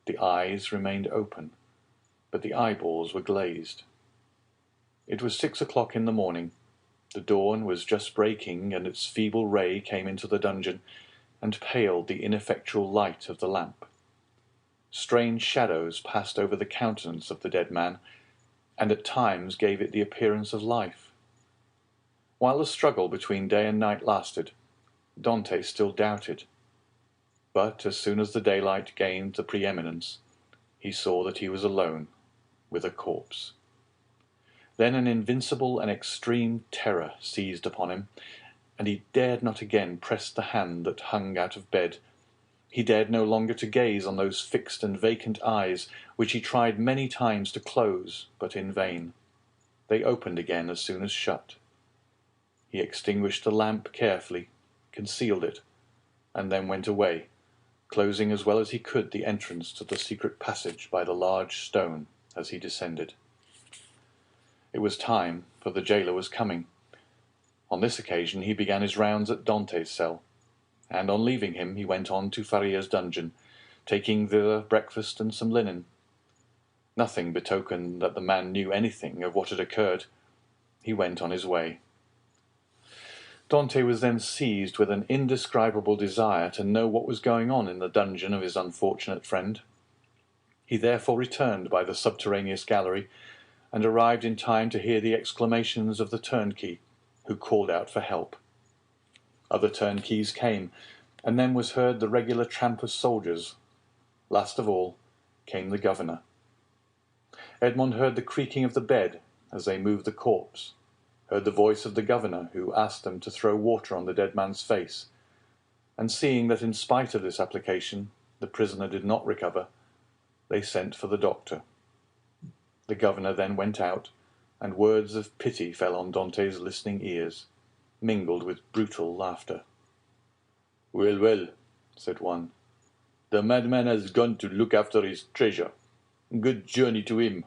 The eyes remained open, but the eyeballs were glazed. It was 6 o'clock in the morning. The dawn was just breaking, and its feeble ray came into the dungeon, and paled the ineffectual light of the lamp. Strange shadows passed over the countenance of the dead man, and at times gave it the appearance of life. While the struggle between day and night lasted, Dante still doubted. But as soon as the daylight gained the preeminence, he saw that he was alone with a corpse. Then an invincible and extreme terror seized upon him, and he dared not again press the hand that hung out of bed. He dared no longer to gaze on those fixed and vacant eyes, which he tried many times to close, but in vain. They opened again as soon as shut. He extinguished the lamp carefully, concealed it, and then went away, closing as well as he could the entrance to the secret passage by the large stone as he descended. It was time, for the jailer was coming. On this occasion he began his rounds at Dante's cell, and on leaving him he went on to Faria's dungeon, taking thither breakfast and some linen. Nothing betokened that the man knew anything of what had occurred. He went on his way. Dante was then seized with an indescribable desire to know what was going on in the dungeon of his unfortunate friend. He therefore returned by the subterraneous gallery, and arrived in time to hear the exclamations of the turnkey, who called out for help. Other turnkeys came, and then was heard the regular tramp of soldiers. Last of all came the governor. Edmond heard the creaking of the bed as they moved the corpse, heard the voice of the governor, who asked them to throw water on the dead man's face, and seeing that in spite of this application the prisoner did not recover, they sent for the doctor. The governor then went out, and words of pity fell on Dante's listening ears, mingled with brutal laughter. "Well, well," said one, "the madman has gone to look after his treasure. Good journey to him.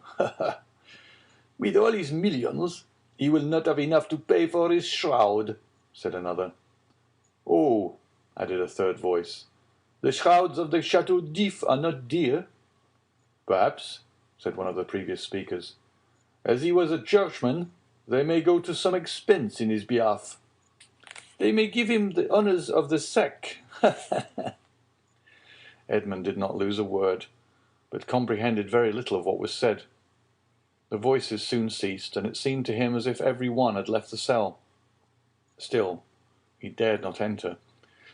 With all his millions, he will not have enough to pay for his shroud," said another. "Oh," added a third voice, "the shrouds of the Château d'If are not dear." "Perhaps," said one of the previous speakers. "As he was a churchman, they may go to some expense in his behalf. They may give him the honours of the sack." Edmond did not lose a word, but comprehended very little of what was said. The voices soon ceased, and it seemed to him as if every one had left the cell. Still, he dared not enter,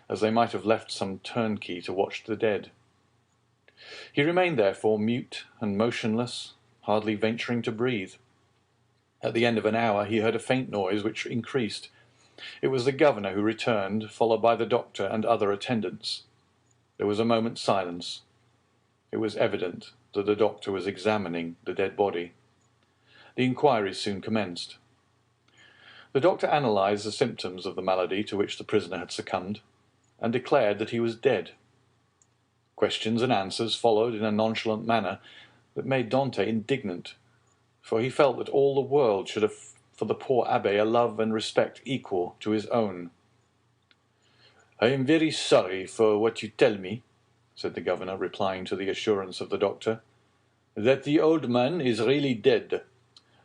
as they might have left some turnkey to watch the dead. He remained therefore mute and motionless, hardly venturing to breathe. At the end of an hour he heard a faint noise which increased. It was the governor who returned, followed by the doctor and other attendants. There was a moment's silence. It was evident that the doctor was examining the dead body. The inquiries soon commenced. The doctor analysed the symptoms of the malady to which the prisoner had succumbed, and declared that he was dead. Questions and answers followed in a nonchalant manner that made Dante indignant, for he felt that all the world should have for the poor abbé a love and respect equal to his own. "I am very sorry for what you tell me," said the governor, replying to the assurance of the doctor, "that the old man is really dead,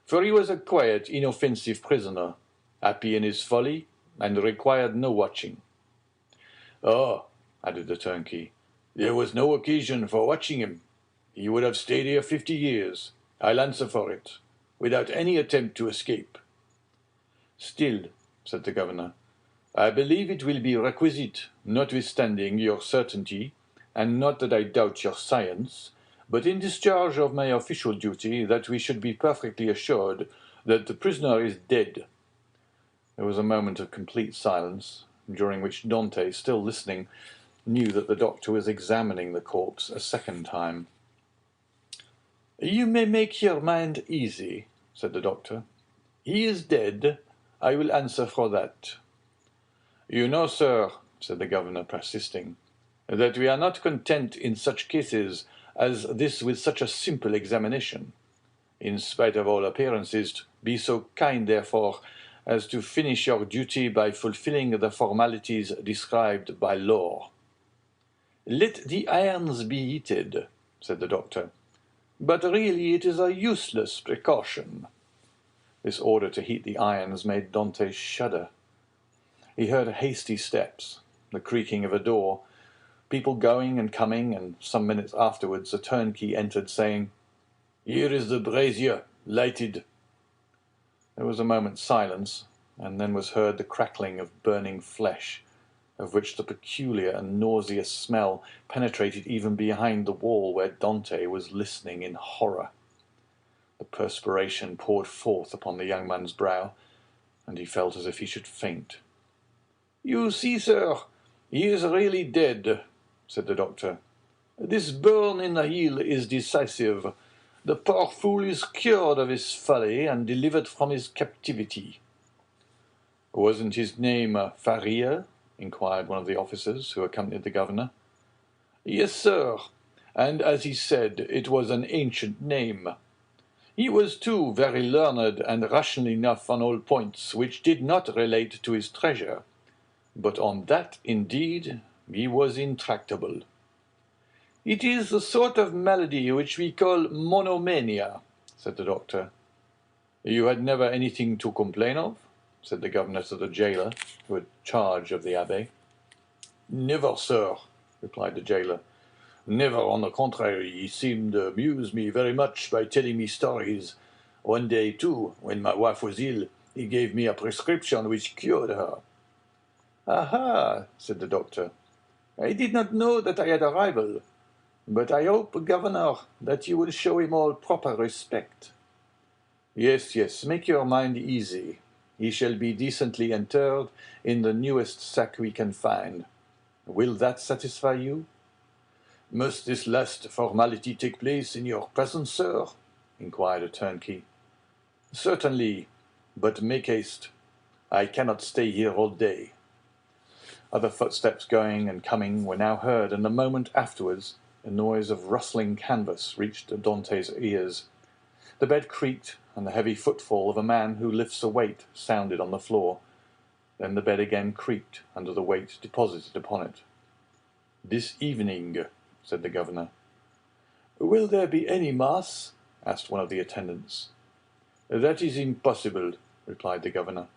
for he was a quiet, inoffensive prisoner, happy in his folly, and required no watching." "Oh," added the turnkey, "there was no occasion for watching him. He would have stayed here 50 years, I'll answer for it, without any attempt to escape." "Still," said the governor, "I believe it will be requisite, notwithstanding your certainty, and not that I doubt your science, but in discharge of my official duty, that we should be perfectly assured that the prisoner is dead." There was a moment of complete silence, during which Dante, still listening, knew that the doctor was examining the corpse a second time. "You may make your mind easy," said the doctor. "He is dead. I will answer for that." "You know, sir," said the governor, persisting, "that we are not content in such cases as this with such a simple examination. In spite of all appearances, be so kind, therefore, as to finish your duty by fulfilling the formalities described by law." "Let the irons be heated," said the doctor. "But really it is a useless precaution." This order to heat the irons made Dante shudder. He heard hasty steps, the creaking of a door, people going and coming, and some minutes afterwards a turnkey entered, saying, "Here is the brazier, lighted." There was a moment's silence, and then was heard the crackling of burning flesh, of which the peculiar and nauseous smell penetrated even behind the wall where Dante was listening in horror. The perspiration poured forth upon the young man's brow, and he felt as if he should faint. "You see, sir, he is really dead," said the doctor. "This burn in the heel is decisive. The poor fool is cured of his folly and delivered from his captivity." "Wasn't his name Faria?" inquired one of the officers who accompanied the governor. "Yes, sir, and as he said, it was an ancient name. He was, too, very learned and rational enough on all points which did not relate to his treasure, but on that, indeed, he was intractable. It is the sort of malady which we call monomania," said the doctor. "You had never anything to complain of?" said the governor to the jailer, who had charge of the abbé. "Never, sir," replied the jailer. "Never, on the contrary, he seemed to amuse me very much by telling me stories. One day, too, when my wife was ill, he gave me a prescription which cured her." "Aha!" said the doctor. "I did not know that I had a rival, but I hope, governor, that you will show him all proper respect." "Yes, yes, make your mind easy. He shall be decently interred in the newest sack we can find. Will that satisfy you?" "Must this last formality take place in your presence, sir?" inquired a turnkey. "Certainly, but make haste. I cannot stay here all day." Other footsteps going and coming were now heard, and a moment afterwards a noise of rustling canvas reached Dante's ears. The bed creaked, and the heavy footfall of a man who lifts a weight sounded on the floor. Then the bed again creaked under the weight deposited upon it. "This evening," said the governor. "Will there be any mass?" asked one of the attendants. "That is impossible," replied the governor.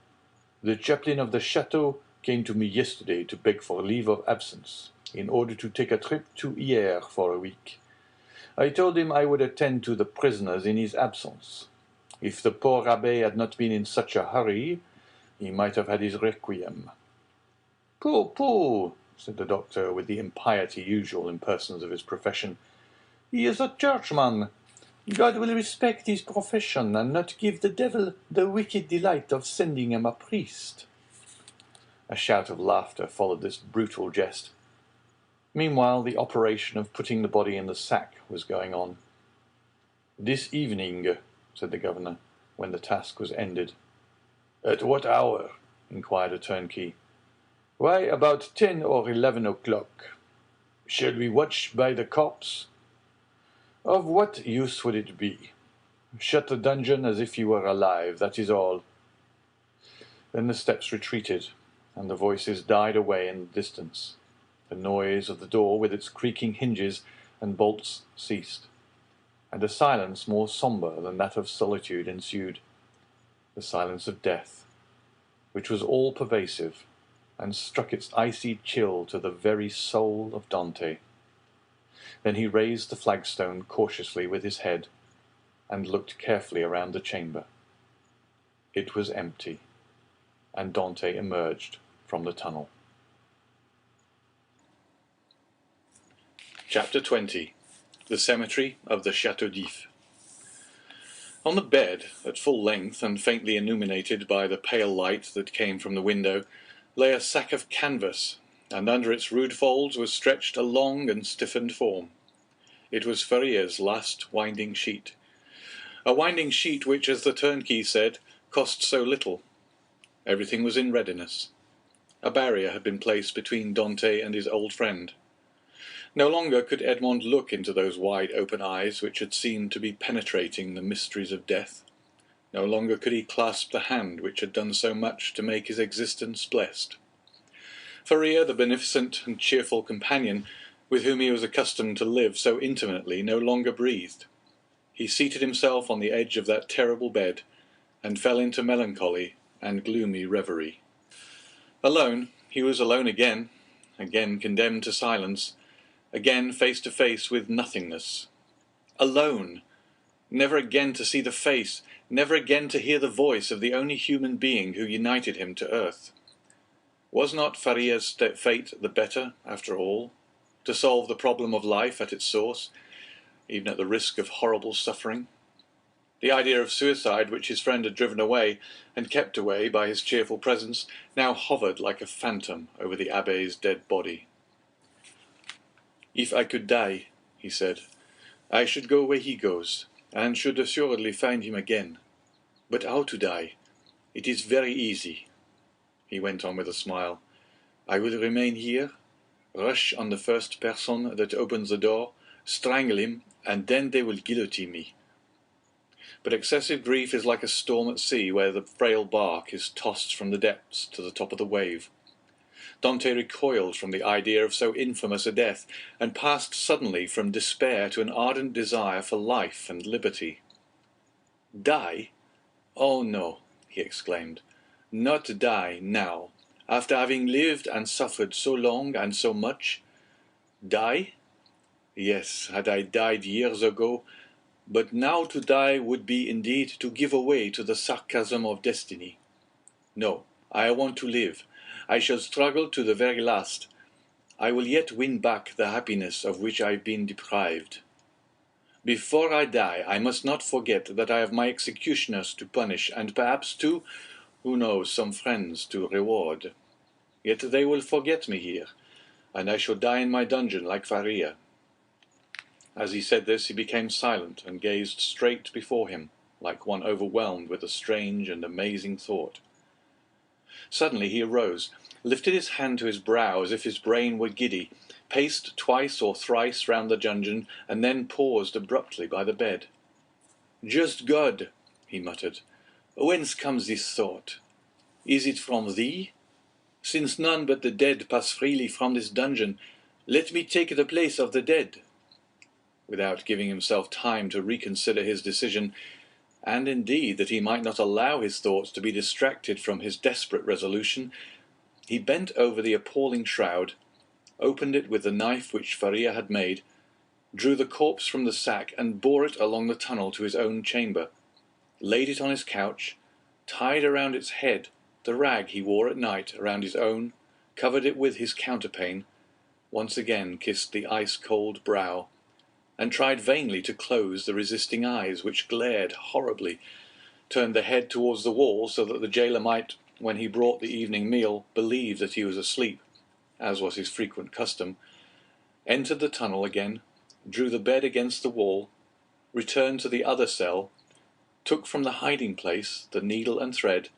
"The chaplain of the Château came to me yesterday to beg for leave of absence, in order to take a trip to Hyères for a week. I told him I would attend to the prisoners in his absence. If the poor abbé had not been in such a hurry, he might have had his requiem." "Pooh, pooh!" said the doctor, with the impiety usual in persons of his profession. "He is a churchman. God will respect his profession, and not give the devil the wicked delight of sending him a priest." A shout of laughter followed this brutal jest. Meanwhile, the operation of putting the body in the sack was going on. "This evening," said the governor, when the task was ended. "At what hour?" inquired a turnkey. "Why, about 10 or 11 o'clock." "Shall we watch by the corpse?" "Of what use would it be? Shut the dungeon as if you were alive, that is all." Then the steps retreated, and the voices died away in the distance. The noise of the door with its creaking hinges and bolts ceased, and a silence more sombre than that of solitude ensued, the silence of death, which was all-pervasive, and struck its icy chill to the very soul of Dante. Then he raised the flagstone cautiously with his head, and looked carefully around the chamber. It was empty, and Dante emerged from the tunnel. Chapter 20. The Cemetery of the Château d'If. On the bed, at full length and faintly illuminated by the pale light that came from the window, lay a sack of canvas, and under its rude folds was stretched a long and stiffened form. It was Ferrier's last winding sheet. A winding sheet which, as the turnkey said, cost so little. Everything was in readiness. A barrier had been placed between Dante and his old friend. No longer could Edmond look into those wide open eyes which had seemed to be penetrating the mysteries of death. No longer could he clasp the hand which had done so much to make his existence blessed. Ferrier, the beneficent and cheerful companion with whom he was accustomed to live so intimately, no longer breathed. He seated himself on the edge of that terrible bed, and fell into melancholy and gloomy reverie. Alone, he was alone again condemned to silence, again face to face with nothingness. Alone! never again to see the face, never again to hear the voice of the only human being who united him to earth. Was not Faria's fate the better, after all, to solve the problem of life at its source, even at the risk of horrible suffering? The idea of suicide, which his friend had driven away, and kept away by his cheerful presence, now hovered like a phantom over the abbé's dead body. "If I could die," he said, "I should go where he goes, and should assuredly find him again. But how to die? It is very easy," he went on with a smile. "I will remain here, rush on the first person that opens the door, strangle him, and then they will guillotine me." But excessive grief is like a storm at sea where the frail bark is tossed from the depths to the top of the wave. Dante recoiled from the idea of so infamous a death, and passed suddenly from despair to an ardent desire for life and liberty. "Die? Oh no," he exclaimed, "not die now, after having lived and suffered so long and so much. Die? Yes, had I died years ago, but now to die would be indeed to give way to the sarcasm of destiny. No, I want to live. I shall struggle to the very last. I will yet win back the happiness of which I have been deprived. Before I die, I must not forget that I have my executioners to punish, and perhaps too, who knows, some friends to reward. Yet they will forget me here, and I shall die in my dungeon like Faria." As he said this, he became silent and gazed straight before him, like one overwhelmed with a strange and amazing thought. Suddenly he arose, lifted his hand to his brow as if his brain were giddy, paced twice or thrice round the dungeon, and then paused abruptly by the bed. "Just God," he muttered, "whence comes this thought? Is it from thee? Since none but the dead pass freely from this dungeon, let me take the place of the dead." Without giving himself time to reconsider his decision, and indeed that he might not allow his thoughts to be distracted from his desperate resolution, he bent over the appalling shroud, opened it with the knife which Faria had made, drew the corpse from the sack, and bore it along the tunnel to his own chamber, laid it on his couch, tied around its head the rag he wore at night around his own, covered it with his counterpane, once again kissed the ice-cold brow, and tried vainly to close the resisting eyes which glared horribly, turned the head towards the wall so that the jailer might, when he brought the evening meal, believe that he was asleep, as was his frequent custom, entered the tunnel again, drew the bed against the wall, returned to the other cell, took from the hiding-place the needle and thread,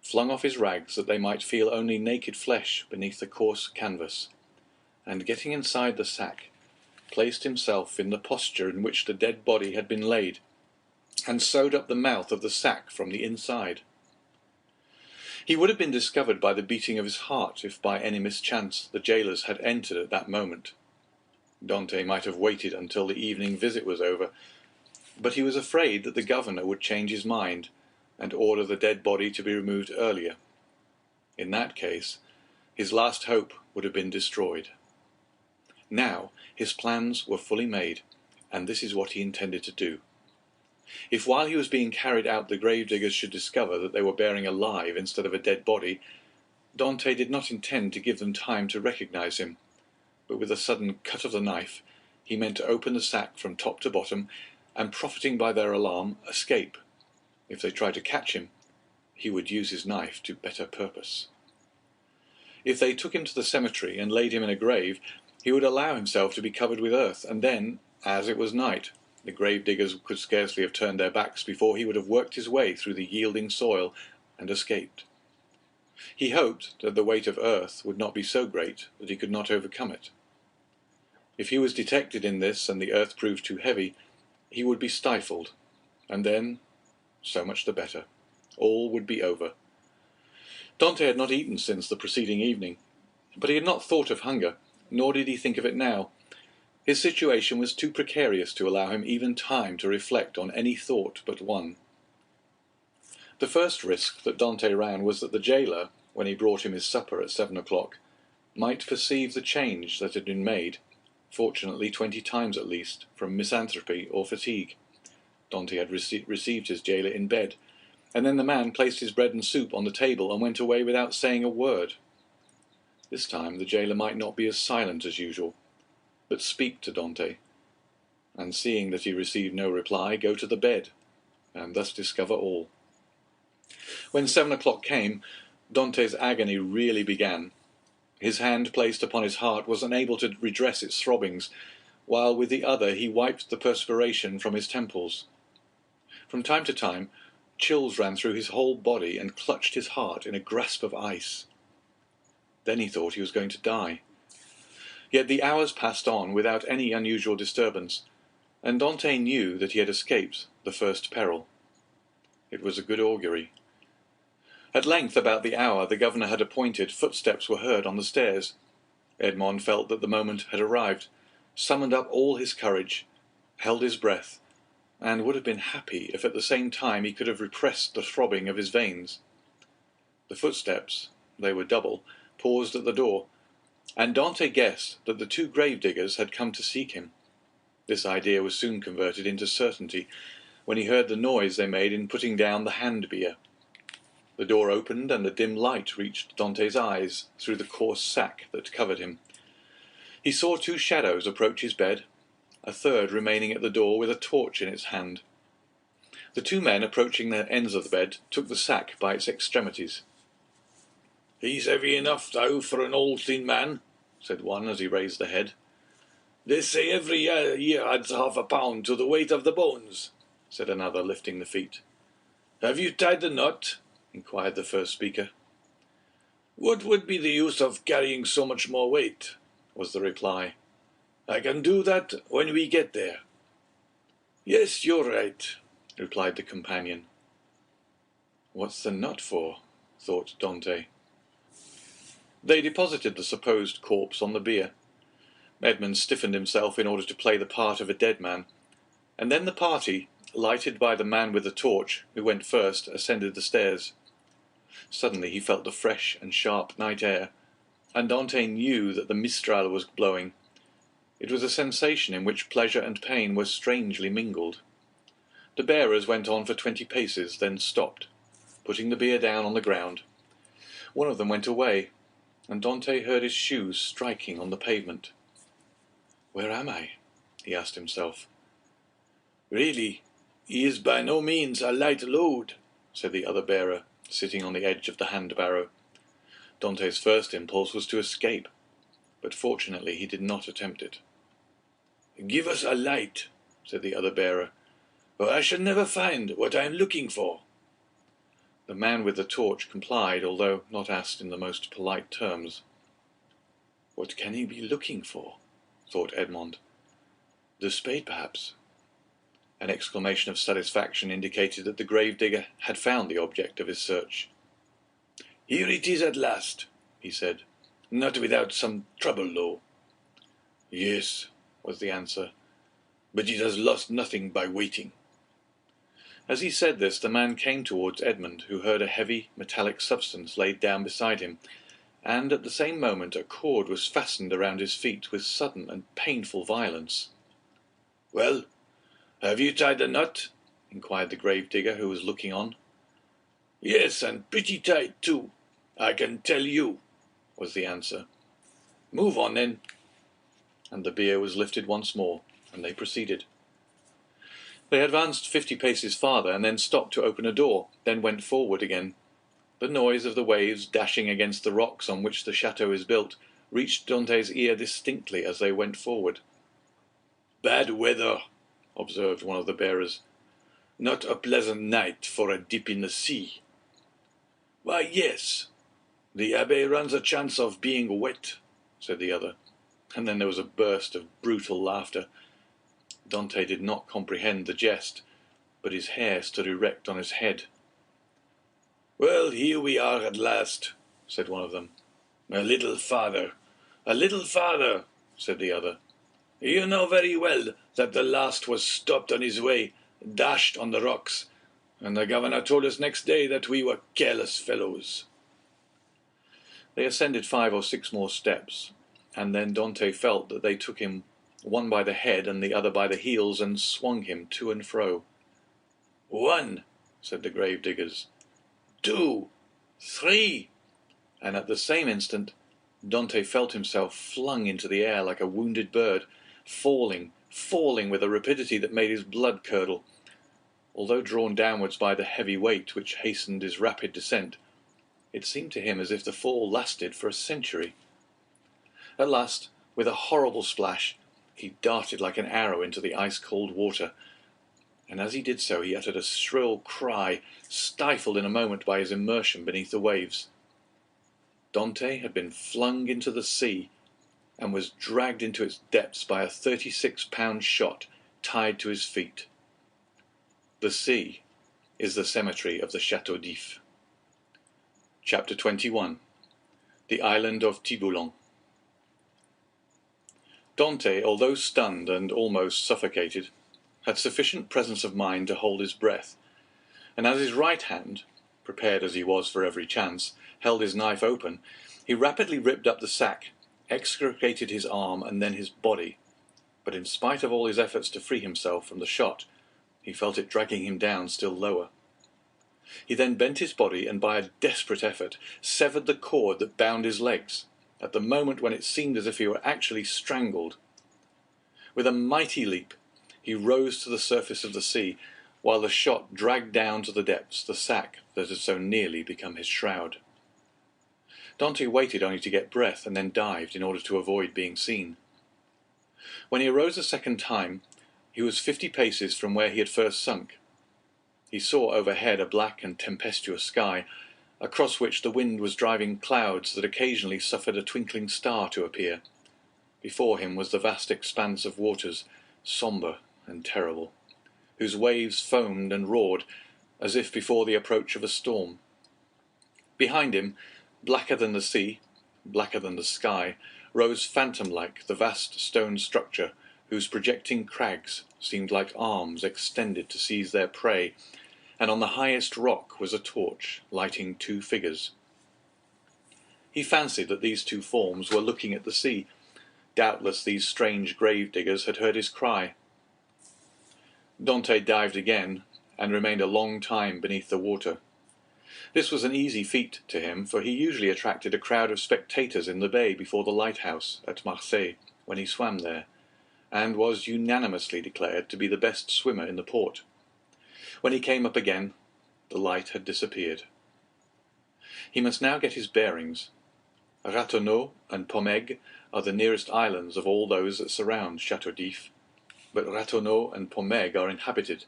flung off his rags that they might feel only naked flesh beneath the coarse canvas, and getting inside the sack, placed himself in the posture in which the dead body had been laid, and sewed up the mouth of the sack from the inside. He would have been discovered by the beating of his heart if by any mischance the jailers had entered at that moment. Dante might have waited until the evening visit was over, but he was afraid that the governor would change his mind and order the dead body to be removed earlier. In that case, his last hope would have been destroyed. Now his plans were fully made, and this is what he intended to do. If while he was being carried out the gravediggers should discover that they were bearing alive instead of a dead body, Dante did not intend to give them time to recognize him, but with a sudden cut of the knife he meant to open the sack from top to bottom, and profiting by their alarm, escape. If they tried to catch him, he would use his knife to better purpose. If they took him to the cemetery and laid him in a grave, he would allow himself to be covered with earth, and then, as it was night, the grave-diggers could scarcely have turned their backs before he would have worked his way through the yielding soil and escaped. He hoped that the weight of earth would not be so great that he could not overcome it. If he was detected in this and the earth proved too heavy, he would be stifled, and then, so much the better. All would be over. Dante had not eaten since the preceding evening, but he had not thought of hunger, nor did he think of it now. His situation was too precarious to allow him even time to reflect on any thought but one. The first risk that Dante ran was that the jailer, when he brought him his supper at 7 o'clock, might perceive the change that had been made, fortunately 20 times at least, from misanthropy or fatigue. Dante had received his jailer in bed, and then the man placed his bread and soup on the table and went away without saying a word. This time the jailer might not be as silent as usual, but speak to Dante, and seeing that he received no reply, go to the bed, and thus discover all. When 7 o'clock came, Dante's agony really began. His hand placed upon his heart was unable to redress its throbbings, while with the other he wiped the perspiration from his temples. From time to time, chills ran through his whole body and clutched his heart in a grasp of ice. Then he thought he was going to die. Yet the hours passed on without any unusual disturbance, and Dante knew that he had escaped the first peril. It was a good augury. At length, about the hour the governor had appointed, footsteps were heard on the stairs. Edmond felt that the moment had arrived, summoned up all his courage, held his breath, and would have been happy if at the same time he could have repressed the throbbing of his veins. The footsteps, they were double, paused at the door, and Dante guessed that the two grave-diggers had come to seek him. This idea was soon converted into certainty when he heard the noise they made in putting down the hand-bier. The door opened, and a dim light reached Dante's eyes through the coarse sack that covered him. He saw two shadows approach his bed, a third remaining at the door with a torch in its hand. The two men approaching the ends of the bed took the sack by its extremities. "He's heavy enough, thou, for an old thin man," said one as he raised the head. "They say every year adds half a pound to the weight of the bones," said another, lifting the feet. "Have you tied the knot?" inquired the first speaker. "What would be the use of carrying so much more weight?" was the reply. "I can do that when we get there." "Yes, you're right," replied the companion. "What's the knot for?" thought Dante. They deposited the supposed corpse on the bier. Edmond stiffened himself in order to play the part of a dead man, and then the party, lighted by the man with the torch, who went first, ascended the stairs. Suddenly he felt the fresh and sharp night air, and Dante knew that the mistral was blowing. It was a sensation in which pleasure and pain were strangely mingled. The bearers went on for 20 paces, then stopped, putting the bier down on the ground. One of them went away, and Dante heard his shoes striking on the pavement. "Where am I?" he asked himself. "Really, he is by no means a light load," said the other bearer, sitting on the edge of the hand-barrow. Dante's first impulse was to escape, but fortunately he did not attempt it. "Give us a light," said the other bearer, "or I shall never find what I am looking for." The man with the torch complied, although not asked in the most polite terms. "What can he be looking for?" thought Edmond. "The spade, perhaps." An exclamation of satisfaction indicated that the grave-digger had found the object of his search. "Here it is at last," he said. "Not without some trouble, though." "Yes," was the answer, "but it has lost nothing by waiting." As he said this, the man came towards Edmond, who heard a heavy, metallic substance laid down beside him, and at the same moment a cord was fastened around his feet with sudden and painful violence. "Well, have you tied the knot?" inquired the grave-digger, who was looking on. "Yes, and pretty tight, too, I can tell you," was the answer. "Move on, then." And the bier was lifted once more, and they proceeded. They advanced 50 paces farther, and then stopped to open a door, then went forward again. The noise of the waves dashing against the rocks on which the chateau is built reached Dante's ear distinctly as they went forward. "Bad weather," observed one of the bearers. "Not a pleasant night for a dip in the sea." "Why, yes. The abbé runs a chance of being wet," said the other, and then there was a burst of brutal laughter. Dante did not comprehend the jest, but his hair stood erect on his head. "Well, here we are at last," said one of them. "A little farther, said the other. "You know very well that the last was stopped on his way, dashed on the rocks, and the governor told us next day that we were careless fellows." They ascended 5 or 6 more steps, and then Dante felt that they took him one by the head and the other by the heels and swung him to and fro. 1, said the grave diggers. 2, 3, and at the same instant Dante felt himself flung into the air like a wounded bird, falling with a rapidity that made his blood curdle. Although drawn downwards by the heavy weight which hastened his rapid descent, it seemed to him as if the fall lasted for a century. At last, with a horrible splash, he darted like an arrow into the ice-cold water, and as he did so he uttered a shrill cry, stifled in a moment by his immersion beneath the waves. Dante had been flung into the sea, and was dragged into its depths by a 36-pound shot tied to his feet. The sea is the cemetery of the Château d'If. Chapter 21. The Island of Tiburon. Dante, although stunned and almost suffocated, had sufficient presence of mind to hold his breath, and as his right hand, prepared as he was for every chance, held his knife open, he rapidly ripped up the sack, extricated his arm and then his body, but in spite of all his efforts to free himself from the shot, he felt it dragging him down still lower. He then bent his body and by a desperate effort severed the cord that bound his legs, at the moment when it seemed as if he were actually strangled. With a mighty leap, he rose to the surface of the sea, while the shot dragged down to the depths the sack that had so nearly become his shroud. Dante waited only to get breath and then dived in order to avoid being seen. When he arose a second time, he was 50 paces from where he had first sunk. He saw overhead a black and tempestuous sky, across which the wind was driving clouds that occasionally suffered a twinkling star to appear. Before him was the vast expanse of waters, sombre and terrible, whose waves foamed and roared as if before the approach of a storm. Behind him, blacker than the sea, blacker than the sky, rose phantom-like the vast stone structure whose projecting crags seemed like arms extended to seize their prey, and on the highest rock was a torch lighting 2 figures. He fancied that these 2 forms were looking at the sea. Doubtless these strange grave diggers had heard his cry. Dante dived again, and remained a long time beneath the water. This was an easy feat to him, for he usually attracted a crowd of spectators in the bay before the lighthouse at Marseilles when he swam there, and was unanimously declared to be the best swimmer in the port. When he came up again, the light had disappeared. He must now get his bearings. Ratonneau and Pomègue are the nearest islands of all those that surround Château d'If, but Ratonneau and Pomègue are inhabited,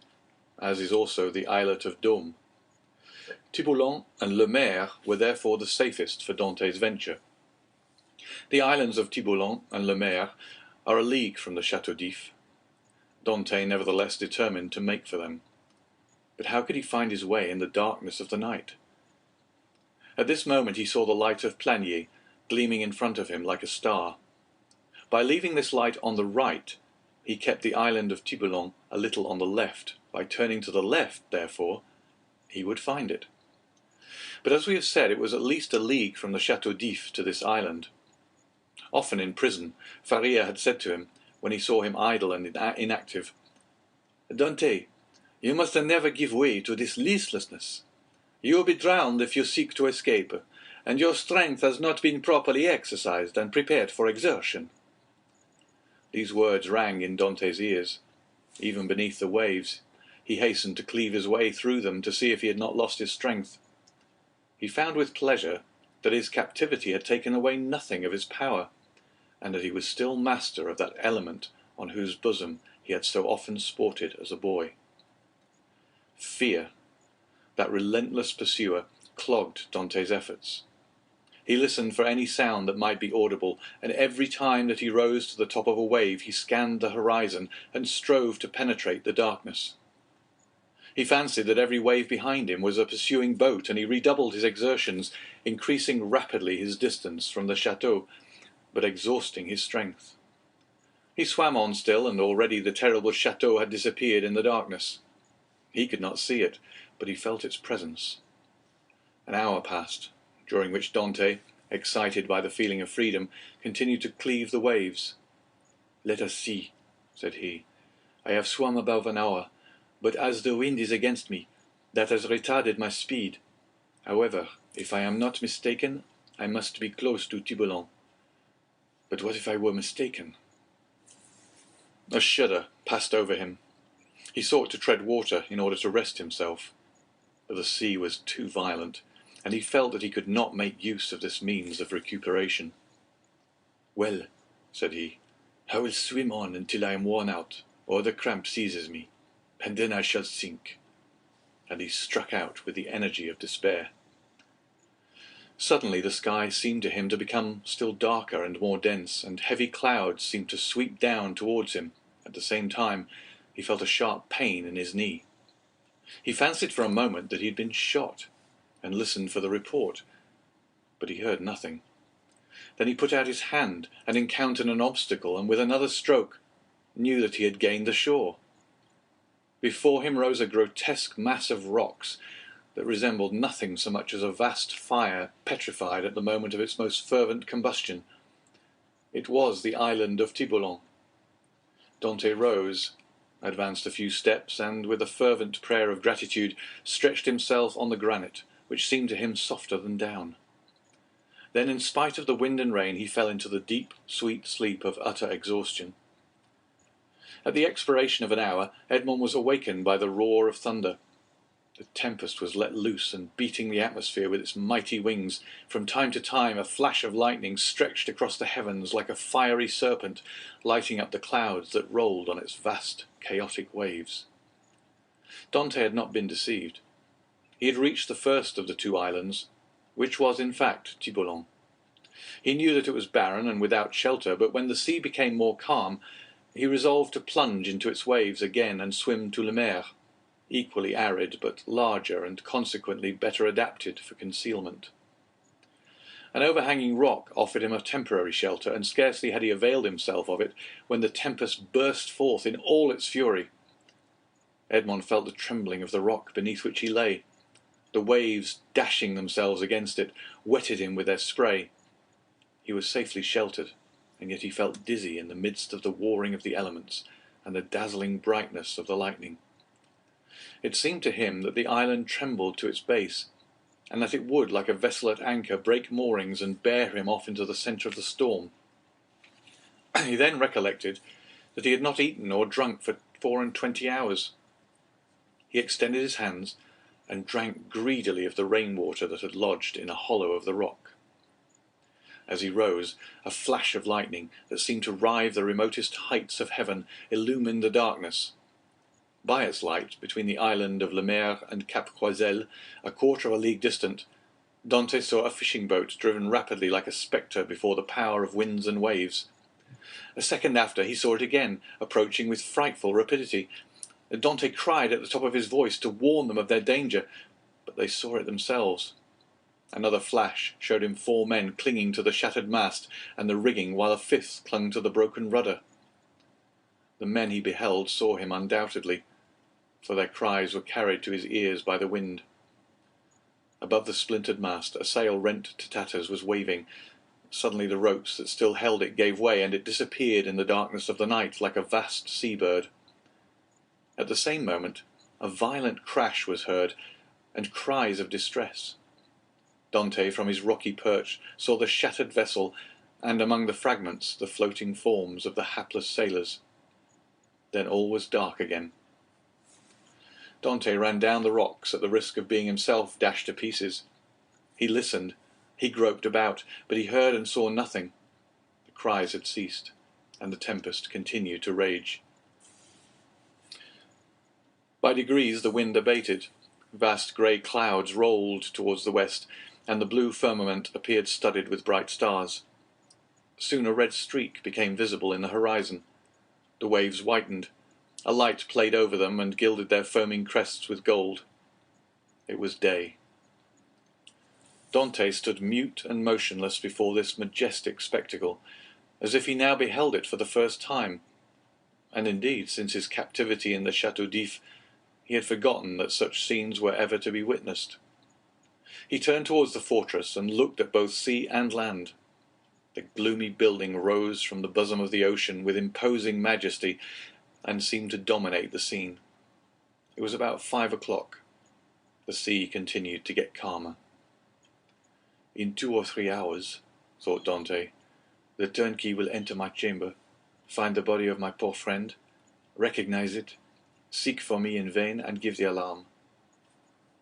as is also the islet of Dôme. Tiburon and Le Maire were therefore the safest for Dante's venture. The islands of Tiburon and Le Maire are a league from the Château d'If. Dante nevertheless determined to make for them. But how could he find his way in the darkness of the night? At this moment he saw the light of Planier gleaming in front of him like a star. By leaving this light on the right, he kept the island of Tiburon a little on the left. By turning to the left, therefore, he would find it. But as we have said, it was at least a league from the Château d'If to this island. Often in prison, Faria had said to him, when he saw him idle and inactive, "Dante, you must never give way to this listlessness. You will be drowned if you seek to escape, and your strength has not been properly exercised and prepared for exertion." These words rang in Dante's ears. Even beneath the waves, he hastened to cleave his way through them to see if he had not lost his strength. He found with pleasure that his captivity had taken away nothing of his power, and that he was still master of that element on whose bosom he had so often sported as a boy. Fear, that relentless pursuer, clogged Dante's efforts. He listened for any sound that might be audible, and every time that he rose to the top of a wave he scanned the horizon and strove to penetrate the darkness. He fancied that every wave behind him was a pursuing boat, and he redoubled his exertions, increasing rapidly his distance from the chateau, but exhausting his strength. He swam on still, and already the terrible chateau had disappeared in the darkness. He could not see it, but he felt its presence. An hour passed, during which Dante, excited by the feeling of freedom, continued to cleave the waves. "Let us see," said he. "I have swum above an hour, but as the wind is against me, that has retarded my speed. However, if I am not mistaken, I must be close to Tiburon. But what if I were mistaken? A shudder passed over him. He sought to tread water in order to rest himself, but the sea was too violent, and he felt that he could not make use of this means of recuperation. "Well," said he, "I will swim on until I am worn out, or the cramp seizes me, and then I shall sink." And he struck out with the energy of despair. Suddenly the sky seemed to him to become still darker and more dense, and heavy clouds seemed to sweep down towards him. At the same time, he felt a sharp pain in his knee. He fancied for a moment that he had been shot, and listened for the report, but he heard nothing. Then he put out his hand and encountered an obstacle, and with another stroke knew that he had gained the shore. Before him rose a grotesque mass of rocks that resembled nothing so much as a vast fire petrified at the moment of its most fervent combustion. It was the island of Tiburon. Dante rose, advanced a few steps, and with a fervent prayer of gratitude stretched himself on the granite, which seemed to him softer than down. Then, in spite of the wind and rain, he fell into the deep, sweet sleep of utter exhaustion. At the expiration of an hour, Edmond was awakened by the roar of thunder. The tempest was let loose and beating the atmosphere with its mighty wings. From time to time a flash of lightning stretched across the heavens like a fiery serpent, lighting up the clouds that rolled on its vast, chaotic waves. Dante had not been deceived. He had reached the first of the two islands, which was in fact Tiburon. He knew that it was barren and without shelter, but when the sea became more calm, he resolved to plunge into its waves again and swim to Le Mer, equally arid but larger and consequently better adapted for concealment. An overhanging rock offered him a temporary shelter, and scarcely had he availed himself of it when the tempest burst forth in all its fury. Edmond felt the trembling of the rock beneath which he lay. The waves, dashing themselves against it, wetted him with their spray. He was safely sheltered, and yet he felt dizzy in the midst of the warring of the elements and the dazzling brightness of the lightning. It seemed to him that the island trembled to its base, and that it would, like a vessel at anchor, break moorings and bear him off into the centre of the storm. He then recollected that he had not eaten or drunk for 24 hours. He extended his hands and drank greedily of the rainwater that had lodged in a hollow of the rock. As he rose, a flash of lightning that seemed to rive the remotest heights of heaven illumined the darkness. By its light, between the island of Le Mer and Cap Croiselle, a quarter of a league distant, Dante saw a fishing boat driven rapidly like a spectre before the power of winds and waves. A second after, he saw it again, approaching with frightful rapidity. Dante cried at the top of his voice to warn them of their danger, but they saw it themselves. Another flash showed him 4 men clinging to the shattered mast and the rigging, while a 5th clung to the broken rudder. The men he beheld saw him undoubtedly, for their cries were carried to his ears by the wind. Above the splintered mast, a sail rent to tatters was waving. Suddenly the ropes that still held it gave way, and it disappeared in the darkness of the night like a vast sea-bird. At the same moment, a violent crash was heard, and cries of distress. Dante, from his rocky perch, saw the shattered vessel, and among the fragments the floating forms of the hapless sailors. Then all was dark again. Dante ran down the rocks at the risk of being himself dashed to pieces. He listened, he groped about, but he heard and saw nothing. The cries had ceased, and the tempest continued to rage. By degrees the wind abated. Vast grey clouds rolled towards the west, and the blue firmament appeared studded with bright stars. Soon a red streak became visible in the horizon. The waves whitened. A light played over them and gilded their foaming crests with gold. It was day. Dante stood mute and motionless before this majestic spectacle, as if he now beheld it for the first time, and indeed, since his captivity in the Château d'If, he had forgotten that such scenes were ever to be witnessed. He turned towards the fortress and looked at both sea and land. The gloomy building rose from the bosom of the ocean with imposing majesty, and seemed to dominate the scene. It was about 5 o'clock. The sea continued to get calmer. "In 2 or 3 hours," thought Dante, "the turnkey will enter my chamber, find the body of my poor friend, recognize it, seek for me in vain, and give the alarm.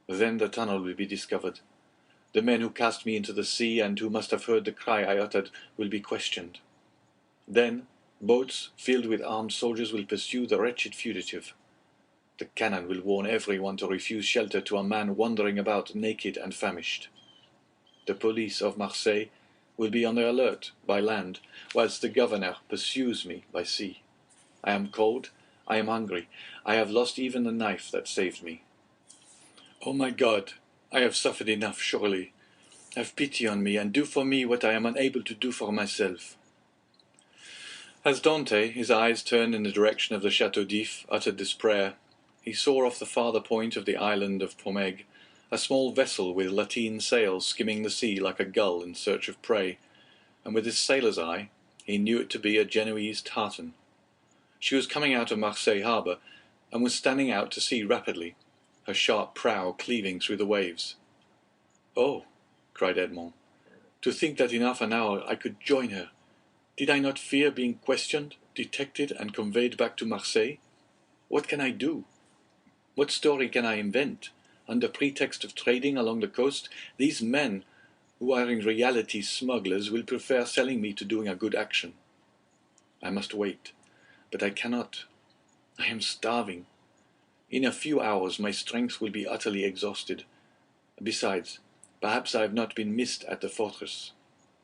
Then the tunnel will be discovered. The men who cast me into the sea and who must have heard the cry I uttered will be questioned. Then boats filled with armed soldiers will pursue the wretched fugitive. The cannon will warn everyone to refuse shelter to a man wandering about naked and famished. The police of Marseille will be on the alert by land, whilst the governor pursues me by sea. I am cold, I am hungry, I have lost even the knife that saved me. Oh my God, I have suffered enough, surely. Have pity on me, and do for me what I am unable to do for myself." As Dante, his eyes turned in the direction of the Château d'If, uttered this prayer, he saw off the farther point of the island of Pomègue a small vessel with lateen sails skimming the sea like a gull in search of prey, and with his sailor's eye he knew it to be a Genoese tartan. She was coming out of Marseille harbour, and was standing out to sea rapidly, her sharp prow cleaving through the waves. "Oh," cried Edmond, "to think that in half an hour I could join her! Did I not fear being questioned, detected, and conveyed back to Marseille? What can I do? What story can I invent? Under pretext of trading along the coast, these men, who are in reality smugglers, will prefer selling me to doing a good action. I must wait, but I cannot. I am starving. In a few hours my strength will be utterly exhausted. Besides, perhaps I have not been missed at the fortress.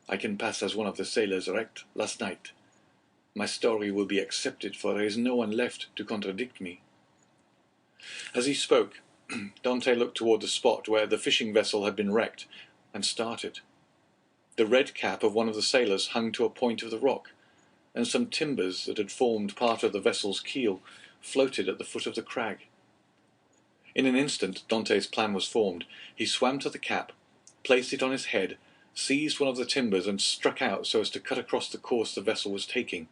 I can pass as one of the sailors wrecked last night. My story will be accepted, for there is no one left to contradict me." As he spoke, Dante looked toward the spot where the fishing vessel had been wrecked, and started. The red cap of one of the sailors hung to a point of the rock, and some timbers that had formed part of the vessel's keel floated at the foot of the crag. In an instant Dante's plan was formed. He swam to the cap, placed it on his head, seized one of the timbers, and struck out so as to cut across the course the vessel was taking.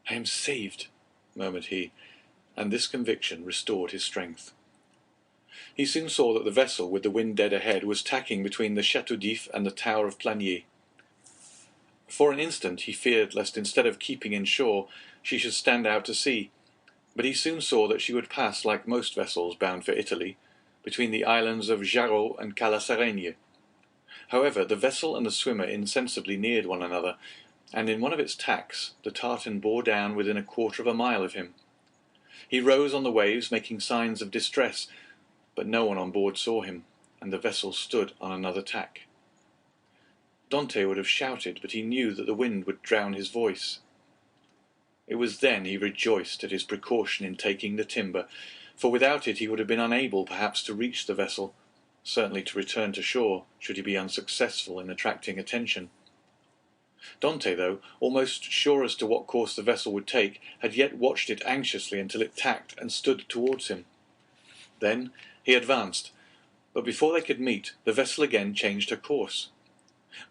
"I am saved," murmured he, and this conviction restored his strength. He soon saw that the vessel, with the wind dead ahead, was tacking between the Château d'If and the Tower of Planier. For an instant he feared lest instead of keeping in shore she should stand out to sea, but he soon saw that she would pass, like most vessels bound for Italy, between the islands of Jarreau and Calasareigne. However, the vessel and the swimmer insensibly neared one another, and in one of its tacks the tartan bore down within a quarter of a mile of him. He rose on the waves, making signs of distress, but no one on board saw him, and the vessel stood on another tack. Dante would have shouted, but he knew that the wind would drown his voice. It was then he rejoiced at his precaution in taking the timber, for without it he would have been unable perhaps to reach the vessel, certainly to return to shore should he be unsuccessful in attracting attention. Dante, though, almost sure as to what course the vessel would take, had yet watched it anxiously until it tacked and stood towards him. Then he advanced, but before they could meet, the vessel again changed her course.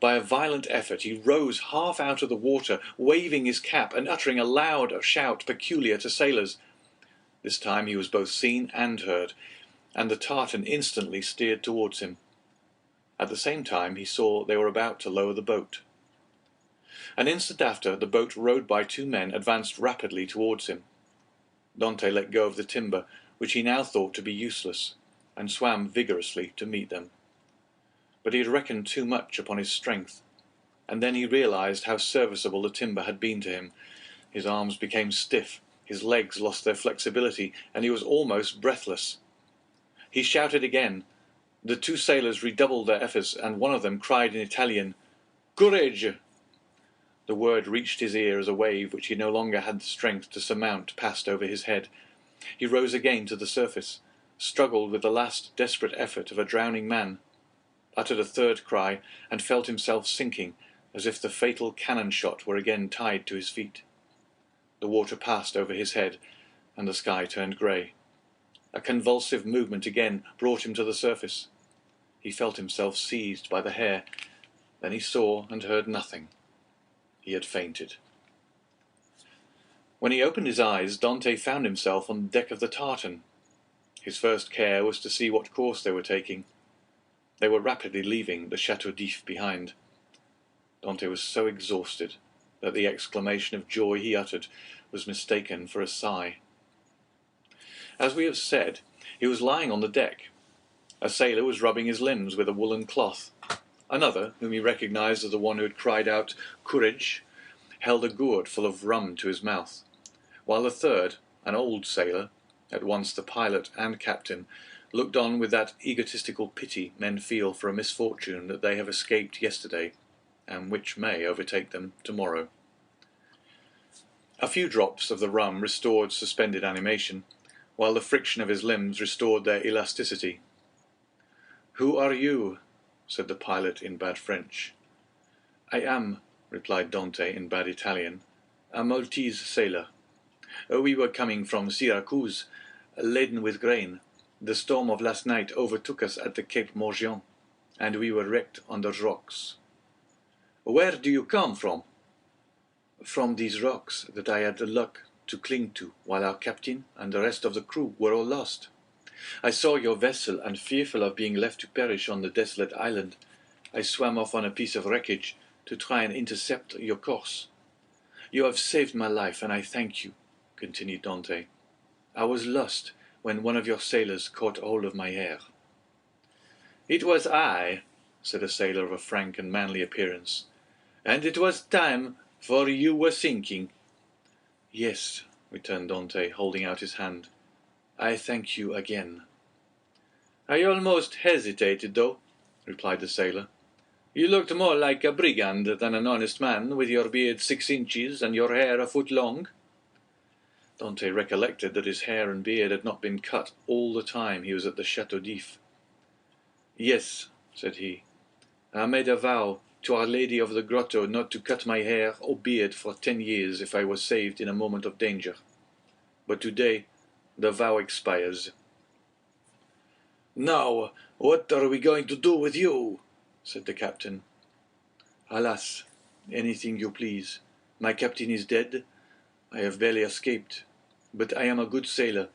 By a violent effort he rose half out of the water, waving his cap and uttering a loud shout peculiar to sailors. This time he was both seen and heard, and the tartan instantly steered towards him. At the same time he saw they were about to lower the boat. An instant after, the boat rowed by two men advanced rapidly towards him. Dante let go of the timber, which he now thought to be useless, and swam vigorously to meet them. But he had reckoned too much upon his strength, and then he realized how serviceable the timber had been to him. His arms became stiff, his legs lost their flexibility, and he was almost breathless. He shouted again. The two sailors redoubled their efforts, and one of them cried in Italian, "Courage!" The word reached his ear as a wave which he no longer had the strength to surmount passed over his head. He rose again to the surface, struggled with the last desperate effort of a drowning man, uttered a third cry, and felt himself sinking, as if the fatal cannon shot were again tied to his feet. The water passed over his head, and the sky turned grey. A convulsive movement again brought him to the surface. He felt himself seized by the hair. Then he saw and heard nothing. He had fainted. When he opened his eyes, Dante found himself on the deck of the tartan. His first care was to see what course they were taking. They were rapidly leaving the Château d'If behind. Dante was so exhausted that the exclamation of joy he uttered was mistaken for a sigh. As we have said, he was lying on the deck. A sailor was rubbing his limbs with a woolen cloth. Another, whom he recognized as the one who had cried out "Courage," held a gourd full of rum to his mouth, while the third, an old sailor, at once the pilot and captain, looked on with that egotistical pity men feel for a misfortune that they have escaped yesterday, and which may overtake them tomorrow. A few drops of the rum restored suspended animation, while the friction of his limbs restored their elasticity. "Who are you?" said the pilot in bad French. "I am," replied Dante in bad Italian, "a Maltese sailor. We were coming from Syracuse, laden with grain. The storm of last night overtook us at the Cape Morgian, and we were wrecked on the rocks." "Where do you come from?" "From these rocks that I had the luck to cling to while our captain and the rest of the crew were all lost. I saw your vessel, and fearful of being left to perish on the desolate island, I swam off on a piece of wreckage to try and intercept your course. You have saved my life, and I thank you," continued Dante. "I was lost when one of your sailors caught hold of my hair." "It was I," said a sailor of a frank and manly appearance, "and it was time, for you were sinking." "Yes," returned Dante, holding out his hand. "I thank you again." "I almost hesitated, though," replied the sailor. "You looked more like a brigand than an honest man, with your beard 6 inches and your hair a foot long." Dante recollected that his hair and beard had not been cut all the time he was at the Château d'If. "Yes," said he, "I made a vow to Our Lady of the Grotto not to cut my hair or beard for 10 years if I was saved in a moment of danger. But today the vow expires." "Now, what are we going to do with you?" said the captain. "Alas, anything you please. My captain is dead. I have barely escaped. But I am a good sailor.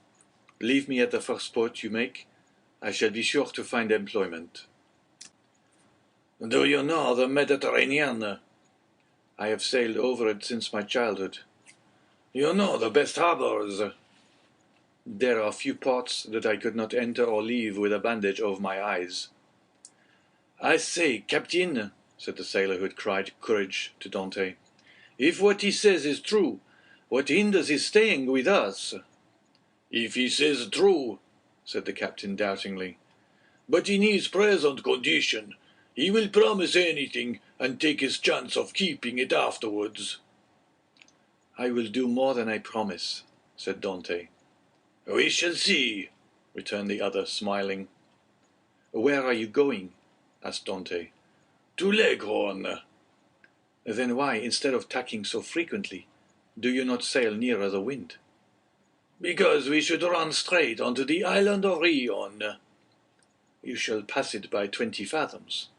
Leave me at the first port you make. I shall be sure to find employment." "Do you know the Mediterranean?" "I have sailed over it since my childhood." "You know the best harbors?" "There are few ports that I could not enter or leave with a bandage over my eyes." "I say, Captain," said the sailor who had cried "Courage" to Dante, "if what he says is true, what hinders his staying with us?" "If he says true," said the captain doubtingly, "but in his present condition, he will promise anything and take his chance of keeping it afterwards." "I will do more than I promise," said Dante. "We shall see," returned the other, smiling. "Where are you going?" asked Dante. "To Leghorn." "Then why, instead of tacking so frequently, do you not sail nearer the wind?" "Because we should run straight onto the island of Rion." "You shall pass it by 20 fathoms."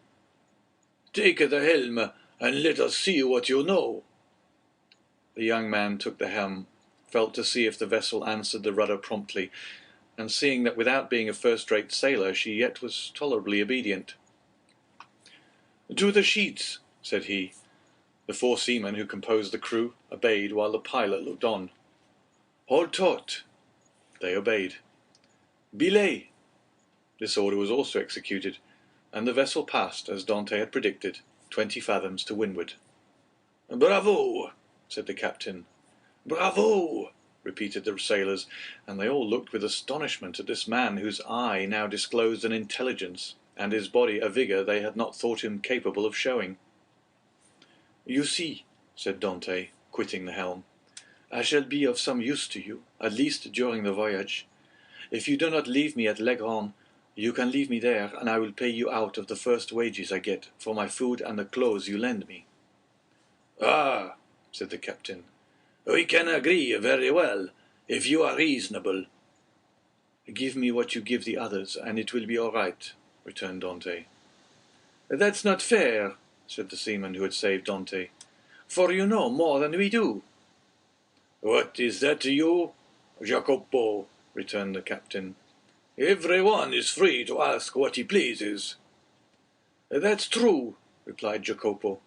"Take the helm, and let us see what you know." The young man took the helm, felt to see if the vessel answered the rudder promptly, and seeing that without being a first-rate sailor she yet was tolerably obedient. "To the sheets," said he. The 4 seamen who composed the crew obeyed while the pilot looked on. "Hold taut." They obeyed. "Belay." This order was also executed, and the vessel passed, as Dante had predicted, 20 fathoms to windward. "Bravo!" said the captain. "Bravo!" repeated the sailors, and they all looked with astonishment at this man whose eye now disclosed an intelligence, and his body a vigour they had not thought him capable of showing. "You see," said Dante, quitting the helm, "I shall be of some use to you, at least during the voyage. If you do not leave me at Leghorn, you can leave me there, and I will pay you out of the first wages I get for my food and the clothes you lend me." "Ah," said the captain, "we can agree very well, if you are reasonable." "Give me what you give the others, and it will be all right," returned Dante. "That's not fair," said the seaman who had saved Dante, "for you know more than we do." "What is that to you, Jacopo?" returned the captain. Every one is free to ask what he pleases. That's true, replied Jacopo.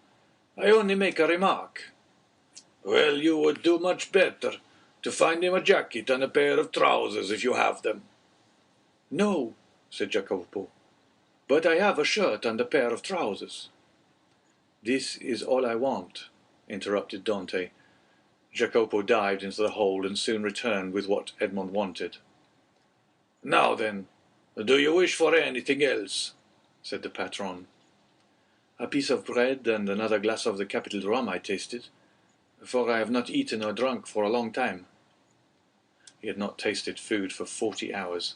I only make a remark. Well, you would do much better to find him a jacket and a pair of trousers if you have them. No, said Jacopo, but I have a shirt and a pair of trousers. This is all I want, interrupted Dante. Jacopo dived into the hold and soon returned with what Edmond wanted. Now then, do you wish for anything else? Said the patron. A piece of bread and another glass of the capital rum I tasted, for I have not eaten or drunk for a long time. He had not tasted food for 40 hours.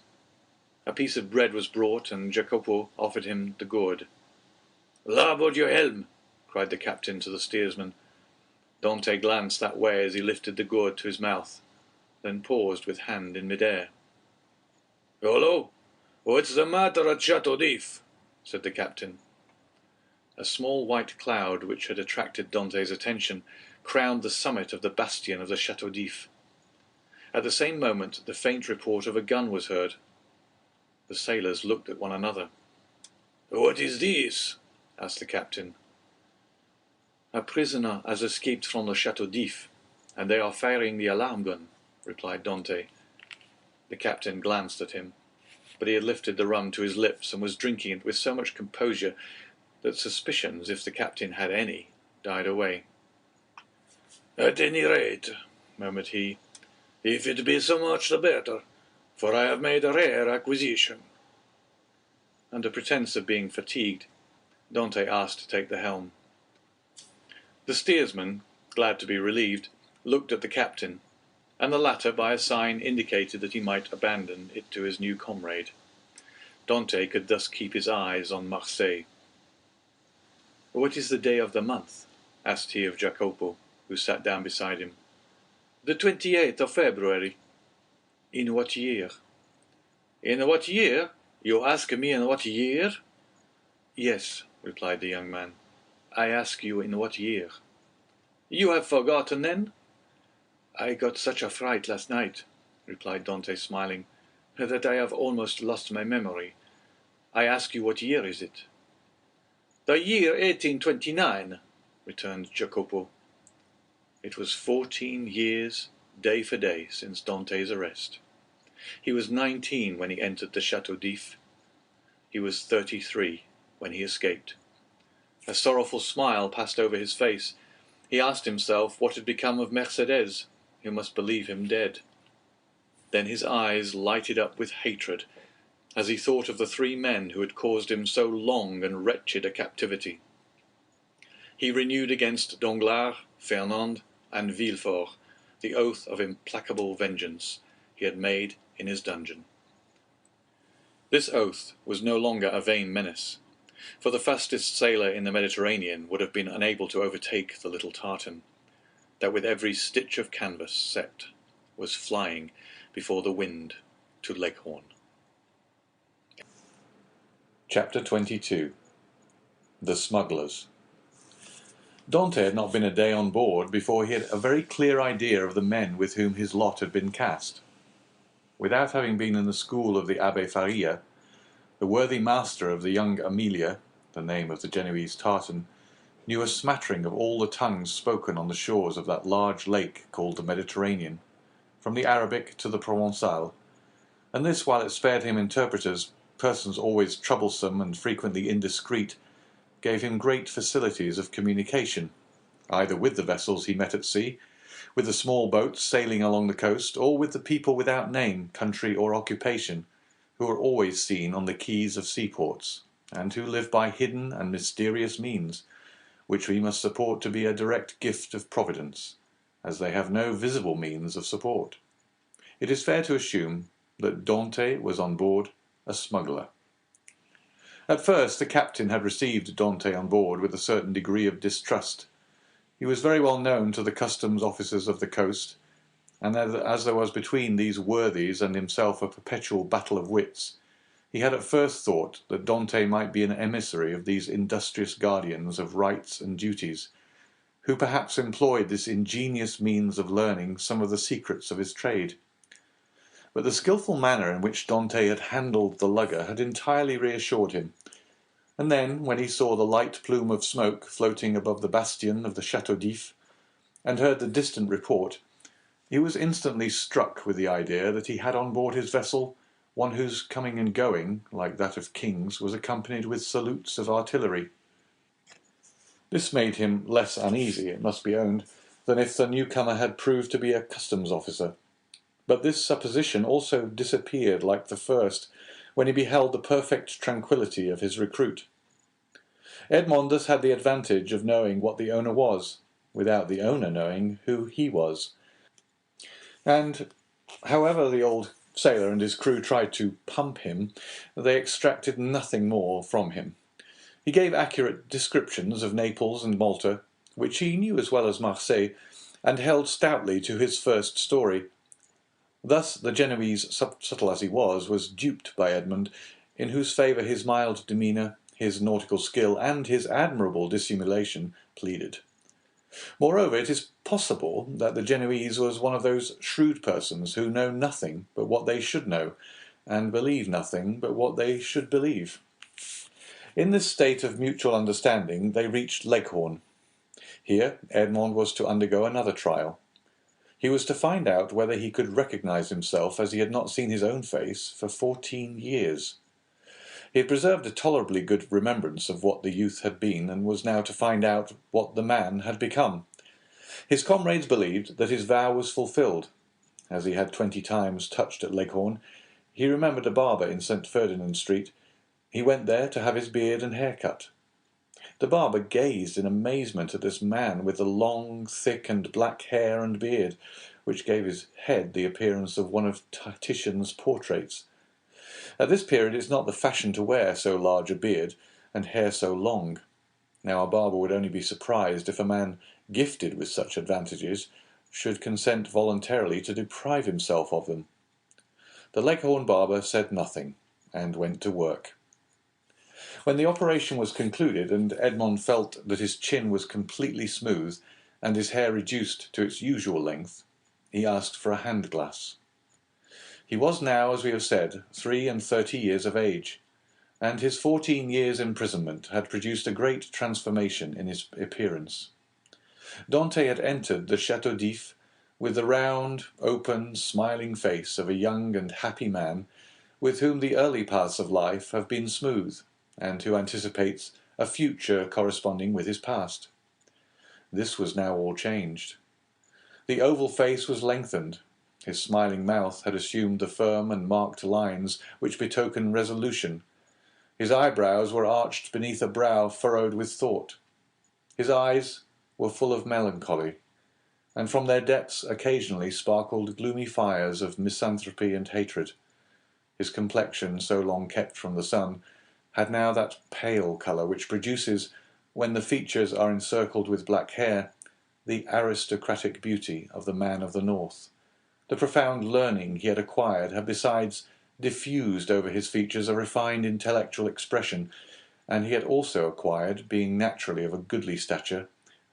A piece of bread was brought, and Jacopo offered him the gourd. Larboard your helm, cried the captain to the steersman. Dante glanced that way as he lifted the gourd to his mouth, then paused with hand in mid-air. Hullo, what's the matter at Château d'If? Said the captain. A small white cloud which had attracted Dante's attention crowned the summit of the bastion of the Château d'If. At the same moment the faint report of a gun was heard. The sailors looked at one another. What is this? Asked the captain. A prisoner has escaped from the Château d'If, and they are firing the alarm gun, replied Dante. The captain glanced at him, but he had lifted the rum to his lips and was drinking it with so much composure that suspicions, if the captain had any, died away. At any rate, murmured he, if it be so much the better, for I have made a rare acquisition. Under pretence of being fatigued, Dante asked to take the helm. The steersman, glad to be relieved, looked at the captain, and the latter by a sign indicated that he might abandon it to his new comrade. Dante could thus keep his eyes on Marseille. What is the day of the month? Asked he of Jacopo, who sat down beside him. The 28th of February. In what year? In what year? You ask me in what year? Yes, replied the young man. I ask you in what year. You have forgotten, then? I got such a fright last night, replied Dante, smiling, that I have almost lost my memory. I ask you what year is it? The year 1829, returned Jacopo. It was 14 years, day for day, since Dante's arrest. He was 19 when he entered the Château d'If. He was 33 when he escaped. A sorrowful smile passed over his face. He asked himself what had become of Mercédès, who must believe him dead. Then his eyes lighted up with hatred, as he thought of the 3 men who had caused him so long and wretched a captivity. He renewed against Danglars, Fernand, and Villefort the oath of implacable vengeance he had made in his dungeon. This oath was no longer a vain menace, for the fastest sailor in the Mediterranean would have been unable to overtake the little tartan, that with every stitch of canvas set was flying before the wind to Leghorn. Chapter 22. The Smugglers. Dante had not been a day on board before he had a very clear idea of the men with whom his lot had been cast. Without having been in the school of the Abbé Faria, the worthy master of the young Amelia, the name of the Genoese tartan, knew a smattering of all the tongues spoken on the shores of that large lake called the Mediterranean, from the Arabic to the Provençal, and this, while it spared him interpreters, persons always troublesome and frequently indiscreet, gave him great facilities of communication, either with the vessels he met at sea, with the small boats sailing along the coast, or with the people without name, country, or occupation, who are always seen on the quays of seaports, and who live by hidden and mysterious means, which we must support to be a direct gift of Providence, as they have no visible means of support. It is fair to assume that Dante was on board a smuggler. At first the captain had received Dante on board with a certain degree of distrust. He was very well known to the customs officers of the coast, and as there was between these worthies and himself a perpetual battle of wits, he had at first thought that Dante might be an emissary of these industrious guardians of rights and duties, who perhaps employed this ingenious means of learning some of the secrets of his trade. but the skilful manner in which Dante had handled the lugger had entirely reassured him. And then, when he saw the light plume of smoke floating above the bastion of the Château d'If, and heard the distant report, he was instantly struck with the idea that he had on board his vessel one whose coming and going, like that of kings, was accompanied with salutes of artillery. This made him less uneasy, it must be owned, than if the newcomer had proved to be a customs officer. But this supposition also disappeared like the first, when he beheld the perfect tranquillity of his recruit. Edmond thus had the advantage of knowing what the owner was, without the owner knowing who he was. And, however the old sailor and his crew tried to pump him, they extracted nothing more from him. He gave accurate descriptions of Naples and Malta, which he knew as well as Marseille, and held stoutly to his first story. Thus the Genoese, subtle as he was duped by Edmond, in whose favour his mild demeanour, his nautical skill, and his admirable dissimulation pleaded. Moreover, it is possible that the Genoese was one of those shrewd persons who know nothing but what they should know, and believe nothing but what they should believe. In this state of mutual understanding they reached Leghorn. Here Edmond was to undergo another trial. He was to find out whether he could recognize himself, as he had not seen his own face for 14 years. He had preserved a tolerably good remembrance of what the youth had been, and was now to find out what the man had become. His comrades believed that his vow was fulfilled. As he had 20 times touched at Leghorn, he remembered a barber in St. Ferdinand Street. He went there to have his beard and hair cut. The barber gazed in amazement at this man with the long, thick and black hair and beard, which gave his head the appearance of one of Titian's portraits. At this period it is not the fashion to wear so large a beard and hair so long. Now a barber would only be surprised if a man gifted with such advantages should consent voluntarily to deprive himself of them. The Leghorn barber said nothing, and went to work. When the operation was concluded, and Edmond felt that his chin was completely smooth, and his hair reduced to its usual length, he asked for a hand-glass. He was now, as we have said, 33 years of age, and his 14 years' imprisonment had produced a great transformation in his appearance. Dante had entered the Château d'If with the round, open, smiling face of a young and happy man, with whom the early paths of life have been smooth, and who anticipates a future corresponding with his past. This was now all changed. The oval face was lengthened. His smiling mouth had assumed the firm and marked lines which betoken resolution. His eyebrows were arched beneath a brow furrowed with thought. His eyes were full of melancholy, and from their depths occasionally sparkled gloomy fires of misanthropy and hatred. His complexion, so long kept from the sun, had now that pale colour which produces, when the features are encircled with black hair, the aristocratic beauty of the man of the north. The profound learning he had acquired had besides diffused over his features a refined intellectual expression, and he had also acquired, being naturally of a goodly stature,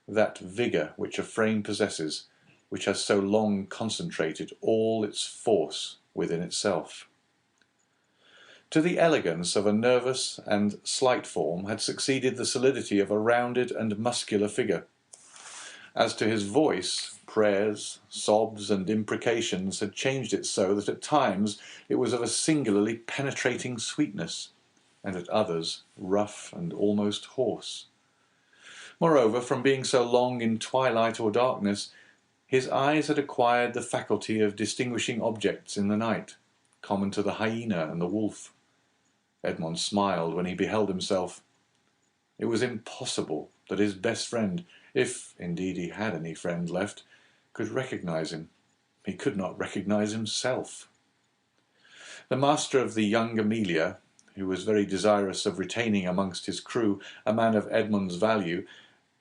that vigour which a frame possesses, which has so long concentrated all its force within itself. To the elegance of a nervous and slight form had succeeded the solidity of a rounded and muscular figure. As to his voice, prayers, sobs, and imprecations had changed it so that at times it was of a singularly penetrating sweetness, and at others rough and almost hoarse. Moreover, from being so long in twilight or darkness, his eyes had acquired the faculty of distinguishing objects in the night, common to the hyena and the wolf. Edmond smiled when he beheld himself. It was impossible that his best friend, if indeed he had any friend left, could recognize him. He could not recognize himself. The master of the young Amelia, who was very desirous of retaining amongst his crew a man of Edmond's value,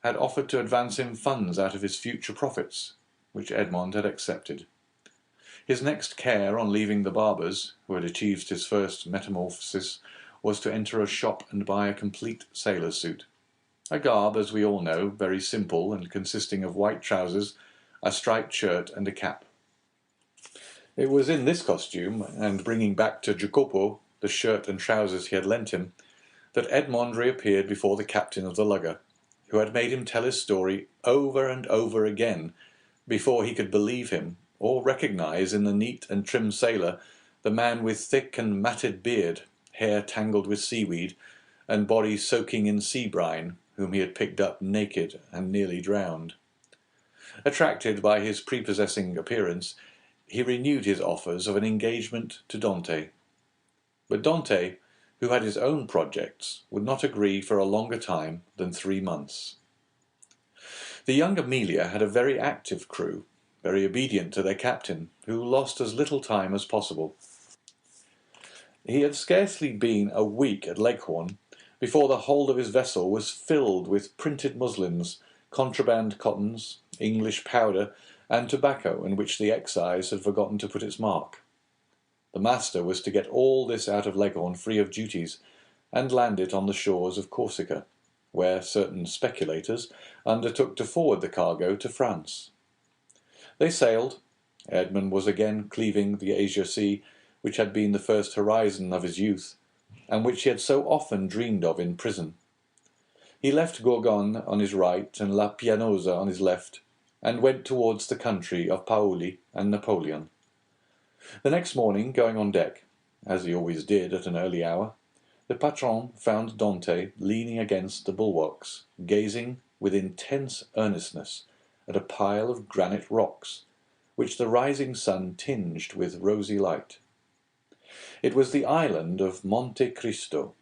had offered to advance him funds out of his future profits, which Edmond had accepted. His next care on leaving the barber's, who had achieved his first metamorphosis, was to enter a shop and buy a complete sailor suit. A garb, as we all know, very simple and consisting of white trousers, a striped shirt and a cap. It was in this costume, and bringing back to Jacopo the shirt and trousers he had lent him, that Edmond reappeared before the captain of the lugger, who had made him tell his story over and over again before he could believe him or recognize in the neat and trim sailor the man with thick and matted beard, hair tangled with seaweed, and body soaking in sea brine, whom he had picked up naked and nearly drowned. Attracted by his prepossessing appearance, he renewed his offers of an engagement to Dante. But Dante, who had his own projects, would not agree for a longer time than 3 months. The young Amelia had a very active crew, very obedient to their captain, who lost as little time as possible. He had scarcely been a week at Leghorn before the hold of his vessel was filled with printed muslins, contraband cottons, English powder, and tobacco in which the excise had forgotten to put its mark. The master was to get all this out of Leghorn free of duties, and land it on the shores of Corsica, where certain speculators undertook to forward the cargo to France. They sailed. Edmond was again cleaving the Asia Sea, which had been the first horizon of his youth, and which he had so often dreamed of in prison. He left Gorgone on his right and La Pianosa on his left, and went towards the country of Paoli and Napoleon. The next morning, going on deck, as he always did at an early hour, the patron found Dante leaning against the bulwarks, gazing with intense earnestness at a pile of granite rocks, which the rising sun tinged with rosy light. It was the island of Monte Cristo.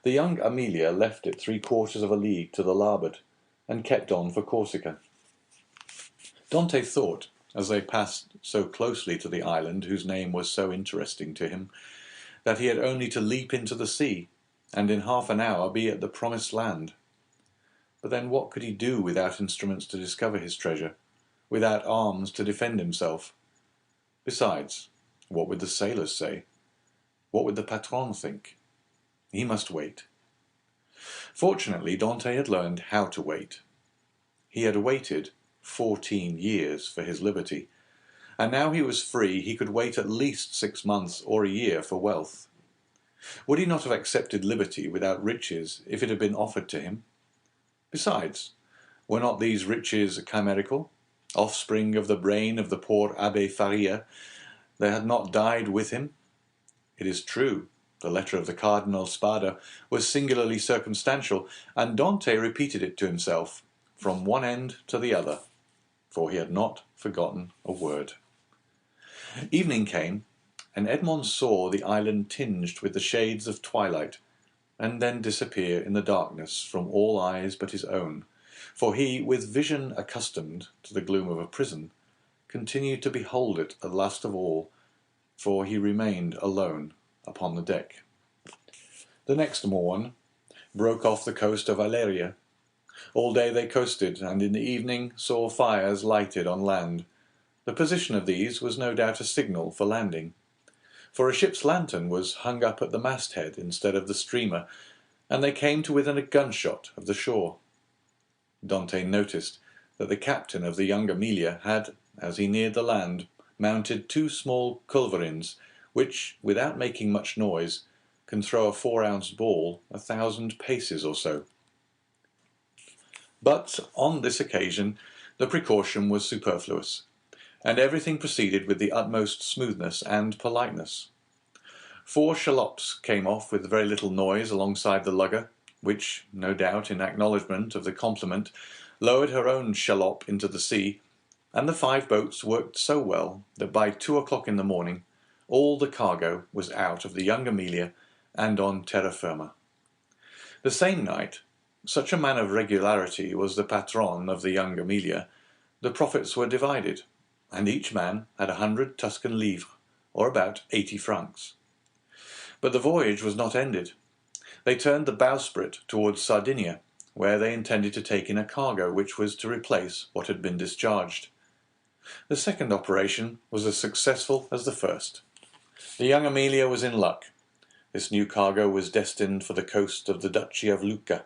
The young Amelia left it 3/4 of a league to the larboard, and kept on for Corsica. Dante thought, as they passed so closely to the island whose name was so interesting to him, that he had only to leap into the sea, and in half an hour be at the promised land. But then what could he do without instruments to discover his treasure, without arms to defend himself? Besides, what would the sailors say? What would the patron think? He must wait. Fortunately, Dante had learned how to wait. He had waited 14 years for his liberty, and now he was free he could wait at least 6 months or a year for wealth. Would he not have accepted liberty without riches if it had been offered to him? Besides, were not these riches chimerical, offspring of the brain of the poor Abbé Faria that had not died with him? It is true, the letter of the Cardinal Spada was singularly circumstantial, and Dante repeated it to himself, from one end to the other, for he had not forgotten a word. Evening came, and Edmond saw the island tinged with the shades of twilight, and then disappear in the darkness from all eyes but his own, for he, with vision accustomed to the gloom of a prison, continued to behold it at last of all, for he remained alone upon the deck. The next morn broke off the coast of Aleria. All day they coasted, and in the evening saw fires lighted on land. The position of these was no doubt a signal for landing, for a ship's lantern was hung up at the masthead instead of the streamer, and they came to within a gunshot of the shore. Dante noticed that the captain of the young Amelia had, as he neared the land, mounted 2 small culverins, which, without making much noise, can throw a 4-ounce ball 1,000 paces or so. But on this occasion the precaution was superfluous, and everything proceeded with the utmost smoothness and politeness. 4 shallops came off with very little noise alongside the lugger, which, no doubt in acknowledgment of the compliment, lowered her own shallop into the sea, and the 5 boats worked so well that by 2 o'clock in the morning all the cargo was out of the young Amelia and on terra firma. The same night, such a man of regularity was the patron of the young Amelia, the profits were divided, and each man had 100 Tuscan livres, or about 80 francs. But the voyage was not ended. They turned the bowsprit towards Sardinia, where they intended to take in a cargo which was to replace what had been discharged. The second operation was as successful as the first. The young Amelia was in luck. This new cargo was destined for the coast of the Duchy of Lucca,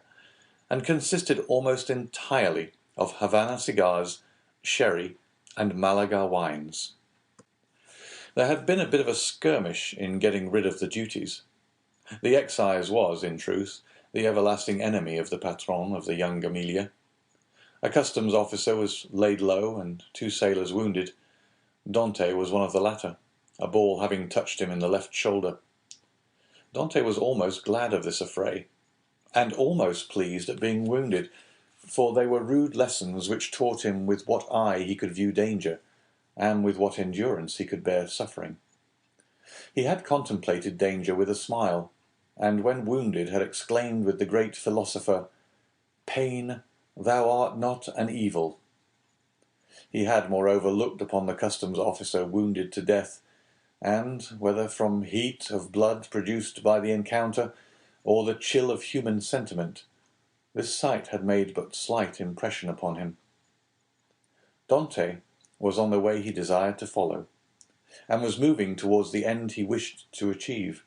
and consisted almost entirely of Havana cigars, sherry, and Malaga wines. There had been a bit of a skirmish in getting rid of the duties. The excise was, in truth, the everlasting enemy of the patron of the young Amelia. A customs officer was laid low and 2 sailors wounded. Dante was one of the latter, a ball having touched him in the left shoulder. Dante was almost glad of this affray, and almost pleased at being wounded, for they were rude lessons which taught him with what eye he could view danger, and with what endurance he could bear suffering. He had contemplated danger with a smile, and when wounded had exclaimed with the great philosopher, "Pain, thou art not an evil." He had, moreover, looked upon the customs officer wounded to death, and, whether from heat of blood produced by the encounter, or the chill of human sentiment, this sight had made but slight impression upon him. Dante was on the way he desired to follow, and was moving towards the end he wished to achieve.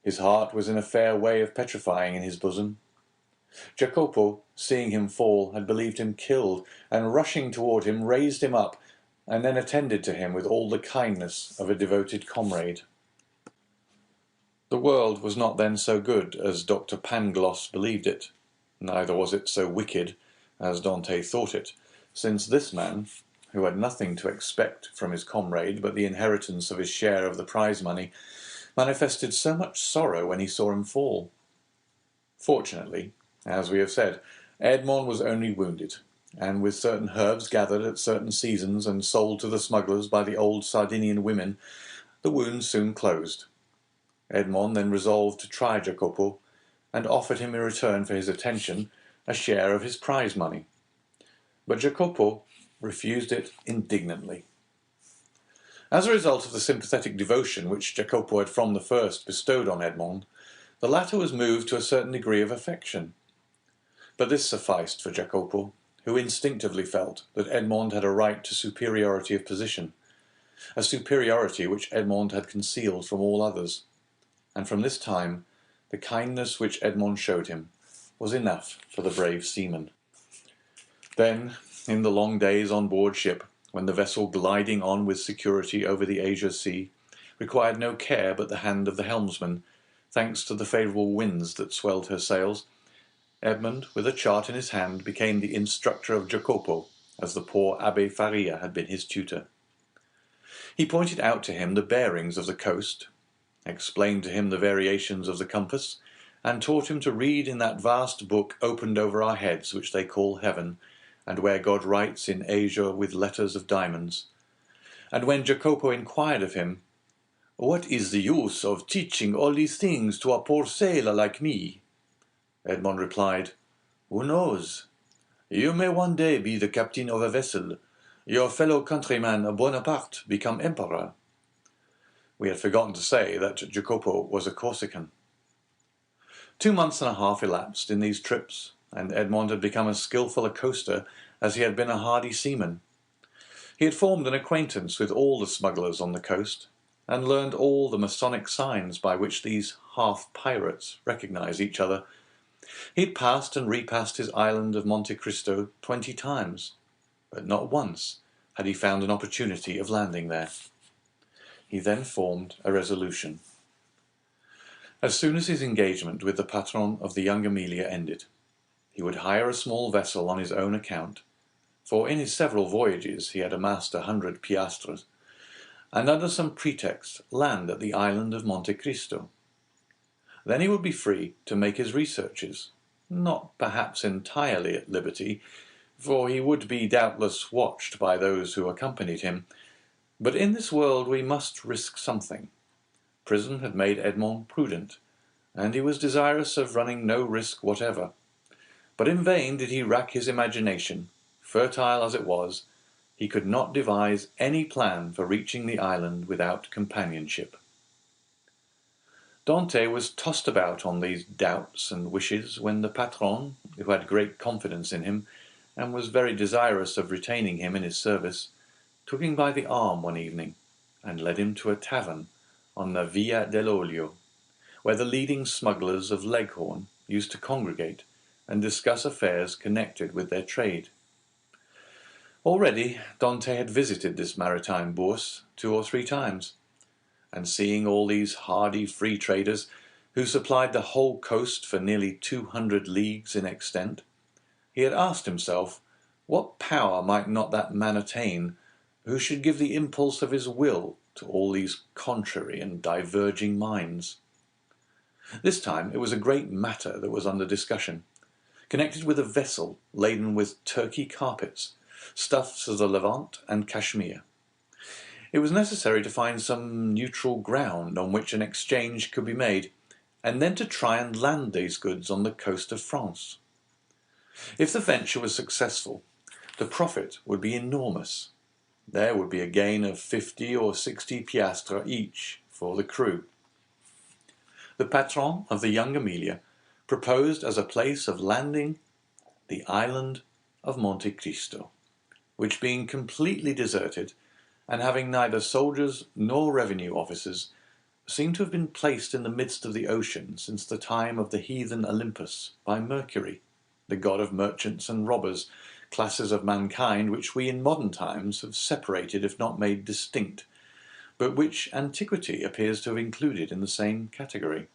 His heart was in a fair way of petrifying in his bosom. Jacopo, seeing him fall, had believed him killed, and rushing toward him, raised him up, and then attended to him with all the kindness of a devoted comrade. The world was not then so good as Dr. Pangloss believed it, neither was it so wicked as Dante thought it, since this man, who had nothing to expect from his comrade but the inheritance of his share of the prize money, manifested so much sorrow when he saw him fall. Fortunately, as we have said, Edmond was only wounded, and with certain herbs gathered at certain seasons and sold to the smugglers by the old Sardinian women, the wound soon closed. Edmond then resolved to try Jacopo, and offered him in return for his attention a share of his prize money. But Jacopo refused it indignantly. As a result of the sympathetic devotion which Jacopo had from the first bestowed on Edmond, the latter was moved to a certain degree of affection. But this sufficed for Jacopo, who instinctively felt that Edmond had a right to superiority of position, a superiority which Edmond had concealed from all others, and from this time the kindness which Edmond showed him was enough for the brave seaman. Then, in the long days on board ship, when the vessel gliding on with security over the Asia Sea required no care but the hand of the helmsman, thanks to the favourable winds that swelled her sails, Edmond, with a chart in his hand, became the instructor of Jacopo, as the poor Abbé Faria had been his tutor. He pointed out to him the bearings of the coast, explained to him the variations of the compass, and taught him to read in that vast book opened over our heads which they call heaven, and where God writes in azure with letters of diamonds. And when Jacopo inquired of him, "What is the use of teaching all these things to a poor sailor like me?" Edmond replied, "Who knows? You may one day be the captain of a vessel, your fellow countryman Bonaparte become emperor." We had forgotten to say that Jacopo was a Corsican. 2 months and a half elapsed in these trips, and Edmond had become as skilful a coaster as he had been a hardy seaman. He had formed an acquaintance with all the smugglers on the coast, and learned all the Masonic signs by which these half-pirates recognize each other. He had passed and repassed his island of Monte Cristo 20 times, but not once had he found an opportunity of landing there. He then formed a resolution. As soon as his engagement with the patron of the young Amelia ended, he would hire a small vessel on his own account, for in his several voyages he had amassed 100 piastres, and under some pretext land at the island of Monte Cristo. Then he would be free to make his researches, not perhaps entirely at liberty, for he would be doubtless watched by those who accompanied him, but in this world we must risk something. Prison had made Edmond prudent, and he was desirous of running no risk whatever. But in vain did he rack his imagination. Fertile as it was, he could not devise any plan for reaching the island without companionship. Dante was tossed about on these doubts and wishes when the patron, who had great confidence in him, and was very desirous of retaining him in his service, took him by the arm one evening, and led him to a tavern on the Via dell'Olio, where the leading smugglers of Leghorn used to congregate and discuss affairs connected with their trade. Already Dante had visited this maritime bourse 2 or 3 times, and seeing all these hardy free traders who supplied the whole coast for nearly 200 leagues in extent, he had asked himself what power might not that man attain who should give the impulse of his will to all these contrary and diverging minds. This time it was a great matter that was under discussion, connected with a vessel laden with Turkey carpets, stuffs of the Levant and Cashmere. It was necessary to find some neutral ground on which an exchange could be made, and then to try and land these goods on the coast of France. If the venture was successful, the profit would be enormous. There would be a gain of 50 or 60 piastres each for the crew. The patron of the young Amelia proposed as a place of landing the island of Monte Cristo, which being completely deserted, and having neither soldiers nor revenue officers, seemed to have been placed in the midst of the ocean since the time of the heathen Olympus by Mercury, the god of merchants and robbers, classes of mankind which we in modern times have separated if not made distinct, but which antiquity appears to have included in the same category.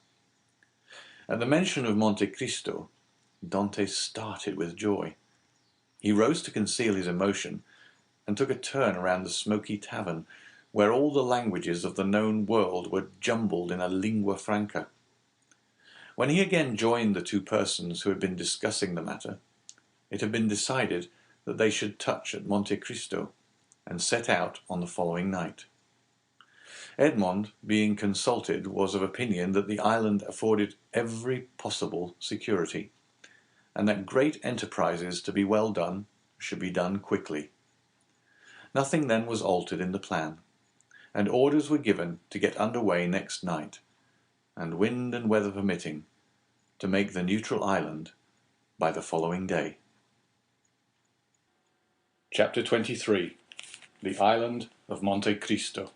At the mention of Monte Cristo, Dante started with joy. He rose to conceal his emotion, and took a turn around the smoky tavern, where all the languages of the known world were jumbled in a lingua franca. When he again joined the 2 persons who had been discussing the matter, it had been decided that they should touch at Monte Cristo, and set out on the following night. Edmond, being consulted, was of opinion that the island afforded every possible security, and that great enterprises to be well done should be done quickly. Nothing then was altered in the plan, and orders were given to get under way next night, and wind and weather permitting, to make the neutral island by the following day. Chapter 23. The Island of Monte Cristo.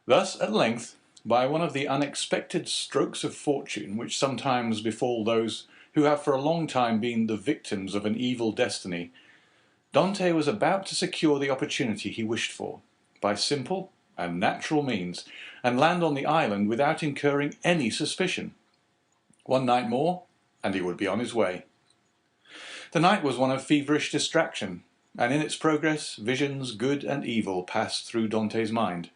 Thus, at length, by one of the unexpected strokes of fortune which sometimes befall those who have for a long time been the victims of an evil destiny, Dante was about to secure the opportunity he wished for, by simple and natural means, and land on the island without incurring any suspicion. One night more, and he would be on his way. The night was one of feverish distraction, and in its progress visions good and evil passed through Dante's mind.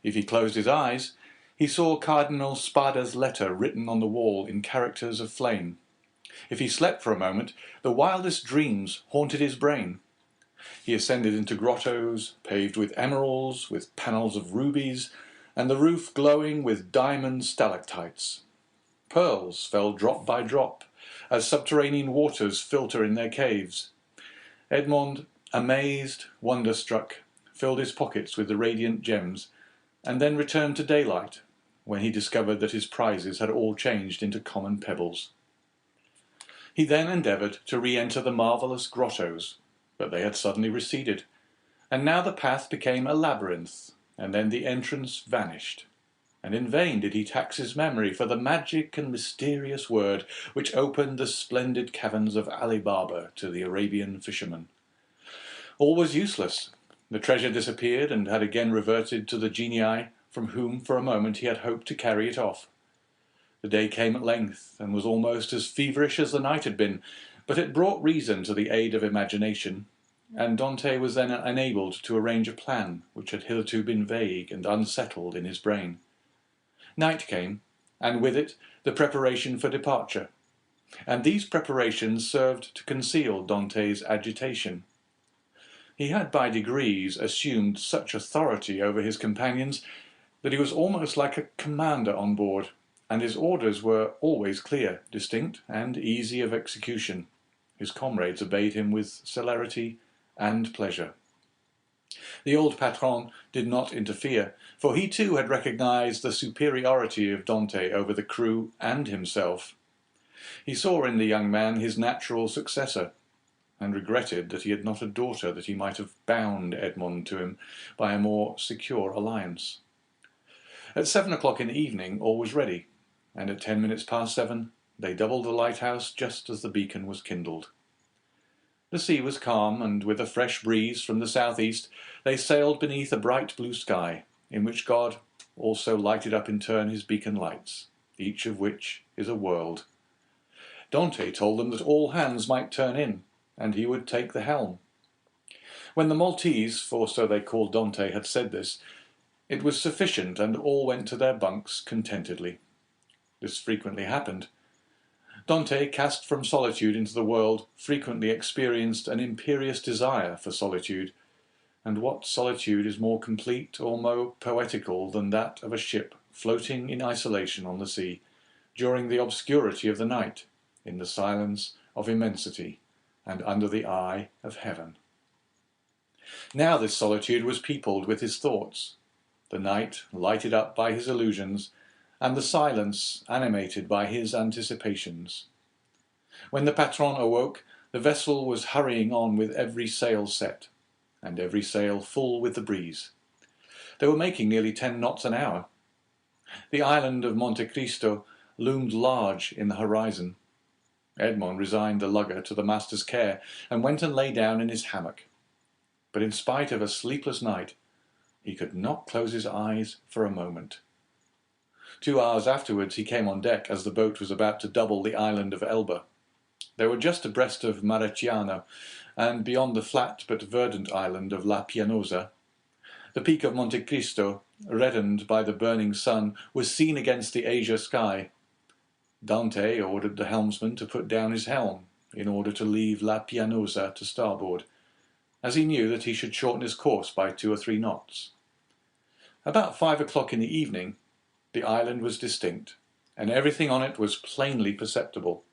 If he closed his eyes, he saw Cardinal Spada's letter written on the wall in characters of flame. If he slept for a moment, the wildest dreams haunted his brain. He ascended into grottos, paved with emeralds, with panels of rubies, and the roof glowing with diamond stalactites. Pearls fell drop by drop, as subterranean waters filter in their caves. Edmond, amazed, wonder-struck, filled his pockets with the radiant gems, and then returned to daylight, when he discovered that his prizes had all changed into common pebbles. He then endeavoured to re-enter the marvellous grottos, but they had suddenly receded, and now the path became a labyrinth, and then the entrance vanished, and in vain did he tax his memory for the magic and mysterious word which opened the splendid caverns of Ali Baba to the Arabian fisherman. All was useless. The treasure disappeared, and had again reverted to the genii from whom for a moment he had hoped to carry it off. The day came at length, and was almost as feverish as the night had been, but it brought reason to the aid of imagination, and Dante was then enabled to arrange a plan which had hitherto been vague and unsettled in his brain. Night came, and with it the preparation for departure, and these preparations served to conceal Dante's agitation. He had by degrees assumed such authority over his companions that he was almost like a commander on board, and his orders were always clear, distinct, and easy of execution. His comrades obeyed him with celerity and pleasure. The old patron did not interfere, for he too had recognized the superiority of Dante over the crew and himself. He saw in the young man his natural successor, and regretted that he had not a daughter that he might have bound Edmond to him by a more secure alliance. At 7 o'clock in the evening all was ready, and at 10 minutes past 7 they doubled the lighthouse just as the beacon was kindled. The sea was calm, and with a fresh breeze from the southeast, they sailed beneath a bright blue sky, in which God also lighted up in turn his beacon lights, each of which is a world. Dante told them that all hands might turn in, and he would take the helm. When the Maltese, for so they called Dante, had said this, it was sufficient, and all went to their bunks contentedly. This frequently happened. Dante, cast from solitude into the world, frequently experienced an imperious desire for solitude, and what solitude is more complete or more poetical than that of a ship floating in isolation on the sea, during the obscurity of the night, in the silence of immensity, and under the eye of heaven. Now this solitude was peopled with his thoughts, the night lighted up by his illusions, and the silence animated by his anticipations. When the patron awoke, the vessel was hurrying on with every sail set, and every sail full with the breeze. They were making nearly 10 knots an hour. The island of Monte Cristo loomed large in the horizon. Edmond resigned the lugger to the master's care, and went and lay down in his hammock. But in spite of a sleepless night, he could not close his eyes for a moment. 2 hours afterwards he came on deck as the boat was about to double the island of Elba. They were just abreast of Mareciano, and beyond the flat but verdant island of La Pianosa. The peak of Monte Cristo, reddened by the burning sun, was seen against the azure sky. Dante ordered the helmsman to put down his helm, in order to leave La Pianosa to starboard, as he knew that he should shorten his course by 2 or 3 knots. About 5 o'clock in the evening, the island was distinct, and everything on it was plainly perceptible,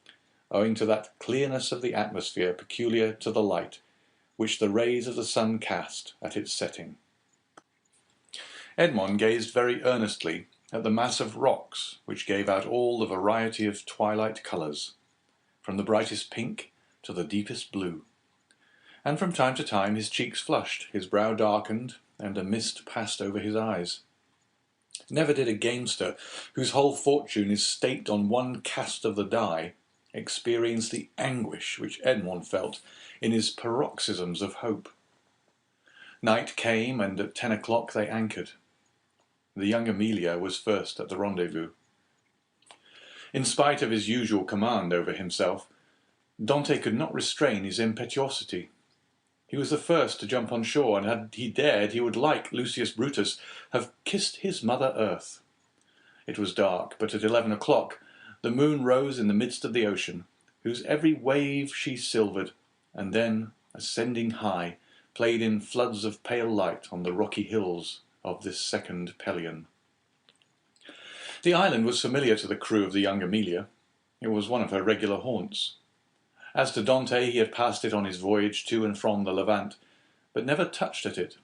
owing to that clearness of the atmosphere peculiar to the light, which the rays of the sun cast at its setting. Edmond gazed very earnestly at the mass of rocks which gave out all the variety of twilight colours, from the brightest pink to the deepest blue. And from time to time his cheeks flushed, his brow darkened, and a mist passed over his eyes. Never did a gamester, whose whole fortune is staked on one cast of the die, experience the anguish which Edmond felt in his paroxysms of hope. Night came, and at 10 o'clock they anchored. The young Emilia was first at the rendezvous. In spite of his usual command over himself, Dante could not restrain his impetuosity. He was the first to jump on shore, and had he dared, he would, like Lucius Brutus, have kissed his mother earth. It was dark, but at 11 o'clock the moon rose in the midst of the ocean, whose every wave she silvered, and then, ascending high, played in floods of pale light on the rocky hills of this second Pelion. The island was familiar to the crew of the young Emilia. It was one of her regular haunts. As to Dante, he had passed it on his voyage to and from the Levant, but never touched at it.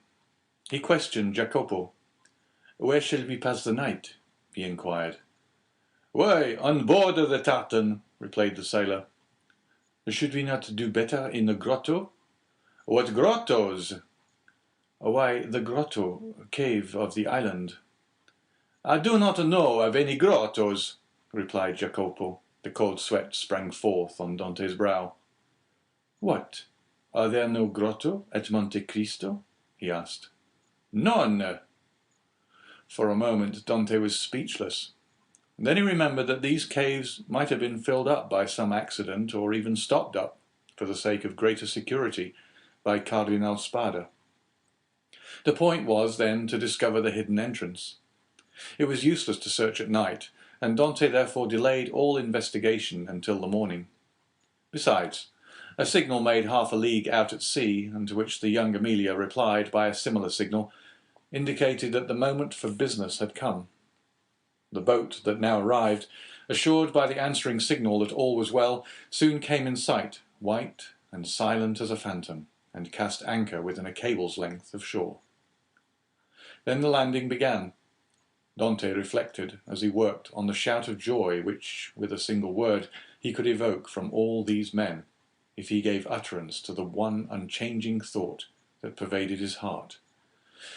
He questioned Jacopo. "Where shall we pass the night?" he inquired. "Why, on board of the tartan," replied the sailor. "Should we not do better in the grotto?" "What grottos?" "Why, the grotto, cave of the island." "I do not know of any grottos," replied Jacopo. The cold sweat sprang forth on Dante's brow. "What? Are there no grotto at Monte Cristo?" he asked. "None." For a moment Dante was speechless. Then he remembered that these caves might have been filled up by some accident, or even stopped up, for the sake of greater security, by Cardinal Spada. The point was, then, to discover the hidden entrance. It was useless to search at night, and Dante therefore delayed all investigation until the morning. Besides, a signal made half a league out at sea, and to which the young Emilia replied by a similar signal, indicated that the moment for business had come. The boat that now arrived, assured by the answering signal that all was well, soon came in sight, white and silent as a phantom, and cast anchor within a cable's length of shore. Then the landing began. Dante reflected, as he worked, on the shout of joy which, with a single word, he could evoke from all these men, if he gave utterance to the one unchanging thought that pervaded his heart.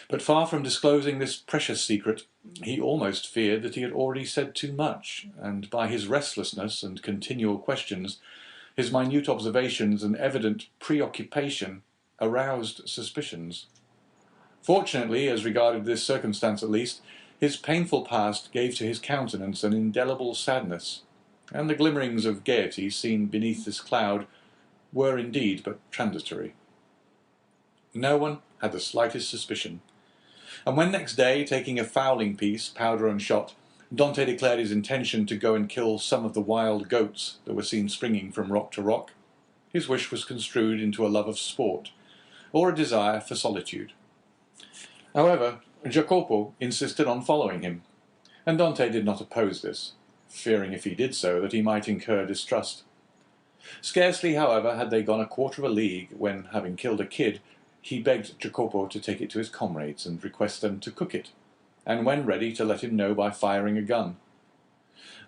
But far from disclosing this precious secret, he almost feared that he had already said too much, and by his restlessness and continual questions His minute observations and evident preoccupation aroused suspicions. Fortunately, as regarded this circumstance at least, his painful past gave to his countenance an indelible sadness, and the glimmerings of gaiety seen beneath this cloud were indeed but transitory. No one had the slightest suspicion, and when next day, taking a fowling piece, powder and shot, Dante declared his intention to go and kill some of the wild goats that were seen springing from rock to rock, his wish was construed into a love of sport, or a desire for solitude. However, Jacopo insisted on following him, and Dante did not oppose this, fearing if he did so that he might incur distrust. Scarcely, however, had they gone a quarter of a league when, having killed a kid, he begged Jacopo to take it to his comrades and request them to cook it, and when ready to let him know by firing a gun.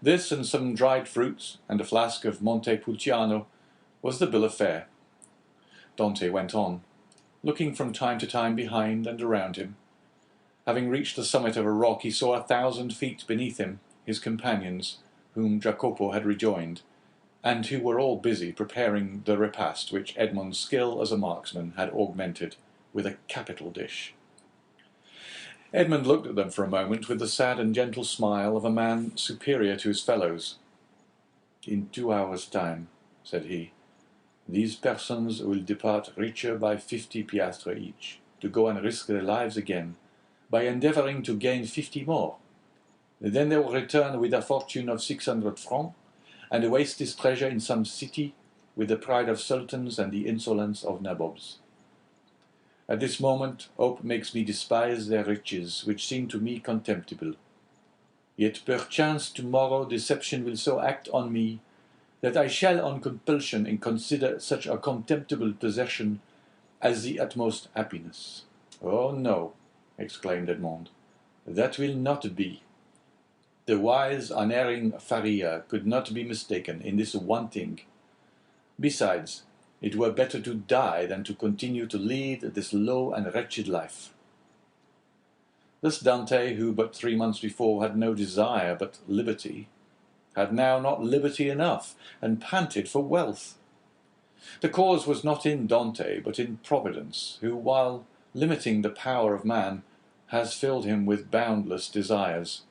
This and some dried fruits and a flask of Montepulciano was the bill of fare. Dante went on, looking from time to time behind and around him. Having reached the summit of a rock, he saw 1,000 feet beneath him his companions, whom Jacopo had rejoined, and who were all busy preparing the repast which Edmond's skill as a marksman had augmented with a capital dish. Edmond looked at them for a moment with the sad and gentle smile of a man superior to his fellows. "In 2 hours' time," said he, "these persons will depart richer by 50 piastres each, to go and risk their lives again, by endeavouring to gain 50 more. Then they will return with a fortune of 600 francs, and waste this treasure in some city with the pride of sultans and the insolence of nabobs. At this moment hope makes me despise their riches, which seem to me contemptible. Yet perchance tomorrow deception will so act on me that I shall on compulsion consider such a contemptible possession as the utmost happiness." "Oh no," exclaimed Edmond, "that will not be. The wise, unerring Faria could not be mistaken in this one thing. Besides, it were better to die than to continue to lead this low and wretched life." This Dante, who but 3 months before had no desire but liberty, had now not liberty enough, and panted for wealth. The cause was not in Dante, but in Providence, who, while limiting the power of man, has filled him with boundless desires.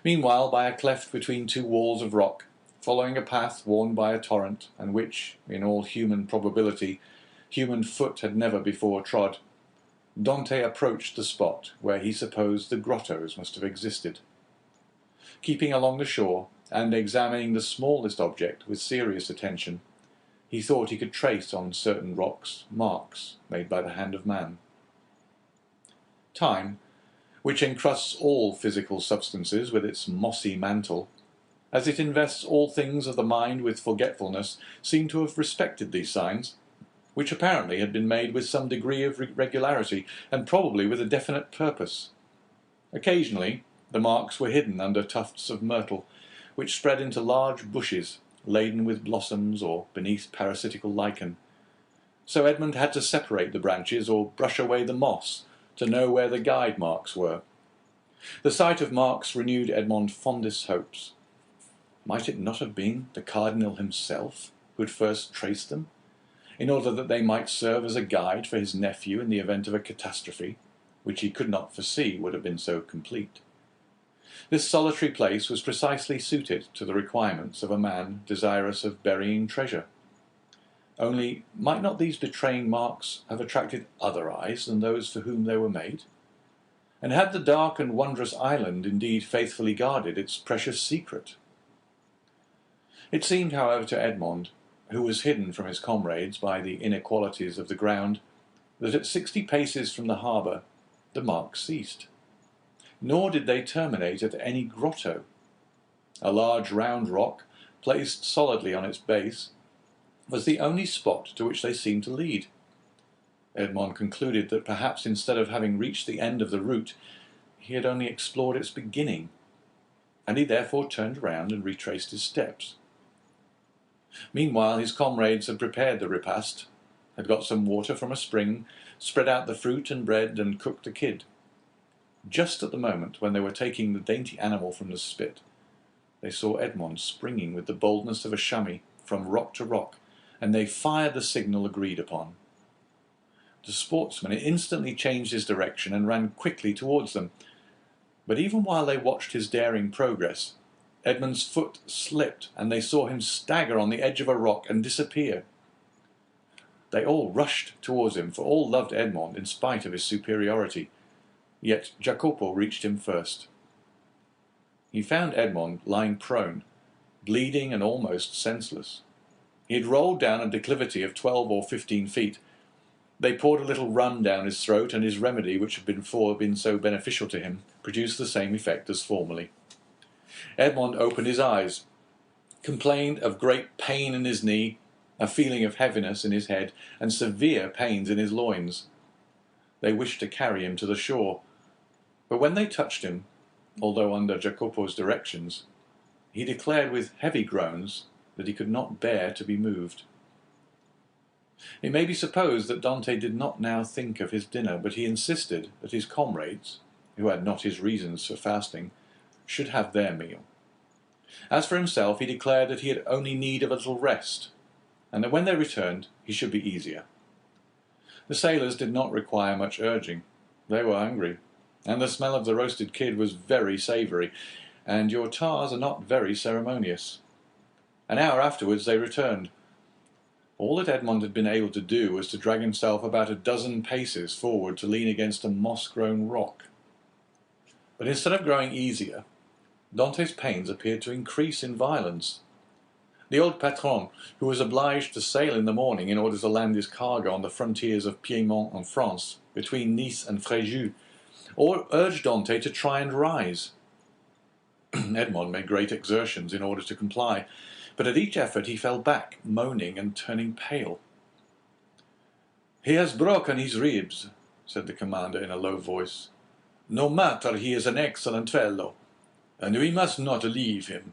Meanwhile, by a cleft between 2 walls of rock, following a path worn by a torrent, and which, in all human probability, human foot had never before trod, Dante approached the spot where he supposed the grottos must have existed. Keeping along the shore, and examining the smallest object with serious attention, he thought he could trace on certain rocks marks made by the hand of man. Time, which encrusts all physical substances with its mossy mantle, as it invests all things of the mind with forgetfulness, seemed to have respected these signs, which apparently had been made with some degree of regularity, and probably with a definite purpose. Occasionally the marks were hidden under tufts of myrtle, which spread into large bushes laden with blossoms, or beneath parasitical lichen. So Edmond had to separate the branches or brush away the moss to know where the guide marks were. The sight of marks renewed Edmond's fondest hopes. Might it not have been the cardinal himself who had first traced them, in order that they might serve as a guide for his nephew in the event of a catastrophe, which he could not foresee would have been so complete? This solitary place was precisely suited to the requirements of a man desirous of burying treasure. Only, might not these betraying marks have attracted other eyes than those for whom they were made? And had the dark and wondrous island indeed faithfully guarded its precious secret? It seemed, however, to Edmond, who was hidden from his comrades by the inequalities of the ground, that at 60 paces from the harbour the marks ceased. Nor did they terminate at any grotto. A large round rock, placed solidly on its base, was the only spot to which they seemed to lead. Edmond concluded that perhaps instead of having reached the end of the route, he had only explored its beginning, and he therefore turned round and retraced his steps. Meanwhile his comrades had prepared the repast, had got some water from a spring, spread out the fruit and bread, and cooked the kid. Just at the moment when they were taking the dainty animal from the spit, they saw Edmond springing with the boldness of a chamois from rock to rock, and they fired the signal agreed upon. The sportsman instantly changed his direction and ran quickly towards them. But even while they watched his daring progress, Edmond's foot slipped, and they saw him stagger on the edge of a rock and disappear. They all rushed towards him, for all loved Edmond in spite of his superiority. Yet Jacopo reached him first. He found Edmond lying prone, bleeding and almost senseless. He had rolled down a declivity of 12 or 15 feet. They poured a little rum down his throat, and his remedy, which had before been so beneficial to him, produced the same effect as formerly. Edmond opened his eyes, complained of great pain in his knee, a feeling of heaviness in his head, and severe pains in his loins. They wished to carry him to the shore, but when they touched him, although under Jacopo's directions, he declared with heavy groans that he could not bear to be moved. It may be supposed that Dante did not now think of his dinner, but he insisted that his comrades, who had not his reasons for fasting, should have their meal. As for himself, he declared that he had only need of a little rest, and that when they returned he should be easier. The sailors did not require much urging. They were hungry, and the smell of the roasted kid was very savoury, and your tars are not very ceremonious. An hour afterwards they returned. All that Edmond had been able to do was to drag himself about a dozen paces forward to lean against a moss-grown rock. But instead of growing easier, Dante's pains appeared to increase in violence. The old patron, who was obliged to sail in the morning in order to land his cargo on the frontiers of Piedmont and France, between Nice and Fréjus, urged Dante to try and rise. Edmond made great exertions in order to comply, but at each effort he fell back, moaning and turning pale. "He has broken his ribs," said the commander in a low voice. "No matter, he is an excellent fellow, and we must not leave him.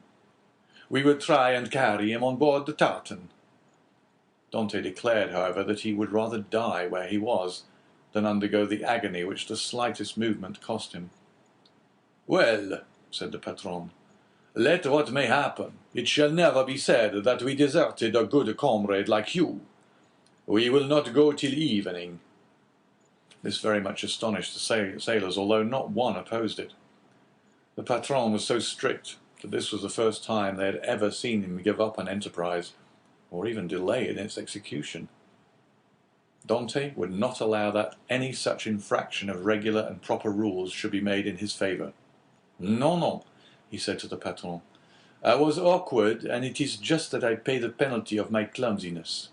We will try and carry him on board the tartan." Dante declared, however, that he would rather die where he was than undergo the agony which the slightest movement cost him. "Well," said the patron, "let what may happen, it shall never be said that we deserted a good comrade like you. We will not go till evening." This very much astonished the sailors, although not one opposed it. The patron was so strict that this was the first time they had ever seen him give up an enterprise, or even delay in its execution. Dante would not allow that any such infraction of regular and proper rules should be made in his favour. "Non, non," he said to the patron. "I was awkward, and it is just that I pay the penalty of my clumsiness.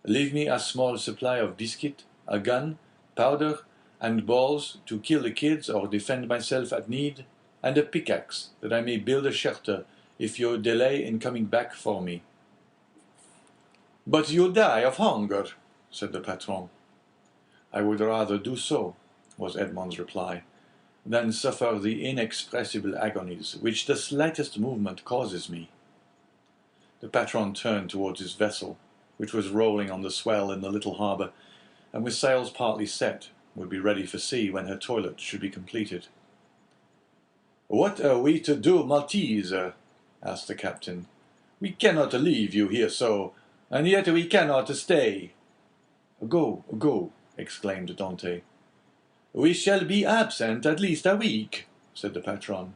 Leave me a small supply of biscuit, a gun, powder, and balls to kill the kids or defend myself at need, and a pickaxe, that I may build a shelter if you delay in coming back for me." "But you die of hunger," said the patron. "I would rather do so," was Edmond's reply, "than suffer the inexpressible agonies which the slightest movement causes me." The patron turned towards his vessel, which was rolling on the swell in the little harbour, and with sails partly set, would be ready for sea when her toilet should be completed. "What are we to do, Maltese?" asked the captain. "We cannot leave you here so, and yet we cannot stay." "Go, go," exclaimed Dante. "We shall be absent at least a week," said the patron.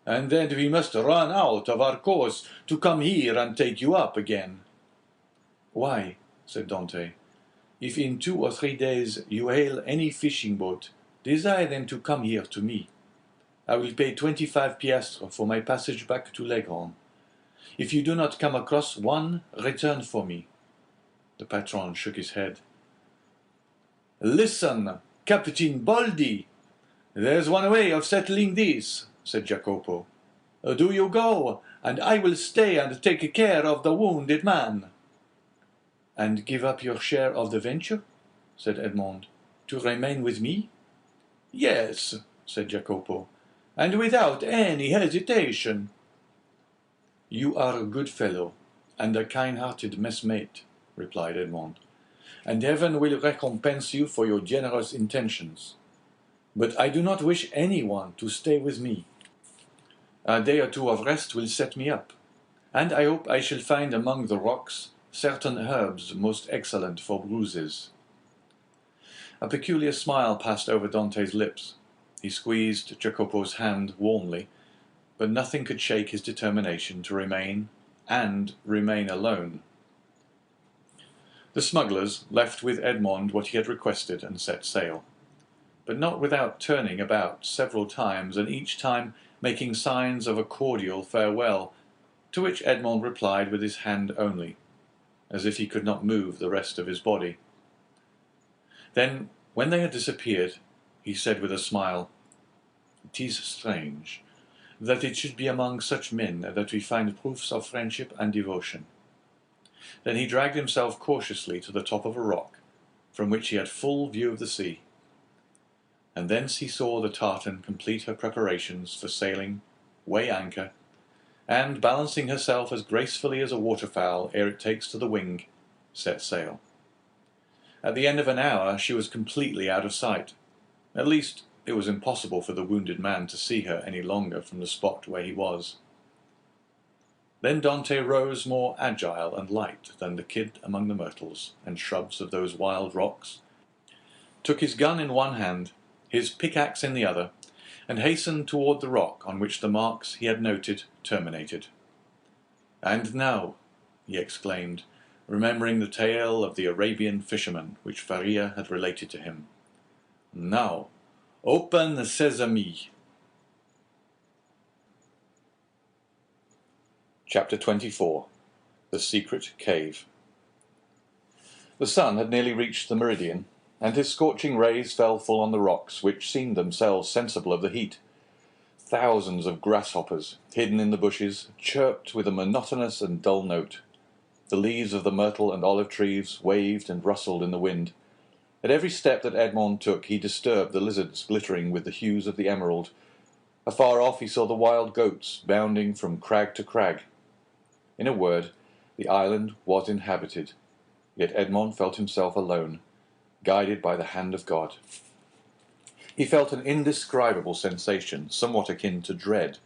"And then we must run out of our course to come here and take you up again." "Why," said Dante, "if in 2 or 3 days you hail any fishing boat, desire them to come here to me. I will pay 25 piastres for my passage back to Leghorn. If you do not come across one, return for me." The patron shook his head. "Listen, Captain Baldi! There's one way of settling this," said Jacopo. "Do you go, and I will stay and take care of the wounded man." "And give up your share of the venture?" said Edmond, "to remain with me?" "Yes," said Jacopo, "and without any hesitation." "You are a good fellow, and a kind-hearted messmate," replied Edmond, "and heaven will recompense you for your generous intentions. But I do not wish anyone to stay with me. A day or two of rest will set me up. and I hope I shall find among the rocks certain herbs most excellent for bruises." A peculiar smile passed over Dante's lips. He squeezed Jacopo's hand warmly, but nothing could shake his determination to remain, and remain alone. The smugglers left with Edmond what he had requested and set sail, but not without turning about several times, and each time making signs of a cordial farewell, to which Edmond replied with his hand only, as if he could not move the rest of his body. Then, when they had disappeared, he said with a smile, "It is strange that it should be among such men that we find proofs of friendship and devotion." Then he dragged himself cautiously to the top of a rock, from which he had full view of the sea, and thence he saw the tartan complete her preparations for sailing, weigh anchor, and, balancing herself as gracefully as a waterfowl ere it takes to the wing, set sail. At the end of an hour she was completely out of sight. At least it was impossible for the wounded man to see her any longer from the spot where he was. Then Dante rose more agile and light than the kid among the myrtles and shrubs of those wild rocks, took his gun in one hand, his pickaxe in the other, and hastened toward the rock on which the marks he had noted terminated. "And now," he exclaimed, remembering the tale of the Arabian fisherman which Faria had related to him, "now, open sesame." Chapter 24. The Secret Cave. The sun had nearly reached the meridian, and his scorching rays fell full on the rocks, which seemed themselves sensible of the heat. Thousands of grasshoppers, hidden in the bushes, chirped with a monotonous and dull note. The leaves of the myrtle and olive trees waved and rustled in the wind. At every step that Edmond took he disturbed the lizards glittering with the hues of the emerald. Afar off he saw the wild goats bounding from crag to crag. In a word, the island was inhabited, yet Edmond felt himself alone, guided by the hand of God. He felt an indescribable sensation, somewhat akin to dread,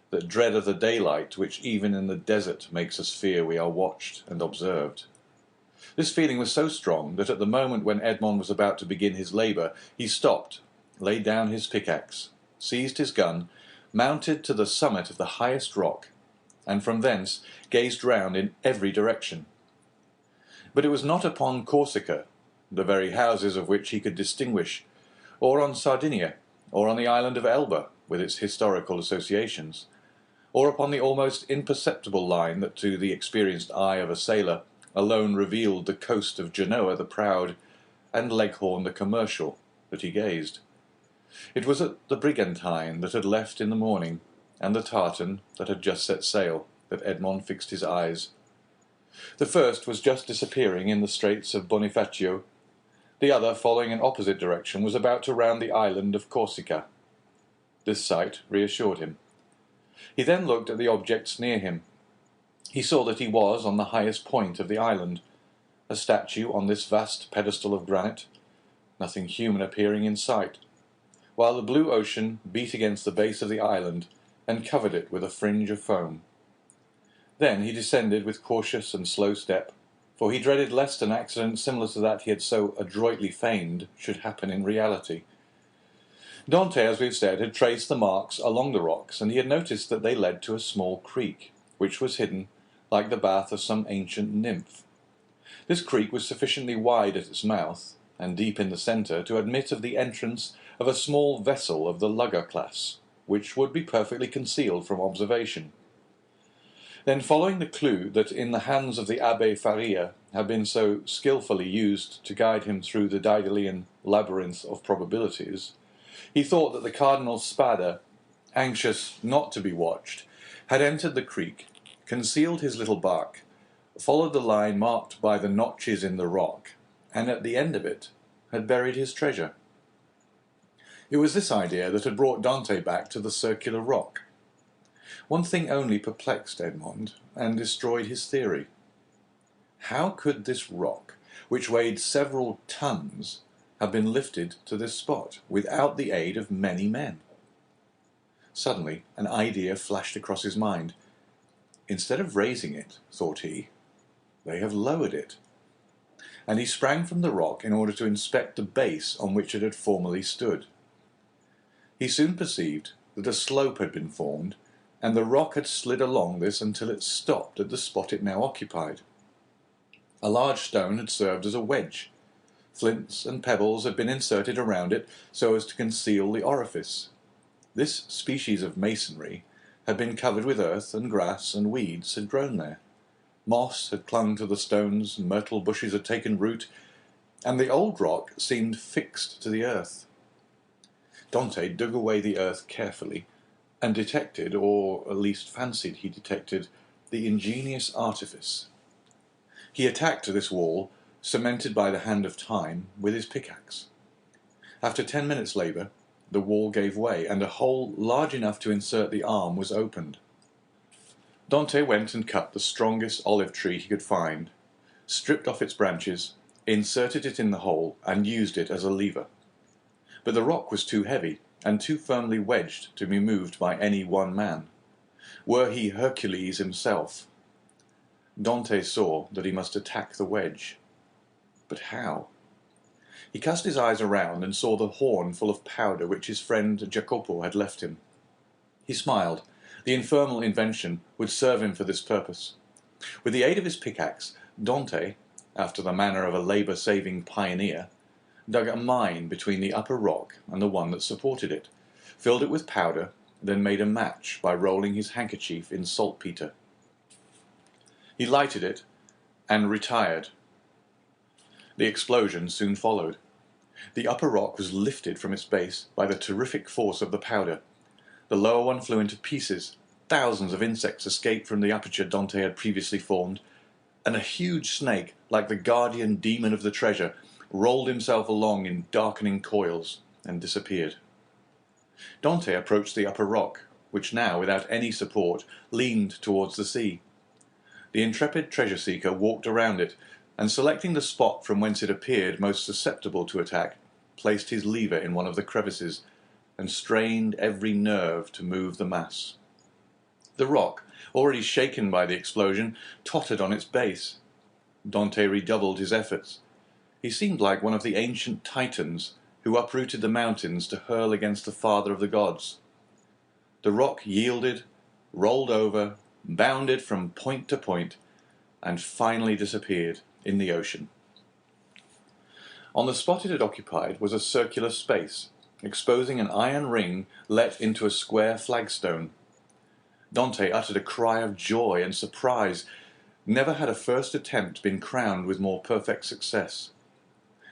that dread of the daylight which even in the desert makes us fear we are watched and observed. This feeling was so strong that at the moment when Edmond was about to begin his labour, he stopped, laid down his pickaxe, seized his gun, mounted to the summit of the highest rock, and from thence gazed round in every direction. But it was not upon Corsica, the very houses of which he could distinguish, or on Sardinia, or on the island of Elba, with its historical associations, or upon the almost imperceptible line that to the experienced eye of a sailor alone revealed the coast of Genoa the proud, and Leghorn the commercial, that he gazed. It was at the brigantine that had left in the morning, and the tartan that had just set sail, that Edmond fixed his eyes. The first was just disappearing in the straits of Bonifacio. The other, following an opposite direction, was about to round the island of Corsica. This sight reassured him. He then looked at the objects near him. He saw that he was on the highest point of the island, a statue on this vast pedestal of granite, nothing human appearing in sight, while the blue ocean beat against the base of the island and covered it with a fringe of foam. Then he descended with cautious and slow step, for he dreaded lest an accident similar to that he had so adroitly feigned should happen in reality. Dante, as we've said, had traced the marks along the rocks, and he had noticed that they led to a small creek, which was hidden like the bath of some ancient nymph. This creek was sufficiently wide at its mouth, and deep in the centre, to admit of the entrance of a small vessel of the lugger class, which would be perfectly concealed from observation. Then, following the clue that in the hands of the Abbé Faria had been so skilfully used to guide him through the Daedalian labyrinth of probabilities, he thought that the Cardinal Spada, anxious not to be watched, had entered the creek, concealed his little bark, followed the line marked by the notches in the rock, and at the end of it had buried his treasure. It was this idea that had brought Dante back to the circular rock. One thing only perplexed Edmond, and destroyed his theory. How could this rock, which weighed several tons, have been lifted to this spot, without the aid of many men? Suddenly an idea flashed across his mind. Instead of raising it, thought he, they have lowered it. And he sprang from the rock in order to inspect the base on which it had formerly stood. He soon perceived that a slope had been formed, and the rock had slid along this until it stopped at the spot it now occupied. A large stone had served as a wedge. Flints and pebbles had been inserted around it so as to conceal the orifice. This species of masonry had been covered with earth, and grass and weeds had grown there. Moss had clung to the stones, myrtle bushes had taken root, and the old rock seemed fixed to the earth. Dante dug away the earth carefully, and detected, or at least fancied he detected, the ingenious artifice. He attacked this wall, cemented by the hand of time, with his pickaxe. After 10 minutes' labour, the wall gave way, and a hole large enough to insert the arm was opened. Dante went and cut the strongest olive tree he could find, stripped off its branches, inserted it in the hole, and used it as a lever. But the rock was too heavy, and too firmly wedged to be moved by any one man. Were he Hercules himself, Dante saw that he must attack the wedge. But how? He cast his eyes around and saw the horn full of powder which his friend Jacopo had left him. He smiled. The infernal invention would serve him for this purpose. With the aid of his pickaxe, Dante, after the manner of a labour-saving pioneer, dug a mine between the upper rock and the one that supported it, filled it with powder, then made a match by rolling his handkerchief in saltpetre. He lighted it and retired. The explosion soon followed. The upper rock was lifted from its base by the terrific force of the powder. The lower one flew into pieces. Thousands of insects escaped from the aperture Dante had previously formed, and a huge snake, like the guardian demon of the treasure, rolled himself along in darkening coils and disappeared. Dante approached the upper rock, which now, without any support, leaned towards the sea. The intrepid treasure-seeker walked around it, and selecting the spot from whence it appeared most susceptible to attack, placed his lever in one of the crevices, and strained every nerve to move the mass. The rock, already shaken by the explosion, tottered on its base. Dante redoubled his efforts. He seemed like one of the ancient Titans who uprooted the mountains to hurl against the father of the gods. The rock yielded, rolled over, bounded from point to point, and finally disappeared in the ocean. On the spot it had occupied was a circular space, exposing an iron ring let into a square flagstone. Dante uttered a cry of joy and surprise. Never had a first attempt been crowned with more perfect success.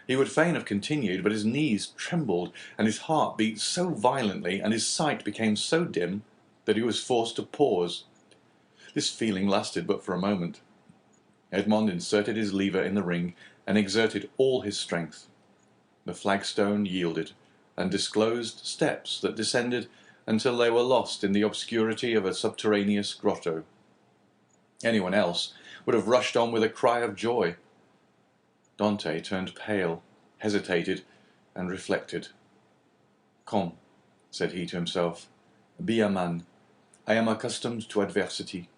He would fain have continued, but his knees trembled, and his heart beat so violently, and his sight became so dim, that he was forced to pause. This feeling lasted but for a moment. Edmond inserted his lever in the ring, and exerted all his strength. The flagstone yielded, and disclosed steps that descended until they were lost in the obscurity of a subterraneous grotto. Anyone else would have rushed on with a cry of joy. Dante turned pale, hesitated, and reflected. "Come," said he to himself, "be a man. I am accustomed to adversity.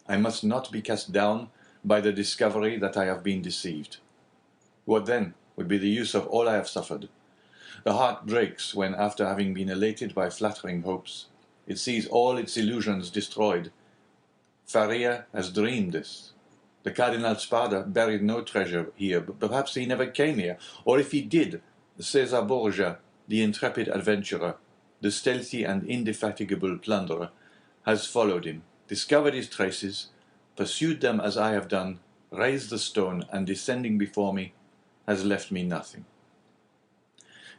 I must not be cast down by the discovery that I have been deceived. What then would be the use of all I have suffered? The heart breaks when, after having been elated by flattering hopes, it sees all its illusions destroyed. Faria has dreamed this. The Cardinal Spada buried no treasure here, but perhaps he never came here, or if he did, Cesar Borgia, the intrepid adventurer, the stealthy and indefatigable plunderer, has followed him, discovered his traces, pursued them as I have done, raised the stone, and descending before me, has left me nothing."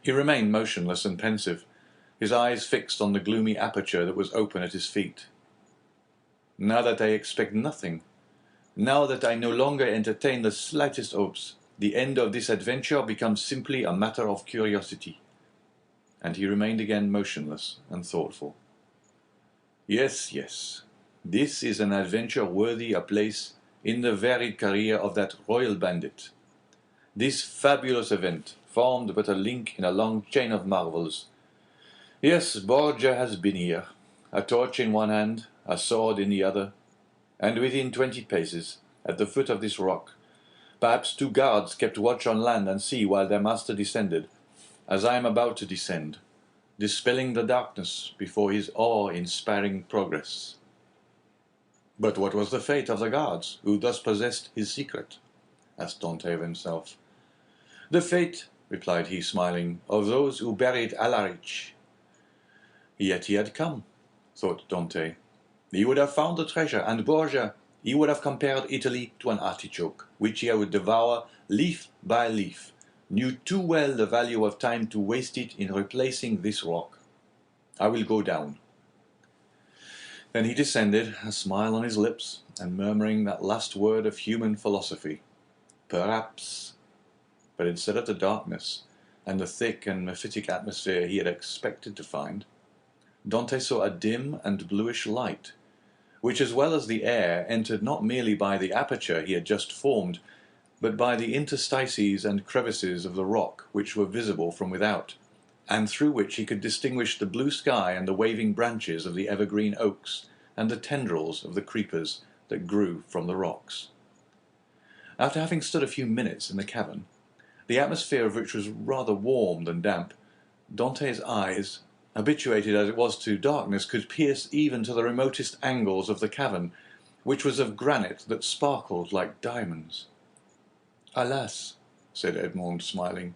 He remained motionless and pensive, his eyes fixed on the gloomy aperture that was open at his feet. "Now that I expect nothing, now that I no longer entertain the slightest hopes, the end of this adventure becomes simply a matter of curiosity." And he remained again motionless and thoughtful. "Yes, yes, this is an adventure worthy a place in the varied career of that royal bandit. This fabulous event formed but a link in a long chain of marvels. Yes, Borgia has been here, a torch in one hand, a sword in the other. and within 20 paces, at the foot of this rock, perhaps 2 guards kept watch on land and sea while their master descended, as I am about to descend, dispelling the darkness before his awe-inspiring progress. But what was the fate of the guards, who thus possessed his secret? Asked Dante of himself. The fate, replied he, smiling, of those who buried Alaric. Yet he had come, thought Dante. He would have found the treasure, and Borgia, he would have compared Italy to an artichoke, which he would devour leaf by leaf, knew too well the value of time to waste it in replacing this rock. I will go down. Then he descended, a smile on his lips, and murmuring that last word of human philosophy, perhaps. But instead of the darkness and the thick and mephitic atmosphere he had expected to find, Dante saw a dim and bluish light, which, as well as the air, entered not merely by the aperture he had just formed, but by the interstices and crevices of the rock which were visible from without, and through which he could distinguish the blue sky and the waving branches of the evergreen oaks and the tendrils of the creepers that grew from the rocks. After having stood a few minutes in the cavern, the atmosphere of which was rather warm than damp, Dante's eyes, habituated as it was to darkness, could pierce even to the remotest angles of the cavern, which was of granite that sparkled like diamonds. Alas, said Edmond, smiling,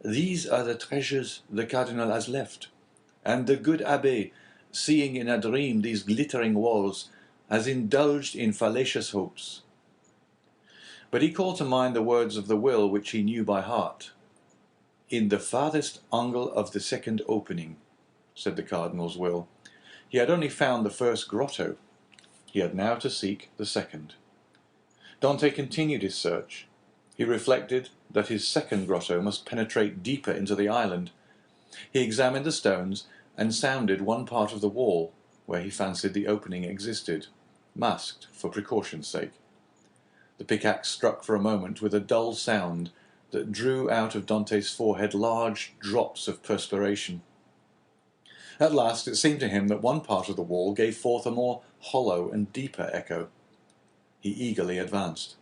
these are the treasures the cardinal has left, and the good abbé, seeing in a dream these glittering walls, has indulged in fallacious hopes. But he called to mind the words of the will which he knew by heart. In the farthest angle of the second opening, said the cardinal's will. He had only found the first grotto. He had now to seek the second. Dante continued his search. He reflected that his second grotto must penetrate deeper into the island. He examined the stones and sounded one part of the wall where he fancied the opening existed, masked for precaution's sake. The pickaxe struck for a moment with a dull sound that drew out of Dante's forehead large drops of perspiration. At last it seemed to him that one part of the wall gave forth a more hollow and deeper echo. He eagerly advanced,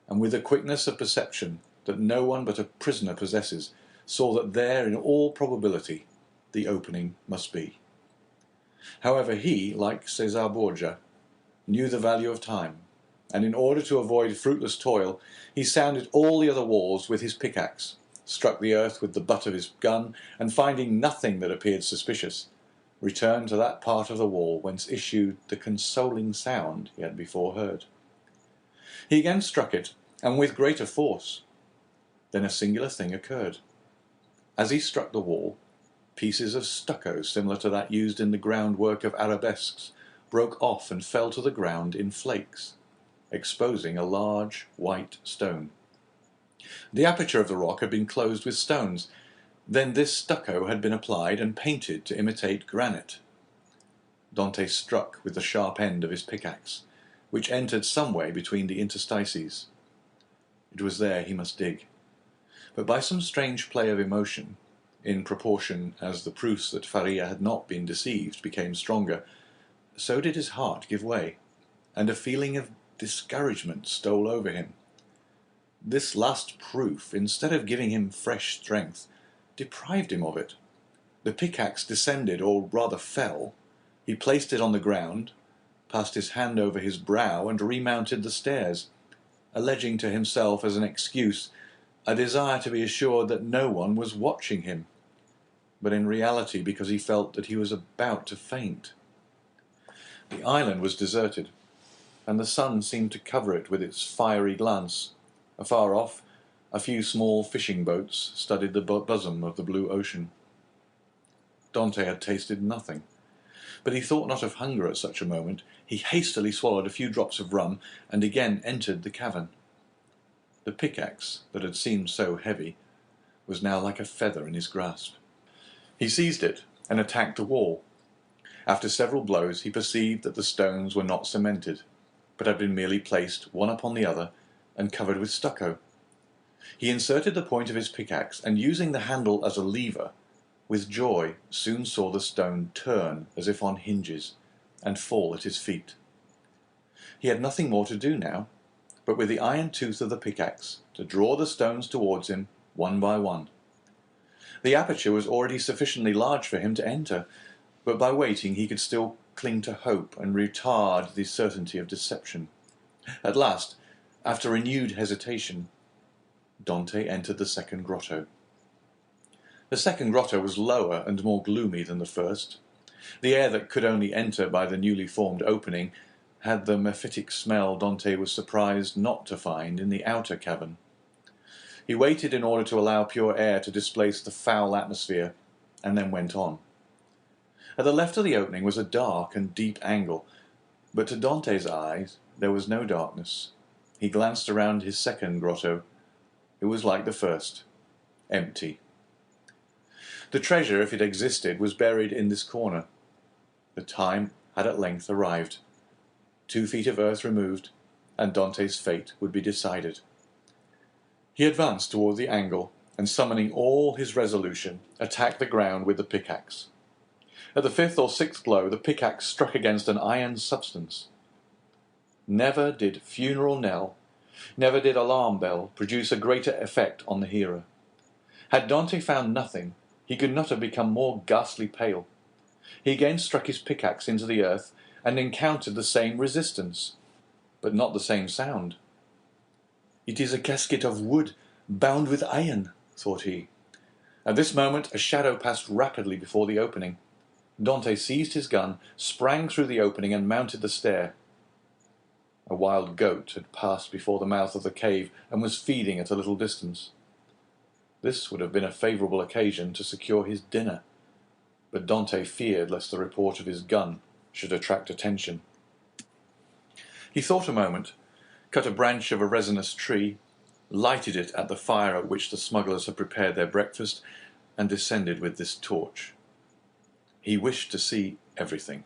and with the quickness of perception that no one but a prisoner possesses, saw that there, in all probability, the opening must be. However, he, like Caesar Borgia, knew the value of time, and in order to avoid fruitless toil, he sounded all the other walls with his pickaxe, struck the earth with the butt of his gun, and finding nothing that appeared suspicious, returned to that part of the wall whence issued the consoling sound he had before heard. He again struck it, and with greater force. Then a singular thing occurred. As he struck the wall, pieces of stucco similar to that used in the groundwork of arabesques broke off and fell to the ground in flakes, exposing a large white stone. The aperture of the rock had been closed with stones. Then this stucco had been applied and painted to imitate granite. Dante struck with the sharp end of his pickaxe, which entered some way between the interstices. It was there he must dig. But by some strange play of emotion, in proportion as the proofs that Faria had not been deceived became stronger, so did his heart give way, and a feeling of discouragement stole over him. This last proof, instead of giving him fresh strength, deprived him of it. The pickaxe descended, or rather fell. He placed it on the ground, passed his hand over his brow, and remounted the stairs, alleging to himself as an excuse a desire to be assured that no one was watching him, but in reality because he felt that he was about to faint. The island was deserted, and the sun seemed to cover it with its fiery glance. Afar off, a few small fishing boats studded the bosom of the blue ocean. Dante had tasted nothing, but he thought not of hunger at such a moment. He hastily swallowed a few drops of rum, and again entered the cavern. The pickaxe, that had seemed so heavy, was now like a feather in his grasp. He seized it and attacked the wall. After several blows he perceived that the stones were not cemented, but had been merely placed one upon the other and covered with stucco. He inserted the point of his pickaxe, and using the handle as a lever, with joy soon saw the stone turn as if on hinges, and fall at his feet. He had nothing more to do now, but with the iron tooth of the pickaxe to draw the stones towards him one by one. The aperture was already sufficiently large for him to enter, but by waiting he could still cling to hope and retard the certainty of deception. At last, after renewed hesitation, Dante entered the second grotto. The second grotto was lower and more gloomy than the first. The air that could only enter by the newly formed opening had the mephitic smell Dante was surprised not to find in the outer cavern. He waited in order to allow pure air to displace the foul atmosphere, and then went on. At the left of the opening was a dark and deep angle, but to Dante's eyes there was no darkness. He glanced around his second grotto. It was like the first, empty. The treasure, if it existed, was buried in this corner. The time had at length arrived. 2 feet of earth removed, and Dante's fate would be decided. He advanced toward the angle, and summoning all his resolution, attacked the ground with the pickaxe. At the 5th or 6th blow, the pickaxe struck against an iron substance. Never did funeral knell, never did alarm bell produce a greater effect on the hearer. Had Dante found nothing, he could not have become more ghastly pale. He again struck his pickaxe into the earth, and encountered the same resistance, but not the same sound. "It is a casket of wood, bound with iron," thought he. At this moment a shadow passed rapidly before the opening. Dante seized his gun, sprang through the opening, and mounted the stair. A wild goat had passed before the mouth of the cave, and was feeding at a little distance. This would have been a favourable occasion to secure his dinner, but Dante feared lest the report of his gun should attract attention. He thought a moment, cut a branch of a resinous tree, lighted it at the fire at which the smugglers had prepared their breakfast, and descended with this torch. He wished to see everything.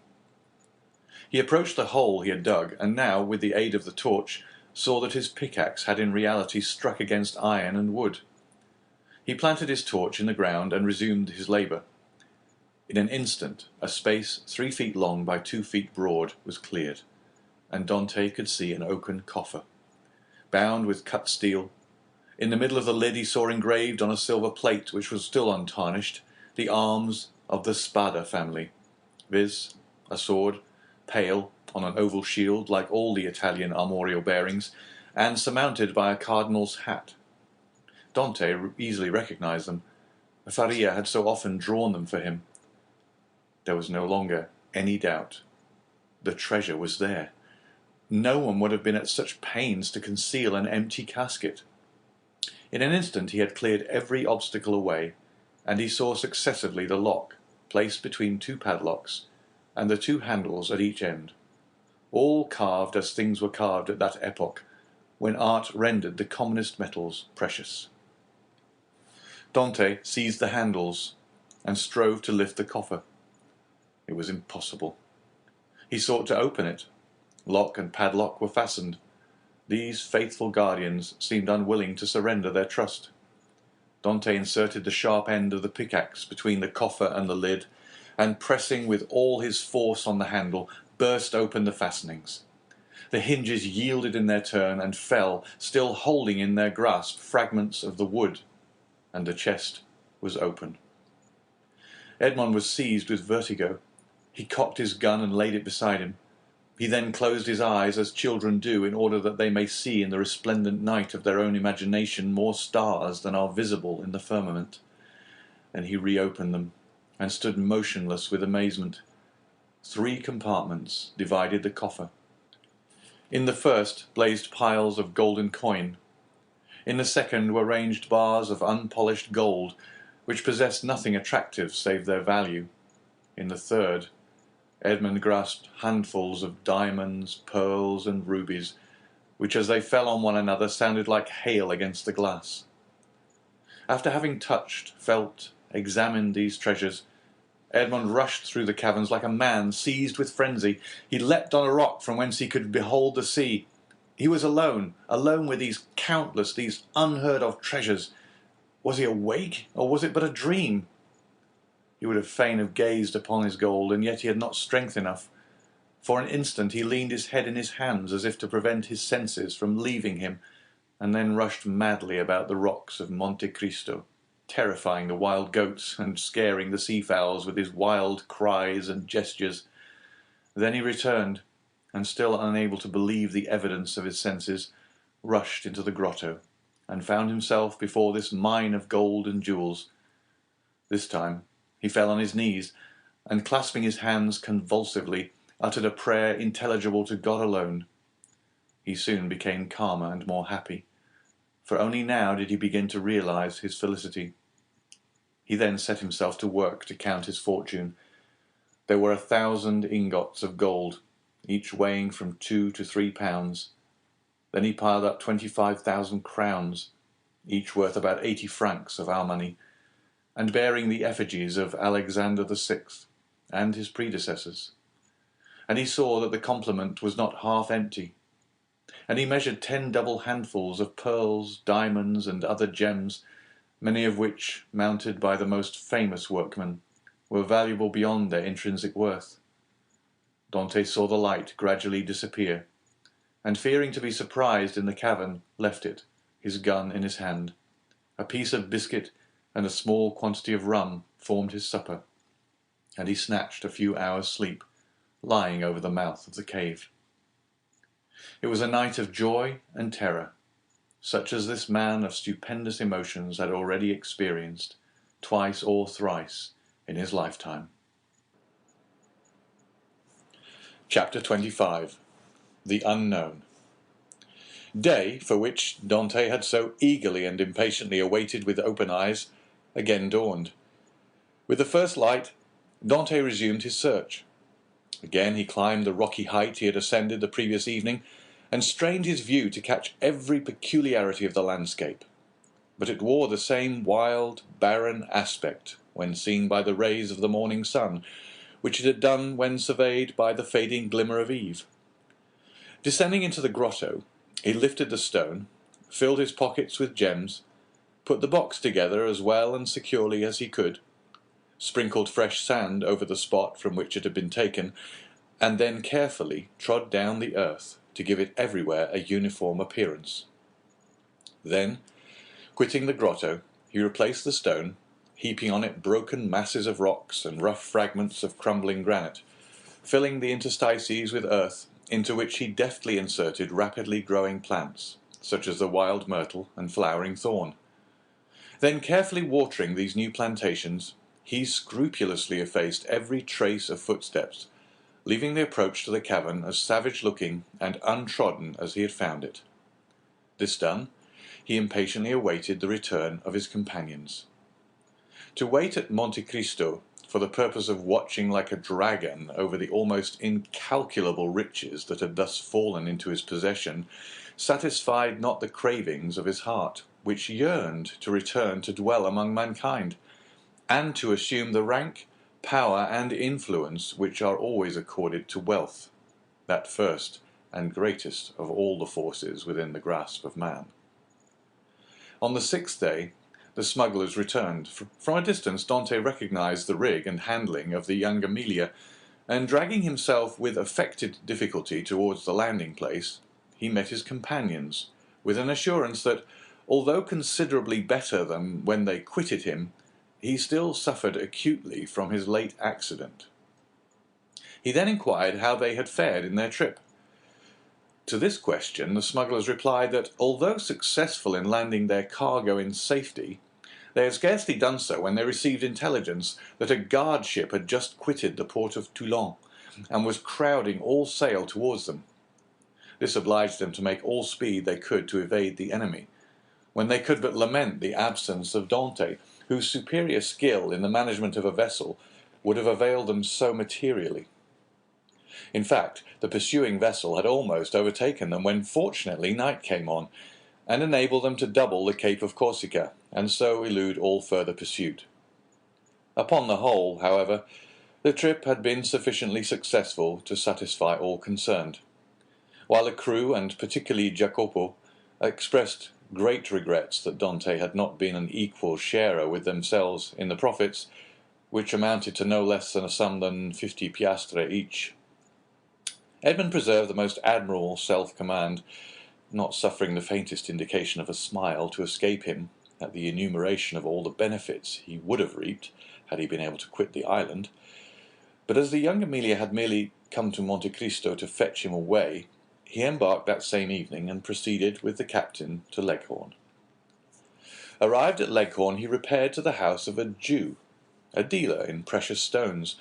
He approached the hole he had dug, and now, with the aid of the torch, saw that his pickaxe had in reality struck against iron and wood. He planted his torch in the ground and resumed his labour. In an instant, a space 3 feet long by 2 feet broad was cleared, and Dante could see an oaken coffer, bound with cut steel. In the middle of the lid he saw engraved on a silver plate, which was still untarnished, the arms of the Spada family, viz., a sword, pale, on an oval shield like all the Italian armorial bearings, and surmounted by a cardinal's hat. Dante easily recognized them. Faria had so often drawn them for him. There was no longer any doubt. The treasure was there. No one would have been at such pains to conceal an empty casket. In an instant he had cleared every obstacle away, and he saw successively the lock, placed between 2 padlocks, and the 2 handles at each end, all carved as things were carved at that epoch, when art rendered the commonest metals precious. Dante seized the handles, and strove to lift the coffer. It was impossible. He sought to open it. Lock and padlock were fastened. These faithful guardians seemed unwilling to surrender their trust. Dante inserted the sharp end of the pickaxe between the coffer and the lid, and pressing with all his force on the handle, burst open the fastenings. The hinges yielded in their turn and fell, still holding in their grasp fragments of the wood, and the chest was open. Edmond was seized with vertigo. He cocked his gun and laid it beside him. He then closed his eyes as children do in order that they may see in the resplendent night of their own imagination more stars than are visible in the firmament. Then he reopened them and stood motionless with amazement. 3 compartments divided the coffer. In the first blazed piles of golden coin. In the second were ranged bars of unpolished gold, which possessed nothing attractive save their value. In the third, Edmond grasped handfuls of diamonds, pearls, and rubies, which as they fell on one another sounded like hail against the glass. After having touched, felt, examined these treasures, Edmond rushed through the caverns like a man seized with frenzy. He leapt on a rock from whence he could behold the sea. He was alone with these countless, these unheard-of treasures. Was he awake, or was it but a dream? He would have fain have gazed upon his gold, and yet he had not strength enough. For an instant he leaned his head in his hands as if to prevent his senses from leaving him, and then rushed madly about the rocks of Monte Cristo, terrifying the wild goats and scaring the seafowls with his wild cries and gestures. Then he returned, and still unable to believe the evidence of his senses, rushed into the grotto, and found himself before this mine of gold and jewels. This time he fell on his knees, and clasping his hands convulsively, uttered a prayer intelligible to God alone. He soon became calmer and more happy, for only now did he begin to realize his felicity. He then set himself to work to count his fortune. There were 1,000 ingots of gold, each weighing from 2 to 3 pounds. Then he piled up 25,000 crowns, each worth about 80 francs of our money, and bearing the effigies of Alexander VI and his predecessors. And he saw that the complement was not half empty. And he measured 10 double handfuls of pearls, diamonds, and other gems, many of which, mounted by the most famous workmen, were valuable beyond their intrinsic worth. Dante saw the light gradually disappear, and fearing to be surprised in the cavern, left it, his gun in his hand. A piece of biscuit and a small quantity of rum formed his supper, and he snatched a few hours' sleep, lying over the mouth of the cave. It was a night of joy and terror, such as this man of stupendous emotions had already experienced, twice or thrice, in his lifetime. Chapter 25. The Unknown. Day, for which Dante had so eagerly and impatiently awaited with open eyes, again dawned. With the first light, Dante resumed his search. Again he climbed the rocky height he had ascended the previous evening, and strained his view to catch every peculiarity of the landscape. But it wore the same wild, barren aspect when seen by the rays of the morning sun, which it had done when surveyed by the fading glimmer of eve. Descending into the grotto, he lifted the stone, filled his pockets with gems, put the box together as well and securely as he could, sprinkled fresh sand over the spot from which it had been taken, and then carefully trod down the earth to give it everywhere a uniform appearance. Then, quitting the grotto, he replaced the stone, heaping on it broken masses of rocks and rough fragments of crumbling granite, filling the interstices with earth, into which he deftly inserted rapidly growing plants, such as the wild myrtle and flowering thorn. Then, carefully watering these new plantations, he scrupulously effaced every trace of footsteps, leaving the approach to the cavern as savage-looking and untrodden as he had found it. This done, he impatiently awaited the return of his companions. To wait at Monte Cristo for the purpose of watching like a dragon over the almost incalculable riches that had thus fallen into his possession satisfied not the cravings of his heart, which yearned to return to dwell among mankind, and to assume the rank, power, and influence which are always accorded to wealth, that first and greatest of all the forces within the grasp of man. On the 6th day, the smugglers returned. From a distance Dante recognized the rig and handling of the young Amelia, and dragging himself with affected difficulty towards the landing place, he met his companions, with an assurance that, although considerably better than when they quitted him, he still suffered acutely from his late accident. He then inquired how they had fared in their trip. To this question the smugglers replied that, although successful in landing their cargo in safety, they had scarcely done so when they received intelligence that a guard ship had just quitted the port of Toulon, and was crowding all sail towards them. This obliged them to make all speed they could to evade the enemy, when they could but lament the absence of Dante, whose superior skill in the management of a vessel would have availed them so materially. In fact, the pursuing vessel had almost overtaken them when fortunately night came on, and enabled them to double the Cape of Corsica, and so elude all further pursuit. Upon the whole, however, the trip had been sufficiently successful to satisfy all concerned, while the crew, and particularly Jacopo, expressed great regrets that Dante had not been an equal sharer with themselves in the profits, which amounted to no less than a sum than 50 piastre each. Edmond preserved the most admirable self-command, not suffering the faintest indication of a smile to escape him at the enumeration of all the benefits he would have reaped had he been able to quit the island. But as the young Amelia had merely come to Monte Cristo to fetch him away, he embarked that same evening and proceeded with the captain to Leghorn. Arrived at Leghorn, he repaired to the house of a Jew, a dealer in precious stones,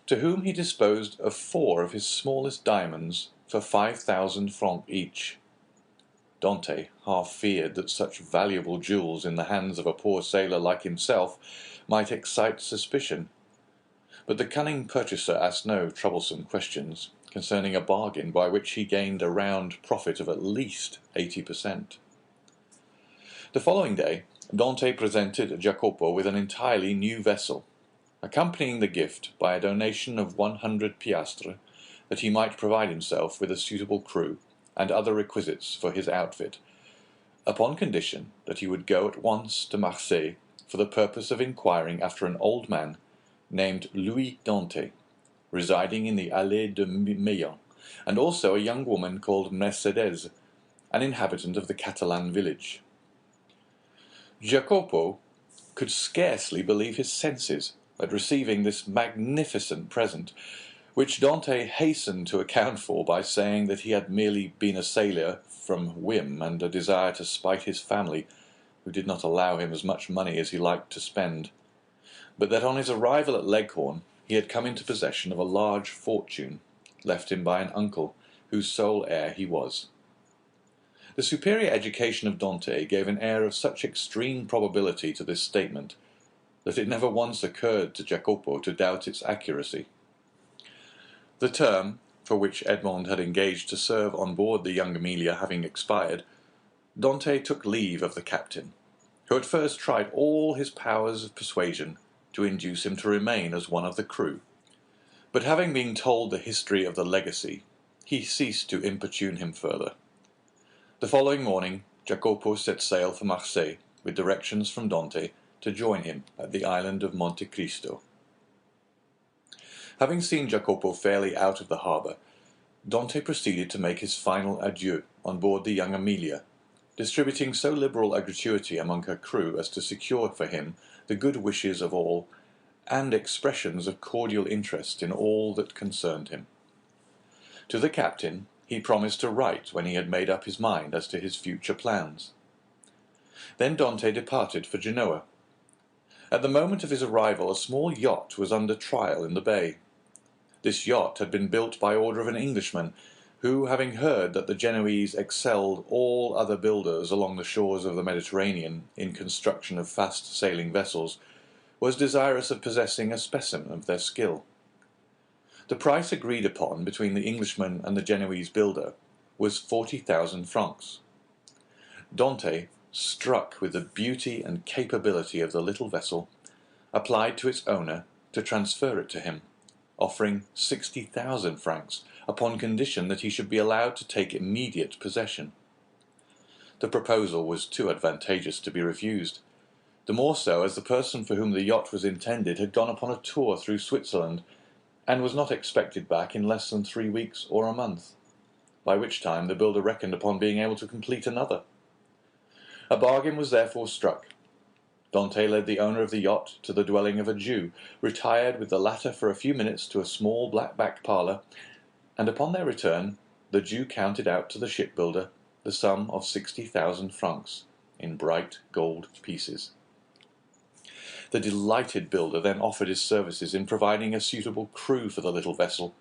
to whom he disposed of 4 of his smallest diamonds for 5,000 francs each. Dante half feared that such valuable jewels in the hands of a poor sailor like himself might excite suspicion, but the cunning purchaser asked no troublesome questions concerning a bargain by which he gained a round profit of at least 80%. The following day, Dante presented Jacopo with an entirely new vessel, accompanying the gift by a donation of 100 piastres, that he might provide himself with a suitable crew and other requisites for his outfit, upon condition that he would go at once to Marseille for the purpose of inquiring after an old man named Louis Dante, residing in the Allée de Meillan, and also a young woman called Mercedes, an inhabitant of the Catalan village. Jacopo could scarcely believe his senses at receiving this magnificent present, which Dante hastened to account for by saying that he had merely been a sailor from whim and a desire to spite his family, who did not allow him as much money as he liked to spend, but that on his arrival at Leghorn he had come into possession of a large fortune, left him by an uncle, whose sole heir he was. The superior education of Dante gave an air of such extreme probability to this statement, that it never once occurred to Jacopo to doubt its accuracy. The term, for which Edmond had engaged to serve on board the young Amelia having expired, Dante took leave of the captain, who at first tried all his powers of persuasion to induce him to remain as one of the crew, but having been told the history of the legacy, he ceased to importune him further. The following morning Jacopo set sail for Marseille, with directions from Dante to join him at the island of Monte Cristo. Having seen Jacopo fairly out of the harbour, Dante proceeded to make his final adieu on board the young Amelia, distributing so liberal a gratuity among her crew as to secure for him the good wishes of all, and expressions of cordial interest in all that concerned him. To the captain he promised to write when he had made up his mind as to his future plans. Then Dante departed for Genoa. At the moment of his arrival a small yacht was under trial in the bay. This yacht had been built by order of an Englishman, who, having heard that the Genoese excelled all other builders along the shores of the Mediterranean in construction of fast-sailing vessels, was desirous of possessing a specimen of their skill. The price agreed upon between the Englishman and the Genoese builder was 40,000 francs. Dante, struck with the beauty and capability of the little vessel, applied to its owner to transfer it to him, offering 60,000 francs upon condition that he should be allowed to take immediate possession. The proposal was too advantageous to be refused, the more so as the person for whom the yacht was intended had gone upon a tour through Switzerland, and was not expected back in less than 3 weeks or a month, by which time the builder reckoned upon being able to complete another. A bargain was therefore struck. Dante led the owner of the yacht to the dwelling of a Jew, retired with the latter for a few minutes to a small back parlour, and upon their return the Jew counted out to the shipbuilder the sum of 60,000 francs in bright gold pieces. The delighted builder then offered his services in providing a suitable crew for the little vessel,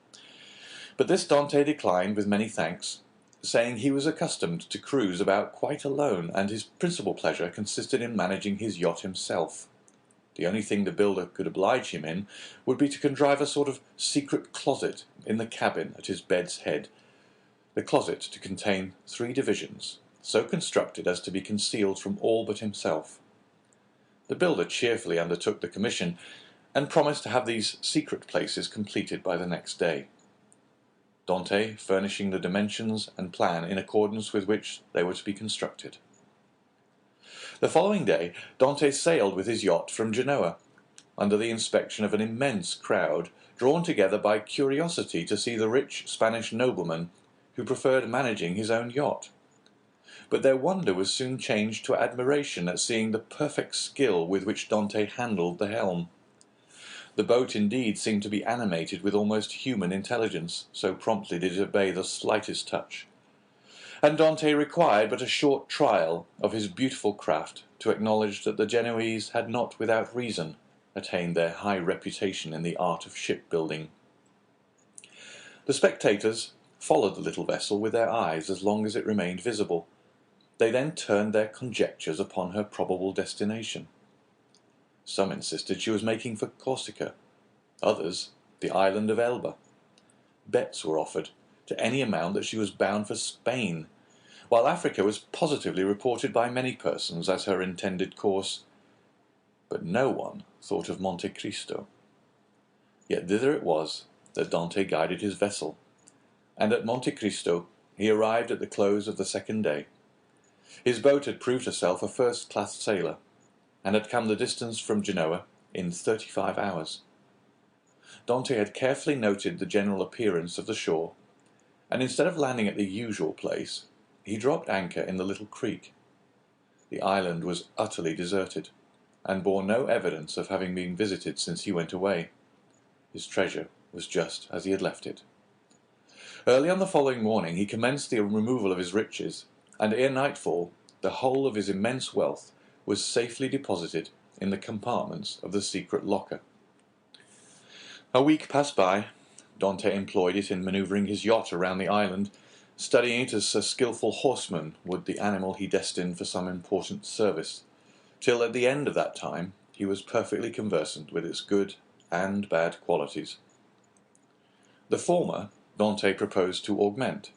but this Dante declined with many thanks, saying he was accustomed to cruise about quite alone, and his principal pleasure consisted in managing his yacht himself. The only thing the builder could oblige him in would be to contrive a sort of secret closet in the cabin at his bed's head, the closet to contain 3 divisions, so constructed as to be concealed from all but himself. The builder cheerfully undertook the commission, and promised to have these secret places completed by the next day, Dante furnishing the dimensions and plan in accordance with which they were to be constructed. The following day Dante sailed with his yacht from Genoa, under the inspection of an immense crowd drawn together by curiosity to see the rich Spanish nobleman who preferred managing his own yacht. But their wonder was soon changed to admiration at seeing the perfect skill with which Dante handled the helm. The boat indeed seemed to be animated with almost human intelligence, so promptly did it obey the slightest touch. And Dante required but a short trial of his beautiful craft to acknowledge that the Genoese had not without reason attained their high reputation in the art of shipbuilding. The spectators followed the little vessel with their eyes as long as it remained visible. They then turned their conjectures upon her probable destination. Some insisted she was making for Corsica, others the island of Elba. Bets were offered to any amount that she was bound for Spain, while Africa was positively reported by many persons as her intended course. But no one thought of Monte Cristo. Yet thither it was that Dante guided his vessel, and at Monte Cristo he arrived at the close of the second day. His boat had proved herself a first-class sailor, and had come the distance from Genoa in 35 hours. Dante had carefully noted the general appearance of the shore, and instead of landing at the usual place, he dropped anchor in the little creek. The island was utterly deserted, and bore no evidence of having been visited since he went away. His treasure was just as he had left it. Early on the following morning he commenced the removal of his riches, and ere nightfall the whole of his immense wealth was safely deposited in the compartments of the secret locker. A week passed by. Dante employed it in manoeuvring his yacht around the island, studying it as a skilful horseman would the animal he destined for some important service, till at the end of that time he was perfectly conversant with its good and bad qualities. The former Dante proposed to augment,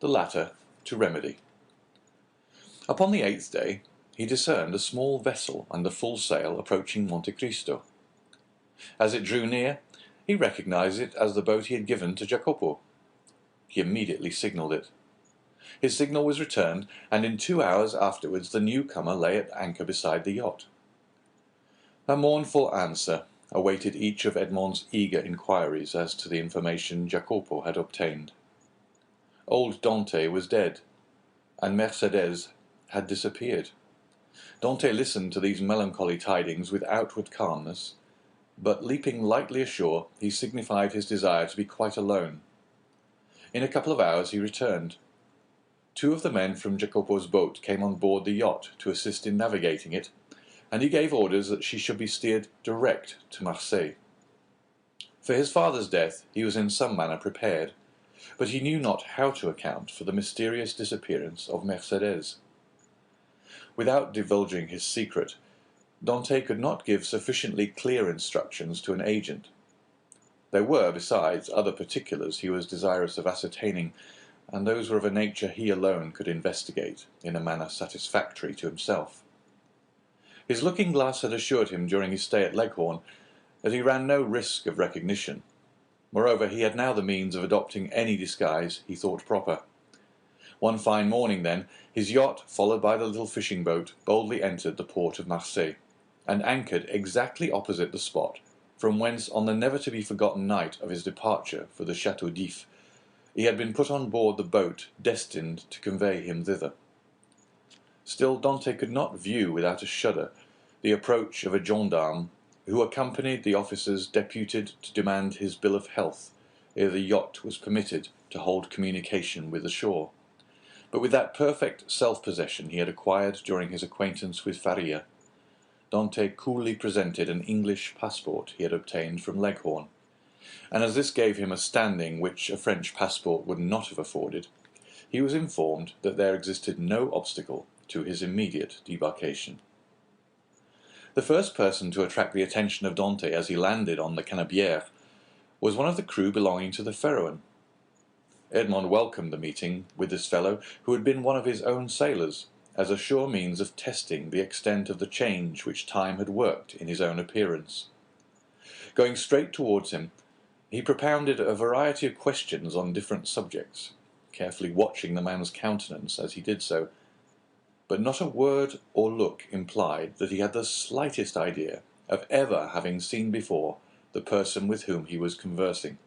the latter to remedy. Upon the 8th day he discerned a small vessel under full sail approaching Monte Cristo. As it drew near, he recognized it as the boat he had given to Jacopo. He immediately signalled it. His signal was returned, and in 2 hours afterwards the newcomer lay at anchor beside the yacht. A mournful answer awaited each of Edmond's eager inquiries as to the information Jacopo had obtained. Old Dante was dead, and Mercedes had disappeared. Dante listened to these melancholy tidings with outward calmness, but leaping lightly ashore, he signified his desire to be quite alone. In a couple of hours he returned. 2 of the men from Jacopo's boat came on board the yacht to assist in navigating it, and he gave orders that she should be steered direct to Marseille. For his father's death he was in some manner prepared, but he knew not how to account for the mysterious disappearance of Mercedes. Without divulging his secret, Dante could not give sufficiently clear instructions to an agent. There were, besides, other particulars he was desirous of ascertaining, and those were of a nature he alone could investigate in a manner satisfactory to himself. His looking-glass had assured him during his stay at Leghorn that he ran no risk of recognition. Moreover, he had now the means of adopting any disguise he thought proper. One fine morning, then, his yacht, followed by the little fishing boat, boldly entered the port of Marseille, and anchored exactly opposite the spot from whence, on the never-to-be-forgotten night of his departure for the Château d'If, he had been put on board the boat destined to convey him thither. Still Dante could not view without a shudder the approach of a gendarme who accompanied the officers deputed to demand his bill of health ere the yacht was permitted to hold communication with the shore. But with that perfect self-possession he had acquired during his acquaintance with Faria, Dante coolly presented an English passport he had obtained from Leghorn, and as this gave him a standing which a French passport would not have afforded, he was informed that there existed no obstacle to his immediate debarkation. The first person to attract the attention of Dante as he landed on the Canebière was one of the crew belonging to the Pharaon. Edmond welcomed the meeting with this fellow, who had been one of his own sailors, as a sure means of testing the extent of the change which time had worked in his own appearance. Going straight towards him, he propounded a variety of questions on different subjects, carefully watching the man's countenance as he did so, but not a word or look implied that he had the slightest idea of ever having seen before the person with whom he was conversing.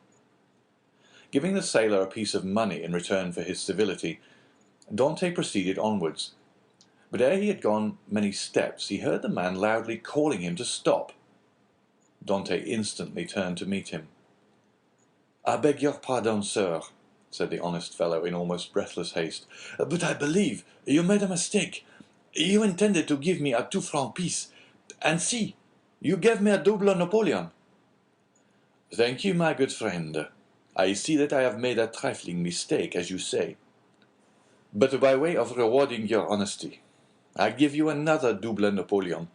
Giving the sailor a piece of money in return for his civility, Dante proceeded onwards. But ere he had gone many steps, he heard the man loudly calling him to stop. Dante instantly turned to meet him. "I beg your pardon, sir," said the honest fellow in almost breathless haste, "but I believe you made a mistake. You intended to give me a 2-franc piece, and see, you gave me a double Napoleon." "Thank you, my good friend. I see that I have made a trifling mistake, as you say. But by way of rewarding your honesty, I give you another double Napoleon,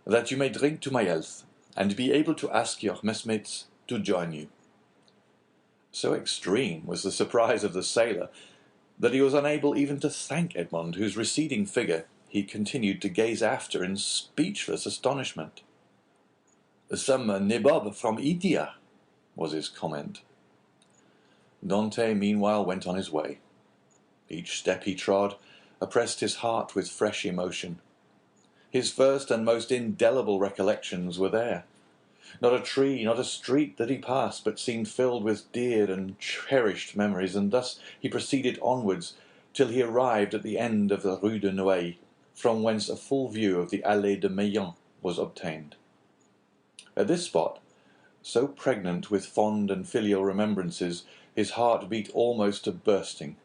that you may drink to my health, and be able to ask your messmates to join you." So extreme was the surprise of the sailor that he was unable even to thank Edmond, whose receding figure he continued to gaze after in speechless astonishment. "Some nabob from India," was his comment. Dante meanwhile went on his way. Each step he trod oppressed his heart with fresh emotion. His first and most indelible recollections were there. Not a tree, not a street that he passed but seemed filled with dear and cherished memories, and thus he proceeded onwards till he arrived at the end of the Rue de Nouailles, from whence a full view of the Allée de Meilhan was obtained. At this spot, so pregnant with fond and filial remembrances, his heart beat almost to bursting.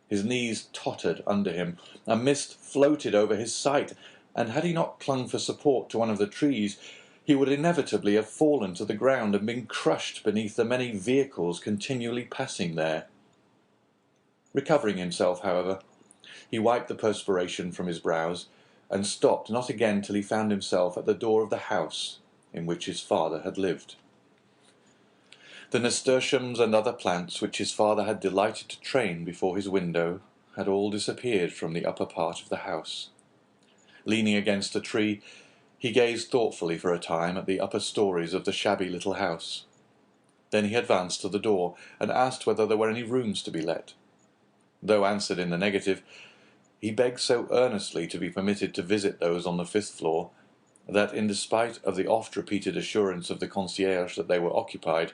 His knees tottered under him, a mist floated over his sight, and had he not clung for support to one of the trees, he would inevitably have fallen to the ground and been crushed beneath the many vehicles continually passing there. Recovering himself, however, he wiped the perspiration from his brows, and stopped not again till he found himself at the door of the house in which his father had lived. The nasturtiums and other plants which his father had delighted to train before his window had all disappeared from the upper part of the house. Leaning against a tree, he gazed thoughtfully for a time at the upper stories of the shabby little house. Then he advanced to the door, and asked whether there were any rooms to be let. Though answered in the negative, he begged so earnestly to be permitted to visit those on the 5th floor, that, in despite of the oft-repeated assurance of the concierge that they were occupied,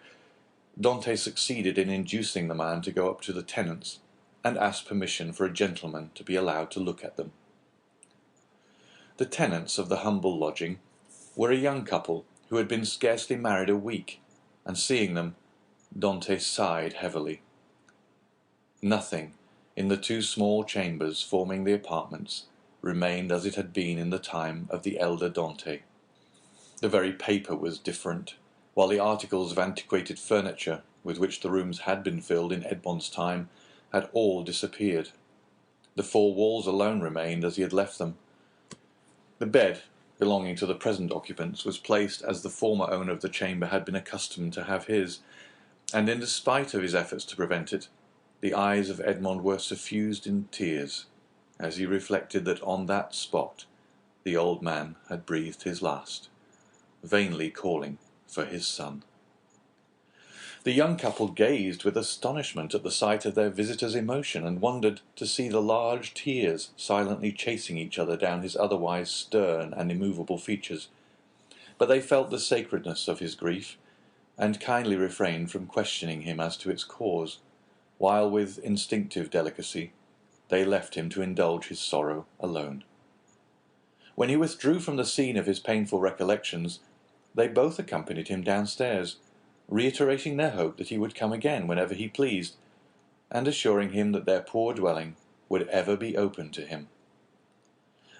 Dante succeeded in inducing the man to go up to the tenants, and ask permission for a gentleman to be allowed to look at them. The tenants of the humble lodging were a young couple who had been scarcely married a week, and seeing them, Dante sighed heavily. Nothing in the 2 small chambers forming the apartments remained as it had been in the time of the elder Dante. The very paper was different, while the articles of antiquated furniture with which the rooms had been filled in Edmond's time had all disappeared. The 4 walls alone remained as he had left them. The bed belonging to the present occupants was placed as the former owner of the chamber had been accustomed to have his, and in despite of his efforts to prevent it, the eyes of Edmond were suffused in tears, as he reflected that on that spot the old man had breathed his last, vainly calling for his son. The young couple gazed with astonishment at the sight of their visitor's emotion, and wondered to see the large tears silently chasing each other down his otherwise stern and immovable features. But they felt the sacredness of his grief, and kindly refrained from questioning him as to its cause, while with instinctive delicacy they left him to indulge his sorrow alone. When he withdrew from the scene of his painful recollections, they both accompanied him downstairs, reiterating their hope that he would come again whenever he pleased, and assuring him that their poor dwelling would ever be open to him.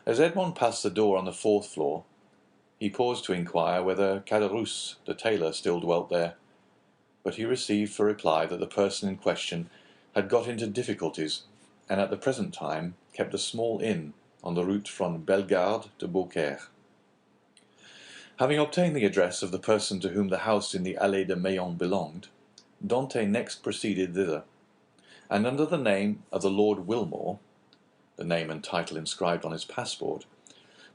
As Edmond passed the door on the 4th floor, he paused to inquire whether Caderousse, the tailor, still dwelt there, but he received for reply that the person in question had got into difficulties, and at the present time kept a small inn on the route from Bellegarde to Beaucaire. Having obtained the address of the person to whom the house in the Allée de Meilhan belonged, Dante next proceeded thither, and under the name of the Lord Wilmore, the name and title inscribed on his passport,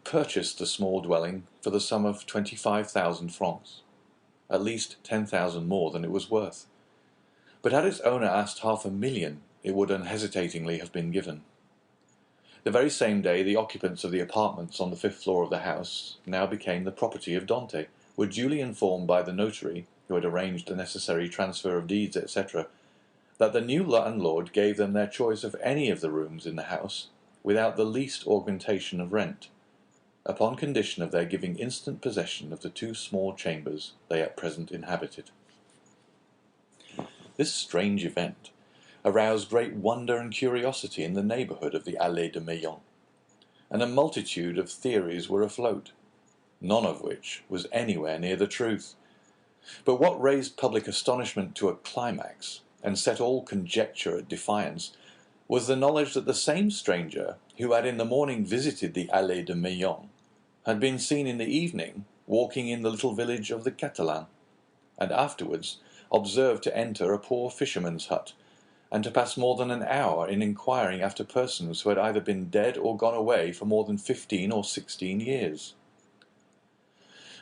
purchased the small dwelling for the sum of 25,000 francs, at least 10,000 more than it was worth. But had its owner asked 500,000, it would unhesitatingly have been given. The very same day the occupants of the apartments on the 5th floor of the house now became the property of Dante, were duly informed by the notary, who had arranged the necessary transfer of deeds, etc., that the new landlord gave them their choice of any of the rooms in the house, without the least augmentation of rent, upon condition of their giving instant possession of the 2 small chambers they at present inhabited. This strange event aroused great wonder and curiosity in the neighbourhood of the Allée de Meilhan, and a multitude of theories were afloat, none of which was anywhere near the truth. But what raised public astonishment to a climax, and set all conjecture at defiance, was the knowledge that the same stranger who had in the morning visited the Allée de Meilhan had been seen in the evening walking in the little village of the Catalans, and afterwards observed to enter a poor fisherman's hut, and to pass more than an hour in inquiring after persons who had either been dead or gone away for more than 15 or 16 years.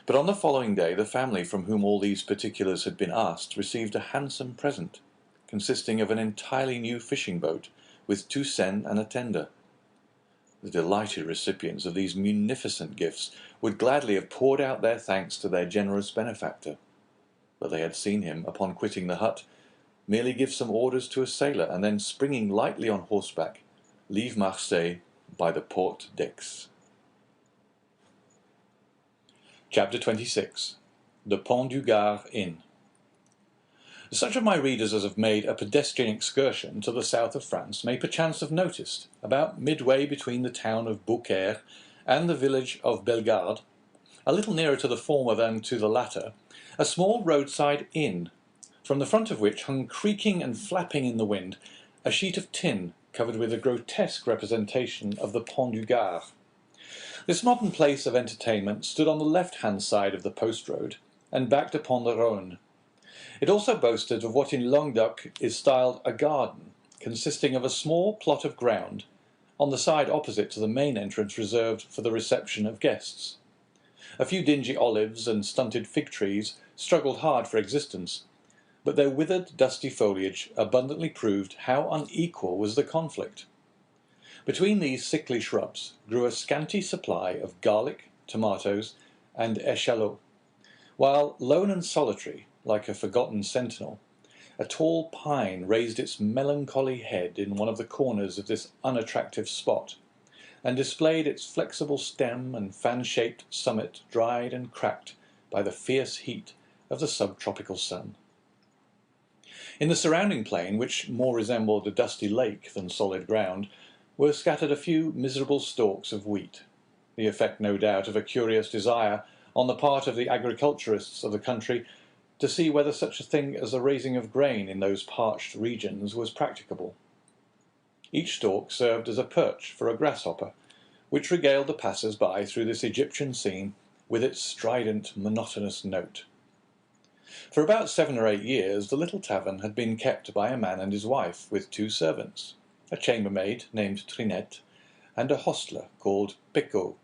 But on the following day the family from whom all these particulars had been asked received a handsome present, consisting of an entirely new fishing boat, with 2 seine and a tender. The delighted recipients of these munificent gifts would gladly have poured out their thanks to their generous benefactor, but they had seen him, upon quitting the hut, merely give some orders to a sailor, and then, springing lightly on horseback, leave Marseille by the Porte d'Aix. Chapter 26. The Pont du Gard Inn. Such of my readers as have made a pedestrian excursion to the south of France may perchance have noticed, about midway between the town of Beaucaire and the village of Bellegarde, a little nearer to the former than to the latter, a small roadside inn, from the front of which hung creaking and flapping in the wind a sheet of tin covered with a grotesque representation of the Pont du Gard. This modern place of entertainment stood on the left-hand side of the post-road, and backed upon the Rhône. It also boasted of what in Languedoc is styled a garden, consisting of a small plot of ground, on the side opposite to the main entrance reserved for the reception of guests. A few dingy olives and stunted fig trees struggled hard for existence, but their withered, dusty foliage abundantly proved how unequal was the conflict. Between these sickly shrubs grew a scanty supply of garlic, tomatoes, and eschalots, while, lone and solitary, like a forgotten sentinel, a tall pine raised its melancholy head in one of the corners of this unattractive spot, and displayed its flexible stem and fan-shaped summit dried and cracked by the fierce heat of the subtropical sun. In the surrounding plain, which more resembled a dusty lake than solid ground, were scattered a few miserable stalks of wheat, the effect, no doubt, of a curious desire on the part of the agriculturists of the country to see whether such a thing as the raising of grain in those parched regions was practicable. Each stalk served as a perch for a grasshopper, which regaled the passers-by through this Egyptian scene with its strident, monotonous note. For about 7 or 8 years the little tavern had been kept by a man and his wife, with 2 servants, a chambermaid named Trinette, and a hostler called Pecot.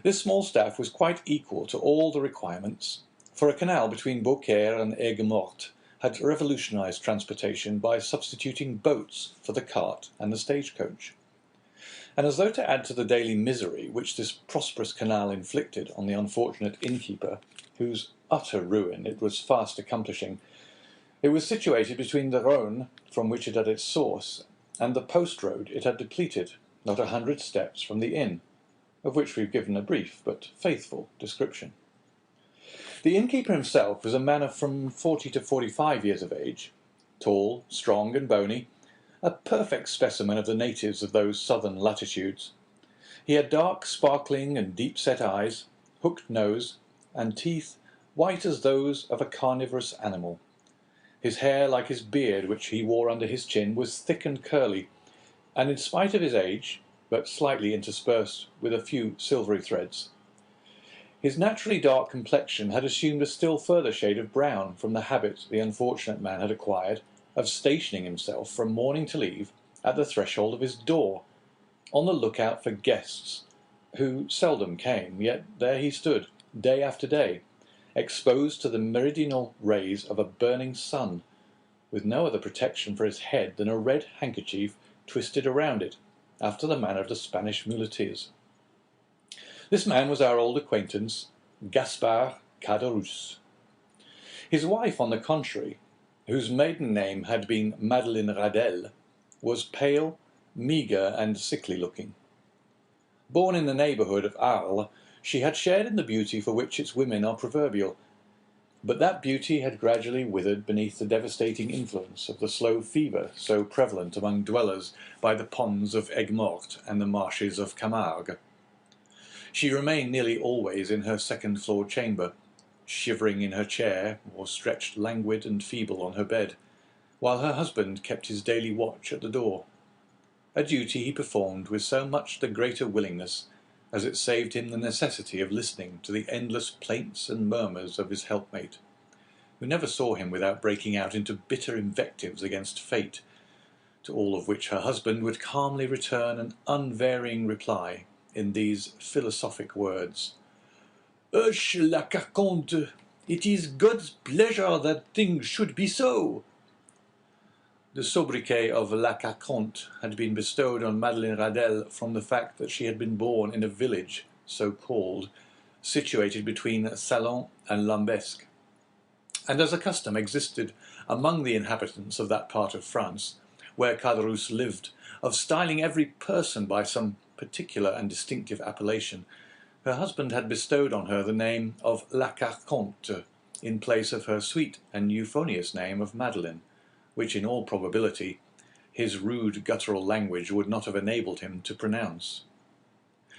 This small staff was quite equal to all the requirements, for a canal between Beaucaire and Aigues-Mortes had revolutionized transportation by substituting boats for the cart and the stagecoach. And as though to add to the daily misery which this prosperous canal inflicted on the unfortunate innkeeper, whose utter ruin it was fast accomplishing, it was situated between the Rhône, from which it had its source, and the post-road it had depleted, not 100 steps from the inn, of which we have given a brief but faithful description. The innkeeper himself was a man of from 40 to 45 years of age, tall, strong, and bony, a perfect specimen of the natives of those southern latitudes. He had dark, sparkling, and deep-set eyes, hooked nose, and teeth white as those of a carnivorous animal. His hair, like his beard, which he wore under his chin, was thick and curly, and in spite of his age, but slightly interspersed with a few silvery threads. His naturally dark complexion had assumed a still further shade of brown from the habit the unfortunate man had acquired of stationing himself from morning till eve at the threshold of his door, on the lookout for guests, who seldom came, yet there he stood, day after day, exposed to the meridional rays of a burning sun, with no other protection for his head than a red handkerchief twisted around it, after the manner of the Spanish muleteers. This man was our old acquaintance, Gaspard Caderousse. His wife, on the contrary, whose maiden name had been Madeleine Radelle, was pale, meagre, and sickly-looking. Born in the neighbourhood of Arles, she had shared in the beauty for which its women are proverbial, but that beauty had gradually withered beneath the devastating influence of the slow fever so prevalent among dwellers by the ponds of Aigues-Mortes and the marshes of Camargue. She remained nearly always in her second-floor chamber, shivering in her chair, or stretched languid and feeble on her bed, while her husband kept his daily watch at the door, a duty he performed with so much the greater willingness as it saved him the necessity of listening to the endless plaints and murmurs of his helpmate, who never saw him without breaking out into bitter invectives against fate, to all of which her husband would calmly return an unvarying reply in these philosophic words: "Hush, la Carconte! It is God's pleasure that things should be so." The sobriquet of La Carconte had been bestowed on Madeleine Radelle from the fact that she had been born in a village, so called, situated between Salon and Lambesc, and as a custom existed among the inhabitants of that part of France, where Caderousse lived, of styling every person by some particular and distinctive appellation, her husband had bestowed on her the name of La Carconte, in place of her sweet and euphonious name of Madeleine, which in all probability his rude guttural language would not have enabled him to pronounce.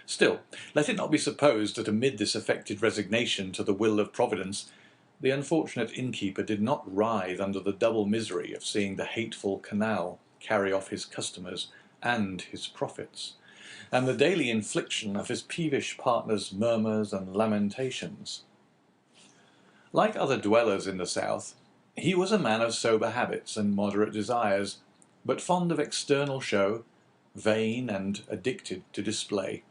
Still, let it not be supposed that amid this affected resignation to the will of Providence, the unfortunate innkeeper did not writhe under the double misery of seeing the hateful canal carry off his customers and his profits, and the daily infliction of his peevish partner's murmurs and lamentations. Like other dwellers in the south, he was a man of sober habits and moderate desires, but fond of external show, vain and addicted to display.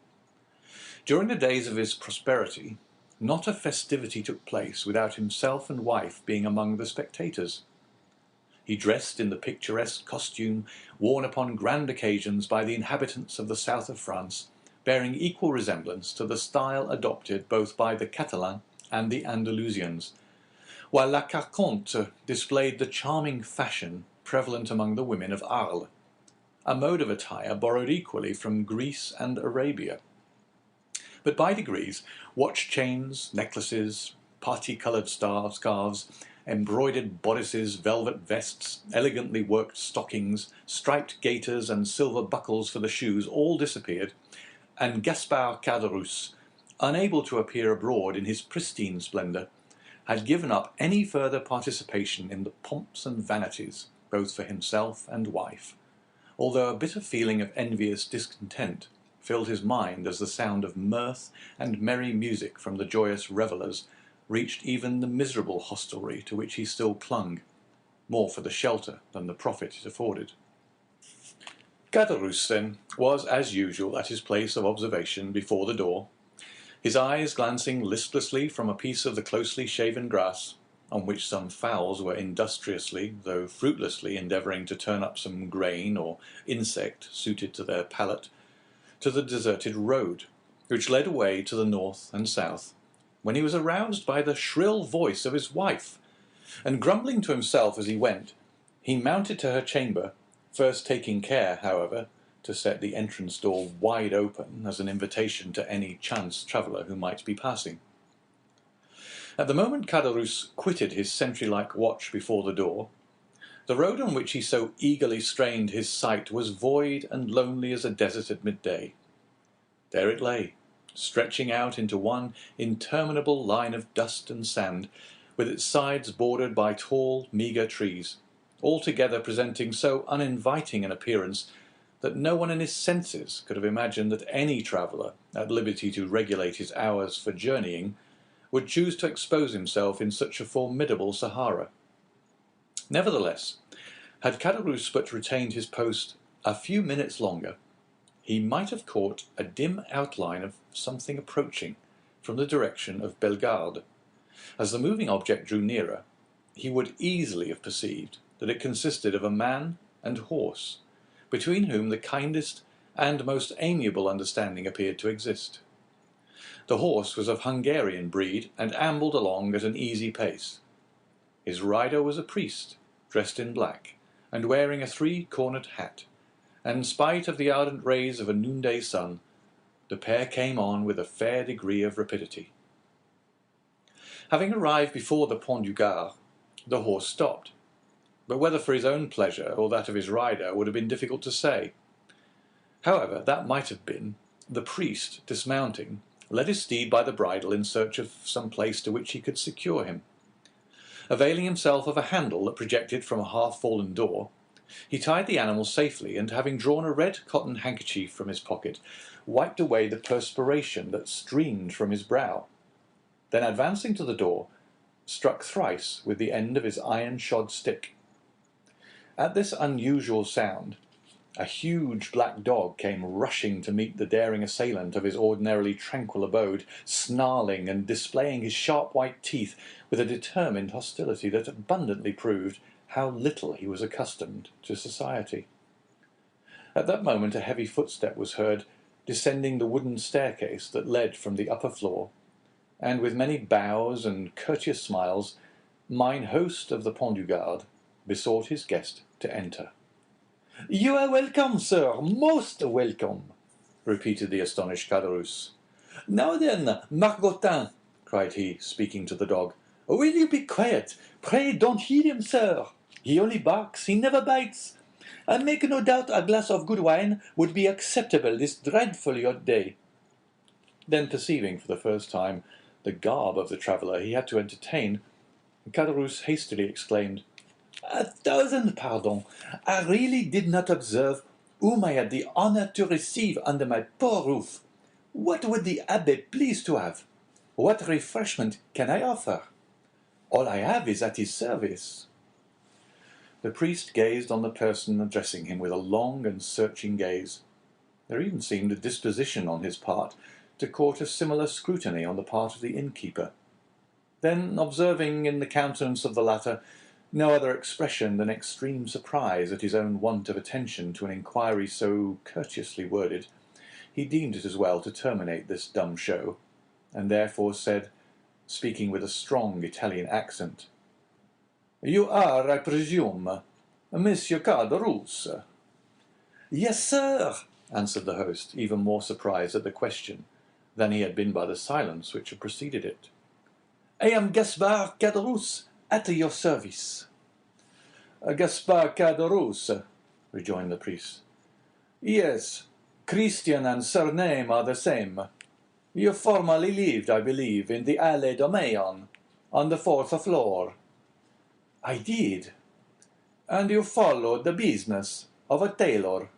During the days of his prosperity, not a festivity took place without himself and wife being among the spectators. He dressed in the picturesque costume worn upon grand occasions by the inhabitants of the south of France, bearing equal resemblance to the style adopted both by the Catalans and the Andalusians, while La Carconte displayed the charming fashion prevalent among the women of Arles, a mode of attire borrowed equally from Greece and Arabia. But by degrees, watch chains, necklaces, parti-coloured scarves, embroidered bodices, velvet vests, elegantly worked stockings, striped gaiters, and silver buckles for the shoes all disappeared, and Gaspard Caderousse, unable to appear abroad in his pristine splendour, had given up any further participation in the pomps and vanities, both for himself and wife, although a bitter feeling of envious discontent filled his mind as the sound of mirth and merry music from the joyous revellers reached even the miserable hostelry to which he still clung, more for the shelter than the profit it afforded. Caderousse, then, was as usual at his place of observation before the door, his eyes glancing listlessly from a piece of the closely shaven grass, on which some fowls were industriously, though fruitlessly, endeavouring to turn up some grain or insect suited to their palate, to the deserted road, which led away to the north and south, when he was aroused by the shrill voice of his wife, and grumbling to himself as he went, he mounted to her chamber, first taking care, however, to set the entrance door wide open as an invitation to any chance traveller who might be passing. At the moment Caderousse quitted his sentry-like watch before the door, the road on which he so eagerly strained his sight was void and lonely as a desert at midday. There it lay, stretching out into one interminable line of dust and sand, with its sides bordered by tall, meagre trees, altogether presenting so uninviting an appearance that no one in his senses could have imagined that any traveller, at liberty to regulate his hours for journeying, would choose to expose himself in such a formidable Sahara. Nevertheless, had Caderousse but retained his post a few minutes longer, he might have caught a dim outline of something approaching from the direction of Bellegarde. As the moving object drew nearer, he would easily have perceived that it consisted of a man and horse, between whom the kindest and most amiable understanding appeared to exist. The horse was of Hungarian breed and ambled along at an easy pace. His rider was a priest, dressed in black, and wearing a three-cornered hat, and in spite of the ardent rays of a noonday sun, the pair came on with a fair degree of rapidity. Having arrived before the Pont du Gard, the horse stopped, but whether for his own pleasure or that of his rider would have been difficult to say. However, that might have been, the priest, dismounting, led his steed by the bridle in search of some place to which he could secure him. Availing himself of a handle that projected from a half-fallen door, he tied the animal safely, and having drawn a red cotton handkerchief from his pocket, wiped away the perspiration that streamed from his brow. Then, advancing to the door, struck thrice with the end of his iron-shod stick. At this unusual sound, a huge black dog came rushing to meet the daring assailant of his ordinarily tranquil abode, snarling and displaying his sharp white teeth with a determined hostility that abundantly proved how little he was accustomed to society. At that moment a heavy footstep was heard descending the wooden staircase that led from the upper floor, and with many bows and courteous smiles, mine host of the Pont du Gard besought his guest to enter. "You are welcome, sir, most welcome," repeated the astonished Caderousse. "Now then, Margotin," cried he, speaking to the dog, "will you be quiet? Pray don't heed him, sir. He only barks, he never bites. I make no doubt a glass of good wine would be acceptable this dreadfully hot day." Then, perceiving for the first time the garb of the traveller he had to entertain, Caderousse hastily exclaimed, "A thousand pardons. I really did not observe whom I had the honour to receive under my poor roof. What would the abbé please to have? What refreshment can I offer? All I have is at his service." The priest gazed on the person addressing him with a long and searching gaze. There even seemed a disposition on his part to court a similar scrutiny on the part of the innkeeper. Then, observing in the countenance of the latter no other expression than extreme surprise at his own want of attention to an inquiry so courteously worded, he deemed it as well to terminate this dumb show, and therefore said, speaking with a strong Italian accent, "You are, I presume, Monsieur Caderousse?" "Yes, sir," answered the host, even more surprised at the question than he had been by the silence which had preceded it. "I am Gaspard Caderousse, at your service." "Gaspard Caderousse," rejoined the priest. "Yes, Christian and surname are the same. You formerly lived, I believe, in the Allée d'Omeillon, on the 4th floor." "I did." "And you followed the business of a tailor."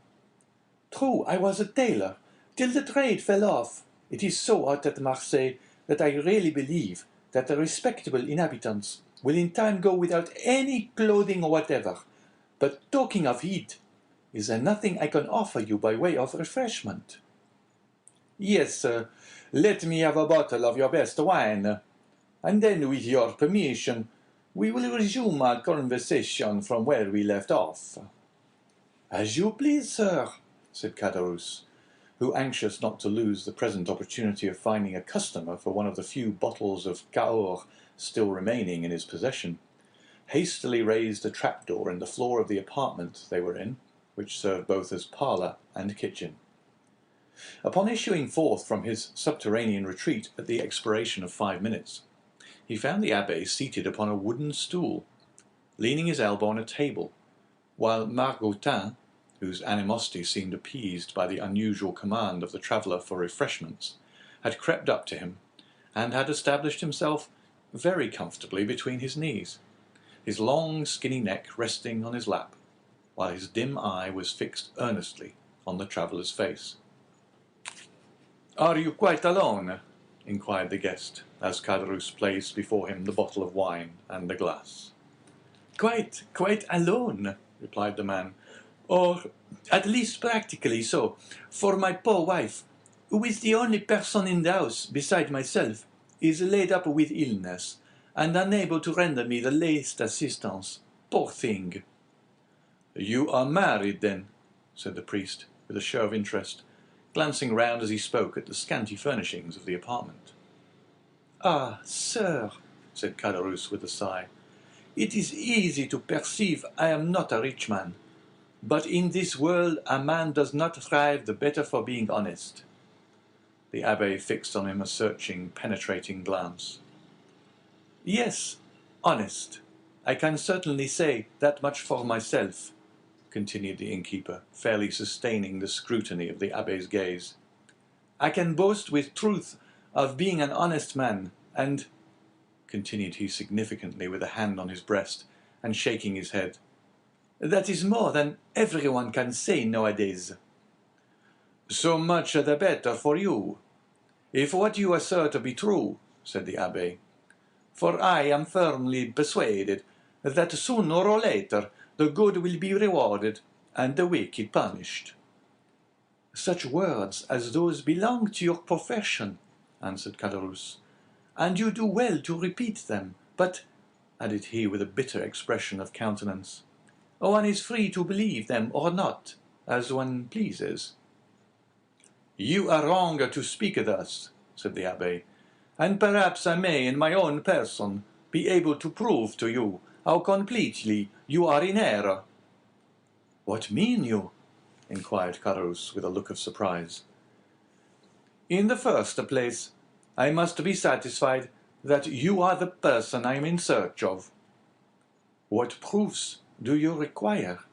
"True, I was a tailor, till the trade fell off. It is so hot at Marseille that I really believe that the respectable inhabitants will in time go without any clothing whatever. But talking of heat, is there nothing I can offer you by way of refreshment?" "Yes, sir. Let me have a bottle of your best wine, and then, with your permission, we will resume our conversation from where we left off." "As you please, sir," said Caderousse, who, anxious not to lose the present opportunity of finding a customer for one of the few bottles of Cahors still remaining in his possession, hastily raised a trapdoor in the floor of the apartment they were in, which served both as parlour and kitchen. Upon issuing forth from his subterranean retreat at the expiration of 5 minutes, he found the abbé seated upon a wooden stool, leaning his elbow on a table, while Margotin, whose animosity seemed appeased by the unusual command of the traveller for refreshments, had crept up to him, and had established himself very comfortably between his knees, his long skinny neck resting on his lap, while his dim eye was fixed earnestly on the traveller's face. "Are you quite alone?" inquired the guest, as Caderousse placed before him the bottle of wine and the glass. Quite alone," replied the man. "Or, at least practically so, for my poor wife, who is the only person in the house beside myself, is laid up with illness, and unable to render me the least assistance. Poor thing!" "You are married, then?" said the priest, with a show of interest. glancing round as he spoke at the scanty furnishings of the apartment. "Ah, sir," said Caderousse with a sigh, "it is easy to perceive I am not a rich man, but in this world a man does not thrive the better for being honest." The abbé fixed on him a searching, penetrating glance. "Yes, honest. I can certainly say that much for myself," continued the innkeeper, fairly sustaining the scrutiny of the abbé's gaze. "I can boast with truth of being an honest man, and," continued he significantly with a hand on his breast, and shaking his head, "that is more than everyone can say nowadays." "So much the better for you, if what you assert be true," said the abbé. "For I am firmly persuaded that sooner or later the good will be rewarded and the wicked punished." "Such words as those belong to your profession," answered Caderousse, "and you do well to repeat them. But," added he with a bitter expression of countenance, "one is free to believe them or not, as one pleases." "You are wrong to speak thus," said the abbé, "And perhaps I may in my own person be able to prove to you how completely you are in error." "What mean you?" inquired Caderousse with a look of surprise. "In the first place, I must be satisfied that you are the person I am in search of." "What proofs do you require?"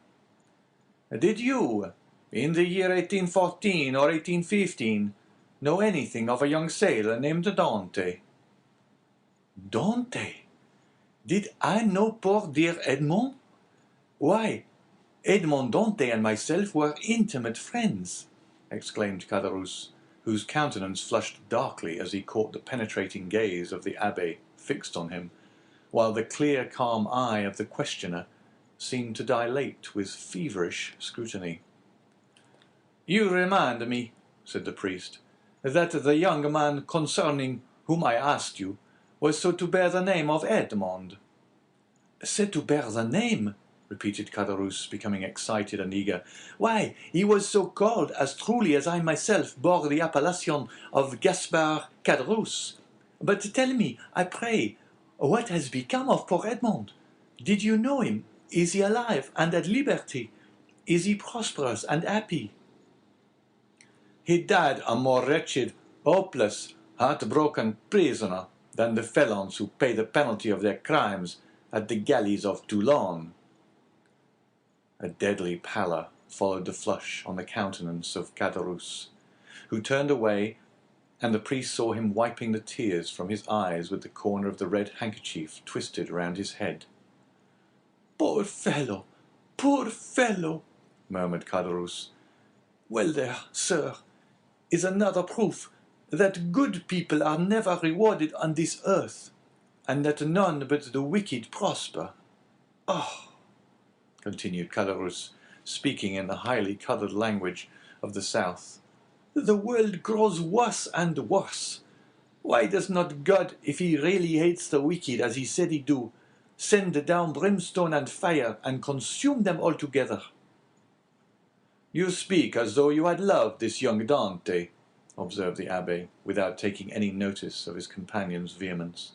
"Did you, in the year 1814 or 1815, know anything of a young sailor named Dante?" "Dante? Did I know poor dear Edmond? Why, Edmond Dantès and myself were intimate friends," exclaimed Caderousse, whose countenance flushed darkly as he caught the penetrating gaze of the abbé fixed on him, while the clear, calm eye of the questioner seemed to dilate with feverish scrutiny. "You remind me," said the priest, "that the young man concerning whom I asked you was said to bear the name of Edmond." "Said to bear the name?" repeated Caderousse, becoming excited and eager. "Why, he was so called as truly as I myself bore the appellation of Gaspard Caderousse. But tell me, I pray, what has become of poor Edmond? Did you know him? Is he alive and at liberty? Is he prosperous and happy?" "He died a more wretched, hopeless, heart-broken prisoner than the felons who pay the penalty of their crimes at the galleys of Toulon." A deadly pallor followed the flush on the countenance of Caderousse, who turned away, and the priest saw him wiping the tears from his eyes with the corner of the red handkerchief twisted round his head. "Poor fellow, poor fellow!" murmured Caderousse. "Well, there, sir, is another proof that good people are never rewarded on this earth, and that none but the wicked prosper. Oh!" continued Caderousse, speaking in the highly coloured language of the South, "the world grows worse and worse. Why does not God, if he really hates the wicked as he said he do, send down brimstone and fire and consume them altogether?" "You speak as though you had loved this young Dante," observed the abbé, without taking any notice of his companion's vehemence.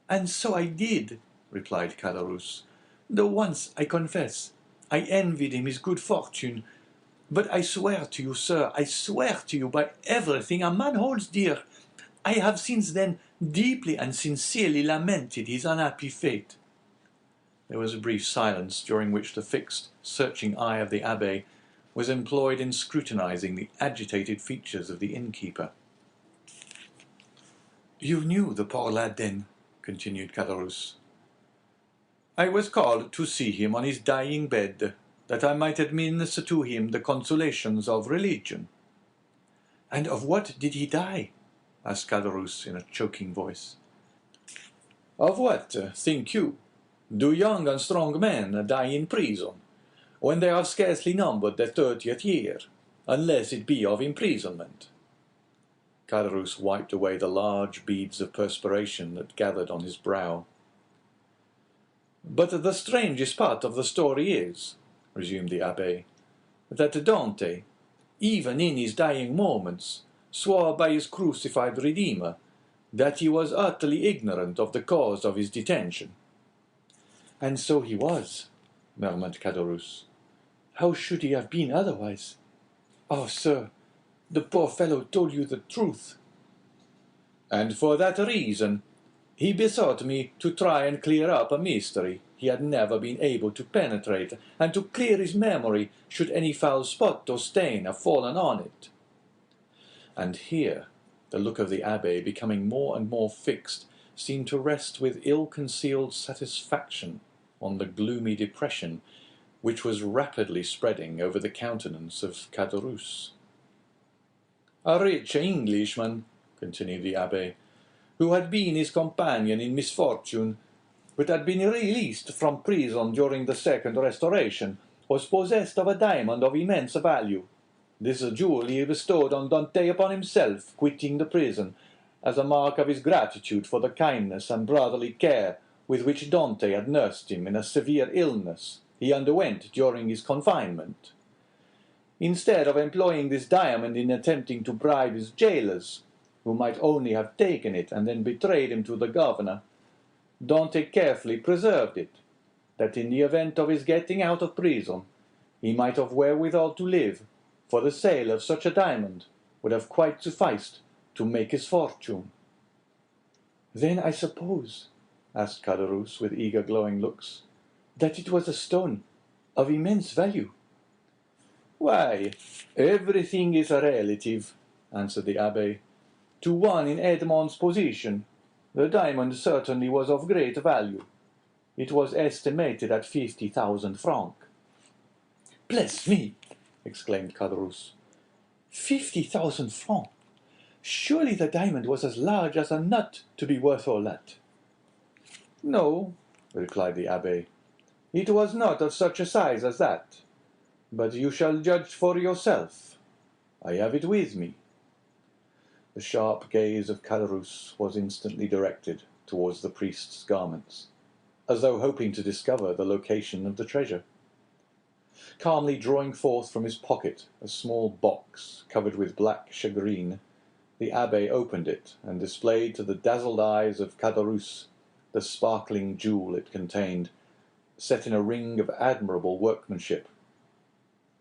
"And so I did," replied Caderousse. "Though once, I confess, I envied him his good fortune. But I swear to you, sir, I swear to you by everything a man holds dear, I have since then deeply and sincerely lamented his unhappy fate." There was a brief silence, during which the fixed, searching eye of the abbé was employed in scrutinizing the agitated features of the innkeeper. "You knew the poor lad, then?" continued Caderousse. "I was called to see him on his dying bed, that I might administer to him the consolations of religion." "And of what did he die?" asked Caderousse in a choking voice. Of what, think you, do young and strong men die in prison, when they have scarcely numbered their 30th year, unless it be of imprisonment? Caderousse wiped away the large beads of perspiration that gathered on his brow. But the strangest part of the story is, resumed the abbé, that Dante, even in his dying moments, swore by his crucified Redeemer that he was utterly ignorant of the cause of his detention." "And so he was," murmured Caderousse. "How should he have been otherwise? Oh, sir, the poor fellow told you the truth." "And for that reason he besought me to try and clear up a mystery he had never been able to penetrate, and to clear his memory should any foul spot or stain have fallen on it." And here the look of the abbé, becoming more and more fixed, seemed to rest with ill-concealed satisfaction on the gloomy depression which was rapidly spreading over the countenance of Caderousse. "A rich Englishman," continued the abbé, "who had been his companion in misfortune, but had been released from prison during the Second Restoration, was possessed of a diamond of immense value. This jewel he bestowed on Dantès upon himself, quitting the prison, as a mark of his gratitude for the kindness and brotherly care with which Dantès had nursed him in a severe illness he underwent during his confinement. Instead of employing this diamond in attempting to bribe his jailers, who might only have taken it and then betrayed him to the governor, Dantès carefully preserved it, that in the event of his getting out of prison, he might have wherewithal to live, for the sale of such a diamond would have quite sufficed to make his fortune." "Then I suppose," asked Caderousse with eager glowing looks, "that it was a stone of immense value?" "Why, everything is relative," answered the abbé. "To one in Edmond's position, the diamond certainly was of great value. It was estimated at 50,000 francs. "Bless me!" exclaimed Caderousse. 50,000 francs! Surely the diamond was as large as a nut to be worth all that." "No," replied the abbé, "it was not of such a size as that. But you shall judge for yourself. I have it with me." The sharp gaze of Caderousse was instantly directed towards the priest's garments, as though hoping to discover the location of the treasure. Calmly drawing forth from his pocket a small box covered with black shagreen, the abbé opened it and displayed to the dazzled eyes of Caderousse the sparkling jewel it contained, set in a ring of admirable workmanship.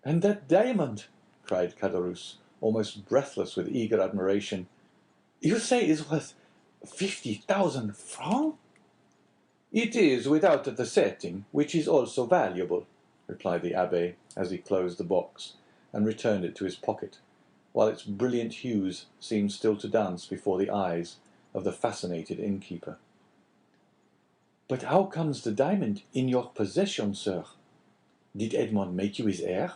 "And that diamond," cried Caderousse, almost breathless with eager admiration, "you say is worth 50,000 francs?" "It is without the setting, which is also valuable," replied the abbé, as he closed the box, and returned it to his pocket, while its brilliant hues seemed still to dance before the eyes of the fascinated innkeeper. "But how comes the diamond in your possession, sir? Did Edmond make you his heir?"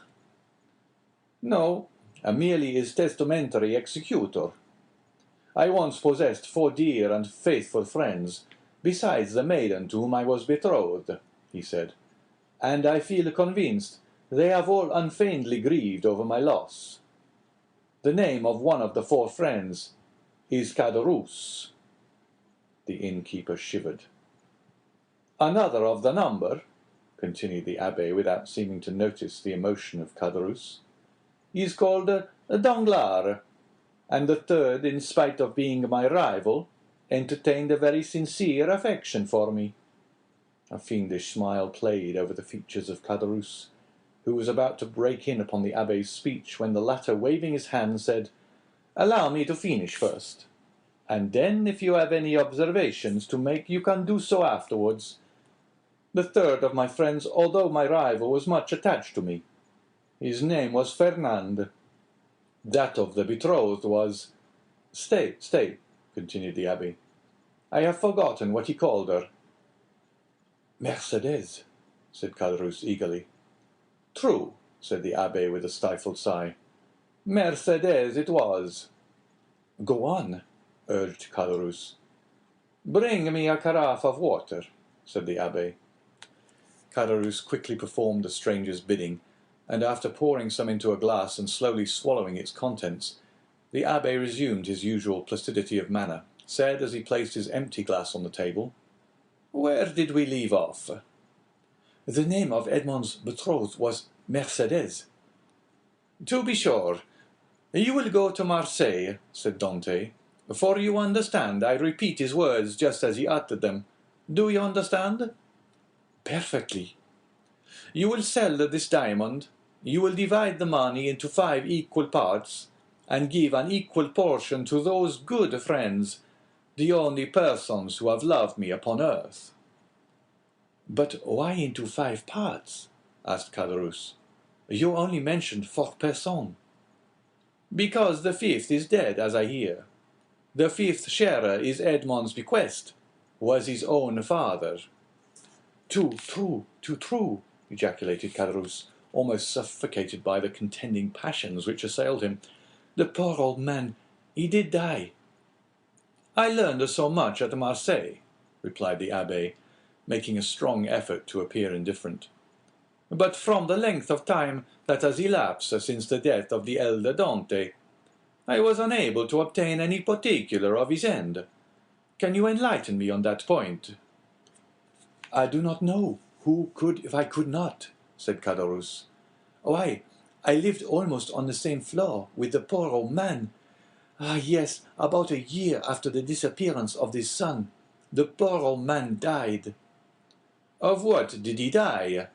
"No, merely his testamentary executor. I once possessed 4 dear and faithful friends, besides the maiden to whom I was betrothed," he said, "and I feel convinced they have all unfeignedly grieved over my loss. The name of one of the 4 friends is Caderousse." The innkeeper shivered. "Another of the number," continued the abbé without seeming to notice the emotion of Caderousse, "is called Danglars, and the third, in spite of being my rival, entertained a very sincere affection for me." A fiendish smile played over the features of Caderousse, who was about to break in upon the abbé's speech, when the latter, waving his hand, said, "Allow me to finish first, and then if you have any observations to make you can do so afterwards. The third of my friends, although my rival, was much attached to me. His name was Fernand. That of the betrothed was— Stay, continued the abbé. I have forgotten what he called her." "Mercédès," said Caderousse eagerly. "True," said the abbé with a stifled sigh. "Mercédès it was." "Go on," urged Caderousse. "Bring me a carafe of water," said the abbé. Caderousse quickly performed the stranger's bidding, and after pouring some into a glass and slowly swallowing its contents, the abbé resumed his usual placidity of manner, said as he placed his empty glass on the table, "Where did we leave off?" "The name of Edmond's betrothed was Mercédès." "To be sure, "You will go to Marseille," said Dante, "for you understand, I repeat his words just as he uttered them. Do you understand?" "Perfectly." "You will sell this diamond, you will divide the money into 5 equal parts, and give an equal portion to those good friends, the only persons who have loved me upon earth." "But why into 5 parts?" asked Caderousse. "You only mentioned 4 persons." "Because the 5th is dead, as I hear. The 5th sharer is Edmond's bequest, was his own father." "Too true, too true," ejaculated Caderousse, almost suffocated by the contending passions which assailed him. "The poor old man, he did die." "I learned so much at Marseille," replied the abbé, making a strong effort to appear indifferent. "But from the length of time that has elapsed since the death of the elder Dante, I was unable to obtain any particular of his end. Can you enlighten me on that point?" "I do not know. Who could if I could not?" said Caderousse. "Why, I lived almost on the same floor with the poor old man. Ah, yes, about a year after the disappearance of his son, the poor old man died." "Of what did he die?"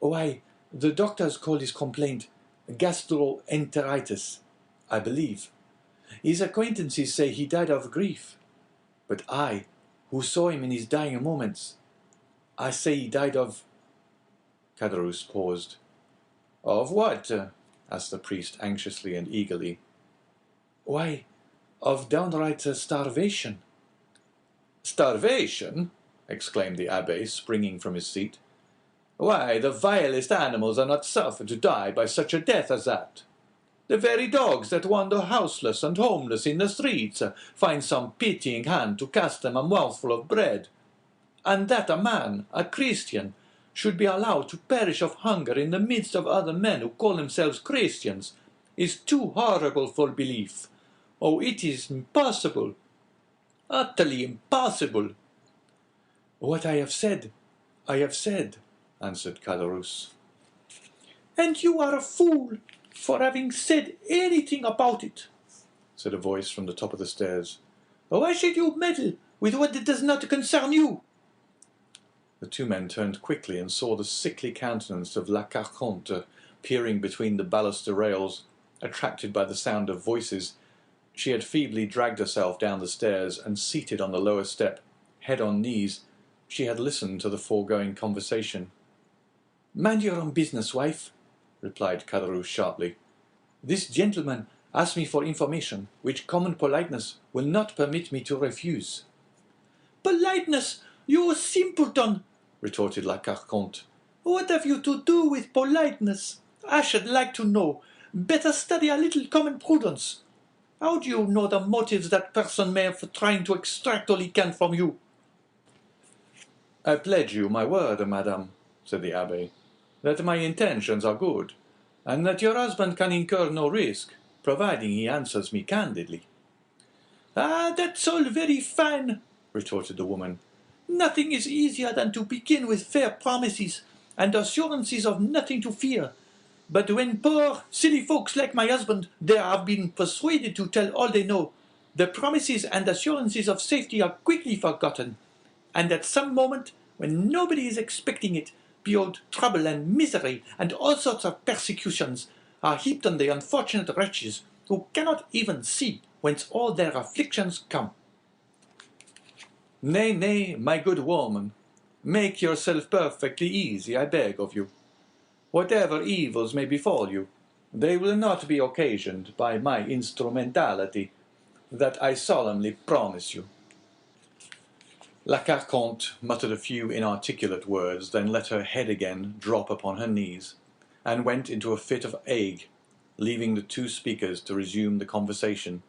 "Why, the doctors called his complaint gastroenteritis, I believe. His acquaintances say he died of grief. But I, who saw him in his dying moments, I say he died of—" Caderousse paused. "Of what?" asked the priest anxiously and eagerly. "Why, of downright starvation." "Starvation?" exclaimed the abbé, springing from his seat. "Why, the vilest animals are not suffered to die by such a death as that. The very dogs that wander houseless and homeless in the streets find some pitying hand to cast them a mouthful of bread. And that a man, a Christian, should be allowed to perish of hunger in the midst of other men who call themselves Christians, is too horrible for belief. Oh, it is impossible, utterly impossible." "What I have said, answered Caderousse. "And you are a fool for having said anything about it," said a voice from the top of the stairs. "Why should you meddle with what does not concern you?" The 2 men turned quickly and saw the sickly countenance of La Carconte peering between the baluster rails. Attracted by the sound of voices, she had feebly dragged herself down the stairs, and seated on the lower step, head on knees, she had listened to the foregoing conversation. "Mind your own business, wife," replied Caderousse sharply. "This gentleman asked me for information, which common politeness will not permit me to refuse." "Politeness, you simpleton!" retorted La Carconte. "What have you to do with politeness? I should like to know. Better study a little common prudence. How do you know the motives that person may have for trying to extract all he can from you?" "I pledge you my word, madame," said the abbé, "that my intentions are good, and that your husband can incur no risk, providing he answers me candidly." "Ah, that's all very fine," retorted the woman. "Nothing is easier than to begin with fair promises, and assurances of nothing to fear. But when poor, silly folks like my husband they have been persuaded to tell all they know, the promises and assurances of safety are quickly forgotten, and at some moment, when nobody is expecting it, behold, trouble and misery and all sorts of persecutions are heaped on the unfortunate wretches, who cannot even see whence all their afflictions come." "Nay, nay, my good woman, make yourself perfectly easy, I beg of you. Whatever evils may befall you, they will not be occasioned by my instrumentality. That I solemnly promise you." La Carconte muttered a few inarticulate words, then let her head again drop upon her knees, and went into a fit of ague, leaving the 2 speakers to resume the conversation,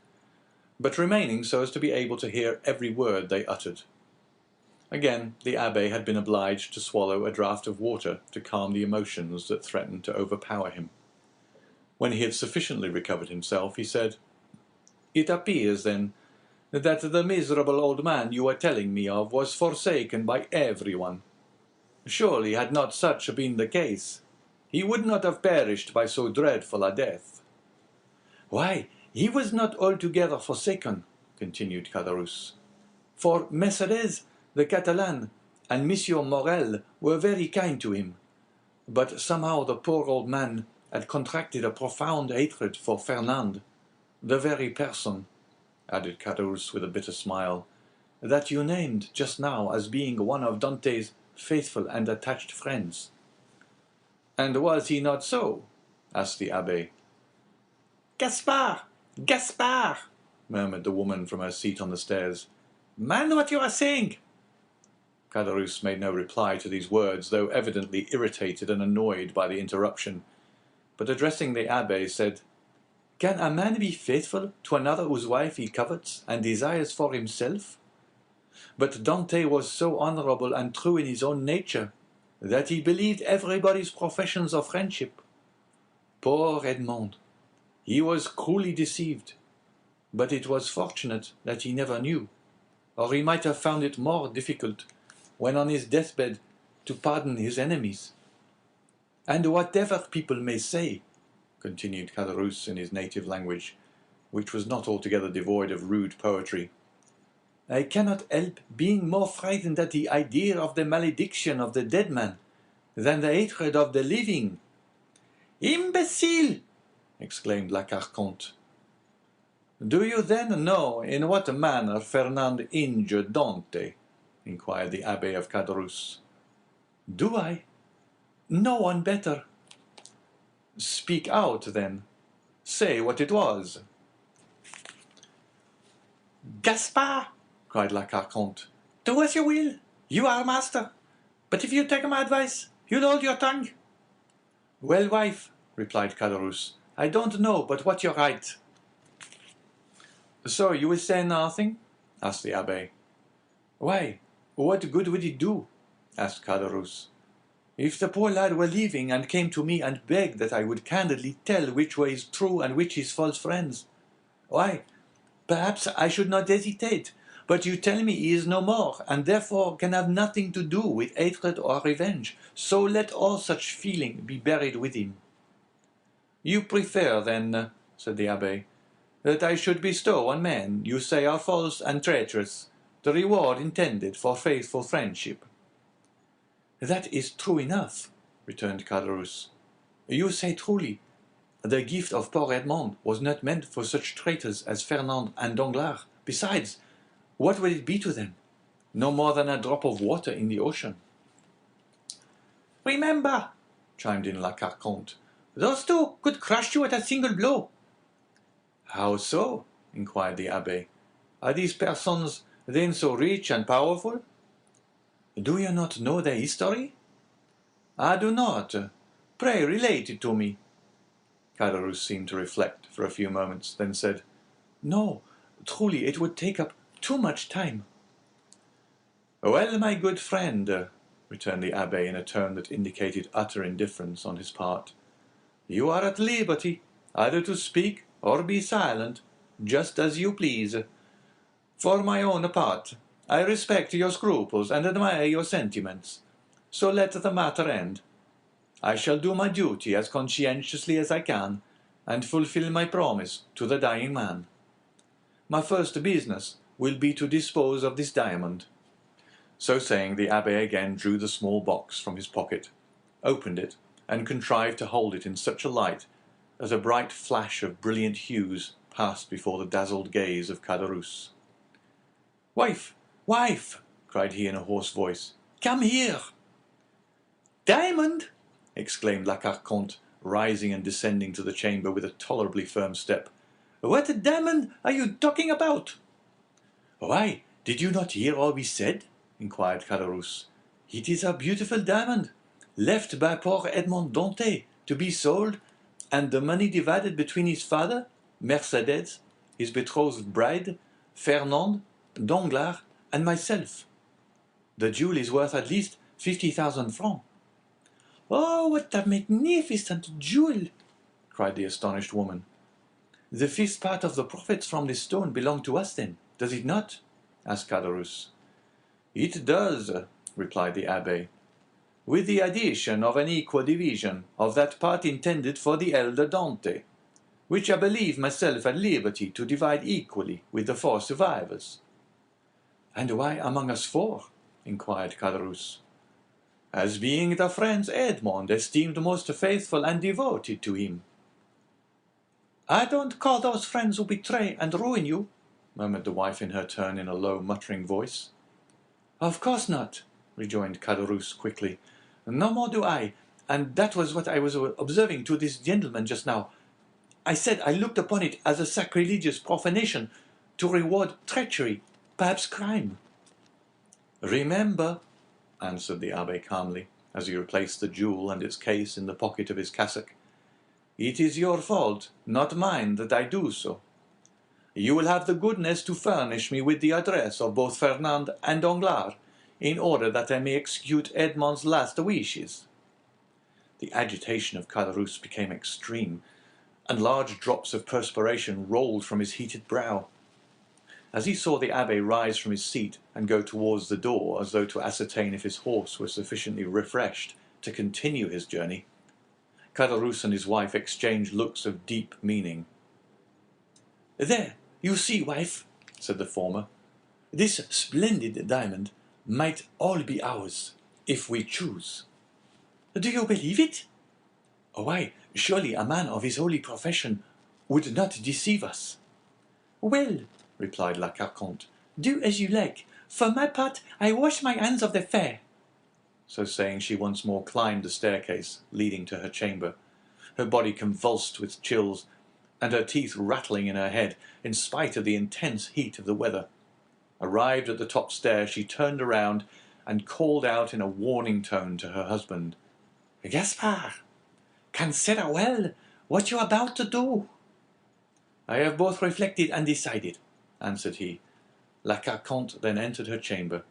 but remaining so as to be able to hear every word they uttered. Again the abbé had been obliged to swallow a draught of water to calm the emotions that threatened to overpower him. When he had sufficiently recovered himself, he said, "It appears, then, that the miserable old man you were telling me of was forsaken by everyone. Surely, had not such been the case, he would not have perished by so dreadful a death." Why, he was not altogether forsaken, continued Caderousse, for Mercédès the Catalan and Monsieur Morel were very kind to him, but somehow the poor old man had contracted a profound hatred for Fernand, the very person, added Caderousse with a bitter smile, that you named just now as being one of Dante's faithful and attached friends. And was he not so? Asked the abbé. Gaspard! Gaspard! murmured the woman from her seat on the stairs. Mind what you are saying! Caderousse made no reply to these words, though evidently irritated and annoyed by the interruption, but addressing the abbé, said, Can a man be faithful to another whose wife he covets and desires for himself? But Dante was so honorable and true in his own nature that he believed everybody's professions of friendship. Poor Edmond! He was cruelly deceived, but it was fortunate that he never knew, or he might have found it more difficult, when on his deathbed, to pardon his enemies. And whatever people may say, continued Caderousse in his native language, which was not altogether devoid of rude poetry, I cannot help being more frightened at the idea of the malediction of the dead man than the hatred of the living. Imbecile! exclaimed la Carconte. Do you then know in what manner Fernand injured Dante? Inquired the abbé of Caderousse. Do I? No one better. Speak out, then. Say what it was. Gaspard! cried la Carconte. Do as you will. You are master. But if you take my advice, you'll hold your tongue. Well, wife, replied Caderousse, I don't know but what you're right. So you will say nothing? asked the abbé. Why, what good would it do? asked Caderousse. If the poor lad were leaving and came to me and begged that I would candidly tell which way is true and which is false friends, why, perhaps I should not hesitate, but you tell me he is no more, and therefore can have nothing to do with hatred or revenge, so let all such feeling be buried with him. You prefer, then, said the abbé, that I should bestow on men you say are false and traitorous the reward intended for faithful friendship. That is true enough, returned Caderousse. You say truly, the gift of poor Edmond was not meant for such traitors as Fernand and Danglars. Besides, what would it be to them? No more than a drop of water in the ocean. Remember, chimed in la Carconte, those two could crush you at a single blow. How so? inquired the abbé. Are these persons then so rich and powerful? Do you not know their history? I do not. Pray relate it to me. Caderousse seemed to reflect for a few moments, then said, No, truly it would take up too much time. Well, my good friend, returned the abbé in a tone that indicated utter indifference on his part, you are at liberty either to speak or be silent, just as you please. For my own part, I respect your scruples and admire your sentiments, so let the matter end. I shall do my duty as conscientiously as I can, and fulfill my promise to the dying man. My first business will be to dispose of this diamond. So saying, the abbé again drew the small box from his pocket, opened it, and contrived to hold it in such a light that a bright flash of brilliant hues passed before the dazzled gaze of Caderousse. Wife! Wife! cried he in a hoarse voice. Come here! Diamond! exclaimed la Carconte, rising and descending to the chamber with a tolerably firm step. What diamond are you talking about? Why, did you not hear all we said? inquired Caderousse. It is a beautiful diamond, left by poor Edmond Dantès to be sold, and the money divided between his father, Mercédès, his betrothed bride, Fernand, Danglars, and myself. The jewel is worth at least 50,000 francs. Oh, what a magnificent jewel! cried the astonished woman. The fifth part of the profits from this stone belong to us, then, does it not? asked Caderousse. It does, replied the abbé, with the addition of an equal division of that part intended for the elder Dante. which I believe myself at liberty to divide equally with the 4 survivors." "And why among us 4?" inquired Caderousse. "As being the friends Edmond esteemed most faithful and devoted to him." "I don't call those friends who betray and ruin you," murmured the wife in her turn in a low, muttering voice. "Of course not," rejoined Caderousse quickly. "No more do I, and that was what I was observing to this gentleman just now. I said I looked upon it as a sacrilegious profanation to reward treachery, perhaps crime." "Remember," answered the abbé calmly, as he replaced the jewel and its case in the pocket of his cassock, "it is your fault, not mine, that I do so. You will have the goodness to furnish me with the address of both Fernand and Danglars, in order that I may execute Edmond's last wishes." The agitation of Caderousse became extreme, and large drops of perspiration rolled from his heated brow. As he saw the abbé rise from his seat and go towards the door as though to ascertain if his horse were sufficiently refreshed to continue his journey, Caderousse and his wife exchanged looks of deep meaning. "There, you see, wife," said the former, "this splendid diamond might all be ours, if we choose." "Do you believe it?" "Why, surely a man of his holy profession would not deceive us." "Well," replied La Carconte, "do as you like. For my part, I wash my hands of the affair." So saying, she once more climbed the staircase leading to her chamber, her body convulsed with chills, and her teeth rattling in her head, in spite of the intense heat of the weather. Arrived at the top stair, she turned around and called out in a warning tone to her husband, "Gaspard, consider well what you are about to do." "I have both reflected and decided," answered he. La Carconte then entered her chamber,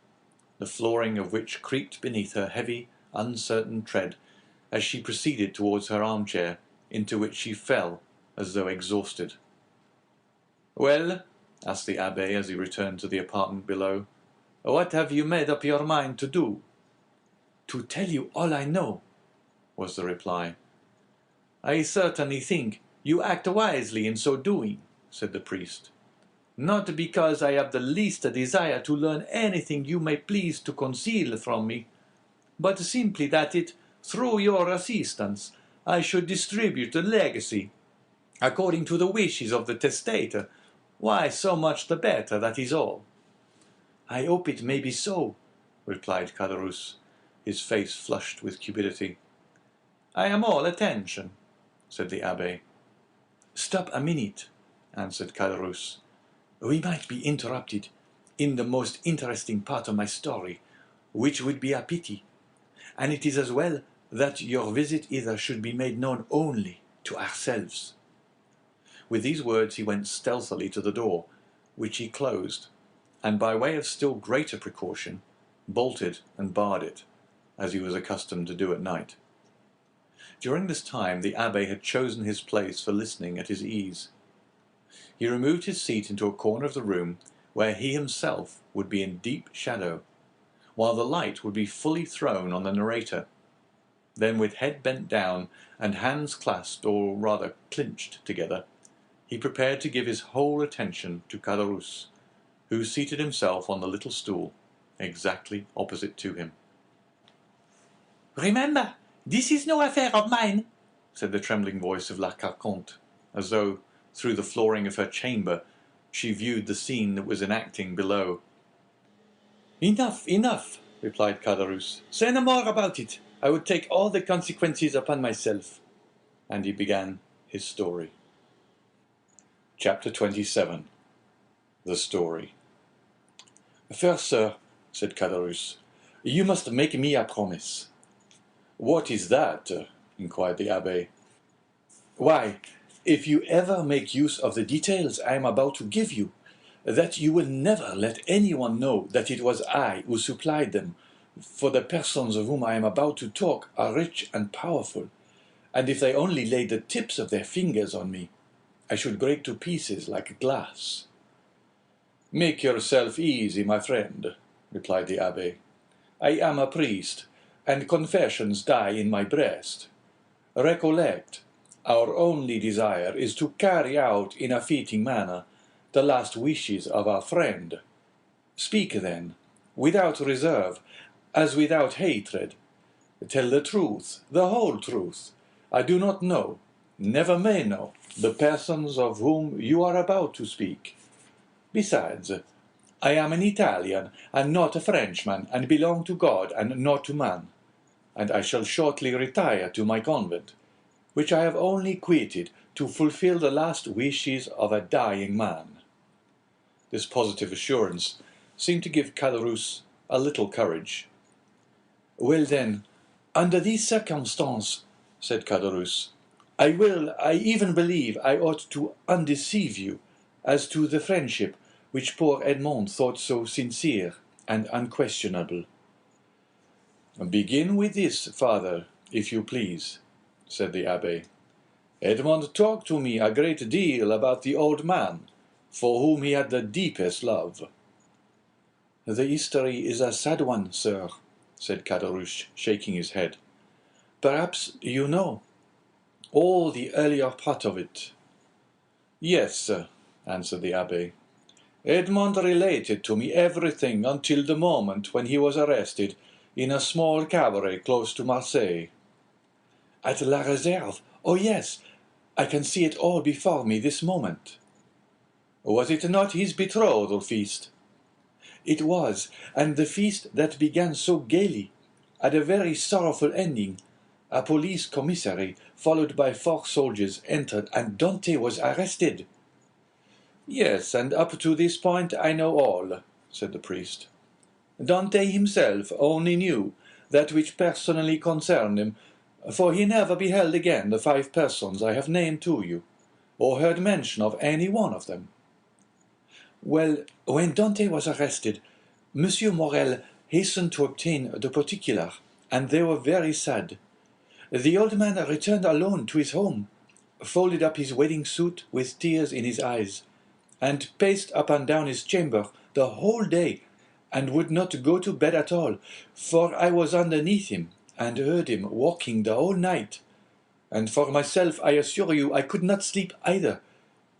the flooring of which creaked beneath her heavy, uncertain tread as she proceeded towards her armchair, into which she fell as though exhausted. "Well," asked the abbé as he returned to the apartment below, "what have you made up your mind to do?" "To tell you all I know," was the reply. "I certainly think you act wisely in so doing," said the priest. "Not because I have the least desire to learn anything you may please to conceal from me, but simply that through your assistance, I should distribute the legacy, according to the wishes of the testator. Why, so much the better, that is all." "I hope it may be so," replied Caderousse, his face flushed with cupidity. "I am all attention," said the abbé. "Stop a minute," answered Caderousse. "We might be interrupted in the most interesting part of my story, which would be a pity, and it is as well that your visit hither should be made known only to ourselves." With these words he went stealthily to the door, which he closed, and by way of still greater precaution, bolted and barred it, as he was accustomed to do at night. During this time the abbé had chosen his place for listening at his ease. He removed his seat into a corner of the room where he himself would be in deep shadow, while the light would be fully thrown on the narrator. Then, with head bent down and hands clasped, or rather clinched together, he prepared to give his whole attention to Caderousse, who seated himself on the little stool exactly opposite to him. "Remember, this is no affair of mine," said the trembling voice of La Carconte, as though, through the flooring of her chamber, she viewed the scene that was enacting below. "Enough, enough," replied Caderousse. "Say no more about it. I would take all the consequences upon myself." And he began his story. Chapter 27. The Story. "First, sir," said Caderousse, "you must make me a promise." "What is that?" inquired the abbé. "Why, if you ever make use of the details I am about to give you, that you will never let anyone know that it was I who supplied them, for the persons of whom I am about to talk are rich and powerful, and if they only laid the tips of their fingers on me, I should break to pieces like glass." "Make yourself easy, my friend," replied the abbé. "I am a priest, and confessions die in my breast. Recollect, Our only desire is to carry out in a fitting manner the last wishes of our friend. Speak then, without reserve, as without hatred. Tell the truth, the whole truth. I do not know, never may know, the persons of whom you are about to speak. Besides, I am an Italian, and not a Frenchman, and belong to God and not to man, and I shall shortly retire to my convent, which I have only quitted to fulfil the last wishes of a dying man." This positive assurance seemed to give Caderousse a little courage. "Well, then, under these circumstances," said Caderousse, I even believe I ought to undeceive you as to the friendship which poor Edmond thought so sincere and unquestionable." "Begin with this, father, if you please," said the abbé. "Edmond talked to me a great deal about the old man, for whom he had the deepest love." "The history is a sad one, sir," said Caderousse, shaking his head. "Perhaps you know all the earlier part of it." "Yes," answered the abbé. "Edmond related to me everything until the moment when he was arrested in a small cabaret close to Marseilles." "At La Réserve? Oh, yes, I can see it all before me this moment." "Was it not his betrothal feast?" "It was, and the feast that began so gaily had a very sorrowful ending. A police commissary, followed by 4 soldiers, entered, and Dantès was arrested." "Yes, and up to this point I know all," said the priest. "Dantès himself only knew that which personally concerned him, for he never beheld again the 5 persons I have named to you, or heard mention of any one of them." "Well, when Dantès was arrested, Monsieur Morrel hastened to obtain the particular, and they were very sad. The old man returned alone to his home, folded up his wedding suit with tears in his eyes, and paced up and down his chamber the whole day, and would not go to bed at all, for I was underneath him, and heard him walking the whole night. And for myself, I assure you, I could not sleep either,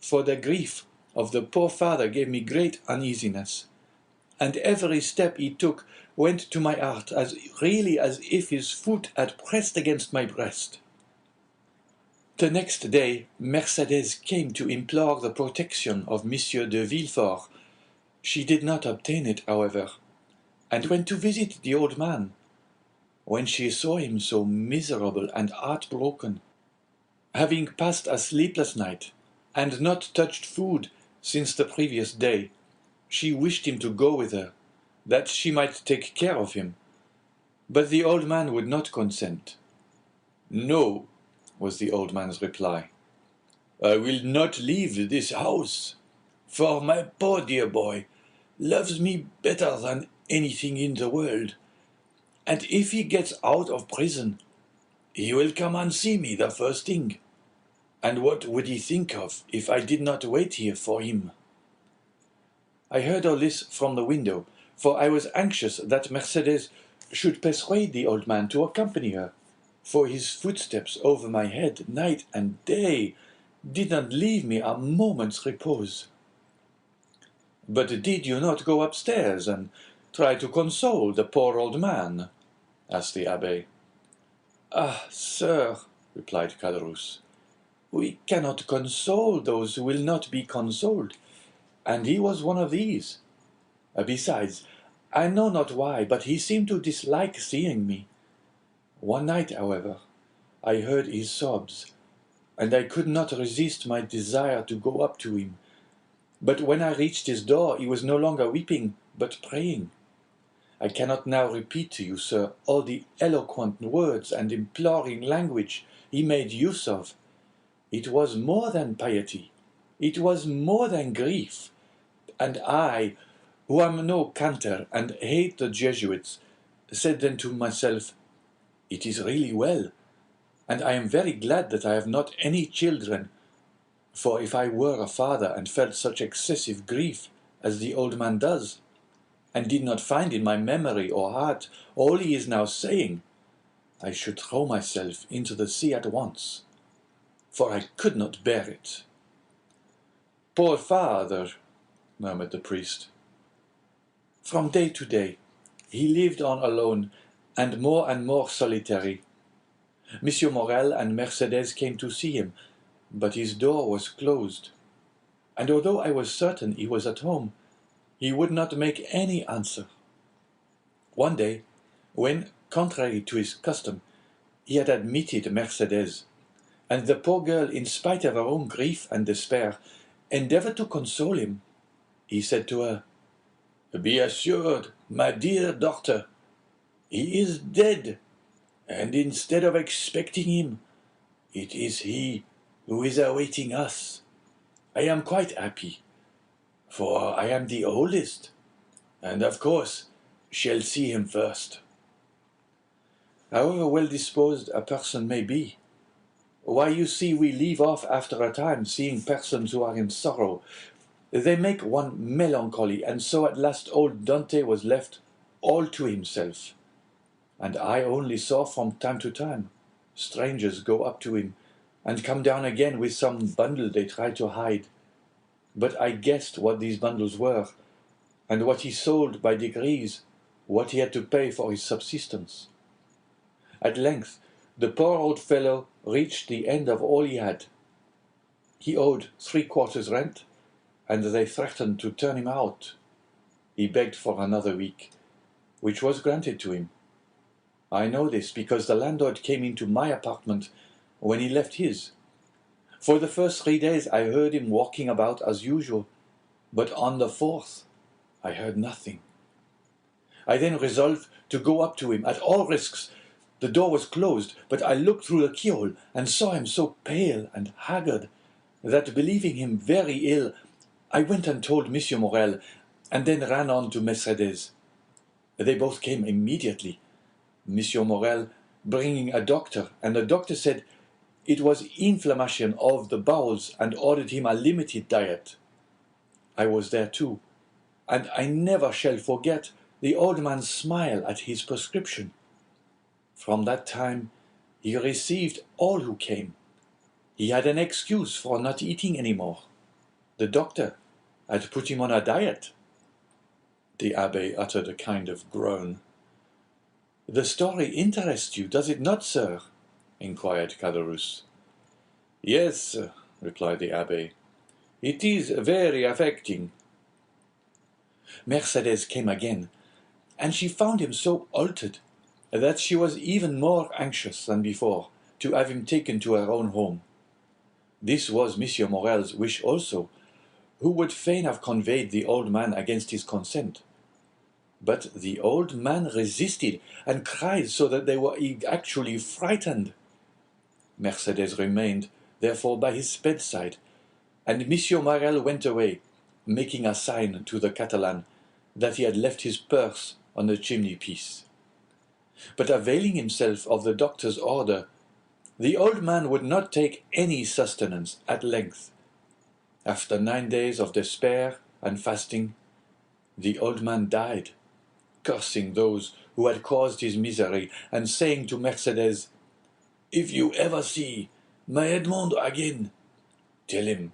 for the grief of the poor father gave me great uneasiness, and every step he took went to my heart as really as if his foot had pressed against my breast. The next day Mercédès came to implore the protection of Monsieur de Villefort. She did not obtain it, however, and went to visit the old man. When she saw him so miserable and heartbroken, having passed a sleepless night, and not touched food since the previous day, she wished him to go with her, that she might take care of him. But the old man would not consent. "No," was the old man's reply. "I will not leave this house, for my poor dear boy loves me better than anything in the world, and if he gets out of prison, he will come and see me the first thing. And what would he think of if I did not wait here for him?" I heard all this from the window, for I was anxious that Mercédès should persuade the old man to accompany her, for his footsteps over my head night and day did not leave me a moment's repose. "But did you not go upstairs and try to console the poor old man?" asked the abbé. "Ah, sir," replied Caderousse, "we cannot console those who will not be consoled, and he was one of these. Besides, I know not why, but he seemed to dislike seeing me. One night, however, I heard his sobs, and I could not resist my desire to go up to him. But when I reached his door, he was no longer weeping, but praying. I cannot now repeat to you, sir, all the eloquent words and imploring language he made use of. It was more than piety, it was more than grief, and I, who am no cantor and hate the Jesuits, said then to myself, 'It is really well, and I am very glad that I have not any children, for if I were a father and felt such excessive grief as the old man does, and did not find in my memory or heart all he is now saying, I should throw myself into the sea at once. for I could not bear it." "Poor father," murmured the priest. "From day to day he lived on alone, and more solitary. Monsieur Morel and Mercedes came to see him, but his door was closed, and although I was certain he was at home, he would not make any answer. One day, when, contrary to his custom, he had admitted Mercedes, and the poor girl, in spite of her own grief and despair, endeavored to console him, he said to her, 'Be assured, my dear daughter, he is dead, and instead of expecting him, it is he who is awaiting us. I am quite happy, for I am the oldest, and of course shall see him first.' However well disposed a person may be, why, you see, we leave off after a time seeing persons who are in sorrow. They make one melancholy, and so at last old Dante was left all to himself, and I only saw from time to time strangers go up to him and come down again with some bundle they tried to hide. But I guessed what these bundles were, and what he sold by degrees, what he had to pay for his subsistence. At length the poor old fellow reached the end of all he had. He owed 3/4 rent, and they threatened to turn him out. He begged for another week, which was granted to him. I know this because the landlord came into my apartment when he left his. For the first 3 days I heard him walking about as usual, but on the 4th I heard nothing. I then resolved to go up to him at all risks. The door was closed, but I looked through the keyhole and saw him so pale and haggard that, believing him very ill, I went and told Monsieur Morel, and then ran on to Mercedes. They both came immediately, Monsieur Morel bringing a doctor, and the doctor said it was inflammation of the bowels and ordered him a limited diet. I was there too, and I never shall forget the old man's smile at his prescription. From that time he received all who came. He had an excuse for not eating any more. The doctor had put him on a diet." The abbé uttered a kind of groan. "The story interests you, does it not, sir?" inquired Caderousse. "Yes," replied the abbé, "it is very affecting." Mercedes came again, and she found him so altered that she was even more anxious than before to have him taken to her own home. This was Monsieur Morel's wish also, who would fain have conveyed the old man against his consent. But the old man resisted, and cried so that they were actually frightened. Mercedes remained, therefore, by his bedside, and Monsieur Morel went away, making a sign to the Catalan that he had left his purse on the chimney-piece. But availing himself of the doctor's order, the old man would not take any sustenance at length. After 9 days of despair and fasting, the old man died, cursing those who had caused his misery, and saying to Mercedes, "If you ever see my Edmond again, tell him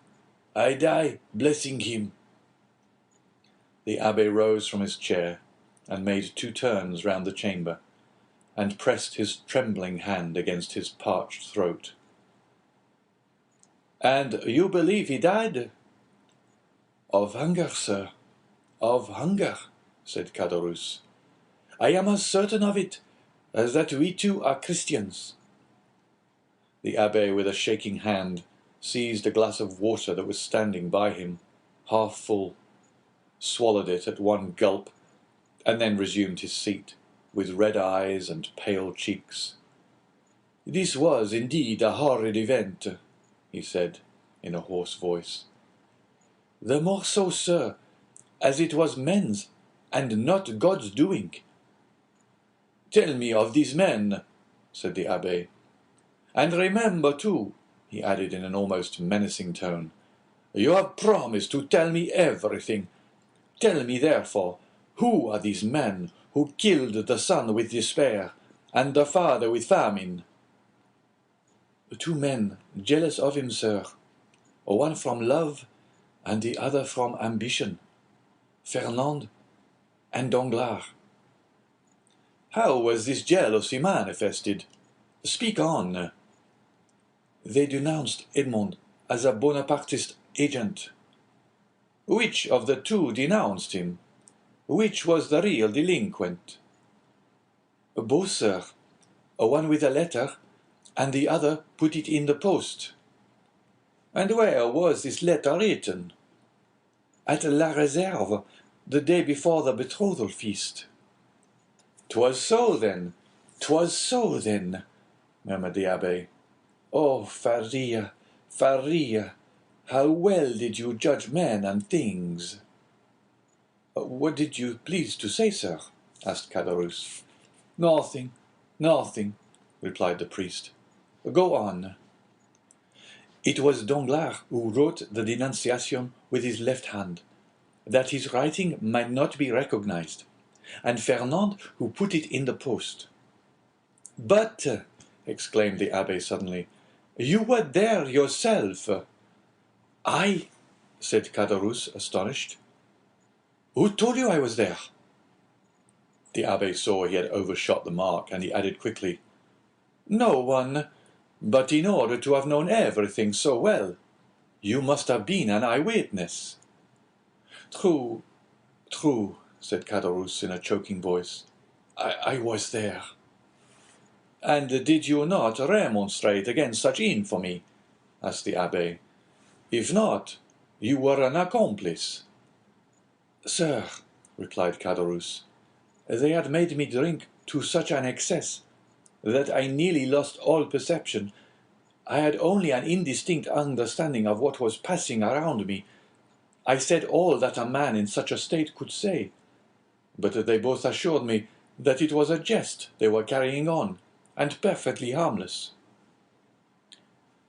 I die blessing him." The abbé rose from his chair and made 2 turns round the chamber, and pressed his trembling hand against his parched throat. "And you believe he died?" "Of hunger, sir, of hunger," said Caderousse. "I am as certain of it as that we two are Christians." The abbé, with a shaking hand, seized a glass of water that was standing by him, half full, swallowed it at one gulp, and then resumed his seat, with red eyes and pale cheeks. "This was indeed a horrid event," he said, in a hoarse voice. "The more so, sir, as it was men's, and not God's doing." "Tell me of these men," said the abbé. "And remember, too," he added in an almost menacing tone, "you have promised to tell me everything. Tell me, therefore, who are these men who killed the son with despair, and the father with famine?" 2 men, jealous of him, sir, one from love and the other from ambition, Fernand and Danglars. How was this jealousy manifested? Speak on. They denounced Edmond as a Bonapartist agent. Which of the two denounced him? Which was the real delinquent? Both, sir. One with a letter, and the other put it in the post. And where was this letter written? At La Réserve, the day before the betrothal feast. "'Twas so then, 'twas so then," murmured the abbe. Oh, Faria, Faria, how well did you judge men and things! What did you please to say, sir? Asked Caderousse. Nothing, nothing, replied the priest. Go on. It was Danglars who wrote the denunciation with his left hand, that his writing might not be recognized, and Fernand who put it in the post. But, exclaimed the abbe suddenly, you were there yourself. I, said Caderousse, astonished. Who told you I was there? The abbe saw he had overshot the mark, and he added quickly, No one, but in order to have known everything so well, you must have been an eyewitness. True, true, said Caderousse in a choking voice. I was there. And did you not remonstrate against such infamy? Asked the abbe. If not, you were an accomplice. Sir, replied Caderousse, they had made me drink to such an excess that I nearly lost all perception. I had only an indistinct understanding of what was passing around me. I said all that a man in such a state could say, but they both assured me that it was a jest they were carrying on, and perfectly harmless.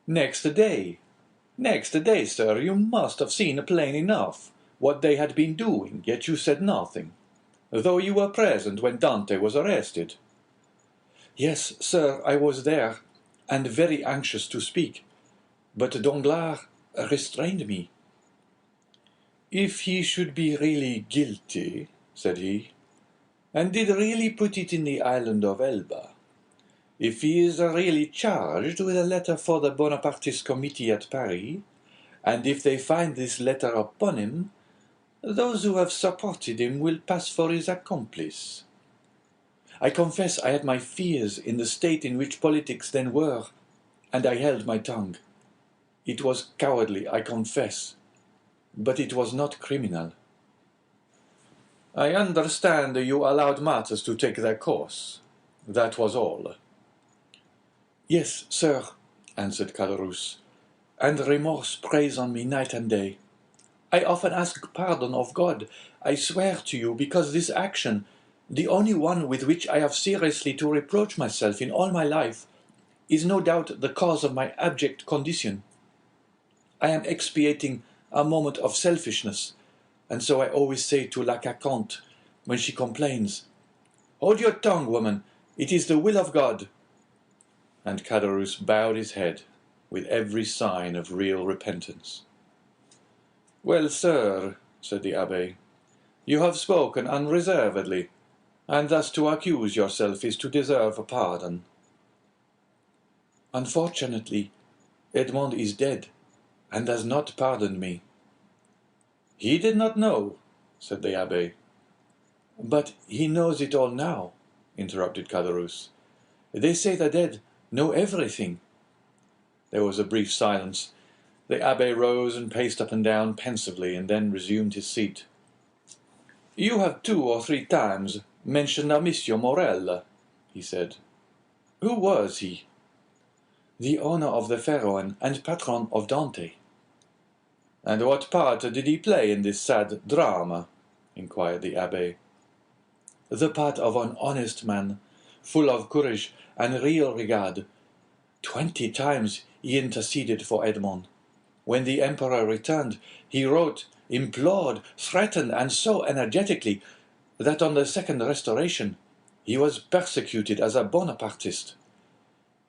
Next day, sir, you must have seen plain enough what they had been doing, yet you said nothing, though you were present when Dante was arrested. Yes, sir, I was there, and very anxious to speak, but Danglars restrained me. If he should be really guilty, said he, and did really put it in the island of Elba, if he is really charged with a letter for the Bonapartist committee at Paris, and if they find this letter upon him, those who have supported him will pass for his accomplice. I confess I had my fears in the state in which politics then were, and I held my tongue. It was cowardly, I confess, but it was not criminal. I understand you allowed matters to take their course. That was all. Yes, sir, answered Caderousse, and remorse preys on me night and day. I often ask pardon of God, I swear to you, because this action, the only one with which I have seriously to reproach myself in all my life, is no doubt the cause of my abject condition. I am expiating a moment of selfishness, and so I always say to La Carconte, when she complains, "Hold your tongue, woman, it is the will of God." And Caderousse bowed his head with every sign of real repentance. "Well, sir," said the abbe, "you have spoken unreservedly, and thus to accuse yourself is to deserve a pardon." Unfortunately, Edmond is dead, and has not pardoned me. "He did not know," said the abbe. "But he knows it all now," interrupted Caderousse. "They say the dead know everything." There was a brief silence. The abbe rose and paced up and down pensively, and then resumed his seat. "You have 2 or 3 times mentioned a Monsieur Morel," he said. "Who was he?" "The owner of the Pharaon and patron of Dante." "And what part did he play in this sad drama?" inquired the abbe. "The part of an honest man, full of courage and real regard. 20 times he interceded for Edmond. When the emperor returned, he wrote, implored, threatened, and so energetically that on the second restoration he was persecuted as a Bonapartist.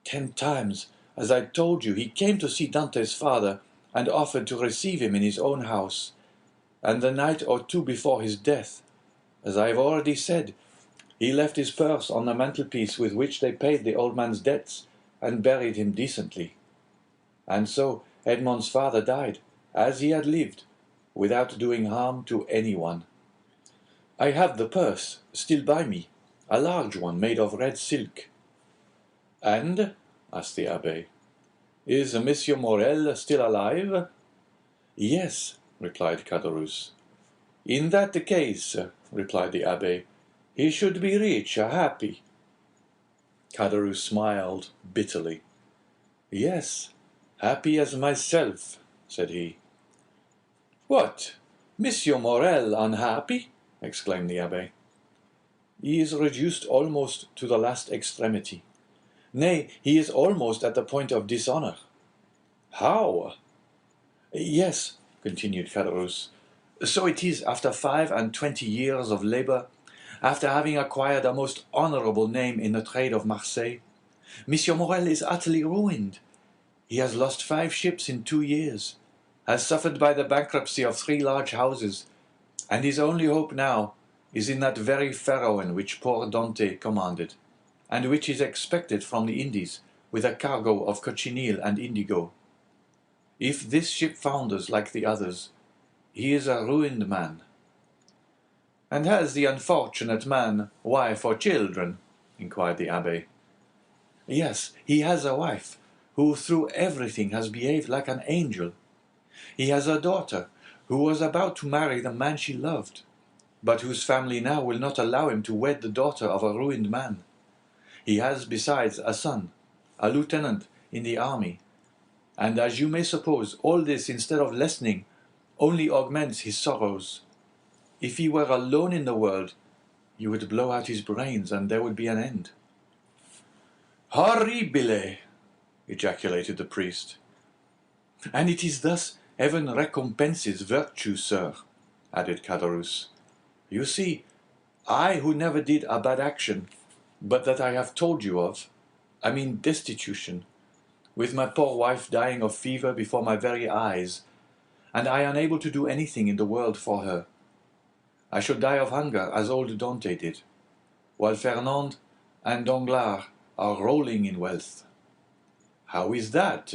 10 times, As I told you, he came to see Dante's father, and offered to receive him in his own house. And the night or two before his death, as I have already said, he left his purse on the mantelpiece with which they paid the old man's debts, and buried him decently. And so Edmond's father died, as he had lived, without doing harm to anyone. I have the purse still by me, a large one made of red silk. And, asked the abbé, is Monsieur Morel still alive? Yes, replied Caderousse. In that case, replied the abbé, he should be rich, happy. Caderousse smiled bitterly. Yes, happy as myself, said he. What, Monsieur Morel unhappy? Exclaimed the abbé. He is reduced almost to the last extremity. Nay, he is almost at the point of dishonor. How? Yes, continued Caderousse. So it is after 25 years of labor, after having acquired a most honorable name in the trade of Marseille. Monsieur Morel is utterly ruined. He has lost 5 ships in 2 years, has suffered by the bankruptcy of 3 large houses, and his only hope now is in that very Pharaon which poor Dante commanded, and which is expected from the Indies with a cargo of cochineal and indigo. If this ship founders like the others, he is a ruined man. And has the unfortunate man wife or children? Inquired the abbé. Yes, he has a wife, who through everything has behaved like an angel. He has a daughter, who was about to marry the man she loved, but whose family now will not allow him to wed the daughter of a ruined man. He has, besides, a son, a lieutenant in the army, and as you may suppose, all this, instead of lessening, only augments his sorrows. If he were alone in the world, you would blow out his brains, and there would be an end. Horribile! Ejaculated the priest. And it is thus heaven recompenses virtue, sir, added Caderousse. You see, I who never did a bad action, but that I have told you of, I mean destitution, with my poor wife dying of fever before my very eyes, and I unable to do anything in the world for her. I should die of hunger as old Dante did, while Fernand and Danglars are rolling in wealth. How is that?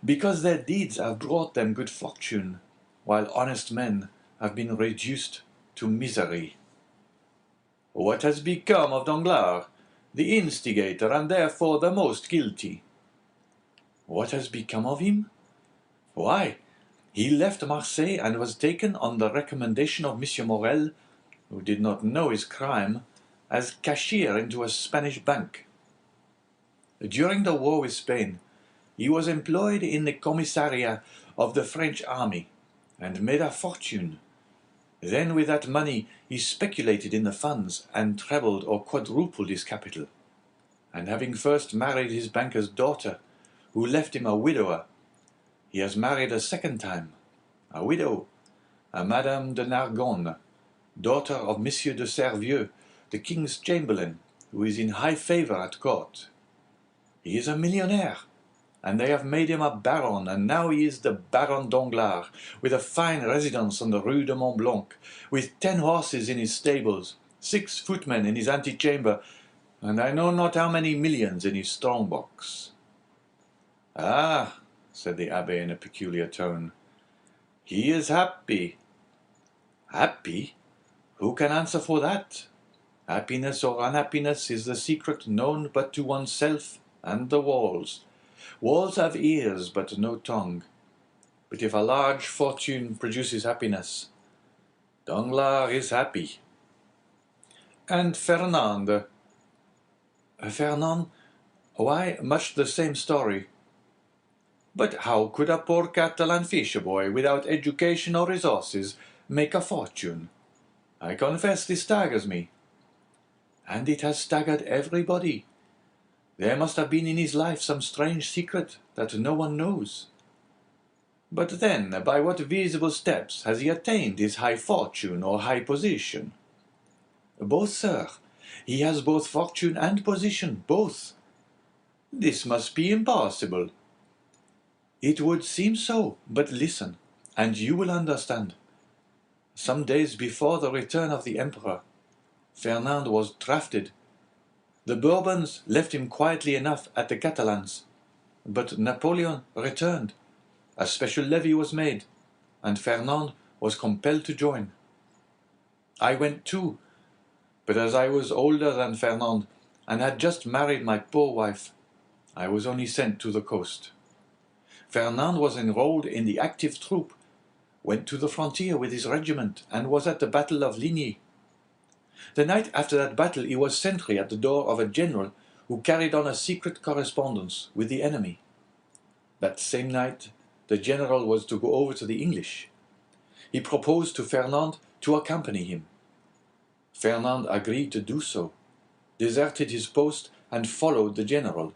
Because their deeds have brought them good fortune, while honest men have been reduced to misery. What has become of Danglars, the instigator and therefore the most guilty? What has become of him? Why, he left Marseille and was taken on the recommendation of Monsieur Morel, who did not know his crime, as cashier into a Spanish bank. During the war with Spain, he was employed in the commissariat of the French army, and made a fortune. Then with that money he speculated in the funds, and trebled or quadrupled his capital. And having first married his banker's daughter, who left him a widower, he has married a second time, a widow, a Madame de Nargonne, daughter of Monsieur de Servieux, the king's chamberlain, who is in high favour at court. He is a millionaire, and they have made him a baron, and now he is the Baron Danglars, with a fine residence on the Rue de Mont Blanc, with 10 horses in his stables, 6 footmen in his antechamber, and I know not how many millions in his strong-box. Ah, said the abbé in a peculiar tone, he is happy. Happy? Who can answer for that? Happiness or unhappiness is the secret known but to oneself and the walls. Walls have ears but no tongue. But if a large fortune produces happiness, Danglars is happy. And Fernand? Fernand? Why, much the same story. But how could a poor Catalan fisher-boy, without education or resources, make a fortune? I confess this staggers me. And it has staggered everybody. There must have been in his life some strange secret that no one knows. But then, by what visible steps has he attained his high fortune or high position? Both, sir. He has both fortune and position, both. This must be impossible. It would seem so, but listen, and you will understand. Some days before the return of the Emperor, Fernand was drafted. The Bourbons left him quietly enough at the Catalans, but Napoleon returned. A special levy was made, and Fernand was compelled to join. I went too, but as I was older than Fernand and had just married my poor wife, I was only sent to the coast. Fernand was enrolled in the active troop, went to the frontier with his regiment, and was at the Battle of Ligny. The night after that battle he was sentry at the door of a general who carried on a secret correspondence with the enemy. That same night the general was to go over to the English. He proposed to Fernand to accompany him. Fernand agreed to do so, deserted his post, and followed the general.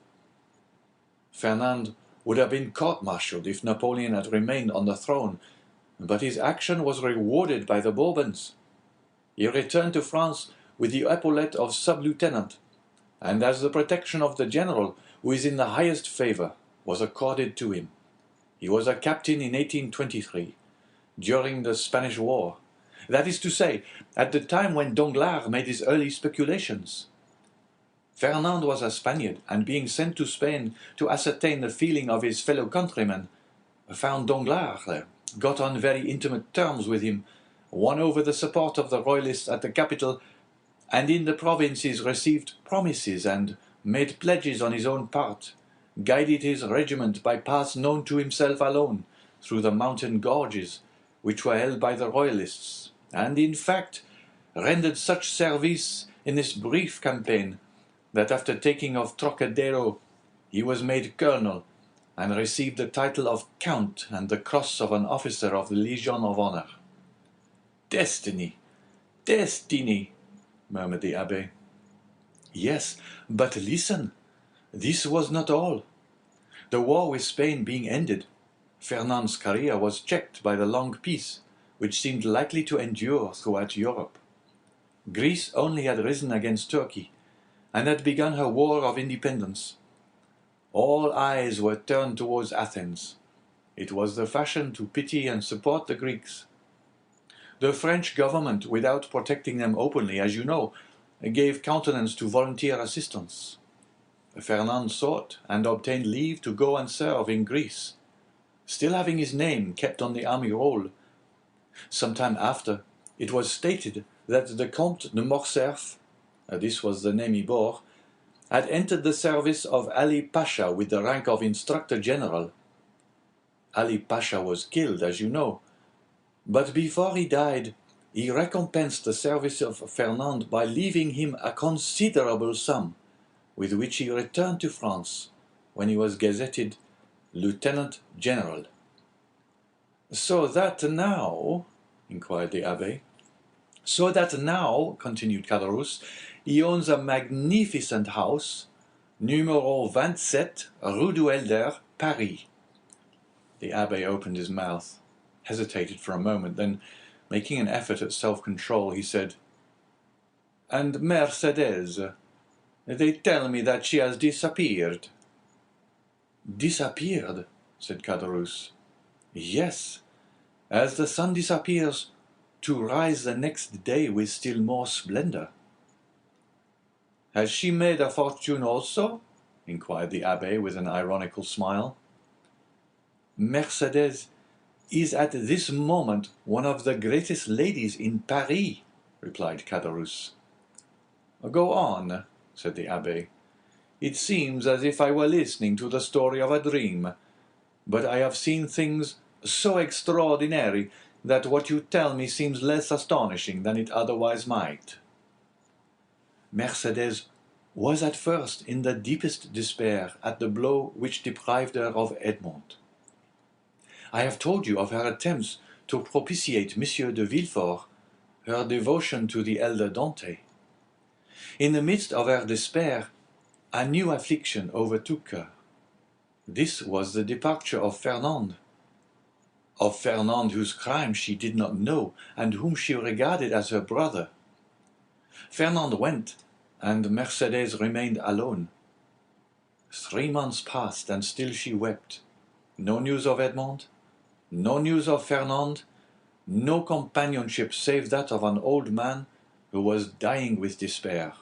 Fernand would have been court-martialed if Napoleon had remained on the throne, but his action was rewarded by the Bourbons. He returned to France with the epaulette of sub-lieutenant, and as the protection of the general, who is in the highest favour, was accorded to him. He was a captain in 1823, during the Spanish War. That is to say, at the time when Danglars made his early speculations. Fernand was a Spaniard, and being sent to Spain to ascertain the feeling of his fellow countrymen, found Danglars there, got on very intimate terms with him, won over the support of the royalists at the capital, and in the provinces received promises and made pledges on his own part, guided his regiment by paths known to himself alone, through the mountain gorges, which were held by the royalists, and in fact rendered such service in this brief campaign that after taking of Trocadero he was made colonel, and received the title of Count and the cross of an officer of the Legion of Honor. Destiny, destiny, murmured the abbe. Yes, but listen, this was not all. The war with Spain being ended, Fernand's career was checked by the long peace, which seemed likely to endure throughout Europe. Greece only had risen against Turkey, and had begun her war of independence. All eyes were turned towards Athens. It was the fashion to pity and support the Greeks. The French government, without protecting them openly, as you know, gave countenance to volunteer assistance. Fernand sought and obtained leave to go and serve in Greece, still having his name kept on the army roll. Some time after, it was stated that the Comte de Morcerf, this was the name he bore, had entered the service of Ali Pasha with the rank of Instructor General. Ali Pasha was killed, as you know, but before he died, he recompensed the service of Fernand by leaving him a considerable sum, with which he returned to France, when he was gazetted Lieutenant General. So that now, inquired the abbe, so that now, continued Caderousse, he owns a magnificent house, numero 27, Rue du Helder, Paris. The abbe opened his mouth, hesitated for a moment, then, making an effort at self-control, he said, "And Mercedes? They tell me that she has disappeared." "Disappeared?" said Caderousse. "Yes, as the sun disappears, to rise the next day with still more splendor." "Has she made a fortune also?" inquired the abbe with an ironical smile. "Mercedes is at this moment one of the greatest ladies in Paris," replied Caderousse. "Go on," said the abbe. "It seems as if I were listening to the story of a dream, but I have seen things so extraordinary that what you tell me seems less astonishing than it otherwise might." Mercedes was at first in the deepest despair at the blow which deprived her of Edmond. I have told you of her attempts to propitiate Monsieur de Villefort, her devotion to the elder Dante. In the midst of her despair, a new affliction overtook her. This was the departure of Fernand whose crime she did not know, and whom she regarded as her brother. Fernand went, and Mercedes remained alone. 3 months passed, and still she wept. No news of Edmond, no news of Fernand, no companionship save that of an old man who was dying with despair.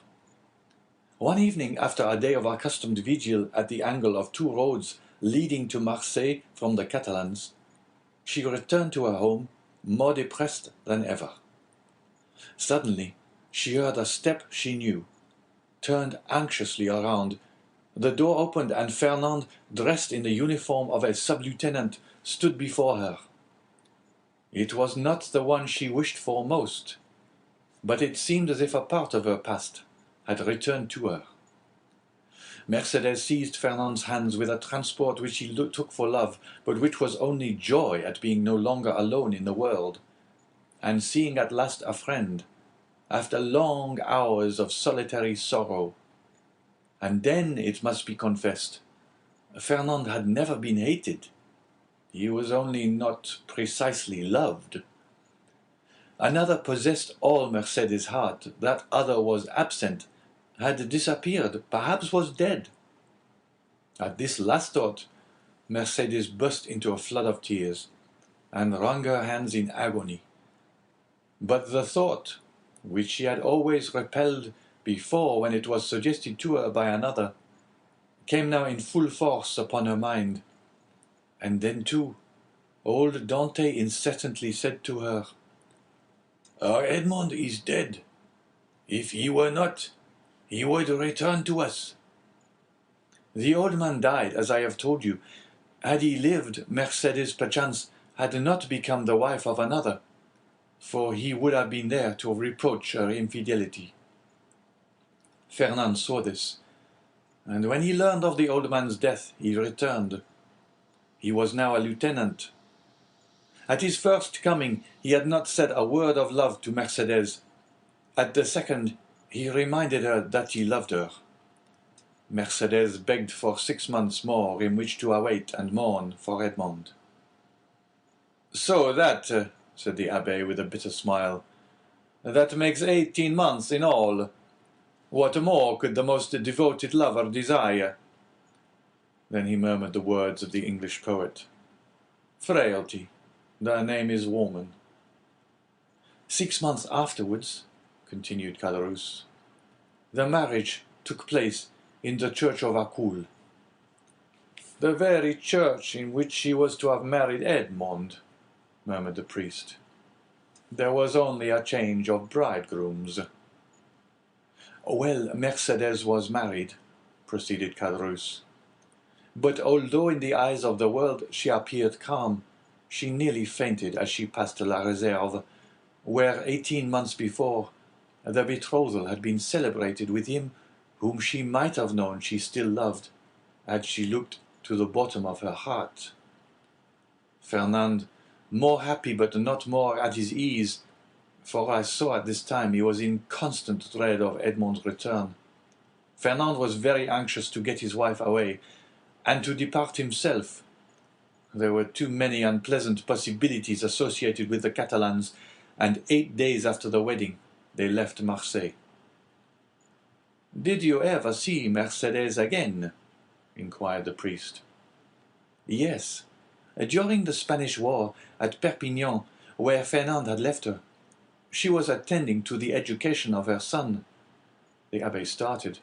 One evening, after a day of accustomed vigil at the angle of 2 roads leading to Marseille from the Catalans, she returned to her home more depressed than ever. Suddenly, she heard a step she knew, turned anxiously around. The door opened, and Fernand, dressed in the uniform of a sub-lieutenant, stood before her. It was not the one she wished for most, but it seemed as if a part of her past had returned to her. Mercedes seized Fernand's hands with a transport which he took for love, but which was only joy at being no longer alone in the world, and seeing at last a friend, after long hours of solitary sorrow. And then, it must be confessed, Fernand had never been hated. He was only not precisely loved. Another possessed all Mercedes' heart. That other was absent, had disappeared, perhaps was dead. At this last thought, Mercedes burst into a flood of tears, and wrung her hands in agony. But the thought, which she had always repelled before when it was suggested to her by another, came now in full force upon her mind. And then, too, old Dante incessantly said to her, "Our Edmond is dead. If he were not, he would return to us." The old man died, as I have told you. Had he lived, Mercedes perchance had not become the wife of another, for he would have been there to reproach her infidelity. Fernand saw this, and when he learned of the old man's death, he returned. He was now a lieutenant. At his first coming, he had not said a word of love to Mercedes. At the second, he reminded her that he loved her. Mercedes begged for 6 months more in which to await and mourn for Edmond. "So that," said the abbé with a bitter smile, "that makes 18 months in all. What more could the most devoted lover desire?" Then he murmured the words of the English poet, "Frailty, the name is woman." 6 months afterwards, continued Caderousse, the marriage took place in the church of Accoules. "The very church in which she was to have married Edmond," murmured the priest. "There was only a change of bridegrooms." "Well, Mercedes was married," proceeded Caderousse. "But although in the eyes of the world she appeared calm, she nearly fainted as she passed La Réserve, where 18 months before the betrothal had been celebrated with him whom she might have known she still loved, had she looked to the bottom of her heart. Fernand, more happy but not more at his ease, for I saw at this time he was in constant dread of Edmond's return. Fernand was very anxious to get his wife away, and to depart himself. There were too many unpleasant possibilities associated with the Catalans, and 8 days after the wedding they left Marseille. "Did you ever see Mercedes again?" inquired the priest. "Yes, during the Spanish War at Perpignan, where Fernand had left her. She was attending to the education of her son." The abbé started.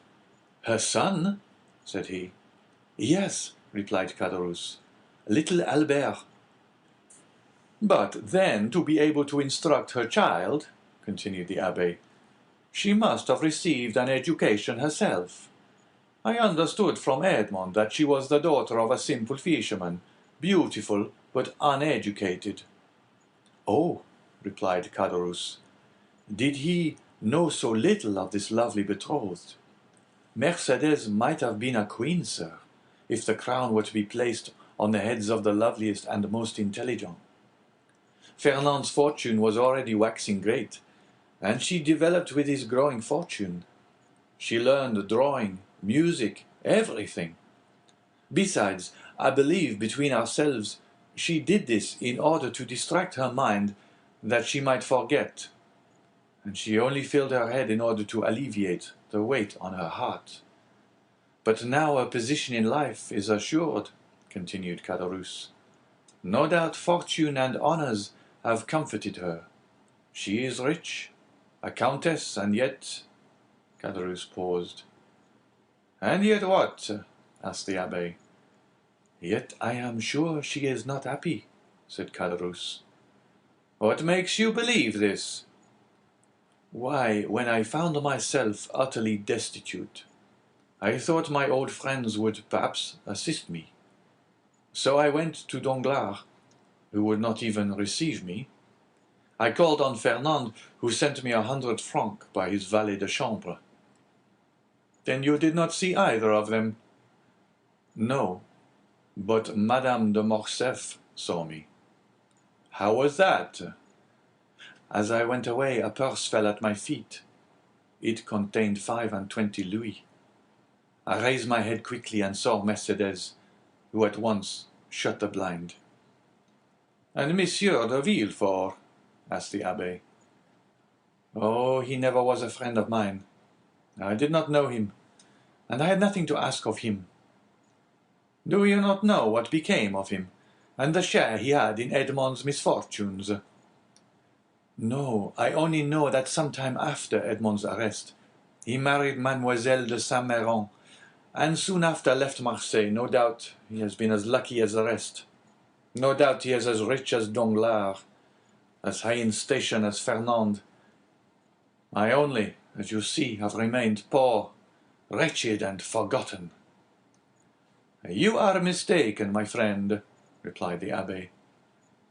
"Her son?" said he. "Yes," replied Caderousse, "little Albert." "But then, to be able to instruct her child," continued the abbé, "she must have received an education herself. I understood from Edmond that she was the daughter of a simple fisherman, beautiful but uneducated." "Oh," replied Caderousse, "did he know so little of this lovely betrothed? Mercedes might have been a queen, sir, if the crown were to be placed on the heads of the loveliest and most intelligent. Fernand's fortune was already waxing great, and she developed with his growing fortune. She learned drawing, music, everything. Besides, I believe, between ourselves, she did this in order to distract her mind, that she might forget, and she only filled her head in order to alleviate the weight on her heart. But now her position in life is assured, continued Caderousse. No doubt fortune and honours have comforted her. She is rich, a countess, and yet—" Caderousse paused. "And yet what?" asked the abbé. "Yet I am sure she is not happy," said Caderousse. "What makes you believe this?" "Why, when I found myself utterly destitute, I thought my old friends would perhaps assist me. So I went to Danglars, who would not even receive me. I called on Fernand, who sent me 100 francs by his valet de chambre." "Then you did not see either of them?" "No, but Madame de Morcerf saw me." "How was that?" "As I went away, a purse fell at my feet. It contained 25 louis. I raised my head quickly and saw Mercédès, who at once shut the blind." "And Monsieur de Villefort?" asked the abbé. "Oh, he never was a friend of mine. I did not know him, and I had nothing to ask of him." "Do you not know what became of him, and the share he had in Edmond's misfortunes?" "No, I only know that some time after Edmond's arrest, he married Mademoiselle de Saint-Méran, and soon after left Marseille. No doubt he has been as lucky as the rest. No doubt he is as rich as Danglars, as high in station as Fernand. I only, as you see, have remained poor, wretched, and forgotten." "You are mistaken, my friend," replied the abbé.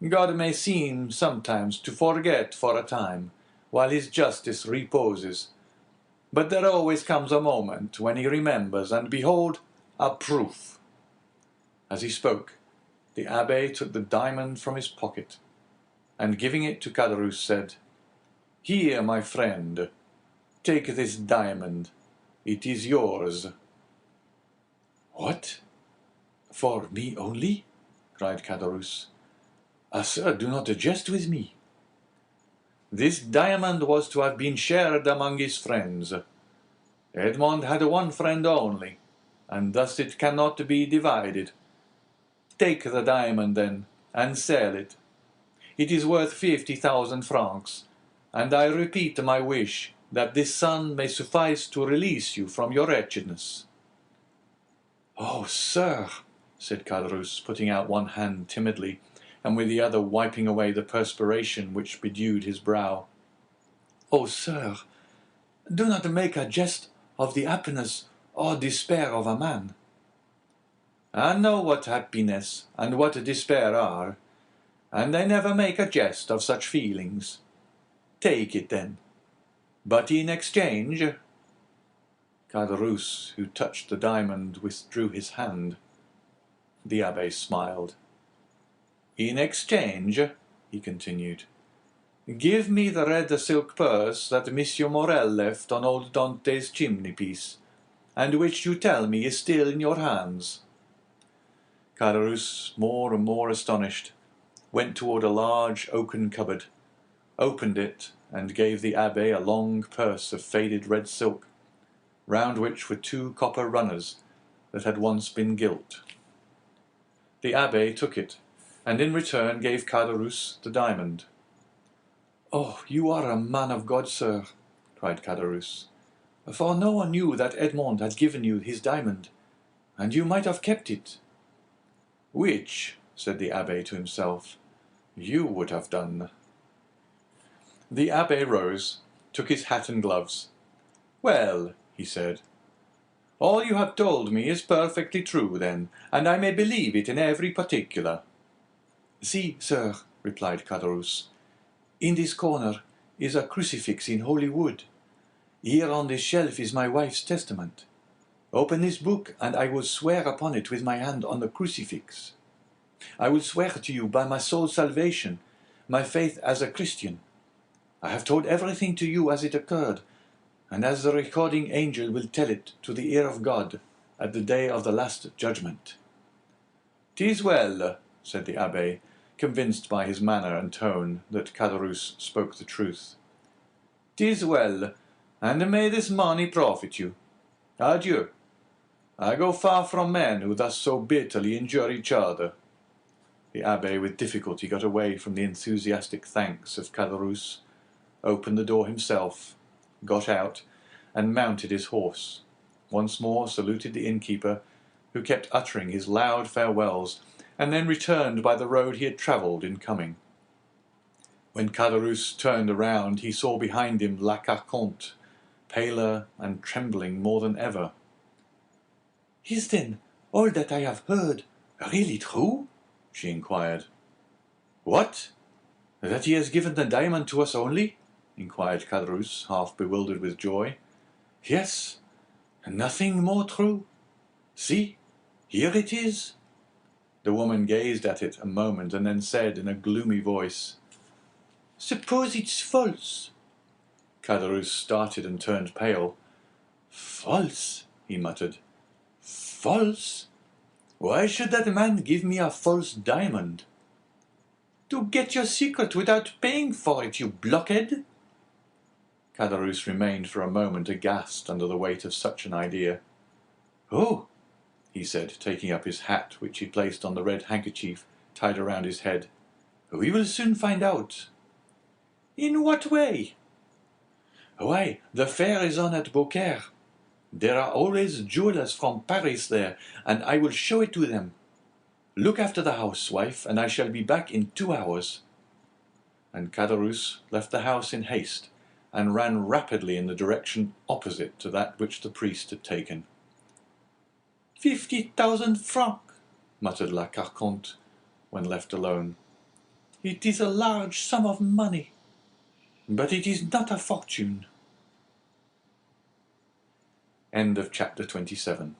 "God may seem sometimes to forget for a time, while his justice reposes. But there always comes a moment when he remembers, and behold, a proof." As he spoke, the abbé took the diamond from his pocket, and giving it to Caderousse, said, "Here, my friend, take this diamond. It is yours." "What? For me only?" cried Caderousse. "Sir, do not jest with me." "This diamond was to have been shared among his friends. Edmond had one friend only, and thus it cannot be divided. Take the diamond, then, and sell it. It is worth 50,000 francs, and I repeat my wish that this sum may suffice to release you from your wretchedness." "Oh, sir," said Caderousse, putting out one hand timidly, and with the other wiping away the perspiration which bedewed his brow. "Oh, sir, do not make a jest of the happiness or despair of a man." "I know what happiness and what despair are, and I never make a jest of such feelings. Take it, then. But in exchange—" Caderousse, who touched the diamond, withdrew his hand. The abbé smiled. "In exchange," he continued, "give me the red silk purse that Monsieur Morel left on old Dantès' chimney-piece, and which you tell me is still in your hands." Caderousse, more and more astonished, went toward a large oaken cupboard, opened it, and gave the abbé a long purse of faded red silk, round which were 2 copper runners that had once been gilt. The abbé took it, and in return gave Caderousse the diamond. "Oh, you are a man of God, sir," cried Caderousse, "for no one knew that Edmond had given you his diamond, and you might have kept it." "Which," said the abbé to himself, "you would have done." The abbé rose, took his hat and gloves. "Well," he said, "all you have told me is perfectly true, then, and I may believe it in every particular." "See, sir," replied Caderousse, "in this corner is a crucifix in holy wood. Here on this shelf is my wife's testament. Open this book, and I will swear upon it with my hand on the crucifix. I will swear to you by my soul's salvation, my faith as a Christian. I have told everything to you as it occurred, and as the recording angel will tell it to the ear of God at the day of the last judgment." "'Tis well," said the abbé, convinced by his manner and tone that Caderousse spoke the truth. "'Tis well, and may this money profit you. Adieu." I go far from men who thus so bitterly injure each other." The abbé with difficulty got away from the enthusiastic thanks of Caderousse, opened the door himself, got out, and mounted his horse, once more saluted the innkeeper, who kept uttering his loud farewells, and then returned by the road he had travelled in coming. When Caderousse turned around, he saw behind him La Carconte, paler and trembling more than ever. "Is then all that I have heard really true?" she inquired. "What? That he has given the diamond to us only?" inquired Caderousse, half bewildered with joy. "Yes, nothing more true. See, here it is." The woman gazed at it a moment and then said in a gloomy voice, "Suppose it's false?" Caderousse started and turned pale. "False?" he muttered. "False? Why should that man give me a false diamond?" "To get your secret without paying for it, you blockhead!" Caderousse remained for a moment aghast under the weight of such an idea. "Oh," he said, taking up his hat, which he placed on the red handkerchief tied around his head, "we will soon find out." "In what way?" "Why, the fair is on at Beaucaire. There are always jewelers from Paris there, and I will show it to them. Look after the house, wife, and I shall be back in 2 hours." And Caderousse left the house in haste, and ran rapidly in the direction opposite to that which the priest had taken. 50,000 francs, muttered La Carconte, when left alone. "It is a large sum of money, but it is not a fortune." End of chapter 27.